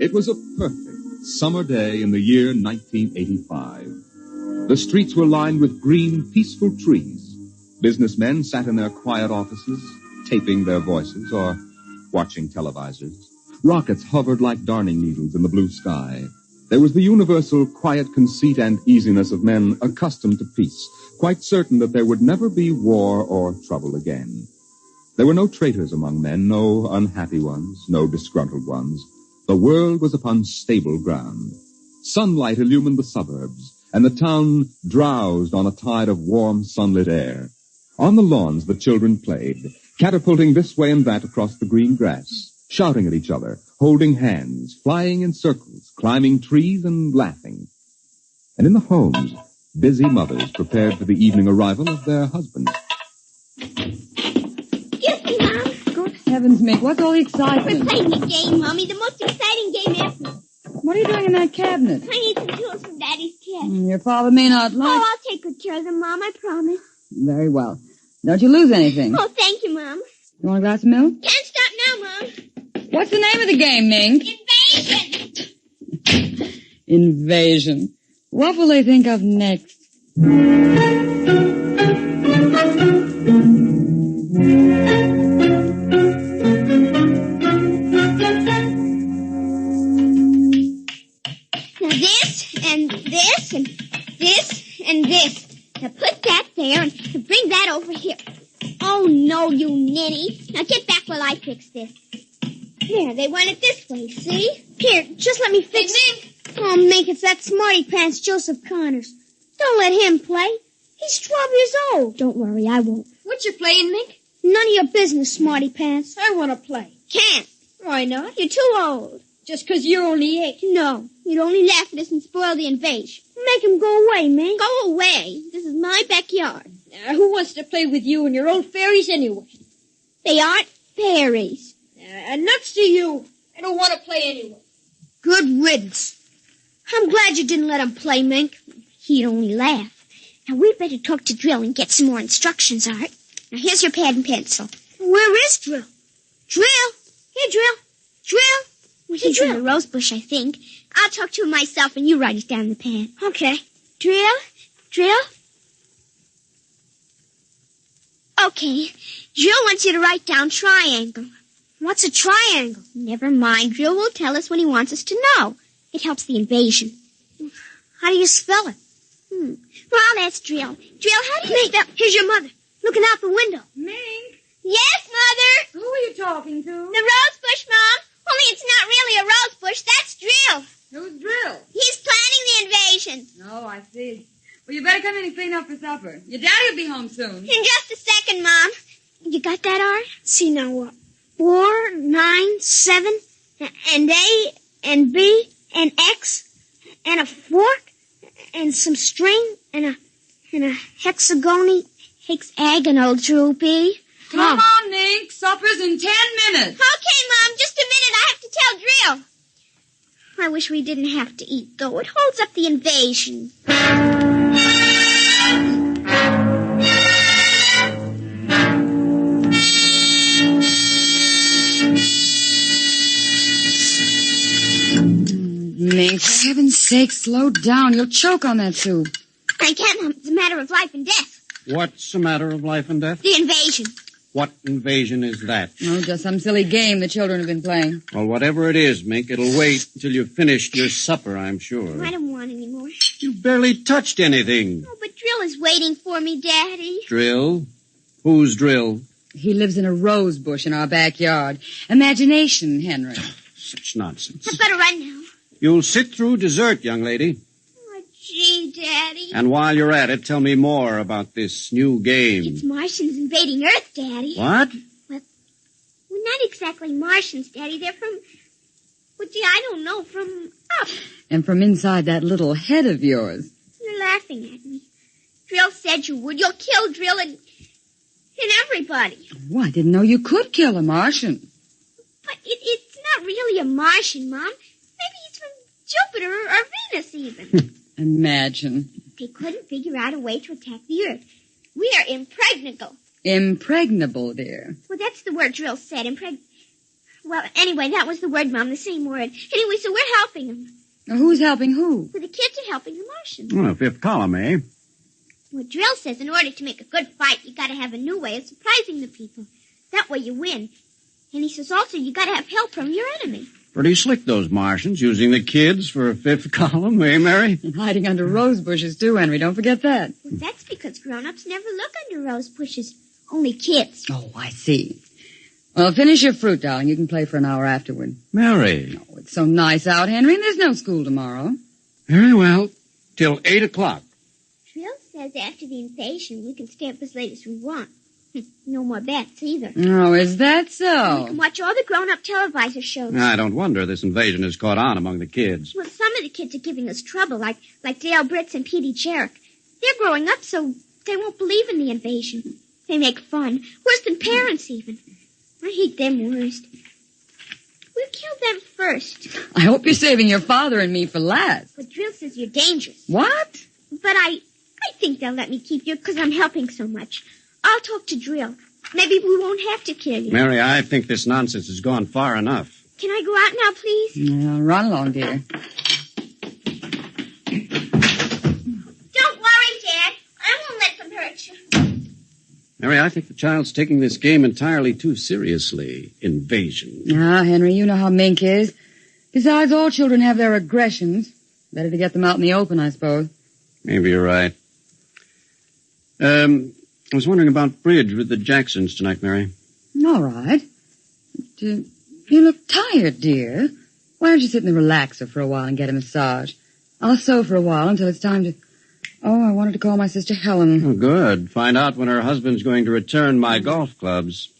[SPEAKER 11] It was a perfect summer day in the year 1985. The streets were lined with green, peaceful trees. Businessmen sat in their quiet offices, taping their voices or watching televisors. Rockets hovered like darning needles in the blue sky. There was the universal quiet conceit and easiness of men accustomed to peace, quite certain that there would never be war or trouble again. There were no traitors among men, no unhappy ones, no disgruntled ones. The world was upon stable ground. Sunlight illumined the suburbs, and the town drowsed on a tide of warm, sunlit air. On the lawns, the children played, catapulting this way and that across the green grass, shouting at each other, holding hands, flying in circles, climbing trees, and laughing. And in the homes, busy mothers prepared for the evening arrival of their husbands.
[SPEAKER 10] Excuse me, Mom.
[SPEAKER 25] Good heavens, Mick, what's all the excitement?
[SPEAKER 10] We're playing a game, Mommy, the most exciting game ever.
[SPEAKER 25] What are you doing in that cabinet?
[SPEAKER 10] I need some tools from Daddy's kit.
[SPEAKER 25] Your father may not like...
[SPEAKER 10] Oh, I'll take good care of them, Mom, I promise.
[SPEAKER 25] Very well. Don't you lose anything.
[SPEAKER 10] Oh, thank you, Mom.
[SPEAKER 25] You want a glass of milk?
[SPEAKER 10] Can't stop now, Mom.
[SPEAKER 25] What's the name of the game, Mink?
[SPEAKER 10] Invasion!
[SPEAKER 25] Invasion. What will they think of next?
[SPEAKER 10] Now this, and this, and this, and this. Now put that there and bring that over here. Oh, no, you ninny. Now get back while I fix this. There, they want it this way, see? Here, just let me fix it. Oh, Mink, it's that smarty pants Joseph Connors. Don't let him play. He's 12 years old. Don't worry, I won't.
[SPEAKER 3] What you playing, Mink?
[SPEAKER 10] None of your business, smarty pants.
[SPEAKER 3] I want to play.
[SPEAKER 10] Can't.
[SPEAKER 3] Why not?
[SPEAKER 10] You're too old.
[SPEAKER 3] Just 'cause you're only 8.
[SPEAKER 10] No, you'd only laugh at us and spoil the invasion. Make him go away, Mink. Go away. This is my backyard.
[SPEAKER 3] Who wants to play with you and your old fairies anyway?
[SPEAKER 10] They aren't fairies.
[SPEAKER 3] Nuts to you. I don't want to play anyway.
[SPEAKER 10] Good riddance. I'm glad you didn't let him play, Mink. He'd only laugh. Now, we'd better talk to Drill and get some more instructions, Art. Now, here's your pad and pencil. Where is Drill? Drill? Here, Drill. Drill? Well, he's in the rose bush, I think. I'll talk to him myself, and you write it down in the pad. Okay. Drill? Drill? Okay. Drill wants you to write down triangle. What's a triangle? Never mind. Drill will tell us when he wants us to know. It helps the invasion. How do you spell it? Well, that's Drill. Drill, how do you spell... Here's your mother, looking out the window.
[SPEAKER 3] Mink?
[SPEAKER 10] Yes, Mother?
[SPEAKER 3] Who are you talking to?
[SPEAKER 10] The rose bush, Mom. Only it's not really a rose bush. That's Drill.
[SPEAKER 3] Who's Drill?
[SPEAKER 10] He's planning the invasion.
[SPEAKER 25] Oh, I see. Well, you better come in and clean up for supper. Your daddy will be home soon.
[SPEAKER 10] In just a second, Mom. You got that, Art?
[SPEAKER 3] See now what?
[SPEAKER 5] 4, 9, 7, and A, and B, and X, and a fork, and some string, and a hexagonal droopy.
[SPEAKER 25] Come on, Nink. Supper's in 10 minutes.
[SPEAKER 5] Okay, Mom, just a minute. I have to tell Drill. I wish we didn't have to eat, though. It holds up the invasion.
[SPEAKER 25] Nink, for heaven's sake, slow down. You'll choke on that soup.
[SPEAKER 5] I can't, Mom. It's a matter of life and death.
[SPEAKER 21] What's a matter of life and death?
[SPEAKER 5] The invasion.
[SPEAKER 21] What invasion is that?
[SPEAKER 25] Oh, just some silly game the children have been playing.
[SPEAKER 21] Well, whatever it is, Mink, it'll wait until you've finished your supper, I'm sure.
[SPEAKER 5] I don't want any more.
[SPEAKER 21] You barely touched anything.
[SPEAKER 5] Oh, but Drill is waiting for me, Daddy.
[SPEAKER 21] Drill? Who's Drill?
[SPEAKER 25] He lives in a rose bush in our backyard. Imagination, Henry.
[SPEAKER 21] Such nonsense.
[SPEAKER 5] I've got to run now.
[SPEAKER 21] You'll sit through dessert, young lady.
[SPEAKER 5] Oh, gee, Daddy.
[SPEAKER 21] And while you're at it, tell me more about this new game.
[SPEAKER 5] It's Martians invading Earth, Daddy.
[SPEAKER 21] What?
[SPEAKER 5] Well, not exactly Martians, Daddy. They're from... Well, gee, I don't know. From up.
[SPEAKER 25] And from inside that little head of yours.
[SPEAKER 5] You're laughing at me. Drill said you would. You'll kill Drill and everybody.
[SPEAKER 25] Oh, I didn't know you could kill a Martian.
[SPEAKER 5] But it's not really a Martian, Mom. Maybe he's from Jupiter or Venus, even.
[SPEAKER 25] Imagine.
[SPEAKER 5] They couldn't figure out a way to attack the Earth. We are impregnable.
[SPEAKER 25] Impregnable, dear.
[SPEAKER 5] Well, that's the word Drill said, Well, anyway, that was the word, Mom, the same word. Anyway, so we're helping them.
[SPEAKER 25] Now, who's helping who?
[SPEAKER 5] Well, the kids are helping the Martians.
[SPEAKER 21] Well, fifth column, eh?
[SPEAKER 5] Well, Drill says in order to make a good fight, you gotta have a new way of surprising the people. That way you win. And he says also you gotta have help from your enemy.
[SPEAKER 21] Pretty slick, those Martians, using the kids for a fifth column, eh, Mary?
[SPEAKER 25] And hiding under rose bushes, too, Henry. Don't forget that.
[SPEAKER 5] Well, that's because grown-ups never look under rose bushes. Only kids.
[SPEAKER 25] Oh, I see. Well, finish your fruit, darling. You can play for an hour afterward.
[SPEAKER 21] Mary.
[SPEAKER 25] Oh, it's so nice out, Henry, and there's no school tomorrow.
[SPEAKER 21] Very well. Till 8 o'clock.
[SPEAKER 5] Drill says after the invasion, we can stay up as late as we want. No more bets, either.
[SPEAKER 25] Oh, is that so?
[SPEAKER 5] And we can watch all the grown-up televisor shows.
[SPEAKER 21] I don't wonder this invasion has caught on among the kids.
[SPEAKER 5] Well, some of the kids are giving us trouble, like Dale Britz and Petey Jarek. They're growing up, so they won't believe in the invasion. They make fun. Worse than parents, even. I hate them worst. We'll kill them first.
[SPEAKER 25] I hope you're saving your father and me for last.
[SPEAKER 5] But Drill says you're dangerous.
[SPEAKER 25] What?
[SPEAKER 5] But I think they'll let me keep you because I'm helping so much. I'll talk to Drill. Maybe we won't have to kill you.
[SPEAKER 21] Mary, I think this nonsense has gone far enough.
[SPEAKER 5] Can I go out now, please?
[SPEAKER 25] Yeah, run along, dear.
[SPEAKER 5] Don't worry, Dad. I won't let them hurt you.
[SPEAKER 21] Mary, I think the child's taking this game entirely too seriously. Invasion.
[SPEAKER 25] Ah, Henry, you know how Mink is. Besides, all children have their aggressions. Better to get them out in the open, I suppose.
[SPEAKER 21] Maybe you're right. I was wondering about bridge with the Jacksons tonight, Mary.
[SPEAKER 25] All right. But, you look tired, dear. Why don't you sit in the relaxer for a while and get a massage? I'll sew for a while until it's time to... Oh, I wanted to call my sister Helen.
[SPEAKER 21] Oh, good. Find out when her husband's going to return my golf clubs.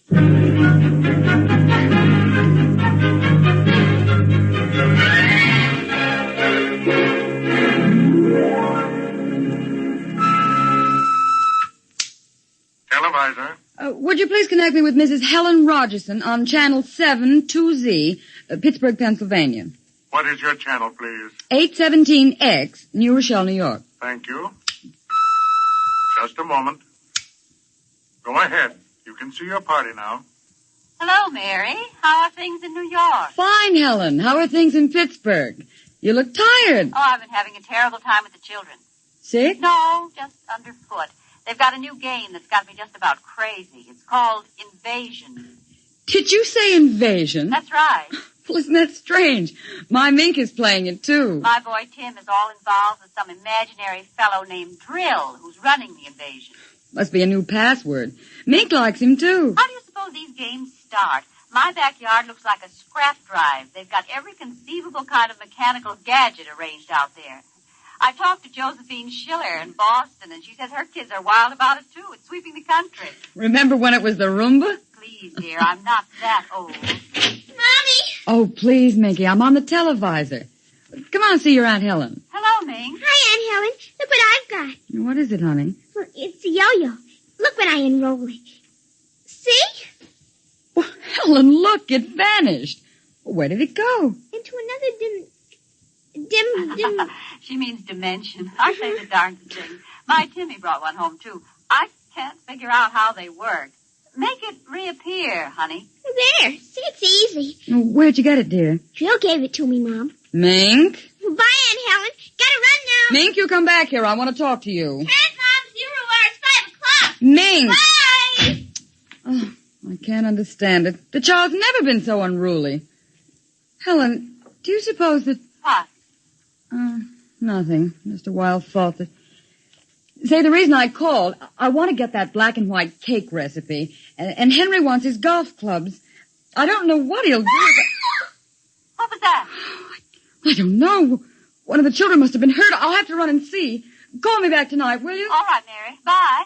[SPEAKER 17] Televisor.
[SPEAKER 25] Would you please connect me with Mrs. Helen Rogerson on Channel 7-2Z, Pittsburgh, Pennsylvania.
[SPEAKER 17] What is your channel, please?
[SPEAKER 25] 817X, New Rochelle, New York.
[SPEAKER 17] Thank you. Just a moment. Go ahead. You can see your party now.
[SPEAKER 19] Hello, Mary. How are things in New York?
[SPEAKER 25] Fine, Helen. How are things in Pittsburgh? You look tired.
[SPEAKER 19] Oh, I've been having a terrible time with the children.
[SPEAKER 25] Sick?
[SPEAKER 19] No, just underfoot. They've got a new game that's got me just about crazy. It's called Invasion.
[SPEAKER 25] Did you say invasion?
[SPEAKER 19] That's right.
[SPEAKER 25] Well, isn't that strange? My Mink is playing it, too.
[SPEAKER 19] My boy Tim is all involved with some imaginary fellow named Drill who's running the invasion.
[SPEAKER 25] Must be a new password. Mink likes him, too.
[SPEAKER 19] How do you suppose these games start? My backyard looks like a scrap drive. They've got every conceivable kind of mechanical gadget arranged out there. I talked to Josephine Schiller in Boston, and she says her kids are wild about it, too. It's sweeping the country.
[SPEAKER 25] Remember when it was the Roomba?
[SPEAKER 19] Please, dear, I'm not that old.
[SPEAKER 3] Mommy!
[SPEAKER 25] Oh, please, Minky, I'm on the televisor. Come on, see your Aunt Helen.
[SPEAKER 19] Hello, Ming.
[SPEAKER 5] Hi, Aunt Helen. Look what I've got.
[SPEAKER 25] What is it, honey?
[SPEAKER 5] Well, it's a yo-yo. Look when I unroll it. See?
[SPEAKER 25] Well, Helen, look, it vanished. Where did it go?
[SPEAKER 5] Into another dim...
[SPEAKER 19] She means dimension. I say the darndest thing. My Timmy brought one home, too. I can't figure out how they work. Make it reappear, honey.
[SPEAKER 5] There. See, it's easy.
[SPEAKER 25] Where'd you get it, dear?
[SPEAKER 5] Jill gave it to me, Mom.
[SPEAKER 25] Mink?
[SPEAKER 5] Bye, Aunt Helen. Gotta run now.
[SPEAKER 25] Mink, you come back here. I want to talk to you.
[SPEAKER 5] Hey, Mom. 0 hours, 5 o'clock.
[SPEAKER 25] Mink!
[SPEAKER 5] Bye!
[SPEAKER 25] Oh, I can't understand it. The child's never been so unruly. Helen, do you suppose that...
[SPEAKER 19] What?
[SPEAKER 25] Nothing. Just a wild thought that... Say, the reason I called, I want to get that black and white cake recipe, and Henry wants his golf clubs. I don't know what he'll do.
[SPEAKER 19] What was that?
[SPEAKER 25] I don't know. One of the children must have been hurt. I'll have to run and see. Call me back tonight, will you?
[SPEAKER 19] All right, Mary. Bye.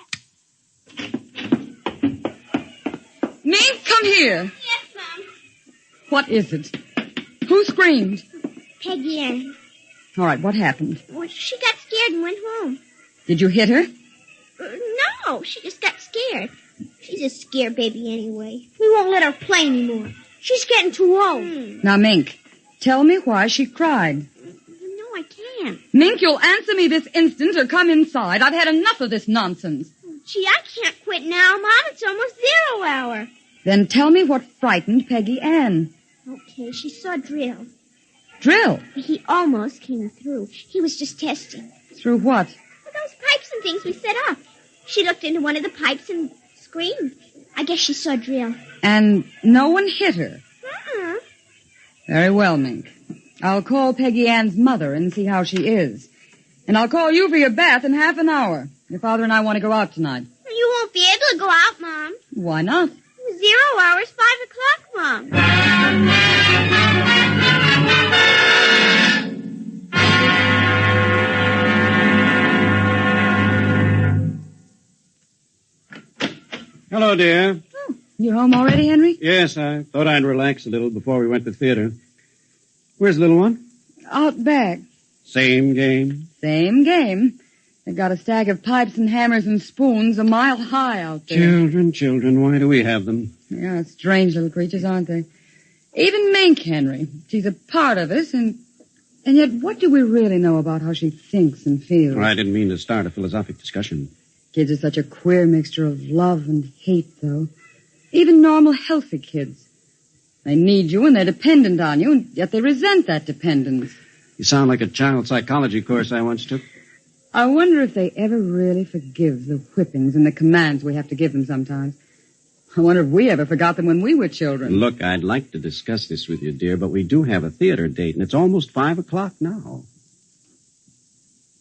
[SPEAKER 25] Mink, come here.
[SPEAKER 5] Yes, Mom.
[SPEAKER 25] What is it? Who screamed?
[SPEAKER 5] Peggy Ann.
[SPEAKER 25] All right, what happened?
[SPEAKER 5] Well, she got scared and went home.
[SPEAKER 25] Did you hit her?
[SPEAKER 5] No, she just got scared. She's a scare baby anyway. We won't let her play anymore. She's getting too old.
[SPEAKER 25] Now, Mink, tell me why she cried.
[SPEAKER 5] No, I can't.
[SPEAKER 25] Mink, you'll answer me this instant or come inside. I've had enough of this nonsense.
[SPEAKER 5] Gee, I can't quit now, Mom. It's almost 0 hour.
[SPEAKER 25] Then tell me what frightened Peggy Ann.
[SPEAKER 5] Okay, she saw Drill.
[SPEAKER 25] Drill?
[SPEAKER 5] He almost came through. He was just testing.
[SPEAKER 25] Through what?
[SPEAKER 5] Well, those pipes and things we set up. She looked into one of the pipes and screamed. I guess she saw Drill.
[SPEAKER 25] And no one hit her?
[SPEAKER 5] Uh-uh.
[SPEAKER 25] Very well, Mink. I'll call Peggy Ann's mother and see how she is. And I'll call you for your bath in half an hour. Your father and I want to go out tonight.
[SPEAKER 5] You won't be able to go out, Mom.
[SPEAKER 25] Why not?
[SPEAKER 5] 0 hours, 5 o'clock, Mom.
[SPEAKER 15] Hello, dear.
[SPEAKER 25] Oh, you're home already, Henry?
[SPEAKER 15] Yes, I thought I'd relax a little before we went to theater. Where's the little one?
[SPEAKER 25] Out back.
[SPEAKER 15] Same game?
[SPEAKER 25] Same game. They've got a stack of pipes and hammers and spoons a mile high out there.
[SPEAKER 15] Children, why do we have them?
[SPEAKER 25] Yeah, strange little creatures, aren't they? Even Mink, Henry. She's a part of us, and yet what do we really know about how she thinks and feels?
[SPEAKER 15] I didn't mean to start a philosophic discussion.
[SPEAKER 25] Kids are such a queer mixture of love and hate, though. Even normal, healthy kids. They need you and they're dependent on you, and yet they resent that dependence.
[SPEAKER 15] You sound like a child psychology course I once took.
[SPEAKER 25] I wonder if they ever really forgive the whippings and the commands we have to give them sometimes. I wonder if we ever forgot them when we were children.
[SPEAKER 15] Look, I'd like to discuss this with you, dear, but we do have a theater date, and it's almost 5 o'clock now.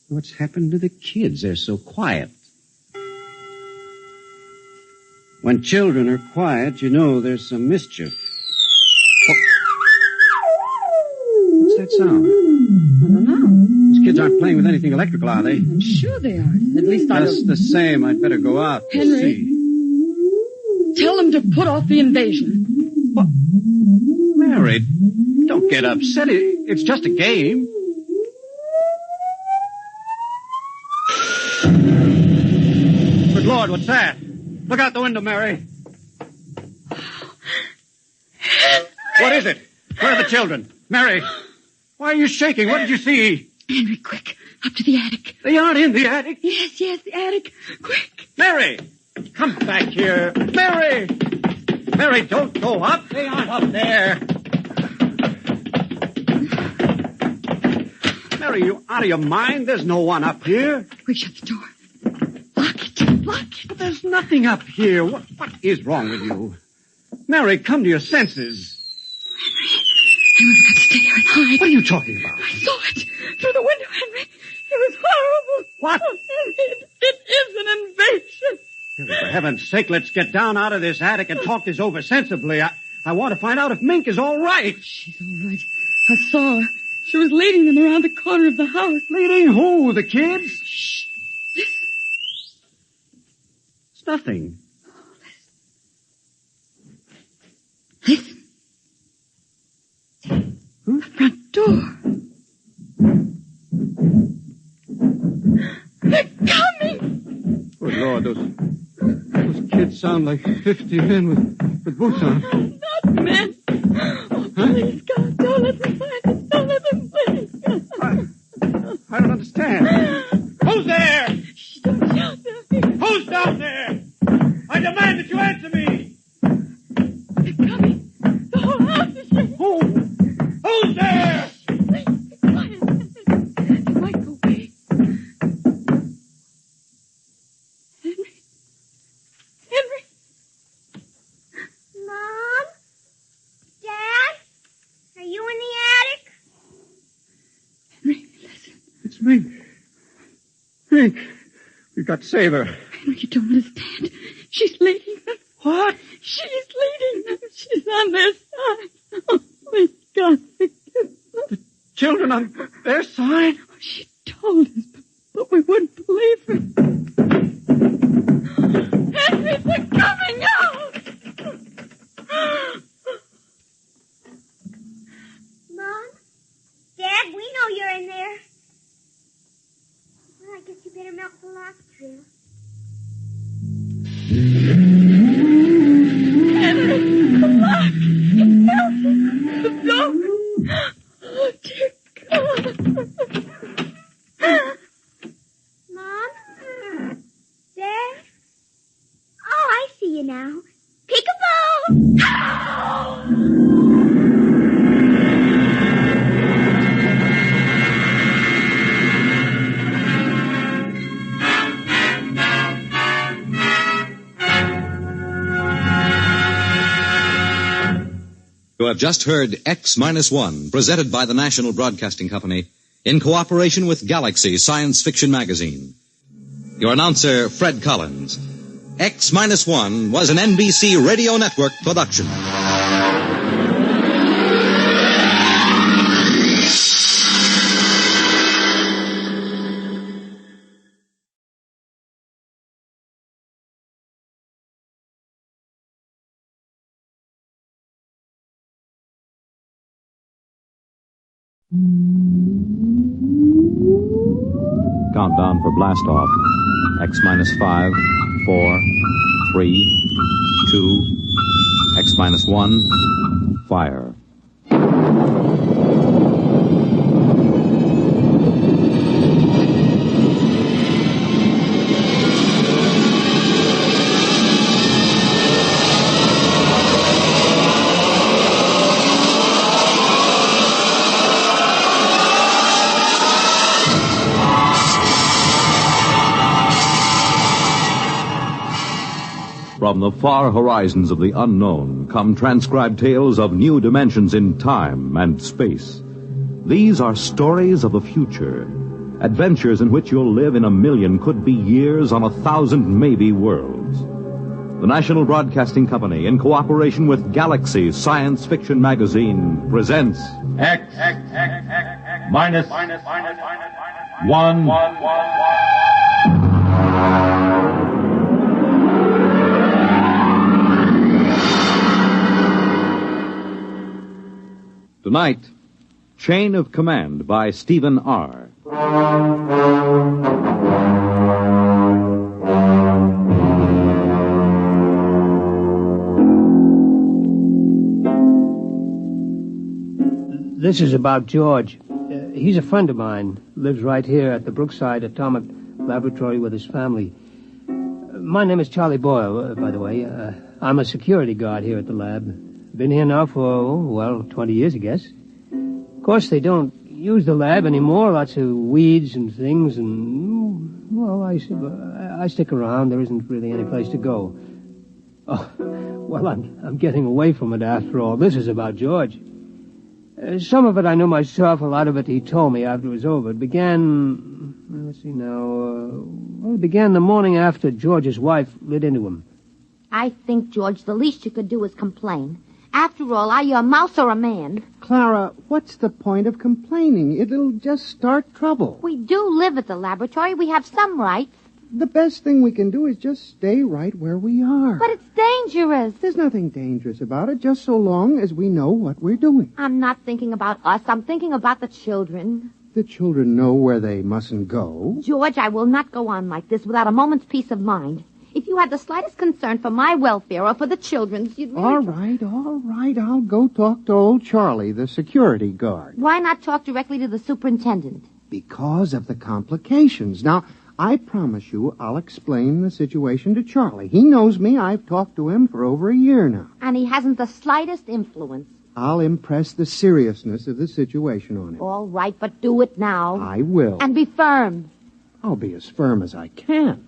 [SPEAKER 15] What's happened to the kids? They're so quiet. When children are quiet, you know there's some mischief. Oh. What's that sound?
[SPEAKER 25] I don't know.
[SPEAKER 15] These kids aren't playing with anything electrical, are they?
[SPEAKER 25] I'm sure they are. At least I don't...
[SPEAKER 15] Just the same. I'd better go out and
[SPEAKER 25] Henry,
[SPEAKER 15] see.
[SPEAKER 25] Tell them to put off the invasion.
[SPEAKER 15] What? Mary, don't get upset. It's just a game. Good Lord, what's that? Look out the window, Mary. What is it? Where are the children? Mary, why are you shaking? What did you see?
[SPEAKER 25] Henry, quick. Up to the attic.
[SPEAKER 15] They aren't in the attic.
[SPEAKER 25] Yes, the attic. Quick.
[SPEAKER 15] Mary, come back here. Mary! Mary, don't go up. They aren't up there. Mary, you out of your mind? There's no one up here.
[SPEAKER 25] Quick, shut the door. Lock it.
[SPEAKER 15] But there's nothing up here. What is wrong with you? Mary, come to your senses.
[SPEAKER 25] Henry, we've got to stay here and hide.
[SPEAKER 15] What are you talking about?
[SPEAKER 25] I saw it through the window, Henry. It was horrible.
[SPEAKER 15] What?
[SPEAKER 25] It is an invasion.
[SPEAKER 15] For heaven's sake, let's get down out of this attic and talk this over sensibly. I want to find out if Mink is all right.
[SPEAKER 25] She's all right. I saw her. She was leading them around the corner of the house.
[SPEAKER 15] Leading who? The kids? Shh. It's nothing.
[SPEAKER 25] Listen. The front door. They're coming!
[SPEAKER 15] Good Lord, those kids sound like 50 men with boots on.
[SPEAKER 25] Not men. Oh, please, God, don't let them find us. Don't let them find us.
[SPEAKER 15] I don't understand. Who's there?
[SPEAKER 25] Shh, don't shout them.
[SPEAKER 15] Who's down there? I demand that you answer me.
[SPEAKER 25] They're coming. The whole house is shaking.
[SPEAKER 15] Who's there?
[SPEAKER 25] Please, be quiet. They might go away. Henry.
[SPEAKER 5] Mom? Dad? Are you in the attic?
[SPEAKER 25] Henry, listen.
[SPEAKER 15] It's me. Hank, we've got to save her.
[SPEAKER 25] Henry, you don't understand. She's leading them.
[SPEAKER 15] What?
[SPEAKER 25] She's leading them. She's on their side. Oh, my God.
[SPEAKER 15] The children on their side?
[SPEAKER 25] She told us, but we wouldn't believe her. Henry, they're coming out!
[SPEAKER 5] Mom? Dad, we know you're in there. Well, I guess you better melt the lock through.
[SPEAKER 25] Henry, the lock! It's melting! The door! Oh, dear God!
[SPEAKER 5] Mom? Dad? Oh, I see you now. Peekaboo!
[SPEAKER 1] You have just heard X-1, presented by the National Broadcasting Company in cooperation with Galaxy Science Fiction Magazine. Your announcer, Fred Collins. X-1 was an NBC Radio Network production. Countdown for blast off. X-5, 4, 3, 2, X-1, fire. From the far horizons of the unknown come transcribed tales of new dimensions in time and space. These are stories of the future, adventures in which you'll live in 1,000,000 could-be years on 1,000 maybe worlds. The National Broadcasting Company, in cooperation with Galaxy Science Fiction Magazine, presents
[SPEAKER 9] X-1.
[SPEAKER 1] Tonight, Chain of Command by Stephen R.
[SPEAKER 6] This is about George. He's a friend of mine. Lives right here at the Brookside Atomic Laboratory with his family. My name is Charlie Boyle, by the way. I'm a security guard here at the lab. Been here now for, 20 years, I guess. Of course, they don't use the lab anymore. Lots of weeds and things, and, I stick around. There isn't really any place to go. Oh, well, I'm getting away from it after all. This is about George. Some of it I knew myself. A lot of it he told me after it was over. It began, it began the morning after George's wife lit into him.
[SPEAKER 18] I think, George, the least you could do is complain.
[SPEAKER 2] After all, are you a mouse or a man?
[SPEAKER 18] Clara, what's the point of complaining? It'll just start trouble.
[SPEAKER 2] We do live at the laboratory. We have some rights.
[SPEAKER 18] The best thing we can do is just stay right where we are.
[SPEAKER 2] But it's dangerous.
[SPEAKER 18] There's nothing dangerous about it, just so long as we know what we're doing.
[SPEAKER 2] I'm not thinking about us. I'm thinking about the children.
[SPEAKER 18] The children know where they mustn't go.
[SPEAKER 2] George, I will not go on like this without a moment's peace of mind. If you had the slightest concern for my welfare or for the children's, you'd really...
[SPEAKER 18] All right. I'll go talk to old Charlie, the security guard.
[SPEAKER 2] Why not talk directly to the superintendent?
[SPEAKER 18] Because of the complications. Now, I promise you I'll explain the situation to Charlie. He knows me. I've talked to him for over a year now.
[SPEAKER 2] And he hasn't the slightest influence.
[SPEAKER 18] I'll impress the seriousness of the situation on him.
[SPEAKER 2] All right, but do it now.
[SPEAKER 18] I will.
[SPEAKER 2] And be firm.
[SPEAKER 18] I'll be as firm as I can.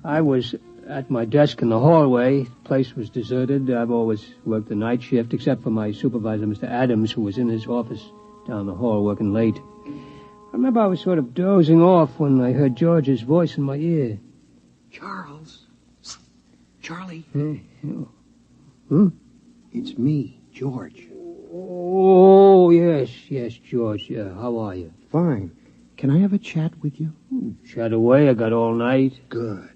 [SPEAKER 6] I was at my desk in the hallway. The place was deserted. I've always worked the night shift, except for my supervisor, Mr. Adams, who was in his office down the hall working late. I remember I was sort of dozing off when I heard George's voice in my ear.
[SPEAKER 18] Charles. Charlie.
[SPEAKER 6] Huh?
[SPEAKER 18] It's me, George.
[SPEAKER 6] Oh, yes, George. Yeah, how are you?
[SPEAKER 18] Fine. Can I have a chat with you?
[SPEAKER 6] Chat away. I got all night.
[SPEAKER 18] Good.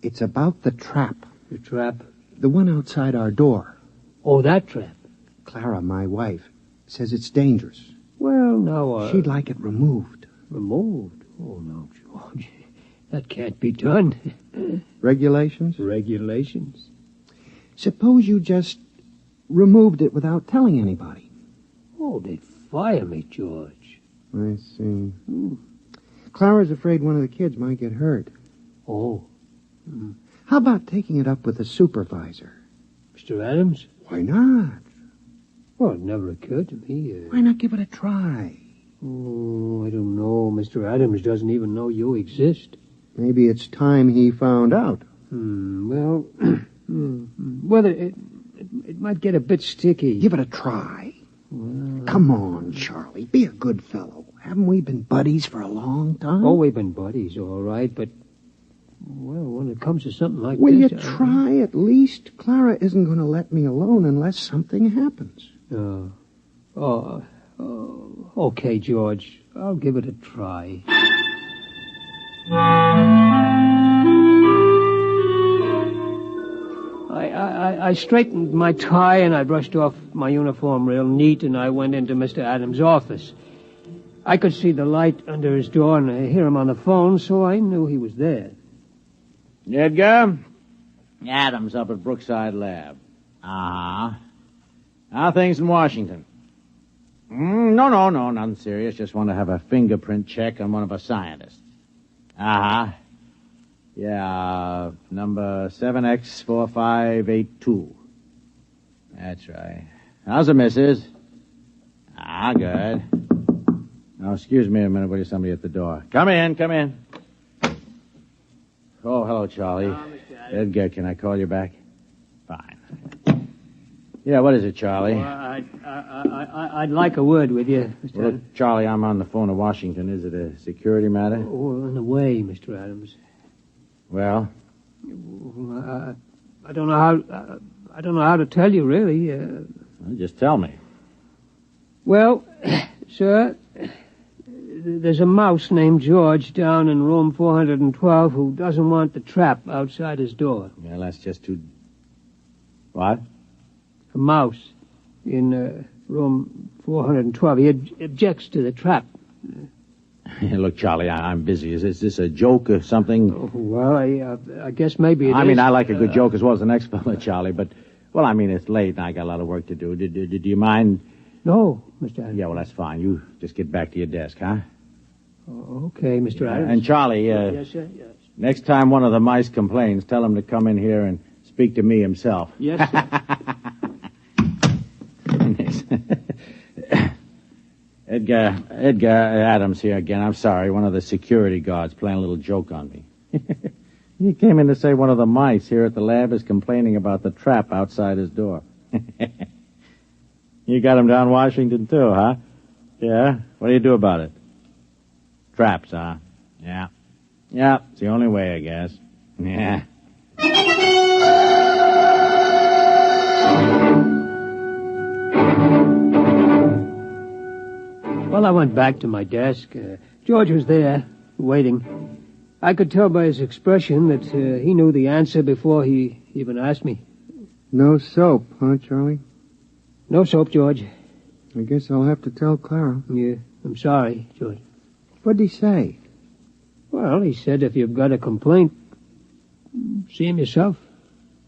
[SPEAKER 18] It's about the trap.
[SPEAKER 6] The trap?
[SPEAKER 18] The one outside our door.
[SPEAKER 6] Oh, that trap.
[SPEAKER 18] Clara, my wife, says it's dangerous.
[SPEAKER 6] Well, now,
[SPEAKER 18] She'd like it removed.
[SPEAKER 6] Removed? Oh, no, George. That can't be done.
[SPEAKER 18] Regulations?
[SPEAKER 6] Regulations.
[SPEAKER 18] Suppose you just removed it without telling anybody.
[SPEAKER 6] Oh, they'd fire me, George.
[SPEAKER 18] I see. Clara's afraid one of the kids might get hurt.
[SPEAKER 6] Oh.
[SPEAKER 18] How about taking it up with the supervisor?
[SPEAKER 6] Mr. Adams?
[SPEAKER 18] Why not?
[SPEAKER 6] Well, it never occurred to me.
[SPEAKER 18] Why not give it a try?
[SPEAKER 6] Oh, I don't know. Mr. Adams doesn't even know you exist.
[SPEAKER 18] Maybe it's time he found out.
[SPEAKER 6] Well, it might get a bit sticky.
[SPEAKER 18] Give it a try.
[SPEAKER 6] Well,
[SPEAKER 18] come on, Charlie. Be a good fellow. Haven't we been buddies for a long time?
[SPEAKER 6] Oh, we've been buddies, all right, but... Well, when it comes to something like
[SPEAKER 18] Will
[SPEAKER 6] this...
[SPEAKER 18] you try at least? Clara isn't going to let me alone unless something happens.
[SPEAKER 6] Okay, George. I'll give it a try. I straightened my tie and I brushed off my uniform real neat and I went into Mr. Adams' office. I could see the light under his door and I hear him on the phone, so I knew he was there.
[SPEAKER 21] Edgar? Adams up at Brookside Lab. How are things in Washington? No, nothing serious. Just want to have a fingerprint check on one of our scientists. Yeah, number 7X4582. That's right. How's the missus? Good. Oh, excuse me a minute. Will you somebody at the door? Come in. Oh, hello, Charlie. Edgar, can I call you back? Fine. Yeah, what is it, Charlie?
[SPEAKER 6] Well, I'd like a word with you, Mr.
[SPEAKER 21] Well,
[SPEAKER 6] Adams.
[SPEAKER 21] Charlie, I'm on the phone to Washington. Is it a security matter?
[SPEAKER 6] Oh, in a way, Mr. Adams.
[SPEAKER 21] Well?
[SPEAKER 6] I don't know how to tell you, really.
[SPEAKER 21] Well, just tell me.
[SPEAKER 6] Well, sir, there's a mouse named George down in room 412 who doesn't want the trap outside his door.
[SPEAKER 21] Well, that's just too... What?
[SPEAKER 6] A mouse in room 412. He objects to the trap.
[SPEAKER 21] Look, Charlie, I'm busy. Is this a joke or something?
[SPEAKER 6] Oh, well, I guess maybe it is.
[SPEAKER 21] I mean, I like a good joke as well as the next fella, Charlie, but... Well, I mean, it's late and I got a lot of work to do. Do you mind...
[SPEAKER 6] No, Mr. Adams.
[SPEAKER 21] Yeah, well, that's fine. You just get back to your desk, huh?
[SPEAKER 6] Okay, Mr. Adams.
[SPEAKER 21] And Charlie,
[SPEAKER 6] yes, sir. Yes.
[SPEAKER 21] Next time one of the mice complains, tell him to come in here and speak to me himself.
[SPEAKER 6] Yes, sir.
[SPEAKER 21] Edgar Adams here again. I'm sorry. One of the security guards playing a little joke on me. He came in to say one of the mice here at the lab is complaining about the trap outside his door. You got him down Washington, too, huh? Yeah? What do you do about it? Traps, huh? Yeah.
[SPEAKER 16] Yeah, it's the only way, I guess. Yeah.
[SPEAKER 6] Well, I went back to my desk. George was there, waiting. I could tell by his expression that he knew the answer before he even asked me.
[SPEAKER 18] No soap, huh, Charlie?
[SPEAKER 6] No soap, George.
[SPEAKER 18] I guess I'll have to tell Clara.
[SPEAKER 6] Yeah, I'm sorry, George.
[SPEAKER 18] What'd he say?
[SPEAKER 6] Well, he said if you've got a complaint, see him yourself.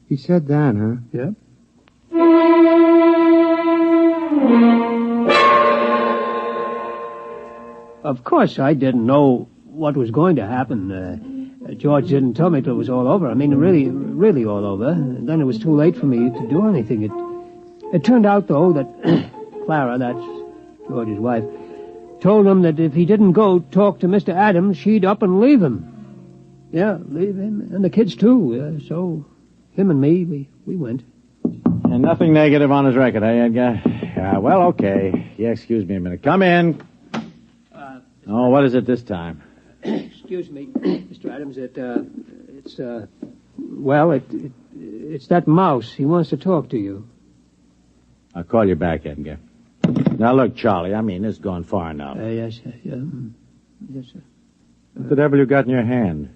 [SPEAKER 18] He said that, huh?
[SPEAKER 6] Yep. Of course, I didn't know what was going to happen. George didn't tell me till it was all over. I mean, really all over. And then it was too late for me to do anything. It turned out, though, that Clara, that's George's wife, told him that if he didn't go talk to Mr. Adams, she'd up and leave him. Yeah, leave him. And the kids, too. So him and me, we went.
[SPEAKER 16] And nothing negative on his record, eh, Edgar? Well, okay. Yeah, excuse me a minute. Come in. Oh, what is it this time?
[SPEAKER 6] Excuse me, Mr. Adams. It's that mouse. He wants to talk to you.
[SPEAKER 16] I'll call you back, Edgar. Now, look, Charlie, I mean, this has gone far enough.
[SPEAKER 6] Yes, sir. Yes, sir.
[SPEAKER 16] What the devil you got in your hand?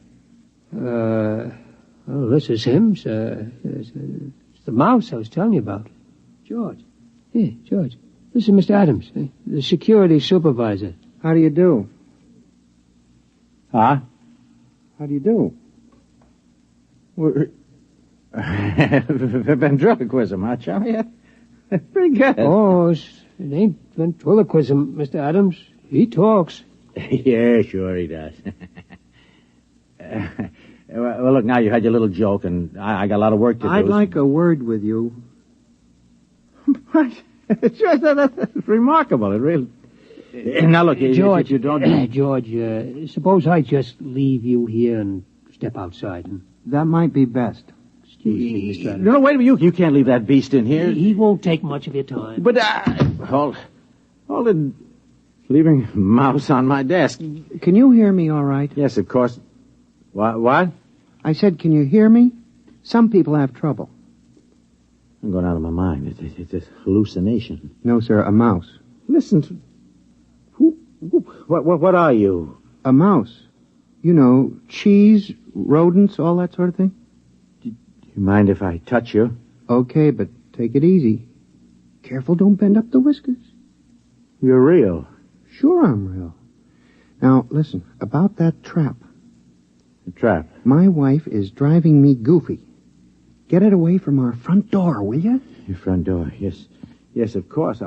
[SPEAKER 6] This is him, sir. It's the mouse I was telling you about. George. Here, George. This is Mr. Adams, the security supervisor.
[SPEAKER 18] How do you do?
[SPEAKER 16] Huh?
[SPEAKER 18] How do you do?
[SPEAKER 16] Ventriloquism, huh, Charlie? Pretty good.
[SPEAKER 6] Oh, it ain't ventriloquism, Mr. Adams. He talks.
[SPEAKER 16] Yeah, sure he does. Well, look, now you had your little joke, and I got a lot of work to do.
[SPEAKER 18] I'd like a word with you.
[SPEAKER 16] What? Sure, that's remarkable. It really... Now, look,
[SPEAKER 6] George,
[SPEAKER 16] if you don't...
[SPEAKER 6] George, suppose I just leave you here and step outside.
[SPEAKER 18] That might be best.
[SPEAKER 6] Excuse me, Mr. Adams.
[SPEAKER 16] No, wait a minute. You can't leave that beast in here.
[SPEAKER 6] He won't take much of your time.
[SPEAKER 16] But, hold it. Leaving mouse on my desk.
[SPEAKER 18] Can you hear me all right?
[SPEAKER 16] Yes, of course. What?
[SPEAKER 18] I said, can you hear me? Some people have trouble.
[SPEAKER 16] I'm going out of my mind. It's a hallucination.
[SPEAKER 18] No, sir, a mouse.
[SPEAKER 16] Listen to... What are you?
[SPEAKER 18] A mouse. You know, cheese, rodents, all that sort of thing.
[SPEAKER 16] Do you mind if I touch you?
[SPEAKER 18] Okay, but take it easy. Careful, don't bend up the whiskers.
[SPEAKER 16] You're real.
[SPEAKER 18] Sure I'm real. Now, listen, about that trap.
[SPEAKER 16] The trap?
[SPEAKER 18] My wife is driving me goofy. Get it away from our front door, will you?
[SPEAKER 16] Your front door, yes. Yes, of course,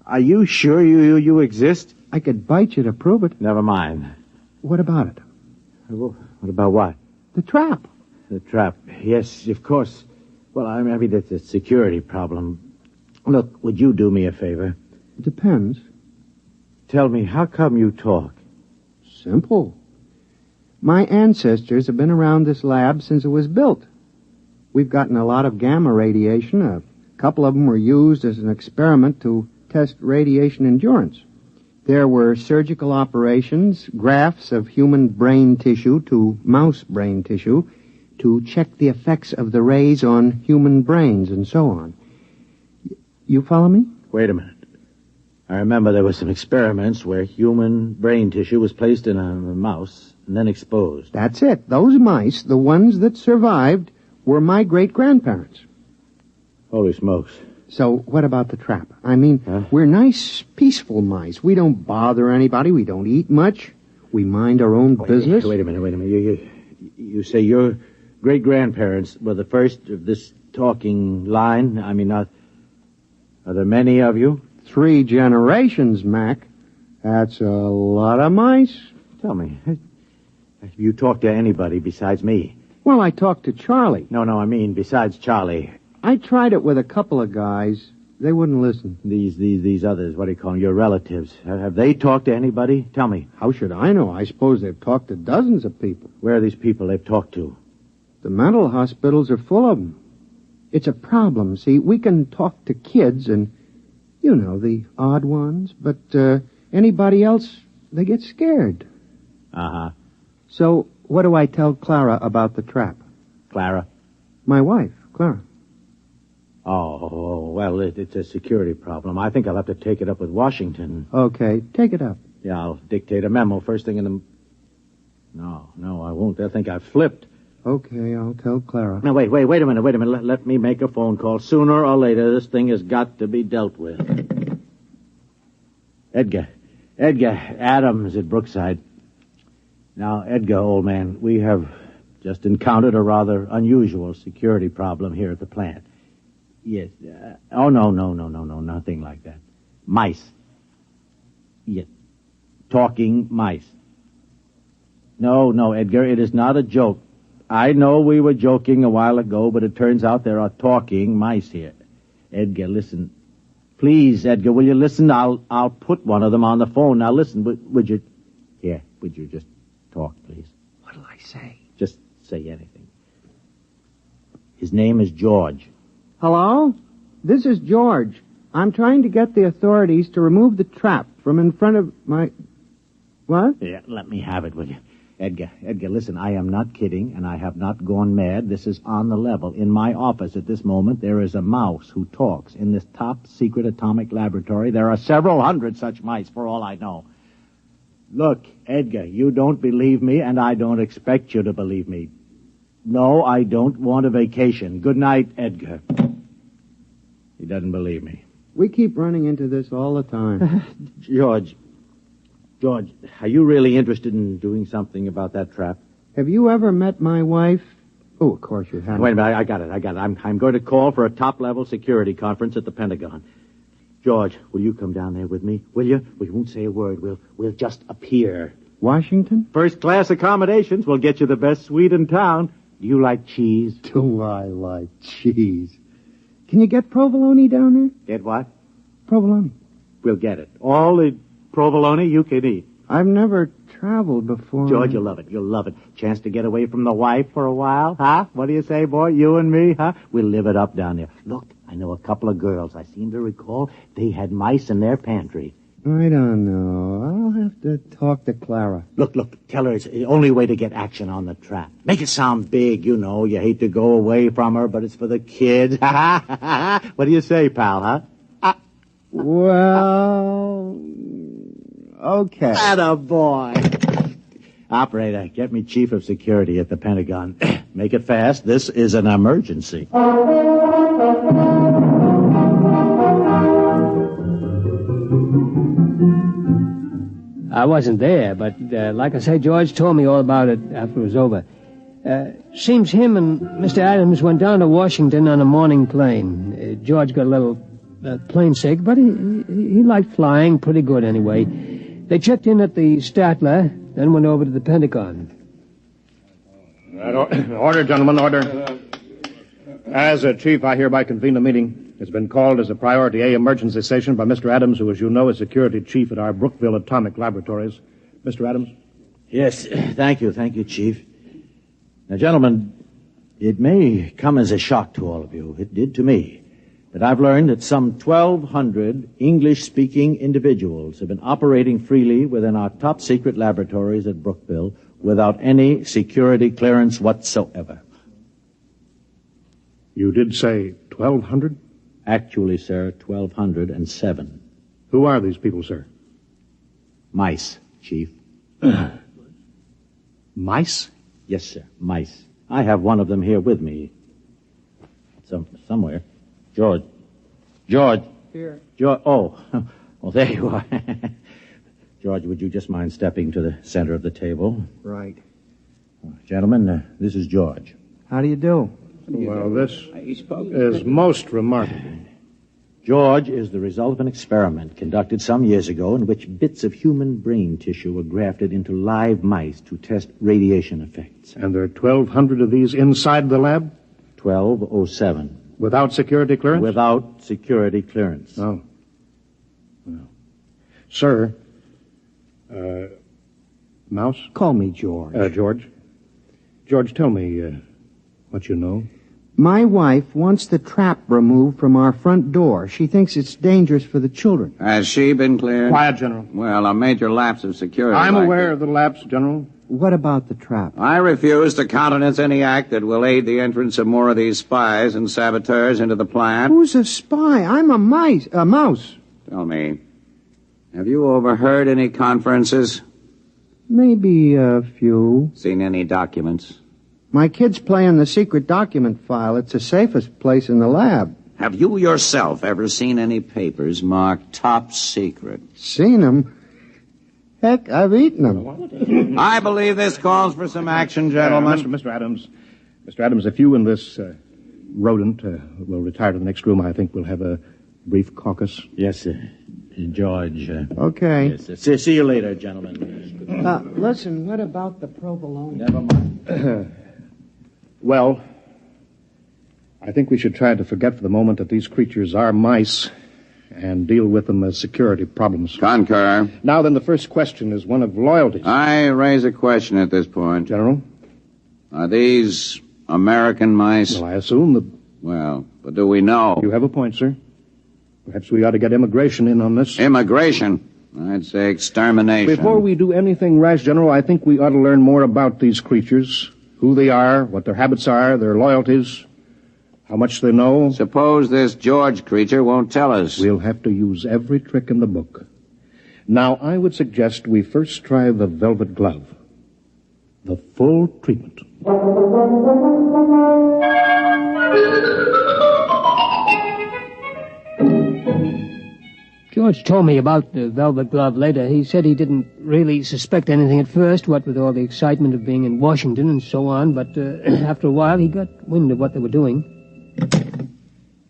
[SPEAKER 16] Are you sure you exist?
[SPEAKER 18] I could bite you to prove it.
[SPEAKER 16] Never mind.
[SPEAKER 18] What about it?
[SPEAKER 16] What about what?
[SPEAKER 18] The trap.
[SPEAKER 16] The trap. Yes, of course. Well, I mean, that's a security problem. Look, would you do me a favor?
[SPEAKER 18] Depends.
[SPEAKER 16] Tell me, how come you talk?
[SPEAKER 18] Simple. My ancestors have been around this lab since it was built. We've gotten a lot of gamma radiation. A couple of them were used as an experiment to test radiation endurance. There were surgical operations, grafts of human brain tissue to mouse brain tissue to check the effects of the rays on human brains and so on. You follow me?
[SPEAKER 16] Wait a minute. I remember there were some experiments where human brain tissue was placed in a mouse and then exposed.
[SPEAKER 18] That's it. Those mice, the ones that survived, were my great-grandparents.
[SPEAKER 16] Holy smokes.
[SPEAKER 18] So what about the trap? I mean, We're nice, peaceful mice. We don't bother anybody. We don't eat much. We mind our own business.
[SPEAKER 16] Wait a minute. You say your great-grandparents were the first of this talking line? I mean, are there many of you?
[SPEAKER 18] 3 generations, Mac. That's a lot of mice.
[SPEAKER 16] Tell me, have you talked to anybody besides me?
[SPEAKER 18] Well, I talked to Charlie.
[SPEAKER 16] No, I mean besides Charlie.
[SPEAKER 18] I tried it with a couple of guys. They wouldn't listen.
[SPEAKER 16] These others, what do you call them, your relatives? Have they talked to anybody? Tell me.
[SPEAKER 18] How should I know? I suppose they've talked to dozens of people.
[SPEAKER 16] Where are these people they've talked to?
[SPEAKER 18] The mental hospitals are full of them. It's a problem, see. We can talk to kids and, you know, the odd ones, but anybody else, they get scared.
[SPEAKER 16] Uh-huh.
[SPEAKER 18] So, what do I tell Clara about the trap?
[SPEAKER 16] Clara?
[SPEAKER 18] My wife, Clara.
[SPEAKER 16] Oh, well, it's a security problem. I think I'll have to take it up with Washington.
[SPEAKER 18] Okay, take it up.
[SPEAKER 16] Yeah, I'll dictate a memo first thing in the... No, I won't. They'll think I've flipped.
[SPEAKER 18] Okay, I'll tell Clara.
[SPEAKER 16] Now, wait a minute. Let me make a phone call. Sooner or later, this thing has got to be dealt with. Edgar Adams at Brookside. Now, Edgar, old man, we have just encountered a rather unusual security problem here at the plant. Yes. No, nothing like that. Mice. Yes. Talking mice. No, Edgar, it is not a joke. I know we were joking a while ago, but it turns out there are talking mice here. Edgar, listen. Please, Edgar, will you listen? I'll put one of them on the phone. Now, listen, would you just talk, please?
[SPEAKER 18] What'll I say?
[SPEAKER 16] Just say anything. His name is George.
[SPEAKER 18] Hello? This is George. I'm trying to get the authorities to remove the trap from in front of my... What?
[SPEAKER 16] Yeah, let me have it, will you? Edgar, listen, I am not kidding, and I have not gone mad. This is on the level. In my office at this moment, there is a mouse who talks. In this top-secret atomic laboratory, there are several hundred such mice, for all I know. Look, Edgar, you don't believe me, and I don't expect you to believe me. No, I don't want a vacation. Good night, Edgar. He doesn't believe me.
[SPEAKER 18] We keep running into this all the time.
[SPEAKER 16] George, are you really interested in doing something about that trap?
[SPEAKER 18] Have you ever met my wife? Oh, of course you haven't.
[SPEAKER 16] Wait a minute, I got it. I'm going to call for a top-level security conference at the Pentagon. George, will you come down there with me? Will you? We won't say a word. We'll just appear.
[SPEAKER 18] Washington?
[SPEAKER 16] First-class accommodations. We'll get you the best suite in town. Do you like cheese?
[SPEAKER 18] Do I like cheese? Can you get provolone down there?
[SPEAKER 16] Get what?
[SPEAKER 18] Provolone.
[SPEAKER 16] We'll get it. All the provolone you can eat.
[SPEAKER 18] I've never traveled before.
[SPEAKER 16] George, you'll love it. Chance to get away from the wife for a while, huh? What do you say, boy? You and me, huh? We'll live it up down there. Look, I know a couple of girls. I seem to recall they had mice in their pantry.
[SPEAKER 18] I don't know. I'll have to talk to Clara.
[SPEAKER 16] Look, tell her it's the only way to get action on the trap. Make it sound big, you know. You hate to go away from her, but it's for the kids. What do you say, pal, huh?
[SPEAKER 18] Well, okay.
[SPEAKER 16] Attaboy. Operator, get me chief of security at the Pentagon. Make it fast. This is an emergency.
[SPEAKER 6] I wasn't there, but like I say, George told me all about it after it was over. Seems him and Mr. Adams went down to Washington on a morning plane. George got a little plane sick, but he liked flying pretty good anyway. They checked in at the Statler, then went over to the Pentagon.
[SPEAKER 15] Order, gentlemen, order. As a chief, I hereby convene the meeting. It's been called as a Priority A emergency station by Mr. Adams, who, as you know, is security chief at our Brookville Atomic Laboratories. Mr. Adams?
[SPEAKER 16] Yes, thank you, Chief. Now, gentlemen, it may come as a shock to all of you. It did to me. But I've learned that some 1,200 English-speaking individuals have been operating freely within our top-secret laboratories at Brookville without any security clearance whatsoever.
[SPEAKER 15] You did say 1,200?
[SPEAKER 16] Actually, sir, 1,207.
[SPEAKER 15] Who are these people, sir?
[SPEAKER 16] Mice, Chief.
[SPEAKER 15] Mice?
[SPEAKER 16] Yes, sir, mice. I have one of them here with me. Somewhere. George.
[SPEAKER 18] Here.
[SPEAKER 16] George. Oh, well, there you are. George, would you just mind stepping to the center of the table?
[SPEAKER 18] Right.
[SPEAKER 16] Gentlemen, this is George.
[SPEAKER 18] How do you do?
[SPEAKER 15] Well, this is most remarkable.
[SPEAKER 16] George is the result of an experiment conducted some years ago in which bits of human brain tissue were grafted into live mice to test radiation effects.
[SPEAKER 15] And there are 1,200 of these inside the lab?
[SPEAKER 16] 1,207.
[SPEAKER 15] Without security clearance?
[SPEAKER 16] Without security clearance.
[SPEAKER 15] Oh. Well. Sir, Mouse?
[SPEAKER 18] Call me George.
[SPEAKER 15] George? George, tell me what you know.
[SPEAKER 18] My wife wants the trap removed from our front door. She thinks it's dangerous for the children.
[SPEAKER 21] Has she been cleared?
[SPEAKER 15] Quiet, General.
[SPEAKER 21] Well, a major lapse of security.
[SPEAKER 15] I'm aware of the lapse, General.
[SPEAKER 18] what about the trap?
[SPEAKER 21] I refuse to countenance any act that will aid the entrance of more of these spies and saboteurs into the plant.
[SPEAKER 18] Who's a spy? I'm a mouse.
[SPEAKER 21] Tell me, have you overheard any conferences?
[SPEAKER 18] Maybe a few.
[SPEAKER 21] Seen any documents?
[SPEAKER 18] My kids play in the secret document file. It's the safest place in the lab.
[SPEAKER 21] Have you yourself ever seen any papers marked top secret?
[SPEAKER 18] Seen them? Heck, I've eaten them.
[SPEAKER 21] I believe this calls for some action, gentlemen.
[SPEAKER 15] Mr. Adams, if you and this rodent will retire to the next room, I think we'll have a brief caucus.
[SPEAKER 16] Yes, sir. George.
[SPEAKER 18] Okay.
[SPEAKER 16] Yes, sir. See you later, gentlemen.
[SPEAKER 18] Listen, what about the provolone?
[SPEAKER 16] Never mind.
[SPEAKER 15] Well, I think we should try to forget for the moment that these creatures are mice and deal with them as security problems.
[SPEAKER 21] Concur.
[SPEAKER 15] Now then, the first question is one of loyalty.
[SPEAKER 21] I raise a question at this point.
[SPEAKER 15] General?
[SPEAKER 21] Are these American mice?
[SPEAKER 15] Well, I assume that...
[SPEAKER 21] Well, but do we know?
[SPEAKER 15] You have a point, sir. Perhaps we ought to get immigration in on this.
[SPEAKER 21] Immigration? I'd say extermination.
[SPEAKER 15] Before we do anything rash, General, I think we ought to learn more about these creatures, who they are, what their habits are, their loyalties, how much they know.
[SPEAKER 21] Suppose this George creature won't tell us.
[SPEAKER 15] We'll have to use every trick in the book. Now, I would suggest we first try the velvet glove. The full treatment.
[SPEAKER 6] George told me about the velvet glove later. He said he didn't really suspect anything at first, what with all the excitement of being in Washington and so on, but after a while he got wind of what they were doing.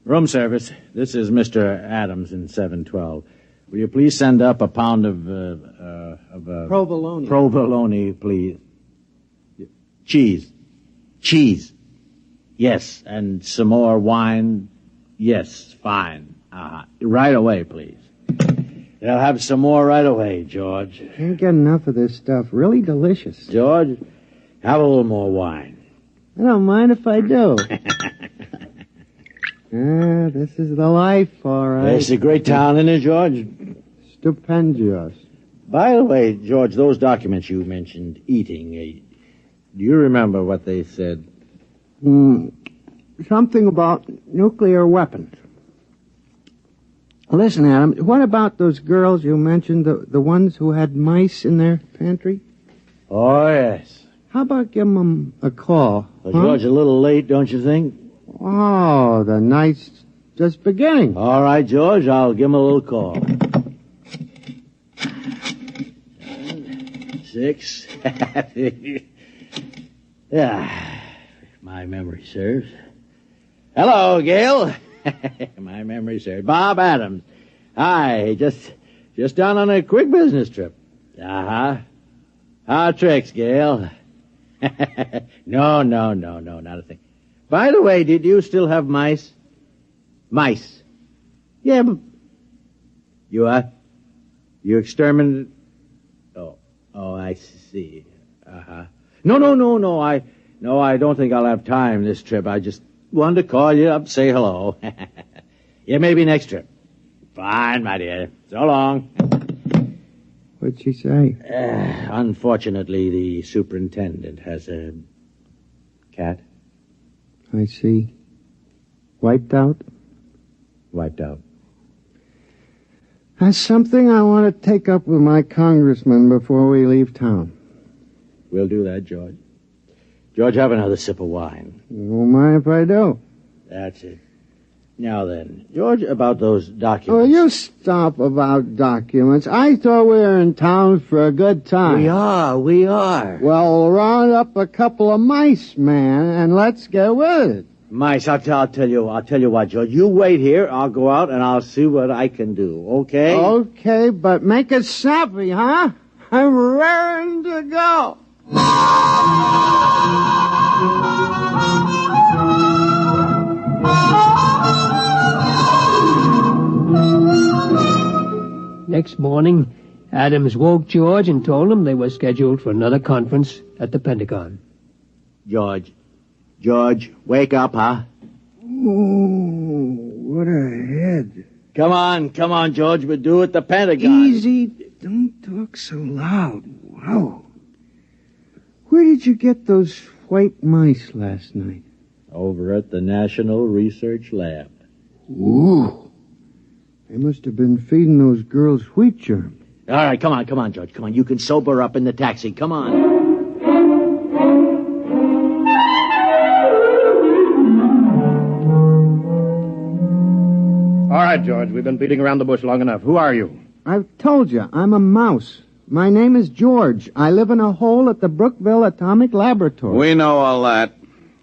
[SPEAKER 16] Room service. This is Mr. Adams in 712. Will you please send up a pound of
[SPEAKER 18] provolone.
[SPEAKER 16] Provolone, please. Cheese. Yes, and some more wine. Yes, fine. Right away, please. They'll have some more right away, George.
[SPEAKER 18] Can't get enough of this stuff. Really delicious.
[SPEAKER 16] George, have a little more wine.
[SPEAKER 18] I don't mind if I do. This is the life, all right.
[SPEAKER 16] It's a great town, isn't it, George?
[SPEAKER 18] Stupendous.
[SPEAKER 16] By the way, George, those documents you mentioned eating, do you remember what they said?
[SPEAKER 18] Something about nuclear weapons. Listen, Adam, what about those girls you mentioned, the ones who had mice in their pantry?
[SPEAKER 16] Oh, yes.
[SPEAKER 18] How about giving them a call?
[SPEAKER 16] Well, George, a little late, don't you think?
[SPEAKER 18] Oh, the night's just beginning.
[SPEAKER 16] All right, George, I'll give him a little call. 6. Yeah, my memory serves. Hello, Gail. My memory serves. Bob Adams. Hi, just down on a quick business trip. How tricks, Gail? No, not a thing. By the way, did you still have mice? Mice? Yeah, but... You exterminated... Oh, I see. No, I don't think I'll have time this trip. I just wanted to call you up, say hello. Yeah, maybe next trip. Fine, my dear. So long.
[SPEAKER 18] What'd she say?
[SPEAKER 16] Unfortunately, the superintendent has a cat.
[SPEAKER 18] I see. Wiped out?
[SPEAKER 16] Wiped out.
[SPEAKER 18] That's something I want to take up with my congressman before we leave town.
[SPEAKER 16] We'll do that, George. George, have another sip of wine.
[SPEAKER 18] You won't mind if I do.
[SPEAKER 16] That's it. Now then, George, about those documents.
[SPEAKER 18] Oh, you stop about documents. I thought we were in town for a good time.
[SPEAKER 16] We are.
[SPEAKER 18] Well, round up a couple of mice, man, and let's get with it.
[SPEAKER 16] Mice, I'll tell you what, George. You wait here. I'll go out and I'll see what I can do, okay?
[SPEAKER 18] Okay, but make it snappy, huh? I'm raring to go.
[SPEAKER 6] Next morning, Adams woke George and told him they were scheduled for another conference at the Pentagon.
[SPEAKER 16] George, wake up, huh?
[SPEAKER 18] Oh, what a head.
[SPEAKER 16] Come on, George, we're due at the Pentagon.
[SPEAKER 18] Easy. Don't talk so loud. Wow. Where did you get those white mice last night?
[SPEAKER 8] Over at the National Research Lab.
[SPEAKER 18] Ooh. They must have been feeding those girls wheat germ.
[SPEAKER 8] All right, come on, George. Come on, you can sober up in the taxi. Come on.
[SPEAKER 15] All right, George, we've been beating around the bush long enough. Who are you?
[SPEAKER 18] I've told you, I'm a mouse. My name is George. I live in a hole at the Brookville Atomic Laboratory.
[SPEAKER 21] We know all that.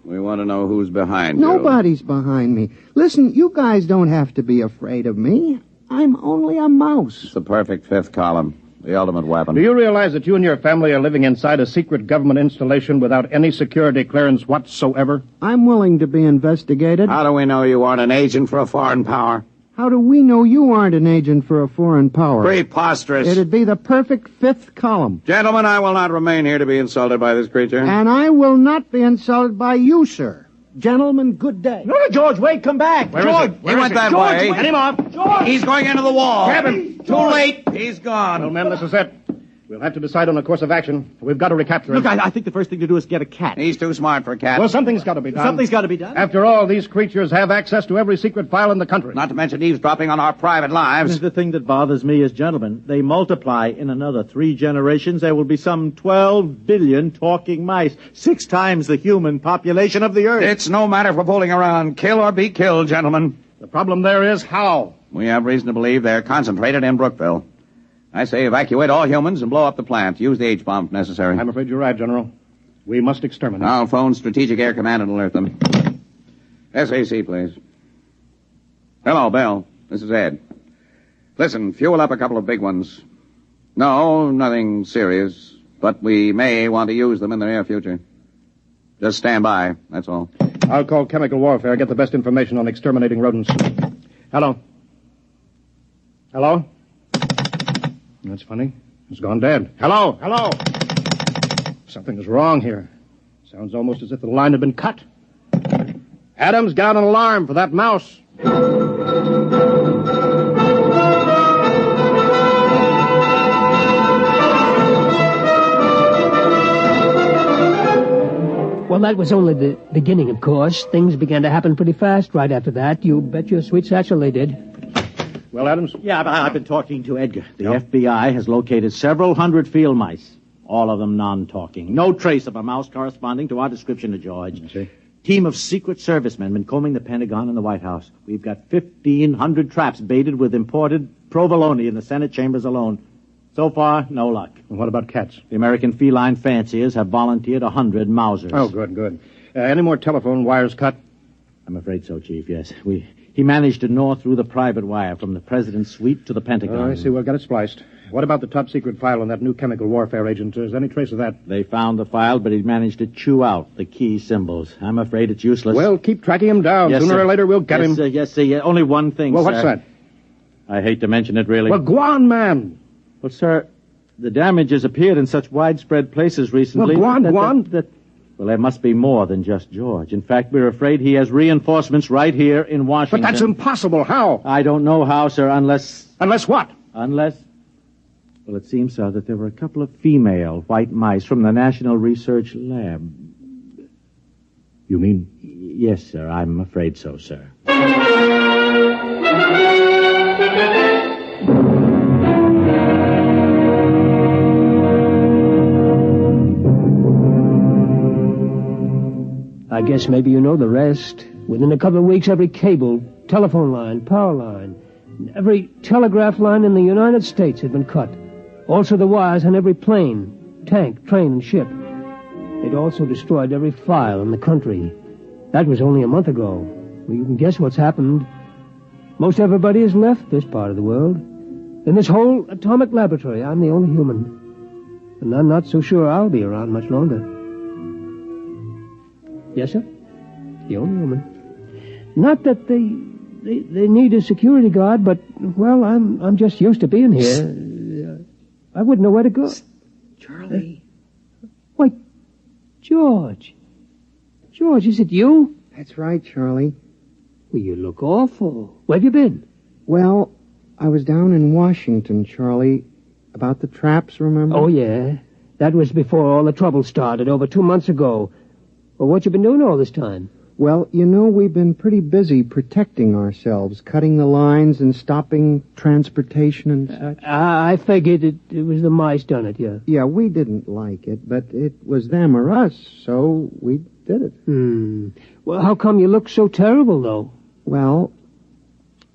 [SPEAKER 21] We want to know who's behind you.
[SPEAKER 18] Nobody's behind me. Listen, you guys don't have to be afraid of me. I'm only a mouse.
[SPEAKER 21] It's the perfect fifth column. The ultimate weapon.
[SPEAKER 15] Do you realize that you and your family are living inside a secret government installation without any security clearance whatsoever?
[SPEAKER 18] I'm willing to be investigated.
[SPEAKER 21] How do we know you aren't an agent for a foreign power?
[SPEAKER 18] How do we know you aren't an agent for a foreign power?
[SPEAKER 21] Preposterous.
[SPEAKER 18] It'd be the perfect fifth column.
[SPEAKER 21] Gentlemen, I will not remain here to be insulted by this creature.
[SPEAKER 18] And I will not be insulted by you, sir. Gentlemen, good day.
[SPEAKER 8] No, George, wait, come back.
[SPEAKER 21] Where
[SPEAKER 8] George,
[SPEAKER 21] is he? He went that
[SPEAKER 8] George,
[SPEAKER 21] way.
[SPEAKER 15] Get him off.
[SPEAKER 8] George!
[SPEAKER 21] He's going into the wall.
[SPEAKER 15] Grab him.
[SPEAKER 21] Too late. He's gone.
[SPEAKER 15] Well, men, this is it. We'll have to decide on a course of action. We've got to recapture him.
[SPEAKER 8] Look, I think the first thing to do is get a cat.
[SPEAKER 21] He's too smart for a cat.
[SPEAKER 15] Well, something's got to be done.
[SPEAKER 8] Something's got to be done.
[SPEAKER 15] After all, these creatures have access to every secret file in the country.
[SPEAKER 21] Not to mention eavesdropping on our private lives.
[SPEAKER 8] The thing that bothers me is, gentlemen, they multiply in another 3 generations. There will be some 12 billion talking mice, 6 times the human population of the Earth.
[SPEAKER 21] It's no matter for fooling around. Kill or be killed, gentlemen.
[SPEAKER 15] The problem there is how.
[SPEAKER 21] We have reason to believe they're concentrated in Brookville. I say evacuate all humans and blow up the plant. Use the H-bomb if necessary.
[SPEAKER 15] I'm afraid you're right, General. We must exterminate.
[SPEAKER 21] I'll phone Strategic Air Command and alert them. SAC, please. Hello, Bell. This is Ed. Listen, fuel up a couple of big ones. No, nothing serious, but we may want to use them in the near future. Just stand by, that's all.
[SPEAKER 15] I'll call chemical warfare, get the best information on exterminating rodents. Hello? Hello? That's funny. It's gone dead. Hello? Hello? Something is wrong here. Sounds almost as if the line had been cut. Adams, get out an alarm for that mouse.
[SPEAKER 6] Well, that was only the beginning, of course. Things began to happen pretty fast right after that. You bet your sweet satchel they did.
[SPEAKER 15] Well, Adams?
[SPEAKER 8] Yeah, I've been talking to Edgar. The FBI has located several hundred field mice, all of them non-talking. No trace of a mouse corresponding to our description of George.
[SPEAKER 15] I see.
[SPEAKER 8] Team of Secret Servicemen been combing the Pentagon and the White House. We've got 1,500 traps baited with imported provolone in the Senate chambers alone. So far, no luck.
[SPEAKER 15] And what about cats?
[SPEAKER 8] The American feline fanciers have volunteered 100 Mausers.
[SPEAKER 15] Oh, good. Any more telephone wires cut?
[SPEAKER 8] I'm afraid so, Chief, yes. He managed to gnaw through the private wire from the president's suite to the Pentagon.
[SPEAKER 15] Oh, I see. We've got it spliced. What about the top secret file on that new chemical warfare agent? Is there any trace of that?
[SPEAKER 8] They found the file, but he managed to chew out the key symbols. I'm afraid it's useless.
[SPEAKER 15] Well, keep tracking him down.
[SPEAKER 8] Yes,
[SPEAKER 15] Sooner
[SPEAKER 8] sir.
[SPEAKER 15] or later, we'll get him.
[SPEAKER 8] Yes, sir. Only one thing,
[SPEAKER 15] Well,
[SPEAKER 8] sir.
[SPEAKER 15] what's that?
[SPEAKER 8] I hate to mention it, really.
[SPEAKER 15] Well, go on, man.
[SPEAKER 8] Well, sir, the damage has appeared in such widespread places recently.
[SPEAKER 15] Well, go on.
[SPEAKER 8] Well, there must be more than just George. In fact, we're afraid he has reinforcements right here in Washington.
[SPEAKER 15] But that's impossible. How?
[SPEAKER 8] I don't know how, sir, unless...
[SPEAKER 15] Unless what?
[SPEAKER 8] Unless... Well, it seems, sir, that there were a couple of female white mice from the National Research Lab.
[SPEAKER 15] You mean?
[SPEAKER 8] Yes, sir. I'm afraid so, sir.
[SPEAKER 6] I guess maybe you know the rest. Within a couple of weeks, every cable, telephone line, power line, every telegraph line in the United States had been cut. Also the wires on every plane, tank, train, and ship. They'd also destroyed every file in the country. That was only a month ago. Well, you can guess what's happened. Most everybody has left this part of the world. In this whole atomic laboratory, I'm the only human. And I'm not so sure I'll be around much longer. Yes, sir? The only woman. Not that they need a security guard, but, well, I'm just used to being here. I wouldn't know where to go.
[SPEAKER 25] Charlie.
[SPEAKER 6] Wait, George. George, is it you?
[SPEAKER 18] That's right, Charlie.
[SPEAKER 6] Well, you look awful. Where have you been?
[SPEAKER 18] Well, I was down in Washington, Charlie, about the traps, remember?
[SPEAKER 6] Oh, yeah. That was before all the trouble started, over 2 months ago. Well, what you been doing all this time?
[SPEAKER 18] Well, we've been pretty busy protecting ourselves, cutting the lines and stopping transportation and such.
[SPEAKER 6] I figured it was the mice done it, yeah.
[SPEAKER 18] Yeah, we didn't like it, but it was them or us, so we did it.
[SPEAKER 6] Well, how come you look so terrible, though?
[SPEAKER 18] Well,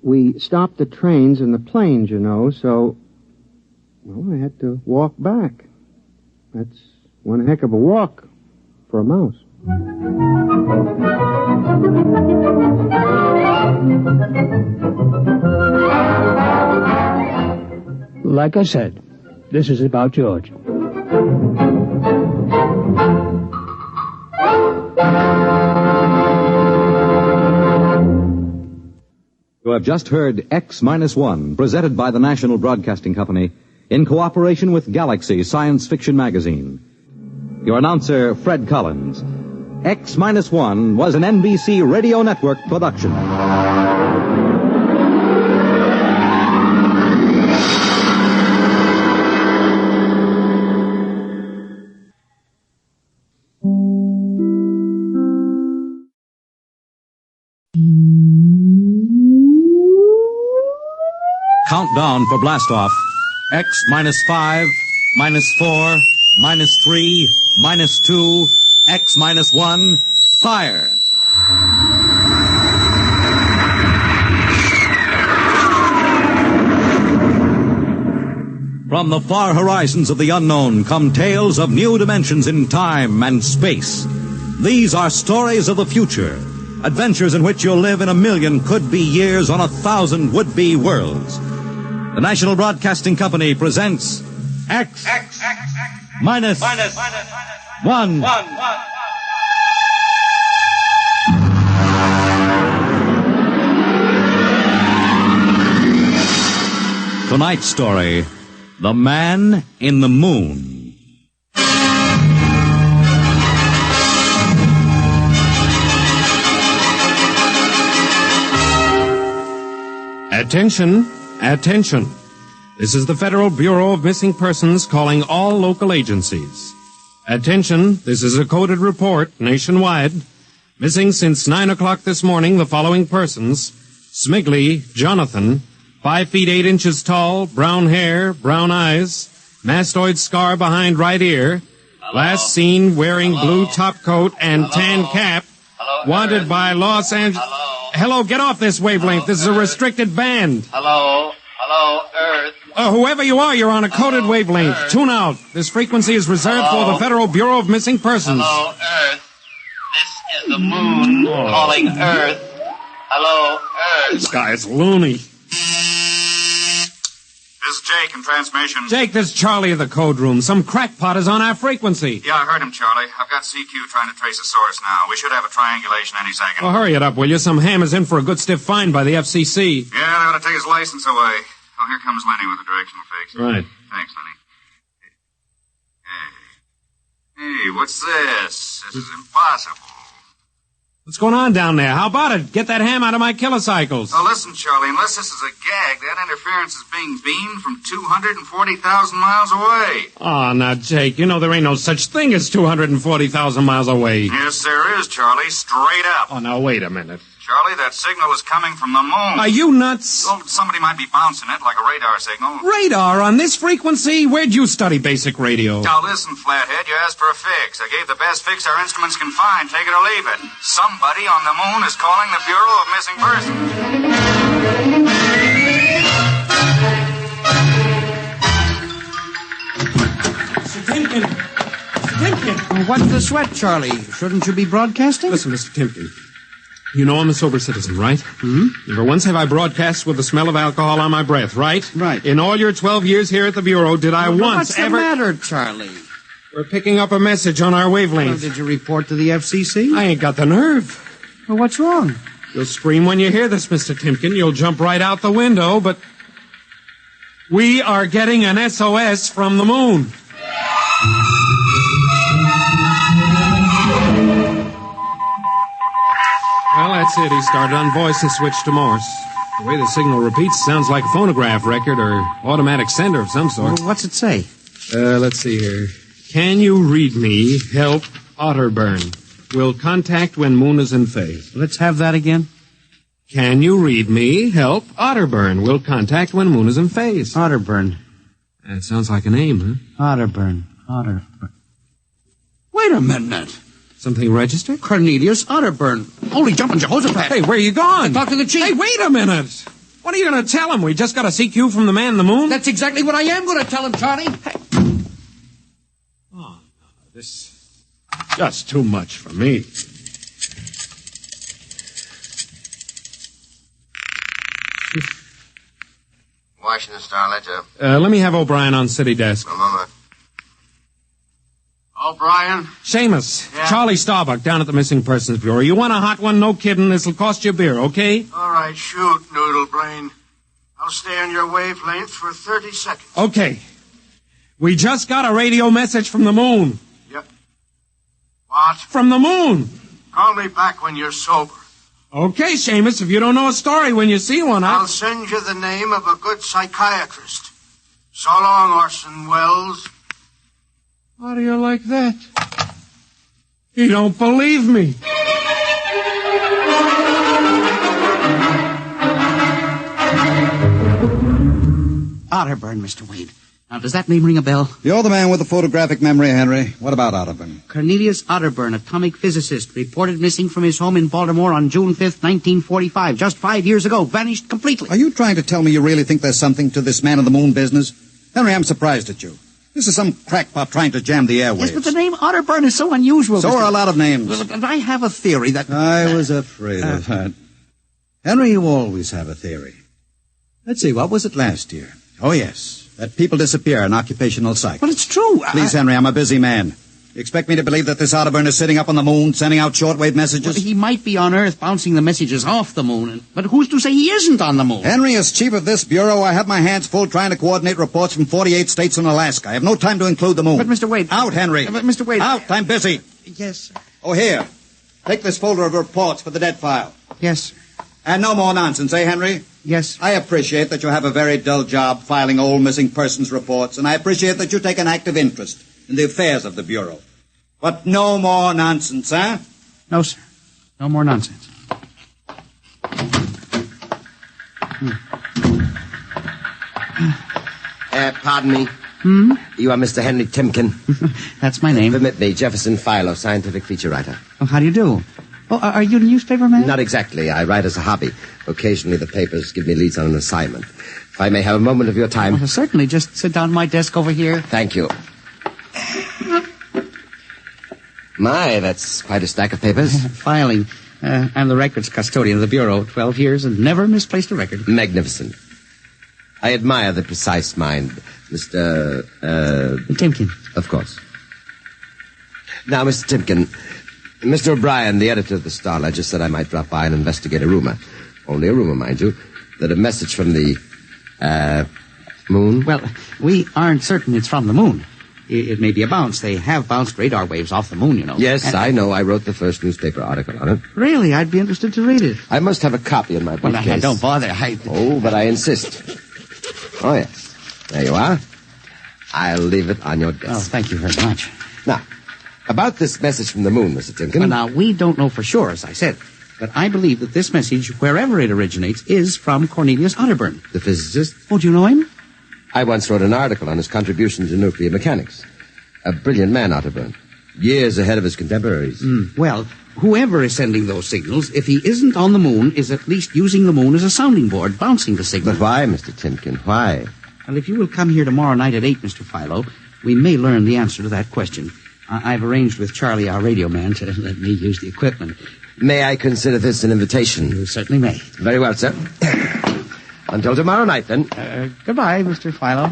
[SPEAKER 18] we stopped the trains and the planes, so... Well, I had to walk back. That's one heck of a walk for a mouse.
[SPEAKER 6] Like I said, this is about George.
[SPEAKER 1] You have just heard X-1, presented by the National Broadcasting Company in cooperation with Galaxy Science Fiction Magazine. Your announcer, Fred Collins. X-1 was an NBC Radio Network production. Countdown for blastoff. X-5, -4, -3, -2, X-1, fire. From the far horizons of the unknown come tales of new dimensions in time and space. These are stories of the future, adventures in which you'll live in 1,000,000 could-be years on 1,000 would-be worlds. The National Broadcasting Company presents X-1. Tonight's story, The Man in the Moon.
[SPEAKER 7] Attention, attention. This is the Federal Bureau of Missing Persons calling all local agencies. Attention, this is a coded report nationwide. Missing since 9 o'clock this morning, the following persons: Smigley, Jonathan, 5 feet 8 inches tall, brown hair, brown eyes, mastoid scar behind right ear, last seen wearing blue top coat and tan cap, wanted by Los Angeles... Hello, get off this wavelength. This is a restricted band.
[SPEAKER 20] Hello, Earth.
[SPEAKER 7] Whoever you are, you're on a coded wavelength. Tune out. This frequency is reserved for the Federal Bureau of Missing Persons.
[SPEAKER 20] Hello, Earth. This is the moon calling Earth. Hello, Earth.
[SPEAKER 7] This guy is loony.
[SPEAKER 14] This is Jake in transmission.
[SPEAKER 7] Jake, this is Charlie of the code room. Some crackpot is on our frequency.
[SPEAKER 14] Yeah, I heard him, Charlie. I've got CQ trying to trace a source now. We should have a triangulation any second.
[SPEAKER 7] Well, hurry it up, will you? Some ham is in for a good stiff fine by the FCC.
[SPEAKER 14] Yeah, they ought to take his license away. Oh, here comes Lenny with the directional fix.
[SPEAKER 7] Right.
[SPEAKER 14] Thanks, Lenny. Hey, what's this? This is impossible.
[SPEAKER 7] What's going on down there? How about it? Get that ham out of my kilocycles.
[SPEAKER 14] Oh, listen, Charlie, unless this is a gag, that interference is being beamed from 240,000 miles away.
[SPEAKER 7] Oh, now, Jake, you know there ain't no such thing as 240,000 miles away.
[SPEAKER 14] Yes, there is, Charlie, straight up.
[SPEAKER 7] Oh, now, wait a minute.
[SPEAKER 14] Charlie, that signal is coming from the moon.
[SPEAKER 7] Are you nuts?
[SPEAKER 14] Oh, somebody might be bouncing it like a radar signal.
[SPEAKER 7] Radar on this frequency? Where'd you study basic radio?
[SPEAKER 14] Now, listen, Flathead, you asked for a fix. I gave the best fix our instruments can find. Take it or leave it. Somebody on the moon is calling the Bureau of Missing Persons.
[SPEAKER 7] Mr. Timken!
[SPEAKER 21] What's the sweat, Charlie? Shouldn't you be broadcasting?
[SPEAKER 7] Listen, Mr. Timken. You know I'm a sober citizen, right?
[SPEAKER 21] Mm-hmm.
[SPEAKER 7] Never once have I broadcast with the smell of alcohol on my breath, right?
[SPEAKER 21] Right.
[SPEAKER 7] In all your 12 years here at the Bureau, did I once
[SPEAKER 21] what's
[SPEAKER 7] ever...
[SPEAKER 21] What's the matter, Charlie?
[SPEAKER 7] We're picking up a message on our wavelength.
[SPEAKER 21] Did you report to the FCC?
[SPEAKER 7] I ain't got the nerve.
[SPEAKER 21] Well, what's wrong?
[SPEAKER 7] You'll scream when you hear this, Mr. Timken. You'll jump right out the window, but... We are getting an SOS from the moon. Well, that's it. He started on voice and switched to Morse. The way the signal repeats sounds like a phonograph record or automatic sender of some sort.
[SPEAKER 21] Well, what's it say?
[SPEAKER 7] Let's see here. Can you read me? Help, Otterburn. Will contact when moon is in phase.
[SPEAKER 21] Let's have that again.
[SPEAKER 7] Can you read me? Help, Otterburn. Will contact when moon is in phase.
[SPEAKER 21] Otterburn.
[SPEAKER 7] That sounds like a name, huh?
[SPEAKER 21] Otterburn. Wait a minute.
[SPEAKER 7] Something registered?
[SPEAKER 21] Cornelius Otterburn. Holy jumping Jehoshaphat.
[SPEAKER 7] Hey, where are you going?
[SPEAKER 21] Talk to the chief.
[SPEAKER 7] Hey, wait a minute. What are you going to tell him? We just got a CQ from the man in the moon?
[SPEAKER 21] That's exactly what I am going to tell him, Charlie.
[SPEAKER 7] Hey. Oh, this is just too much for me.
[SPEAKER 12] Washington Star-Ledger.
[SPEAKER 7] Let me have O'Brien on city desk.
[SPEAKER 12] A moment. O'Brien?
[SPEAKER 7] Seamus,
[SPEAKER 12] Yeah?
[SPEAKER 7] Charlie Starbuck down at the Missing Persons Bureau. You want a hot one? No kidding. This'll cost you a beer, okay?
[SPEAKER 12] All right, shoot, Noodle Brain. I'll stay on your wavelength for 30 seconds.
[SPEAKER 7] Okay. We just got a radio message from the moon.
[SPEAKER 12] Yep. What?
[SPEAKER 7] From the moon.
[SPEAKER 12] Call me back when you're sober.
[SPEAKER 7] Okay, Seamus, if you don't know a story when you see one,
[SPEAKER 12] I'll send you the name of a good psychiatrist. So long, Orson Welles.
[SPEAKER 7] How do you like that? You don't believe me.
[SPEAKER 21] Otterburn, Mr. Wade. Now, does that name ring a bell?
[SPEAKER 13] You're the man with the photographic memory, Henry. What about Otterburn?
[SPEAKER 21] Cornelius Otterburn, atomic physicist, reported missing from his home in Baltimore on June 5th, 1945. Just 5 years ago. Vanished completely.
[SPEAKER 13] Are you trying to tell me you really think there's something to this man in the moon business? Henry, I'm surprised at you. This is some crackpot trying to jam the airwaves.
[SPEAKER 21] Yes, but the name Otterburn is so unusual.
[SPEAKER 13] So are a lot of names.
[SPEAKER 21] And I have a theory that...
[SPEAKER 13] I was afraid of that. Henry, you always have a theory. Let's see, what was it last year? Oh, yes. That people disappear in occupational psych.
[SPEAKER 21] But it's true.
[SPEAKER 13] Please, Henry, I'm a busy man. You expect me to believe that this Otterburn is sitting up on the moon, sending out shortwave messages?
[SPEAKER 21] Well, he might be on Earth bouncing the messages off the moon, but who's to say he isn't on the moon?
[SPEAKER 13] Henry, as chief of this bureau, I have my hands full trying to coordinate reports from 48 states and Alaska. I have no time to include the moon.
[SPEAKER 21] But, Mr. Wade...
[SPEAKER 13] Out, Henry.
[SPEAKER 21] But, Mr. Wade...
[SPEAKER 13] Out, I'm busy.
[SPEAKER 21] Yes.
[SPEAKER 13] Oh, here. Take this folder of reports for the dead file.
[SPEAKER 21] Yes.
[SPEAKER 13] And no more nonsense, eh, Henry?
[SPEAKER 21] Yes.
[SPEAKER 13] I appreciate that you have a very dull job filing old missing persons reports, and I appreciate that you take an active interest in the affairs of the Bureau. But no more nonsense, eh?
[SPEAKER 21] No, sir. No more nonsense.
[SPEAKER 12] Pardon me.
[SPEAKER 21] Hmm?
[SPEAKER 12] You are Mr. Henry Timken.
[SPEAKER 21] That's my name.
[SPEAKER 12] Permit me, Jefferson Philo, scientific feature writer.
[SPEAKER 21] Oh, how do you do? Oh, are you the newspaper man?
[SPEAKER 12] Not exactly. I write as a hobby. Occasionally the papers give me leads on an assignment. If I may have a moment of your time.
[SPEAKER 21] Oh, certainly. Just sit down at my desk over here.
[SPEAKER 12] Thank you. My, that's quite a stack of papers.
[SPEAKER 21] Filing. I'm the records custodian of the Bureau. 12 years and never misplaced a record.
[SPEAKER 12] Magnificent. I admire the precise mind, Mr.
[SPEAKER 21] Timken.
[SPEAKER 12] Of course. Now, Mr. Timken, Mr. O'Brien, the editor of the Star-Ledger, said I might drop by and investigate a rumor. Only a rumor, mind you, that a message from the, moon?
[SPEAKER 21] Well, we aren't certain it's from the moon. It may be a bounce. They have bounced radar waves off the moon, you know.
[SPEAKER 12] Yes, I know. I wrote the first newspaper article on it.
[SPEAKER 21] Really? I'd be interested to read it.
[SPEAKER 12] I must have a copy in my briefcase.
[SPEAKER 21] Well, don't bother.
[SPEAKER 12] Oh, but I insist. Oh, yes. There you are. I'll leave it on your desk.
[SPEAKER 21] Oh, thank you very much.
[SPEAKER 12] Now, about this message from the moon, Mr. Timken.
[SPEAKER 21] Well, now, we don't know for sure, as I said. But I believe that this message, wherever it originates, is from Cornelius Otterburn.
[SPEAKER 12] The physicist?
[SPEAKER 21] Oh, do you know him?
[SPEAKER 12] I once wrote an article on his contribution to nuclear mechanics. A brilliant man, Otterburn. Years ahead of his contemporaries.
[SPEAKER 21] Well, whoever is sending those signals, if he isn't on the moon, is at least using the moon as a sounding board, bouncing the signal.
[SPEAKER 12] But why, Mr. Timken? Why?
[SPEAKER 21] Well, if you will come here tomorrow night at 8, Mr. Philo, we may learn the answer to that question. I've arranged with Charlie, our radio man, to let me use the equipment.
[SPEAKER 12] May I consider this an invitation?
[SPEAKER 21] You certainly may.
[SPEAKER 12] Very well, sir. Until tomorrow night, then.
[SPEAKER 21] Goodbye, Mr. Philo.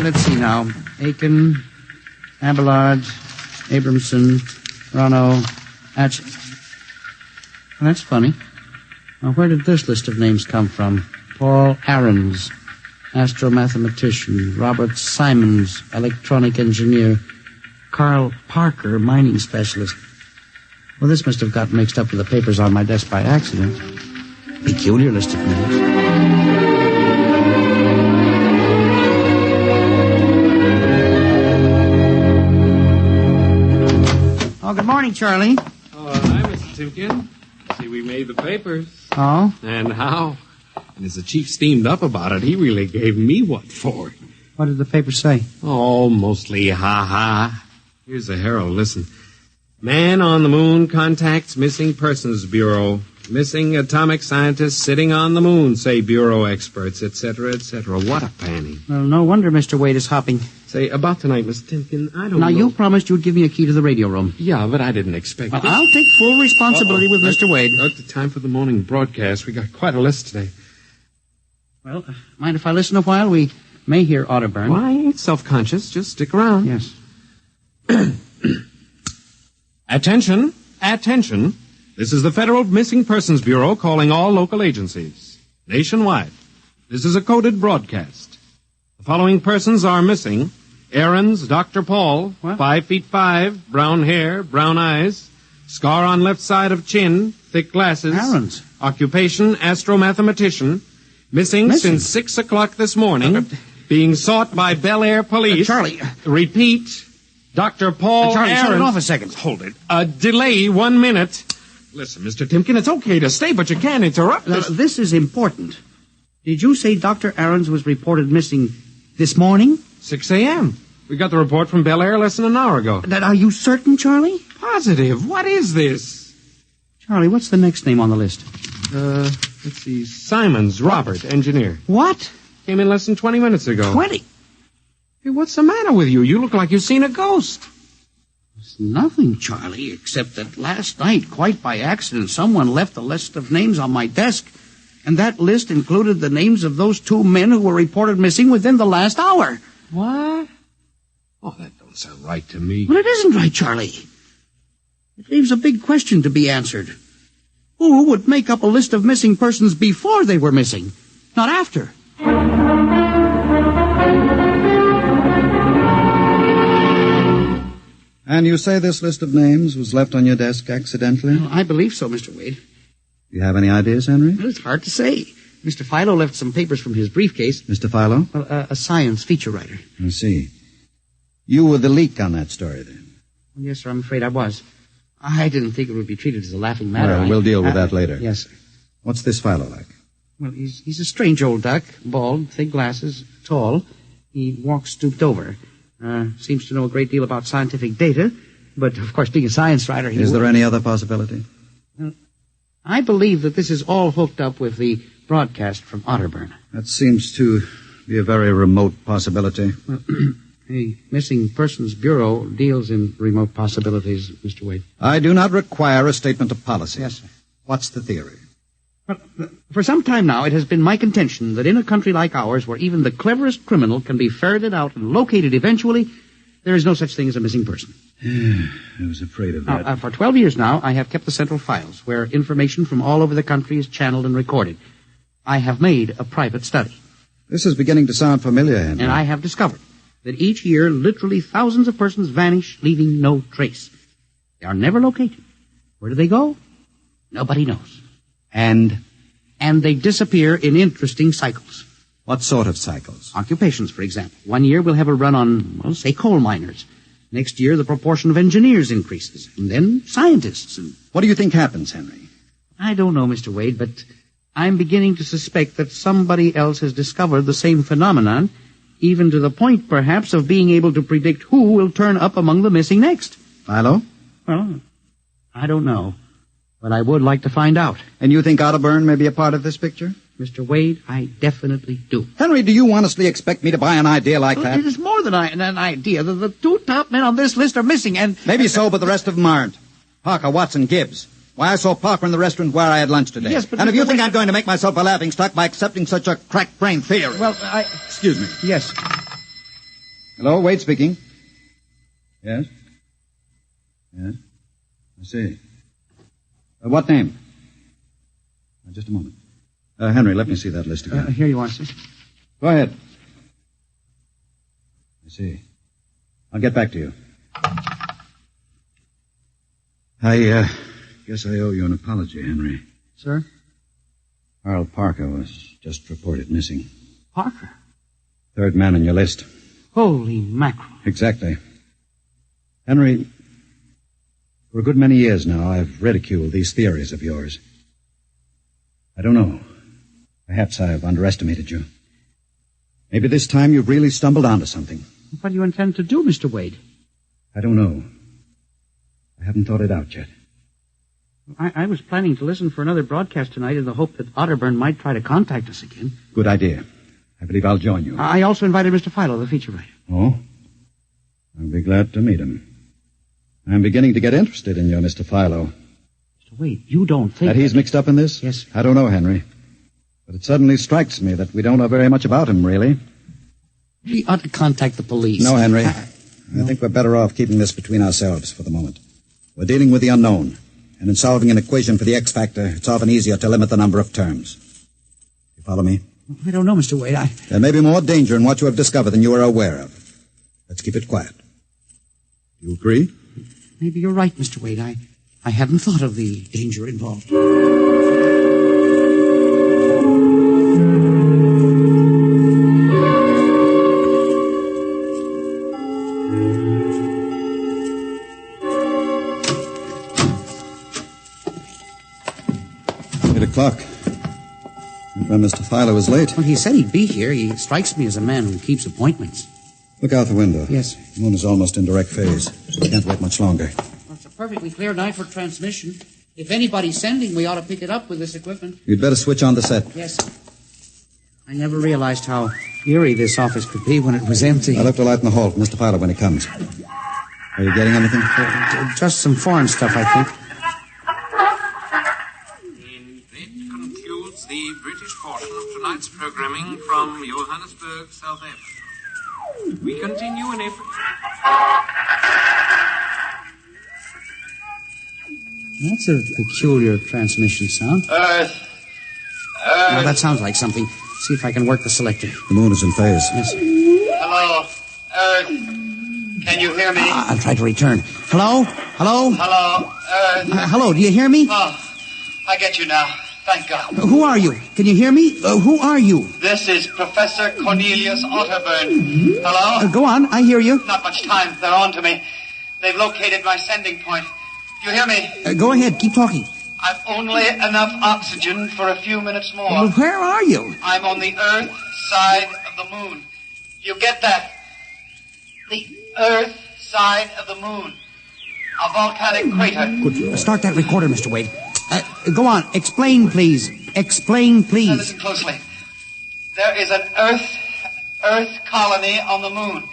[SPEAKER 21] Let's see now. Aiken, Abelard, Abramson, Rono, Atch. Well, that's funny. Now, where did this list of names come from? Paul Aarons, astromathematician. Robert Simons, electronic engineer. Carl Parker, mining specialist. Well, this must have got mixed up with the papers on my desk by accident. Peculiar list of names. Oh, good morning, Charlie.
[SPEAKER 7] Oh, hi, Mr. Timken. See, we made the papers.
[SPEAKER 21] Oh?
[SPEAKER 7] And how? And as the chief steamed up about it, he really gave me what for.
[SPEAKER 21] What did the paper say?
[SPEAKER 7] Oh, mostly ha-ha. Here's the Herald. Listen. Man on the moon contacts Missing Persons Bureau. Missing atomic scientists sitting on the moon, say Bureau experts, etc., etc. What a panning.
[SPEAKER 21] Well, no wonder Mr. Wade is hopping.
[SPEAKER 7] Say, about tonight, Mr. Timken, I don't know.
[SPEAKER 21] Now, you promised you'd give me a key to the radio room.
[SPEAKER 7] Yeah, but I didn't expect
[SPEAKER 21] Well,
[SPEAKER 7] this.
[SPEAKER 21] I'll take full responsibility with Mr. Wade.
[SPEAKER 7] The time for the morning broadcast. We got quite a list today.
[SPEAKER 21] Well, mind if I listen a while? We may hear Otterburn.
[SPEAKER 7] Well, I ain't self-conscious. Just stick around.
[SPEAKER 21] Yes.
[SPEAKER 7] Attention. Attention. This is the Federal Missing Persons Bureau calling all local agencies. Nationwide. This is a coded broadcast. The following persons are missing. Aaron's Dr. Paul, 5'5", brown hair, brown eyes, scar on left side of chin, thick glasses.
[SPEAKER 21] Aaron's.
[SPEAKER 7] Occupation, astromathematician. Missing since 6 o'clock this morning. Being sought by Bel Air police.
[SPEAKER 21] Charlie.
[SPEAKER 7] Repeat. Dr. Paul
[SPEAKER 21] Charlie,
[SPEAKER 7] Aaron's.
[SPEAKER 21] shut it off a second.
[SPEAKER 7] Hold it. Delay 1 minute. Listen, Mr. Timken, it's okay to stay, but you can't interrupt
[SPEAKER 21] Now,
[SPEAKER 7] us.
[SPEAKER 21] this is important. Did you say Dr. Aarons was reported missing this morning?
[SPEAKER 7] 6 a.m. We got the report from Bel Air less than an hour ago.
[SPEAKER 21] Are you certain, Charlie?
[SPEAKER 7] Positive. What is this?
[SPEAKER 21] Charlie, what's the next name on the list?
[SPEAKER 7] Let's see. Simons, Robert, engineer.
[SPEAKER 21] What?
[SPEAKER 7] Came in less than 20 minutes ago.
[SPEAKER 21] 20?
[SPEAKER 7] Hey, what's the matter with you? You look like you've seen a ghost.
[SPEAKER 21] It's nothing, Charlie, except that last night, quite by accident, someone left a list of names on my desk, and that list included the names of those 2 men who were reported missing within the last hour.
[SPEAKER 7] What? Oh, that don't sound right to me.
[SPEAKER 21] Well, it isn't right, Charlie. It leaves a big question to be answered. Who would make up a list of missing persons before they were missing, not after?
[SPEAKER 4] And you say this list of names was left on your desk accidentally?
[SPEAKER 21] Well, I believe so, Mr. Wade.
[SPEAKER 4] Do you have any ideas, Henry?
[SPEAKER 21] Well, it's hard to say. Mr. Philo left some papers from his briefcase.
[SPEAKER 4] Mr. Philo?
[SPEAKER 21] Well, a science feature writer.
[SPEAKER 4] I see. You were the leak on that story, then?
[SPEAKER 21] Well, yes, sir, I'm afraid I was. I didn't think it would be treated as a laughing matter.
[SPEAKER 4] Well, we'll deal with that later.
[SPEAKER 21] Yes, sir.
[SPEAKER 4] What's this Philo like?
[SPEAKER 21] Well, he's a strange old duck, bald, thick glasses, tall. He walks stooped over. Seems to know a great deal about scientific data, but, of course, being a science writer...
[SPEAKER 4] Is there any other possibility?
[SPEAKER 21] I believe that this is all hooked up with the broadcast from Otterburn.
[SPEAKER 4] That seems to be a very remote possibility.
[SPEAKER 21] The Missing Persons Bureau deals in remote possibilities, Mr. Wade.
[SPEAKER 4] I do not require a statement of policy.
[SPEAKER 21] Yes, sir.
[SPEAKER 4] What's the theory?
[SPEAKER 21] Well, for some time now, it has been my contention that in a country like ours, where even the cleverest criminal can be ferreted out and located eventually, there is no such thing as a missing person.
[SPEAKER 4] I was afraid of that.
[SPEAKER 21] Now, for 12 years now, I have kept the central files, where information from all over the country is channeled and recorded. I have made a private study.
[SPEAKER 4] This is beginning to sound familiar, Henry.
[SPEAKER 21] And I have discovered that each year, literally thousands of persons vanish, leaving no trace. They are never located. Where do they go? Nobody knows.
[SPEAKER 4] And
[SPEAKER 21] they disappear in interesting cycles.
[SPEAKER 4] What sort of cycles?
[SPEAKER 21] Occupations, for example. 1 year we'll have a run on, well, say, coal miners. Next year the proportion of engineers increases. And then scientists. And
[SPEAKER 4] what do you think happens, Henry?
[SPEAKER 21] I don't know, Mr. Wade, but I'm beginning to suspect that somebody else has discovered the same phenomenon, even to the point, perhaps, of being able to predict who will turn up among the missing next.
[SPEAKER 4] Philo?
[SPEAKER 21] Well, I don't know. But I would like to find out.
[SPEAKER 4] And you think Otterburn may be a part of this picture?
[SPEAKER 21] Mr. Wade, I definitely do.
[SPEAKER 4] Henry, do you honestly expect me to buy an idea like that?
[SPEAKER 21] It is more than an idea. The 2 top men on this list are missing, and...
[SPEAKER 4] Maybe so, but the rest of them aren't. Parker, Watson, Gibbs. Why, I saw Parker in the restaurant where I had lunch today.
[SPEAKER 21] Yes, but...
[SPEAKER 4] And if you think I'm going to make myself a laughingstock by accepting such a crack-brained theory...
[SPEAKER 21] Well,
[SPEAKER 4] Excuse me.
[SPEAKER 21] Yes.
[SPEAKER 4] Hello, Wade speaking. Yes? Yes? I see. What name? Just a moment. Henry, let me see that list again.
[SPEAKER 21] Here you are, sir.
[SPEAKER 4] Go ahead. I see. I'll get back to you. I guess I owe you an apology, Henry.
[SPEAKER 21] Sir?
[SPEAKER 4] Carl Parker was just reported missing.
[SPEAKER 21] Parker?
[SPEAKER 4] 3rd man on your list.
[SPEAKER 21] Holy mackerel.
[SPEAKER 4] Exactly. Henry, For a good many years now, I've ridiculed these theories of yours. I don't know. Perhaps I've underestimated you. Maybe this time you've really stumbled onto something.
[SPEAKER 21] What do you intend to do, Mr. Wade?
[SPEAKER 4] I don't know. I haven't thought it out yet.
[SPEAKER 21] I was planning to listen for another broadcast tonight in the hope that Otterburn might try to contact us again.
[SPEAKER 4] Good idea. I believe I'll join you.
[SPEAKER 21] I also invited Mr. Philo, the feature writer.
[SPEAKER 4] Oh? I'll be glad to meet him. I'm beginning to get interested in you, Mr. Philo.
[SPEAKER 21] Mr. Wade, you don't think...
[SPEAKER 4] That he's mixed up in this?
[SPEAKER 21] Yes.
[SPEAKER 4] I don't know, Henry. But it suddenly strikes me that we don't know very much about him, really.
[SPEAKER 21] We ought to contact the police.
[SPEAKER 4] No, Henry. I think we're better off keeping this between ourselves for the moment. We're dealing with the unknown. And in solving an equation for the X factor, it's often easier to limit the number of terms. You follow me?
[SPEAKER 21] I don't know, Mr. Wade.
[SPEAKER 4] There may be more danger in what you have discovered than you are aware of. Let's keep it quiet. Do you agree?
[SPEAKER 21] Maybe you're right, Mr. Wade. I hadn't thought of the danger involved.
[SPEAKER 4] 8 o'clock. Mr. Philo is late.
[SPEAKER 21] Well, he said he'd be here. He strikes me as a man who keeps appointments.
[SPEAKER 4] Look out the window.
[SPEAKER 21] Yes.
[SPEAKER 4] The moon is almost in direct phase. We can't wait much longer.
[SPEAKER 21] Well, it's a perfectly clear night for transmission. If anybody's sending, we ought to pick it up with this equipment.
[SPEAKER 4] You'd better switch on the set.
[SPEAKER 21] Yes. I never realized how eerie this office could be when it was empty.
[SPEAKER 4] I'll have to light in the hall for Mr. Philo when he comes. Are you getting anything?
[SPEAKER 21] Just some foreign stuff, I think.
[SPEAKER 7] That concludes the British portion of tonight's programming from Johannesburg, South Africa. We continue in April.
[SPEAKER 21] That's a peculiar transmission sound.
[SPEAKER 20] Earth.
[SPEAKER 21] Well, that sounds like something. See if I can work the selector.
[SPEAKER 4] The moon is in phase.
[SPEAKER 21] Yes.
[SPEAKER 20] Hello, Earth. Can you hear me?
[SPEAKER 21] I'll try to return. Hello? Hello?
[SPEAKER 20] Hello, Earth.
[SPEAKER 21] Hello, do you hear me?
[SPEAKER 20] Oh, I get you now. Thank God.
[SPEAKER 21] Who are you? Can you hear me? Who are you?
[SPEAKER 20] This is Professor Cornelius Otterburn. Hello?
[SPEAKER 21] Go on, I hear you.
[SPEAKER 20] Not much time. They're on to me. They've located my sending point. Do you hear me?
[SPEAKER 21] Go ahead, keep talking.
[SPEAKER 20] I've only enough oxygen for a few minutes more.
[SPEAKER 21] Well, where are you?
[SPEAKER 20] I'm on the Earth side of the moon. You get that? The Earth side of the moon. A volcanic crater.
[SPEAKER 21] Good. Start that recorder, Mr. Wade. Go on. Explain, please. Explain, please.
[SPEAKER 20] Now listen closely. There is an Earth colony on the moon.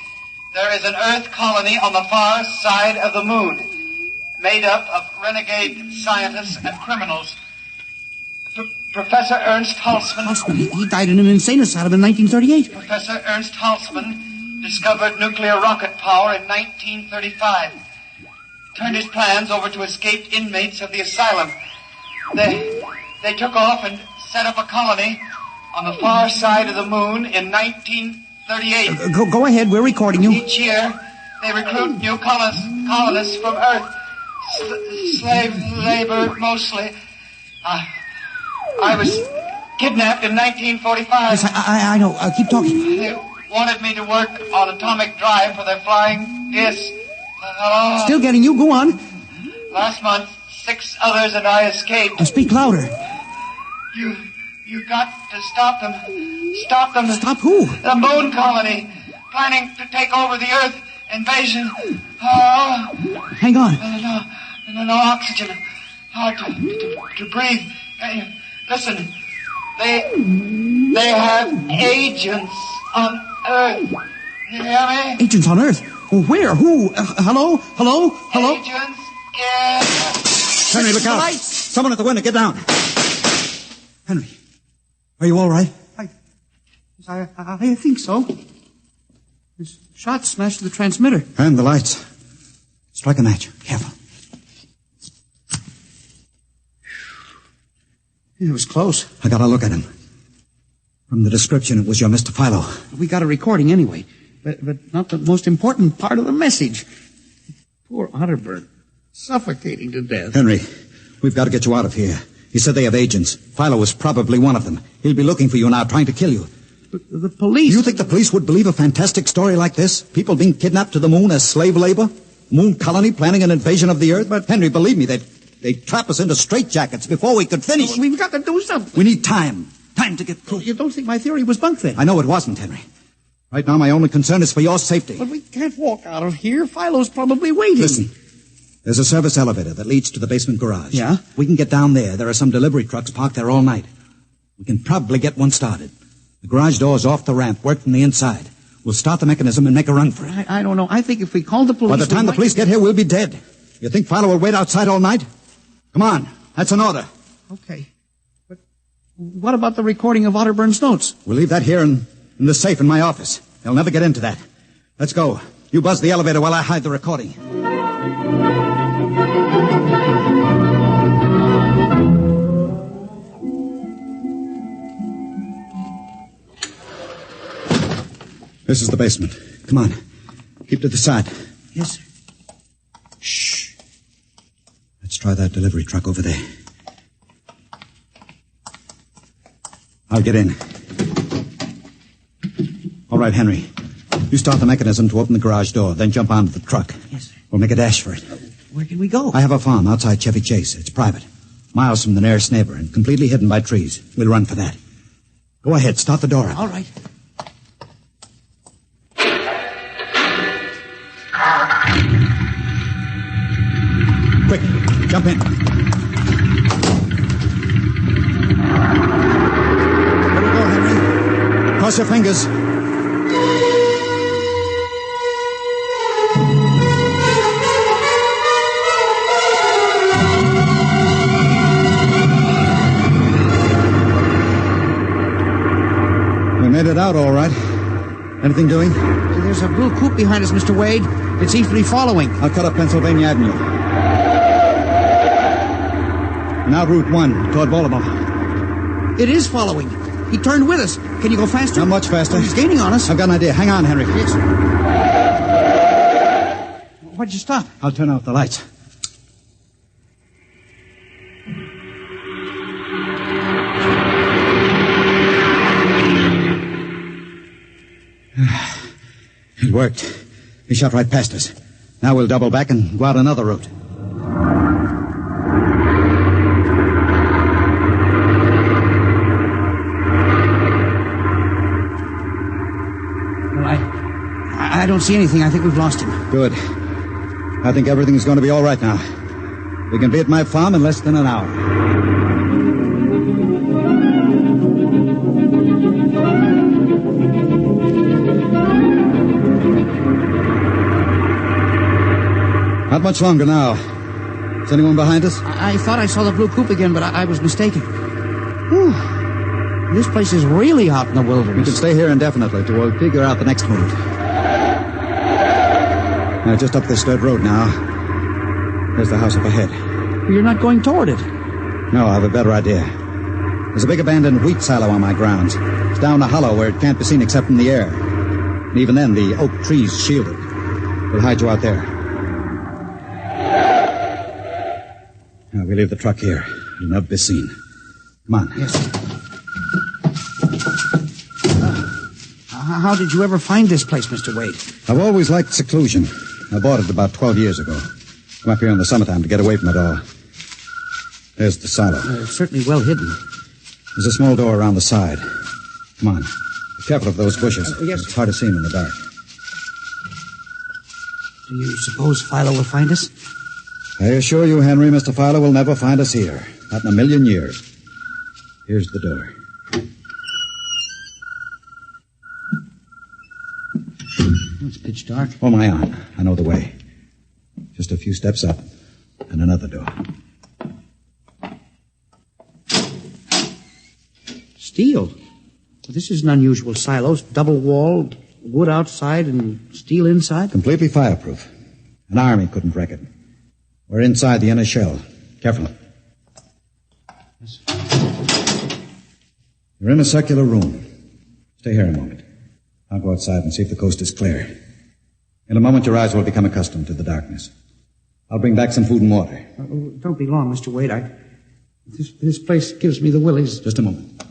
[SPEAKER 20] There is an Earth colony on the far side of the moon, made up of renegade scientists and criminals. Professor Ernst Halsman...
[SPEAKER 21] He died in an insane asylum in 1938.
[SPEAKER 20] Professor Ernst Halsman discovered nuclear rocket power in 1935. Turned his plans over to escaped inmates of the asylum. They took off and set up a colony on the far side of the moon in 1938.
[SPEAKER 21] Go ahead, we're recording you.
[SPEAKER 20] Each year, they recruit new colonists from Earth. Slave labor, mostly. I was kidnapped in 1945.
[SPEAKER 21] Yes, I know. Keep talking.
[SPEAKER 20] They wanted me to work on atomic drive for their flying disc.
[SPEAKER 21] Still getting you. Go on.
[SPEAKER 20] Last month, 6 others and I escaped.
[SPEAKER 21] Speak louder.
[SPEAKER 20] You got to stop them. Stop them.
[SPEAKER 21] Stop who?
[SPEAKER 20] The moon colony, planning to take over the Earth. Invasion. Oh.
[SPEAKER 21] Hang on.
[SPEAKER 20] No oxygen. Hard to breathe. Listen. They have agents on Earth. You hear me?
[SPEAKER 21] Agents on Earth? Where? Who? Hello?
[SPEAKER 20] Agents in...
[SPEAKER 4] Henry, look out. Someone at the window, get down.
[SPEAKER 21] Henry,
[SPEAKER 4] are you all right?
[SPEAKER 21] I think so. This shot smashed the transmitter.
[SPEAKER 4] And the lights. Strike a match. Careful.
[SPEAKER 21] It was close.
[SPEAKER 4] I got a look at him. From the description, it was your Mr. Philo.
[SPEAKER 21] We got a recording anyway, but not the most important part of the message. Poor Otterburn, suffocating to death.
[SPEAKER 4] Henry, we've got to get you out of here. He said they have agents. Philo was probably one of them. He'll be looking for you now, trying to kill you.
[SPEAKER 21] But the police...
[SPEAKER 4] You think the police would believe a fantastic story like this? People being kidnapped to the moon as slave labor?
[SPEAKER 13] Moon colony planning an invasion of the Earth? But Henry, believe me, they'd trap us into straitjackets before we could finish.
[SPEAKER 21] We've got to do something.
[SPEAKER 13] We need time. Time to get proof.
[SPEAKER 21] You don't think my theory was bunk then?
[SPEAKER 13] I know it wasn't, Henry. Right now, my only concern is for your safety.
[SPEAKER 21] But we can't walk out of here. Philo's probably waiting.
[SPEAKER 13] Listen. There's a service elevator that leads to the basement garage.
[SPEAKER 21] Yeah?
[SPEAKER 13] We can get down there. There are some delivery trucks parked there all night. We can probably get one started. The garage door's off the ramp, work from the inside. We'll start the mechanism and make a run for it.
[SPEAKER 21] I don't know. I think if we call the police...
[SPEAKER 13] By the time the police get here, we'll be dead. You think Philo will wait outside all night? Come on. That's an order.
[SPEAKER 21] Okay. But what about the recording of Otterburn's notes?
[SPEAKER 13] We'll leave that here in the safe in my office. They'll never get into that. Let's go. You buzz the elevator while I hide the recording. This is the basement. Come on. Keep to the side.
[SPEAKER 21] Yes, sir.
[SPEAKER 13] Shh. Let's try that delivery truck over there. I'll get in. All right, Henry. You start the mechanism to open the garage door, then jump onto the truck.
[SPEAKER 21] Yes, sir.
[SPEAKER 13] We'll make a dash for it.
[SPEAKER 21] Where can we go?
[SPEAKER 13] I have a farm outside Chevy Chase. It's private. Miles from the nearest neighbor and completely hidden by trees. We'll run for that. Go ahead. Start the door up.
[SPEAKER 21] All right.
[SPEAKER 13] Quick, jump in. Here we go, Henry. Cross your fingers. We made it out all right. Anything doing?
[SPEAKER 21] There's a blue coupe behind us, Mr. Wade. It seems to be following.
[SPEAKER 13] I'll cut up Pennsylvania Avenue. Now Route 1, toward Baltimore.
[SPEAKER 21] It is following. He turned with us. Can you go faster?
[SPEAKER 13] Not much faster.
[SPEAKER 21] Oh, he's gaining on us.
[SPEAKER 13] I've got an idea. Hang on, Henry.
[SPEAKER 21] Yes. Why'd you stop?
[SPEAKER 13] I'll turn off the lights. It worked. He shot right past us. Now we'll double back and go out another route.
[SPEAKER 21] Well, I don't see anything. I think we've lost him.
[SPEAKER 13] Good. I think everything's going to be all right now. We can be at my farm in less than an hour. Not much longer now. Is anyone behind us?
[SPEAKER 21] I thought I saw the blue coupe again, but I was mistaken. Whew. This place is really out in the wilderness.
[SPEAKER 13] We can stay here indefinitely till we'll figure out the next move. Now, just up this dirt road now. There's the house up ahead.
[SPEAKER 21] You're not going toward it.
[SPEAKER 13] No, I have a better idea. There's a big abandoned wheat silo on my grounds. It's down a hollow where it can't be seen except from the air. And even then, the oak trees shield it. We'll hide you out there. Now, we leave the truck here. It'll never be seen. Come on.
[SPEAKER 21] Yes. How did you ever find this place, Mr. Wade?
[SPEAKER 13] I've always liked seclusion. I bought it about 12 years ago. Come up here in the summertime to get away from it all. There's the silo.
[SPEAKER 21] Certainly well hidden.
[SPEAKER 13] There's a small door around the side. Come on. Be careful of those bushes.
[SPEAKER 21] Yes.
[SPEAKER 13] It's hard to see them in the dark.
[SPEAKER 21] Do you suppose Philo will find us?
[SPEAKER 13] I assure you, Henry, Mr. Fowler will never find us here. Not in a million years. Here's the door.
[SPEAKER 21] It's pitch dark.
[SPEAKER 13] Oh, my arm. I know the way. Just a few steps up and another door.
[SPEAKER 21] Steel. Well, this is an unusual silo. Double-walled, wood outside and steel inside.
[SPEAKER 13] Completely fireproof. An army couldn't wreck it. We're inside the inner shell. Careful.
[SPEAKER 21] Yes.
[SPEAKER 13] You're in a circular room. Stay here a moment. I'll go outside and see if the coast is clear. In a moment, your eyes will become accustomed to the darkness. I'll bring back some food and water.
[SPEAKER 21] Don't be long, Mr. Wade. This place gives me the willies.
[SPEAKER 13] Just a moment.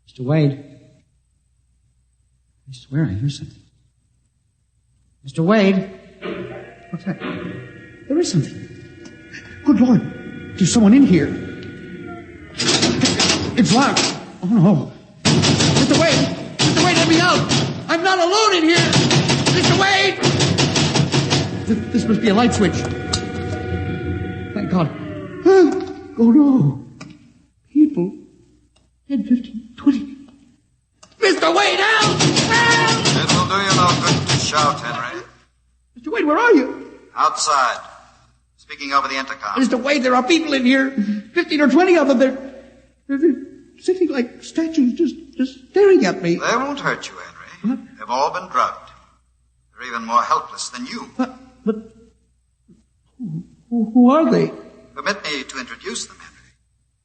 [SPEAKER 21] Mr. Wade. I swear I hear something. Mr. Wade? What's that? There is something. Good Lord. There's someone in here. It's locked. Oh, no. Mr. Wade! Mr. Wade, let me out! I'm not alone in here! Mr. Wade! This must be a light switch. Thank God. Oh, no. People. 10, 15, 20. Mr. Wade, help! Help!
[SPEAKER 10] It will do you no good to shout, Henry.
[SPEAKER 21] Mr. Wade, where are you?
[SPEAKER 10] Outside. Speaking over the intercom.
[SPEAKER 21] Mr. Wade, there are people in here. 15 or 20 of them. They're sitting like statues, just staring at me.
[SPEAKER 10] They won't hurt you, Henry. What? They've all been drugged. They're even more helpless than you.
[SPEAKER 21] But who are they?
[SPEAKER 10] Permit me to introduce them, Henry,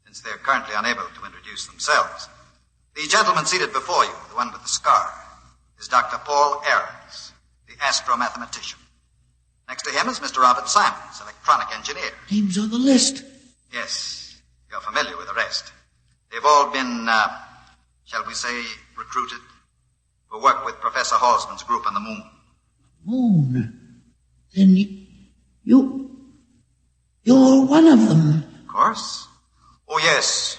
[SPEAKER 10] since they're currently unable to introduce themselves. The gentleman seated before you, the one with the scar, is Dr. Paul Ahrens, the astro-mathematician. Next to him is Mr. Robert Simons, electronic engineer.
[SPEAKER 21] Names on the list.
[SPEAKER 10] Yes, you're familiar with the rest. They've all been, shall we say, recruited for work with Professor Halsman's group on the moon.
[SPEAKER 21] Moon? Then you're one of them.
[SPEAKER 10] Of course. Oh, yes.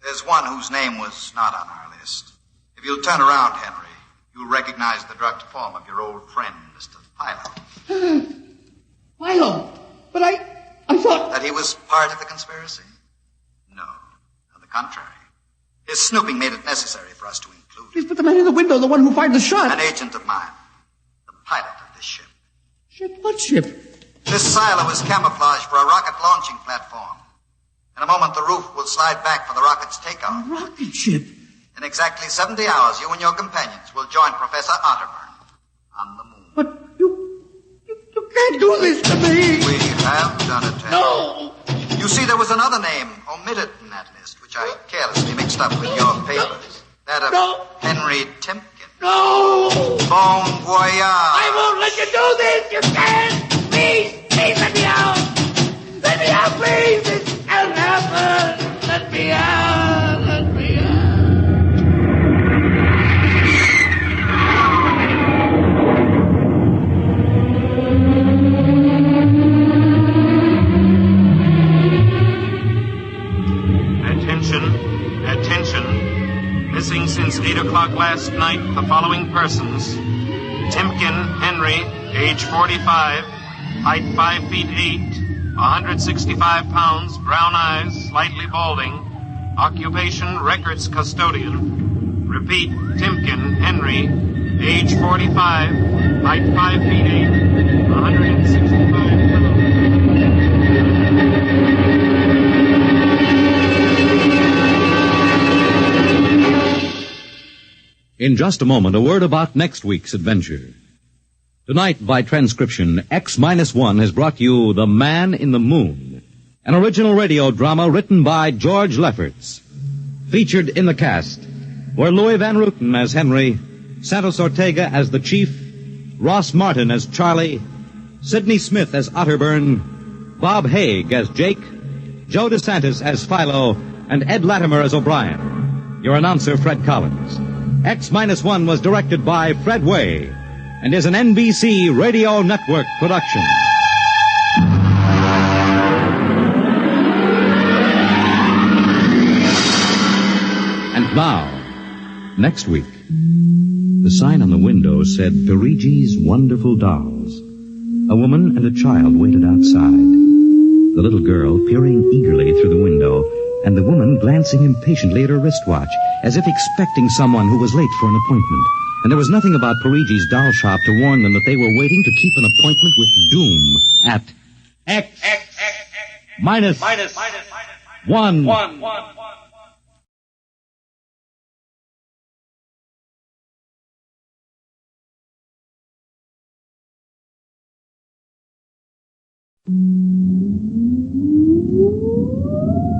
[SPEAKER 10] There's one whose name was not on our list. If you'll turn around, Henry, you'll recognize the drugged form of your old friend, Mr. Philo.
[SPEAKER 21] Philo? But I thought...
[SPEAKER 10] That he was part of the conspiracy? No. On the contrary. His snooping made it necessary for us to include
[SPEAKER 21] Please put the man in the window, the one who fired the shot.
[SPEAKER 10] an agent of mine, the pilot of this ship.
[SPEAKER 21] Ship? What ship?
[SPEAKER 10] This silo is camouflage for a rocket launching platform. In a moment, the roof will slide back for the rocket's takeoff.
[SPEAKER 21] A rocket ship?
[SPEAKER 10] In exactly 70 hours, you and your companions will join Professor Otterburn on the moon.
[SPEAKER 21] But you can't do this to me.
[SPEAKER 10] We have done it, Henry.
[SPEAKER 21] No.
[SPEAKER 10] You see, there was another name omitted in that list, which I carelessly mixed up with your papers. That of Henry Timken.
[SPEAKER 21] No.
[SPEAKER 10] Bon voyage.
[SPEAKER 21] I won't let you do this. You can't. Please let me out. Let me out, please. This can't happen. Let me out. Let me out.
[SPEAKER 7] Attention. Missing since 8 o'clock last night, the following persons. Timken Henry, age 45, height 5 feet 8, 165 pounds, brown eyes, slightly balding, occupation records custodian. Repeat, Timken Henry, age 45, height 5 feet 8, 165 pounds.
[SPEAKER 1] In just a moment, a word about next week's adventure. Tonight, by transcription, X-1 has brought you The Man in the Moon, an original radio drama written by George Lefferts. Featured in the cast were Louis Van Ruten as Henry, Santos Ortega as the Chief, Ross Martin as Charlie, Sidney Smith as Otterburn, Bob Haig as Jake, Joe DeSantis as Philo, and Ed Latimer as O'Brien. Your announcer, Fred Collins. X-1 was directed by Fred Way and is an NBC Radio Network production. And now, next week, the sign on the window said Perigi's Wonderful Dolls. A woman and a child waited outside. The little girl peering eagerly through the window, and the woman glancing impatiently at her wristwatch, as if expecting someone who was late for an appointment. And there was nothing about Perigi's doll shop to warn them that they were waiting to keep an appointment with doom at X-1.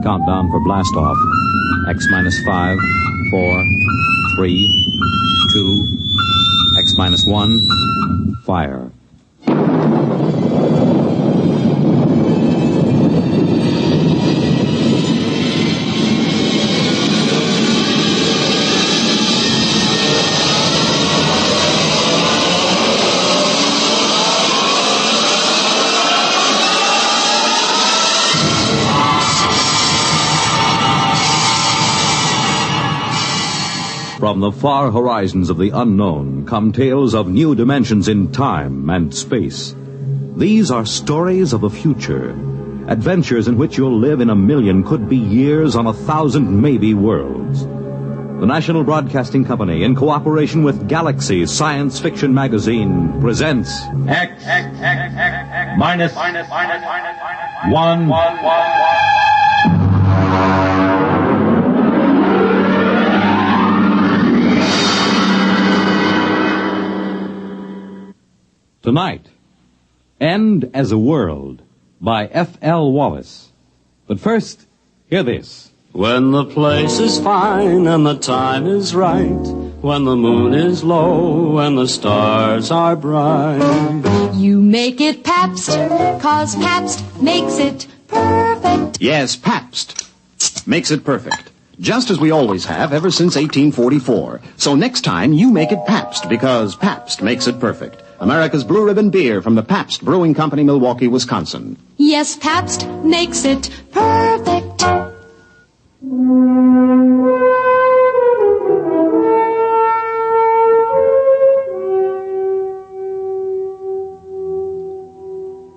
[SPEAKER 1] Countdown for blast off. X-5, 4, 3, 2, X-1, fire. From the far horizons of the unknown come tales of new dimensions in time and space. These are stories of the future, adventures in which you'll live in a million, could be years, on 1,000 maybe worlds. The National Broadcasting Company, in cooperation with Galaxy Science Fiction Magazine, presents
[SPEAKER 9] X minus 1.
[SPEAKER 1] Tonight, End as a World by F.L. Wallace. But first, hear this.
[SPEAKER 11] When the place is fine and the time is right, when the moon is low and the stars are bright.
[SPEAKER 17] You make it Pabst, 'cause Pabst makes it perfect.
[SPEAKER 22] Yes, Pabst makes it perfect. Just as we always have ever since 1844. So next time, you make it Pabst, because Pabst makes it perfect. America's Blue Ribbon beer from the Pabst Brewing Company, Milwaukee, Wisconsin.
[SPEAKER 17] Yes, Pabst makes it perfect.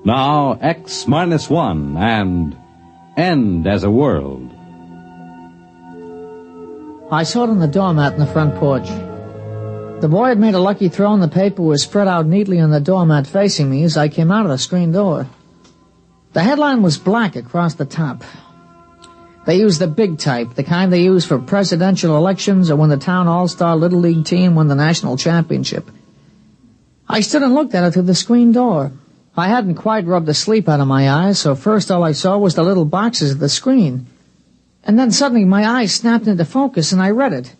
[SPEAKER 1] Now, X minus 1 and End as a World.
[SPEAKER 23] I saw it on the doormat in the front porch. The boy had made a lucky throw and the paper was spread out neatly on the doormat facing me as I came out of the screen door. The headline was black across the top. They used the big type, the kind they use for presidential elections or when the town all-star Little League team won the national championship. I stood and looked at it through the screen door. I hadn't quite rubbed the sleep out of my eyes, so first all I saw was the little boxes of the screen. And then suddenly my eyes snapped into focus and I read it.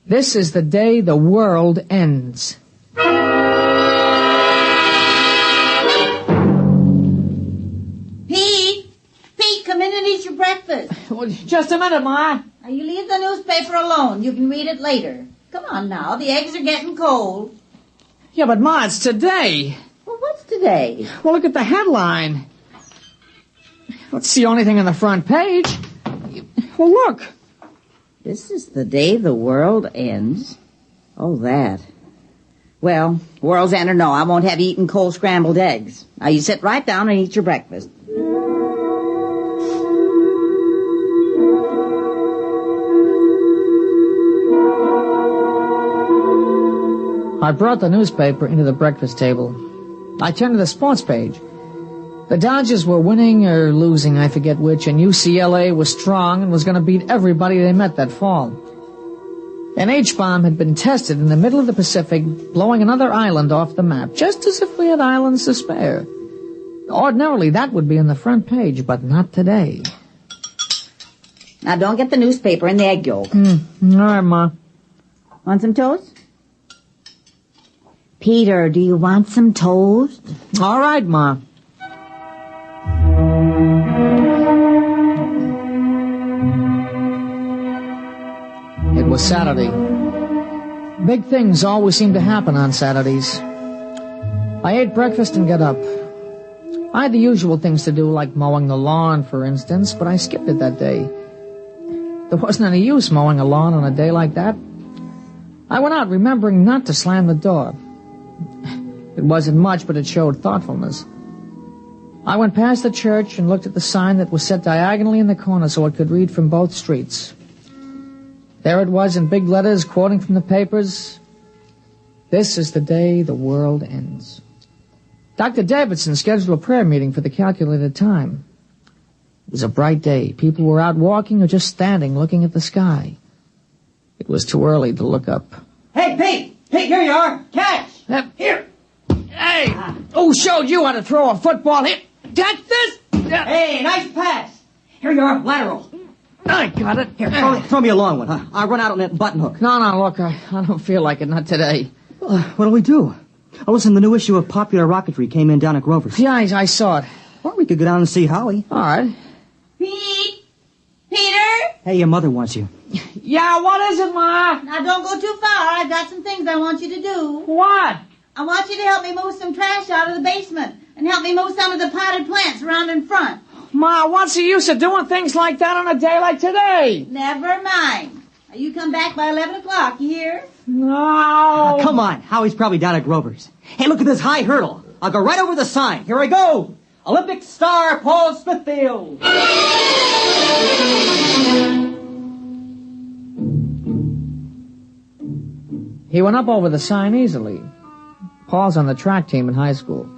[SPEAKER 23] This is the day the world ends.
[SPEAKER 3] Pete, come in and eat your breakfast.
[SPEAKER 23] Just a minute, Ma.
[SPEAKER 3] Now, you leave the newspaper alone. You can read it later. Come on now, the eggs are getting cold.
[SPEAKER 23] Yeah, but Ma, it's today.
[SPEAKER 3] Well, what's today?
[SPEAKER 23] Well, look at the headline. It's the only thing on the front page. Well, look.
[SPEAKER 24] This is the day the world ends. Oh, that. Well, world's end or no, I won't have you eating cold scrambled eggs. Now, you sit right down and eat your breakfast.
[SPEAKER 23] I brought the newspaper into the breakfast table. I turned to the sports page. The Dodgers were winning or losing, I forget which, and UCLA was strong and was going to beat everybody they met that fall. An H-bomb had been tested in the middle of the Pacific, blowing another island off the map, just as if we had islands to spare. Ordinarily, that would be on the front page, but not today.
[SPEAKER 24] Now, don't get the newspaper in the egg yolk.
[SPEAKER 23] All right, Ma.
[SPEAKER 24] Want some toast? Peter, do you want some toast?
[SPEAKER 23] All right, Ma. It was Saturday. Big things always seem to happen on Saturdays. I ate breakfast and got up. I had the usual things to do, like mowing the lawn, for instance, but I skipped it that day. There wasn't any use mowing a lawn on a day like that. I went out remembering not to slam the door. It wasn't much, but it showed thoughtfulness. I went past the church and looked at the sign that was set diagonally in the corner so it could read from both streets. There it was in big letters, quoting from the papers. This is the day the world ends. Dr. Davidson scheduled a prayer meeting for the calculated time. It was a bright day. People were out walking or just standing looking at the sky. It was too early to look up.
[SPEAKER 3] Hey, Pete! Pete, here you are! Catch! Here!
[SPEAKER 23] Hey! Who showed you how to throw a football? Here! Catch this!
[SPEAKER 3] Hey, nice pass! Here you are, lateral.
[SPEAKER 23] I got it.
[SPEAKER 26] Here, throw me a long one, huh? I'll run out on that button hook.
[SPEAKER 23] No, look, I don't feel like it, not today.
[SPEAKER 26] What'll we do? Oh, listen, the new issue of Popular Rocketry came in down at Grover's.
[SPEAKER 23] Yeah, I saw it.
[SPEAKER 26] Or we could go down and see Howie.
[SPEAKER 23] All right.
[SPEAKER 3] Pete! Peter!
[SPEAKER 26] Hey, your mother wants you.
[SPEAKER 23] Yeah, what is it, Ma?
[SPEAKER 3] Now, don't go too far. I've got some things I want you to do.
[SPEAKER 23] What?
[SPEAKER 3] I want you to help me move some trash out of the basement and help me move some of the potted plants around in front.
[SPEAKER 23] Ma, what's the use of doing things like that on a day like today?
[SPEAKER 3] Never mind. You come back by 11 o'clock, you hear?
[SPEAKER 26] No! Come on. Howie's probably down at Grover's. Hey, look at this high hurdle. I'll go right over the sign. Here I go. Olympic star Paul Smithfield.
[SPEAKER 23] He went up over the sign easily. Paul's on the track team in high school.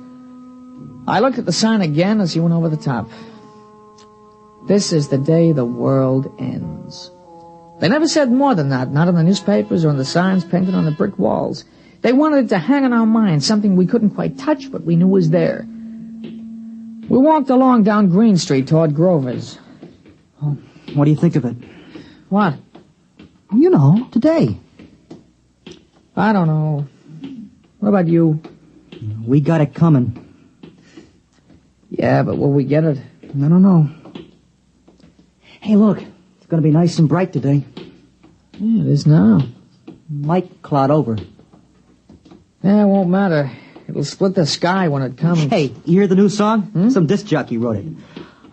[SPEAKER 23] I looked at the sign again as he went over the top. This is the day the world ends. They never said more than that, not in the newspapers or in the signs painted on the brick walls. They wanted it to hang in our minds, something we couldn't quite touch, but we knew was there. We walked along down Green Street toward Grover's.
[SPEAKER 26] Oh, what do you think of it?
[SPEAKER 23] What?
[SPEAKER 26] You know, today.
[SPEAKER 23] I don't know. What about you?
[SPEAKER 26] We got it coming.
[SPEAKER 23] Yeah, but will we get it?
[SPEAKER 26] I don't know. Hey, look. It's going to be nice and bright today.
[SPEAKER 23] Yeah, it is now.
[SPEAKER 26] Might cloud over.
[SPEAKER 23] Yeah, it won't matter. It'll split the sky when it comes.
[SPEAKER 26] Hey, you hear the new song? Some disc jockey wrote it.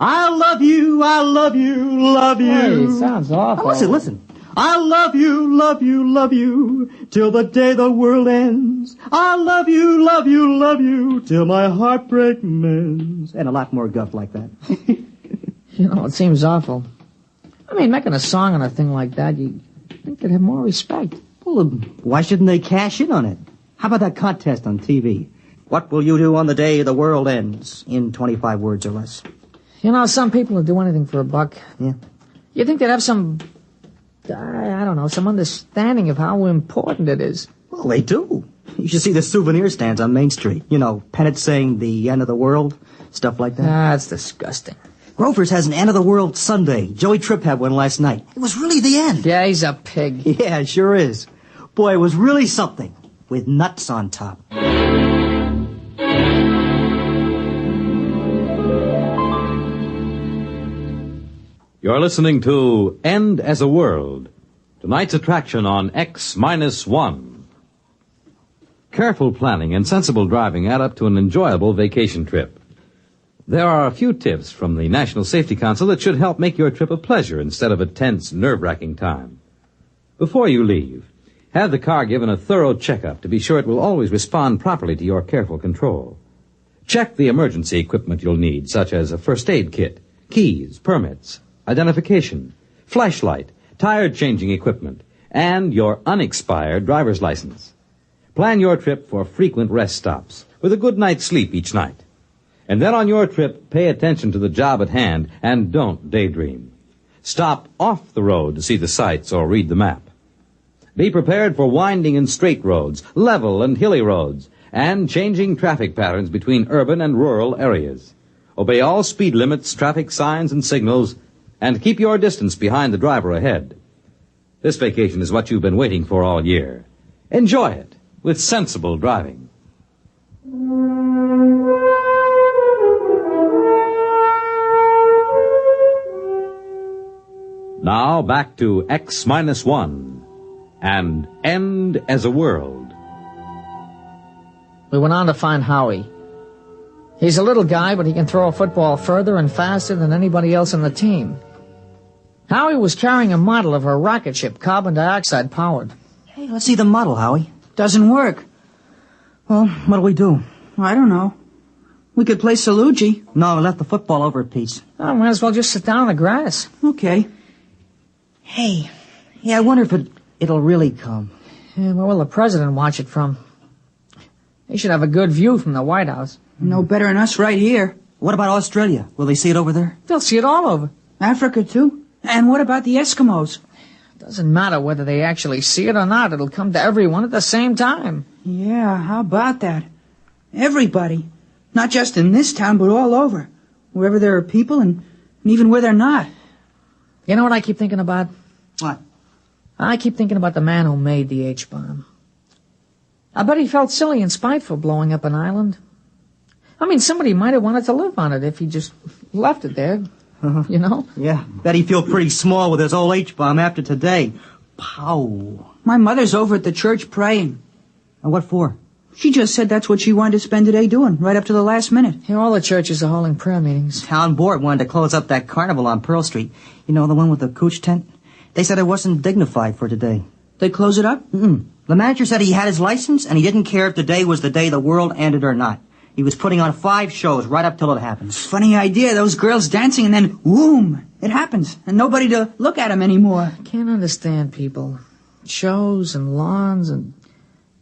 [SPEAKER 26] I love you, love you.
[SPEAKER 23] Hey, it sounds awful.
[SPEAKER 26] Oh, listen. I love you, till the day the world ends. I love you, till my heartbreak mends. And a lot more guff like that.
[SPEAKER 23] You know, it seems awful. I mean, making a song on a thing like that, you think they'd have more respect.
[SPEAKER 26] Well, why shouldn't they cash in on it? How about that contest on TV? What will you do on the day the world ends? In 25 words or less.
[SPEAKER 23] You know, some people would do anything for $1.
[SPEAKER 26] Yeah.
[SPEAKER 23] You think they'd have some, I don't know, some understanding of how important it is.
[SPEAKER 26] Well, they do. You should see the souvenir stands on Main Street. You know, pennants saying the end of the world, stuff like that.
[SPEAKER 23] That's disgusting.
[SPEAKER 26] Grover's has an end of the world Sunday. Joey Tripp had one last night. It was really the end.
[SPEAKER 23] Yeah, he's a pig.
[SPEAKER 26] Yeah, it sure is. Boy, it was really something. With nuts on top.
[SPEAKER 1] You're listening to End as a World, tonight's attraction on X-1. Careful planning and sensible driving add up to an enjoyable vacation trip. There are a few tips from the National Safety Council that should help make your trip a pleasure instead of a tense, nerve-wracking time. Before you leave, have the car given a thorough checkup to be sure it will always respond properly to your careful control. Check the emergency equipment you'll need, such as a first aid kit, keys, permits, identification, flashlight, tire-changing equipment, and your unexpired driver's license. Plan your trip for frequent rest stops, with a good night's sleep each night. And then on your trip, pay attention to the job at hand and don't daydream. Stop off the road to see the sights or read the map. Be prepared for winding and straight roads, level and hilly roads, and changing traffic patterns between urban and rural areas. Obey all speed limits, traffic signs, and signals, and keep your distance behind the driver ahead. This vacation is what you've been waiting for all year. Enjoy it with sensible driving. Now back to X-1 and End as a World.
[SPEAKER 23] We went on to find Howie. He's a little guy, but he can throw a football further and faster than anybody else on the team. Howie was carrying a model of a rocket ship, carbon dioxide powered.
[SPEAKER 26] Hey, let's see the model, Howie.
[SPEAKER 2] Doesn't work.
[SPEAKER 26] Well, what do we do?
[SPEAKER 2] I don't know. We could play Salugi.
[SPEAKER 26] No, we left the football over at Pete's.
[SPEAKER 23] I might as well just sit down on the grass.
[SPEAKER 2] Okay.
[SPEAKER 26] Hey, yeah, I wonder if it'll really come.
[SPEAKER 23] Yeah, where will the president watch it from? He should have a good view from the White House.
[SPEAKER 2] No better than us right here.
[SPEAKER 26] What about Australia? Will they see it over there?
[SPEAKER 23] They'll see it all over.
[SPEAKER 2] Africa, too? And what about the Eskimos?
[SPEAKER 23] Doesn't matter whether they actually see it or not. It'll come to everyone at the same time.
[SPEAKER 2] Yeah, how about that? Everybody. Not just in this town, but all over. Wherever there are people and even where they're not.
[SPEAKER 23] You know what I keep thinking about?
[SPEAKER 2] What?
[SPEAKER 23] I keep thinking about the man who made the H-bomb. I bet he felt silly and spiteful blowing up an island. I mean, somebody might have wanted to live on it if he just left it there, you know?
[SPEAKER 26] Yeah, bet he'd feel pretty small with his old H-bomb after today. Pow.
[SPEAKER 2] My mother's over at the church praying.
[SPEAKER 26] And what for?
[SPEAKER 2] She just said that's what she wanted to spend today doing, right up to the last minute.
[SPEAKER 23] Yeah, all the churches are holding prayer meetings.
[SPEAKER 26] Town board wanted to close up that carnival on Pearl Street. You know, the one with the cooch tent?
[SPEAKER 5] They said I wasn't dignified for today.
[SPEAKER 2] They close it up?
[SPEAKER 5] Mm-mm. The manager said he had his license, and he didn't care if today was the day the world ended or not. He was putting on 5 shows right up till it happened.
[SPEAKER 2] Funny idea, those girls dancing and then, whoom, it happens. And nobody to look at them anymore.
[SPEAKER 23] I can't understand people. Shows and lawns and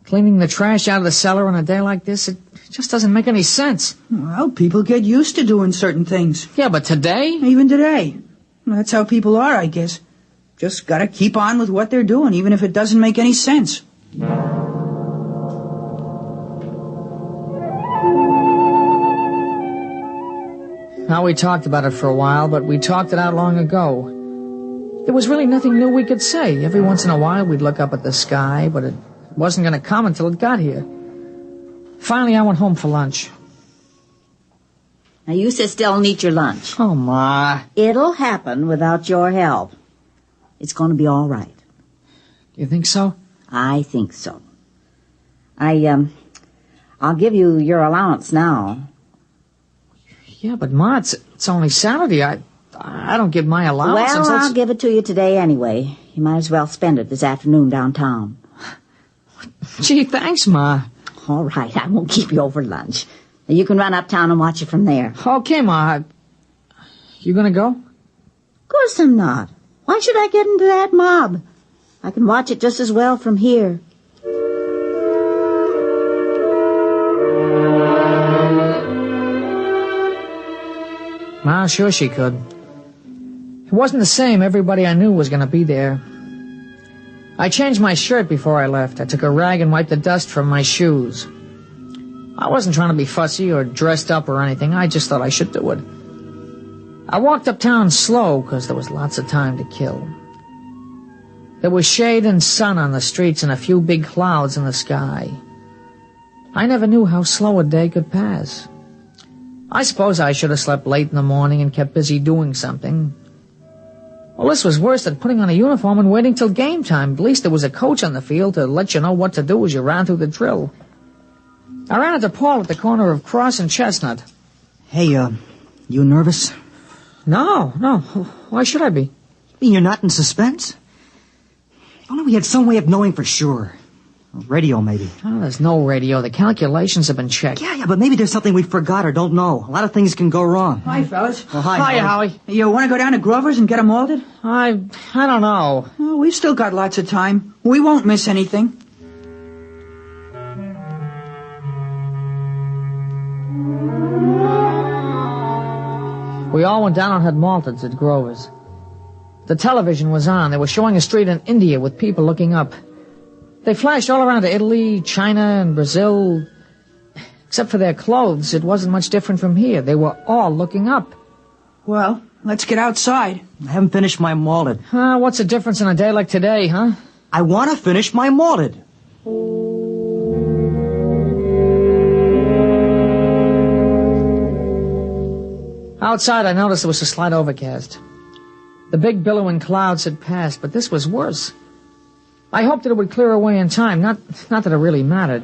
[SPEAKER 23] cleaning the trash out of the cellar on a day like this, it just doesn't make any sense.
[SPEAKER 2] Well, people get used to doing certain things.
[SPEAKER 23] Yeah, but today?
[SPEAKER 2] Even today. Well, that's how people are, I guess. Just gotta keep on with what they're doing, even if it doesn't make any sense.
[SPEAKER 23] Now, we talked about it for a while, but we talked it out long ago. There was really nothing new we could say. Every once in a while, we'd look up at the sky, but it wasn't going to come until it got here. Finally, I went home for lunch.
[SPEAKER 24] Now, you sit still and eat your lunch.
[SPEAKER 23] Oh, Ma.
[SPEAKER 24] It'll happen without your help. It's going to be all right.
[SPEAKER 23] You think so?
[SPEAKER 24] I think so. I'll give you your allowance now.
[SPEAKER 23] Yeah, but Ma, it's only Saturday. I don't get my allowance
[SPEAKER 24] Well,
[SPEAKER 23] until...
[SPEAKER 24] I'll give it to you today anyway. You might as well spend it this afternoon downtown.
[SPEAKER 23] Gee, thanks, Ma.
[SPEAKER 24] All right, I won't keep you over lunch. You can run uptown and watch it from there.
[SPEAKER 23] Okay, Ma. You gonna go?
[SPEAKER 24] Of course I'm not. Why should I get into that mob? I can watch it just as well from here.
[SPEAKER 23] Ma, sure she could. It wasn't the same. Everybody I knew was going to be there. I changed my shirt before I left. I took a rag and wiped the dust from my shoes. I wasn't trying to be fussy or dressed up or anything. I just thought I should do it. I walked uptown slow because there was lots of time to kill. There was shade and sun on the streets and a few big clouds in the sky. I never knew how slow a day could pass. I suppose I should have slept late in the morning and kept busy doing something. Well, this was worse than putting on a uniform and waiting till game time. At least there was a coach on the field to let you know what to do as you ran through the drill. I ran into Paul at the corner of Cross and Chestnut.
[SPEAKER 5] Hey, you nervous?
[SPEAKER 23] No. Why should I be?
[SPEAKER 5] You're not in suspense? If only we had some way of knowing for sure. Radio, maybe.
[SPEAKER 23] Oh, there's no radio. The calculations have been checked.
[SPEAKER 5] Yeah, but maybe there's something we forgot or don't know. A lot of things can go wrong.
[SPEAKER 2] Hi, fellas.
[SPEAKER 5] Oh, hi,
[SPEAKER 23] Howie.
[SPEAKER 2] You want to go down to Grover's and get them malted?
[SPEAKER 23] I don't know.
[SPEAKER 2] Oh, we've still got lots of time. We won't miss anything.
[SPEAKER 23] We all went down and had malteds at Grover's. The television was on. They were showing a street in India with people looking up. They flashed all around to Italy, China, and Brazil. Except for their clothes, it wasn't much different from here. They were all looking up.
[SPEAKER 2] Well, let's get outside.
[SPEAKER 5] I haven't finished my malted.
[SPEAKER 23] What's the difference in a day like today, huh?
[SPEAKER 5] I want to finish my malted.
[SPEAKER 23] Outside, I noticed there was a slight overcast. The big billowing clouds had passed, but this was worse. I hoped that it would clear away in time, not that it really mattered.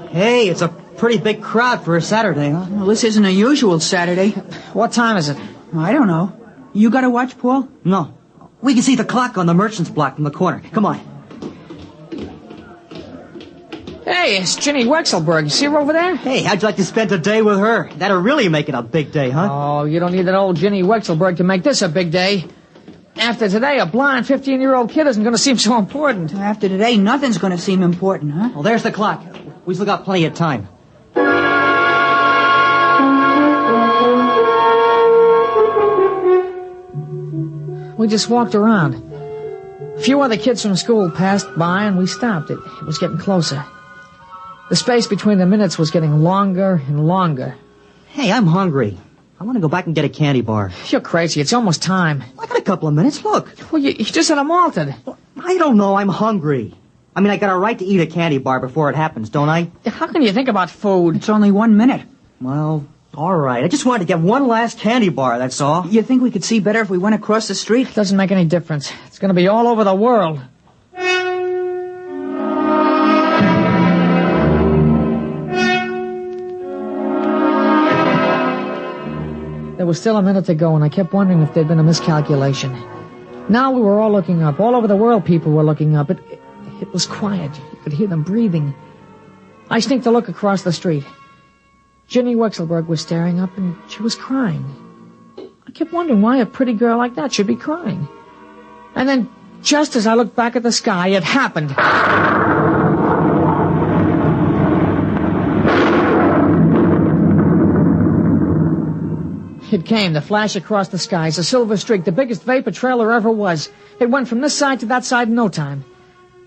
[SPEAKER 5] Hey, it's a pretty big crowd for a Saturday, huh?
[SPEAKER 2] Well, this isn't a usual Saturday.
[SPEAKER 23] What time is it?
[SPEAKER 2] I don't know. You got to watch, Paul?
[SPEAKER 5] No. We can see the clock on the merchant's block from the corner. Come on.
[SPEAKER 23] Hey, it's Ginny Wexelberg. You see her over there?
[SPEAKER 5] Hey, how'd you like to spend a day with her? That'll really make it a big day, huh?
[SPEAKER 23] Oh, you don't need that old Ginny Wexelberg to make this a big day. After today, a blind 15-year-old kid isn't going to seem so important.
[SPEAKER 2] After today, nothing's going to seem important, huh?
[SPEAKER 5] Well, there's the clock. We still got plenty of time.
[SPEAKER 23] We just walked around. A few other kids from school passed by, and we stopped. It was getting closer. The space between the minutes was getting longer and longer.
[SPEAKER 5] Hey, I'm hungry. I want to go back and get a candy bar.
[SPEAKER 23] You're crazy. It's almost time.
[SPEAKER 5] I got a couple of minutes. Look.
[SPEAKER 23] Well, you just had a malted.
[SPEAKER 5] I don't know. I'm hungry. I mean, I got a right to eat a candy bar before it happens, don't I?
[SPEAKER 23] How can you think about food?
[SPEAKER 2] It's only 1 minute.
[SPEAKER 5] Well, all right. I just wanted to get one last candy bar, that's all.
[SPEAKER 2] You think we could see better if we went across the street?
[SPEAKER 23] Doesn't make any difference. It's going to be all over the world. There was still a minute to go, and I kept wondering if there'd been a miscalculation. Now we were all looking up. All over the world people were looking up. It was quiet. You could hear them breathing. I sneaked a look across the street. Ginny Wexelberg was staring up, and she was crying. I kept wondering why a pretty girl like that should be crying. And then, just as I looked back at the sky, it happened. It came, the flash across the skies, a silver streak, the biggest vapor trail there ever was. It went from this side to that side in no time.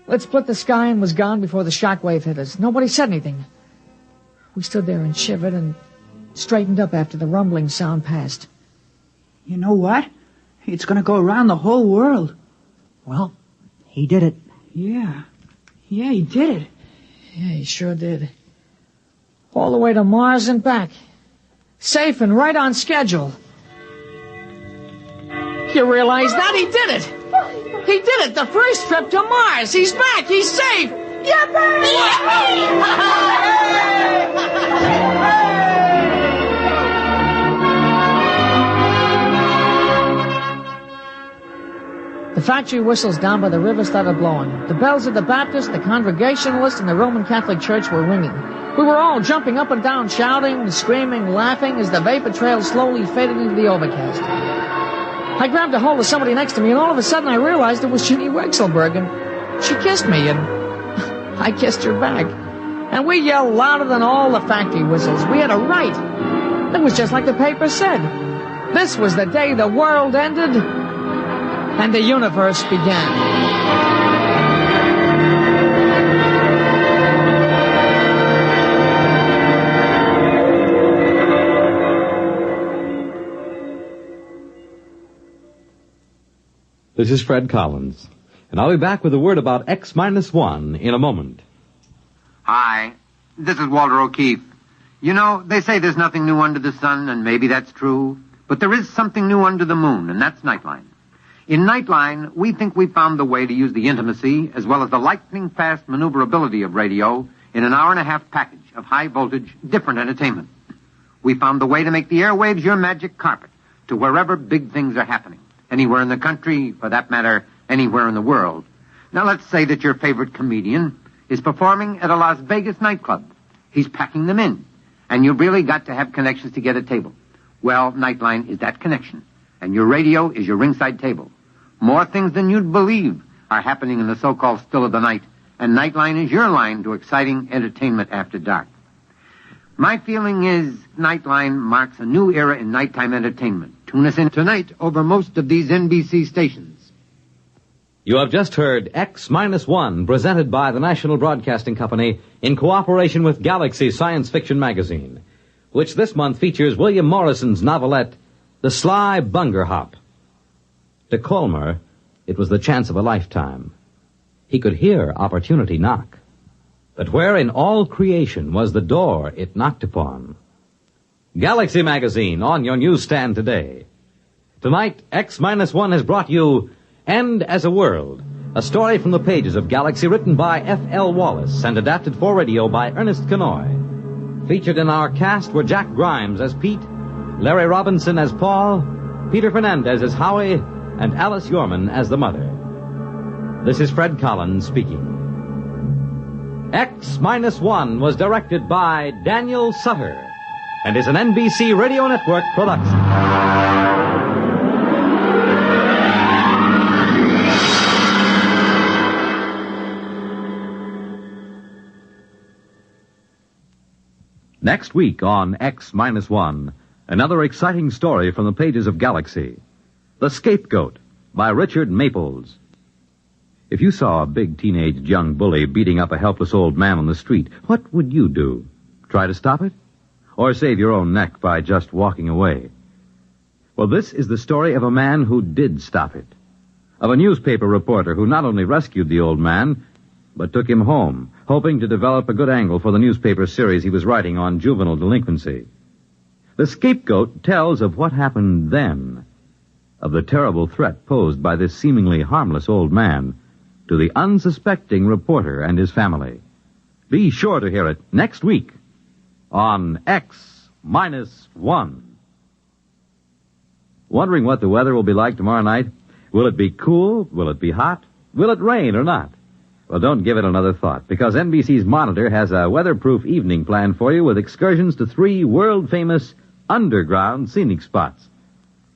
[SPEAKER 23] It split the sky and was gone before the shockwave hit us. Nobody said anything. We stood there and shivered and straightened up after the rumbling sound passed.
[SPEAKER 2] You know what? It's going to go around the whole world.
[SPEAKER 5] Well, he did it.
[SPEAKER 2] Yeah, he did it.
[SPEAKER 23] Yeah, he sure did. All the way to Mars and back. Safe and right on schedule. You realize that? He did it! He did it! The first trip to Mars! He's back! He's safe! The factory whistles down by the river started blowing. The bells of the Baptist, the Congregationalist, and the Roman Catholic Church were ringing. We were all jumping up and down, shouting, screaming, laughing as the vapor trail slowly faded into the overcast. I grabbed a hold of somebody next to me, and all of a sudden I realized it was Ginny Wexelberg, and she kissed me, and I kissed her back. And we yelled louder than all the factory whistles. We had a right. It was just like the paper said. This was the day the world ended and the universe began.
[SPEAKER 1] This is Fred Collins, and I'll be back with a word about X-1 in a moment.
[SPEAKER 8] Hi, this is Walter O'Keefe. You know, they say there's nothing new under the sun, and maybe that's true, but there is something new under the moon, and that's Nightline. In Nightline, we think we found the way to use the intimacy as well as the lightning-fast maneuverability of radio in an hour-and-a-half package of high-voltage, different entertainment. We found the way to make the airwaves your magic carpet to wherever big things are happening. Anywhere in the country, for that matter, anywhere in the world. Now, let's say that your favorite comedian is performing at a Las Vegas nightclub. He's packing them in, and you've really got to have connections to get a table. Well, Nightline is that connection, and your radio is your ringside table. More things than you'd believe are happening in the so-called still of the night, and Nightline is your line to exciting entertainment after dark. My feeling is Nightline marks a new era in nighttime entertainment. Tune us in tonight over most of these NBC stations.
[SPEAKER 1] You have just heard X-1, presented by the National Broadcasting Company in cooperation with Galaxy Science Fiction Magazine, which this month features William Morrison's novelette, The Sly Bunger Hop. To Colmer, it was the chance of a lifetime. He could hear opportunity knock. But where in all creation was the door it knocked upon? Galaxy Magazine on your newsstand today. Tonight, X-1 has brought you End as a World, a story from the pages of Galaxy written by F.L. Wallace and adapted for radio by Ernest Kenoy. Featured in our cast were Jack Grimes as Pete, Larry Robinson as Paul, Peter Fernandez as Howie, and Alice Yorman as the mother. This is Fred Collins speaking. X-1 was directed by Daniel Sutter and is an NBC Radio Network production. Next week on X-1, another exciting story from the pages of Galaxy. The Scapegoat by Richard Maples. If you saw a big teenage young bully beating up a helpless old man on the street, what would you do? Try to stop it? Or save your own neck by just walking away? Well, this is the story of a man who did stop it. Of a newspaper reporter who not only rescued the old man, but took him home, hoping to develop a good angle for the newspaper series he was writing on juvenile delinquency. The Scapegoat tells of what happened then, of the terrible threat posed by this seemingly harmless old man to the unsuspecting reporter and his family. Be sure to hear it next week on X-1. Wondering what the weather will be like tomorrow night?
[SPEAKER 6] Will it be cool? Will it be hot? Will it rain or not? Well, don't give it another thought, because NBC's Monitor has a weatherproof evening plan for you with excursions to 3 world-famous underground scenic spots.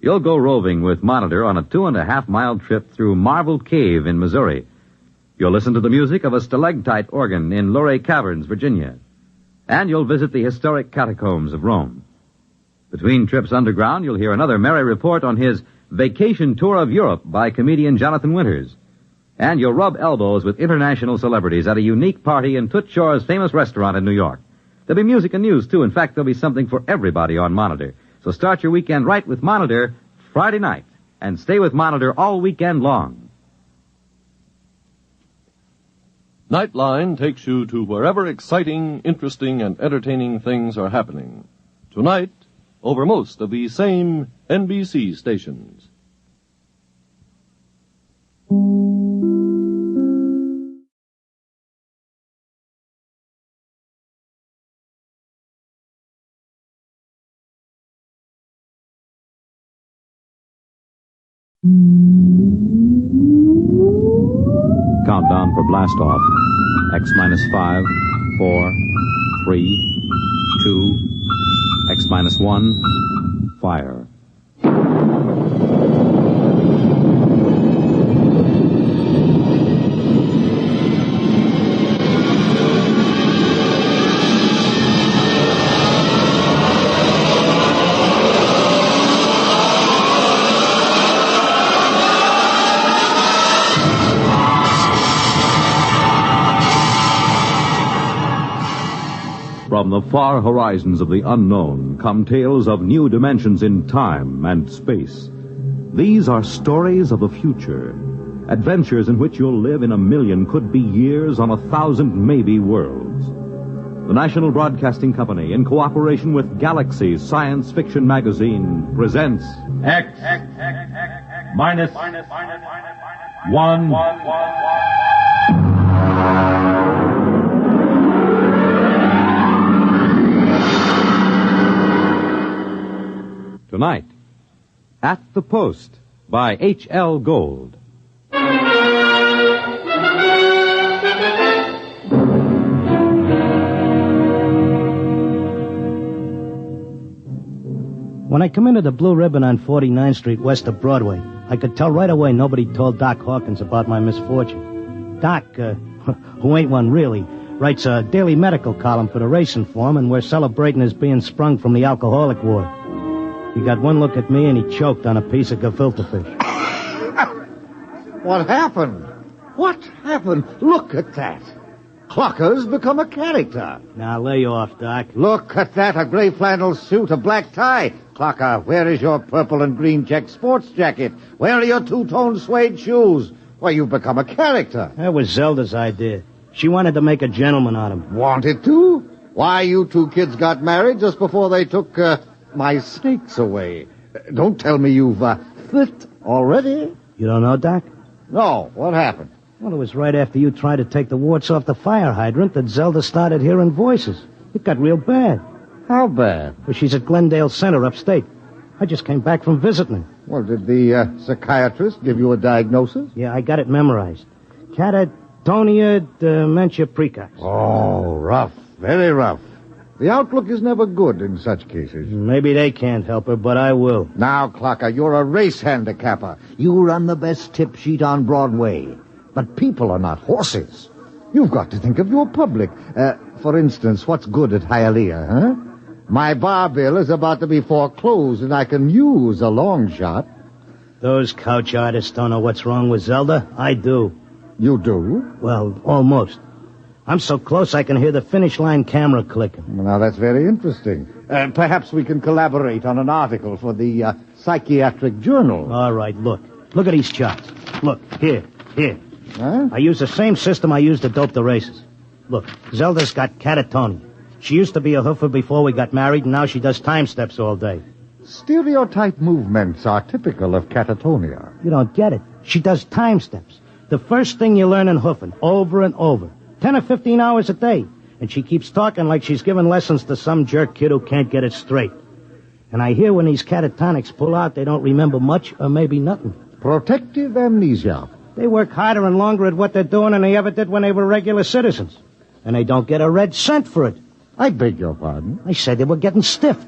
[SPEAKER 6] You'll go roving with Monitor on a 2.5-mile trip through Marble Cave in Missouri. You'll listen to the music of a stalactite organ in Luray Caverns, Virginia. And you'll visit the historic catacombs of Rome. Between trips underground, you'll hear another merry report on his vacation tour of Europe by comedian Jonathan Winters. And you'll rub elbows with international celebrities at a unique party in Toots Shor's famous restaurant in New York. There'll be music and news, too. In fact, there'll be something for everybody on Monitor. So start your weekend right with Monitor Friday night. And stay with Monitor all weekend long.
[SPEAKER 15] Nightline takes you to wherever exciting, interesting, and entertaining things are happening. Tonight, over most of these same NBC stations.
[SPEAKER 1] Countdown for blast off. X minus 5, 4, 3, 2, X minus 1, fire. From the far horizons of the unknown come tales of new dimensions in time and space. These are stories of the future, adventures in which you'll live in a million, could be years, on 1,000 maybe worlds. The National Broadcasting Company, in cooperation with Galaxy Science Fiction Magazine, presents
[SPEAKER 9] X minus 1.
[SPEAKER 6] Tonight, At the Post by H.L. Gold.
[SPEAKER 21] When I come into the Blue Ribbon on 49th Street west of Broadway, I could tell right away nobody told Doc Hawkins about my misfortune. Doc, who ain't one really, writes a daily medical column for the Racing Form, and we're celebrating his being sprung from the alcoholic ward. He got one look at me and he choked on a piece of gefilte fish.
[SPEAKER 16] What happened? What happened? Look at that. Clocker's become a character.
[SPEAKER 21] Now, lay off, Doc.
[SPEAKER 16] Look at that, a gray flannel suit, a black tie. Clocker, where is your purple and green check sports jacket? Where are your two-tone suede shoes? Why, you've become a character.
[SPEAKER 21] That was Zelda's idea. She wanted to make a gentleman out of him.
[SPEAKER 16] Wanted to? Why, you two kids got married just before they took, my snakes away. Don't tell me you've, flipped already?
[SPEAKER 21] You don't know, Doc?
[SPEAKER 16] No. What happened?
[SPEAKER 21] Well, it was right after you tried to take the warts off the fire hydrant that Zelda started hearing voices. It got real bad.
[SPEAKER 16] How bad?
[SPEAKER 21] Well, she's at Glendale Center upstate. I just came back from visiting her.
[SPEAKER 16] Well, did the psychiatrist give you a diagnosis?
[SPEAKER 21] Yeah, I got it memorized. Catatonia dementia precox.
[SPEAKER 16] Oh, rough. Very rough. The outlook is never good in such cases.
[SPEAKER 21] Maybe they can't help her, but I will.
[SPEAKER 16] Now, Clocker, you're a race handicapper. You run the best tip sheet on Broadway. But people are not horses. You've got to think of your public. For instance, what's good at Hialeah, huh? My bar bill is about to be foreclosed, and I can use a long shot.
[SPEAKER 21] Those couch artists don't know what's wrong with Zelda. I do.
[SPEAKER 16] You do?
[SPEAKER 21] Well, almost. I'm so close I can hear the finish line camera clicking.
[SPEAKER 16] Now, that's very interesting. Perhaps we can collaborate on an article for the Psychiatric Journal.
[SPEAKER 21] All right, look. Look at these charts. Look, here.
[SPEAKER 16] Huh?
[SPEAKER 21] I use the same system I used to dope the races. Look, Zelda's got catatonia. She used to be a hoofer before we got married, and now she does time steps all day.
[SPEAKER 16] Stereotype movements are typical of catatonia.
[SPEAKER 21] You don't get it. She does time steps. The first thing you learn in hoofing, over and over. 10 or 15 hours a day. And she keeps talking like she's giving lessons to some jerk kid who can't get it straight. And I hear when these catatonics pull out, they don't remember much or maybe nothing.
[SPEAKER 16] Protective amnesia.
[SPEAKER 21] They work harder and longer at what they're doing than they ever did when they were regular citizens. And they don't get a red cent for it.
[SPEAKER 16] I beg your pardon?
[SPEAKER 21] I said they were getting stiffed.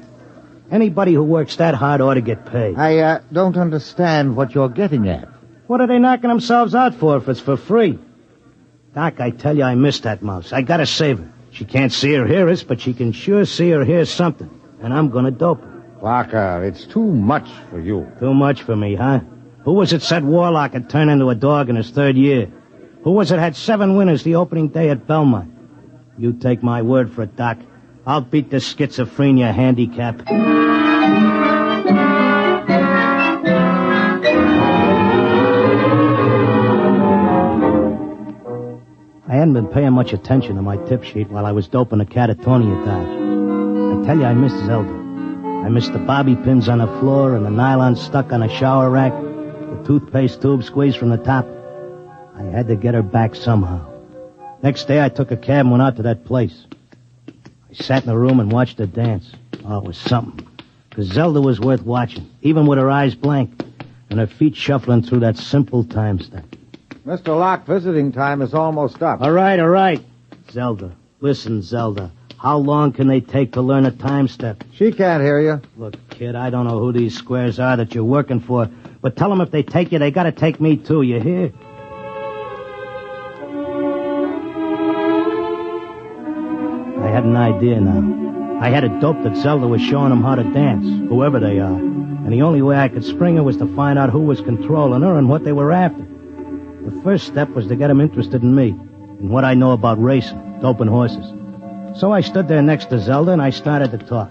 [SPEAKER 21] Anybody who works that hard ought to get paid.
[SPEAKER 16] I don't understand what you're getting at.
[SPEAKER 21] What are they knocking themselves out for if it's for free? Doc, I tell you, I miss that mouse. I gotta save her. She can't see or hear us, but she can sure see or hear something. And I'm gonna dope her.
[SPEAKER 16] Clarker, it's too much for you.
[SPEAKER 21] Too much for me, huh? Who was it said Warlock had turned into a dog in his third year? Who was it had 7 winners the opening day at Belmont? You take my word for it, Doc. I'll beat the schizophrenia handicap. I hadn't been paying much attention to my tip sheet while I was doping a catatonia dodge. I tell you, I missed Zelda. I missed the bobby pins on the floor and the nylon stuck on a shower rack, the toothpaste tube squeezed from the top. I had to get her back somehow. Next day, I took a cab and went out to that place. I sat in the room and watched her dance. Oh, it was something. Because Zelda was worth watching, even with her eyes blank and her feet shuffling through that simple time step.
[SPEAKER 16] Mr. Locke, visiting time is almost up.
[SPEAKER 21] All right. Zelda. Listen, Zelda. How long can they take to learn a time step?
[SPEAKER 16] She can't hear you.
[SPEAKER 21] Look, kid, I don't know who these squares are that you're working for, but tell them if they take you, they gotta take me too, you hear? I had an idea now. I had a dope that Zelda was showing them how to dance, whoever they are. And the only way I could spring her was to find out who was controlling her and what they were after. The first step was to get them interested in me, and what I know about racing, doping horses. So I stood there next to Zelda, and I started to talk.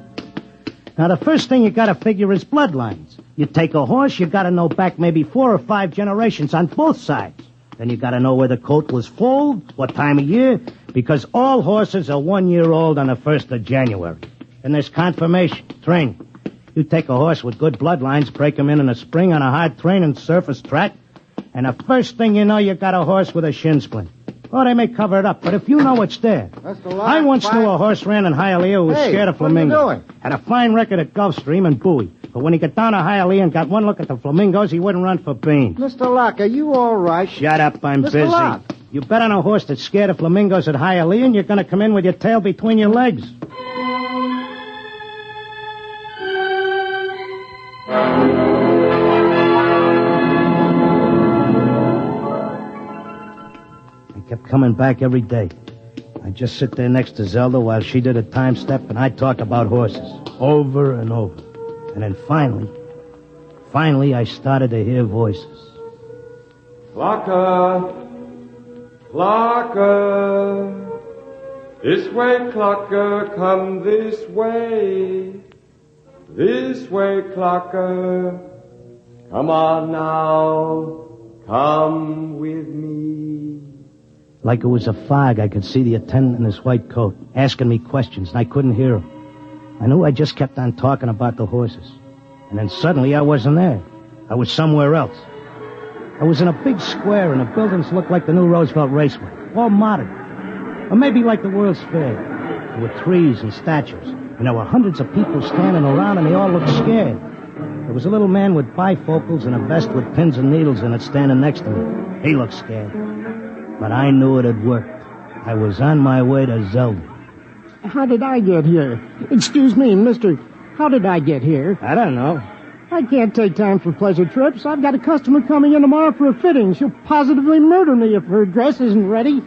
[SPEAKER 21] Now, the first thing you gotta figure is bloodlines. You take a horse, you gotta know back maybe 4 or 5 generations on both sides. Then you gotta know where the coat was foaled, what time of year, because all horses are 1 year old on the 1st of January. And there's confirmation, training. You take a horse with good bloodlines, break him in a spring on a hard training surface track, and the first thing you know, you got a horse with a shin splint. Oh, they may cover it up, but if you know it's there. I once knew a horse ran in Hialeah who was scared of flamingos.
[SPEAKER 16] What are you doing?
[SPEAKER 21] Had a fine record at Gulfstream and Bowie. But when he got down to Hialeah and got one look at the flamingos, he wouldn't run for beans.
[SPEAKER 16] Mr. Locke, are you all right?
[SPEAKER 21] Shut up, I'm
[SPEAKER 16] Mr.
[SPEAKER 21] busy.
[SPEAKER 16] Locke.
[SPEAKER 21] You bet on a horse that's scared of flamingos at Hialeah, and you're going to come in with your tail between your legs. I kept coming back every day. I'd just sit there next to Zelda while she did a time step, and I'd talk about horses, over and over. And then finally, I started to hear voices.
[SPEAKER 12] Clocker! Clocker! This way, Clocker, come this way. This way, Clocker. Come on now, come with me.
[SPEAKER 21] Like it was a fog, I could see the attendant in his white coat, asking me questions, and I couldn't hear him. I knew I just kept on talking about the horses. And then suddenly I wasn't there. I was somewhere else. I was in a big square, and the buildings looked like the new Roosevelt Raceway, all modern. Or maybe like the World's Fair. There were trees and statues, and there were hundreds of people standing around, and they all looked scared. There was a little man with bifocals and a vest with pins and needles in it standing next to me. He looked scared. But I knew it had worked. I was on my way to Zelda.
[SPEAKER 14] How did I get here? Excuse me, mister. How did I get here?
[SPEAKER 21] I don't know.
[SPEAKER 14] I can't take time for pleasure trips. I've got a customer coming in tomorrow for a fitting. She'll positively murder me if her dress isn't ready.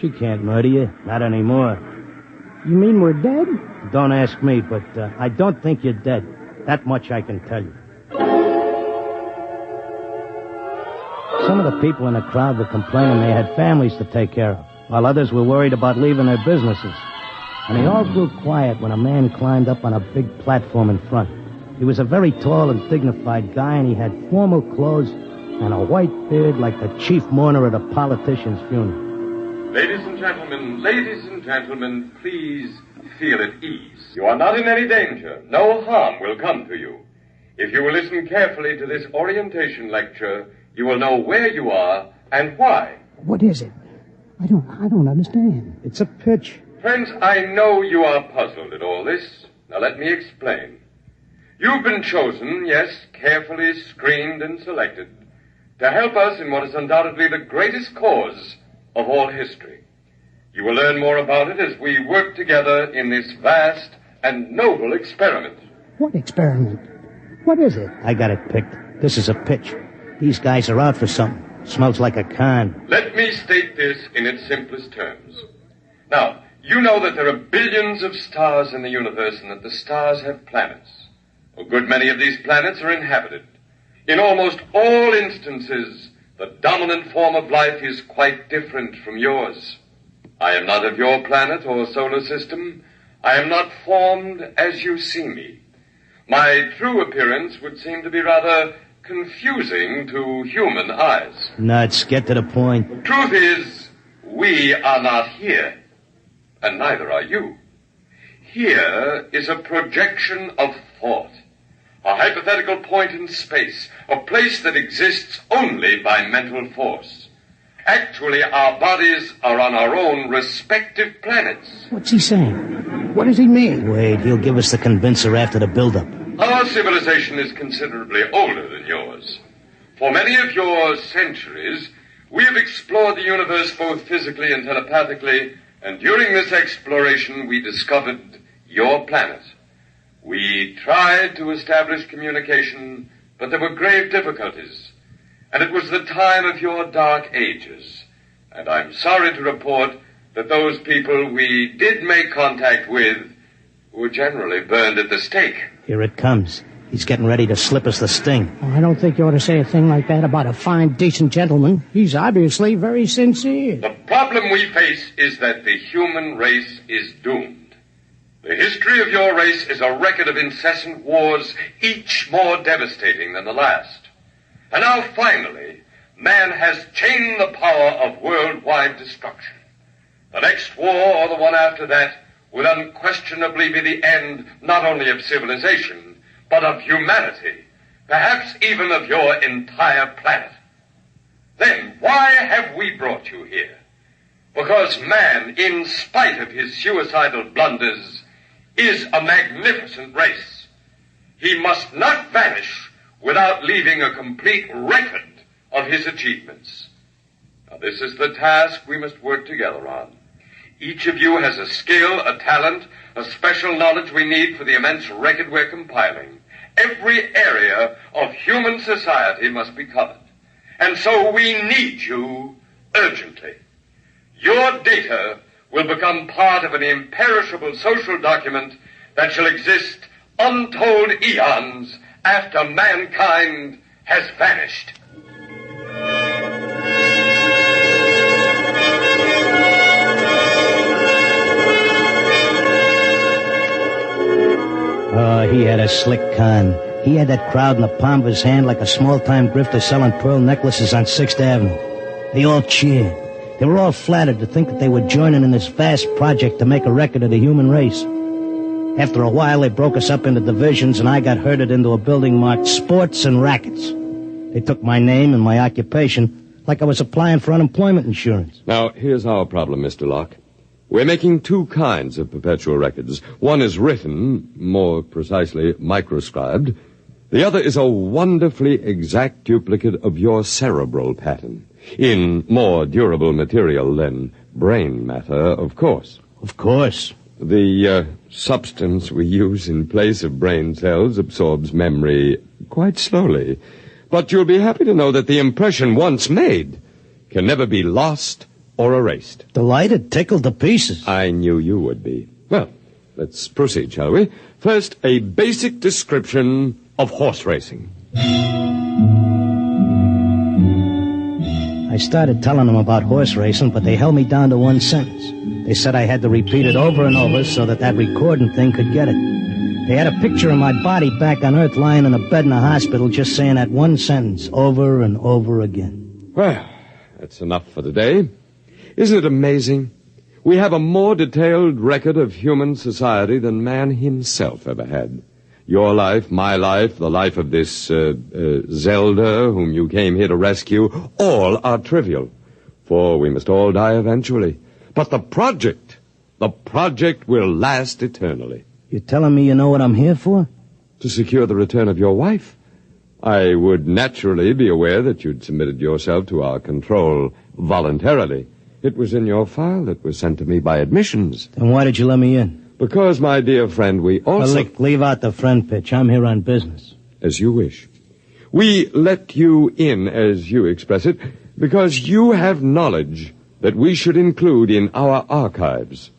[SPEAKER 21] She can't murder you. Not anymore.
[SPEAKER 14] You mean we're dead?
[SPEAKER 21] Don't ask me, but I don't think you're dead. That much I can tell you. Some of the people in the crowd were complaining they had families to take care of, while others were worried about leaving their businesses. And they all grew quiet when a man climbed up on a big platform in front. He was a very tall and dignified guy, and he had formal clothes and a white beard like the chief mourner at a politician's funeral.
[SPEAKER 12] Ladies and gentlemen, please feel at ease. You are not in any danger. No harm will come to you. If you will listen carefully to this orientation lecture, you will know where you are and why.
[SPEAKER 14] What is it? I don't understand.
[SPEAKER 21] It's a pitch.
[SPEAKER 12] Friends, I know you are puzzled at all this. Now let me explain. You've been chosen, yes, carefully screened and selected, to help us in what is undoubtedly the greatest cause of all history. You will learn more about it as we work together in this vast and noble experiment.
[SPEAKER 14] What experiment? What is it?
[SPEAKER 5] I got it picked. This is a pitch. These guys are out for something. Smells like a con.
[SPEAKER 12] Let me state this in its simplest terms. Now, you know that there are billions of stars in the universe and that the stars have planets. A good many of these planets are inhabited. In almost all instances, the dominant form of life is quite different from yours. I am not of your planet or solar system. I am not formed as you see me. My true appearance would seem to be rather confusing to human eyes.
[SPEAKER 5] Nuts, get to the point.
[SPEAKER 12] The truth is, we are not here, and neither are you. Here is a projection of thought, a hypothetical point in space, a place that exists only by mental force. Actually, our bodies are on our own respective planets.
[SPEAKER 14] What's he saying? What does he mean?
[SPEAKER 5] Wait, he'll give us the convincer after the build-up.
[SPEAKER 12] Our civilization is considerably older than yours. For many of your centuries, we have explored the universe both physically and telepathically, and during this exploration, we discovered your planet. We tried to establish communication, but there were grave difficulties. And it was the time of your dark ages. And I'm sorry to report that those people we did make contact with were generally burned at the stake.
[SPEAKER 5] Here it comes. He's getting ready to slip us the sting.
[SPEAKER 14] Oh, I don't think you ought to say a thing like that about a fine, decent gentleman. He's obviously very sincere.
[SPEAKER 12] The problem we face is that the human race is doomed. The history of your race is a record of incessant wars, each more devastating than the last. And now, finally, man has chained the power of worldwide destruction. The next war, or the one after that, will unquestionably be the end not only of civilization, but of humanity, perhaps even of your entire planet. Then, why have we brought you here? Because man, in spite of his suicidal blunders, is a magnificent race. He must not vanish without leaving a complete record of his achievements. Now, this is the task we must work together on. Each of you has a skill, a talent, a special knowledge we need for the immense record we're compiling. Every area of human society must be covered. And so we need you urgently. Your data will become part of an imperishable social document that shall exist untold eons after mankind has vanished.
[SPEAKER 5] Oh, he had a slick con. He had that crowd in the palm of his hand like a small-time grifter selling pearl necklaces on 6th Avenue. They all cheered. They were all flattered to think that they were joining in this vast project to make a record of the human race. After a while, they broke us up into divisions, and I got herded into a building marked Sports and Rackets. They took my name and my occupation like I was applying for unemployment insurance.
[SPEAKER 4] Now, here's our problem, Mr. Locke. We're making two kinds of perpetual records. One is written, more precisely microscribed. The other is a wonderfully exact duplicate of your cerebral pattern, in more durable material than brain matter, of course.
[SPEAKER 5] Of course.
[SPEAKER 4] The substance we use in place of brain cells absorbs memory quite slowly. But you'll be happy to know that the impression once made can never be lost or erased.
[SPEAKER 5] Delighted, tickled to pieces.
[SPEAKER 4] I knew you would be. Well, let's proceed, shall we? First, a basic description of horse racing.
[SPEAKER 5] I started telling them about horse racing, but they held me down to one sentence. They said I had to repeat it over and over so that recording thing could get it. They had a picture of my body back on Earth lying in a bed in a hospital just saying that one sentence over and over again.
[SPEAKER 4] Well, that's enough for today. Isn't it amazing? We have a more detailed record of human society than man himself ever had. Your life, my life, the life of this Zelda whom you came here to rescue, all are trivial, for we must all die eventually. But the project will last eternally.
[SPEAKER 5] You're telling me you know what I'm here for?
[SPEAKER 4] To secure the return of your wife. I would naturally be aware that you'd submitted yourself to our control voluntarily. It was in your file that was sent to me by admissions.
[SPEAKER 5] Then why did you let me in?
[SPEAKER 4] Because, my dear friend, we also...
[SPEAKER 5] Well, leave out the friend pitch. I'm here on business.
[SPEAKER 4] As you wish. We let you in, as you express it, because you have knowledge that we should include in our archives.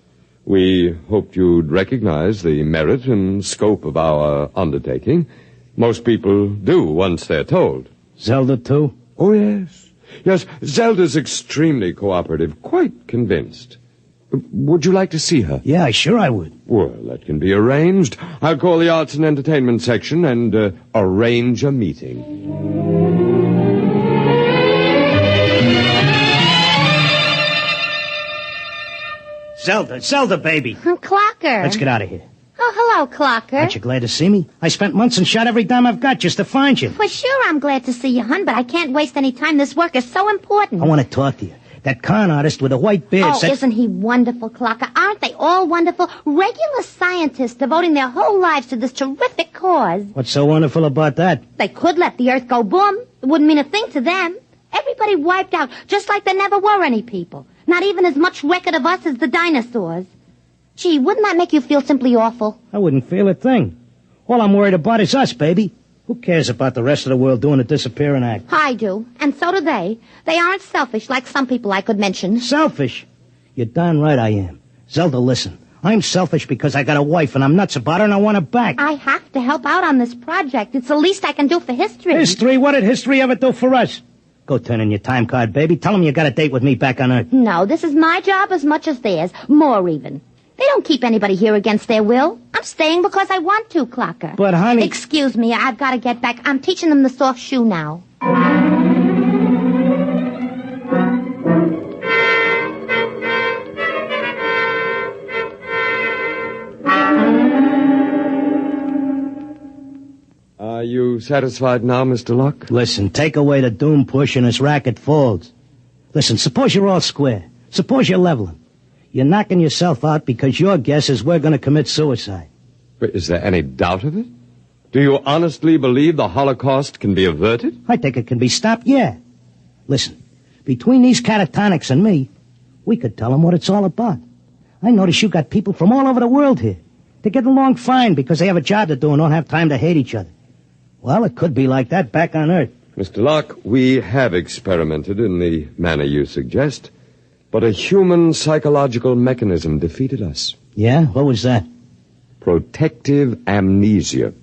[SPEAKER 4] We hoped you'd recognize the merit and scope of our undertaking. Most people do once they're told.
[SPEAKER 5] Zelda, too?
[SPEAKER 4] Oh, yes. Yes, Zelda's extremely cooperative, quite convinced. Would you like to see her?
[SPEAKER 5] Yeah, sure I would.
[SPEAKER 4] Well, that can be arranged. I'll call the Arts and Entertainment section and arrange a meeting.
[SPEAKER 5] Zelda, baby.
[SPEAKER 10] Clocker.
[SPEAKER 5] Let's get out of here.
[SPEAKER 10] Oh, hello, Clocker.
[SPEAKER 5] Aren't you glad to see me? I spent months and shot every dime I've got just to find you.
[SPEAKER 10] For sure I'm glad to see you, hon, but I can't waste any time. This work is so important.
[SPEAKER 5] I want to talk to you. That con artist with a white beard said...
[SPEAKER 10] isn't he wonderful, Clocker? Aren't they all wonderful? Regular scientists devoting their whole lives to this terrific cause.
[SPEAKER 5] What's so wonderful about that?
[SPEAKER 10] They could let the Earth go boom. It wouldn't mean a thing to them. Everybody wiped out, just like there never were any people. Not even as much record of us as the dinosaurs. Gee, wouldn't that make you feel simply awful?
[SPEAKER 5] I wouldn't feel a thing. All I'm worried about is us, baby. Who cares about the rest of the world doing a disappearing act?
[SPEAKER 10] I do, and so do they. They aren't selfish like some people I could mention.
[SPEAKER 5] Selfish? You're darn right I am. Zelda, listen. I'm selfish because I got a wife and I'm nuts about her and I want her back.
[SPEAKER 10] I have to help out on this project. It's the least I can do for history.
[SPEAKER 5] History? What did history ever do for us? Go turn in your time card, baby. Tell them you got a date with me back on Earth.
[SPEAKER 10] No, this is my job as much as theirs. More even. They don't keep anybody here against their will. I'm staying because I want to, Clocker.
[SPEAKER 5] But, honey...
[SPEAKER 10] Excuse me, I've got to get back. I'm teaching them the soft shoe now.
[SPEAKER 4] Are you satisfied now, Mr. Locke?
[SPEAKER 5] Listen, take away the doom push and this racket folds. Listen, suppose you're all square. Suppose you're leveling. You're knocking yourself out because your guess is we're going to commit suicide.
[SPEAKER 4] But is there any doubt of it? Do you honestly believe the Holocaust can be averted?
[SPEAKER 5] I think it can be stopped, yeah. Listen, between these catatonics and me, we could tell them what it's all about. I notice you got people from all over the world here. They get along fine because they have a job to do and don't have time to hate each other. Well, it could be like that back on Earth.
[SPEAKER 4] Mr. Locke, we have experimented in the manner you suggest. But a human psychological mechanism defeated us.
[SPEAKER 5] Yeah? What was that?
[SPEAKER 4] Protective amnesia.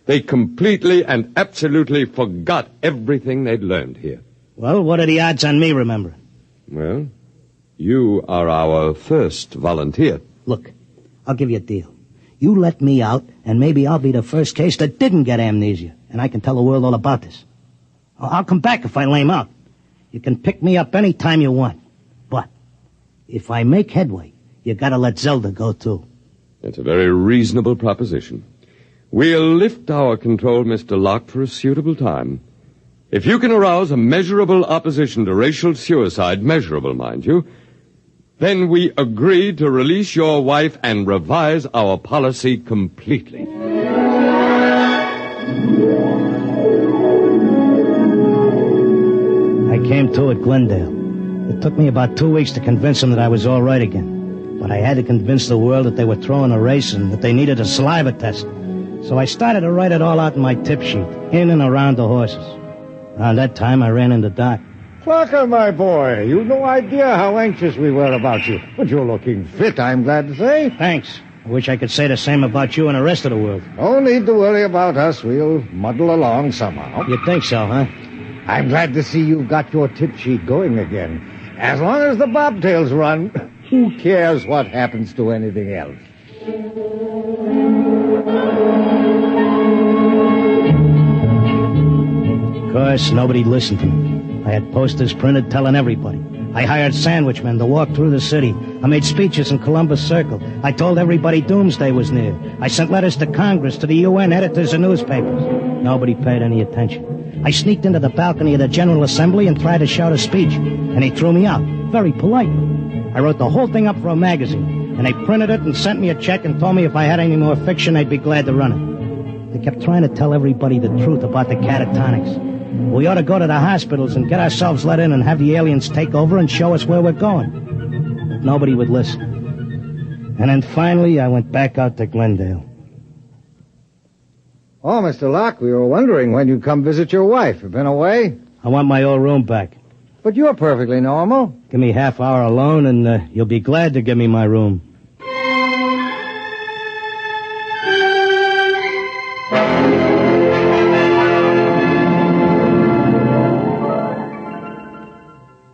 [SPEAKER 4] They completely and absolutely forgot everything they'd learned here.
[SPEAKER 5] Well, what are the odds on me remembering?
[SPEAKER 4] Well, you are our first volunteer.
[SPEAKER 5] Look, I'll give you a deal. You let me out, and maybe I'll be the first case that didn't get amnesia, and I can tell the world all about this. I'll come back if I lame out. You can pick me up any time you want. But if I make headway, you gotta let Zelda go, too.
[SPEAKER 4] It's a very reasonable proposition. We'll lift our control, Mr. Locke, for a suitable time. If you can arouse a measurable opposition to racial suicide, measurable, mind you, then we agree to release your wife and revise our policy completely.
[SPEAKER 5] I came to at Glendale. It took me about 2 weeks to convince them that I was all right again. But I had to convince the world that they were throwing a race and that they needed a saliva test. So I started to write it all out in my tip sheet, in and around the horses. Around that time, I ran into Doc.
[SPEAKER 16] Clocker, my boy, you've no idea how anxious we were about you. But you're looking fit, I'm glad to say.
[SPEAKER 5] Thanks. I wish I could say the same about you and the rest of the world.
[SPEAKER 16] No need to worry about us. We'll muddle along somehow.
[SPEAKER 5] You think so, huh?
[SPEAKER 16] I'm glad to see you've got your tip sheet going again. As long as the bobtails run, who cares what happens to anything else?
[SPEAKER 5] Of course, nobody listened to me. I had posters printed telling everybody. I hired sandwichmen to walk through the city. I made speeches in Columbus Circle. I told everybody doomsday was near. I sent letters to Congress, to the UN, editors of newspapers. Nobody paid any attention. I sneaked into the balcony of the General Assembly and tried to shout a speech, and he threw me out, very politely. I wrote the whole thing up for a magazine, and they printed it and sent me a check and told me if I had any more fiction, they'd be glad to run it. They kept trying to tell everybody the truth about the catatonics. We ought to go to the hospitals and get ourselves let in and have the aliens take over and show us where we're going. But nobody would listen. And then finally, I went back out to Glendale.
[SPEAKER 16] Oh, Mr. Locke, we were wondering when you'd come visit your wife. You've been away?
[SPEAKER 5] I want my old room back.
[SPEAKER 16] But you're perfectly normal.
[SPEAKER 5] Give me half hour alone, and you'll be glad to give me my room.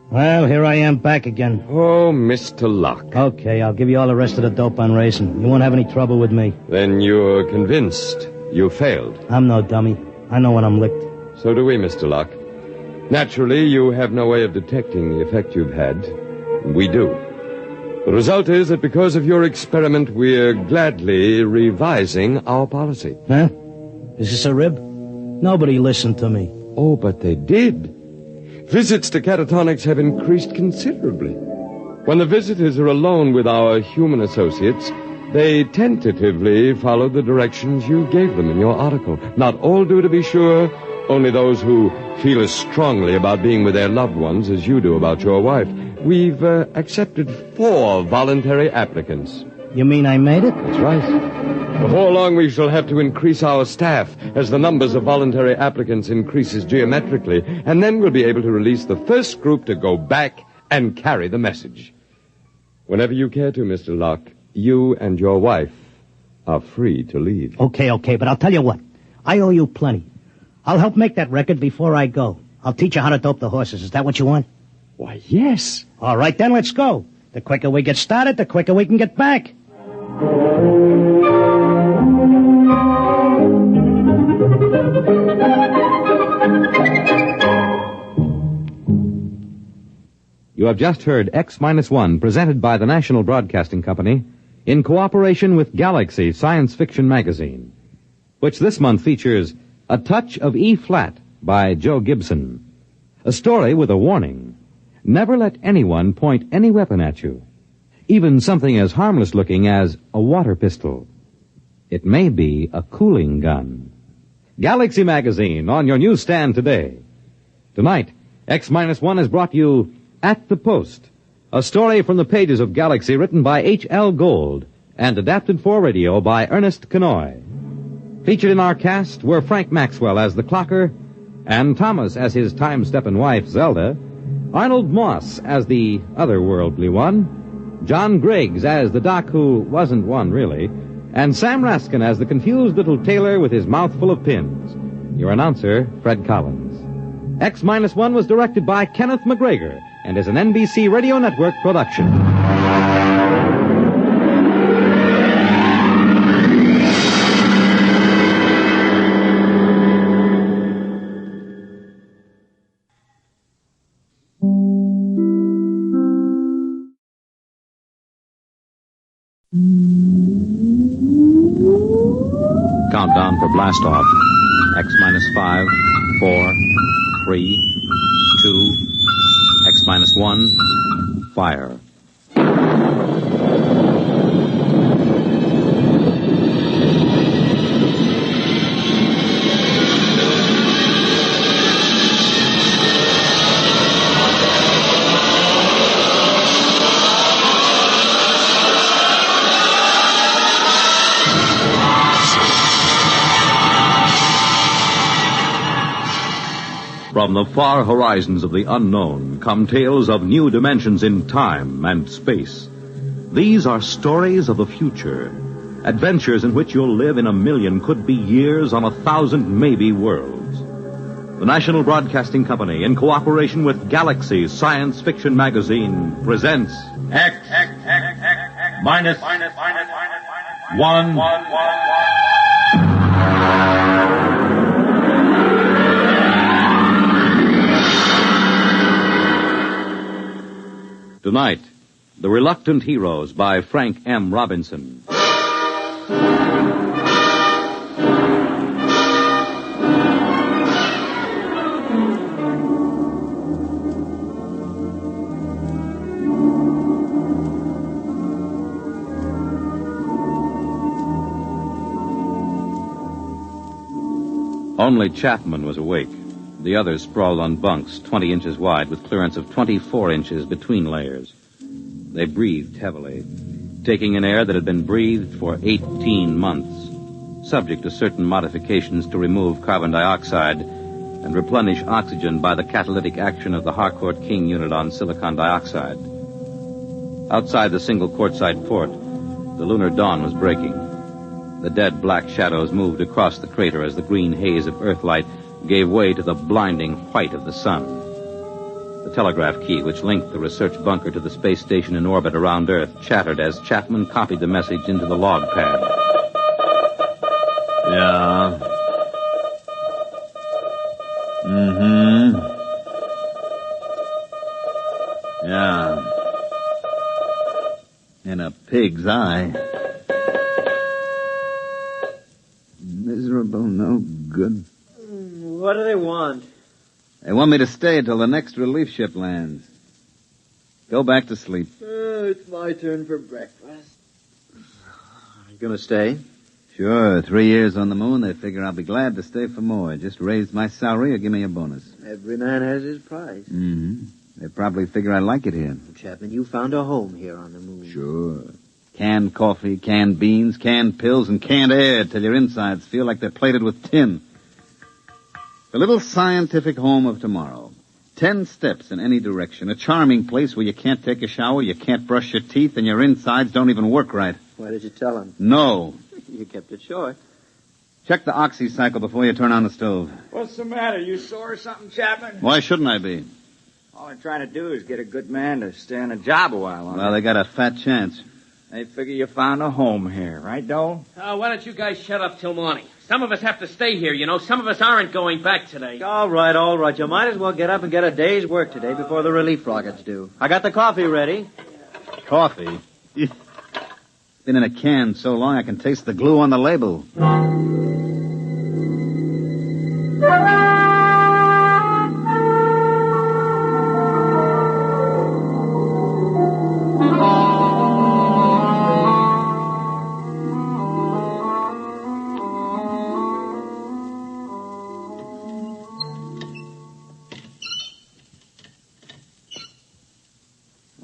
[SPEAKER 5] Well, here I am back again.
[SPEAKER 4] Oh, Mr. Locke.
[SPEAKER 5] Okay, I'll give you all the rest of the dope on racing. You won't have any trouble with me.
[SPEAKER 4] Then you're convinced you failed.
[SPEAKER 5] I'm no dummy. I know when I'm licked.
[SPEAKER 4] So do we, Mr. Locke. Naturally, you have no way of detecting the effect you've had. We do. The result is that because of your experiment, we're gladly revising our policy.
[SPEAKER 5] Huh? Is this a rib? Nobody listened to me.
[SPEAKER 4] Oh, but they did. Visits to catatonics have increased considerably. When the visitors are alone with our human associates, they tentatively follow the directions you gave them in your article. Not all do, to be sure. Only those who feel as strongly about being with their loved ones as you do about your wife. We've accepted 4 voluntary applicants.
[SPEAKER 5] You mean I made it?
[SPEAKER 4] That's right. Before long, we shall have to increase our staff as the numbers of voluntary applicants increases geometrically, and then we'll be able to release the first group to go back and carry the message. Whenever you care to, Mr. Locke, you and your wife are free to leave.
[SPEAKER 5] Okay, but I'll tell you what. I owe you plenty. I'll help make that record before I go. I'll teach you how to dope the horses. Is that what you want?
[SPEAKER 4] Why, yes.
[SPEAKER 5] All right, then let's go. The quicker we get started, the quicker we can get back.
[SPEAKER 6] You have just heard X-1, presented by the National Broadcasting Company in cooperation with Galaxy Science Fiction Magazine, which this month features A Touch of E-Flat by Joe Gibson. A story with a warning. Never let anyone point any weapon at you, even something as harmless looking as a water pistol. It may be a cooling gun. Galaxy Magazine on your newsstand today. Tonight, X-1 has brought you At the Post, a story from the pages of Galaxy written by H.L. Gold and adapted for radio by Ernest Kenoy. Featured in our cast were Frank Maxwell as the clocker, and Thomas as his time-steppin' wife, Zelda, Arnold Moss as the otherworldly one, John Griggs as the doc who wasn't one really, and Sam Raskin as the confused little tailor with his mouth full of pins. Your announcer, Fred Collins. X-1 was directed by Kenneth McGregor and is an NBC Radio Network production. Countdown for blast off. X-5, 4, 3, 2, X-1, fire.
[SPEAKER 1] From the far horizons of the unknown come tales of new dimensions in time and space. These are stories of the future, adventures in which you'll live in a million, could be years, on 1,000 maybe worlds. The National Broadcasting Company, in cooperation with Galaxy Science Fiction Magazine, presents
[SPEAKER 9] X minus 1.
[SPEAKER 1] Tonight, The Reluctant Heroes by Frank M. Robinson.
[SPEAKER 6] Only Chapman was awake. The others sprawled on bunks 20 inches wide with clearance of 24 inches between layers. They breathed heavily, taking in air that had been breathed for 18 months, subject to certain modifications to remove carbon dioxide and replenish oxygen by the catalytic action of the Harcourt King unit on silicon dioxide. Outside the single quartzite port, the lunar dawn was breaking. The dead black shadows moved across the crater as the green haze of Earthlight gave way to the blinding white of the sun. The telegraph key, which linked the research bunker to the space station in orbit around Earth, chattered as Chapman copied the message into the log pad.
[SPEAKER 7] Yeah. Mm-hmm. Yeah. In a pig's eye. Miserable, no good.
[SPEAKER 13] What do they want?
[SPEAKER 7] They want me to stay until the next relief ship lands. Go back to sleep.
[SPEAKER 13] It's my turn for breakfast. You gonna stay?
[SPEAKER 7] Sure, 3 years on the moon, they figure I'll be glad to stay for more. Just raise my salary or give me a bonus.
[SPEAKER 13] Every man has his price.
[SPEAKER 7] Mm-hmm. They probably figure I like it here.
[SPEAKER 13] Chapman, you found a home here on the moon.
[SPEAKER 7] Sure. Canned coffee, canned beans, canned pills, and canned air till your insides feel like they're plated with tin. The little scientific home of tomorrow. 10 steps in any direction. A charming place where you can't take a shower, you can't brush your teeth, and your insides don't even work right.
[SPEAKER 13] Why did you tell him?
[SPEAKER 7] No.
[SPEAKER 13] You kept it short.
[SPEAKER 7] Check the oxy cycle before you turn on the stove.
[SPEAKER 18] What's the matter? You sore or something, Chapman?
[SPEAKER 7] Why shouldn't I be?
[SPEAKER 18] All I'm trying to do is get a good man to stay on the job a while longer.
[SPEAKER 7] Well, they got a fat chance.
[SPEAKER 18] They figure you found a home here, right, Dole?
[SPEAKER 19] Why don't you guys shut up till morning? Some of us have to stay here, you know. Some of us aren't going back today.
[SPEAKER 13] All right. You might as well get up and get a day's work today before the relief rockets do. I got the coffee ready.
[SPEAKER 7] Coffee? Been in a can so long I can taste the glue on the label.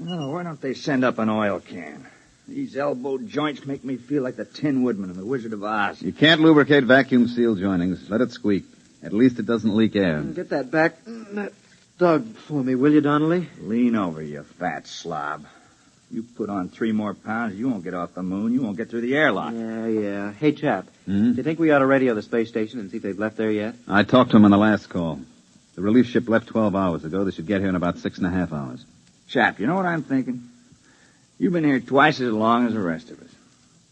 [SPEAKER 18] Why don't they send up an oil can? These elbow joints make me feel like the Tin Woodman in The Wizard of Oz.
[SPEAKER 7] You can't lubricate vacuum seal joinings. Let it squeak. At least it doesn't leak air.
[SPEAKER 13] Get that back, that dug for me, will you, Donnelly?
[SPEAKER 18] Lean over, you fat slob. You put on 3 more pounds, you won't get off the moon. You won't get through the airlock.
[SPEAKER 13] Yeah. Hey, chap,
[SPEAKER 7] Hmm?
[SPEAKER 13] do you think we ought to radio the space station and see if they've left there yet?
[SPEAKER 7] I talked to him on the last call. The relief ship left 12 hours ago. They should get here in about 6.5 hours.
[SPEAKER 18] Chap, you know what I'm thinking? You've been here twice as long as the rest of us.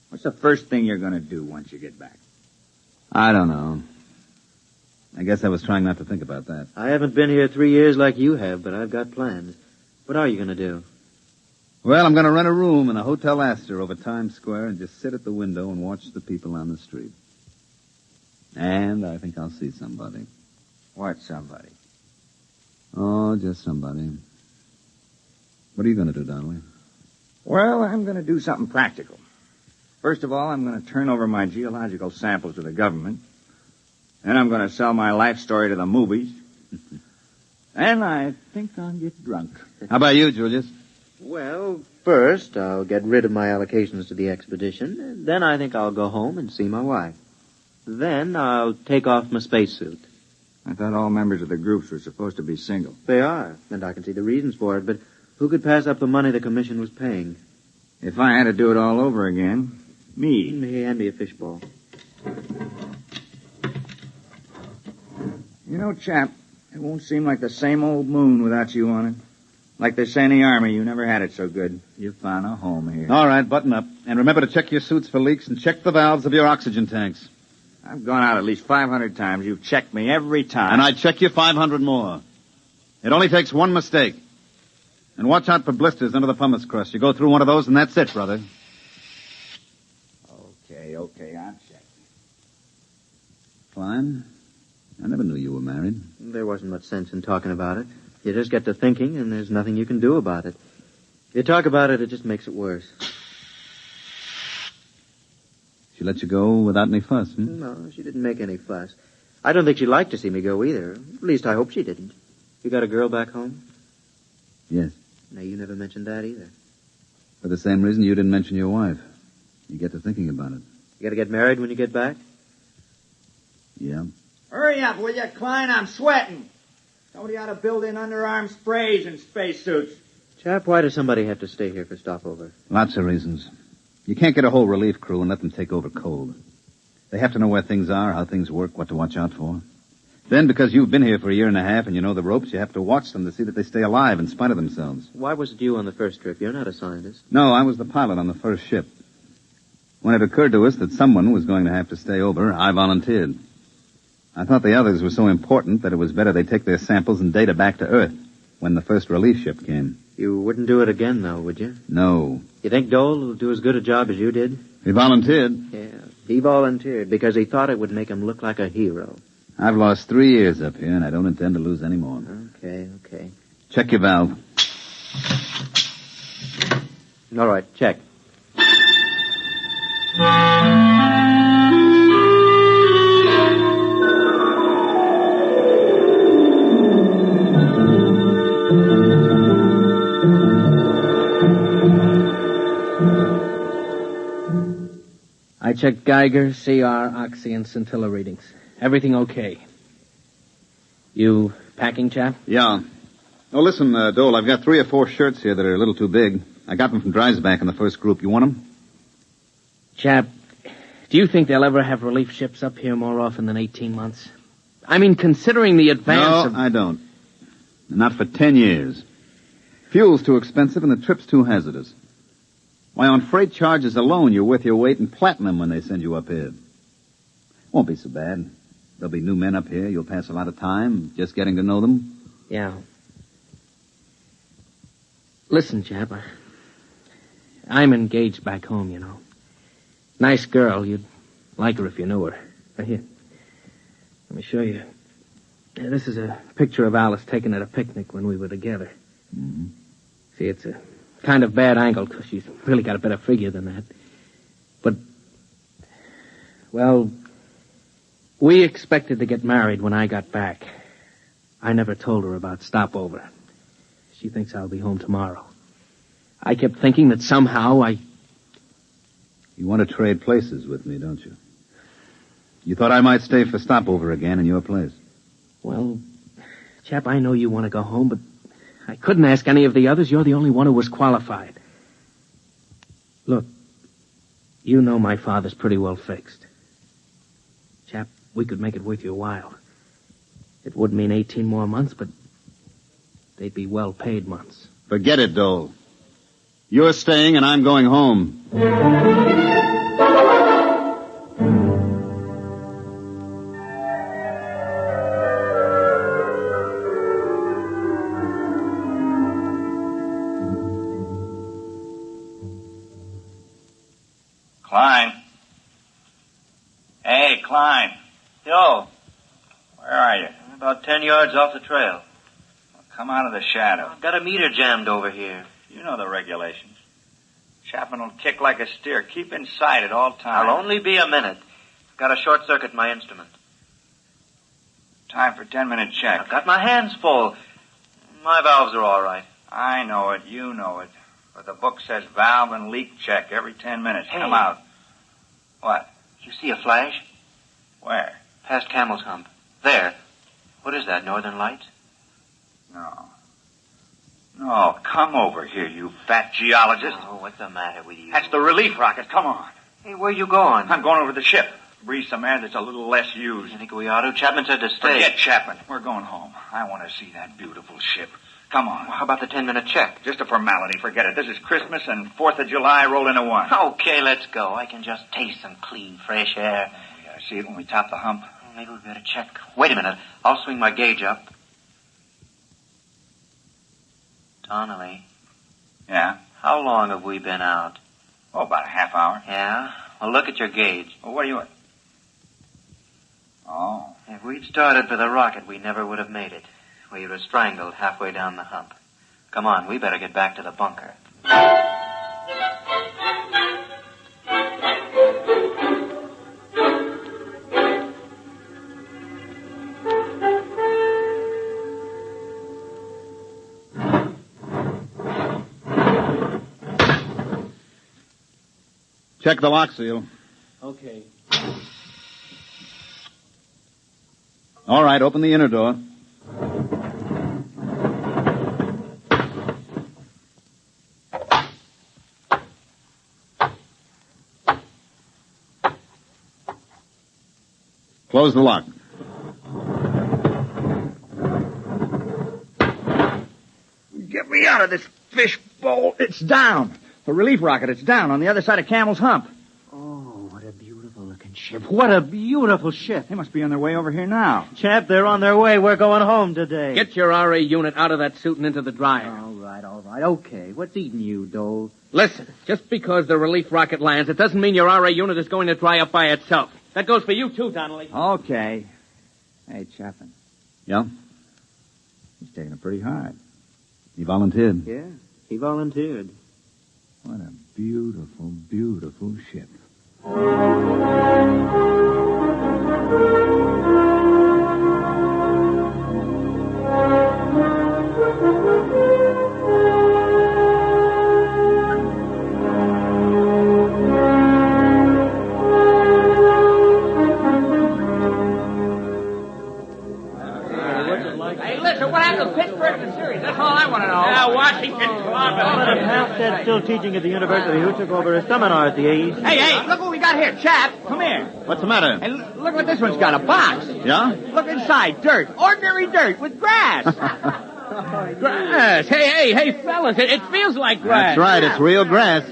[SPEAKER 18] What's the first thing you're going to do once you get back?
[SPEAKER 7] I don't know. I guess I was trying not to think about that.
[SPEAKER 13] I haven't been here 3 years like you have, but I've got plans. What are you going to do?
[SPEAKER 7] Well, I'm going to rent a room in a Hotel Astor over Times Square and just sit at the window and watch the people on the street. And I think I'll see somebody.
[SPEAKER 18] What somebody?
[SPEAKER 7] Oh, just somebody. What are you going to do, Donnelly?
[SPEAKER 18] Well, I'm going to do something practical. First of all, I'm going to turn over my geological samples to the government. Then I'm going to sell my life story to the movies. And I think I'll get drunk.
[SPEAKER 7] How about you, Julius?
[SPEAKER 13] Well, first I'll get rid of my allocations to the expedition. And then I think I'll go home and see my wife. Then I'll take off my spacesuit.
[SPEAKER 18] I thought all members of the groups were supposed to be single.
[SPEAKER 13] They are, and I can see the reasons for it, but who could pass up the money the commission was paying?
[SPEAKER 18] If I had to do it all over again, me.
[SPEAKER 13] Hand me a fishbowl.
[SPEAKER 18] You know, chap, it won't seem like the same old moon without you on it. Like they say in the Army, you never had it so good. You found a home here.
[SPEAKER 7] All right, button up. And remember to check your suits for leaks and check the valves of your oxygen tanks.
[SPEAKER 18] I've gone out at least 500 times. You've checked me every time.
[SPEAKER 7] And I'd check you 500 more. It only takes one mistake. And watch out for blisters under the pumice crust. You go through one of those and that's it, brother.
[SPEAKER 18] Okay, I'll check.
[SPEAKER 7] Klein, I never knew you were married.
[SPEAKER 13] There wasn't much sense in talking about it. You just get to thinking, and there's nothing you can do about it. If you talk about it, it just makes it worse.
[SPEAKER 7] She let you go without any fuss, hmm?
[SPEAKER 13] No, she didn't make any fuss. I don't think she'd like to see me go either. At least I hope she didn't. You got a girl back home?
[SPEAKER 7] Yes.
[SPEAKER 13] No, you never mentioned that either.
[SPEAKER 7] For the same reason you didn't mention your wife. You get to thinking about it.
[SPEAKER 13] You gotta get married when you get back?
[SPEAKER 7] Yeah.
[SPEAKER 18] Hurry up, will you, Klein? I'm sweating. Somebody ought to build in underarm sprays and spacesuits.
[SPEAKER 13] Chap, why does somebody have to stay here for stopover?
[SPEAKER 7] Lots of reasons. You can't get a whole relief crew and let them take over cold. They have to know where things are, how things work, what to watch out for. Then, because you've been here for a year and a half and you know the ropes, you have to watch them to see that they stay alive in spite of themselves.
[SPEAKER 13] Why was it you on the first trip? You're not a scientist.
[SPEAKER 7] No, I was the pilot on the first ship. When it occurred to us that someone was going to have to stay over, I volunteered. I thought the others were so important that it was better they take their samples and data back to Earth when the first relief ship came.
[SPEAKER 13] You wouldn't do it again, though, would you?
[SPEAKER 7] No.
[SPEAKER 13] You think Dole will do as good a job as you did?
[SPEAKER 7] He volunteered.
[SPEAKER 13] Yeah, he volunteered because he thought it would make him look like a hero.
[SPEAKER 7] I've lost 3 years up here, and I don't intend to lose any more.
[SPEAKER 13] Okay.
[SPEAKER 7] Check your valve.
[SPEAKER 13] All right, check.
[SPEAKER 19] I checked Geiger, CR, oxy, and scintilla readings. Everything okay. You packing, chap?
[SPEAKER 7] Yeah. Oh, listen, Dole, I've got 3 or 4 shirts here that are a little too big. I got them from Dreisbach in the first group. You want them?
[SPEAKER 19] Chap, do you think they'll ever have relief ships up here more often than 18 months? I mean, considering the advance of...
[SPEAKER 7] No, I don't. Not for 10 years. Fuel's too expensive and the trip's too hazardous. Why, on freight charges alone, you're worth your weight in platinum when they send you up here. Won't be so bad. There'll be new men up here. You'll pass a lot of time just getting to know them.
[SPEAKER 19] Yeah. Listen, chap, I'm engaged back home, you know. Nice girl. You'd like her if you knew her. Here, let me show you. This is a picture of Alice taken at a picnic when we were together.
[SPEAKER 7] Mm-hmm.
[SPEAKER 19] See, it's a kind of bad angle because she's really got a better figure than that. But, well, we expected to get married when I got back. I never told her about stopover. She thinks I'll be home tomorrow. I kept thinking that somehow
[SPEAKER 7] You want to trade places with me, don't you? You thought I might stay for stopover again in your place.
[SPEAKER 19] Well, chap, I know you want to go home, but I couldn't ask any of the others. You're the only one who was qualified. Look, you know my father's pretty well fixed. Chap, we could make it worth your while. It would mean 18 more months, but they'd be well-paid months.
[SPEAKER 7] Forget it, Dole. You're staying and I'm going home.
[SPEAKER 18] Klein. Hey, Klein.
[SPEAKER 3] Yo.
[SPEAKER 18] Where are you?
[SPEAKER 3] About 10 yards off the trail.
[SPEAKER 18] Well, come out of the shadow.
[SPEAKER 3] I've got a meter jammed over here.
[SPEAKER 18] You know the regulations. Chapman will kick like a steer. Keep in sight at all times.
[SPEAKER 3] I'll only be a minute. I've got a short circuit in my instrument.
[SPEAKER 18] Time for 10-minute check.
[SPEAKER 3] I've got my hands full. My valves are all right.
[SPEAKER 18] I know it. You know it. But the book says valve and leak check every 10 minutes.
[SPEAKER 3] Hey.
[SPEAKER 18] Come out. What?
[SPEAKER 3] You see a flash?
[SPEAKER 18] Where?
[SPEAKER 3] Past Camel's Hump. There. What is that, Northern Lights?
[SPEAKER 18] No. No, come over here, you fat geologist.
[SPEAKER 3] Oh, what's the matter with you?
[SPEAKER 18] That's the relief rocket. Come on.
[SPEAKER 3] Hey, where you going?
[SPEAKER 18] I'm going over to the ship. Breathe some air that's a little less used.
[SPEAKER 3] You think we ought to? Chapman said to stay.
[SPEAKER 18] Forget Chapman. We're going home. I want to see that beautiful ship. Come on.
[SPEAKER 3] Well, how about the 10-minute check?
[SPEAKER 18] Just a formality. Forget it. This is Christmas and 4th of July roll into one.
[SPEAKER 3] Okay, let's go. I can just taste some clean, fresh air.
[SPEAKER 18] We gotta see it when we top the hump.
[SPEAKER 3] Well, maybe we better check. Wait a minute. I'll swing my gauge up. Donnelly.
[SPEAKER 18] Yeah?
[SPEAKER 3] How long have we been out?
[SPEAKER 18] Oh, about a half hour.
[SPEAKER 3] Yeah? Well, look at your gauge.
[SPEAKER 18] Well, what are you... Oh.
[SPEAKER 3] If we'd started for the rocket, we never would have made it. We'd have strangled halfway down the hump. Come on, we better get back to the bunker.
[SPEAKER 7] Check the lock seal.
[SPEAKER 19] Okay.
[SPEAKER 7] All right, open the inner door. Close the lock.
[SPEAKER 18] Get me out of this fish bowl. It's down. The relief rocket, it's down on the other side of Camel's Hump.
[SPEAKER 19] Oh, what a beautiful looking ship. What a beautiful ship.
[SPEAKER 18] They must be on their way over here now.
[SPEAKER 19] Chap, they're on their way. We're going home today.
[SPEAKER 11] Get your RA unit out of that suit and into the dryer.
[SPEAKER 19] All right. Okay. What's eating you, Dole?
[SPEAKER 11] Listen, just because the relief rocket lands, it doesn't mean your RA unit is going to dry up by itself. That goes for you, too, Donnelly.
[SPEAKER 18] Okay. Hey, Chapman.
[SPEAKER 7] Yeah?
[SPEAKER 18] He's taking it pretty hard.
[SPEAKER 7] He volunteered.
[SPEAKER 19] Yeah, he volunteered.
[SPEAKER 18] What a beautiful, beautiful ship.
[SPEAKER 11] Hey, listen, what happened to Pittsburgh in the series? That's all I want to know. Yeah, Washington Columbus.
[SPEAKER 19] Halstead's still teaching at the university. Who took over a seminar at the East?
[SPEAKER 18] Hey, look what we got here. Chap, come here.
[SPEAKER 7] What's the matter?
[SPEAKER 18] Hey, look what this one's got, a box.
[SPEAKER 7] Yeah?
[SPEAKER 18] Look inside, dirt. Ordinary dirt with grass.
[SPEAKER 11] Grass. Hey, fellas, it feels like grass.
[SPEAKER 7] That's right, it's real grass.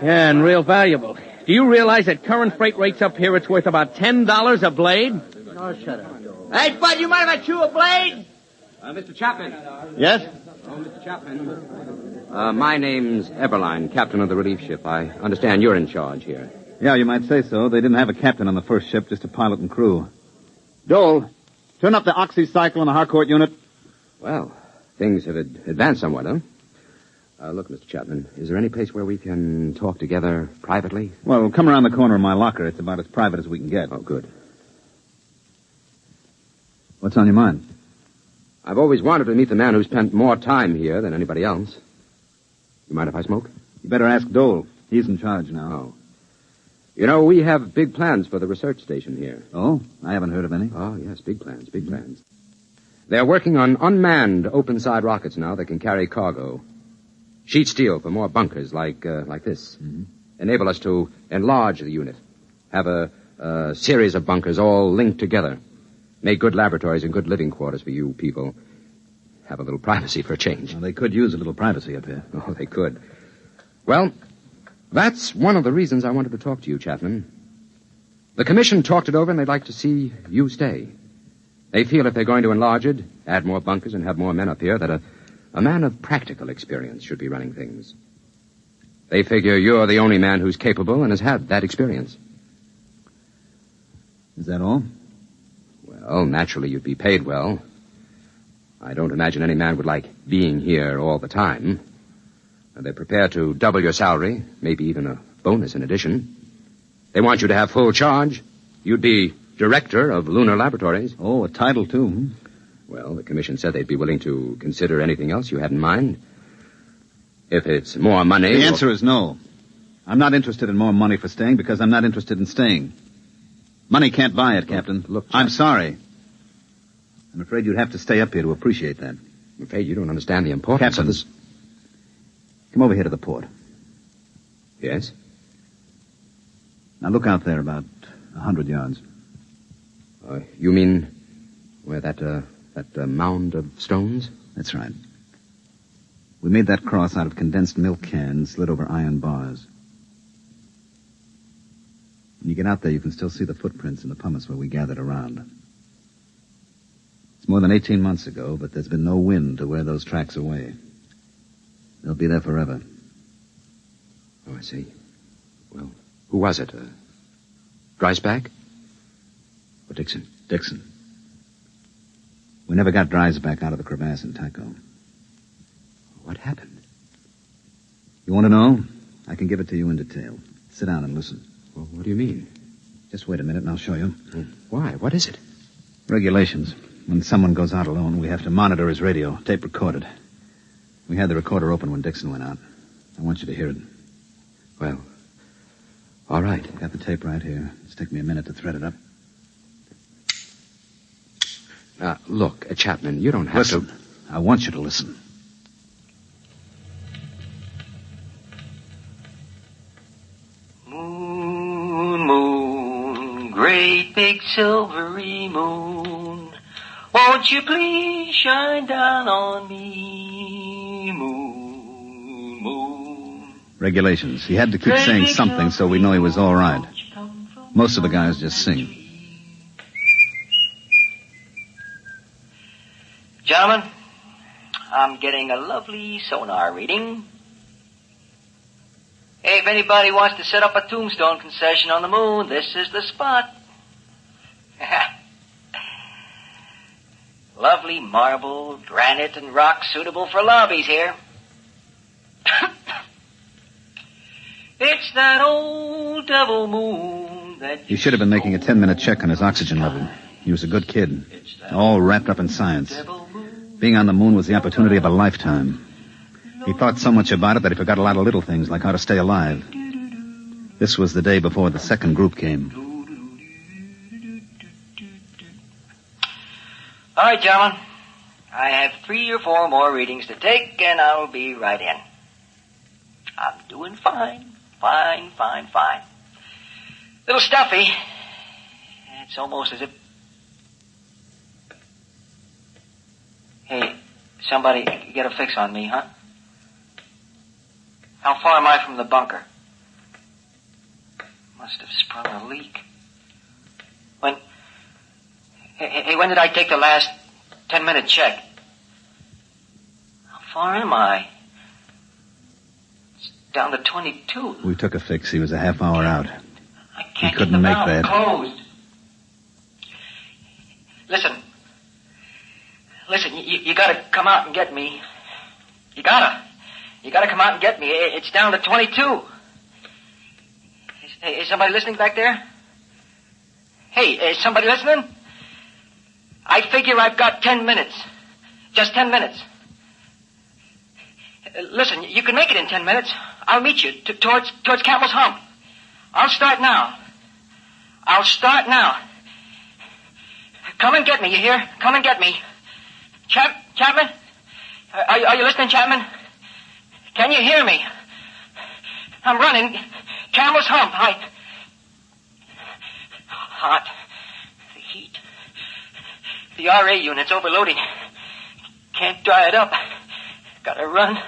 [SPEAKER 11] Yeah, and real valuable. Do you realize that current freight rates up here, it's worth about $10 a blade?
[SPEAKER 19] Oh, shut up.
[SPEAKER 18] Hey, bud, you mind if I chew a blade?
[SPEAKER 11] Mr. Chapman.
[SPEAKER 7] Yes?
[SPEAKER 11] Oh, Mr. Chapman. My name's Eberline, captain of the relief ship. I understand you're in charge here.
[SPEAKER 7] Yeah, you might say so. They didn't have a captain on the first ship, just a pilot and crew. Dole, turn up the oxycycle in the Harcourt unit.
[SPEAKER 11] Well, things have advanced somewhat, huh? Look, Mr. Chapman, is there any place where we can talk together privately?
[SPEAKER 7] Well, come around the corner of my locker. It's about as private as we can get.
[SPEAKER 11] Oh, good.
[SPEAKER 7] What's on your mind?
[SPEAKER 11] I've always wanted to meet the man who spent more time here than anybody else. You mind if I smoke?
[SPEAKER 7] You better ask Dole. He's in charge now.
[SPEAKER 11] Oh. You know, we have big plans for the research station here.
[SPEAKER 7] Oh? I haven't heard of any.
[SPEAKER 11] Oh, yes, big plans. They're working on unmanned open-side rockets now that can carry cargo. Sheet steel for more bunkers like this.
[SPEAKER 7] Mm-hmm.
[SPEAKER 11] Enable us to enlarge the unit. Have a series of bunkers all linked together. Make good laboratories and good living quarters for you people. Have a little privacy for a change.
[SPEAKER 7] Well, they could use a little privacy up here.
[SPEAKER 11] Oh, they could. Well, that's one of the reasons I wanted to talk to you, Chapman. The commission talked it over, and they'd like to see you stay. They feel if they're going to enlarge it, add more bunkers, and have more men up here, that a man of practical experience should be running things. They figure you're the only man who's capable and has had that experience.
[SPEAKER 7] Is that all?
[SPEAKER 11] Well, naturally, you'd be paid well. I don't imagine any man would like being here all the time. They're prepared to double your salary, maybe even a bonus in addition. They want you to have full charge. You'd be director of lunar laboratories.
[SPEAKER 7] Oh, a title, too.
[SPEAKER 11] Well, the commission said they'd be willing to consider anything else you had in mind. If it's more money...
[SPEAKER 7] The answer is no. I'm not interested in more money for staying because I'm not interested in staying. Money can't buy it, Captain.
[SPEAKER 11] Look,
[SPEAKER 7] I'm sorry. I'm afraid you'd have to stay up here to appreciate that.
[SPEAKER 11] I'm afraid you don't understand the importance
[SPEAKER 7] Captain,
[SPEAKER 11] of this.
[SPEAKER 7] Come over here to the port.
[SPEAKER 11] Yes?
[SPEAKER 7] Now look out there about 100 yards.
[SPEAKER 11] You mean where that mound of stones?
[SPEAKER 7] That's right. We made that cross out of condensed milk cans slid over iron bars. When you get out there, you can still see the footprints in the pumice where we gathered around. It's more than 18 months ago, but there's been no wind to wear those tracks away. They'll be there forever.
[SPEAKER 11] Oh, I see. Well, who was it? Dreisbach? Or Dixon?
[SPEAKER 7] Dixon. We never got Dreisbach out of the crevasse in Tycho.
[SPEAKER 11] What happened?
[SPEAKER 7] You want to know? I can give it to you in detail. Sit down and listen.
[SPEAKER 11] Well, what do you mean?
[SPEAKER 7] Just wait a minute and I'll show you.
[SPEAKER 11] Why? What is it?
[SPEAKER 7] Regulations. When someone goes out alone, we have to monitor his radio, tape recorded. We had the recorder open when Dixon went out. I want you to hear it.
[SPEAKER 11] Well, All right.
[SPEAKER 7] Got the tape right here. It's taken me a minute to thread it up.
[SPEAKER 11] Look, Chapman, you don't have
[SPEAKER 7] to... I want you to listen.
[SPEAKER 17] Moon, moon, great big silvery moon, won't you please shine down on me, moon, moon.
[SPEAKER 7] Regulations. He had to keep saying something so we know he was all right. Most of the guys just sing.
[SPEAKER 17] Gentlemen, I'm getting a lovely sonar reading. Hey, if anybody wants to set up a tombstone concession on the moon, this is the spot. Lovely marble, granite, and rock suitable for lobbies here. It's that old devil moon that...
[SPEAKER 7] He should have been making a 10-minute check on his oxygen level. He was a good kid, all wrapped up in science. Being on the moon was the opportunity of a lifetime. He thought so much about it that he forgot a lot of little things, like how to stay alive. This was the day before the second group came.
[SPEAKER 17] All right, gentlemen. I have 3 or 4 more readings to take, and I'll be right in. I'm doing fine. Fine. Little stuffy. It's almost as if... Hey, somebody get a fix on me, huh? How far am I from the bunker? Must have sprung a leak. When did I take the last 10-minute check? How far am I? It's down to 22.
[SPEAKER 7] We took a fix. He was a half hour out.
[SPEAKER 17] I can't
[SPEAKER 7] He couldn't make that.
[SPEAKER 17] Closed. Listen, you gotta come out and get me. You gotta come out and get me. It's down to 22. Is somebody listening back there? Hey, is somebody listening? I figure I've got 10 minutes. Just 10 minutes. Listen, you can make it in 10 minutes. I'll meet you towards Camel's Hump. I'll start now. Come and get me, you hear? Come and get me. Chapman? Are you listening, Chapman? Can you hear me? I'm running. Camel's Hump. Hot. The heat. The RA unit's overloading. Can't dry it up. Gotta run.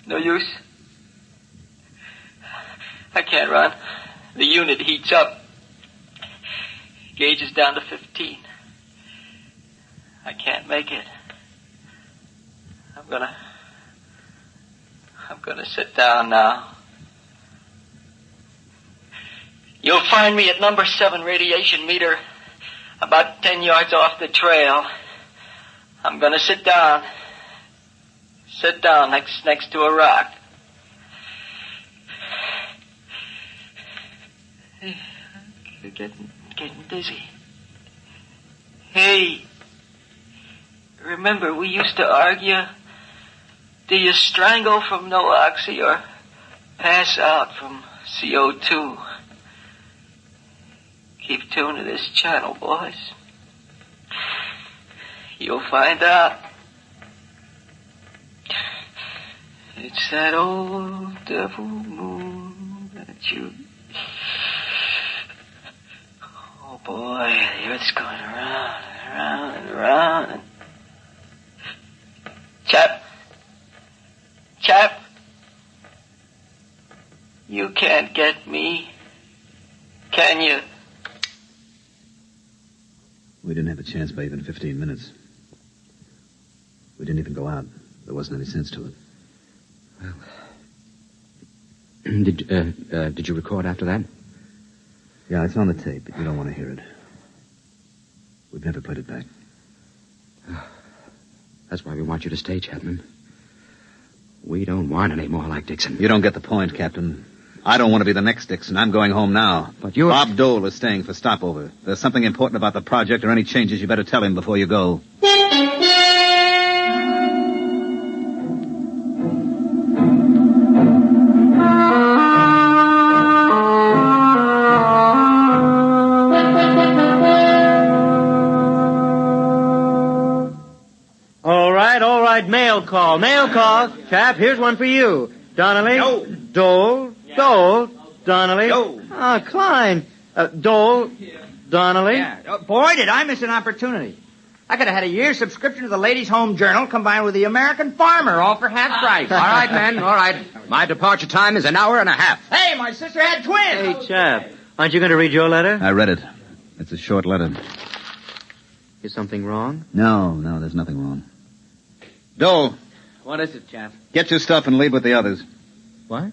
[SPEAKER 17] No use. I can't run. The unit heats up. Gauge is down to 15. I can't make it. I'm gonna sit down now. You'll find me at number 7 radiation meter, about 10 yards off the trail. I'm gonna sit down. Sit down next to a rock. Getting dizzy. Hey, remember we used to argue, do you strangle from no oxy or pass out from CO2? Keep tuned to this channel, boys. You'll find out. It's that old devil moon that you... Oh, boy, the Earth's going around and around and around. And... Chap, you can't get me, can you?
[SPEAKER 7] We didn't have a chance by even 15 minutes. We didn't even go out. There wasn't any sense to it.
[SPEAKER 11] Well, did you record after that?
[SPEAKER 7] Yeah, it's on the tape, but you don't want to hear it. We've never played it back.
[SPEAKER 11] That's why we want you to stay, Chapman. We don't want any more like Dixon.
[SPEAKER 7] You don't get the point, Captain. I don't want to be the next Dixon. I'm going home now.
[SPEAKER 19] But you...
[SPEAKER 7] Bob Dole is staying for stopover. If there's something important about the project or any changes, you better tell him before you go.
[SPEAKER 13] All right, mail call. Chap, here's one for you. Donnelly?
[SPEAKER 18] No.
[SPEAKER 13] Dole? Donnelly?
[SPEAKER 18] No.
[SPEAKER 13] Klein. Dole? Donnelly?
[SPEAKER 18] Yeah. Boy, did I miss an opportunity. I could have had a year's subscription to the Ladies' Home Journal combined with the American Farmer, all for half price.
[SPEAKER 11] All right, men, all right. My departure time is an hour and a half.
[SPEAKER 18] Hey, my sister had twins.
[SPEAKER 13] Hey, chap, aren't you going to read your letter?
[SPEAKER 7] I read it. It's a short letter.
[SPEAKER 13] Is something wrong?
[SPEAKER 7] No, there's nothing wrong. Dole,
[SPEAKER 19] What is it, chap?
[SPEAKER 7] get your stuff and leave with the others.
[SPEAKER 19] What?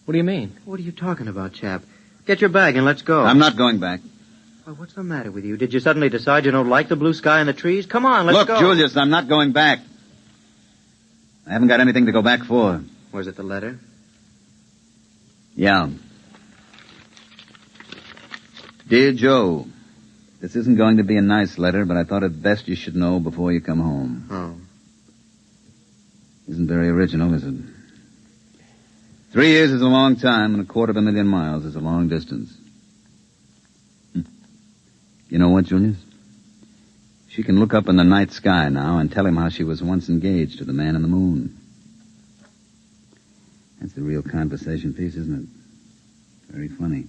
[SPEAKER 19] What do you mean?
[SPEAKER 13] What are you talking about, chap? Get your bag and let's go.
[SPEAKER 7] I'm not going back.
[SPEAKER 13] Well, what's the matter with you? Did you suddenly decide you don't like the blue sky and the trees? Come on, let's go.
[SPEAKER 7] Look, Julius, I'm not going back. I haven't got anything to go back for.
[SPEAKER 13] Was it the letter?
[SPEAKER 7] Yeah. Dear Joe, this isn't going to be a nice letter, but I thought it best you should know before you come home.
[SPEAKER 13] Oh.
[SPEAKER 7] Isn't very original, is it? 3 years is a long time, and 250,000 miles is a long distance. You know what, Julius? She can look up in the night sky now and tell him how she was once engaged to the man in the moon. That's the real conversation piece, isn't it? Very funny.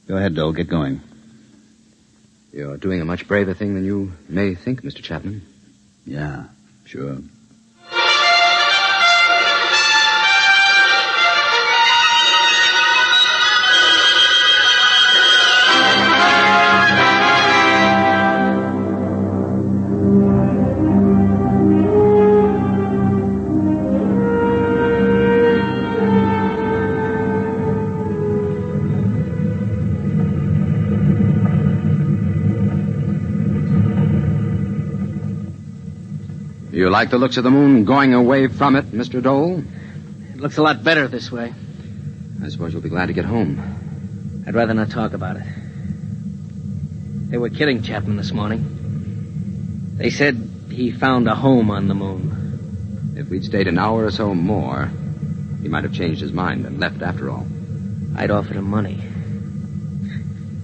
[SPEAKER 7] Go ahead, Dole. Get going.
[SPEAKER 11] You're doing a much braver thing than you may think, Mr. Chapman.
[SPEAKER 7] Yeah, sure.
[SPEAKER 11] You like the looks of the moon going away from it, Mr. Dole?
[SPEAKER 19] It looks a lot better this way.
[SPEAKER 11] I suppose you'll be glad to get home.
[SPEAKER 19] I'd rather not talk about it. They were kidding Chapman this morning. They said he found a home on the moon.
[SPEAKER 11] If we'd stayed an hour or so more, he might have changed his mind and left after all.
[SPEAKER 19] I'd offered him money.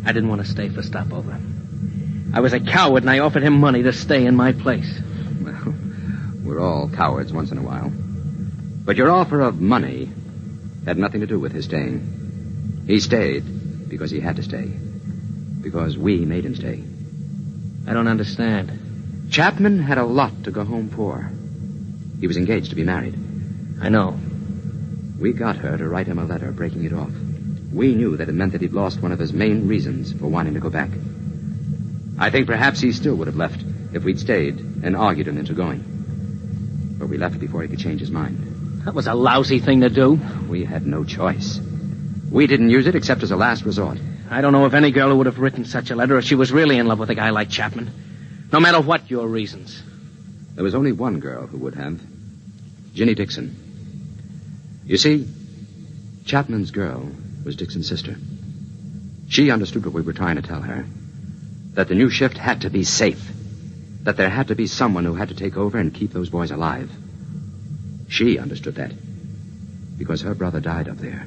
[SPEAKER 19] I didn't want to stay for stopover. I was a coward, and I offered him money to stay in my place.
[SPEAKER 11] Well, we're all cowards once in a while. But your offer of money had nothing to do with his staying. He stayed because he had to stay. Because we made him stay.
[SPEAKER 19] I don't understand.
[SPEAKER 11] Chapman had a lot to go home for. He was engaged to be married.
[SPEAKER 19] I know.
[SPEAKER 11] We got her to write him a letter breaking it off. We knew that it meant that he'd lost one of his main reasons for wanting to go back. I think perhaps he still would have left if we'd stayed and argued him into going. But we left before he could change his mind.
[SPEAKER 19] That was a lousy thing to do.
[SPEAKER 11] We had no choice. We didn't use it except as a last resort.
[SPEAKER 19] I don't know of any girl who would have written such a letter if she was really in love with a guy like Chapman. No matter what your reasons.
[SPEAKER 11] There was only one girl who would have. Ginny Dixon. You see, Chapman's girl was Dixon's sister. She understood what we were trying to tell her. That the new shift had to be safe. That there had to be someone who had to take over and keep those boys alive. She understood that. Because her brother died up there.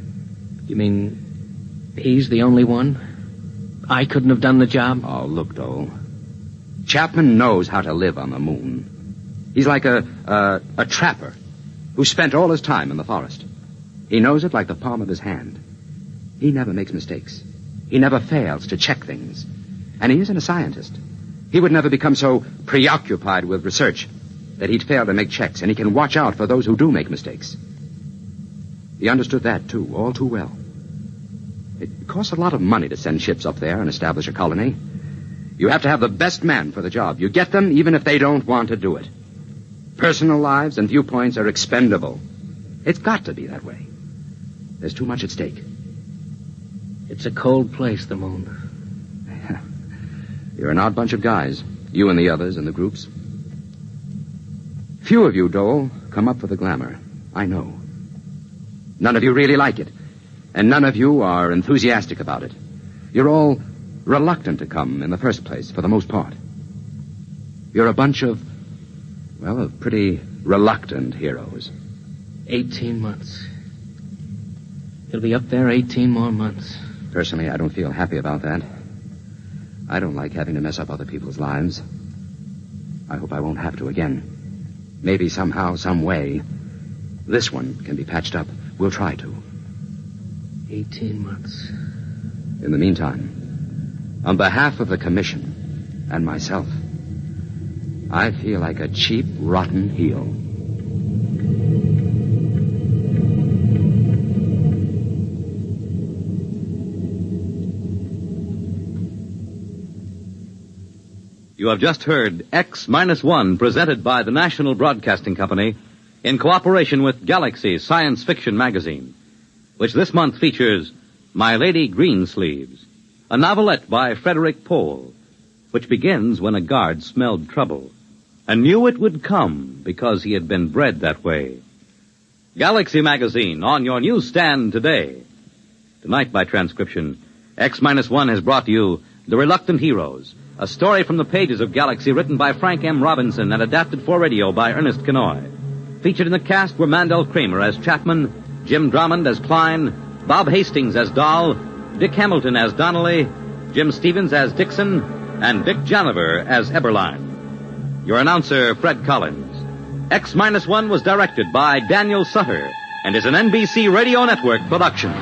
[SPEAKER 19] You mean he's the only one? I couldn't have done the job?
[SPEAKER 11] Oh, look, Dole. Chapman knows how to live on the moon. He's like a trapper who spent all his time in the forest. He knows it like the palm of his hand. He never makes mistakes. He never fails to check things. And he isn't a scientist. He would never become so preoccupied with research that he'd fail to make checks, and he can watch out for those who do make mistakes. He understood that, too, all too well. It costs a lot of money to send ships up there and establish a colony. You have to have the best man for the job. You get them even if they don't want to do it. Personal lives and viewpoints are expendable. It's got to be that way. There's too much at stake.
[SPEAKER 19] It's a cold place, the moon.
[SPEAKER 11] You're an odd bunch of guys. You and the others in the groups. Few of you, Dole, come up for the glamour. I know. None of you really like it. And none of you are enthusiastic about it. You're all reluctant to come in the first place, for the most part. You're a bunch of pretty reluctant heroes.
[SPEAKER 19] 18 months. He'll be up there 18 more months.
[SPEAKER 11] Personally, I don't feel happy about that. I don't like having to mess up other people's lives. I hope I won't have to again. Maybe somehow, some way, this one can be patched up. We'll try to.
[SPEAKER 19] 18 months.
[SPEAKER 11] In the meantime, on behalf of the Commission and myself, I feel like a cheap, rotten heel.
[SPEAKER 6] You have just heard X-1, presented by the National Broadcasting Company in cooperation with Galaxy Science Fiction Magazine, which this month features My Lady Greensleeves, a novelette by Frederick Pohl, which begins when a guard smelled trouble and knew it would come because he had been bred that way. Galaxy Magazine, on your newsstand today. Tonight, by transcription, X-1 has brought you The Reluctant Heroes, a story from the pages of Galaxy written by Frank M. Robinson and adapted for radio by Ernest Kenoy. Featured in the cast were Mandel Kramer as Chapman, Jim Drummond as Klein, Bob Hastings as Dahl, Dick Hamilton as Donnelly, Jim Stevens as Dixon, and Dick Janiver as Eberline. Your announcer, Fred Collins. X-1 was directed by Daniel Sutter and is an NBC Radio Network production.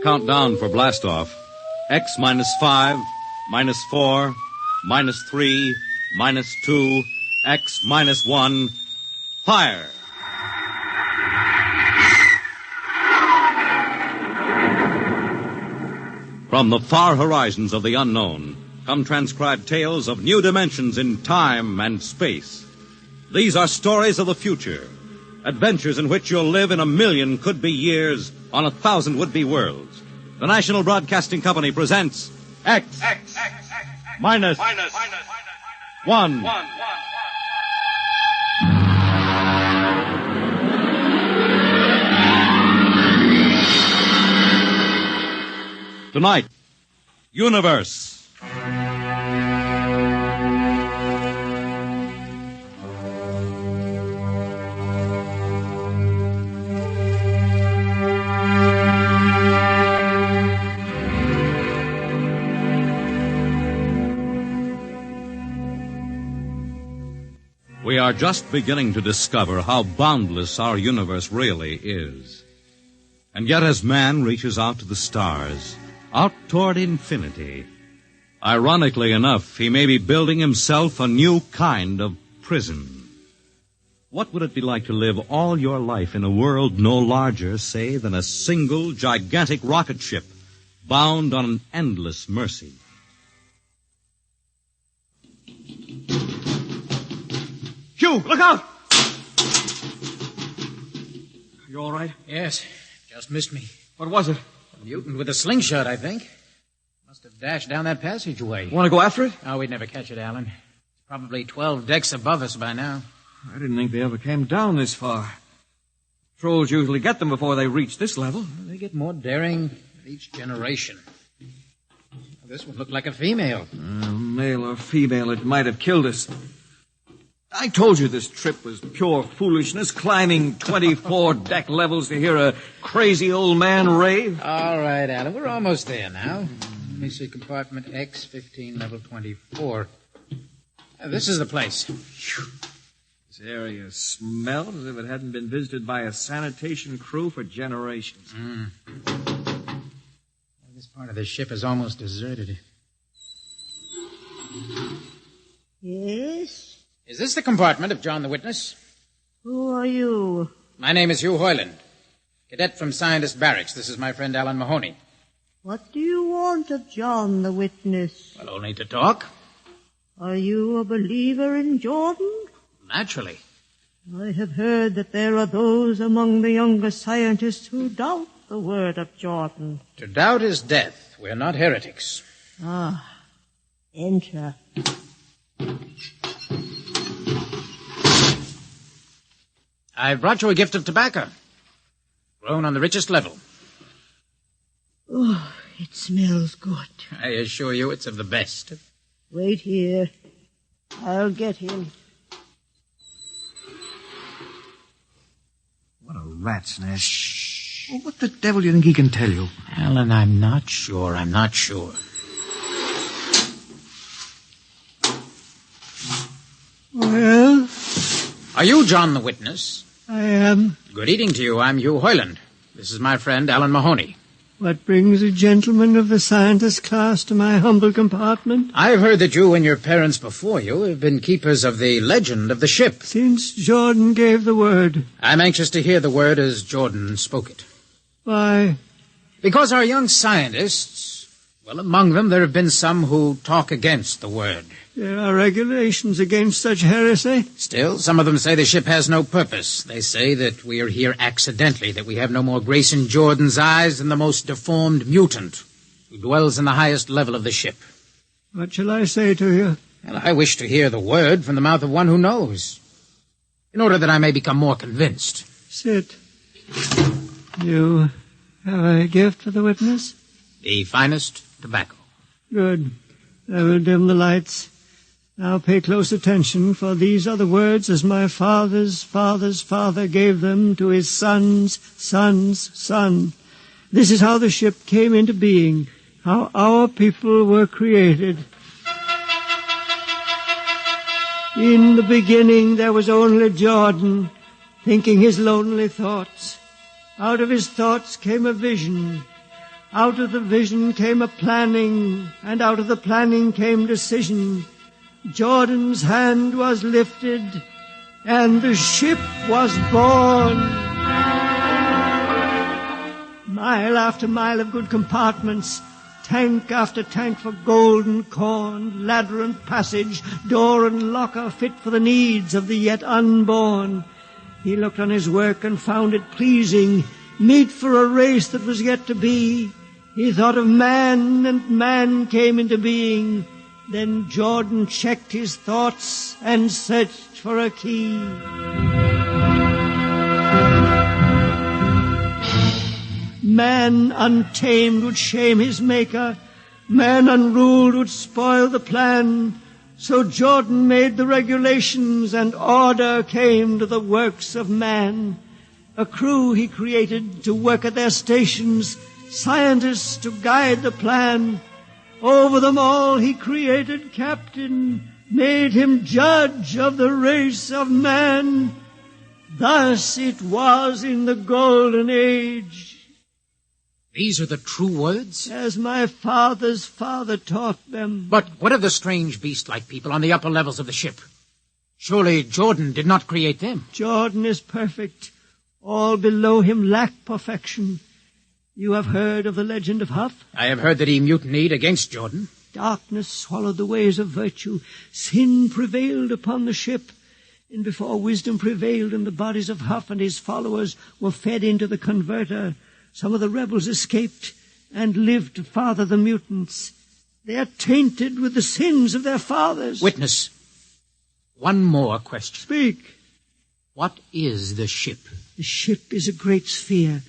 [SPEAKER 6] Countdown for blastoff. X -5, -4, -3, -2, X -1. Fire! From the far horizons of the unknown come transcribed tales of new dimensions in time and space. These are stories of the future, adventures in which you'll live in 1,000,000 could-be years on 1,000 would-be worlds. The National Broadcasting Company presents X -1. Tonight, Universe. We are just beginning to discover how boundless our universe really is. And yet as man reaches out to the stars, out toward infinity, ironically enough, he may be building himself a new kind of prison. What would it be like to live all your life in a world no larger, say, than a single gigantic rocket ship bound on an endless mercy?
[SPEAKER 2] Hugh, look out! You all right?
[SPEAKER 20] Yes, just missed me.
[SPEAKER 2] What was it?
[SPEAKER 20] A mutant with a slingshot, I think. Must have dashed down that passageway.
[SPEAKER 2] Want to go after it?
[SPEAKER 20] Oh, we'd never catch it, Alan. It's probably 12 decks above us by now.
[SPEAKER 2] I didn't think they ever came down this far. Trolls usually get them before they reach this level.
[SPEAKER 20] They get more daring each generation. This one looked like a female.
[SPEAKER 2] Male or female, it might have killed us. I told you this trip was pure foolishness, climbing 24 deck levels to hear a crazy old man rave.
[SPEAKER 20] All right, Alan, we're almost there now. Let me see, compartment X, 15, level 24. This is the place.
[SPEAKER 2] This area smelled as if it hadn't been visited by a sanitation crew for generations.
[SPEAKER 20] This part of the ship is almost deserted.
[SPEAKER 22] Yes?
[SPEAKER 20] Is this the compartment of John the Witness?
[SPEAKER 22] Who are you?
[SPEAKER 20] My name is Hugh Hoyland, cadet from Scientist Barracks. This is my friend Alan Mahoney.
[SPEAKER 8] What do you want of John the witness?
[SPEAKER 20] Well, only to talk.
[SPEAKER 8] Are you a believer in Jordan?
[SPEAKER 20] Naturally.
[SPEAKER 8] I have heard that there are those among the younger scientists who doubt the word of Jordan.
[SPEAKER 20] To doubt is death. We're not heretics.
[SPEAKER 8] Ah, enter.
[SPEAKER 20] I've brought you a gift of tobacco, grown on the richest level.
[SPEAKER 8] Oh, it smells good.
[SPEAKER 20] I assure you it's of the best.
[SPEAKER 8] Wait here. I'll get him.
[SPEAKER 2] What a rat's nest. Shh. Well, what the devil do you think he can tell you?
[SPEAKER 20] Alan, I'm not sure.
[SPEAKER 14] Well?
[SPEAKER 20] Are you John the witness?
[SPEAKER 14] I am.
[SPEAKER 20] Good evening to you. I'm Hugh Hoyland. This is my friend, Alan Mahoney.
[SPEAKER 14] What brings a gentleman of the scientist class to my humble compartment?
[SPEAKER 20] I've heard that you and your parents before you have been keepers of the legend of the ship.
[SPEAKER 14] Since Jordan gave the word.
[SPEAKER 20] I'm anxious to hear the word as Jordan spoke it.
[SPEAKER 14] Why?
[SPEAKER 20] Because our young scientists, well, among them there have been some who talk against the word.
[SPEAKER 14] There are regulations against such heresy.
[SPEAKER 20] Still, some of them say the ship has no purpose. They say that we are here accidentally, that we have no more grace in Jordan's eyes than the most deformed mutant who dwells in the highest level of the ship.
[SPEAKER 14] What shall I say to you?
[SPEAKER 20] Well, I wish to hear the word from the mouth of one who knows, in order that I may become more convinced.
[SPEAKER 14] Sit. You have a gift for the witness?
[SPEAKER 20] The finest tobacco.
[SPEAKER 14] Good. I will dim the lights. Now pay close attention, for these are the words as my father's father's father gave them to his son's son's son. This is how the ship came into being, how our people were created. In the beginning there was only Jordan, thinking his lonely thoughts. Out of his thoughts came a vision. Out of the vision came a planning, and out of the planning came decision. Jordan's hand was lifted, and the ship was born. Mile after mile of good compartments, tank after tank for gold and corn, ladder and passage, door and locker fit for the needs of the yet unborn. He looked on his work and found it pleasing, meet for a race that was yet to be. He thought of man, and man came into being. Then Jordan checked his thoughts and searched for a key. Man untamed would shame his maker. Man unruled would spoil the plan. So Jordan made the regulations, and order came to the works of man. A crew he created to work at their stations, scientists to guide the plan. Over them all he created captain, made him judge of the race of man. Thus it was in the golden age.
[SPEAKER 20] These are the true words?
[SPEAKER 14] As my father's father taught them.
[SPEAKER 20] But what of the strange beast-like people on the upper levels of the ship? Surely Jordan did not create them.
[SPEAKER 14] Jordan is perfect. All below him lack perfection. You have heard of the legend of Huff?
[SPEAKER 20] I have heard that he mutinied against Jordan.
[SPEAKER 14] Darkness swallowed the ways of virtue. Sin prevailed upon the ship. And before wisdom prevailed in the bodies of Huff and his followers were fed into the converter, some of the rebels escaped and lived to father the mutants. They are tainted with the sins of their fathers.
[SPEAKER 20] Witness, one more question.
[SPEAKER 14] Speak.
[SPEAKER 20] What is the ship?
[SPEAKER 14] The ship is a great sphere,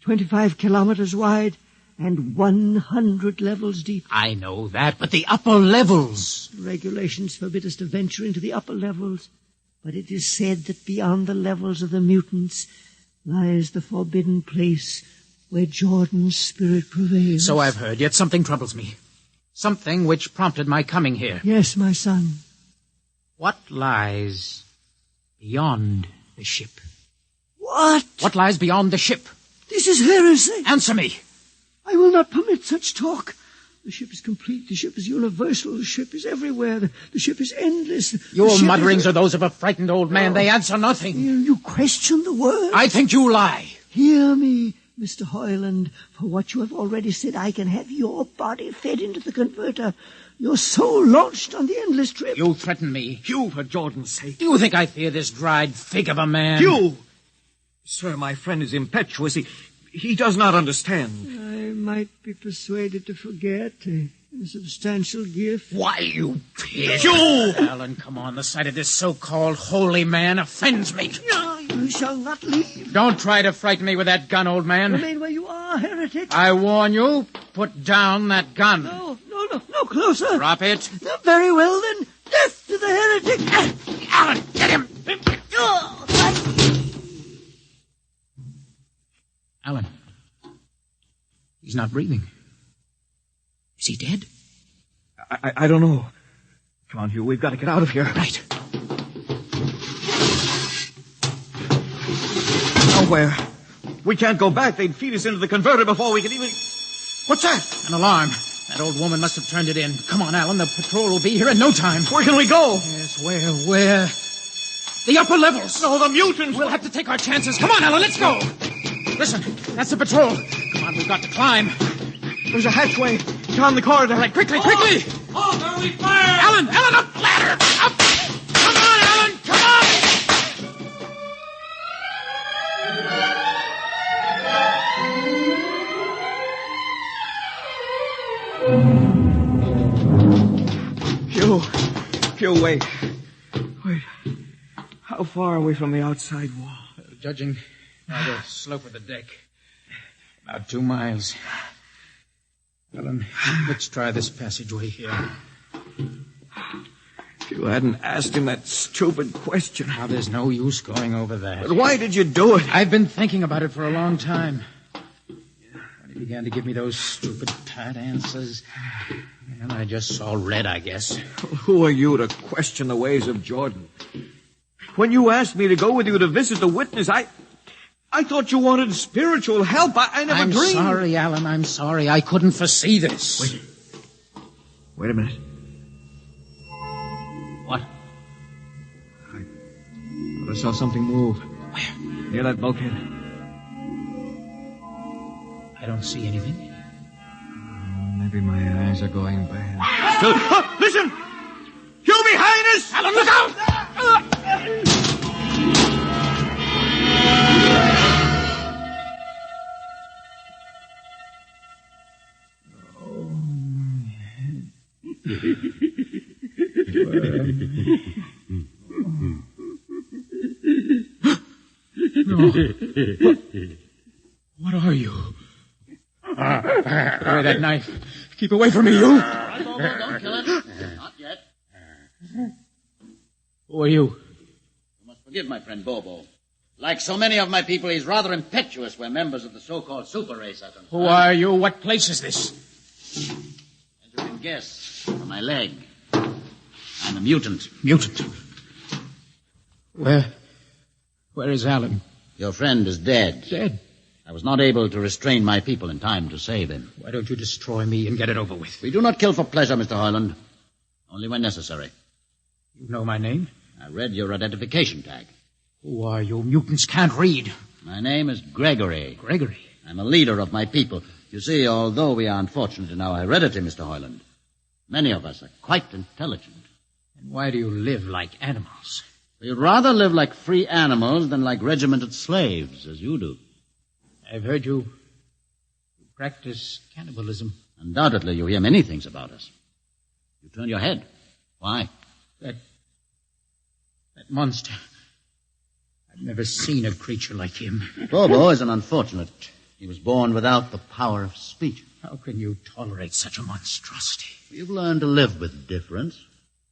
[SPEAKER 14] 25 kilometers wide and 100 levels deep.
[SPEAKER 20] I know that, but the upper levels.
[SPEAKER 14] Regulations forbid us to venture into the upper levels, but it is said that beyond the levels of the mutants lies the forbidden place where Jordan's spirit prevails.
[SPEAKER 20] So I've heard, yet something troubles me. Something which prompted my coming here.
[SPEAKER 14] Yes, my son.
[SPEAKER 20] What lies beyond the ship?
[SPEAKER 14] What?
[SPEAKER 20] What lies beyond the ship?
[SPEAKER 14] This is heresy.
[SPEAKER 20] Answer me.
[SPEAKER 14] I will not permit such talk. The ship is complete. The ship is universal. The ship is everywhere. The ship is endless.
[SPEAKER 20] Your mutterings are those of a frightened old man. They answer nothing.
[SPEAKER 14] You question the word.
[SPEAKER 20] I think you lie.
[SPEAKER 14] Hear me. Mr. Hoyland, for what you have already said, I can have your body fed into the converter. Your soul launched on the endless trip.
[SPEAKER 20] You threaten me.
[SPEAKER 2] Hugh, for Jordan's sake.
[SPEAKER 20] Do you think I fear this dried fig of a man?
[SPEAKER 2] Hugh! Sir, my friend is impetuous. He does not understand.
[SPEAKER 14] I might be persuaded to forget a substantial gift.
[SPEAKER 20] Why, you pig!
[SPEAKER 2] Hugh!
[SPEAKER 20] Alan, come on. The sight of this so-called holy man offends me.
[SPEAKER 14] No, you shall not leave.
[SPEAKER 20] Don't try to frighten me with that gun, old man.
[SPEAKER 14] Remain where you are, heretic.
[SPEAKER 20] I warn you, put down that gun.
[SPEAKER 14] No, closer.
[SPEAKER 20] Drop it.
[SPEAKER 14] Very well, then. Death to the heretic.
[SPEAKER 20] Alan, get him. Alan. He's not breathing. Is he dead?
[SPEAKER 2] I don't know. Come on, Hugh. We've got to get out of here.
[SPEAKER 20] Right.
[SPEAKER 2] Nowhere. We can't go back. They'd feed us into the converter before we could even... What's that?
[SPEAKER 20] An alarm. That old woman must have turned it in. Come on, Alan. The patrol will be here in no time.
[SPEAKER 2] Where can we go?
[SPEAKER 20] Yes, where? The upper levels.
[SPEAKER 2] No, the mutants.
[SPEAKER 20] We'll have to take our chances. Come on, Alan. Let's go. Listen, that's the patrol. Come on, we've got to climb.
[SPEAKER 2] There's a hatchway down the corridor.
[SPEAKER 20] Right, quickly.
[SPEAKER 9] Oh, there we fire!
[SPEAKER 20] Alan, up the ladder. Up. Come on, Alan. Come
[SPEAKER 2] on. Hugh, wait. How far are we from the outside wall?
[SPEAKER 20] Judging by the slope of the deck, about 2 miles. Alan, let's try this passageway here.
[SPEAKER 2] If you hadn't asked him that stupid question.
[SPEAKER 20] Now, there's no use going over that.
[SPEAKER 2] But why did you do it?
[SPEAKER 20] I've been thinking about it for a long time. When he began to give me those stupid, tight answers, and I just saw red, I guess.
[SPEAKER 2] Who are you to question the ways of Jordan? When you asked me to go with you to visit the witness, I thought you wanted spiritual help. I never dreamed.
[SPEAKER 20] I'm sorry, Alan. I'm sorry. I couldn't foresee this.
[SPEAKER 2] Wait a minute.
[SPEAKER 20] What?
[SPEAKER 2] I saw something move.
[SPEAKER 20] Where?
[SPEAKER 2] Near that bulkhead.
[SPEAKER 20] I don't see anything.
[SPEAKER 2] Maybe my eyes are going bad. Listen! You behind us!
[SPEAKER 20] Alan, look out!
[SPEAKER 2] No. What are you?
[SPEAKER 20] Give me that knife. Keep away from me, you.
[SPEAKER 15] Right, Bobo, don't kill him. Not yet.
[SPEAKER 20] Who are you?
[SPEAKER 15] You must forgive my friend Bobo. Like so many of my people, he's rather impetuous where members of the so-called super race are concerned.
[SPEAKER 20] Who are you? What place is this?
[SPEAKER 15] As you can guess, from my leg. I'm a mutant.
[SPEAKER 20] Mutant? Where is Alan?
[SPEAKER 15] Your friend is dead.
[SPEAKER 20] Dead?
[SPEAKER 15] I was not able to restrain my people in time to save him.
[SPEAKER 20] Why don't you destroy me and get it over with?
[SPEAKER 15] We do not kill for pleasure, Mr. Hoyland. Only when necessary.
[SPEAKER 20] You know my name?
[SPEAKER 15] I read your identification tag.
[SPEAKER 20] Who are you? Mutants can't read.
[SPEAKER 15] My name is Gregory.
[SPEAKER 20] Gregory?
[SPEAKER 15] I'm a leader of my people. You see, although we are unfortunate in our heredity, Mr. Hoyland, many of us are quite intelligent.
[SPEAKER 20] And why do you live like animals?
[SPEAKER 15] We'd rather live like free animals than like regimented slaves, as you do.
[SPEAKER 20] I've heard you practice cannibalism.
[SPEAKER 15] Undoubtedly, you hear many things about us. You turn your head. Why?
[SPEAKER 20] That monster. I've never seen a creature like him.
[SPEAKER 15] Bobo is an unfortunate. He was born without the power of speech.
[SPEAKER 20] How can you tolerate such a monstrosity?
[SPEAKER 15] We've learned to live with difference.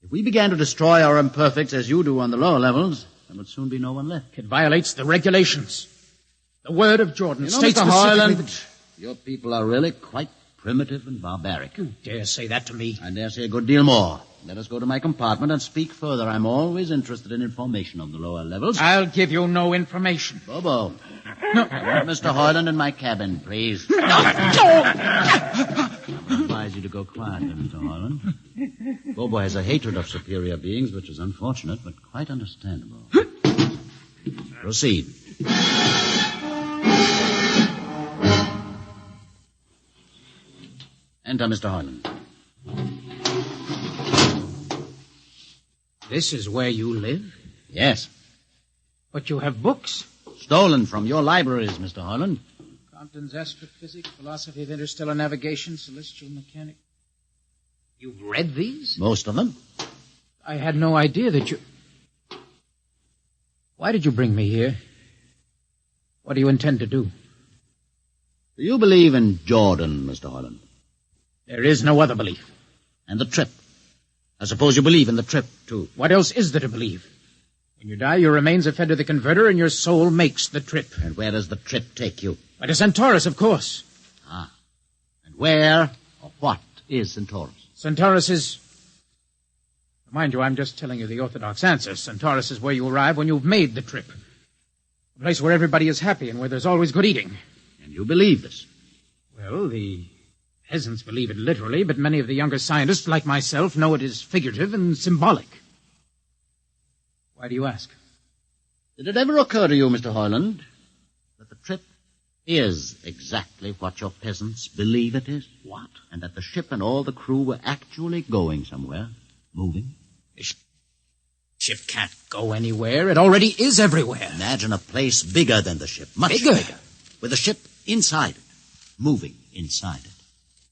[SPEAKER 15] If we began to destroy our imperfects as you do on the lower levels, there would soon be no one left.
[SPEAKER 20] It violates the regulations. The word of Jordan
[SPEAKER 15] You know,
[SPEAKER 20] states
[SPEAKER 15] Mr. Hoyland,
[SPEAKER 20] that
[SPEAKER 15] your people are really quite primitive and barbaric.
[SPEAKER 20] You dare say that to me?
[SPEAKER 15] I dare say a good deal more. Let us go to my compartment and speak further. I'm always interested in information of the lower levels.
[SPEAKER 20] I'll give you no information.
[SPEAKER 15] Bobo. No. Mr. Hoyland in my cabin, please.
[SPEAKER 20] No!
[SPEAKER 15] I advise you to go quietly, Mr. Hoyland. Bobo has a hatred of superior beings, which is unfortunate, but quite understandable. Proceed. Enter, Mr. Heinlein.
[SPEAKER 20] This is where you live?
[SPEAKER 15] Yes.
[SPEAKER 20] But you have books.
[SPEAKER 15] Stolen from your libraries, Mr. Heinlein.
[SPEAKER 20] Compton's Astrophysics, Philosophy of Interstellar Navigation, Celestial Mechanics. You've read these?
[SPEAKER 15] Most of them.
[SPEAKER 20] I had no idea that you... Why did you bring me here? What do you intend to do?
[SPEAKER 15] Do you believe in Jordan, Mr. Heinlein?
[SPEAKER 20] There is no other belief.
[SPEAKER 15] And the trip? I suppose you believe in the trip, too.
[SPEAKER 20] What else is there to believe? When you die, your remains are fed to the converter, and your soul makes the trip.
[SPEAKER 15] And where does the trip take you?
[SPEAKER 20] By to Centaurus, of course.
[SPEAKER 15] Ah. And where or what is Centaurus?
[SPEAKER 20] Centaurus is... Mind you, I'm just telling you the orthodox answer. Centaurus is where you arrive when you've made the trip. A place where everybody is happy and where there's always good eating.
[SPEAKER 15] And you believe this?
[SPEAKER 20] Well, the peasants believe it literally, but many of the younger scientists, like myself, know it is figurative and symbolic. Why do you ask?
[SPEAKER 15] Did it ever occur to you, Mr. Heinlein, that the trip is exactly what your peasants believe it is?
[SPEAKER 20] What?
[SPEAKER 15] And that the ship and all the crew were actually going somewhere, moving?
[SPEAKER 20] The ship can't go anywhere. It already is everywhere.
[SPEAKER 15] Imagine a place bigger than the ship, much
[SPEAKER 20] bigger,
[SPEAKER 15] with the ship inside it, moving inside it.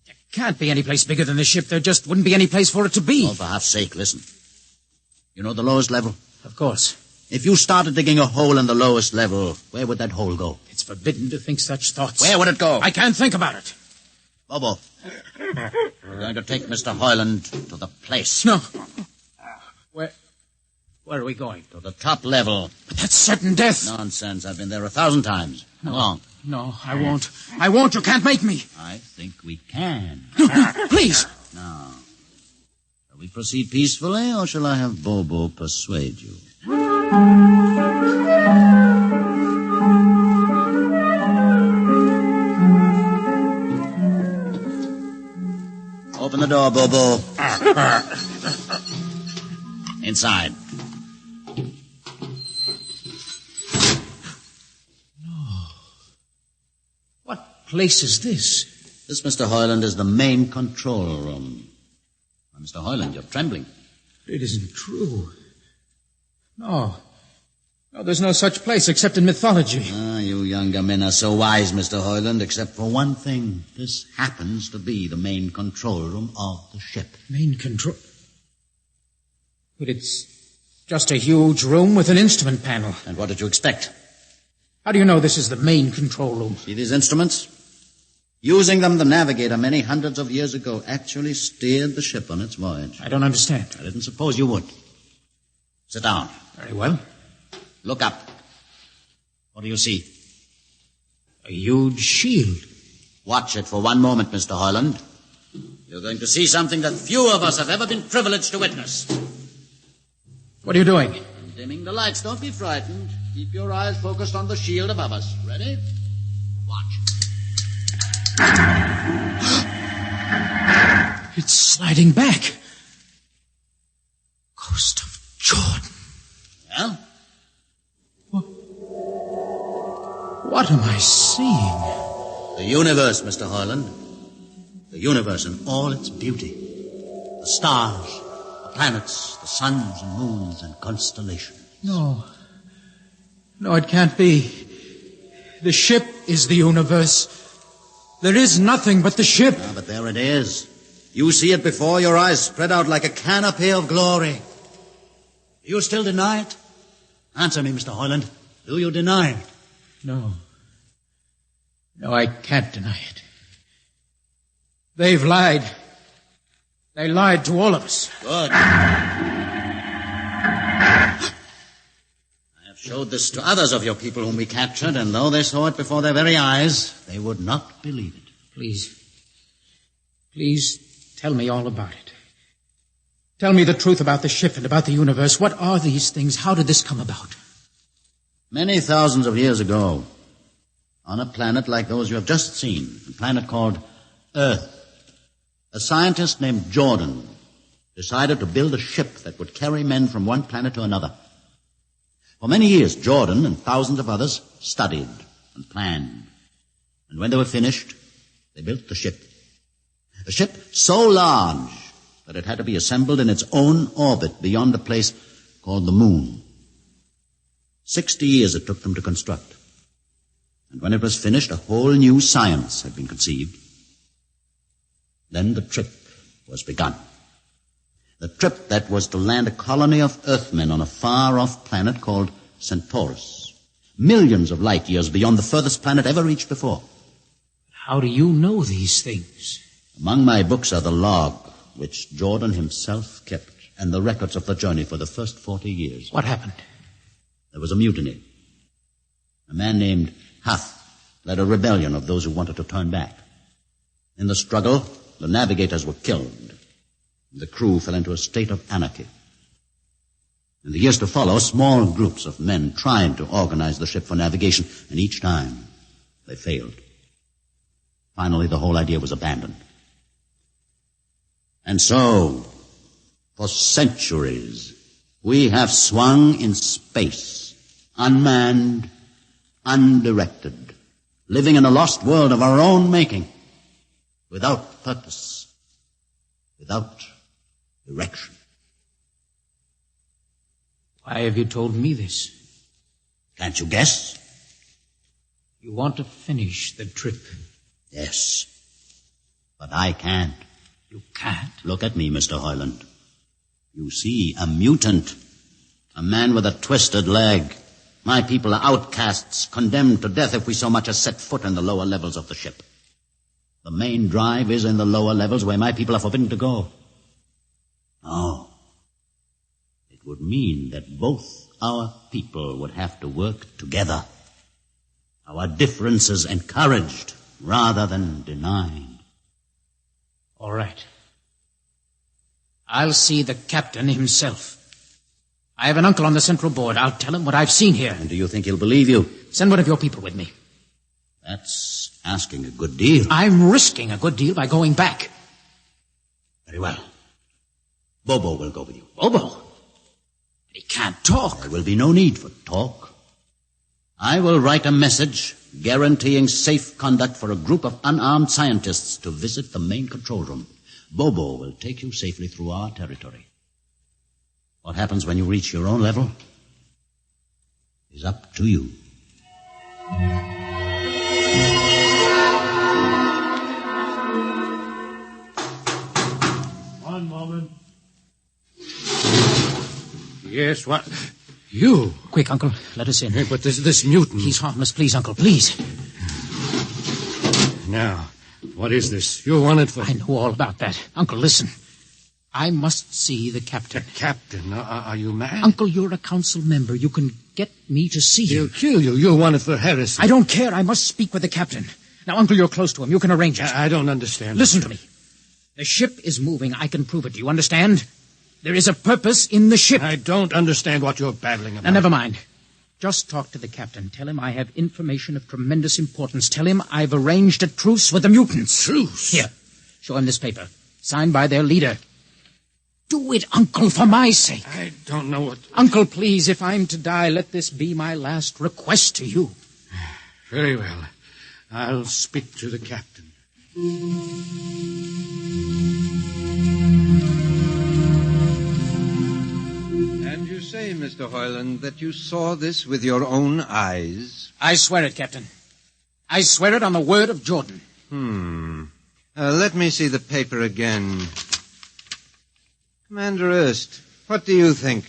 [SPEAKER 20] There can't be any place bigger than the ship. There just wouldn't be any place for it to be.
[SPEAKER 15] Oh, for half's sake, listen. You know the lowest level?
[SPEAKER 20] Of course.
[SPEAKER 15] If you started digging a hole in the lowest level, where would that hole go?
[SPEAKER 20] It's forbidden to think such thoughts.
[SPEAKER 15] Where would it go?
[SPEAKER 20] I can't think about it.
[SPEAKER 15] Bobo, we're going to take Mr. Heinlein to the place.
[SPEAKER 20] No. Where are we going?
[SPEAKER 15] To the top level.
[SPEAKER 20] But that's certain death.
[SPEAKER 15] Nonsense. I've been there 1,000 times.
[SPEAKER 20] No.
[SPEAKER 15] Come along.
[SPEAKER 20] No, I won't. I won't. You can't make me.
[SPEAKER 15] I think we can.
[SPEAKER 20] No, please.
[SPEAKER 15] Now, shall we proceed peacefully, or shall I have Bobo persuade you? Open the door, Bobo. Inside.
[SPEAKER 20] No. What place is this?
[SPEAKER 15] This, Mr. Heinlein, is the main control room. Why, Mr. Heinlein, you're trembling.
[SPEAKER 20] It isn't true. No, there's no such place except in mythology.
[SPEAKER 15] Ah, you younger men are so wise, Mr. Heinlein, except for one thing. This happens to be the main control room of the ship.
[SPEAKER 20] Main control? But it's just a huge room with an instrument panel.
[SPEAKER 15] And what did you expect?
[SPEAKER 20] How do you know this is the main control room?
[SPEAKER 15] See these instruments? Using them, the navigator many hundreds of years ago actually steered the ship on its voyage.
[SPEAKER 20] I don't understand.
[SPEAKER 15] I didn't suppose you would. Sit down.
[SPEAKER 20] Very well.
[SPEAKER 15] Look up. What do you see?
[SPEAKER 20] A huge shield.
[SPEAKER 15] Watch it for one moment, Mr. Heinlein. You're going to see something that few of us have ever been privileged to witness.
[SPEAKER 20] What are you doing?
[SPEAKER 15] I'm dimming the lights. Don't be frightened. Keep your eyes focused on the shield above us. Ready? Watch.
[SPEAKER 20] It's sliding back. Ghost of Jordan.
[SPEAKER 15] Well?
[SPEAKER 20] What am I seeing?
[SPEAKER 15] The universe, Mr. Heinlein. The universe in all its beauty. The stars, the planets, the suns and moons and constellations.
[SPEAKER 20] No, it can't be. The ship is the universe. There is nothing but the ship.
[SPEAKER 15] Ah, but there it is. You see it before your eyes, spread out like a canopy of glory. Do you still deny it? Answer me, Mr. Heinlein. Do you deny it?
[SPEAKER 20] No, I can't deny it. They've lied. They lied to all of us.
[SPEAKER 15] Good. I have showed this to others of your people whom we captured, and though they saw it before their very eyes, they would not believe it.
[SPEAKER 20] Please tell me all about it. Tell me the truth about the ship and about the universe. What are these things? How did this come about?
[SPEAKER 15] Many thousands of years ago, on a planet like those you have just seen, a planet called Earth, a scientist named Jordan decided to build a ship that would carry men from one planet to another. For many years, Jordan and thousands of others studied and planned. And when they were finished, they built the ship. A ship so large that it had to be assembled in its own orbit beyond a place called the Moon. 60 years it took them to construct. And when it was finished, a whole new science had been conceived. Then the trip was begun. The trip that was to land a colony of Earthmen on a far-off planet called Centaurus. Millions of light years beyond the furthest planet ever reached before.
[SPEAKER 20] How do you know these things?
[SPEAKER 15] Among my books are the log, which Jordan himself kept, and the records of the journey for the first 40 years.
[SPEAKER 20] What happened?
[SPEAKER 15] There was a mutiny. A man named Huth led a rebellion of those who wanted to turn back. In the struggle, the navigators were killed. The crew fell into a state of anarchy. In the years to follow, small groups of men tried to organize the ship for navigation, and each time they failed. Finally, the whole idea was abandoned. And so, for centuries, we have swung in space, unmanned, undirected, living in a lost world of our own making, without purpose, without direction.
[SPEAKER 20] Why have you told me this?
[SPEAKER 15] Can't you guess?
[SPEAKER 20] You want to finish the trip.
[SPEAKER 15] Yes, but I can't.
[SPEAKER 20] You can't?
[SPEAKER 15] Look at me, Mr. Hoyland. You see, a mutant. A man with a twisted leg. My people are outcasts, condemned to death if we so much as set foot in the lower levels of the ship. The main drive is in the lower levels where my people are forbidden to go. No. It would mean that both our people would have to work together. Our differences encouraged rather than denied.
[SPEAKER 20] All right. I'll see the captain himself. I have an uncle on the central board. I'll tell him what I've seen here.
[SPEAKER 15] And do you think he'll believe you?
[SPEAKER 20] Send one of your people with me.
[SPEAKER 15] That's asking a good deal.
[SPEAKER 20] I'm risking a good deal by going back.
[SPEAKER 15] Very well. Bobo will go with you.
[SPEAKER 20] Bobo? He can't talk.
[SPEAKER 15] There will be no need for talk. I will write a message guaranteeing safe conduct for a group of unarmed scientists to visit the main control room. Bobo will take you safely through our territory. What happens when you reach your own level is up to you.
[SPEAKER 9] One moment.
[SPEAKER 20] Yes, what? You? Quick, Uncle. Let us in.
[SPEAKER 9] Hey, but this mutant...
[SPEAKER 20] He's harmless. Please, Uncle, please.
[SPEAKER 9] Now, what is this? You're wanted for...
[SPEAKER 20] I know all about that. Uncle, listen. I must see the captain.
[SPEAKER 9] The captain? Are you mad?
[SPEAKER 20] Uncle, you're a council member. You can get me to see him.
[SPEAKER 9] He'll kill you. You're wanted for heresy.
[SPEAKER 20] I don't care. I must speak with the captain. Now, Uncle, you're close to him. You can arrange it.
[SPEAKER 9] I don't understand.
[SPEAKER 20] Listen to me. The ship is moving. I can prove it. Do you understand? There is a purpose in the ship.
[SPEAKER 9] I don't understand what you're babbling about.
[SPEAKER 20] Now, never mind. Just talk to the captain. Tell him I have information of tremendous importance. Tell him I've arranged a truce with the mutants.
[SPEAKER 9] Truce?
[SPEAKER 20] Here. Show him this paper. Signed by their leader. Do it, Uncle, for my sake.
[SPEAKER 9] I don't know what...
[SPEAKER 20] Uncle, please, if I'm to die, let this be my last request to you.
[SPEAKER 9] Very well. I'll speak to the captain.
[SPEAKER 2] And you say, Mr. Hoyland, that you saw this with your own eyes?
[SPEAKER 20] I swear it, Captain. I swear it on the word of Jordan.
[SPEAKER 2] Let me see the paper again. Commander Erst, what do you think?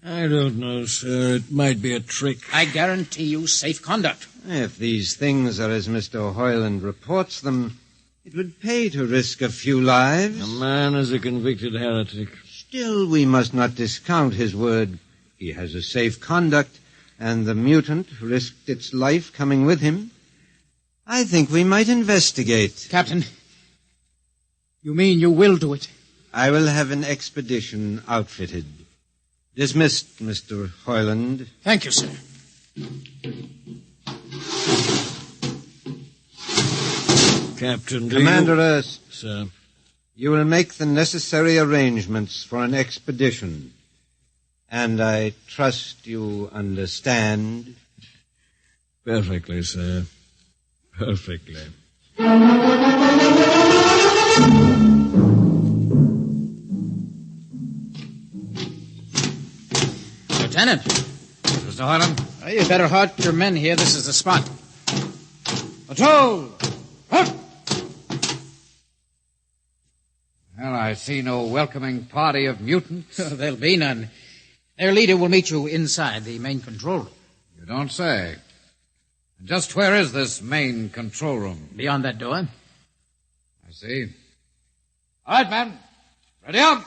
[SPEAKER 14] I don't know, sir. It might be a trick.
[SPEAKER 20] I guarantee you safe conduct.
[SPEAKER 2] If these things are as Mr. Hoyland reports them, it would pay to risk a few lives.
[SPEAKER 14] The man is a convicted heretic.
[SPEAKER 2] Still, we must not discount his word. He has a safe conduct, and the mutant risked its life coming with him. I think we might investigate.
[SPEAKER 20] Captain, you mean you will do it?
[SPEAKER 2] I will have an expedition outfitted. Dismissed, Mr. Hoyland.
[SPEAKER 20] Thank you, sir.
[SPEAKER 14] Captain,
[SPEAKER 2] Commander Erst.
[SPEAKER 14] Sir.
[SPEAKER 2] You will make the necessary arrangements for an expedition. And I trust you understand.
[SPEAKER 14] Perfectly, sir. Perfectly.
[SPEAKER 20] Lieutenant.
[SPEAKER 18] Mr. Heinlein?
[SPEAKER 20] Well, you better halt your men here. This is the spot.
[SPEAKER 18] Patrol! Halt! Well, I see no welcoming party of mutants.
[SPEAKER 20] There'll be none. Their leader will meet you inside the main control room.
[SPEAKER 18] You don't say. And just where is this main control room?
[SPEAKER 20] Beyond that door.
[SPEAKER 18] I see. All right, men. Ready up.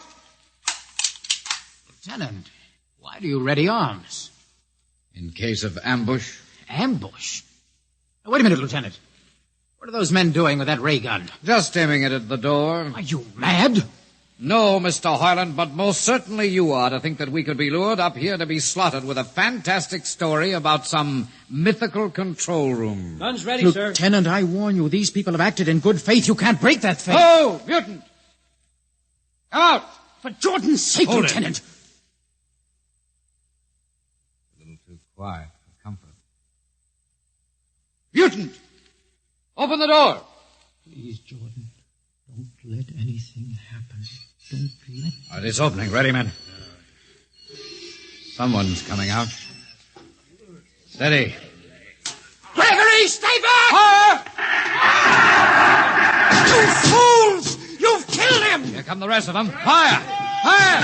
[SPEAKER 20] Lieutenant, why do you ready arms?
[SPEAKER 18] In case of ambush.
[SPEAKER 20] Ambush? Now, wait a minute, Lieutenant. What are those men doing with that ray gun?
[SPEAKER 18] Just aiming it at the door.
[SPEAKER 20] Are you mad?
[SPEAKER 18] No, Mr. Heinlein, but most certainly you are to think that we could be lured up here to be slaughtered with a fantastic story about some mythical control room.
[SPEAKER 19] Guns ready, sir.
[SPEAKER 20] Lieutenant, I warn you, these people have acted in good faith. You can't break that faith.
[SPEAKER 18] Oh, mutant! Come out!
[SPEAKER 20] For Jordan's sake,
[SPEAKER 18] Hold
[SPEAKER 20] Lieutenant.
[SPEAKER 18] It. A little too quiet for comfort. Mutant! Open the door!
[SPEAKER 14] Please, Jordan, don't let anything happen. Don't let...
[SPEAKER 18] All right, it's opening. Ready, men? Someone's coming out. Steady.
[SPEAKER 20] Gregory, stay back! You fools! You've killed him!
[SPEAKER 18] Here come the rest of them. Fire! Fire!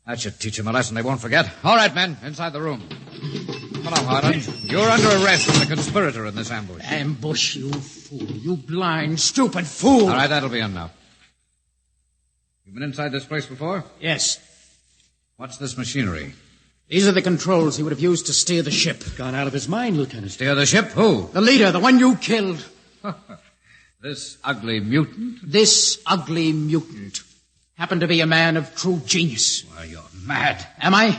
[SPEAKER 18] That should teach them a lesson they won't forget. All right, men, inside the room. Come on, Heinlein. You're under arrest as a conspirator in this ambush.
[SPEAKER 20] Ambush, you fool. You blind, stupid fool.
[SPEAKER 18] All right, that'll be enough. You've been inside this place before?
[SPEAKER 20] Yes.
[SPEAKER 18] What's this machinery?
[SPEAKER 20] These are the controls he would have used to steer the ship.
[SPEAKER 19] Gone out of his mind, Lieutenant.
[SPEAKER 18] Steer the ship? Who?
[SPEAKER 20] The leader, the one you killed.
[SPEAKER 18] This ugly mutant?
[SPEAKER 20] This ugly mutant happened to be a man of true genius.
[SPEAKER 18] Why, you're mad.
[SPEAKER 20] Am I?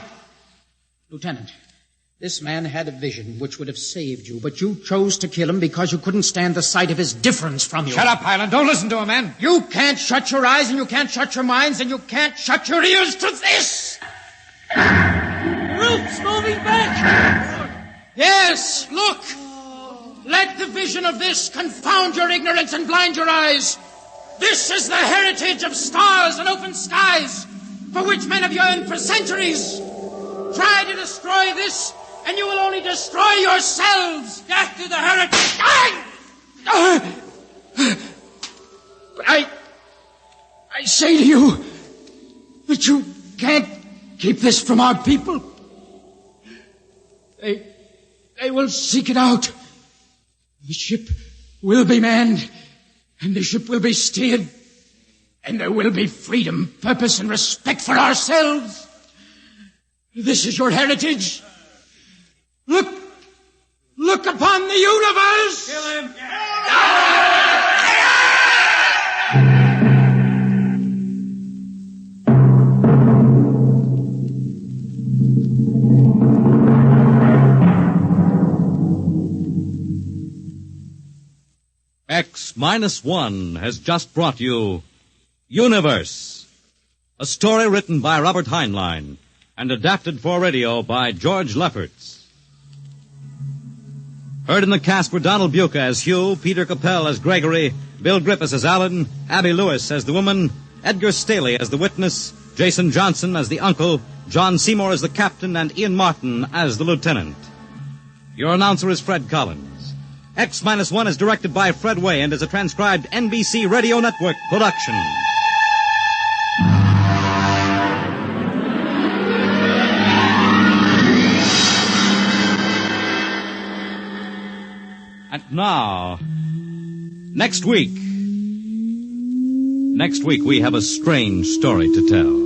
[SPEAKER 20] Lieutenant, this man had a vision which would have saved you, but you chose to kill him because you couldn't stand the sight of his difference from you.
[SPEAKER 18] Shut up, Heinlein. Don't listen to him, man.
[SPEAKER 20] You can't shut your eyes, and you can't shut your minds, and you can't shut your ears to this!
[SPEAKER 14] The roof's moving back!
[SPEAKER 20] Yes, look! Let the vision of this confound your ignorance and blind your eyes. This is the heritage of stars and open skies, for which men have yearned for centuries. Try to destroy this, and you will only destroy yourselves. Death to the heritage. But I say to you that you can't keep this from our people. They will seek it out. The ship will be manned, and the ship will be steered, and there will be freedom, purpose, and respect for ourselves. This is your heritage. Look upon the universe.
[SPEAKER 14] Kill him.
[SPEAKER 1] X-1 has just brought you Universe, a story written by Robert Heinlein and adapted for radio by George Lefferts. Heard in the cast were Donald Buca as Hugh, Peter Capell as Gregory, Bill Griffiths as Alan, Abby Lewis as the woman, Edgar Staley as the witness, Jason Johnson as the uncle, John Seymour as the captain, and Ian Martin as the lieutenant. Your announcer is Fred Collins. X-1 is directed by Fred Way and is a transcribed NBC Radio Network production. And now, next week we have a strange story to tell.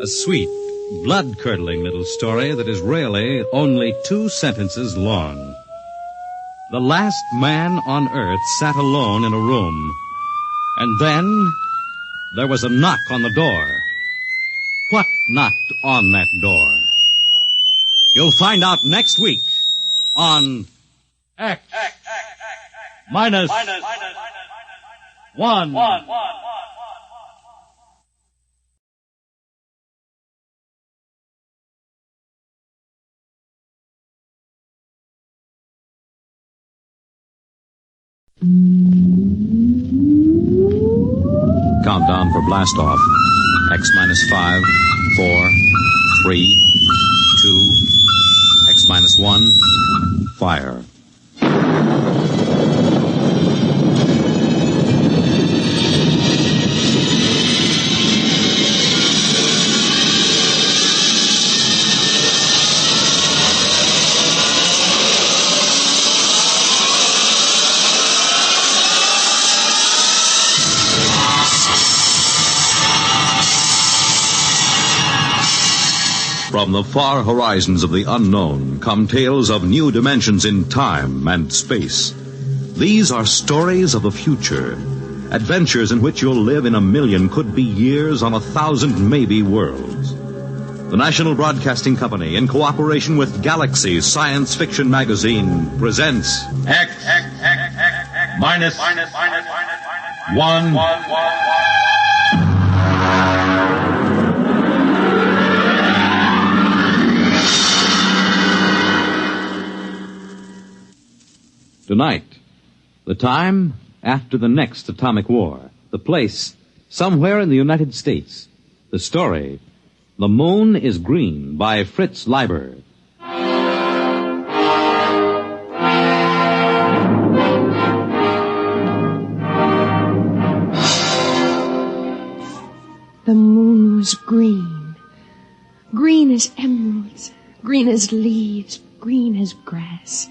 [SPEAKER 1] A sweet, blood-curdling little story that is really only 2 sentences long. The last man on Earth sat alone in a room. And then there was a knock on the door. What knocked on that door? You'll find out next week on X minus 1.
[SPEAKER 6] Countdown for blast off. X minus 5, 4, 3, 2, X minus 1, fire.
[SPEAKER 1] From the far horizons of the unknown come tales of new dimensions in time and space. These are stories of the future, adventures in which you'll live in 1,000,000 could-be years on 1,000 maybe worlds. The National Broadcasting Company, in cooperation with Galaxy Science Fiction Magazine, presents
[SPEAKER 12] X minus 1.
[SPEAKER 6] Tonight, the time after the next atomic war. The place, somewhere in the United States. The story, The Moon is Green by Fritz Leiber.
[SPEAKER 21] The moon was green. Green as emeralds, green as leaves, green as grass.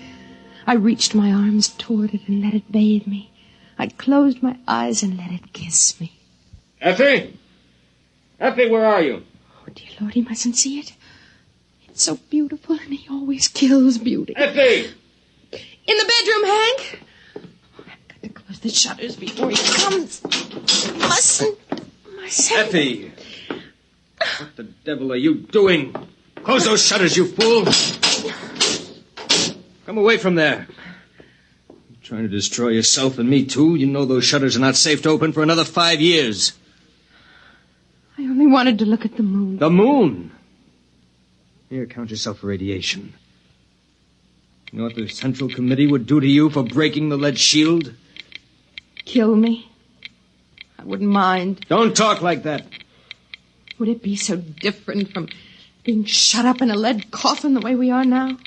[SPEAKER 21] I reached my arms toward it and let it bathe me. I closed my eyes and let it kiss me.
[SPEAKER 18] Effie? Effie, where are you?
[SPEAKER 21] Oh, dear Lord, he mustn't see it. It's so beautiful, and he always kills beauty.
[SPEAKER 18] Effie!
[SPEAKER 21] In the bedroom, Hank? I've got to close the shutters before he comes. Mustn't.
[SPEAKER 18] Effie! What the devil are you doing? Close those shutters, you fool! Come away from there. You're trying to destroy yourself and me, too. You know those shutters are not safe to open for another 5 years.
[SPEAKER 21] I only wanted to look at the moon.
[SPEAKER 18] The moon? Here, count yourself for radiation. You know what the Central Committee would do to you for breaking the lead shield?
[SPEAKER 21] Kill me. I wouldn't mind.
[SPEAKER 18] Don't talk like that.
[SPEAKER 21] Would it be so different from being shut up in a lead coffin the way we are now?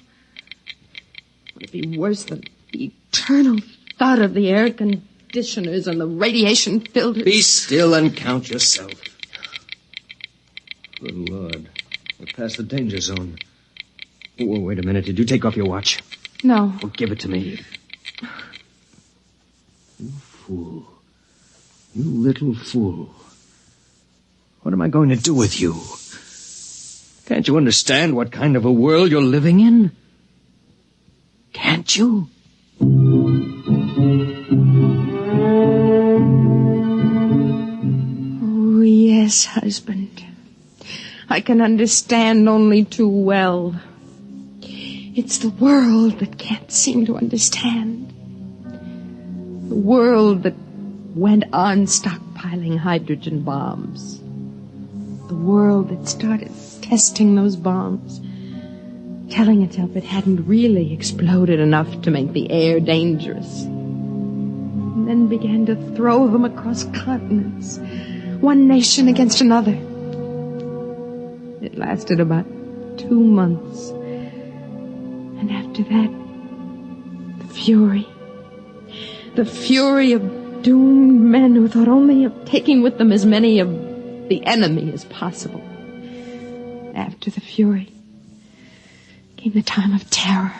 [SPEAKER 21] Would it be worse than the eternal thud of the air conditioners and the radiation filters?
[SPEAKER 18] Be still and count yourself. Good Lord. We're past the danger zone. Oh, wait a minute. Did you take off your watch?
[SPEAKER 21] No.
[SPEAKER 18] Well, give it to me. You fool. You little fool. What am I going to do with you? Can't you understand what kind of a world you're living in? Can't you?
[SPEAKER 21] Oh, yes, husband. I can understand only too well. It's the world that can't seem to understand. The world that went on stockpiling hydrogen bombs. The world that started testing those bombs, telling itself it hadn't really exploded enough to make the air dangerous. And then began to throw them across continents, one nation against another. It lasted about 2 months. And after that, the fury of doomed men who thought only of taking with them as many of the enemy as possible. After the fury came the time of terror.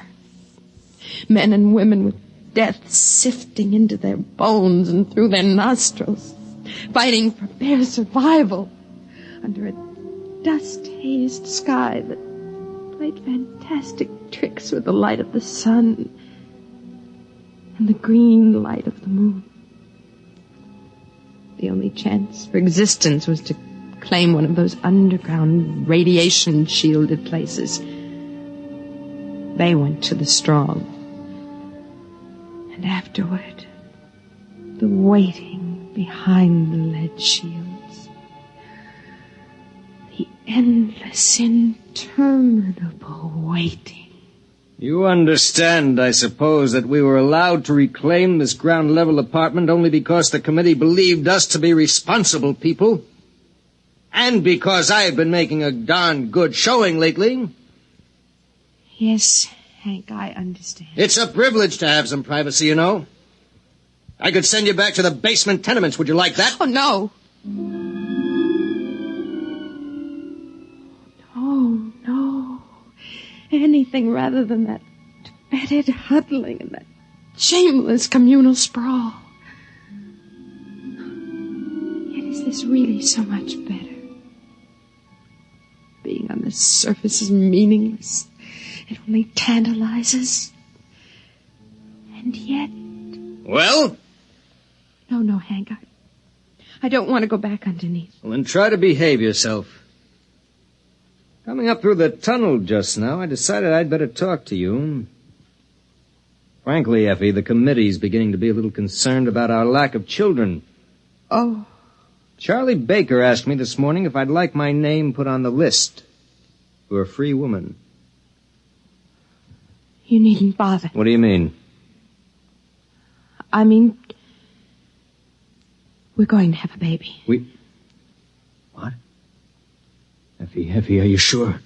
[SPEAKER 21] Men and women with death sifting into their bones and through their nostrils, fighting for bare survival under a dust-hazed sky that played fantastic tricks with the light of the sun and the green light of the moon. The only chance for existence was to claim one of those underground radiation-shielded places. They went to the strong. And afterward, the waiting behind the lead shields. The endless, interminable waiting.
[SPEAKER 19] You understand, I suppose, that we were allowed to reclaim this ground-level apartment only because the committee believed us to be responsible people? And because I've been making a darn good showing lately?
[SPEAKER 21] Yes, Hank, I understand.
[SPEAKER 19] It's a privilege to have some privacy, you know. I could send you back to the basement tenements. Would you like that?
[SPEAKER 21] Oh, no. Oh, no. Anything rather than that fetid huddling and that shameless communal sprawl. Yet is this really so much better? Being on the surface is meaningless. It only tantalizes. And yet...
[SPEAKER 19] Well?
[SPEAKER 21] No, Hank. I don't want to go back underneath.
[SPEAKER 19] Well, then try to behave yourself. Coming up through the tunnel just now, I decided I'd better talk to you. Frankly, Effie, the committee's beginning to be a little concerned about our lack of children.
[SPEAKER 21] Oh.
[SPEAKER 19] Charlie Baker asked me this morning if I'd like my name put on the list for a free woman.
[SPEAKER 21] You needn't bother.
[SPEAKER 19] What do you mean?
[SPEAKER 21] I mean, we're going to have a baby.
[SPEAKER 19] What? Effie, are you sure?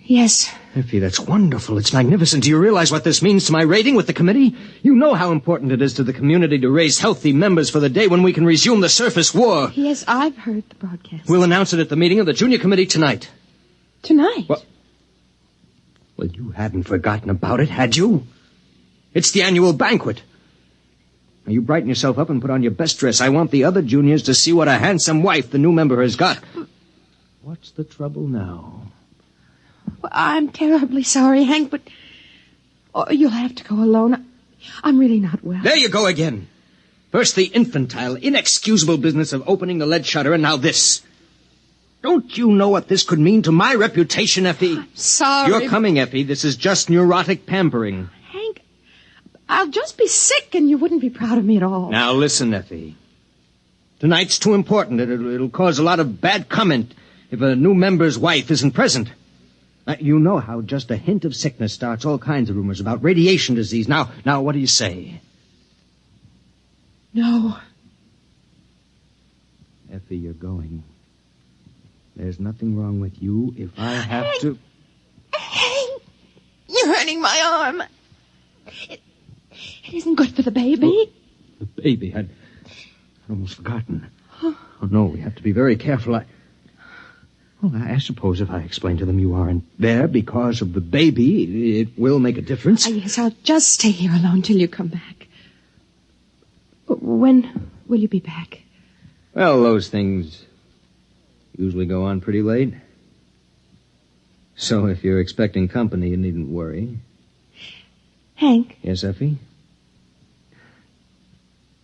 [SPEAKER 21] Yes.
[SPEAKER 19] Effie, that's wonderful. It's magnificent. Do you realize what this means to my rating with the committee? You know how important it is to the community to raise healthy members for the day when we can resume the surface war.
[SPEAKER 21] Yes, I've heard the broadcast.
[SPEAKER 19] We'll announce it at the meeting of the junior committee tonight.
[SPEAKER 21] Tonight?
[SPEAKER 19] Well, you hadn't forgotten about it, had you? It's the annual banquet. Now, you brighten yourself up and put on your best dress. I want the other juniors to see what a handsome wife the new member has got. What's the trouble now?
[SPEAKER 21] Well, I'm terribly sorry, Hank, but you'll have to go alone. I'm really not well.
[SPEAKER 19] There you go again. First the infantile, inexcusable business of opening the lead shutter, and now this. Don't you know what this could mean to my reputation, Effie?
[SPEAKER 21] I'm sorry.
[SPEAKER 19] You're coming, Effie. This is just neurotic pampering.
[SPEAKER 21] Hank, I'll just be sick and you wouldn't be proud of me at all.
[SPEAKER 19] Now listen, Effie. Tonight's too important. It'll cause a lot of bad comment if a new member's wife isn't present. You know how just a hint of sickness starts all kinds of rumors about radiation disease. Now, what do you say?
[SPEAKER 21] No.
[SPEAKER 19] Effie, you're going. There's nothing wrong with you if I have to...
[SPEAKER 21] Hank, you're hurting my arm. It isn't good for the baby.
[SPEAKER 19] The baby? I'd almost forgotten. Oh, no, we have to be very careful. I suppose if I explain to them you aren't there because of the baby, it will make a difference.
[SPEAKER 21] Yes, I'll just stay here alone till you come back. When will you be back?
[SPEAKER 19] Well, those things usually go on pretty late. So if you're expecting company, you needn't worry.
[SPEAKER 21] Hank?
[SPEAKER 19] Yes, Effie?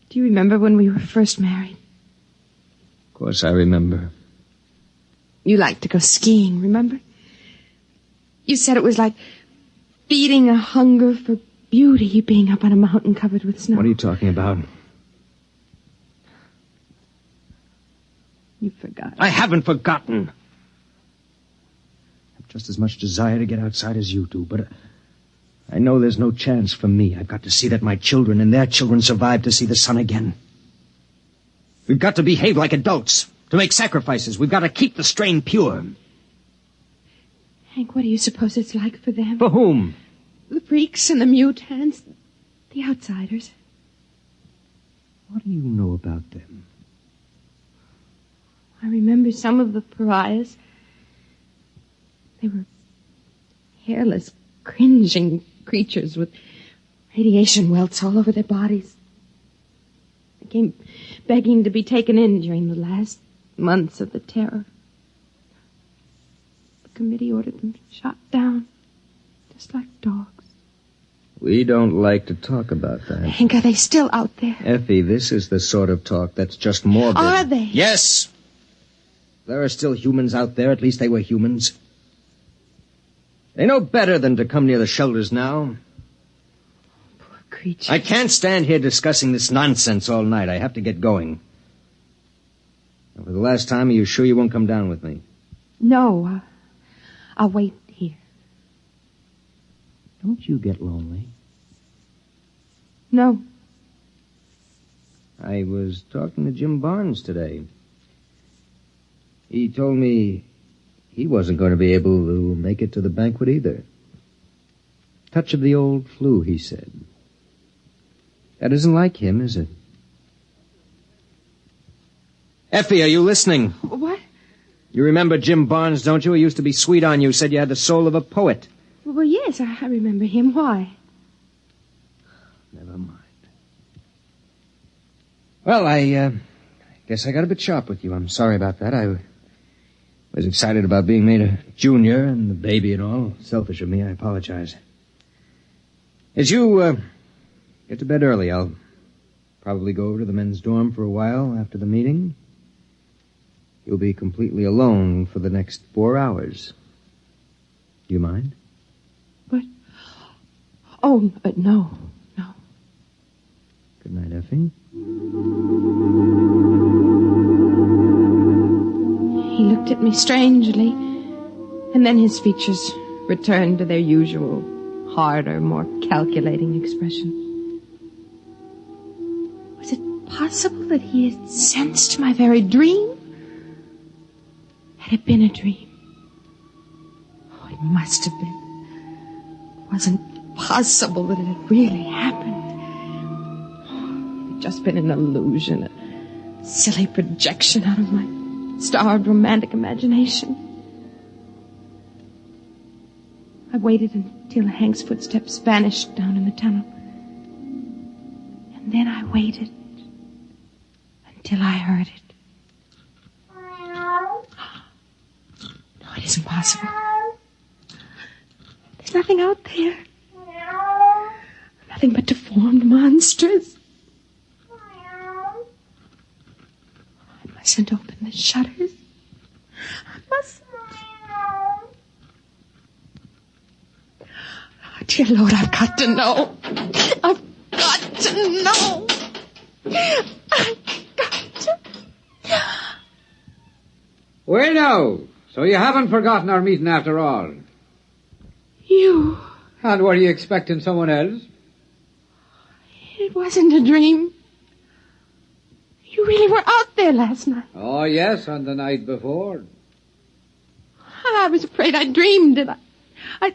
[SPEAKER 21] Do you remember when we were first married?
[SPEAKER 19] Of course I remember.
[SPEAKER 21] You liked to go skiing, remember? You said it was like feeding a hunger for beauty being up on a mountain covered with snow.
[SPEAKER 19] What are you talking about?
[SPEAKER 21] You forgot.
[SPEAKER 19] I haven't forgotten. I have just as much desire to get outside as you do, but I know there's no chance for me. I've got to see that my children and their children survive to see the sun again. We've got to behave like adults. To make sacrifices, we've got to keep the strain pure.
[SPEAKER 21] Hank, what do you suppose it's like for them?
[SPEAKER 19] For whom?
[SPEAKER 21] The freaks and the mutants, the outsiders.
[SPEAKER 19] What do you know about them?
[SPEAKER 21] I remember some of the pariahs. They were hairless, cringing creatures with radiation welts all over their bodies. They came begging to be taken in during the last months of the terror. The committee ordered them shot down, just like dogs.
[SPEAKER 19] We don't like to talk about that.
[SPEAKER 21] Hank, are they still out there?
[SPEAKER 19] Effie, this is the sort of talk that's just morbid.
[SPEAKER 21] Are they?
[SPEAKER 19] Yes. There are still humans out there. At least they were humans. They know better than to come near the shelters now.
[SPEAKER 21] Poor creatures.
[SPEAKER 19] I can't stand here discussing this nonsense all night. I have to get going. For the last time, are you sure you won't come down with me?
[SPEAKER 21] No, I'll wait here.
[SPEAKER 19] Don't you get lonely?
[SPEAKER 21] No.
[SPEAKER 19] I was talking to Jim Barnes today. He told me he wasn't going to be able to make it to the banquet either. Touch of the old flu, he said. That isn't like him, is it? Effie, are you listening?
[SPEAKER 21] What?
[SPEAKER 19] You remember Jim Barnes, don't you? He used to be sweet on you, said you had the soul of a poet.
[SPEAKER 21] Well, yes, I remember him. Why?
[SPEAKER 19] Never mind. Well, I guess I got a bit sharp with you. I'm sorry about that. I was excited about being made a junior and the baby and all. Selfish of me. I apologize. As you get to bed early, I'll probably go over to the men's dorm for a while after the meeting. You'll be completely alone for the next 4 hours. Do you mind?
[SPEAKER 21] What? Oh, no.
[SPEAKER 19] Good night, Effie.
[SPEAKER 21] He looked at me strangely, and then his features returned to their usual, harder, more calculating expression. Was it possible that he had sensed my very dream? Had it been a dream? Oh, it must have been. It wasn't possible that it had really happened. It had just been an illusion, a silly projection out of my starved romantic imagination. I waited until Hank's footsteps vanished down in the tunnel. And then I waited until I heard it. No, it isn't possible. There's nothing out there. Nothing but deformed monsters. I mustn't open the shutters. I mustn't. Oh, dear Lord, I've got to know. I've got to know. I've got to.
[SPEAKER 11] Well, now, so you haven't forgotten our meeting after all.
[SPEAKER 21] You.
[SPEAKER 11] And were you expecting someone else?
[SPEAKER 21] It wasn't a dream. You really were out there last night.
[SPEAKER 11] Oh, yes, and the night before.
[SPEAKER 21] I was afraid I dreamed it. I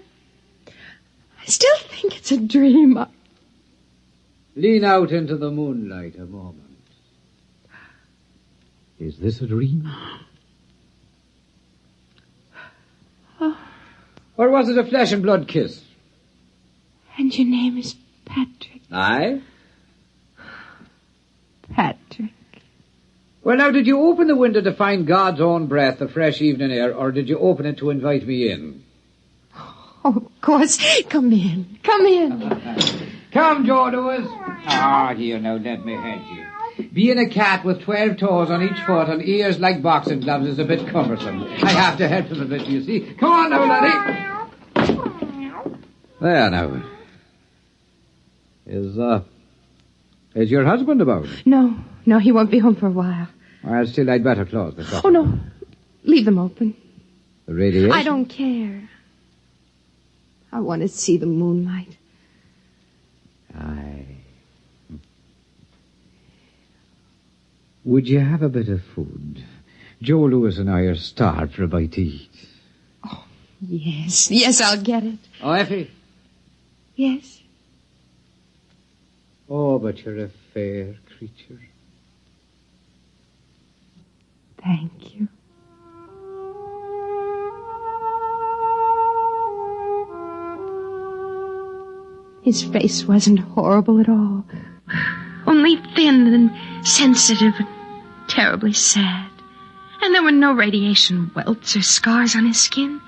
[SPEAKER 21] still think it's a dream.
[SPEAKER 11] Lean out into the moonlight a moment. Is this a dream?
[SPEAKER 21] Oh.
[SPEAKER 11] Or was it a flesh and blood kiss?
[SPEAKER 21] And your name is Patrick.
[SPEAKER 11] Aye?
[SPEAKER 21] Patrick.
[SPEAKER 11] Well, now, did you open the window to find God's own breath, the fresh evening air, or did you open it to invite me in?
[SPEAKER 21] Oh, of course. Come in. Come in.
[SPEAKER 11] Come, Joe Lewis. Ah, here, now, let me help you. Being a cat with 12 toes on each foot and ears like boxing gloves is a bit cumbersome. I have to help him a bit, you see. Come on now, laddie. There, now. Is your husband about?
[SPEAKER 21] No, he won't be home for a while.
[SPEAKER 11] Well, still, I'd better close the shop.
[SPEAKER 21] Oh, no. Leave them open.
[SPEAKER 11] The radiation?
[SPEAKER 21] I don't care. I want to see the moonlight.
[SPEAKER 11] Aye. Would you have a bit of food? Joe Lewis and I are starved for a bite to eat.
[SPEAKER 21] Oh, yes, I'll get it.
[SPEAKER 11] Oh, Effie?
[SPEAKER 21] Yes?
[SPEAKER 11] Oh, but you're a fair creature.
[SPEAKER 21] Thank you. His face wasn't horrible at all. Only thin and sensitive and terribly sad. And there were no radiation welts or scars on his skin.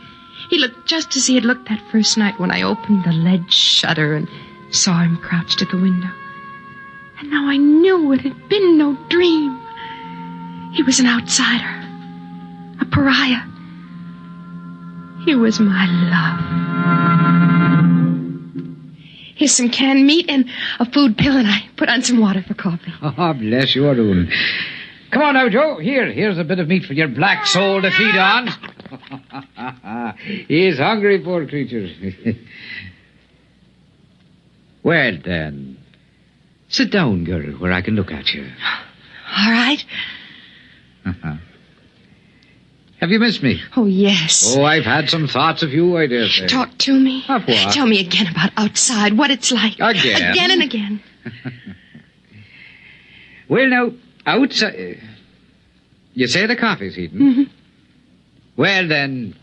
[SPEAKER 21] He looked just as he had looked that first night when I opened the lead shutter and saw him crouched at the window. And now I knew it had been no dream. He was an outsider. A pariah. He was my love. Here's some canned meat and a food pill, and I put on some water for coffee.
[SPEAKER 11] Oh, bless your own. Come on now, Joe. Here's a bit of meat for your black soul to feed on. He's hungry, poor creature.
[SPEAKER 10] Well, then, sit down, girl, where I can look at you.
[SPEAKER 21] All right.
[SPEAKER 10] Have you missed me?
[SPEAKER 21] Oh, yes.
[SPEAKER 10] Oh, I've had some thoughts of you, I dare say.
[SPEAKER 21] Talk to me.
[SPEAKER 10] Of what?
[SPEAKER 21] Tell me again about outside, what it's like.
[SPEAKER 10] Again?
[SPEAKER 21] Again and again.
[SPEAKER 10] Well, now, outside... You say the coffee's heating?
[SPEAKER 21] Mm-hmm.
[SPEAKER 10] Well, then,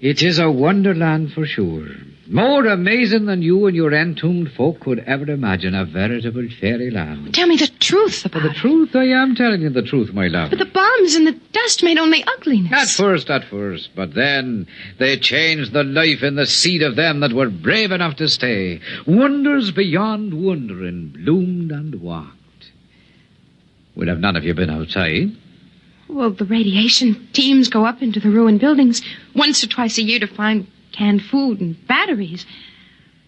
[SPEAKER 10] it is a wonderland for sure. More amazing than you and your entombed folk could ever imagine. A veritable fairyland.
[SPEAKER 21] Tell me the truth about
[SPEAKER 10] The truth? I am telling you the truth, my love.
[SPEAKER 21] But the bombs and the dust made only ugliness.
[SPEAKER 10] At first. But then they changed the life in the seed of them that were brave enough to stay. Wonders beyond wondering bloomed and walked. Well, have none of you been outside?
[SPEAKER 21] Well, the radiation teams go up into the ruined buildings once or twice a year to find canned food and batteries.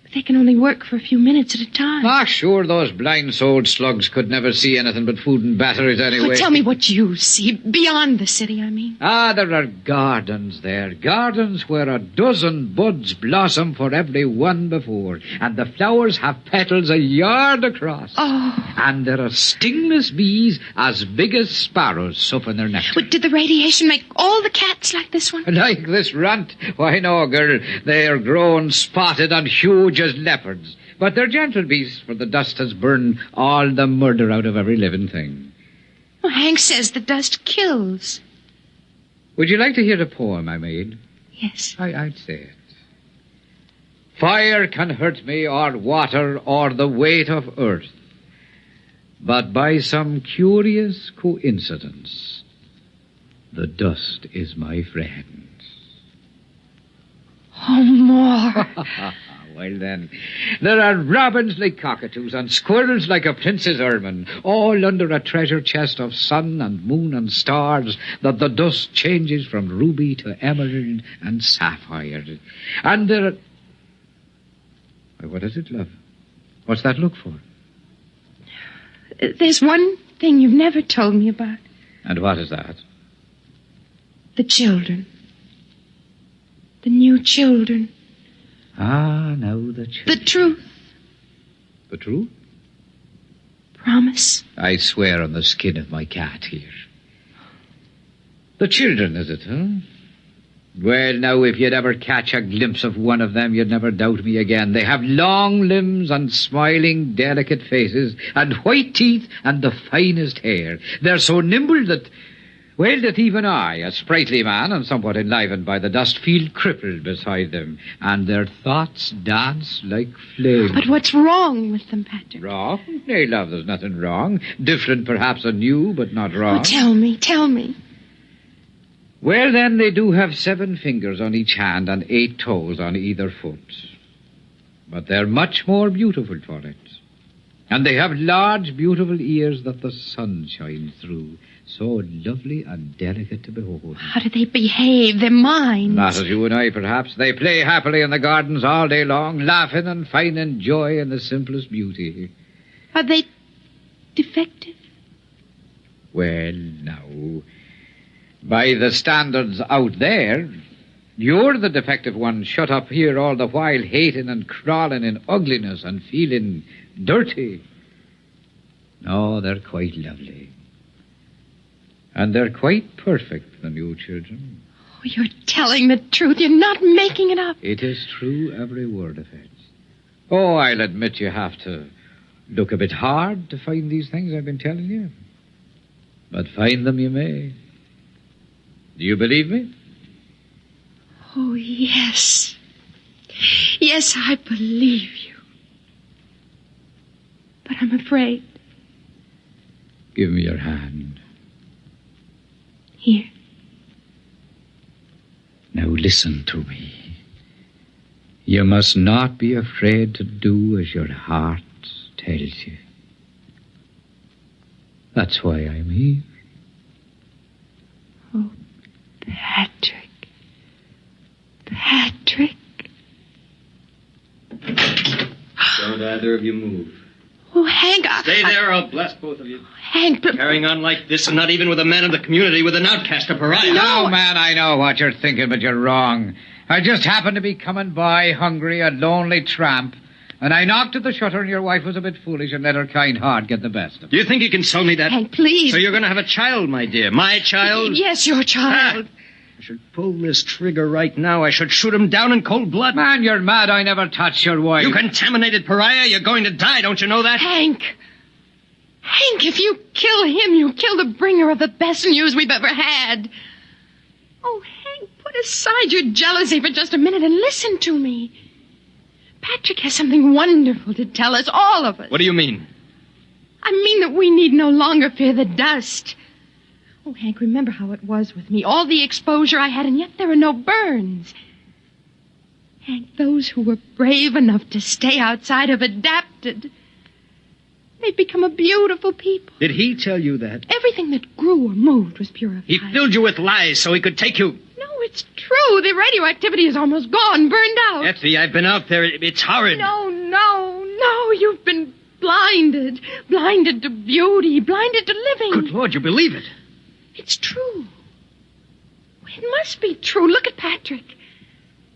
[SPEAKER 21] But they can only work for a few minutes at a time.
[SPEAKER 10] Ah, sure, those blind-souled slugs could never see anything but food and batteries anyway.
[SPEAKER 21] Well, tell me what you see, beyond the city, I mean.
[SPEAKER 10] Ah, there are gardens there. Gardens where a dozen buds blossom for every one before. And the flowers have petals a yard across.
[SPEAKER 21] Oh.
[SPEAKER 10] And there are stingless bees as big as sparrows supping their nectar.
[SPEAKER 21] But did the radiation make all the cats like this one?
[SPEAKER 10] Like this runt? Why, no, girl. They are grown, spotted, and huge as leopards. But they're gentle beasts, for the dust has burned all the murder out of every living thing.
[SPEAKER 21] Well, Hank says the dust kills.
[SPEAKER 10] Would you like to hear a poem I made?
[SPEAKER 21] Yes.
[SPEAKER 10] I'd say it. Fire can hurt me, or water, or the weight of earth. But by some curious coincidence, the dust is my friend.
[SPEAKER 21] Oh, more.
[SPEAKER 10] Well, then, there are robins like cockatoos and squirrels like a prince's ermine, all under a treasure chest of sun and moon and stars that the dust changes from ruby to emerald and sapphire. And there are... Why, what is it, love? What's that look for?
[SPEAKER 21] There's one thing you've never told me about.
[SPEAKER 10] And what is that?
[SPEAKER 21] The children. The new children.
[SPEAKER 10] Ah, now the children.
[SPEAKER 21] The truth.
[SPEAKER 10] The truth?
[SPEAKER 21] Promise.
[SPEAKER 10] I swear on the skin of my cat here. The children, is it, huh? Well, now, if you'd ever catch a glimpse of one of them, you'd never doubt me again. They have long limbs and smiling, delicate faces and white teeth and the finest hair. They're so nimble that... Well, that even I, a sprightly man and somewhat enlivened by the dust, feel crippled beside them, and their thoughts dance like flames.
[SPEAKER 21] But what's wrong with them, Patrick?
[SPEAKER 10] Wrong? Nay, love, there's nothing wrong. Different, perhaps, and new, but not wrong.
[SPEAKER 21] Oh, tell me.
[SPEAKER 10] Well, then, they do have 7 fingers on each hand and 8 toes on either foot. But they're much more beautiful for it. And they have large, beautiful ears that the sun shines through. So lovely and delicate to behold.
[SPEAKER 21] How do they behave? Their minds?
[SPEAKER 10] Not as you and I, perhaps. They play happily in the gardens all day long, laughing and finding joy in the simplest beauty.
[SPEAKER 21] Are they defective?
[SPEAKER 10] Well, now, by the standards out there, you're the defective one shut up here all the while, hating and crawling in ugliness and feeling dirty. No, they're quite lovely. And they're quite perfect, the new children.
[SPEAKER 21] Oh, you're telling the truth. You're not making it up.
[SPEAKER 10] It is true, every word of it. Oh, I'll admit you have to look a bit hard to find these things I've been telling you. But find them you may. Do you believe me?
[SPEAKER 21] Oh, yes. Yes, I believe you. But I'm afraid.
[SPEAKER 10] Give me your hand.
[SPEAKER 21] Here.
[SPEAKER 10] Now listen to me. You must not be afraid to do as your heart tells you. That's why I'm here.
[SPEAKER 21] Oh, Patrick. Patrick.
[SPEAKER 22] Don't either of you move.
[SPEAKER 21] Oh, Hank,
[SPEAKER 22] Stay there or I'll blast both of you.
[SPEAKER 21] Hank, but...
[SPEAKER 22] Carrying on like this and not even with a man of the community, with an outcast, a pariah.
[SPEAKER 10] No, man, I know what you're thinking, but you're wrong. I just happened to be coming by, hungry, a lonely tramp, And I knocked at the shutter, and your wife was a bit foolish and let her kind heart get the best of it.
[SPEAKER 22] Do you think you can sell me that?
[SPEAKER 21] Hank, please.
[SPEAKER 22] So you're going to have a child, my dear. My child?
[SPEAKER 21] Yes, your child.
[SPEAKER 22] I should pull this trigger right now. I should shoot him down in cold blood.
[SPEAKER 10] Man, you're mad. I never touched your wife.
[SPEAKER 22] You contaminated pariah. You're going to die. Don't you know that?
[SPEAKER 21] Hank, if you kill him, you kill the bringer of the best news we've ever had. Oh, Hank, put aside your jealousy for just a minute and listen to me. Patrick has something wonderful to tell us, all of us.
[SPEAKER 22] What do you mean?
[SPEAKER 21] I mean that we need no longer fear the dust. Oh, Hank, remember how it was with me. All the exposure I had, and yet there are no burns. Hank, those who were brave enough to stay outside have adapted. They've become a beautiful people.
[SPEAKER 22] Did he tell you that?
[SPEAKER 21] Everything that grew or moved was purified.
[SPEAKER 22] He filled you with lies so he could take you.
[SPEAKER 21] No, it's true. The radioactivity is almost gone, burned out.
[SPEAKER 22] Effie, I've been out there. It's horrid.
[SPEAKER 21] No. You've been blinded. Blinded to beauty. Blinded to living.
[SPEAKER 22] Good Lord, you believe it?
[SPEAKER 21] It's true. It must be true. Look at Patrick.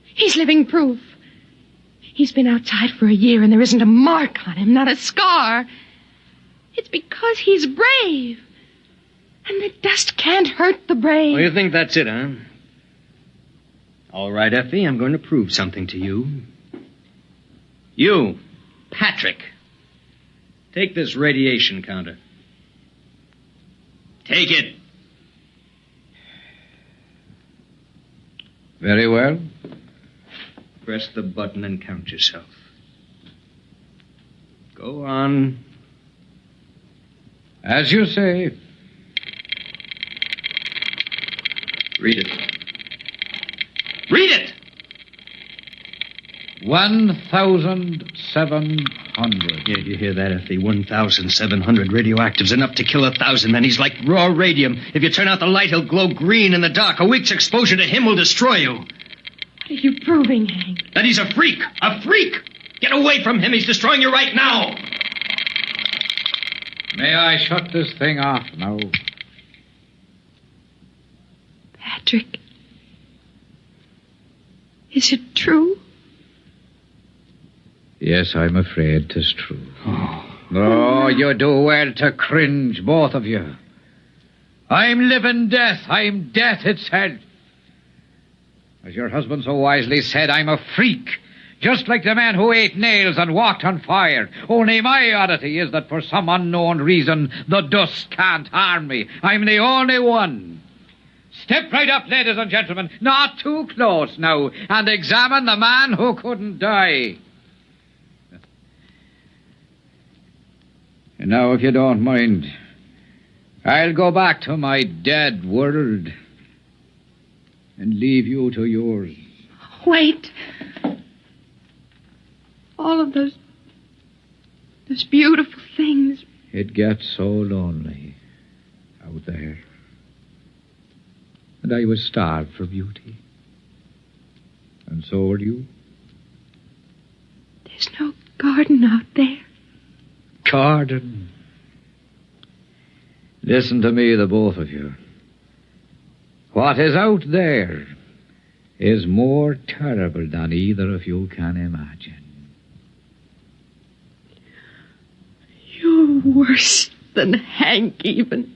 [SPEAKER 21] He's living proof. He's been outside for a year and there isn't a mark on him, not a scar. It's because he's brave. And the dust can't hurt the brave.
[SPEAKER 22] Oh, you think that's it, huh? All right, Effie, I'm going to prove something to you. You, Patrick, take this radiation counter. Take it.
[SPEAKER 10] Very well.
[SPEAKER 22] Press the button and count yourself. Go on.
[SPEAKER 10] As you say.
[SPEAKER 22] Read it. Read it!
[SPEAKER 10] 1,700.
[SPEAKER 22] Yeah, you hear that, Effie? 1,700 radioactives, enough to kill 1,000 men. He's like raw radium. If you turn out the light, he'll glow green in the dark. A week's exposure to him will destroy you.
[SPEAKER 21] What are you proving, Hank?
[SPEAKER 22] That he's a freak. A freak! Get away from him. He's destroying you right now.
[SPEAKER 10] May I shut this thing off now?
[SPEAKER 21] Patrick. Is it true?
[SPEAKER 10] Yes, I'm afraid 'tis true. Oh, you do well to cringe, both of you. I'm living death. I'm death itself. As your husband so wisely said, I'm a freak. Just like the man who ate nails and walked on fire. Only my oddity is that for some unknown reason, the dust can't harm me. I'm the only one. Step right up, ladies and gentlemen. Not too close now. And examine the man who couldn't die. And now, if you don't mind, I'll go back to my dead world and leave you to yours.
[SPEAKER 21] Wait. All of those beautiful things.
[SPEAKER 10] It gets so lonely out there. And I was starved for beauty. And so were you.
[SPEAKER 21] There's no garden out there.
[SPEAKER 10] Garden. Listen to me, the both of you. What is out there is more terrible than either of you can imagine.
[SPEAKER 21] You're worse than Hank, even.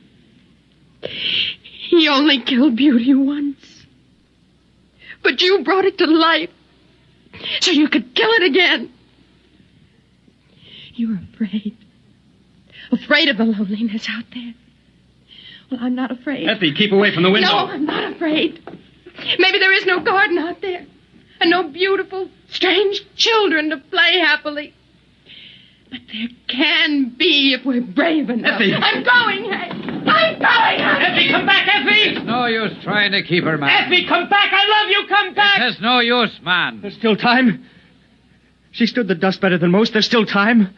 [SPEAKER 21] He only killed beauty once. But you brought it to life so you could kill it again. You're afraid. Afraid of the loneliness out there. Well, I'm not afraid.
[SPEAKER 22] Effie, keep away from the window.
[SPEAKER 21] No, I'm not afraid. Maybe there is no garden out there. And no beautiful, strange children to play happily. But there can be if we're brave enough.
[SPEAKER 22] Effie!
[SPEAKER 21] I'm going, Hank! I'm going, Hank!
[SPEAKER 22] Effie, come back, Effie!
[SPEAKER 10] It's no use trying to keep her, man.
[SPEAKER 22] Effie, come back! I love you! Come back!
[SPEAKER 10] There's no use, man.
[SPEAKER 22] There's still time. She stood the dust better than most. There's still time.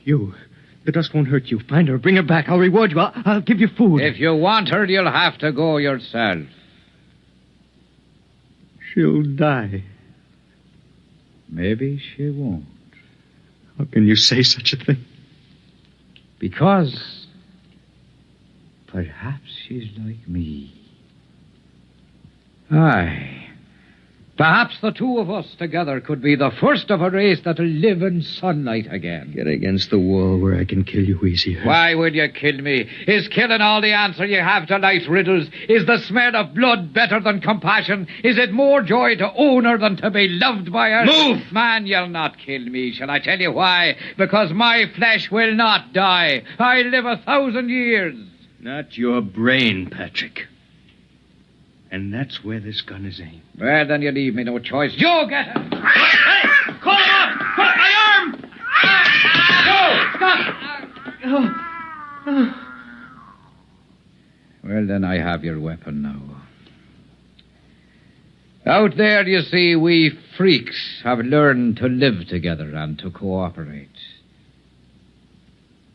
[SPEAKER 22] The dust won't hurt you. Find her. Bring her back. I'll reward you. I'll give you food.
[SPEAKER 10] If you want her, you'll have to go yourself.
[SPEAKER 22] She'll die.
[SPEAKER 10] Maybe she won't.
[SPEAKER 22] How can you say such a thing?
[SPEAKER 10] Because perhaps she's like me. Aye. Perhaps the two of us together could be the first of a race that'll live in sunlight again.
[SPEAKER 22] Get against the wall where I can kill you easier.
[SPEAKER 10] Why would you kill me? Is killing all the answer you have to life's riddles? Is the smell of blood better than compassion? Is it more joy to own her than to be loved by her?
[SPEAKER 22] Move!
[SPEAKER 10] Man, you'll not kill me. Shall I tell you why? Because my flesh will not die. I live 1,000 years.
[SPEAKER 22] Not your brain, Patrick. And that's where this gun is aimed.
[SPEAKER 10] Well, then you leave me no choice. You get it!
[SPEAKER 22] Hey! Call him up! Cut my arm!
[SPEAKER 10] Go! Stop! Well, then I have your weapon now. Out there, you see, we freaks have learned to live together and to cooperate.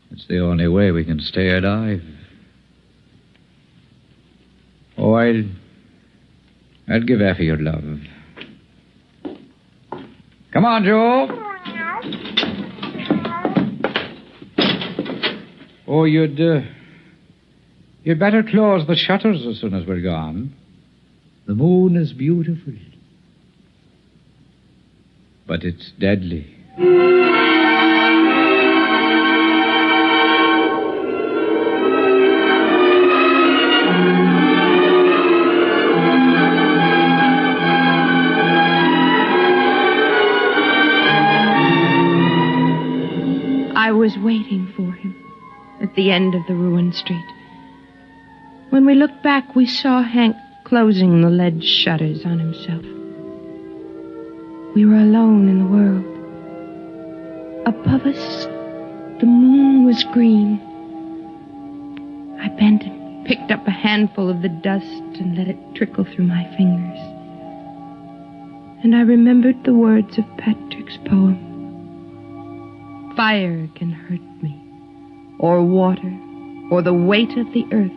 [SPEAKER 10] It's the only way we can stay alive. Oh, I'll give Effie your love. Come on, Joe. Oh, you'd better close the shutters as soon as we're gone. The moon is beautiful. But it's deadly.
[SPEAKER 21] I was waiting for him at the end of the ruined street. When we looked back, we saw Hank closing the lead shutters on himself. We were alone in the world. Above us, the moon was green. I bent and picked up a handful of the dust and let it trickle through my fingers. And I remembered the words of Patrick's poem. Fire can hurt me, or water, or the weight of the earth.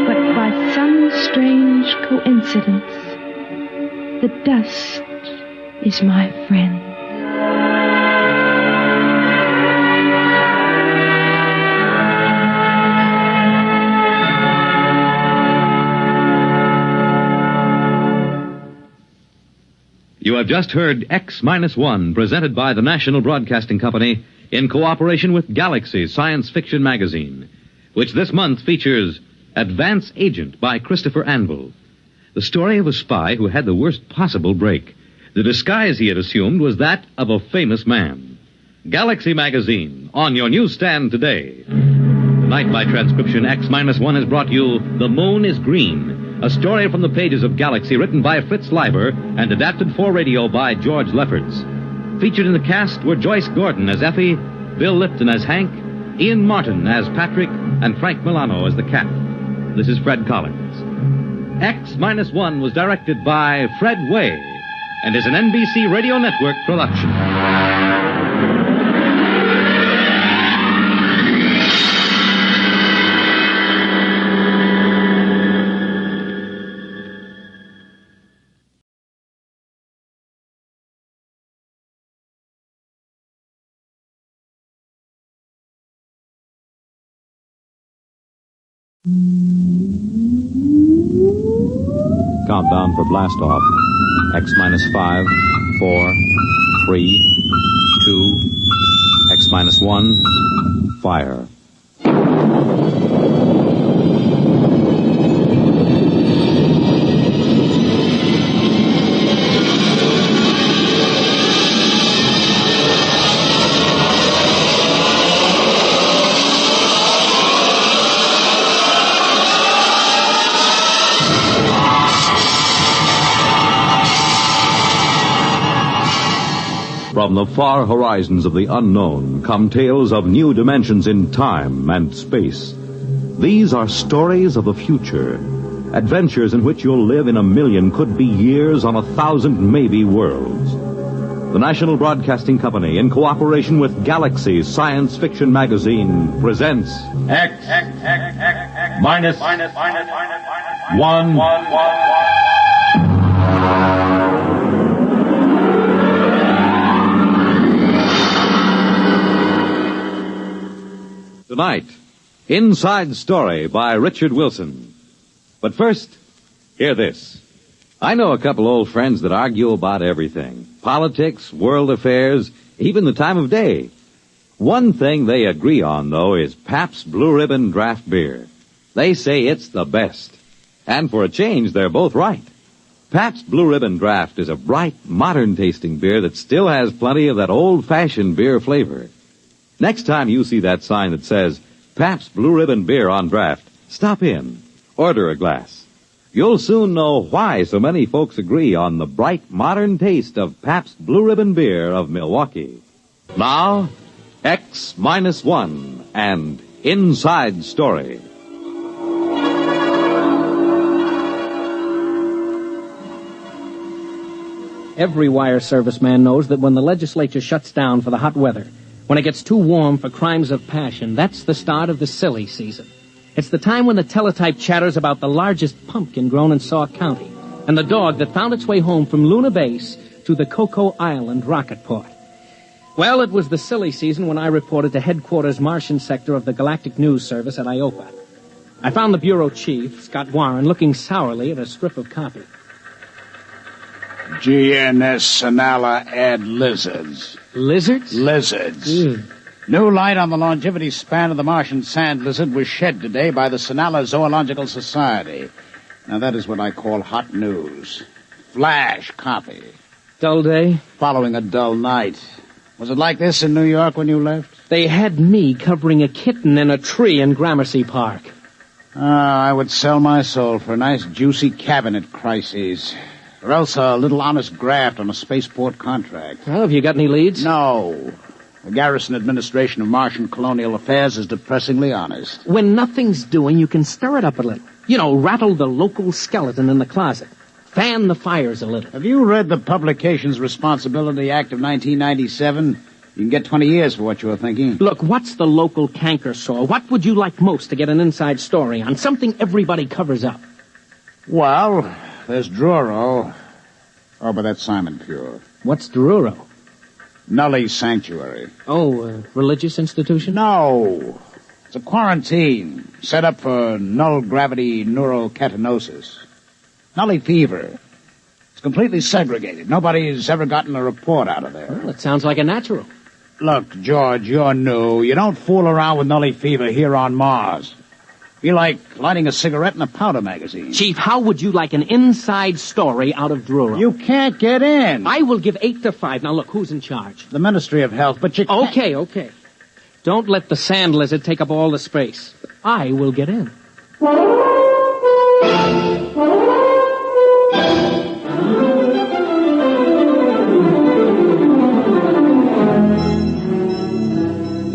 [SPEAKER 21] But by some strange coincidence, the dust is my friend.
[SPEAKER 1] You have just heard X-1, presented by the National Broadcasting Company in cooperation with Galaxy Science Fiction Magazine, which this month features Advance Agent by Christopher Anvil, the story of a spy who had the worst possible break. The disguise he had assumed was that of a famous man. Galaxy Magazine, on your newsstand today. Tonight, by transcription, X-1 has brought you The Moon is Green, a story from the pages of Galaxy written by Fritz Leiber and adapted for radio by George Lefferts. Featured in the cast were Joyce Gordon as Effie, Bill Lipton as Hank, Ian Martin as Patrick, and Frank Milano as the cat. This is Fred Collins. X-1 was directed by Fred Way and is an NBC Radio Network production.
[SPEAKER 4] Countdown for blast off. X-5, 4, 3, 2, X-1, fire.
[SPEAKER 1] From the far horizons of the unknown come tales of new dimensions in time and space. These are stories of the future, adventures in which you'll live in 1,000,000, could be years, on 1,000 maybe worlds. The National Broadcasting Company, in cooperation with Galaxy Science Fiction Magazine, presents X-1. Tonight, Inside Story by Richard Wilson. But first, hear this.
[SPEAKER 6] I know a couple old friends that argue about everything. Politics, world affairs, even the time of day. One thing they agree on, though, is Pabst Blue Ribbon draft beer. They say it's the best. And for a change, they're both right. Pabst Blue Ribbon Draft is a bright, modern-tasting beer that still has plenty of that old-fashioned beer flavor. Next time you see that sign that says, Pabst Blue Ribbon Beer on draft, stop in. Order a glass. You'll soon know why so many folks agree on the bright, modern taste of Pabst Blue Ribbon Beer of Milwaukee. Now, X-1 and Inside Story.
[SPEAKER 19] Every wire service man knows that when the legislature shuts down for the hot weather, when it gets too warm for crimes of passion, that's the start of the silly season. It's the time when the teletype chatters about the largest pumpkin grown in Sauk County and the dog that found its way home from Luna Base to the Cocoa Island rocket port. Well, it was the silly season when I reported to headquarters Martian sector of the Galactic News Service at IOPA. I found the bureau chief, Scott Warren, looking sourly at a strip of copy.
[SPEAKER 5] GNS Sonala add lizards.
[SPEAKER 19] Lizards?
[SPEAKER 5] Lizards.
[SPEAKER 19] Ew.
[SPEAKER 5] New light on the longevity span of the Martian sand lizard was shed today by the Sonala Zoological Society. Now, that is what I call hot news. Flash copy.
[SPEAKER 19] Dull day?
[SPEAKER 5] Following a dull night. Was it like this in New York when you left?
[SPEAKER 19] They had me covering a kitten in a tree in Gramercy Park.
[SPEAKER 5] I would sell my soul for a nice, juicy cabinet crises. Or else a little honest graft on a spaceport contract.
[SPEAKER 19] Well, have you got any leads?
[SPEAKER 5] No. The Garrison Administration of Martian Colonial Affairs is depressingly honest.
[SPEAKER 19] When nothing's doing, you can stir it up a little. You know, rattle the local skeleton in the closet. Fan the fires a little.
[SPEAKER 5] Have you read the Publications Responsibility Act of 1997? You can get 20 years for what you were thinking.
[SPEAKER 19] Look, what's the local canker sore? What would you like most to get an inside story on? Something everybody covers up.
[SPEAKER 5] Well, there's Druro. Oh, but that's Simon Pure.
[SPEAKER 19] What's Druro?
[SPEAKER 5] Nully Sanctuary.
[SPEAKER 19] Oh, religious institution?
[SPEAKER 5] No. It's a quarantine set up for null-gravity neurocatinosis. Nully fever. It's completely segregated. Nobody's ever gotten a report out of there.
[SPEAKER 19] Well, it sounds like a natural.
[SPEAKER 5] Look, George, you're new. You don't fool around with Nully fever here on Mars. Be like lighting a cigarette in a powder magazine.
[SPEAKER 19] Chief, how would you like an inside story out of Druro?
[SPEAKER 5] You can't get in.
[SPEAKER 19] I will give 8 to 5. Now, look, who's in charge?
[SPEAKER 5] The Ministry of Health, but you can't...
[SPEAKER 19] Okay. Don't let the sand lizard take up all the space. I will get in.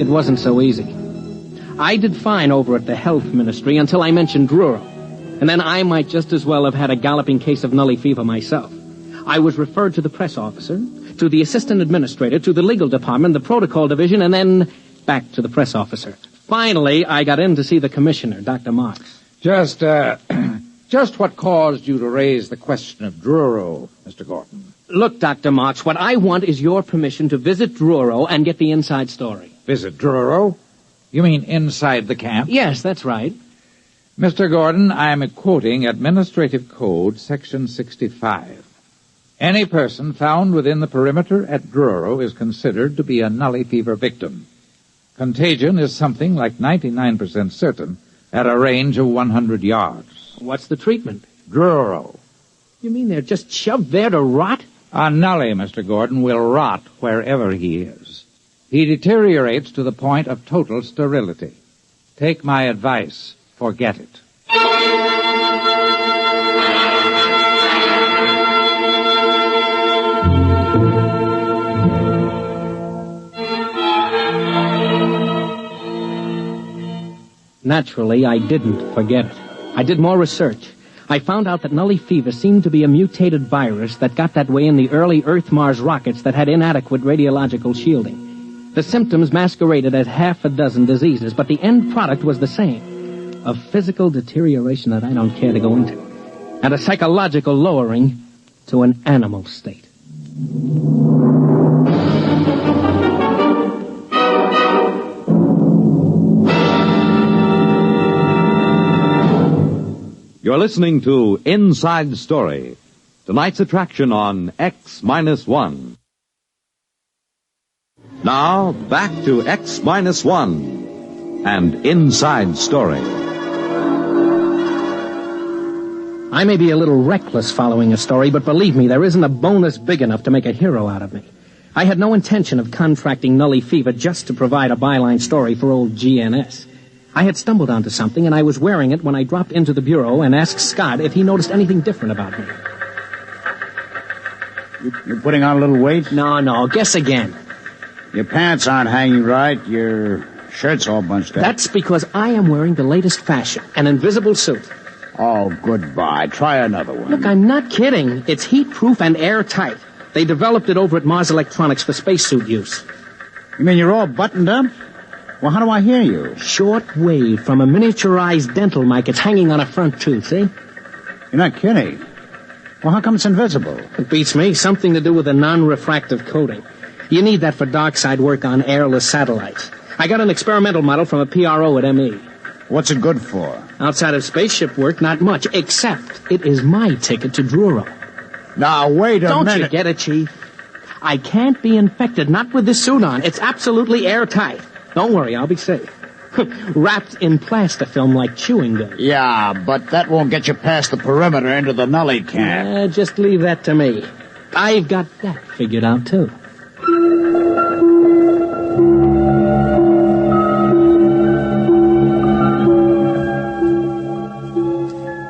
[SPEAKER 19] It wasn't so easy. I did fine over at the Health Ministry until I mentioned Druro. And then I might just as well have had a galloping case of Nully fever myself. I was referred to the press officer, to the assistant administrator, to the legal department, the protocol division, and then back to the press officer. Finally, I got in to see the commissioner, Dr. Marks.
[SPEAKER 16] Just what caused you to raise the question of Druro, Mr. Gordon?
[SPEAKER 19] Look, Dr. Marks, what I want is your permission to visit Druro and get the inside story.
[SPEAKER 16] Visit Druro? You mean inside the camp?
[SPEAKER 19] Yes, that's right.
[SPEAKER 16] Mr. Gordon, I am quoting Administrative Code, Section 65. Any person found within the perimeter at Druro is considered to be a Nully fever victim. Contagion is something like 99% certain at a range of 100 yards.
[SPEAKER 19] What's the treatment?
[SPEAKER 16] Druro.
[SPEAKER 19] You mean they're just shoved there to rot?
[SPEAKER 16] A Nully, Mr. Gordon, will rot wherever he is. He deteriorates to the point of total sterility. Take my advice. Forget it.
[SPEAKER 19] Naturally, I didn't forget it. I did more research. I found out that Nully fever seemed to be a mutated virus that got that way in the early Earth-Mars rockets that had inadequate radiological shielding. The symptoms masqueraded as half a dozen diseases, but the end product was the same. A physical deterioration that I don't care to go into. And a psychological lowering to an animal state.
[SPEAKER 1] You're listening to Inside Story. Tonight's attraction on X-1. Now, back to X-1 and Inside Story.
[SPEAKER 19] I may be a little reckless following a story, but believe me, there isn't a bonus big enough to make a hero out of me. I had no intention of contracting Nully Fever just to provide a byline story for old GNS. I had stumbled onto something, and I was wearing it when I dropped into the bureau and asked Scott if he noticed anything different about me.
[SPEAKER 5] You're putting on a little weight?
[SPEAKER 19] No, guess again.
[SPEAKER 5] Your pants aren't hanging right. Your shirt's all bunched up.
[SPEAKER 19] That's because I am wearing the latest fashion, an invisible suit.
[SPEAKER 5] Oh, goodbye. Try another one.
[SPEAKER 19] Look, I'm not kidding. It's heat-proof and airtight. They developed it over at Mars Electronics for spacesuit use.
[SPEAKER 5] You mean you're all buttoned up? Well, how do I hear you?
[SPEAKER 19] Short wave from a miniaturized dental mic. It's hanging on a front tooth, see?
[SPEAKER 5] You're not kidding. Well, how come it's invisible?
[SPEAKER 19] It beats me. Something to do with a non-refractive coating. You need that for dark side work on airless satellites. I got an experimental model from a PRO at ME.
[SPEAKER 5] What's it good for?
[SPEAKER 19] Outside of spaceship work, not much, except it is my ticket to Druro.
[SPEAKER 5] Now, wait a minute.
[SPEAKER 19] Don't you get it, Chief? I can't be infected, not with this suit on. It's absolutely airtight. Don't worry, I'll be safe. Wrapped in plastifilm like chewing gum.
[SPEAKER 5] Yeah, but that won't get you past the perimeter into the Nully camp.
[SPEAKER 19] Just leave that to me. I've got that figured out, too.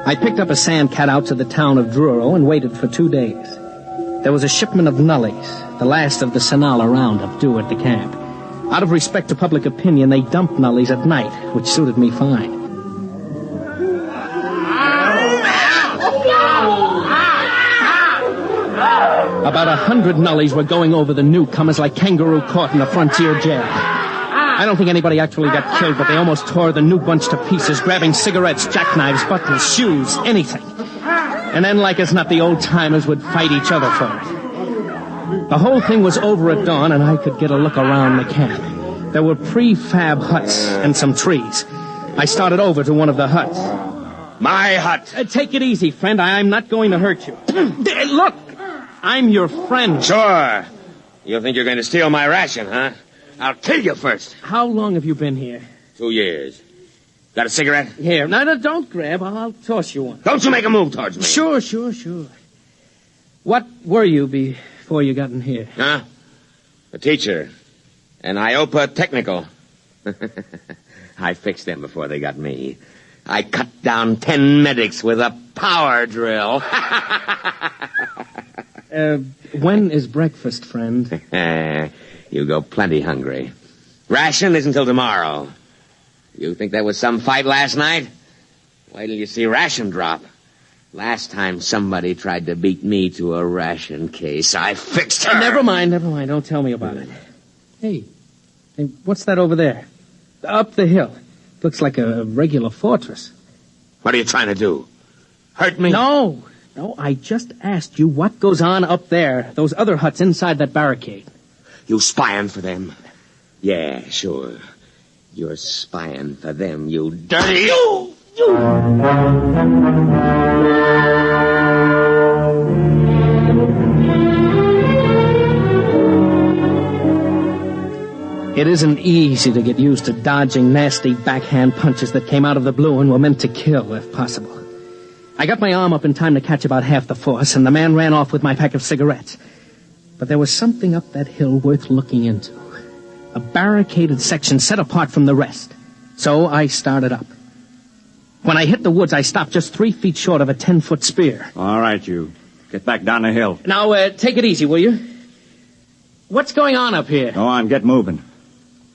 [SPEAKER 19] I picked up a sandcat out to the town of Druro and waited for 2 days. There was a shipment of nullies, the last of the Sinala roundup, due at the camp. Out of respect to public opinion, they dumped nullies at night, which suited me fine. About 100 nullies were going over the newcomers like kangaroo caught in a frontier jail. I don't think anybody actually got killed, but they almost tore the new bunch to pieces, grabbing cigarettes, jackknives, buttons, shoes, anything. And then, like as not, the old-timers would fight each other for it. The whole thing was over at dawn, and I could get a look around the camp. There were prefab huts and some trees. I started over to one of the huts.
[SPEAKER 3] My hut.
[SPEAKER 19] Take it easy, friend. I'm not going to hurt you. Look, I'm your friend.
[SPEAKER 3] Sure. You think you're going to steal my ration, huh? I'll kill you first.
[SPEAKER 19] How long have you been here?
[SPEAKER 3] 2 years. Got a cigarette?
[SPEAKER 19] Here. No, don't grab. I'll toss you one.
[SPEAKER 3] Don't you make a move towards me.
[SPEAKER 19] Sure. What were you before you got in here?
[SPEAKER 3] Huh? A teacher. An IOPA technical. I fixed them before they got me. I cut down 10 medics with a power drill.
[SPEAKER 19] When is breakfast, friend?
[SPEAKER 3] You go plenty hungry. Ration isn't till tomorrow. You think there was some fight last night? Wait till you see ration drop. Last time somebody tried to beat me to a ration case, I fixed her.
[SPEAKER 19] Never mind. Don't tell me about it. Hey, what's that over there? Up the hill. Looks like a regular fortress.
[SPEAKER 3] What are you trying to do? Hurt me?
[SPEAKER 19] No, I just asked you what goes on up there, those other huts inside that barricade.
[SPEAKER 3] You spying for them? Yeah, sure. You're spying for them, you dirty... You!
[SPEAKER 19] It isn't easy to get used to dodging nasty backhand punches that came out of the blue and were meant to kill, if possible. I got my arm up in time to catch about half the force, and the man ran off with my pack of cigarettes. But there was something up that hill worth looking into. A barricaded section set apart from the rest. So I started up. When I hit the woods, I stopped just 3 feet short of a 10-foot spear.
[SPEAKER 18] All right, you. Get back down the hill.
[SPEAKER 19] Now, take it easy, will you? What's going on up here?
[SPEAKER 18] Go on, get moving.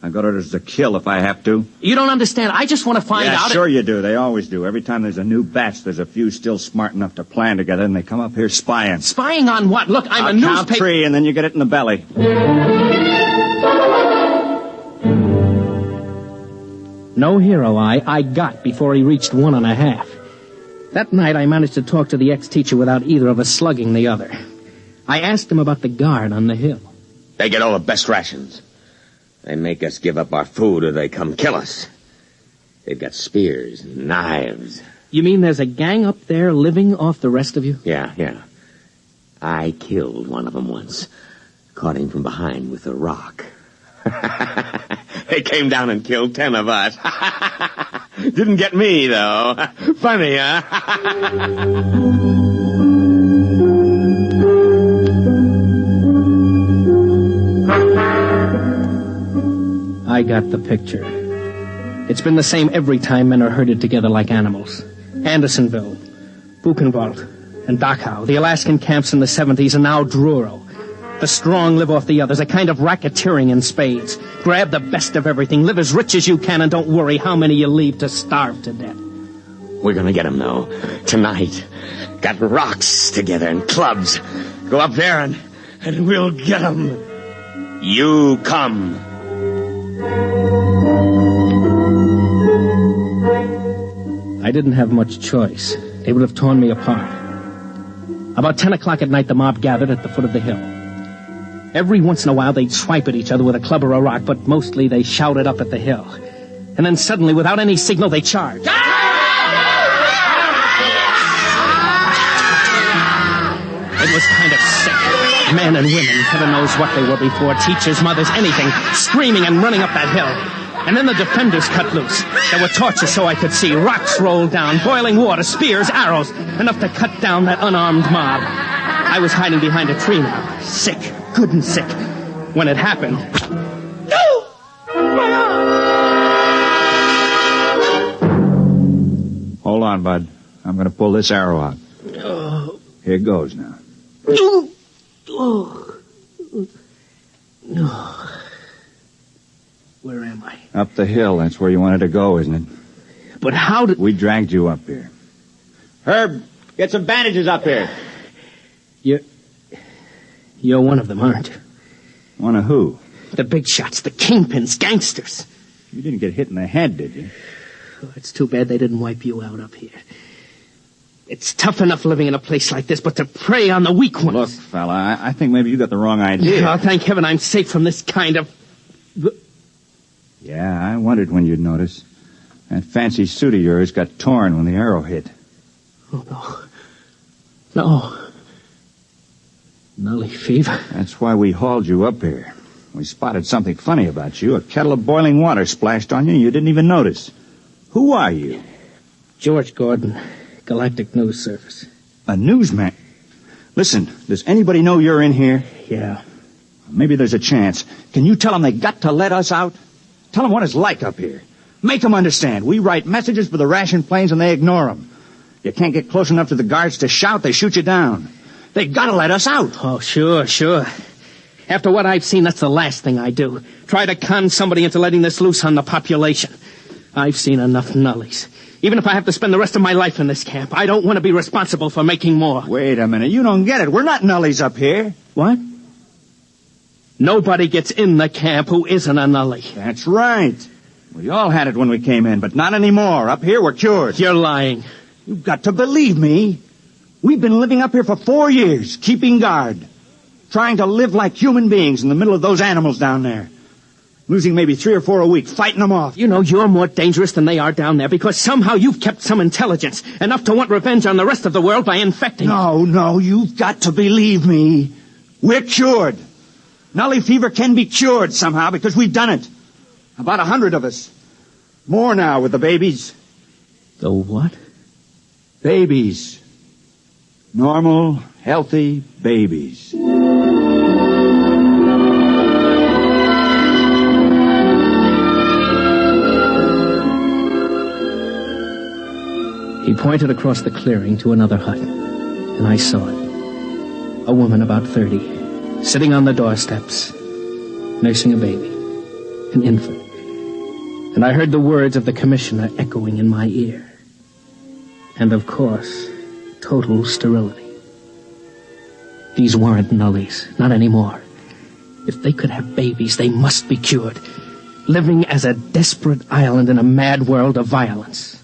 [SPEAKER 18] I got orders to kill if I have to.
[SPEAKER 19] You don't understand. I just want to find out...
[SPEAKER 18] Yeah, sure you do. They always do. Every time there's a new batch, there's a few still smart enough to plan together, and they come up here spying.
[SPEAKER 19] Spying on what? Look, I'm a newspaper...
[SPEAKER 18] Count 3, and then you get it in the belly.
[SPEAKER 19] No hero I got before he reached 1.5. That night, I managed to talk to the ex-teacher without either of us slugging the other. I asked him about the guard on the hill.
[SPEAKER 3] They get all the best rations. They make us give up our food or they come kill us. They've got spears and knives.
[SPEAKER 19] You mean there's a gang up there living off the rest of you?
[SPEAKER 3] Yeah. I killed one of them once. Caught him from behind with a rock. They came down and killed 10 of us. Didn't get me, though. Funny, huh?
[SPEAKER 19] I got the picture. It's been the same every time men are herded together like animals. Andersonville, Buchenwald, and Dachau, the Alaskan camps in the 70s, and now Druro. The strong live off the others, a kind of racketeering in spades. Grab the best of everything, live as rich as you can, and don't worry how many you leave to starve to death.
[SPEAKER 3] We're gonna get him, though. Tonight. Got rocks together and clubs. Go up there and we'll get him. You come.
[SPEAKER 19] I didn't have much choice. They would have torn me apart. About 10 o'clock at night, the mob gathered at the foot of the hill. Every once in a while, they'd swipe at each other with a club or a rock, but mostly they shouted up at the hill. And then suddenly, without any signal, they charged. It was kind of sick. Men and women, heaven knows what they were before, teachers, mothers, anything, screaming and running up that hill. And then the defenders cut loose. There were torches so I could see, rocks rolled down, boiling water, spears, arrows, enough to cut down that unarmed mob. I was hiding behind a tree now, sick, good and sick. When it happened... No! My arm!
[SPEAKER 18] Hold on, bud. I'm going to pull this arrow out. Here goes now.
[SPEAKER 19] No. Where am I?
[SPEAKER 18] Up the hill. That's where you wanted to go, isn't it?
[SPEAKER 19] But how did...
[SPEAKER 18] We dragged you up here. Herb, get some bandages up here.
[SPEAKER 19] You're one of them, aren't you?
[SPEAKER 18] One of who?
[SPEAKER 19] The big shots, the kingpins, gangsters.
[SPEAKER 18] You didn't get hit in the head, did you?
[SPEAKER 19] Oh, it's too bad they didn't wipe you out up here. It's tough enough living in a place like this, but to prey on the weak ones...
[SPEAKER 18] Look, fella, I think maybe you got the wrong idea.
[SPEAKER 19] Oh, thank heaven I'm safe from this kind of...
[SPEAKER 18] Yeah, I wondered when you'd notice. That fancy suit of yours got torn when the arrow hit.
[SPEAKER 19] Oh, no. No. Nully fever.
[SPEAKER 18] That's why we hauled you up here. We spotted something funny about you. A kettle of boiling water splashed on you and you didn't even notice. Who are you?
[SPEAKER 19] George Gordon, Galactic News Service.
[SPEAKER 18] A newsman? Listen, does anybody know you're in here?
[SPEAKER 19] Yeah.
[SPEAKER 18] Maybe there's a chance. Can you tell them they got to let us out? Tell them what it's like up here. Make them understand. We write messages for the ration planes and they ignore them. You can't get close enough to the guards to shout, they shoot you down. They gotta let us out.
[SPEAKER 19] Oh, sure. After what I've seen, that's the last thing I do. Try to con somebody into letting this loose on the population. I've seen enough nullies. Even if I have to spend the rest of my life in this camp, I don't want to be responsible for making more.
[SPEAKER 18] Wait a minute. You don't get it. We're not nullies up here.
[SPEAKER 19] What? Nobody gets in the camp who isn't a nully.
[SPEAKER 18] That's right. We all had it when we came in, but not anymore. Up here, we're cured.
[SPEAKER 19] You're lying.
[SPEAKER 18] You've got to believe me. We've been living up here for 4 years, keeping guard. Trying to live like human beings in the middle of those animals down there. Losing maybe 3 or 4 a week, fighting them off.
[SPEAKER 19] You know, you're more dangerous than they are down there because somehow you've kept some intelligence, enough to want revenge on the rest of the world by infecting.
[SPEAKER 18] No, you've got to believe me. We're cured. Nully fever can be cured somehow because we've done it. About 100 of us. More now with the babies.
[SPEAKER 19] The what?
[SPEAKER 18] Babies. Normal, healthy babies.
[SPEAKER 19] He pointed across the clearing to another hut, and I saw it. A woman about 30, sitting on the doorsteps, nursing a baby, an infant. And I heard the words of the commissioner echoing in my ear. And of course, total sterility. These weren't nullies, not anymore. If they could have babies, they must be cured. Living as a desperate island in a mad world of violence.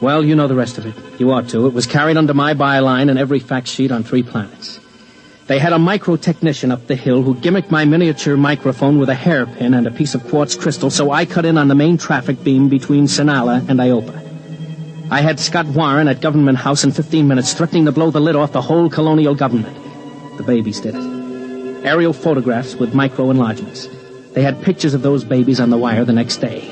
[SPEAKER 19] Well, you know the rest of it. You ought to. It was carried under my byline in every fact sheet on 3 planets. They had a micro-technician up the hill who gimmicked my miniature microphone with a hairpin and a piece of quartz crystal, so I cut in on the main traffic beam between Sinala and Iopa. I had Scott Warren at Government House in 15 minutes, threatening to blow the lid off the whole colonial government. The babies did it. Aerial photographs with micro-enlargements. They had pictures of those babies on the wire the next day.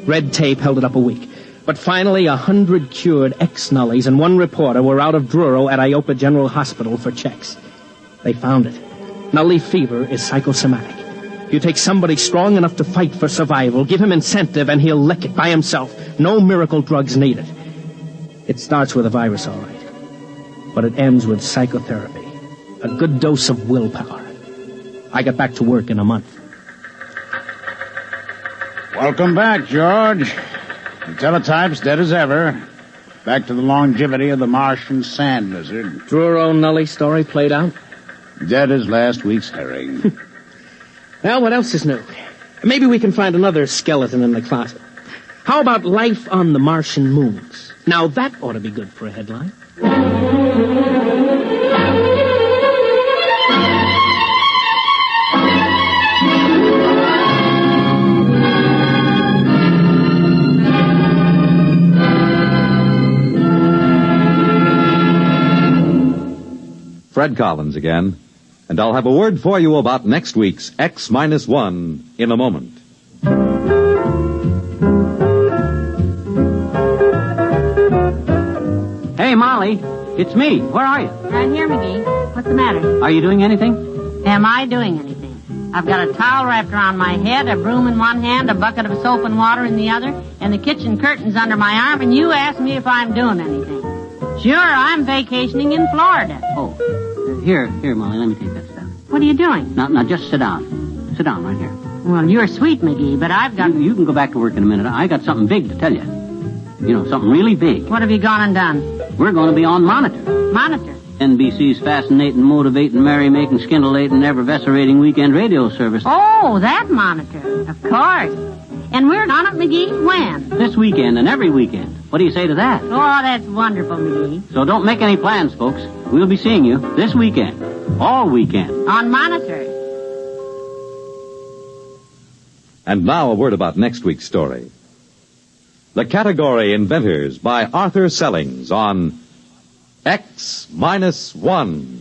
[SPEAKER 19] Red tape held it up a week. But finally, 100 cured ex-nullies and 1 reporter were out of Druro at Iopa General Hospital for checks. They found it. Nully fever is psychosomatic. You take somebody strong enough to fight for survival, give him incentive, and he'll lick it by himself. No miracle drugs needed. It starts with a virus, all right. But it ends with psychotherapy. A good dose of willpower. I got back to work in a month.
[SPEAKER 5] Welcome back, George. The teletype's dead as ever. Back to the longevity of the Martian sand lizard.
[SPEAKER 19] Druro Nully story played out?
[SPEAKER 5] Dead as last week's herring.
[SPEAKER 19] Well, what else is new? Maybe we can find another skeleton in the closet. How about life on the Martian moons? Now that ought to be good for a headline.
[SPEAKER 1] Fred Collins again, and I'll have a word for you about next week's X-1 in a moment.
[SPEAKER 13] Hey, Molly, it's me. Where are you?
[SPEAKER 17] Right here, McGee. What's the matter?
[SPEAKER 13] Are you doing anything?
[SPEAKER 17] Am I doing anything? I've got a towel wrapped around my head, a broom in one hand, a bucket of soap and water in the other, and the kitchen curtains under my arm, and you ask me if I'm doing anything. Sure, I'm vacationing in Florida.
[SPEAKER 13] Oh, here, Molly, let me take that stuff.
[SPEAKER 17] What are you doing?
[SPEAKER 13] Now, just sit down. Sit down right here.
[SPEAKER 17] Well, you're sweet, McGee, but I've got...
[SPEAKER 13] You can go back to work in a minute. I got something big to tell you. You know, something really big.
[SPEAKER 17] What have you gone and done?
[SPEAKER 13] We're going to be on Monitor.
[SPEAKER 17] Monitor?
[SPEAKER 13] NBC's fascinating, motivating, merry-making, scintillating, ever-vescerating weekend radio service.
[SPEAKER 17] Oh, that Monitor. Of course. And we're on it, McGee? When?
[SPEAKER 13] This weekend and every weekend. What do you say to that?
[SPEAKER 17] Oh, that's wonderful, McGee.
[SPEAKER 13] So don't make any plans, folks. We'll be seeing you this weekend. All weekend.
[SPEAKER 17] On Monitor.
[SPEAKER 1] And now a word about next week's story. The category Inventors by Arthur Sellings on X-1.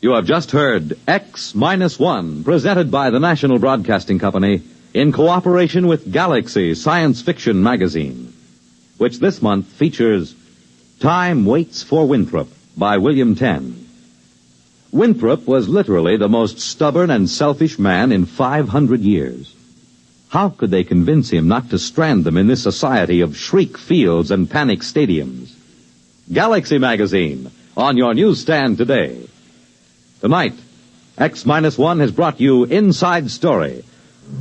[SPEAKER 1] You have just heard X-1, presented by the National Broadcasting Company in cooperation with Galaxy Science Fiction Magazine, which this month features Time Waits for Winthrop by William Tenn. Winthrop was literally the most stubborn and selfish man in 500 years. How could they convince him not to strand them in this society of shriek fields and panic stadiums? Galaxy Magazine, on your newsstand today. Tonight, X-1 has brought you Inside Story,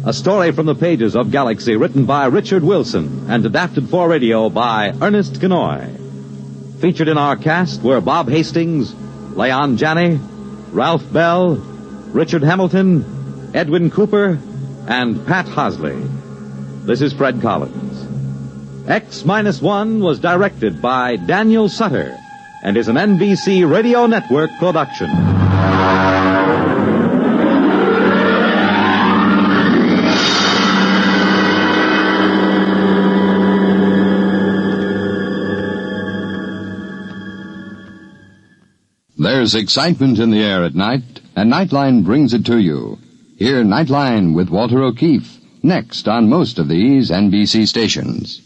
[SPEAKER 1] a story from the pages of Galaxy written by Richard Wilson and adapted for radio by Ernest Kenoy. Featured in our cast were Bob Hastings, Leon Janney, Ralph Bell, Richard Hamilton, Edwin Cooper, and Pat Hosley. This is Fred Collins. X-1 was directed by Daniel Sutter and is an NBC Radio Network production.
[SPEAKER 23] There's excitement in the air at night, and Nightline brings it to you. Hear Nightline with Walter O'Keefe, next on most of these NBC stations.